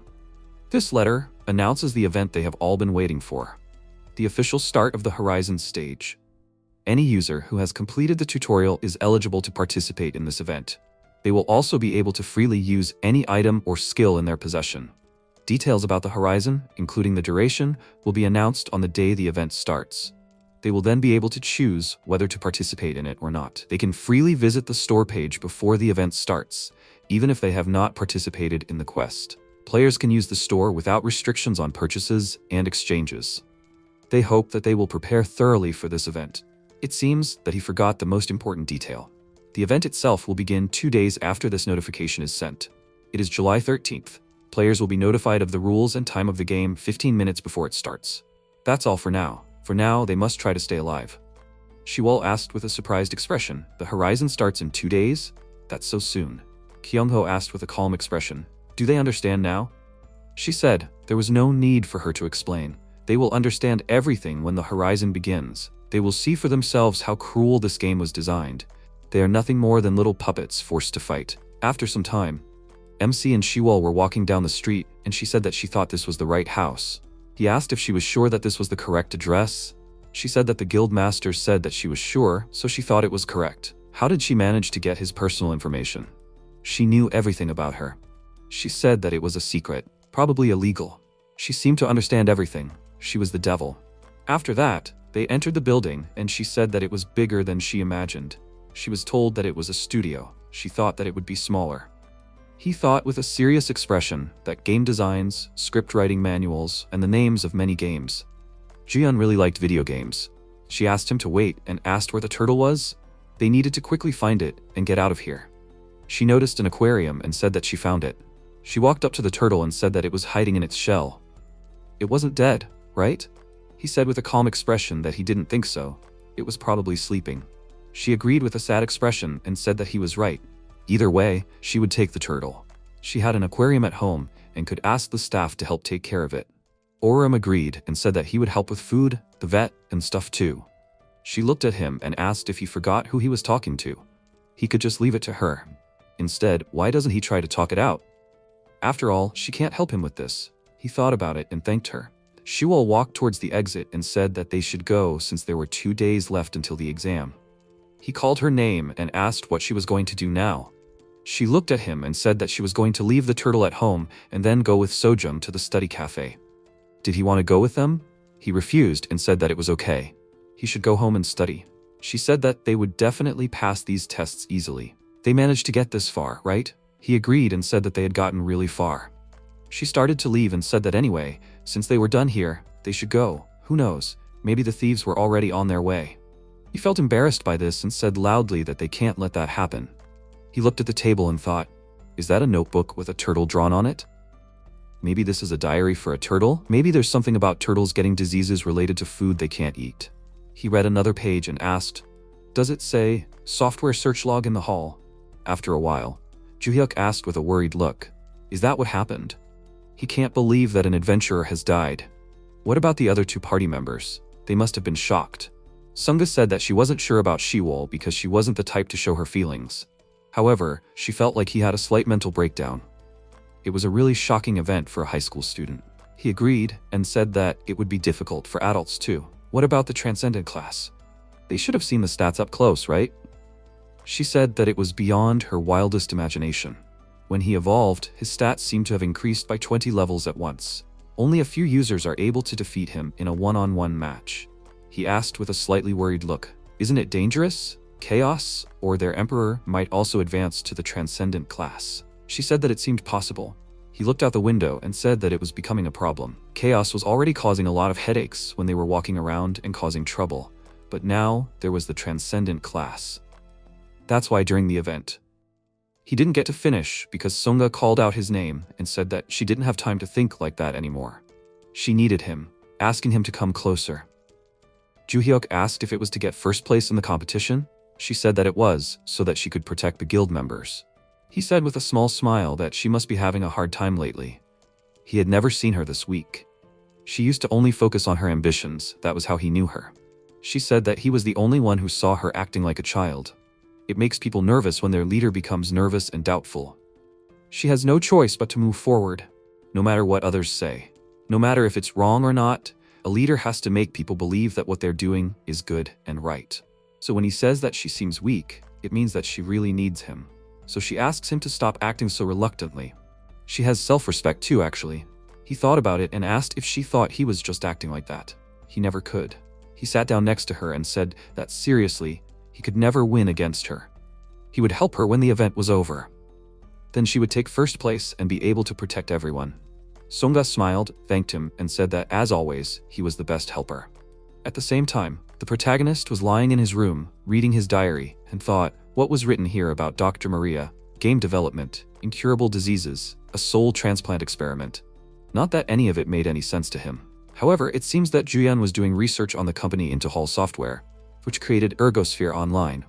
This letter announces the event they have all been waiting for. The official start of the Horizon stage. Any user who has completed the tutorial is eligible to participate in this event. They will also be able to freely use any item or skill in their possession. Details about the Horizon, including the duration, will be announced on the day the event starts. They will then be able to choose whether to participate in it or not. They can freely visit the store page before the event starts, even if they have not participated in the quest. Players can use the store without restrictions on purchases and exchanges. They hope that they will prepare thoroughly for this event. It seems that he forgot the most important detail. The event itself will begin 2 days after this notification is sent. It is July 13th. Players will be notified of the rules and time of the game 15 minutes before it starts. That's all for now. For now, they must try to stay alive. Shiwol asked with a surprised expression, "The Horizon starts in 2 days? That's so soon." Kyungho asked with a calm expression, "Do they understand now?" She said there was no need for her to explain. They will understand everything when the Horizon begins. They will see for themselves how cruel this game was designed. They are nothing more than little puppets forced to fight. After some time, MC and Shiwol were walking down the street, and she said that she thought this was the right house. He asked if she was sure that this was the correct address. She said that the guild master said that she was sure, so she thought it was correct. How did she manage to get his personal information? She knew everything about her. She said that it was a secret, probably illegal. She seemed to understand everything. She was the devil. After that, they entered the building, and she said that it was bigger than she imagined. She was told that it was a studio. She thought that it would be smaller. He thought with a serious expression that game designs, script writing manuals, and the names of many games. Jiyeon really liked video games. She asked him to wait and asked where the turtle was. They needed to quickly find it and get out of here. She noticed an aquarium and said that she found it. She walked up to the turtle and said that it was hiding in its shell. It wasn't dead, right? He said with a calm expression that he didn't think so. It was probably sleeping. She agreed with a sad expression and said that he was right. Either way, she would take the turtle. She had an aquarium at home and could ask the staff to help take care of it. Oram agreed and said that he would help with food, the vet, and stuff too. She looked at him and asked if he forgot who he was talking to. He could just leave it to her. Instead, why doesn't he try to talk it out? After all, she can't help him with this. He thought about it and thanked her. Shuol walked towards the exit and said that they should go since there were 2 days left until the exam. He called her name and asked what she was going to do now. She looked at him and said that she was going to leave the turtle at home and then go with Sojung to the study cafe. Did he want to go with them? He refused and said that it was okay. He should go home and study. She said that they would definitely pass these tests easily. They managed to get this far, right? He agreed and said that they had gotten really far. She started to leave and said that anyway, since they were done here, they should go. Who knows, maybe the thieves were already on their way. He felt embarrassed by this and said loudly that they can't let that happen. He looked at the table and thought, is that a notebook with a turtle drawn on it? Maybe this is a diary for a turtle? Maybe there's something about turtles getting diseases related to food they can't eat. He read another page and asked, does it say, software search log in the hall? After a while, Juhyuk asked with a worried look, is that what happened? He can't believe that an adventurer has died. What about the other 2 party members? They must have been shocked. Sunga said that she wasn't sure about Shiwol because she wasn't the type to show her feelings. However, she felt like he had a slight mental breakdown. It was a really shocking event for a high school student. He agreed and said that it would be difficult for adults too. What about the transcendent class? They should have seen the stats up close, right? She said that it was beyond her wildest imagination. When he evolved, his stats seemed to have increased by 20 levels at once. Only a few users are able to defeat him in a one-on-one match. He asked with a slightly worried look, isn't it dangerous? Chaos, or their emperor, might also advance to the transcendent class. She said that it seemed possible. He looked out the window and said that it was becoming a problem. Chaos was already causing a lot of headaches when they were walking around and causing trouble, but now there was the transcendent class. That's why during the event, he didn't get to finish because Songa called out his name and said that she didn't have time to think like that anymore. She needed him, asking him to come closer. Juhyuk asked if it was to get first place in the competition. She said that it was, so that she could protect the guild members. He said with a small smile that she must be having a hard time lately. He had never seen her this weak. She used to only focus on her ambitions, that was how he knew her. She said that he was the only one who saw her acting like a child. It makes people nervous when their leader becomes nervous and doubtful. She has no choice but to move forward, no matter what others say. No matter if it's wrong or not, a leader has to make people believe that what they're doing is good and right. So when he says that she seems weak, it means that she really needs him. So she asks him to stop acting so reluctantly. She has self-respect too, actually. He thought about it and asked if she thought he was just acting like that. He never could. He sat down next to her and said that seriously, he could never win against her. He would help her when the event was over. Then she would take first place and be able to protect everyone. Songa smiled, thanked him, and said that, as always, he was the best helper. At the same time, the protagonist was lying in his room, reading his diary, and thought, what was written here about Dr. Maria, game development, incurable diseases, a soul transplant experiment? Not that any of it made any sense to him. However, it seems that Juyeon was doing research on the company into Hall Software, which created Ergosphere Online.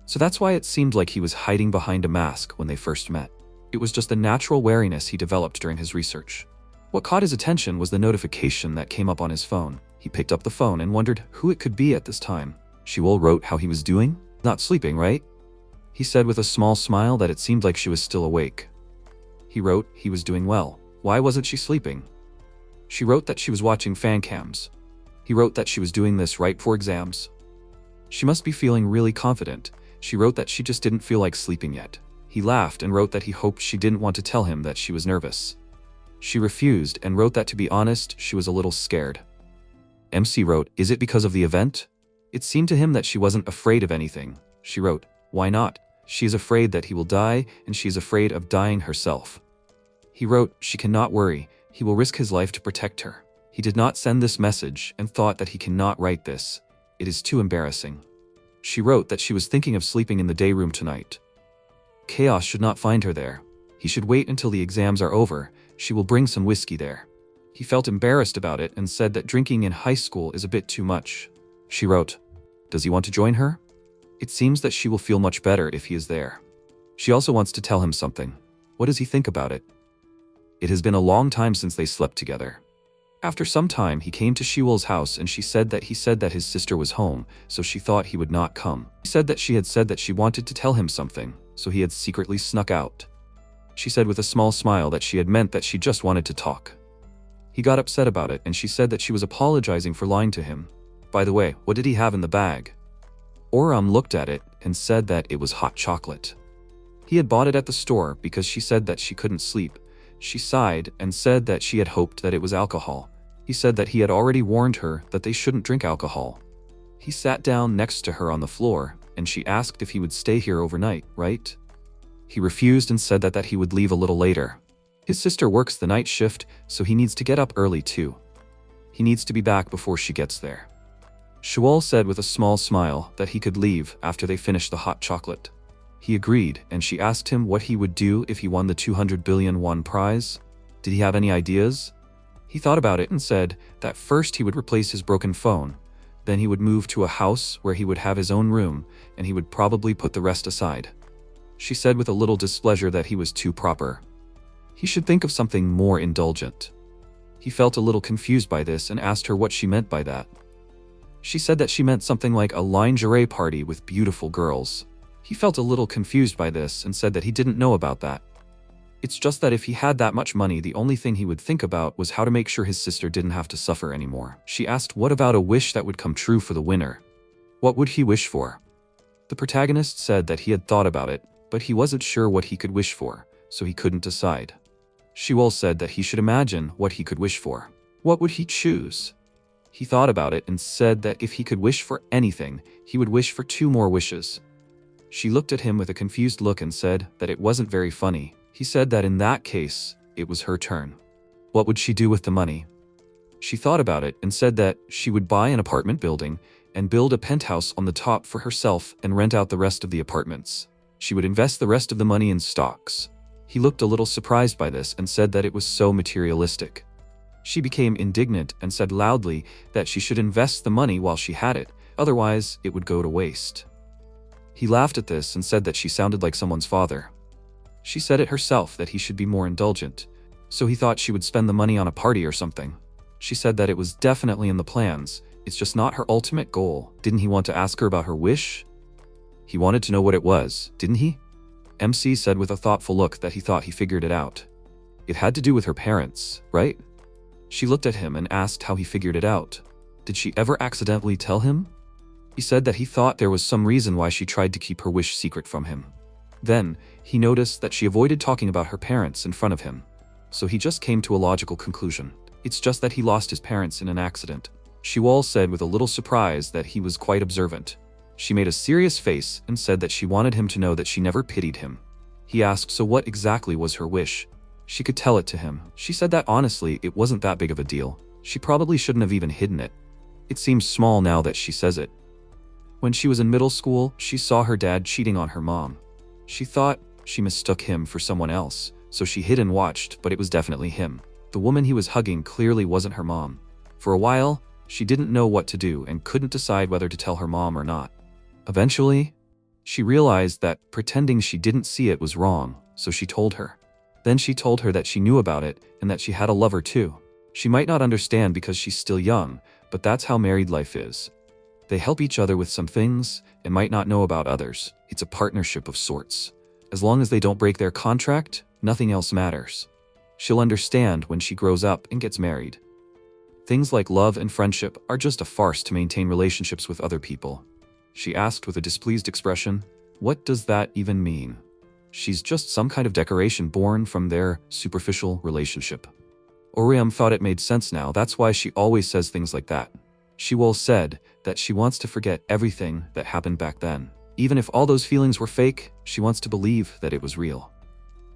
So that's why it seemed like he was hiding behind a mask when they first met. It was just the natural wariness he developed during his research. What caught his attention was the notification that came up on his phone. He picked up the phone and wondered who it could be at this time. Shiwol wrote how he was doing? Not sleeping, right? He said with a small smile that it seemed like she was still awake. He wrote he was doing well. Why wasn't she sleeping? She wrote that she was watching fan cams. He wrote that she was doing this right before exams. She must be feeling really confident. She wrote that she just didn't feel like sleeping yet. He laughed and wrote that he hoped she didn't want to tell him that she was nervous. She refused and wrote that to be honest, she was a little scared. MC wrote, "Is it because of the event?" It seemed to him that she wasn't afraid of anything. She wrote, "Why not? She is afraid that he will die, and she is afraid of dying herself." He wrote, "She cannot worry. He will risk his life to protect her." He did not send this message and thought that he cannot write this. It is too embarrassing. She wrote that she was thinking of sleeping in the day room tonight. Chaos should not find her there. He should wait until the exams are over. She will bring some whiskey there. He felt embarrassed about it and said that drinking in high school is a bit too much. She wrote, "Does he want to join her?" It seems that she will feel much better if he is there. She also wants to tell him something. What does he think about it? It has been a long time since they slept together. After some time, he came to Shiwol's house and she said that he said that his sister was home, so she thought he would not come. He said that she had said that she wanted to tell him something, so he had secretly snuck out. She said with a small smile that she had meant that she just wanted to talk. He got upset about it and she said that she was apologizing for lying to him. By the way, what did he have in the bag? Oram looked at it and said that it was hot chocolate. He had bought it at the store because she said that she couldn't sleep. She sighed and said that she had hoped that it was alcohol. He said that he had already warned her that they shouldn't drink alcohol. He sat down next to her on the floor and she asked if he would stay here overnight, right? He refused and said that he would leave a little later. His sister works the night shift, so he needs to get up early too. He needs to be back before she gets there. Shiwol said with a small smile that he could leave after they finished the hot chocolate. He agreed, and she asked him what he would do if he won the 200 billion won prize. Did he have any ideas? He thought about it and said that first he would replace his broken phone, then he would move to a house where he would have his own room, and he would probably put the rest aside. She said with a little displeasure that he was too proper. He should think of something more indulgent. He felt a little confused by this and asked her what she meant by that. She said that she meant something like a lingerie party with beautiful girls. He felt a little confused by this and said that he didn't know about that. It's just that if he had that much money, the only thing he would think about was how to make sure his sister didn't have to suffer anymore. She asked what about a wish that would come true for the winner? What would he wish for? The protagonist said that he had thought about it, but he wasn't sure what he could wish for, so he couldn't decide. Shiwol said that he should imagine what he could wish for. What would he choose? He thought about it and said that if he could wish for anything, he would wish for 2 more wishes. She looked at him with a confused look and said that it wasn't very funny. He said that in that case, it was her turn. What would she do with the money? She thought about it and said that she would buy an apartment building and build a penthouse on the top for herself and rent out the rest of the apartments. She would invest the rest of the money in stocks. He looked a little surprised by this and said that it was so materialistic. She became indignant and said loudly that she should invest the money while she had it, otherwise it would go to waste. He laughed at this and said that she sounded like someone's father. She said it herself that he should be more indulgent, so he thought she would spend the money on a party or something. She said that it was definitely in the plans, it's just not her ultimate goal. Didn't he want to ask her about her wish? He wanted to know what it was, didn't he? MC said with a thoughtful look that he thought he figured it out. It had to do with her parents, right? She looked at him and asked how he figured it out. Did she ever accidentally tell him? He said that he thought there was some reason why she tried to keep her wish secret from him. Then, he noticed that she avoided talking about her parents in front of him. So he just came to a logical conclusion. It's just that he lost his parents in an accident. Shiwol said with a little surprise that he was quite observant. She made a serious face and said that she wanted him to know that she never pitied him. He asked so what exactly was her wish. She could tell it to him. She said that honestly, it wasn't that big of a deal. She probably shouldn't have even hidden it. It seems small now that she says it. When she was in middle school, she saw her dad cheating on her mom. She thought she mistook him for someone else, so she hid and watched, but it was definitely him. The woman he was hugging clearly wasn't her mom. For a while, she didn't know what to do and couldn't decide whether to tell her mom or not. Eventually, she realized that pretending she didn't see it was wrong, so she told her. Then she told her that she knew about it and that she had a lover too. She might not understand because she's still young, but that's how married life is. They help each other with some things and might not know about others. It's a partnership of sorts. As long as they don't break their contract, nothing else matters. She'll understand when she grows up and gets married. Things like love and friendship are just a farce to maintain relationships with other people. She asked with a displeased expression. What does that even mean? She's just some kind of decoration born from their superficial relationship. Orium thought it made sense now, that's why she always says things like that. Shiwol said that she wants to forget everything that happened back then. Even if all those feelings were fake, she wants to believe that it was real.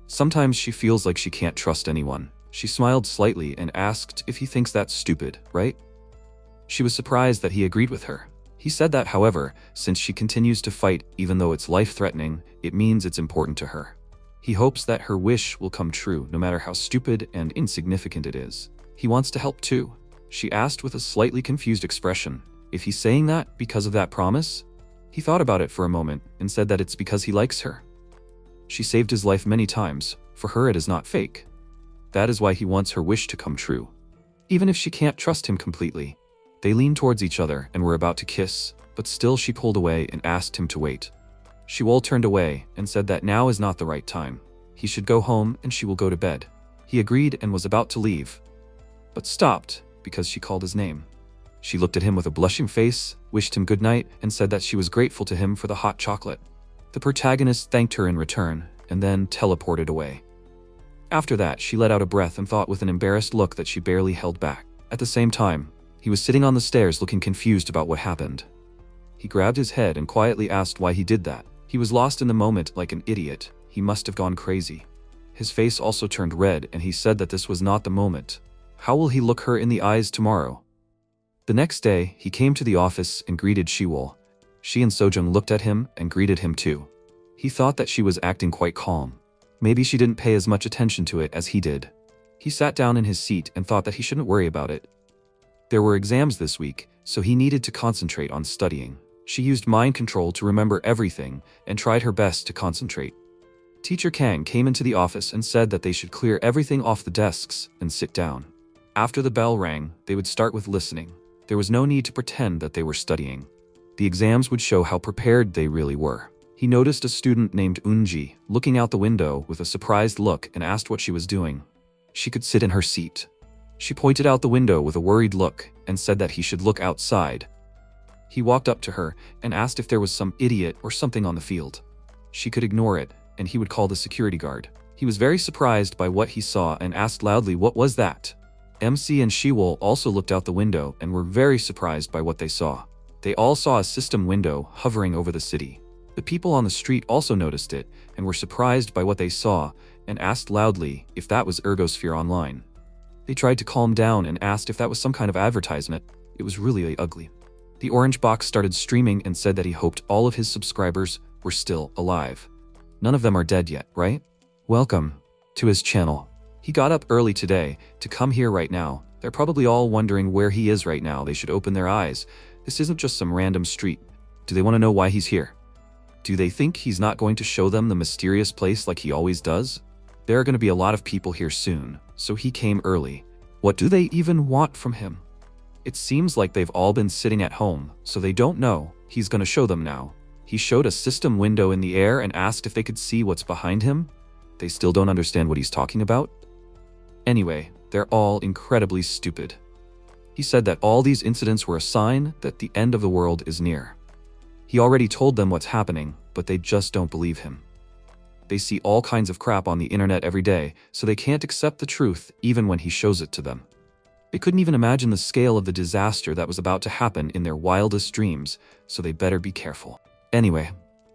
Sometimes she feels like she can't trust anyone. She smiled slightly and asked if he thinks that's stupid, right? She was surprised that he agreed with her. He said that, however, since she continues to fight even though it's life-threatening, it means it's important to her. He hopes that her wish will come true no matter how stupid and insignificant it is. He wants to help too. She asked with a slightly confused expression. If he's saying that because of that promise? He thought about it for a moment and said that it's because he likes her. She saved his life many times. For her, it is not fake. That is why he wants her wish to come true. Even if she can't trust him completely. They leaned towards each other and were about to kiss, but still she pulled away and asked him to wait. Shiwol turned away and said that now is not the right time. He should go home and she will go to bed. He agreed and was about to leave, but stopped because she called his name. She looked at him with a blushing face, wished him good night, and said that she was grateful to him for the hot chocolate. The protagonist thanked her in return and then teleported away. After that, she let out a breath and thought with an embarrassed look that she barely held back. At the same time, he was sitting on the stairs looking confused about what happened. He grabbed his head and quietly asked why he did that. He was lost in the moment like an idiot. He must have gone crazy. His face also turned red and he said that this was not the moment. How will he look her in the eyes tomorrow? The next day, he came to the office and greeted Shiwol. She and Sojung looked at him and greeted him too. He thought that she was acting quite calm. Maybe she didn't pay as much attention to it as he did. He sat down in his seat and thought that he shouldn't worry about it. There were exams this week, so he needed to concentrate on studying. She used mind control to remember everything and tried her best to concentrate. Teacher Kang came into the office and said that they should clear everything off the desks and sit down. After the bell rang, they would start with listening. There was no need to pretend that they were studying. The exams would show how prepared they really were. He noticed a student named Unji looking out the window with a surprised look and asked what she was doing. She could sit in her seat. She pointed out the window with a worried look and said that he should look outside. He walked up to her and asked if there was some idiot or something on the field. She could ignore it, and he would call the security guard. He was very surprised by what he saw and asked loudly what was that. MC and Shiwol also looked out the window and were very surprised by what they saw. They all saw a system window hovering over the city. The people on the street also noticed it and were surprised by what they saw and asked loudly if that was Ergosphere Online. They tried to calm down and asked if that was some kind of advertisement. It was really ugly. The orange box started streaming and said that he hoped all of his subscribers were still alive. None of them are dead yet, right? Welcome to his channel. He got up early today to come here right now. They're probably all wondering where he is right now. They should open their eyes. This isn't just some random street. Do they want to know why he's here? Do they think he's not going to show them the mysterious place like he always does? There are going to be a lot of people here soon, so he came early. What do they even want from him? It seems like they've all been sitting at home, so they don't know. He's going to show them now. He showed a system window in the air and asked if they could see what's behind him. They still don't understand what he's talking about. Anyway, they're all incredibly stupid. He said that all these incidents were a sign that the end of the world is near. He already told them what's happening, but they just don't believe him. They see all kinds of crap on the internet every day, so they can't accept the truth even when he shows it to them. They couldn't even imagine the scale of the disaster that was about to happen in their wildest dreams, so they better be careful. Anyway,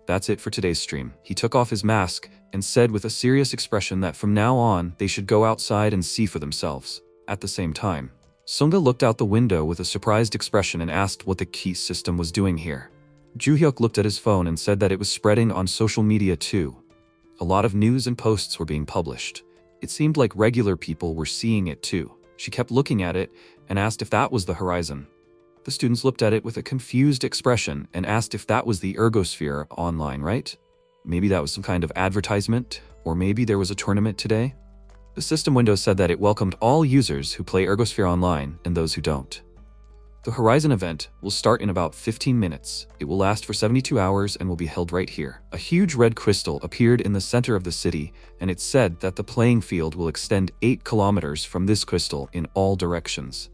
that's it for today's stream. He took off his mask and said with a serious expression that from now on, they should go outside and see for themselves. At the same time, Sunga looked out the window with a surprised expression and asked what the key system was doing here. Juhyuk looked at his phone and said that it was spreading on social media too. A lot of news and posts were being published. It seemed like regular people were seeing it too. She kept looking at it and asked if that was the horizon. The students looked at it with a confused expression and asked if that was the Ergosphere Online, right? Maybe that was some kind of advertisement, or maybe there was a tournament today? The system window said that it welcomed all users who play Ergosphere Online and those who don't. The Horizon event will start in about 15 minutes. It will last for 72 hours and will be held right here. A huge red crystal appeared in the center of the city, and it said that the playing field will extend 8 kilometers from this crystal in all directions.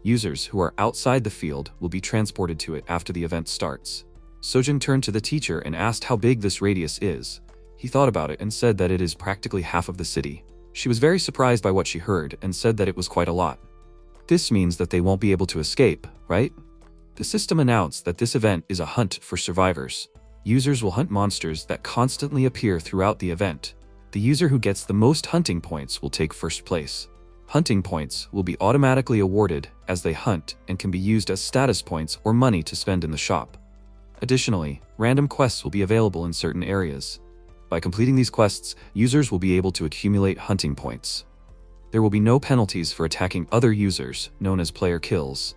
Users who are outside the field will be transported to it after the event starts. Sojin turned to the teacher and asked how big this radius is. He thought about it and said that it is practically half of the city. She was very surprised by what she heard and said that it was quite a lot. This means that they won't be able to escape, right? The system announced that this event is a hunt for survivors. Users will hunt monsters that constantly appear throughout the event. The user who gets the most hunting points will take first place. Hunting points will be automatically awarded as they hunt and can be used as status points or money to spend in the shop. Additionally, random quests will be available in certain areas. By completing these quests, users will be able to accumulate hunting points. There will be no penalties for attacking other users, known as player kills.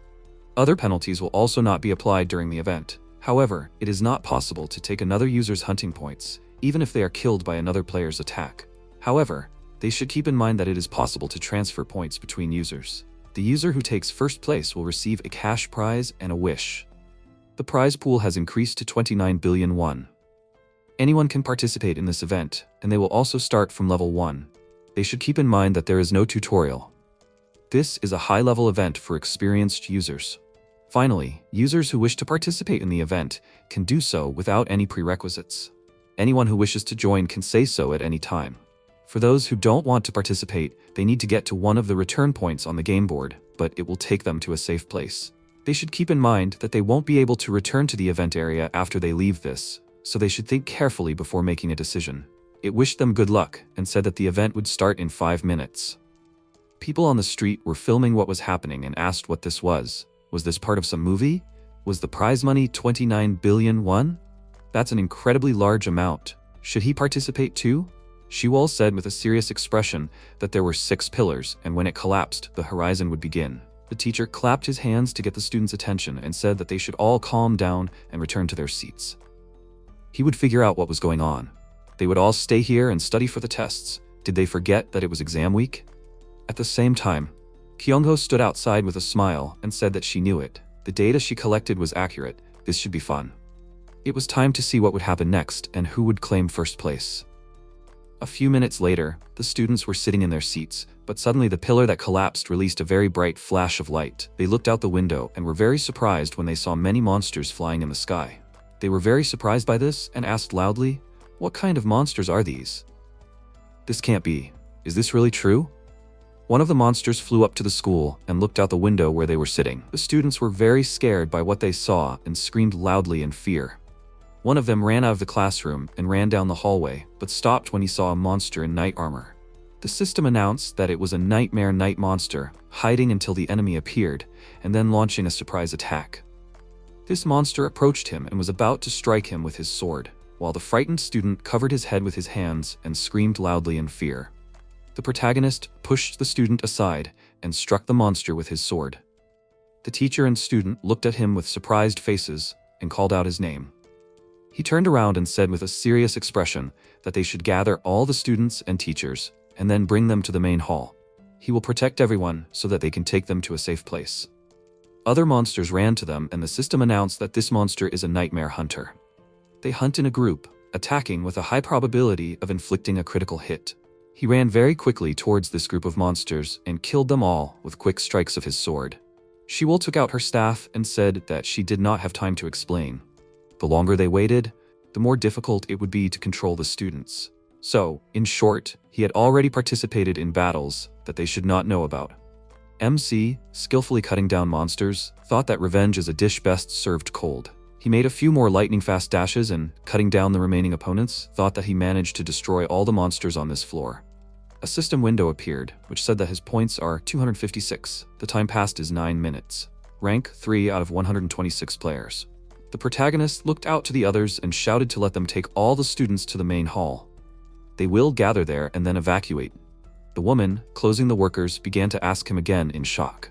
Other penalties will also not be applied during the event. However, it is not possible to take another user's hunting points, even if they are killed by another player's attack. However, they should keep in mind that it is possible to transfer points between users. The user who takes first place will receive a cash prize and a wish. The prize pool has increased to 29 billion won. Anyone can participate in this event, and they will also start from level 1. They should keep in mind that there is no tutorial. This is a high-level event for experienced users. Finally, users who wish to participate in the event can do so without any prerequisites. Anyone who wishes to join can say so at any time. For those who don't want to participate, they need to get to one of the return points on the game board, but it will take them to a safe place. They should keep in mind that they won't be able to return to the event area after they leave this, so they should think carefully before making a decision. It wished them good luck and said that the event would start in 5 minutes. People on the street were filming what was happening and asked what this was. Was this part of some movie? Was the prize money 29 billion won? That's an incredibly large amount. Should he participate too? Shiwol said with a serious expression that there were 6 pillars, and when it collapsed, the horizon would begin. The teacher clapped his hands to get the students' attention and said that they should all calm down and return to their seats. He would figure out what was going on. They would all stay here and study for the tests. Did they forget that it was exam week? At the same time, Kyungho stood outside with a smile and said that she knew it. The data she collected was accurate. This should be fun. It was time to see what would happen next and who would claim first place. A few minutes later, the students were sitting in their seats, but suddenly the pillar that collapsed released a very bright flash of light. They looked out the window and were very surprised when they saw many monsters flying in the sky. They were very surprised by this and asked loudly, "What kind of monsters are these? This can't be. Is this really true?" One of the monsters flew up to the school and looked out the window where they were sitting. The students were very scared by what they saw and screamed loudly in fear. One of them ran out of the classroom and ran down the hallway, but stopped when he saw a monster in knight armor. The system announced that it was a nightmare night monster, hiding until the enemy appeared, and then launching a surprise attack. This monster approached him and was about to strike him with his sword, while the frightened student covered his head with his hands and screamed loudly in fear. The protagonist pushed the student aside and struck the monster with his sword. The teacher and student looked at him with surprised faces and called out his name. He turned around and said with a serious expression that they should gather all the students and teachers and then bring them to the main hall. He will protect everyone so that they can take them to a safe place. Other monsters ran to them, and the system announced that this monster is a nightmare hunter. They hunt in a group, attacking with a high probability of inflicting a critical hit. He ran very quickly towards this group of monsters and killed them all with quick strikes of his sword. Shiwol took out her staff and said that she did not have time to explain. The longer they waited, the more difficult it would be to control the students. So, in short, he had already participated in battles that they should not know about. MC, skillfully cutting down monsters, thought that revenge is a dish best served cold. He made a few more lightning-fast dashes and, cutting down the remaining opponents, thought that he managed to destroy all the monsters on this floor. A system window appeared, which said that his points are 256. The time passed is 9 minutes. Rank 3 out of 126 players. The protagonist looked out to the others and shouted to let them take all the students to the main hall. They will gather there and then evacuate. The woman, closing the workers, began to ask him again in shock.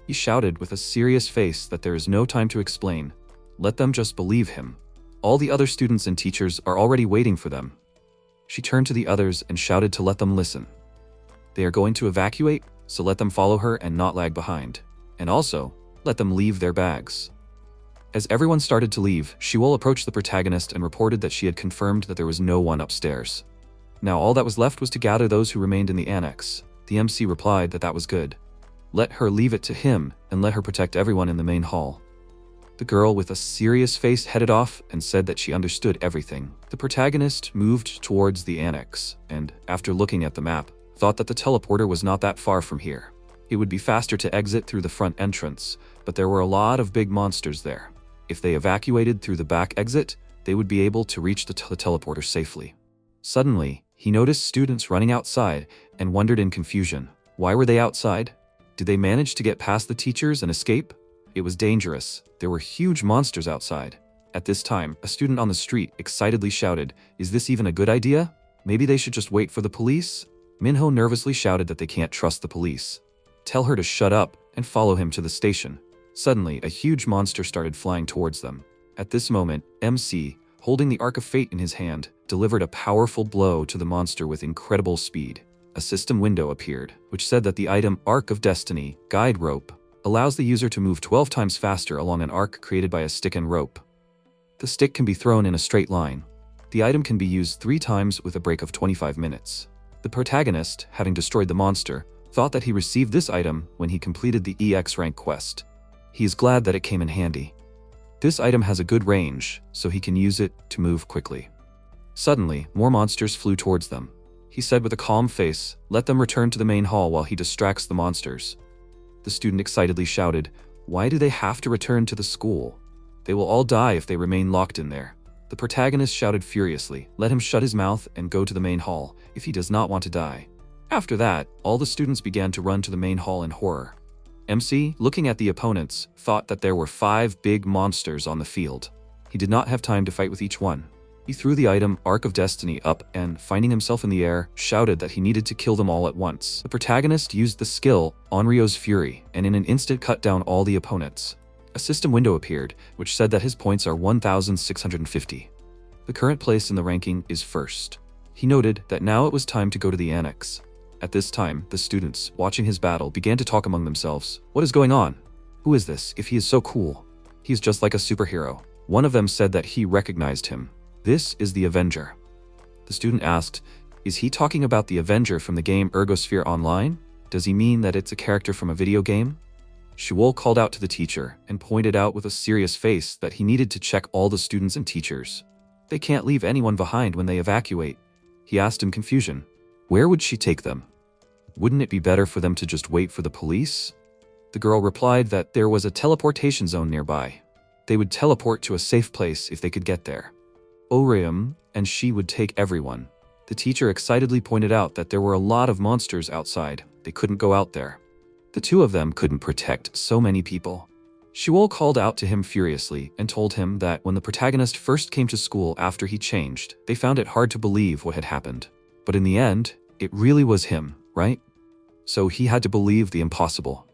He shouted with a serious face that there is no time to explain. Let them just believe him. All the other students and teachers are already waiting for them. She turned to the others and shouted to let them listen. They are going to evacuate, so let them follow her and not lag behind. And also, let them leave their bags. As everyone started to leave, Shiwol approached the protagonist and reported that she had confirmed that there was no one upstairs. Now all that was left was to gather those who remained in the annex. The MC replied that that was good. let her leave it to him and let her protect everyone in the main hall. The girl with a serious face headed off and said that she understood everything. The protagonist moved towards the annex and, after looking at the map, thought that the teleporter was not that far from here. It would be faster to exit through the front entrance, but there were a lot of big monsters there. If they evacuated through the back exit, they would be able to reach the teleporter safely. Suddenly, he noticed students running outside and wondered in confusion. Why were they outside? Did they manage to get past the teachers and escape? It was dangerous. There were huge monsters outside. At this time, a student on the street excitedly shouted, "Is this even a good idea? Maybe they should just wait for the police?" Minho nervously shouted that they can't trust the police. Tell her to shut up and follow him to the station. Suddenly, a huge monster started flying towards them. At this moment, MC, holding the Arc of Fate in his hand, delivered a powerful blow to the monster with incredible speed. A system window appeared, which said that the item Arc of Destiny, Guide Rope, allows the user to move 12 times faster along an arc created by a stick and rope. The stick can be thrown in a straight line. The item can be used 3 times with a break of 25 minutes. The protagonist, having destroyed the monster, thought that he received this item when he completed the EX rank quest. He is glad that it came in handy. This item has a good range, so he can use it to move quickly. Suddenly, more monsters flew towards them. He said with a calm face, "Let them return to the main hall while he distracts the monsters." The student excitedly shouted, "Why do they have to return to the school? They will all die if they remain locked in there." The protagonist shouted furiously, "Let him shut his mouth and go to the main hall if he does not want to die." After that, all the students began to run to the main hall in horror. MC, looking at the opponents, thought that there were 5 big monsters on the field. He did not have time to fight with each one. He threw the item Arc of Destiny up and, finding himself in the air, shouted that he needed to kill them all at once. The protagonist used the skill Onryo's Fury and in an instant cut down all the opponents. A system window appeared, which said that his points are 1,650. The current place in the ranking is first. He noted that now it was time to go to the annex. At this time, the students, watching his battle, began to talk among themselves. "What is going on? Who is this, if he is so cool? He is just like a superhero." One of them said that he recognized him. "This is the Avenger." The student asked, "Is he talking about the Avenger from the game Ergosphere Online? Does he mean that it's a character from a video game?" Shuol called out to the teacher and pointed out with a serious face that he needed to check all the students and teachers. They can't leave anyone behind when they evacuate. He asked in confusion, "Where would she take them? Wouldn't it be better for them to just wait for the police?" The girl replied that there was a teleportation zone nearby. They would teleport to a safe place if they could get there. Orium and she would take everyone. The teacher excitedly pointed out that there were a lot of monsters outside. They couldn't go out there. The two of them couldn't protect so many people. Shuol called out to him furiously and told him that when the protagonist first came to school after he changed, they found it hard to believe what had happened. But in the end, it really was him, right? So he had to believe the impossible.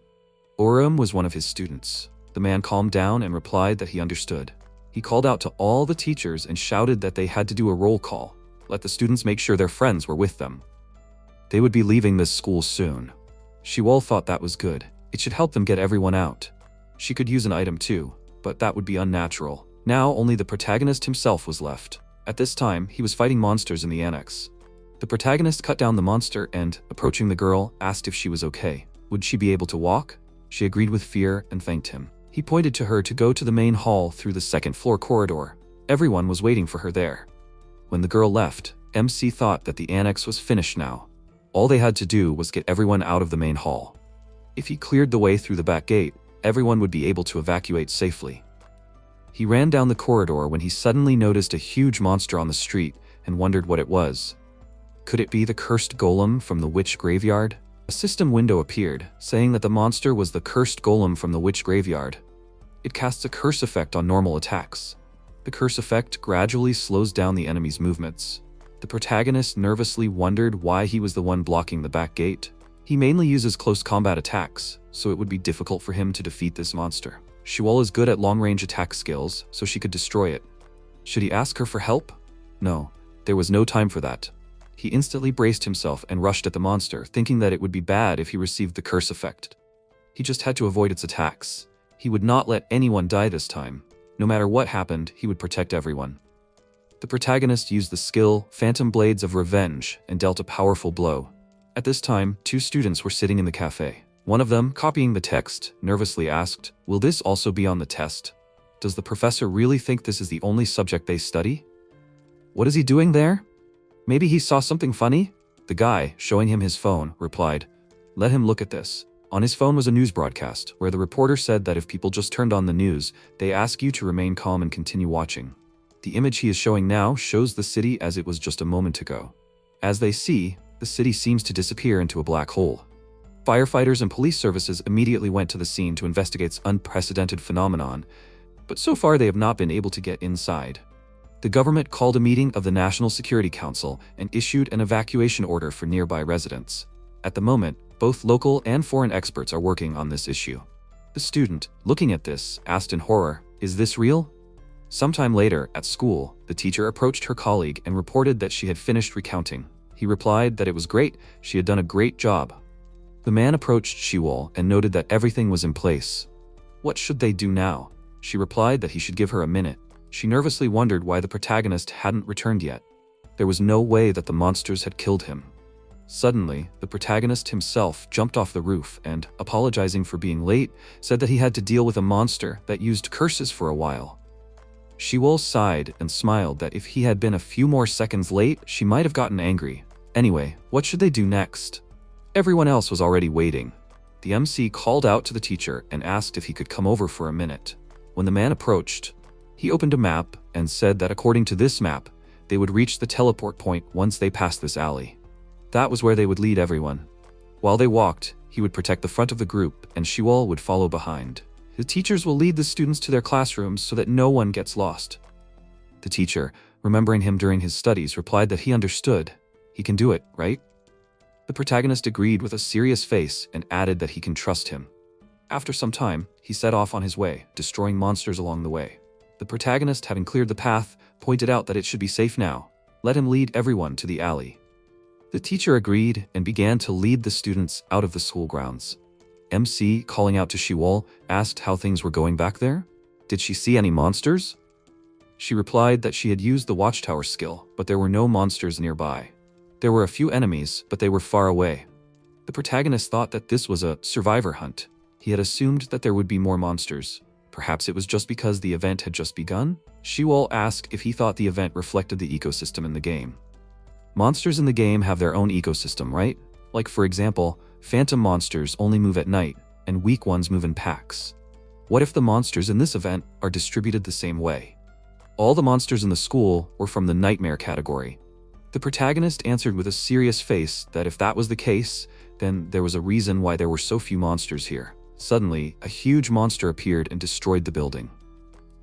Orium was one of his students. The man calmed down and replied that he understood. He called out to all the teachers and shouted that they had to do a roll call. Let the students make sure their friends were with them. They would be leaving this school soon. Shuol thought that was good. It should help them get everyone out. She could use an item too, but that would be unnatural. Now only the protagonist himself was left. At this time, he was fighting monsters in the annex. The protagonist cut down the monster and, approaching the girl, asked if she was okay. Would she be able to walk? She agreed with fear and thanked him. He pointed to her to go to the main hall through the second-floor corridor. Everyone was waiting for her there. When the girl left, MC thought that the annex was finished now. All they had to do was get everyone out of the main hall. If he cleared the way through the back gate, everyone would be able to evacuate safely. He ran down the corridor when he suddenly noticed a huge monster on the street and wondered what it was. Could it be the cursed golem from the witch graveyard? A system window appeared, saying that the monster was the cursed golem from the witch graveyard. It casts a curse effect on normal attacks. The curse effect gradually slows down the enemy's movements. The protagonist nervously wondered why he was the one blocking the back gate. He mainly uses close combat attacks, so it would be difficult for him to defeat this monster. Shuol is good at long-range attack skills, so she could destroy it. Should he ask her for help? No, there was no time for that. He instantly braced himself and rushed at the monster, thinking that it would be bad if he received the curse effect. He just had to avoid its attacks. He would not let anyone die this time. No matter what happened, he would protect everyone. The protagonist used the skill Phantom Blades of Revenge and dealt a powerful blow. At this time, 2 students were sitting in the cafe. One of them, copying the text, nervously asked, "Will this also be on the test? Does the professor really think this is the only subject they study? What is he doing there? Maybe he saw something funny?" The guy, showing him his phone, replied, "Let him look at this." On his phone was a news broadcast, where the reporter said that if people just turned on the news, they ask you to remain calm and continue watching. The image he is showing now shows the city as it was just a moment ago. As they see, the city seems to disappear into a black hole. Firefighters and police services immediately went to the scene to investigate this unprecedented phenomenon, but so far they have not been able to get inside. The government called a meeting of the National Security Council and issued an evacuation order for nearby residents. At the moment, both local and foreign experts are working on this issue. The student, looking at this, asked in horror, "Is this real?" Sometime later, at school, the teacher approached her colleague and reported that she had finished recounting. He replied that it was great, she had done a great job. The man approached Shiwol and noted that everything was in place. What should they do now? She replied that he should give her a minute. She nervously wondered why the protagonist hadn't returned yet. There was no way that the monsters had killed him. Suddenly, the protagonist himself jumped off the roof and, apologizing for being late, said that he had to deal with a monster that used curses for a while. Shiwol sighed and smiled that if he had been a few more seconds late, she might have gotten angry. Anyway, what should they do next? Everyone else was already waiting. The MC called out to the teacher and asked if he could come over for a minute. When the man approached, he opened a map and said that according to this map, they would reach the teleport point once they passed this alley. That was where they would lead everyone. While they walked, he would protect the front of the group and Shiwol would follow behind. The teachers will lead the students to their classrooms so that no one gets lost. The teacher, remembering him during his studies, replied that he understood. He can do it, right? The protagonist agreed with a serious face and added that he can trust him. After some time, he set off on his way, destroying monsters along the way. The protagonist, having cleared the path, pointed out that it should be safe now. Let him lead everyone to the alley. The teacher agreed and began to lead the students out of the school grounds. MC, calling out to Shiwol, asked how things were going back there. Did she see any monsters? She replied that she had used the watchtower skill, but there were no monsters nearby. There were a few enemies, but they were far away. The protagonist thought that this was a survivor hunt. He had assumed that there would be more monsters. Perhaps it was just because the event had just begun? Shiwol asked if he thought the event reflected the ecosystem in the game. Monsters in the game have their own ecosystem, right? Like, for example, phantom monsters only move at night, and weak ones move in packs. What if the monsters in this event are distributed the same way? All the monsters in the school were from the nightmare category. The protagonist answered with a serious face that if that was the case, then there was a reason why there were so few monsters here. Suddenly, a huge monster appeared and destroyed the building.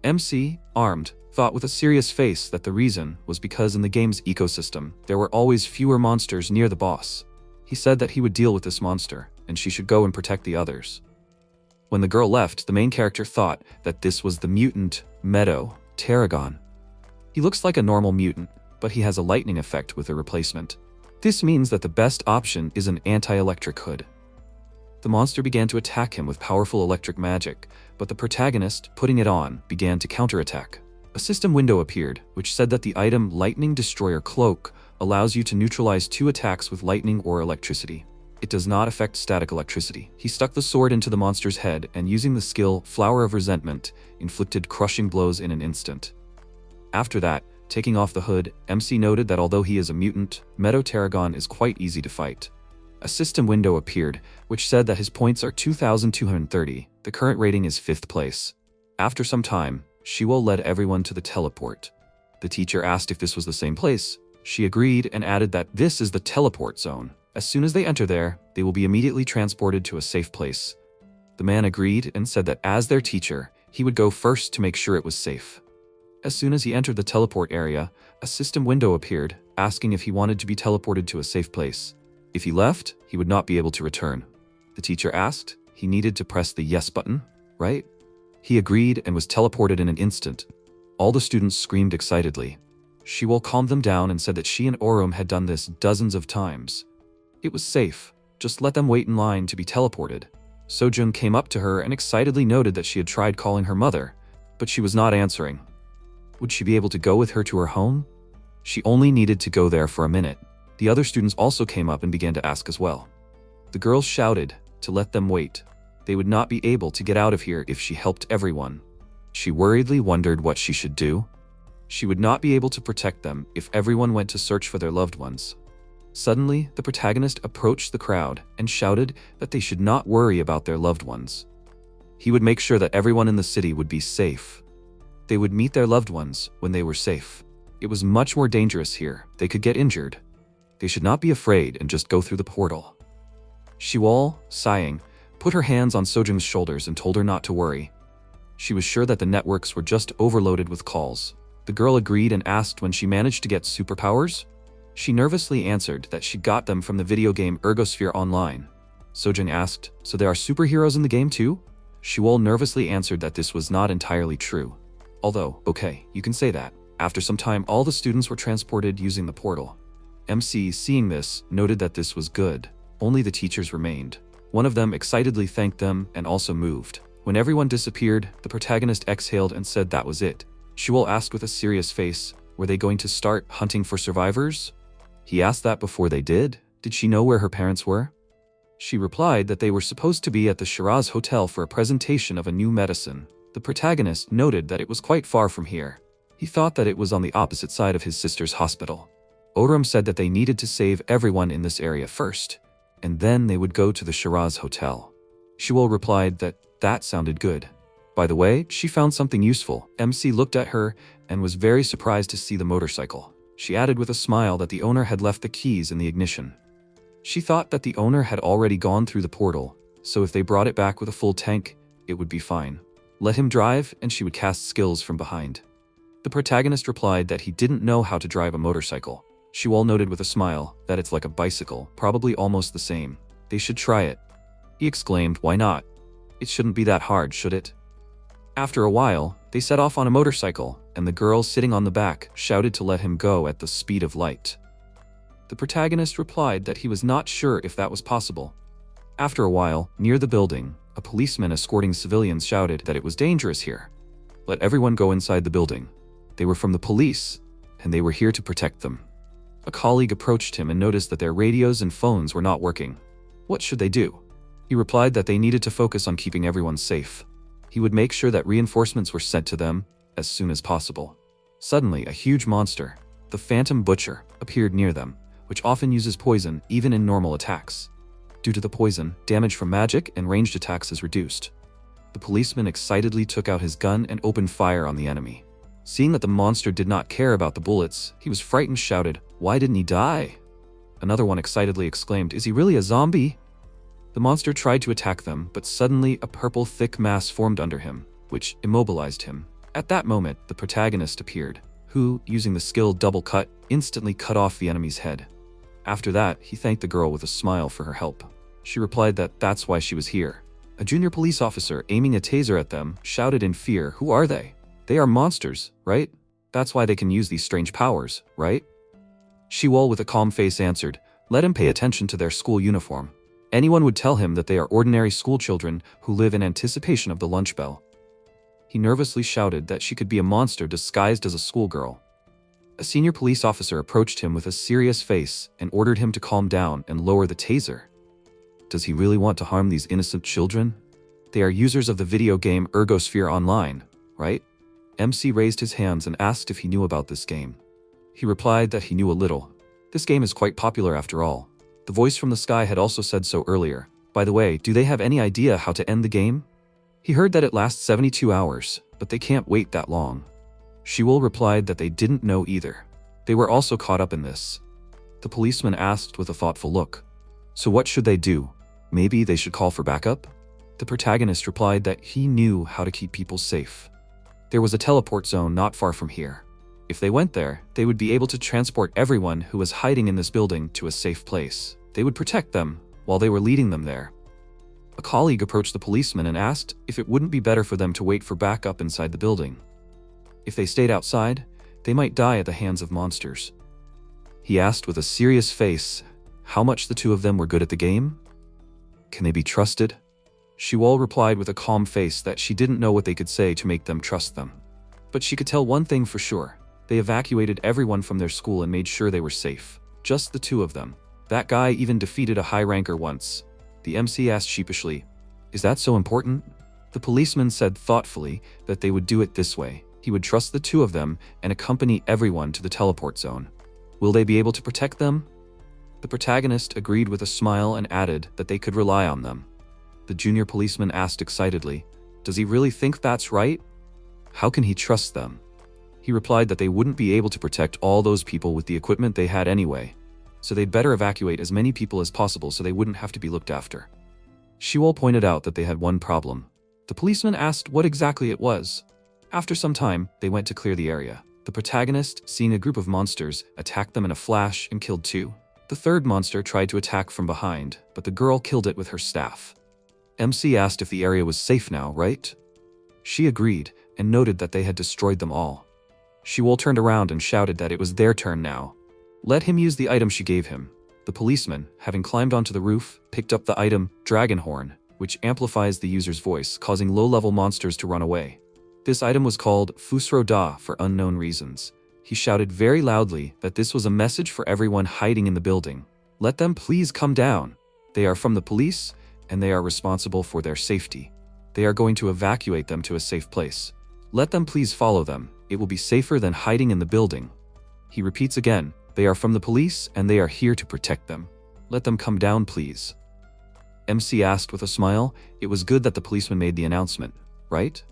MC, armed, thought with a serious face that the reason was because in the game's ecosystem, there were always fewer monsters near the boss. He said that he would deal with this monster, and she should go and protect the others. When the girl left, the main character thought that this was the mutant Meadow Tarragon. He looks like a normal mutant, but he has a lightning effect with a replacement. This means that the best option is an anti-electric hood. The monster began to attack him with powerful electric magic, but the protagonist, putting it on, began to counterattack. A system window appeared, which said that the item Lightning Destroyer Cloak allows you to neutralize 2 attacks with lightning or electricity. It does not affect static electricity. He stuck the sword into the monster's head and using the skill Flower of Resentment, inflicted crushing blows in an instant. After that, taking off the hood, MC noted that although he is a mutant, Meadow Tarragon is quite easy to fight. A system window appeared, which said that his points are 2,230. The current rating is 5th place. After some time, Shiwol led everyone to the teleport. The teacher asked if this was the same place. She agreed and added that this is the teleport zone. As soon as they enter there, they will be immediately transported to a safe place. The man agreed and said that as their teacher, he would go first to make sure it was safe. As soon as he entered the teleport area, a system window appeared, asking if he wanted to be teleported to a safe place. If he left, he would not be able to return. The teacher asked, he needed to press the yes button, right? He agreed and was teleported in an instant. All the students screamed excitedly. Shiwol calmed them down and said that she and Orum had done this dozens of times. It was safe, just let them wait in line to be teleported. Sojun came up to her and excitedly noted that she had tried calling her mother, but she was not answering. Would she be able to go with her to her home? She only needed to go there for a minute. The other students also came up and began to ask as well. The girls shouted, to let them wait. They would not be able to get out of here if she helped everyone. She worriedly wondered what she should do. She would not be able to protect them if everyone went to search for their loved ones. Suddenly, the protagonist approached the crowd and shouted that they should not worry about their loved ones. He would make sure that everyone in the city would be safe. They would meet their loved ones when they were safe. It was much more dangerous here. They could get injured. They should not be afraid and just go through the portal. Shiwol, sighing, put her hands on Sojung's shoulders and told her not to worry. She was sure that the networks were just overloaded with calls. The girl agreed and asked when she managed to get superpowers. She nervously answered that she got them from the video game Ergosphere Online. Sojung asked, "So there are superheroes in the game too?" Shiwol nervously answered that this was not entirely true. Although, okay, you can say that. After some time, all the students were transported using the portal. MC, seeing this, noted that this was good. Only the teachers remained. One of them excitedly thanked them and also moved. When everyone disappeared, the protagonist exhaled and said that was it. Shiwol asked with a serious face, were they going to start hunting for survivors? He asked that before they did. Did she know where her parents were? She replied that they were supposed to be at the Shiraz Hotel for a presentation of a new medicine. The protagonist noted that it was quite far from here. He thought that it was on the opposite side of his sister's hospital. Oram said that they needed to save everyone in this area first, and then they would go to the Shiraz Hotel. Shiwol replied that that sounded good. By the way, she found something useful. MC looked at her and was very surprised to see the motorcycle. She added with a smile that the owner had left the keys in the ignition. She thought that the owner had already gone through the portal, so if they brought it back with a full tank, it would be fine. Let him drive and she would cast skills from behind. The protagonist replied that he didn't know how to drive a motorcycle. Shiwol noted with a smile that it's like a bicycle, probably almost the same. They should try it. He exclaimed, why not? It shouldn't be that hard, should it? After a while, they set off on a motorcycle, and the girl sitting on the back shouted to let him go at the speed of light. The protagonist replied that he was not sure if that was possible. After a while, near the building, a policeman escorting civilians shouted that it was dangerous here. Let everyone go inside the building. They were from the police, and they were here to protect them. A colleague approached him and noticed that their radios and phones were not working. What should they do? He replied that they needed to focus on keeping everyone safe. He would make sure that reinforcements were sent to them as soon as possible. Suddenly, a huge monster, the Phantom Butcher, appeared near them, which often uses poison even in normal attacks. Due to the poison, damage from magic and ranged attacks is reduced. The policeman excitedly took out his gun and opened fire on the enemy. Seeing that the monster did not care about the bullets, he was frightened and shouted, "Why didn't he die?" Another one excitedly exclaimed, "Is he really a zombie?" The monster tried to attack them, but suddenly a purple thick mass formed under him, which immobilized him. At that moment, the protagonist appeared, who, using the skill Double Cut, instantly cut off the enemy's head. After that, he thanked the girl with a smile for her help. She replied that that's why she was here. A junior police officer, aiming a taser at them, shouted in fear, "Who are they? They are monsters, right? That's why they can use these strange powers, right?" Shiwol with a calm face answered, "Let him pay attention to their school uniform. Anyone would tell him that they are ordinary schoolchildren who live in anticipation of the lunch bell." He nervously shouted that she could be a monster disguised as a schoolgirl. A senior police officer approached him with a serious face and ordered him to calm down and lower the taser. Does he really want to harm these innocent children? They are users of the video game Ergosphere Online, right? MC raised his hands and asked if he knew about this game. He replied that he knew a little. This game is quite popular after all. The voice from the sky had also said so earlier. By the way, do they have any idea how to end the game? He heard that it lasts 72 hours, but they can't wait that long. Shiwol replied that they didn't know either. They were also caught up in this. The policeman asked with a thoughtful look, "So what should they do? Maybe they should call for backup?" The protagonist replied that he knew how to keep people safe. There was a teleport zone not far from here. If they went there, they would be able to transport everyone who was hiding in this building to a safe place. They would protect them while they were leading them there. A colleague approached the policeman and asked if it wouldn't be better for them to wait for backup inside the building. If they stayed outside, they might die at the hands of monsters. He asked with a serious face how much the two of them were good at the game. Can they be trusted? Shiwol replied with a calm face that she didn't know what they could say to make them trust them. But she could tell one thing for sure. They evacuated everyone from their school and made sure they were safe. Just the two of them. That guy even defeated a high ranker once. The MC asked sheepishly, "Is that so important?" The policeman said thoughtfully that they would do it this way. He would trust the two of them and accompany everyone to the teleport zone. Will they be able to protect them? The protagonist agreed with a smile and added that they could rely on them. The junior policeman asked excitedly, "Does he really think that's right? How can he trust them?" He replied that they wouldn't be able to protect all those people with the equipment they had anyway, so they'd better evacuate as many people as possible so they wouldn't have to be looked after. Shiwol pointed out that they had one problem. The policeman asked what exactly it was. After some time, they went to clear the area. The protagonist, seeing a group of monsters, attacked them in a flash and killed two. The third monster tried to attack from behind, but the girl killed it with her staff. MC asked if the area was safe now, right? She agreed and noted that they had destroyed them all. Shiwol turned around and shouted that it was their turn now. Let him use the item she gave him. The policeman, having climbed onto the roof, picked up the item Dragon Horn, which amplifies the user's voice, causing low-level monsters to run away. This item was called Fusro Da for unknown reasons. He shouted very loudly that this was a message for everyone hiding in the building. Let them please come down. They are from the police, and they are responsible for their safety. They are going to evacuate them to a safe place. Let them please follow them. It will be safer than hiding in the building. He repeats again, they are from the police, and they are here to protect them. Let them come down, please. MC asked with a smile, it was good that the policeman made the announcement, right?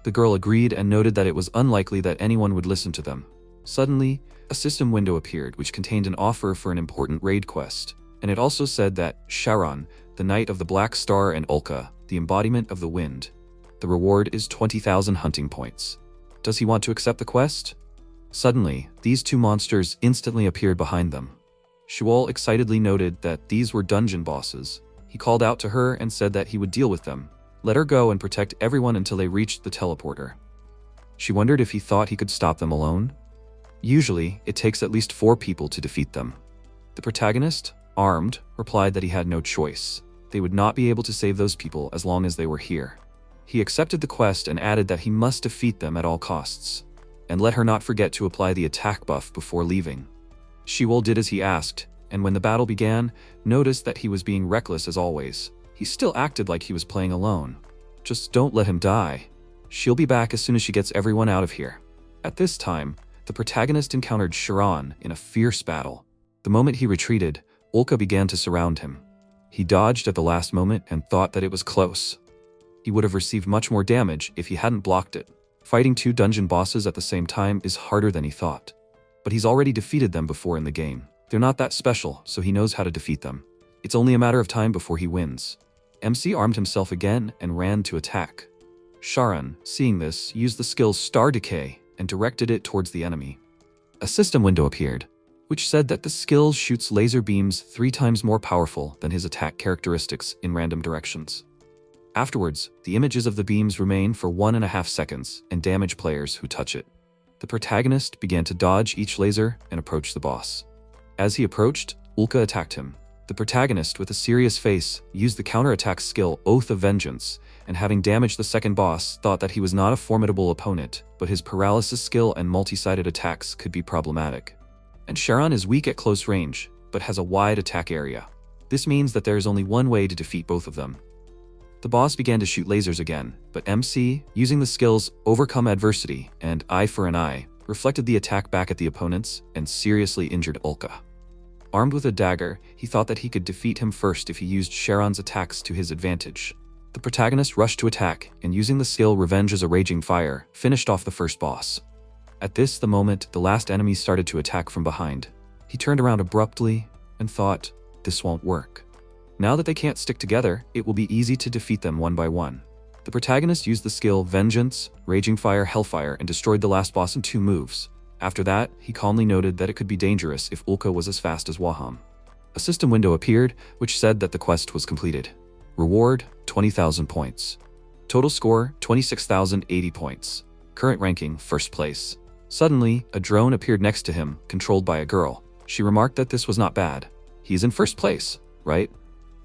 The girl agreed and noted that it was unlikely that anyone would listen to them. Suddenly, a system window appeared which contained an offer for an important raid quest, and it also said that Sharon, the Knight of the Black Star, and Ulka, the embodiment of the wind. The reward is 20,000 hunting points. Does he want to accept the quest? Suddenly, these two monsters instantly appeared behind them. Shiwol excitedly noted that these were dungeon bosses. He called out to her and said that he would deal with them. Let her go and protect everyone until they reached the teleporter. She wondered if he thought he could stop them alone. Usually, it takes at least 4 people to defeat them. The protagonist, armed, replied that he had no choice. They would not be able to save those people as long as they were here. He accepted the quest and added that he must defeat them at all costs, and let her not forget to apply the attack buff before leaving. Shiwol did as he asked, and when the battle began, noticed that he was being reckless as always. He still acted like he was playing alone. Just don't let him die. She'll be back as soon as she gets everyone out of here. At this time, the protagonist encountered Sharon in a fierce battle. The moment he retreated, Ulka began to surround him. He dodged at the last moment and thought that it was close. He would have received much more damage if he hadn't blocked it. Fighting 2 dungeon bosses at the same time is harder than he thought. But he's already defeated them before in the game. They're not that special, so he knows how to defeat them. It's only a matter of time before he wins. MC armed himself again and ran to attack. Sharon, seeing this, used the skill Star Decay and directed it towards the enemy. A system window appeared, which said that the skill shoots laser beams 3 times more powerful than his attack characteristics in random directions. Afterwards, the images of the beams remain for 1.5 seconds and damage players who touch it. The protagonist began to dodge each laser and approach the boss. As he approached, Ulka attacked him. The protagonist, with a serious face, used the counterattack skill Oath of Vengeance, and having damaged the second boss, thought that he was not a formidable opponent, but his paralysis skill and multi-sided attacks could be problematic. And Sharon is weak at close range, but has a wide attack area. This means that there is only one way to defeat both of them. The boss began to shoot lasers again, but MC, using the skills Overcome Adversity and Eye for an Eye, reflected the attack back at the opponents and seriously injured Ulka. Armed with a dagger, he thought that he could defeat him first if he used Sharon's attacks to his advantage. The protagonist rushed to attack, and using the skill Revenge as a Raging Fire, finished off the first boss. At this the moment, the last enemy started to attack from behind. He turned around abruptly and thought, this won't work. Now that they can't stick together, it will be easy to defeat them one by one. The protagonist used the skill Vengeance, Raging Fire, Hellfire, and destroyed the last boss in 2 moves. After that, he calmly noted that it could be dangerous if Ulka was as fast as Waham. A system window appeared, which said that the quest was completed. Reward, 20,000 points. Total score, 26,080 points. Current ranking, 1st place. Suddenly, a drone appeared next to him, controlled by a girl. She remarked that this was not bad. He's in 1st place, right?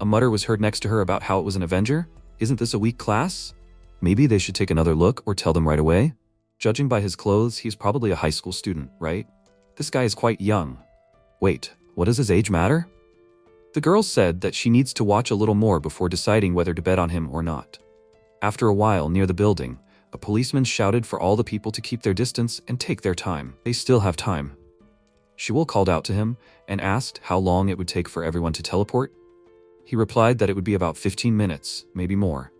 A mutter was heard next to her about how it was an Avenger. Isn't this a weak class? Maybe they should take another look or tell them right away. Judging by his clothes, he's probably a high school student, right? This guy is quite young. Wait, what does his age matter? The girl said that she needs to watch a little more before deciding whether to bet on him or not. After a while, near the building, a policeman shouted for all the people to keep their distance and take their time. They still have time. Shiwol called out to him and asked how long it would take for everyone to teleport. He replied that it would be about 15 minutes, maybe more.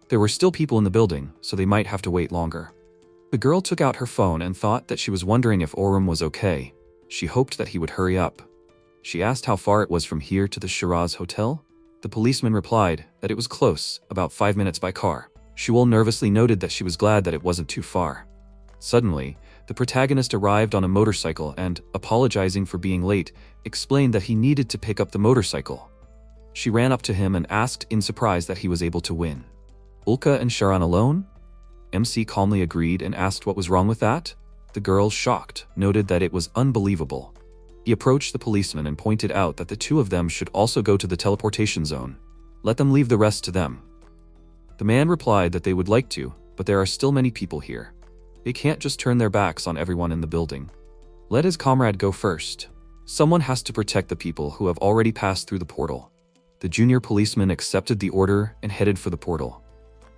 There were still people in the building, so they might have to wait longer. The girl took out her phone and thought that she was wondering if Orum was okay. She hoped that he would hurry up. She asked how far it was from here to the Shiraz hotel. The policeman replied that it was close, about 5 minutes by car. Shiwol nervously noted that she was glad that it wasn't too far. Suddenly, the protagonist arrived on a motorcycle and, apologizing for being late, explained that he needed to pick up the motorcycle. She ran up to him and asked in surprise that he was able to win. Ulka and Sharan alone? MC calmly agreed and asked what was wrong with that. The girl, shocked, noted that it was unbelievable. He approached the policeman and pointed out that the two of them should also go to the teleportation zone. Let them leave the rest to them. The man replied that they would like to, but there are still many people here. They can't just turn their backs on everyone in the building. Let his comrade go first. Someone has to protect the people who have already passed through the portal. The junior policeman accepted the order and headed for the portal.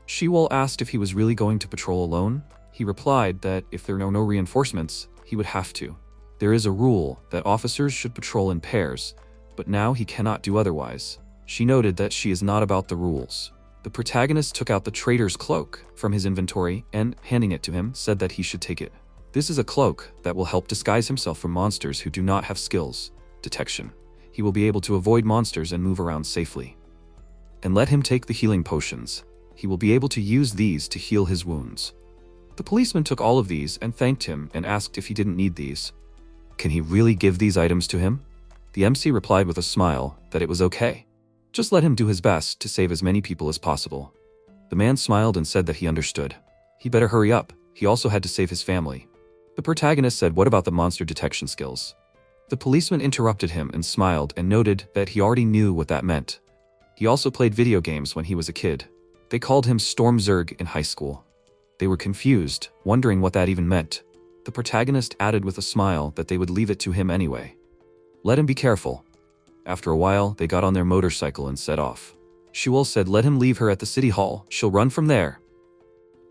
Shiwol asked if he was really going to patrol alone. He replied that if there are no reinforcements, he would have to. There is a rule that officers should patrol in pairs, but now he cannot do otherwise. She noted that she is not about the rules. The protagonist took out the trader's cloak from his inventory and, handing it to him, said that he should take it. This is a cloak that will help disguise himself from monsters who do not have skills. Detection. He will be able to avoid monsters and move around safely. And let him take the healing potions. He will be able to use these to heal his wounds. The policeman took all of these and thanked him and asked if he didn't need these. Can he really give these items to him? The MC replied with a smile that it was okay. Just let him do his best to save as many people as possible. The man smiled and said that he understood. He better hurry up. He also had to save his family. The protagonist said, "What about the monster detection skills?" The policeman interrupted him and smiled and noted that he already knew what that meant. He also played video games when he was a kid. They called him Storm Zerg in high school. They were confused, wondering what that even meant. The protagonist added with a smile that they would leave it to him anyway. Let him be careful. After a while, they got on their motorcycle and set off. Shiwol said let him leave her at the city hall, she'll run from there.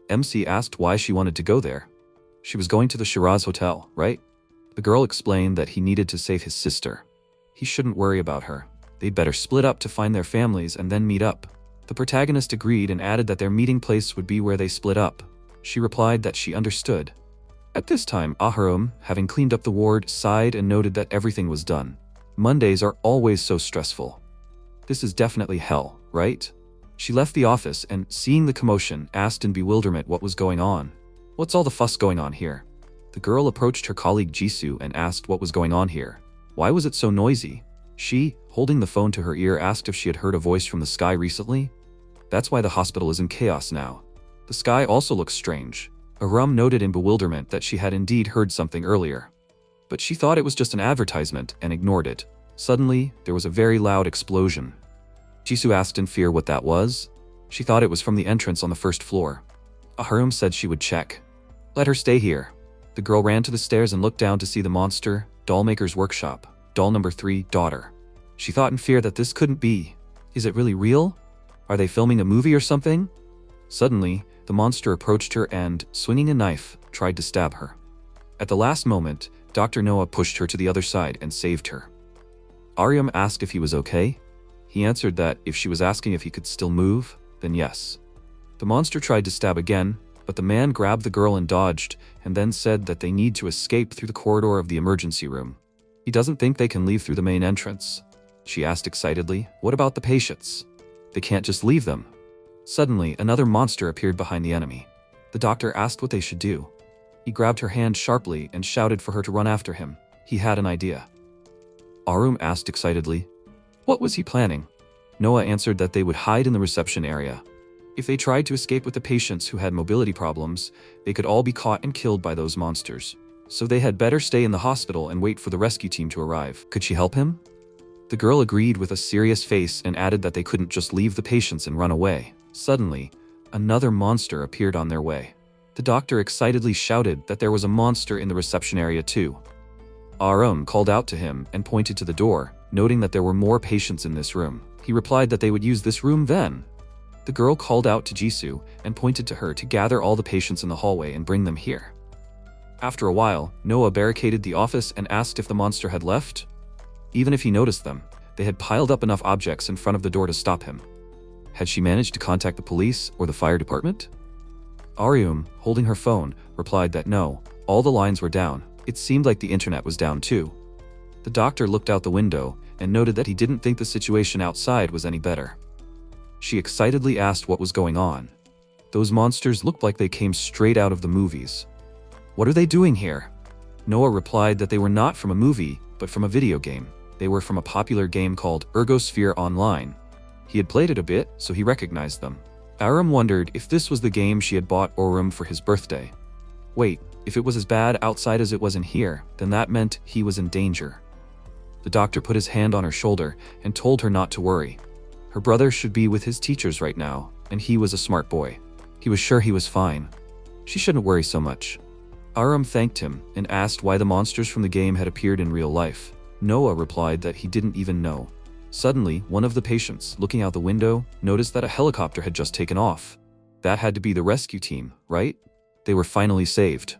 MC asked why she wanted to go there. She was going to the Shiraz hotel, right? The girl explained that he needed to save his sister. He shouldn't worry about her. They'd better split up to find their families and then meet up. The protagonist agreed and added that their meeting place would be where they split up. She replied that she understood. At this time, Aharum, having cleaned up the ward, sighed and noted that everything was done. Mondays are always so stressful. This is definitely hell, right? She left the office and, seeing the commotion, asked in bewilderment what was going on. What's all the fuss going on here? The girl approached her colleague Jisoo and asked what was going on here. Why was it so noisy? She, holding the phone to her ear, asked if she had heard a voice from the sky recently. That's why the hospital is in chaos now. The sky also looks strange. Arum noted in bewilderment that she had indeed heard something earlier. But she thought it was just an advertisement and ignored it. Suddenly, there was a very loud explosion. Jisoo asked in fear what that was. She thought it was from the entrance on the first floor. Aharum said she would check. Let her stay here. The girl ran to the stairs and looked down to see the monster, Dollmaker's workshop, doll number 3, daughter. She thought in fear that this couldn't be. Is it really real? Are they filming a movie or something? Suddenly, the monster approached her and, swinging a knife, tried to stab her. At the last moment, Dr. Noah pushed her to the other side and saved her. Aryam asked if he was okay. He answered that if she was asking if he could still move, then yes. The monster tried to stab again, but the man grabbed the girl and dodged, and then said that they need to escape through the corridor of the emergency room. He doesn't think they can leave through the main entrance. She asked excitedly, what about the patients? They can't just leave them. Suddenly, another monster appeared behind the enemy. The doctor asked what they should do. He grabbed her hand sharply and shouted for her to run after him. He had an idea. Arum asked excitedly, what was he planning? Noah answered that they would hide in the reception area. If they tried to escape with the patients who had mobility problems, they could all be caught and killed by those monsters. So they had better stay in the hospital and wait for the rescue team to arrive. Could she help him? The girl agreed with a serious face and added that they couldn't just leave the patients and run away. Suddenly, another monster appeared on their way. The doctor excitedly shouted that there was a monster in the reception area too. Aaron called out to him and pointed to the door, noting that there were more patients in this room. He replied that they would use this room then. The girl called out to Jisoo and pointed to her to gather all the patients in the hallway and bring them here. After a while, Noah barricaded the office and asked if the monster had left. Even if he noticed them, they had piled up enough objects in front of the door to stop him. Had she managed to contact the police or the fire department? Arium, holding her phone, replied that no, all the lines were down. It seemed like the internet was down too. The doctor looked out the window and noted that he didn't think the situation outside was any better. She excitedly asked what was going on. Those monsters looked like they came straight out of the movies. What are they doing here? Noah replied that they were not from a movie, but from a video game. They were from a popular game called Ergosphere Online. He had played it a bit, so he recognized them. Aram wondered if this was the game she had bought Orum for his birthday. Wait, if it was as bad outside as it was in here, then that meant he was in danger. The doctor put his hand on her shoulder and told her not to worry. Her brother should be with his teachers right now, and he was a smart boy. He was sure he was fine. She shouldn't worry so much. Aram thanked him and asked why the monsters from the game had appeared in real life. Noah replied that he didn't even know. Suddenly, one of the patients, looking out the window, noticed that a helicopter had just taken off. That had to be the rescue team, right? They were finally saved.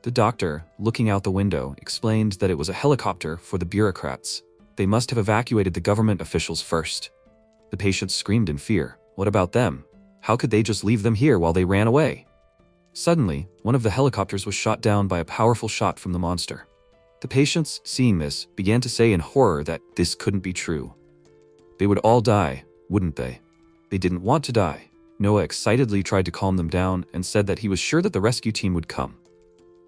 The doctor, looking out the window, explained that it was a helicopter for the bureaucrats. They must have evacuated the government officials first. The patients screamed in fear. What about them? How could they just leave them here while they ran away? Suddenly, one of the helicopters was shot down by a powerful shot from the monster. The patients, seeing this, began to say in horror that this couldn't be true. They would all die, wouldn't they? They didn't want to die. Noah excitedly tried to calm them down and said that he was sure that the rescue team would come.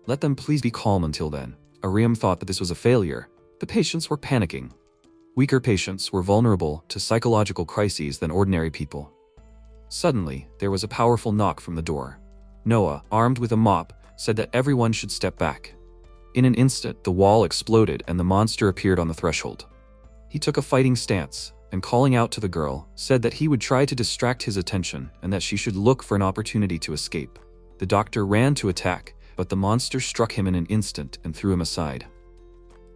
Let them please be calm until then. Ariam thought that this was a failure. The patients were panicking. Weaker patients were vulnerable to psychological crises than ordinary people. Suddenly, there was a powerful knock from the door. Noah, armed with a mop, said that everyone should step back. In an instant, the wall exploded and the monster appeared on the threshold. He took a fighting stance, and calling out to the girl, said that he would try to distract his attention and that she should look for an opportunity to escape. The doctor ran to attack, but the monster struck him in an instant and threw him aside.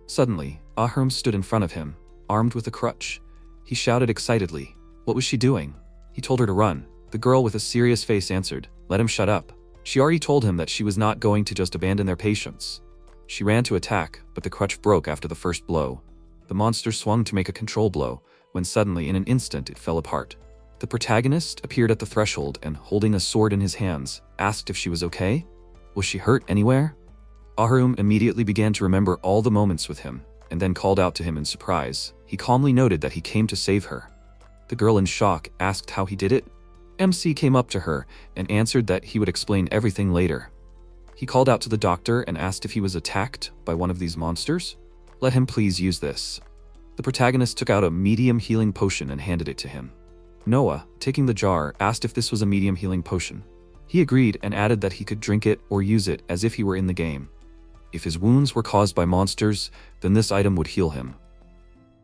Suddenly, Ahram stood in front of him, armed with a crutch. He shouted excitedly. What was she doing? He told her to run. The girl with a serious face answered, "Let him shut up." She already told him that she was not going to just abandon their patients. She ran to attack, but the crutch broke after the first blow. The monster swung to make a control blow, when suddenly in an instant it fell apart. The protagonist appeared at the threshold and, holding a sword in his hands, asked if she was okay. Was she hurt anywhere? Ahrum immediately began to remember all the moments with him, and then called out to him in surprise. He calmly noted that he came to save her. The girl in shock asked how he did it. MC came up to her and answered that he would explain everything later. He called out to the doctor and asked if he was attacked by one of these monsters. Let him please use this. The protagonist took out a medium healing potion and handed it to him. Noah, taking the jar, asked if this was a medium healing potion. He agreed and added that he could drink it or use it as if he were in the game. If his wounds were caused by monsters, then this item would heal him.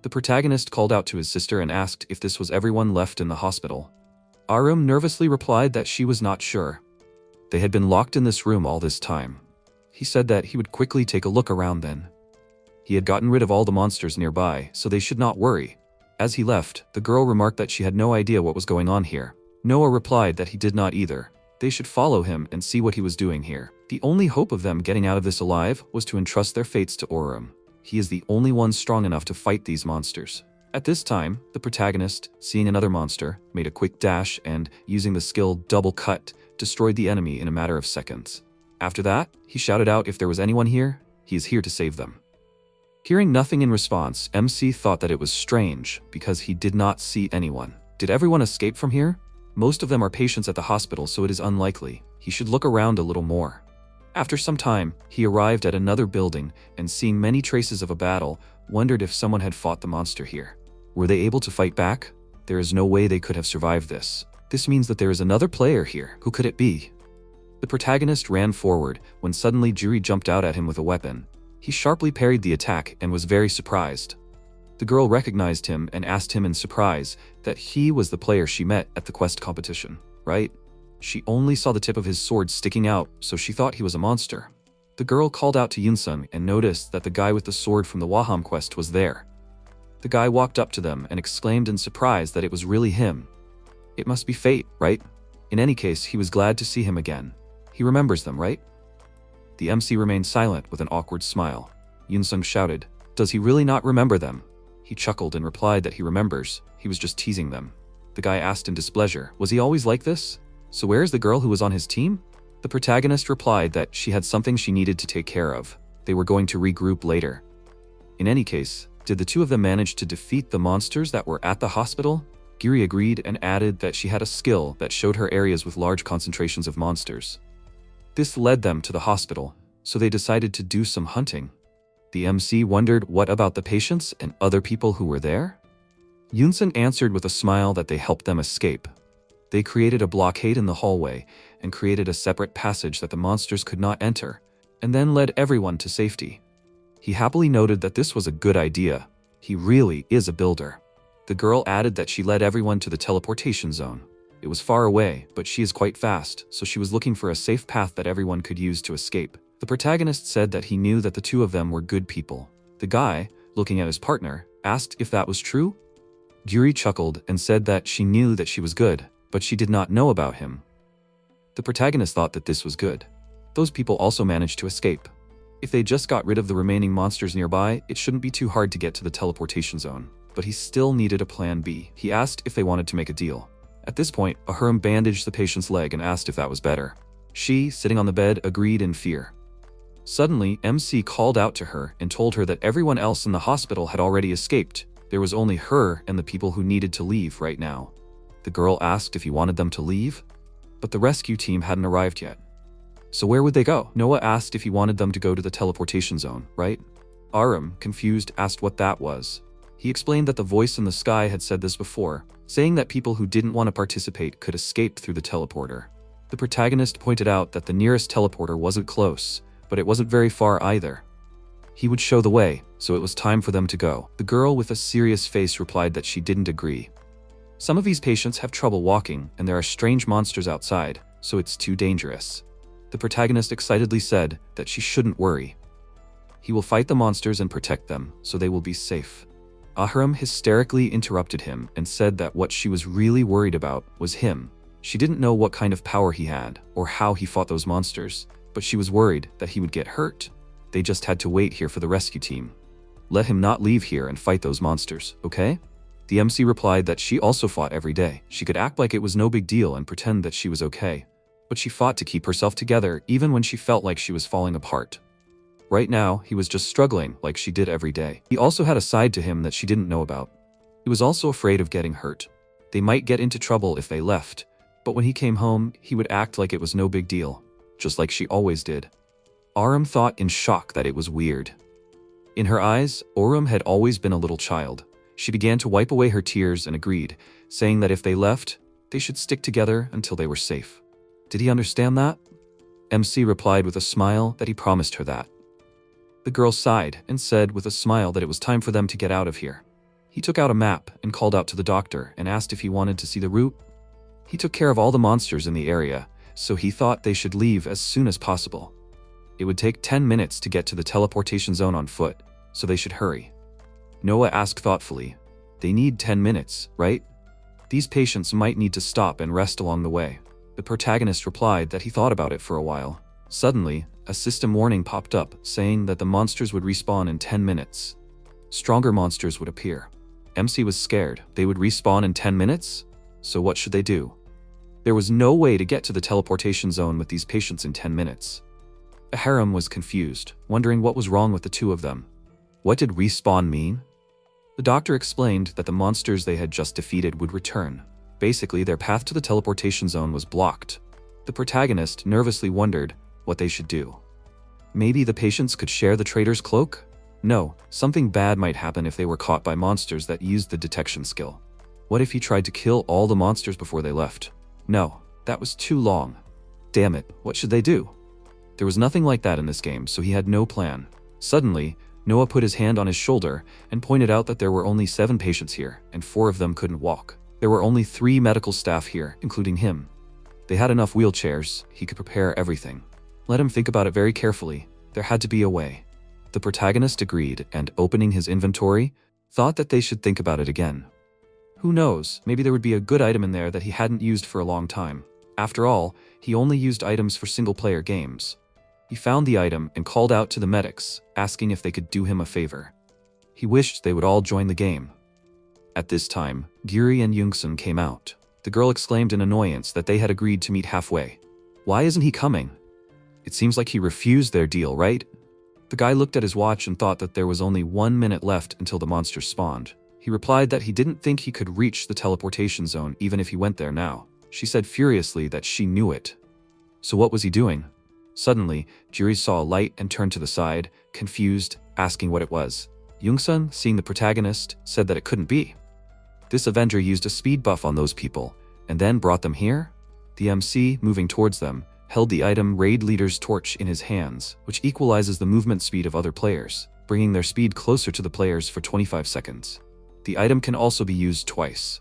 The protagonist called out to his sister and asked if this was everyone left in the hospital. Arum nervously replied that she was not sure. They had been locked in this room all this time. He said that he would quickly take a look around then. He had gotten rid of all the monsters nearby, so they should not worry. As he left, the girl remarked that she had no idea what was going on here. Noah replied that he did not either. They should follow him and see what he was doing here. The only hope of them getting out of this alive was to entrust their fates to Orum. He is the only one strong enough to fight these monsters. At this time, the protagonist, seeing another monster, made a quick dash and, using the skill Double Cut, destroyed the enemy in a matter of seconds. After that, he shouted out if there was anyone here, he is here to save them. Hearing nothing in response, MC thought that it was strange because he did not see anyone. Did everyone escape from here? Most of them are patients at the hospital, so it is unlikely. He should look around a little more. After some time, he arrived at another building and, seeing many traces of a battle, wondered if someone had fought the monster here. Were they able to fight back? There is no way they could have survived this. This means that there is another player here. Who could it be? The protagonist ran forward when suddenly Juri jumped out at him with a weapon. He sharply parried the attack and was very surprised. The girl recognized him and asked him in surprise that he was the player she met at the quest competition, right? She only saw the tip of his sword sticking out, so she thought he was a monster. The girl called out to Yunsung and noticed that the guy with the sword from the Waham quest was there. The guy walked up to them and exclaimed in surprise that it was really him. It must be fate, right? In any case, he was glad to see him again. He remembers them, right? The MC remained silent with an awkward smile. Yunsung shouted, "Does he really not remember them?" He chuckled and replied that he remembers, he was just teasing them. The guy asked in displeasure, was he always like this? So where is the girl who was on his team? The protagonist replied that she had something she needed to take care of. They were going to regroup later. In any case, did the two of them manage to defeat the monsters that were at the hospital? Giri agreed and added that she had a skill that showed her areas with large concentrations of monsters. This led them to the hospital, so they decided to do some hunting. The MC wondered what about the patients and other people who were there? Yunsung answered with a smile that they helped them escape. They created a blockade in the hallway and created a separate passage that the monsters could not enter, and then led everyone to safety. He happily noted that this was a good idea. He really is a builder. The girl added that she led everyone to the teleportation zone. It was far away, but she is quite fast, so she was looking for a safe path that everyone could use to escape. The protagonist said that he knew that the two of them were good people. The guy, looking at his partner, asked if that was true. Giri chuckled and said that she knew that she was good, but she did not know about him. The protagonist thought that this was good. Those people also managed to escape. If they just got rid of the remaining monsters nearby, it shouldn't be too hard to get to the teleportation zone. But he still needed a plan B. He asked if they wanted to make a deal. At this point, Ahuram bandaged the patient's leg and asked if that was better. She, sitting on the bed, agreed in fear. Suddenly, MC called out to her and told her that everyone else in the hospital had already escaped. There was only her and the people who needed to leave right now. The girl asked if he wanted them to leave, but the rescue team hadn't arrived yet. So where would they go? Noah asked if he wanted them to go to the teleportation zone, right? Aram, confused, asked what that was. He explained that the voice in the sky had said this before, saying that people who didn't want to participate could escape through the teleporter. The protagonist pointed out that the nearest teleporter wasn't close, but it wasn't very far either. He would show the way, so it was time for them to go. The girl with a serious face replied that she didn't agree. Some of these patients have trouble walking, and there are strange monsters outside, so it's too dangerous. The protagonist excitedly said that she shouldn't worry. He will fight the monsters and protect them, so they will be safe. Ahuram hysterically interrupted him and said that what she was really worried about was him. She didn't know what kind of power he had, or how he fought those monsters, but she was worried that he would get hurt. They just had to wait here for the rescue team. Let him not leave here and fight those monsters, okay? The MC replied that she also fought every day. She could act like it was no big deal and pretend that she was okay. But she fought to keep herself together even when she felt like she was falling apart. Right now, he was just struggling like she did every day. He also had a side to him that she didn't know about. He was also afraid of getting hurt. They might get into trouble if they left, but when he came home, he would act like it was no big deal, just like she always did. Aram thought in shock that it was weird. In her eyes, Aram had always been a little child. She began to wipe away her tears and agreed, saying that if they left, they should stick together until they were safe. Did he understand that? MC replied with a smile that he promised her that. The girl sighed and said with a smile that it was time for them to get out of here. He took out a map and called out to the doctor and asked if he wanted to see the route. He took care of all the monsters in the area, so he thought they should leave as soon as possible. It would take 10 minutes to get to the teleportation zone on foot, so they should hurry. Noah asked thoughtfully, "They need 10 minutes, right? These patients might need to stop and rest along the way." The protagonist replied that he thought about it for a while. Suddenly, a system warning popped up saying that the monsters would respawn in 10 minutes. Stronger monsters would appear. MC was scared. They would respawn in 10 minutes? So what should they do? There was no way to get to the teleportation zone with these patients in 10 minutes. Ahuram was confused, wondering what was wrong with the two of them. What did respawn mean? The doctor explained that the monsters they had just defeated would return. Basically, their path to the teleportation zone was blocked. The protagonist nervously wondered what they should do. Maybe the patients could share the traitor's cloak? No, something bad might happen if they were caught by monsters that used the detection skill. What if he tried to kill all the monsters before they left? No, that was too long. Damn it, what should they do? There was nothing like that in this game, so he had no plan. Suddenly, Noah put his hand on his shoulder and pointed out that there were only 7 patients here, and 4 of them couldn't walk. There were only 3 medical staff here, including him. They had enough wheelchairs, he could prepare everything. Let him think about it very carefully. There had to be a way. The protagonist agreed and, opening his inventory, thought that they should think about it again. Who knows, maybe there would be a good item in there that he hadn't used for a long time. After all, he only used items for single-player games. He found the item and called out to the medics, asking if they could do him a favor. He wished they would all join the game. At this time, Gyuri and Yungsun came out. The girl exclaimed in annoyance that they had agreed to meet halfway. Why isn't he coming? It seems like he refused their deal, right? The guy looked at his watch and thought that there was only 1 minute left until the monster spawned. He replied that he didn't think he could reach the teleportation zone even if he went there now. She said furiously that she knew it. So what was he doing? Suddenly, Juri saw a light and turned to the side, confused, asking what it was. Yungsun, seeing the protagonist, said that it couldn't be. This Avenger used a speed buff on those people, and then brought them here? The MC, moving towards them, held the item Raid Leader's Torch in his hands, which equalizes the movement speed of other players, bringing their speed closer to the players for 25 seconds. The item can also be used twice.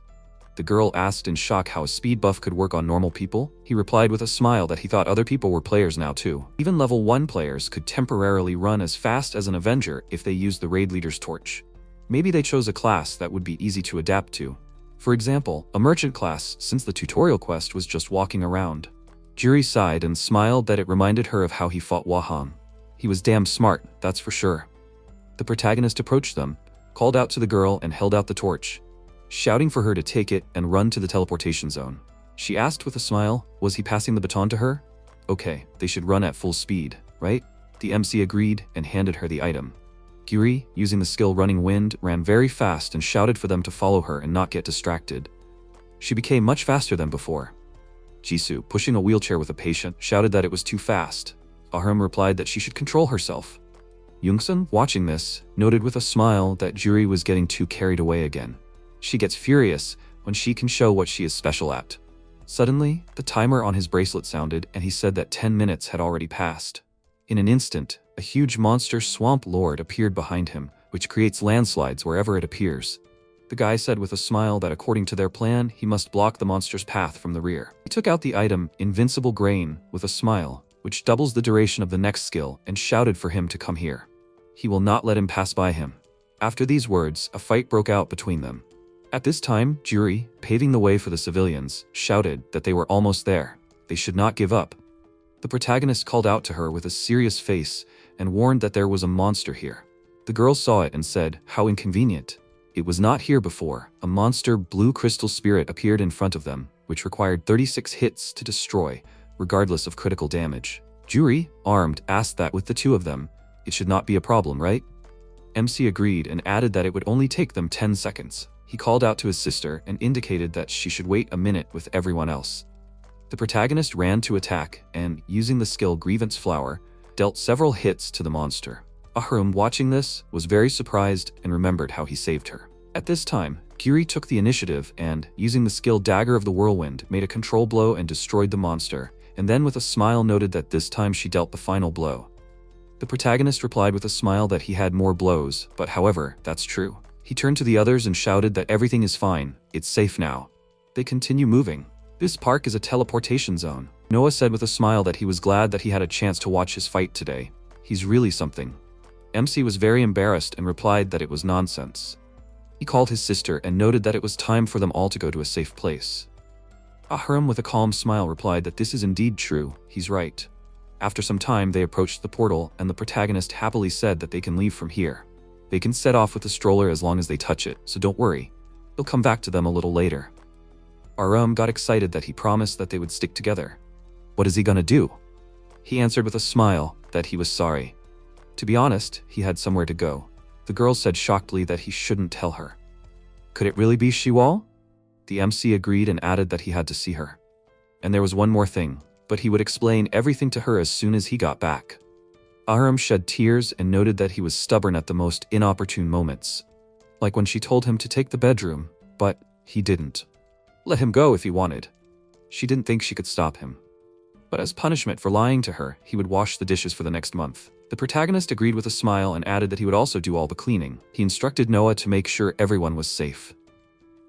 The girl asked in shock how a speed buff could work on normal people. He replied with a smile that he thought other people were players now too. Even level 1 players could temporarily run as fast as an Avenger if they used the Raid Leader's Torch. Maybe they chose a class that would be easy to adapt to. For example, a merchant class, since the tutorial quest was just walking around. Juri sighed and smiled that it reminded her of how he fought Wahan. He was damn smart, that's for sure. The protagonist approached them, called out to the girl and held out the torch, shouting for her to take it and run to the teleportation zone. She asked with a smile, was he passing the baton to her? Okay, they should run at full speed, right? The MC agreed and handed her the item. Gyuri, using the skill Running Wind, ran very fast and shouted for them to follow her and not get distracted. She became much faster than before. Jisoo, pushing a wheelchair with a patient, shouted that it was too fast. Ahram replied that she should control herself. Yungsun, watching this, noted with a smile that Juri was getting too carried away again. She gets furious when she can show what she is special at. Suddenly, the timer on his bracelet sounded and he said that 10 minutes had already passed. In an instant, a huge monster swamp lord appeared behind him, which creates landslides wherever it appears. The guy said with a smile that according to their plan, he must block the monster's path from the rear. He took out the item, Invincible Grain, with a smile, which doubles the duration of the next skill, and shouted for him to come here. He will not let him pass by him. After these words, a fight broke out between them. At this time, Juri, paving the way for the civilians, shouted that they were almost there. They should not give up. The protagonist called out to her with a serious face and warned that there was a monster here. The girl saw it and said, how inconvenient. It was not here before. A monster blue crystal spirit appeared in front of them, which required 36 hits to destroy, regardless of critical damage. Juri, armed, asked that with the two of them, it should not be a problem, right? MC agreed and added that it would only take them 10 seconds. He called out to his sister and indicated that she should wait a minute with everyone else. The protagonist ran to attack and, using the skill Grievance Flower, dealt several hits to the monster. Ahram, watching this, was very surprised and remembered how he saved her. At this time, Gyuri took the initiative and, using the skill Dagger of the Whirlwind, made a control blow and destroyed the monster, and then with a smile noted that this time she dealt the final blow. The protagonist replied with a smile that he had more blows, but however, that's true. He turned to the others and shouted that everything is fine, it's safe now. They continue moving. This park is a teleportation zone. Noah said with a smile that he was glad that he had a chance to watch his fight today. He's really something. MC was very embarrassed and replied that it was nonsense. He called his sister and noted that it was time for them all to go to a safe place. Ahram with a calm smile replied that this is indeed true, he's right. After some time they approached the portal and the protagonist happily said that they can leave from here. They can set off with the stroller as long as they touch it, so don't worry. They'll come back to them a little later. Ahram got excited that he promised that they would stick together. What is he gonna do? He answered with a smile that he was sorry. To be honest, he had somewhere to go. The girl said shockedly that he shouldn't tell her. Could it really be Shiwal? The MC agreed and added that he had to see her. And there was one more thing, but he would explain everything to her as soon as he got back. Ahram shed tears and noted that he was stubborn at the most inopportune moments. Like when she told him to take the bedroom, but he didn't. Let him go if he wanted. She didn't think she could stop him. But as punishment for lying to her, he would wash the dishes for the next month. The protagonist agreed with a smile and added that he would also do all the cleaning. He instructed Noah to make sure everyone was safe.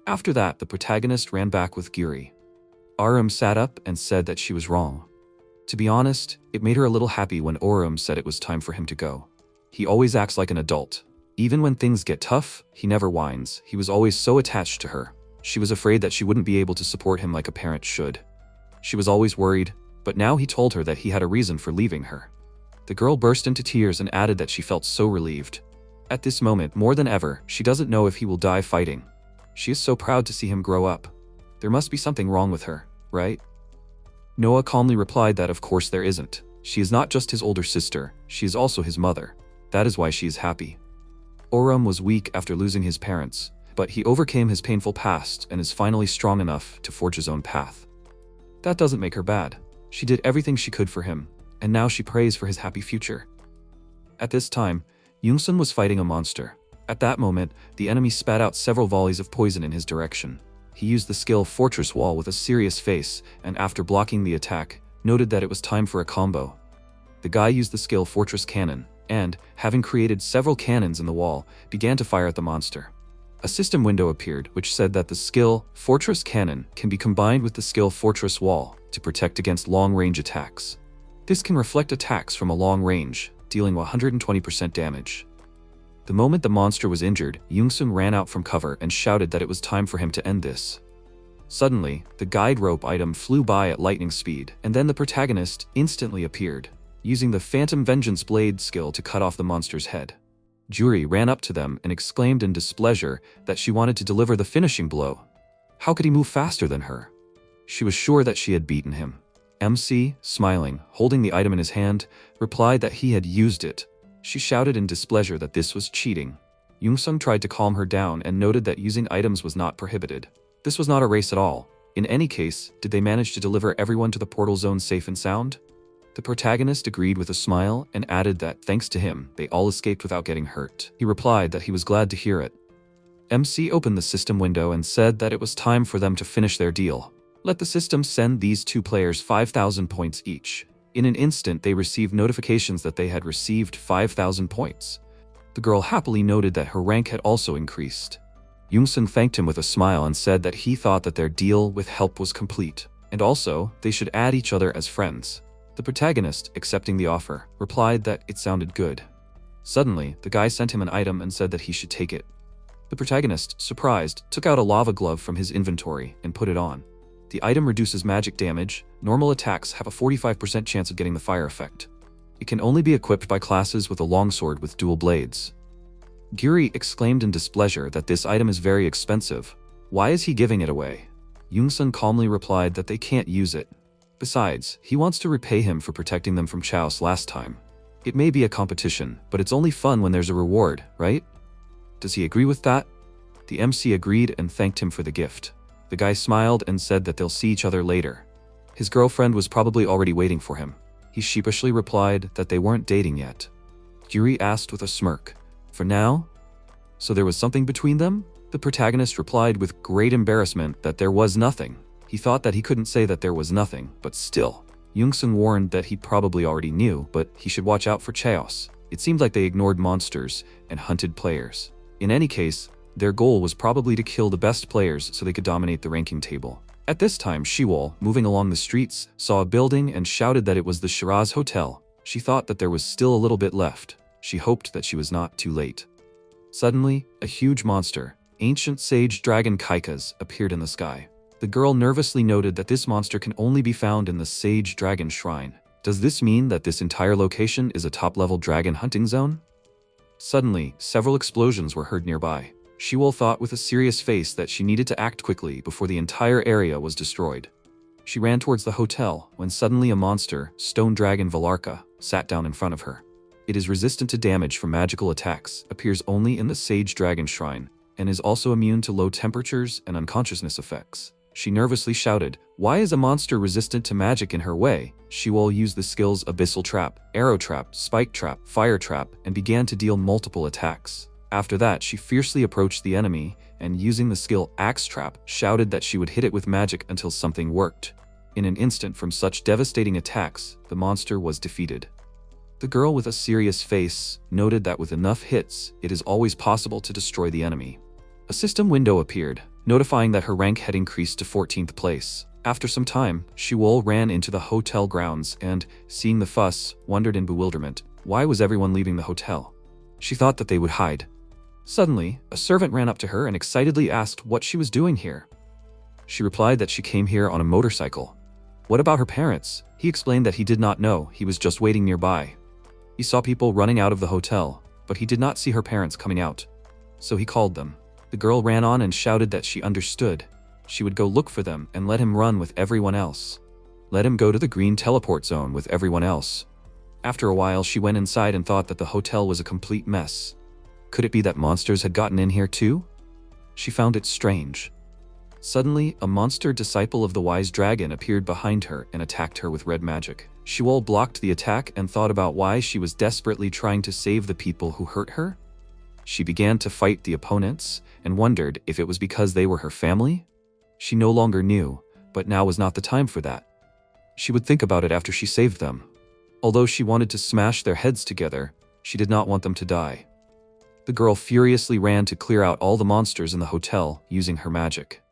After that, the protagonist ran back with Gyuri. Ahram sat up and said that she was wrong. To be honest, it made her a little happy when Orum said it was time for him to go. He always acts like an adult. Even when things get tough, he never whines. He was always so attached to her. She was afraid that she wouldn't be able to support him like a parent should. She was always worried, but now he told her that he had a reason for leaving her. The girl burst into tears and added that she felt so relieved. At this moment, more than ever, she doesn't know if he will die fighting. She is so proud to see him grow up. There must be something wrong with her, right? Noah calmly replied that of course there isn't. She is not just his older sister, she is also his mother. That is why she is happy. Orum was weak after losing his parents, but he overcame his painful past and is finally strong enough to forge his own path. That doesn't make her bad. She did everything she could for him, and now she prays for his happy future. At this time, Youngsun was fighting a monster. At that moment, the enemy spat out several volleys of poison in his direction. He used the skill Fortress Wall with a serious face, and after blocking the attack, noted that it was time for a combo. The guy used the skill Fortress Cannon, and, having created several cannons in the wall, began to fire at the monster. A system window appeared which said that the skill Fortress Cannon can be combined with the skill Fortress Wall to protect against long-range attacks. This can reflect attacks from a long range, dealing 120% damage. The moment the monster was injured, Youngsung ran out from cover and shouted that it was time for him to end this. Suddenly, the guide rope item flew by at lightning speed, and then the protagonist instantly appeared, using the Phantom Vengeance Blade skill to cut off the monster's head. Juri ran up to them and exclaimed in displeasure that she wanted to deliver the finishing blow. How could he move faster than her? She was sure that she had beaten him. MC, smiling, holding the item in his hand, replied that he had used it. She shouted in displeasure that this was cheating. Youngsung tried to calm her down and noted that using items was not prohibited. This was not a race at all. In any case, did they manage to deliver everyone to the portal zone safe and sound? The protagonist agreed with a smile and added that, thanks to him, they all escaped without getting hurt. He replied that he was glad to hear it. MC opened the system window and said that it was time for them to finish their deal. Let the system send these two players 5,000 points each. In an instant, they received notifications that they had received 5,000 points. The girl happily noted that her rank had also increased. Youngsung thanked him with a smile and said that he thought that their deal with help was complete, and also, they should add each other as friends. The protagonist, accepting the offer, replied that it sounded good. Suddenly, the guy sent him an item and said that he should take it. The protagonist, surprised, took out a lava glove from his inventory and put it on. The item reduces magic damage. Normal attacks have a 45% chance of getting the fire effect. It can only be equipped by classes with a longsword with dual blades. Gyuri exclaimed in displeasure that this item is very expensive. Why is he giving it away? Youngsung calmly replied that they can't use it. Besides, he wants to repay him for protecting them from Chaos last time. It may be a competition, but it's only fun when there's a reward, right? Does he agree with that? The MC agreed and thanked him for the gift. The guy smiled and said that they'll see each other later. His girlfriend was probably already waiting for him. He sheepishly replied that they weren't dating yet. Gyuri asked with a smirk, "For now?" So there was something between them? The protagonist replied with great embarrassment that there was nothing. He thought that he couldn't say that there was nothing, but still. Youngsung warned that he probably already knew, but he should watch out for Chaos. It seemed like they ignored monsters and hunted players. In any case, their goal was probably to kill the best players so they could dominate the ranking table. At this time, Shiwol, moving along the streets, saw a building and shouted that it was the Shiraz Hotel. She thought that there was still a little bit left. She hoped that she was not too late. Suddenly, a huge monster, ancient sage dragon Kaikas, appeared in the sky. The girl nervously noted that this monster can only be found in the Sage Dragon Shrine. Does this mean that this entire location is a top-level dragon hunting zone? Suddenly, several explosions were heard nearby. Shiwol thought with a serious face that she needed to act quickly before the entire area was destroyed. She ran towards the hotel when suddenly a monster, Stone Dragon Valarka, sat down in front of her. It is resistant to damage from magical attacks, appears only in the Sage Dragon Shrine, and is also immune to low temperatures and unconsciousness effects. She nervously shouted, "Why is a monster resistant to magic in her way?" Shiwol used the skills Abyssal Trap, Arrow Trap, Spike Trap, Fire Trap, and began to deal multiple attacks. After that, she fiercely approached the enemy, and using the skill Axe Trap, shouted that she would hit it with magic until something worked. In an instant from such devastating attacks, the monster was defeated. The girl with a serious face noted that with enough hits, it is always possible to destroy the enemy. A system window appeared, notifying that her rank had increased to 14th place. After some time, Shiwol ran into the hotel grounds and, seeing the fuss, wondered in bewilderment, why was everyone leaving the hotel? She thought that they would hide. Suddenly, a servant ran up to her and excitedly asked what she was doing here. She replied that she came here on a motorcycle. What about her parents? He explained that he did not know, he was just waiting nearby. He saw people running out of the hotel, but he did not see her parents coming out. So he called them. The girl ran on and shouted that she understood. She would go look for them and let him run with everyone else. Let him go to the green teleport zone with everyone else. After a while, she went inside and thought that the hotel was a complete mess. Could it be that monsters had gotten in here too? She found it strange. Suddenly, a monster disciple of the wise dragon appeared behind her and attacked her with red magic. Shiwol blocked the attack and thought about why she was desperately trying to save the people who hurt her. She began to fight the opponents and wondered if it was because they were her family. She no longer knew, but now was not the time for that. She would think about it after she saved them. Although she wanted to smash their heads together, she did not want them to die. The girl furiously ran to clear out all the monsters in the hotel using her magic.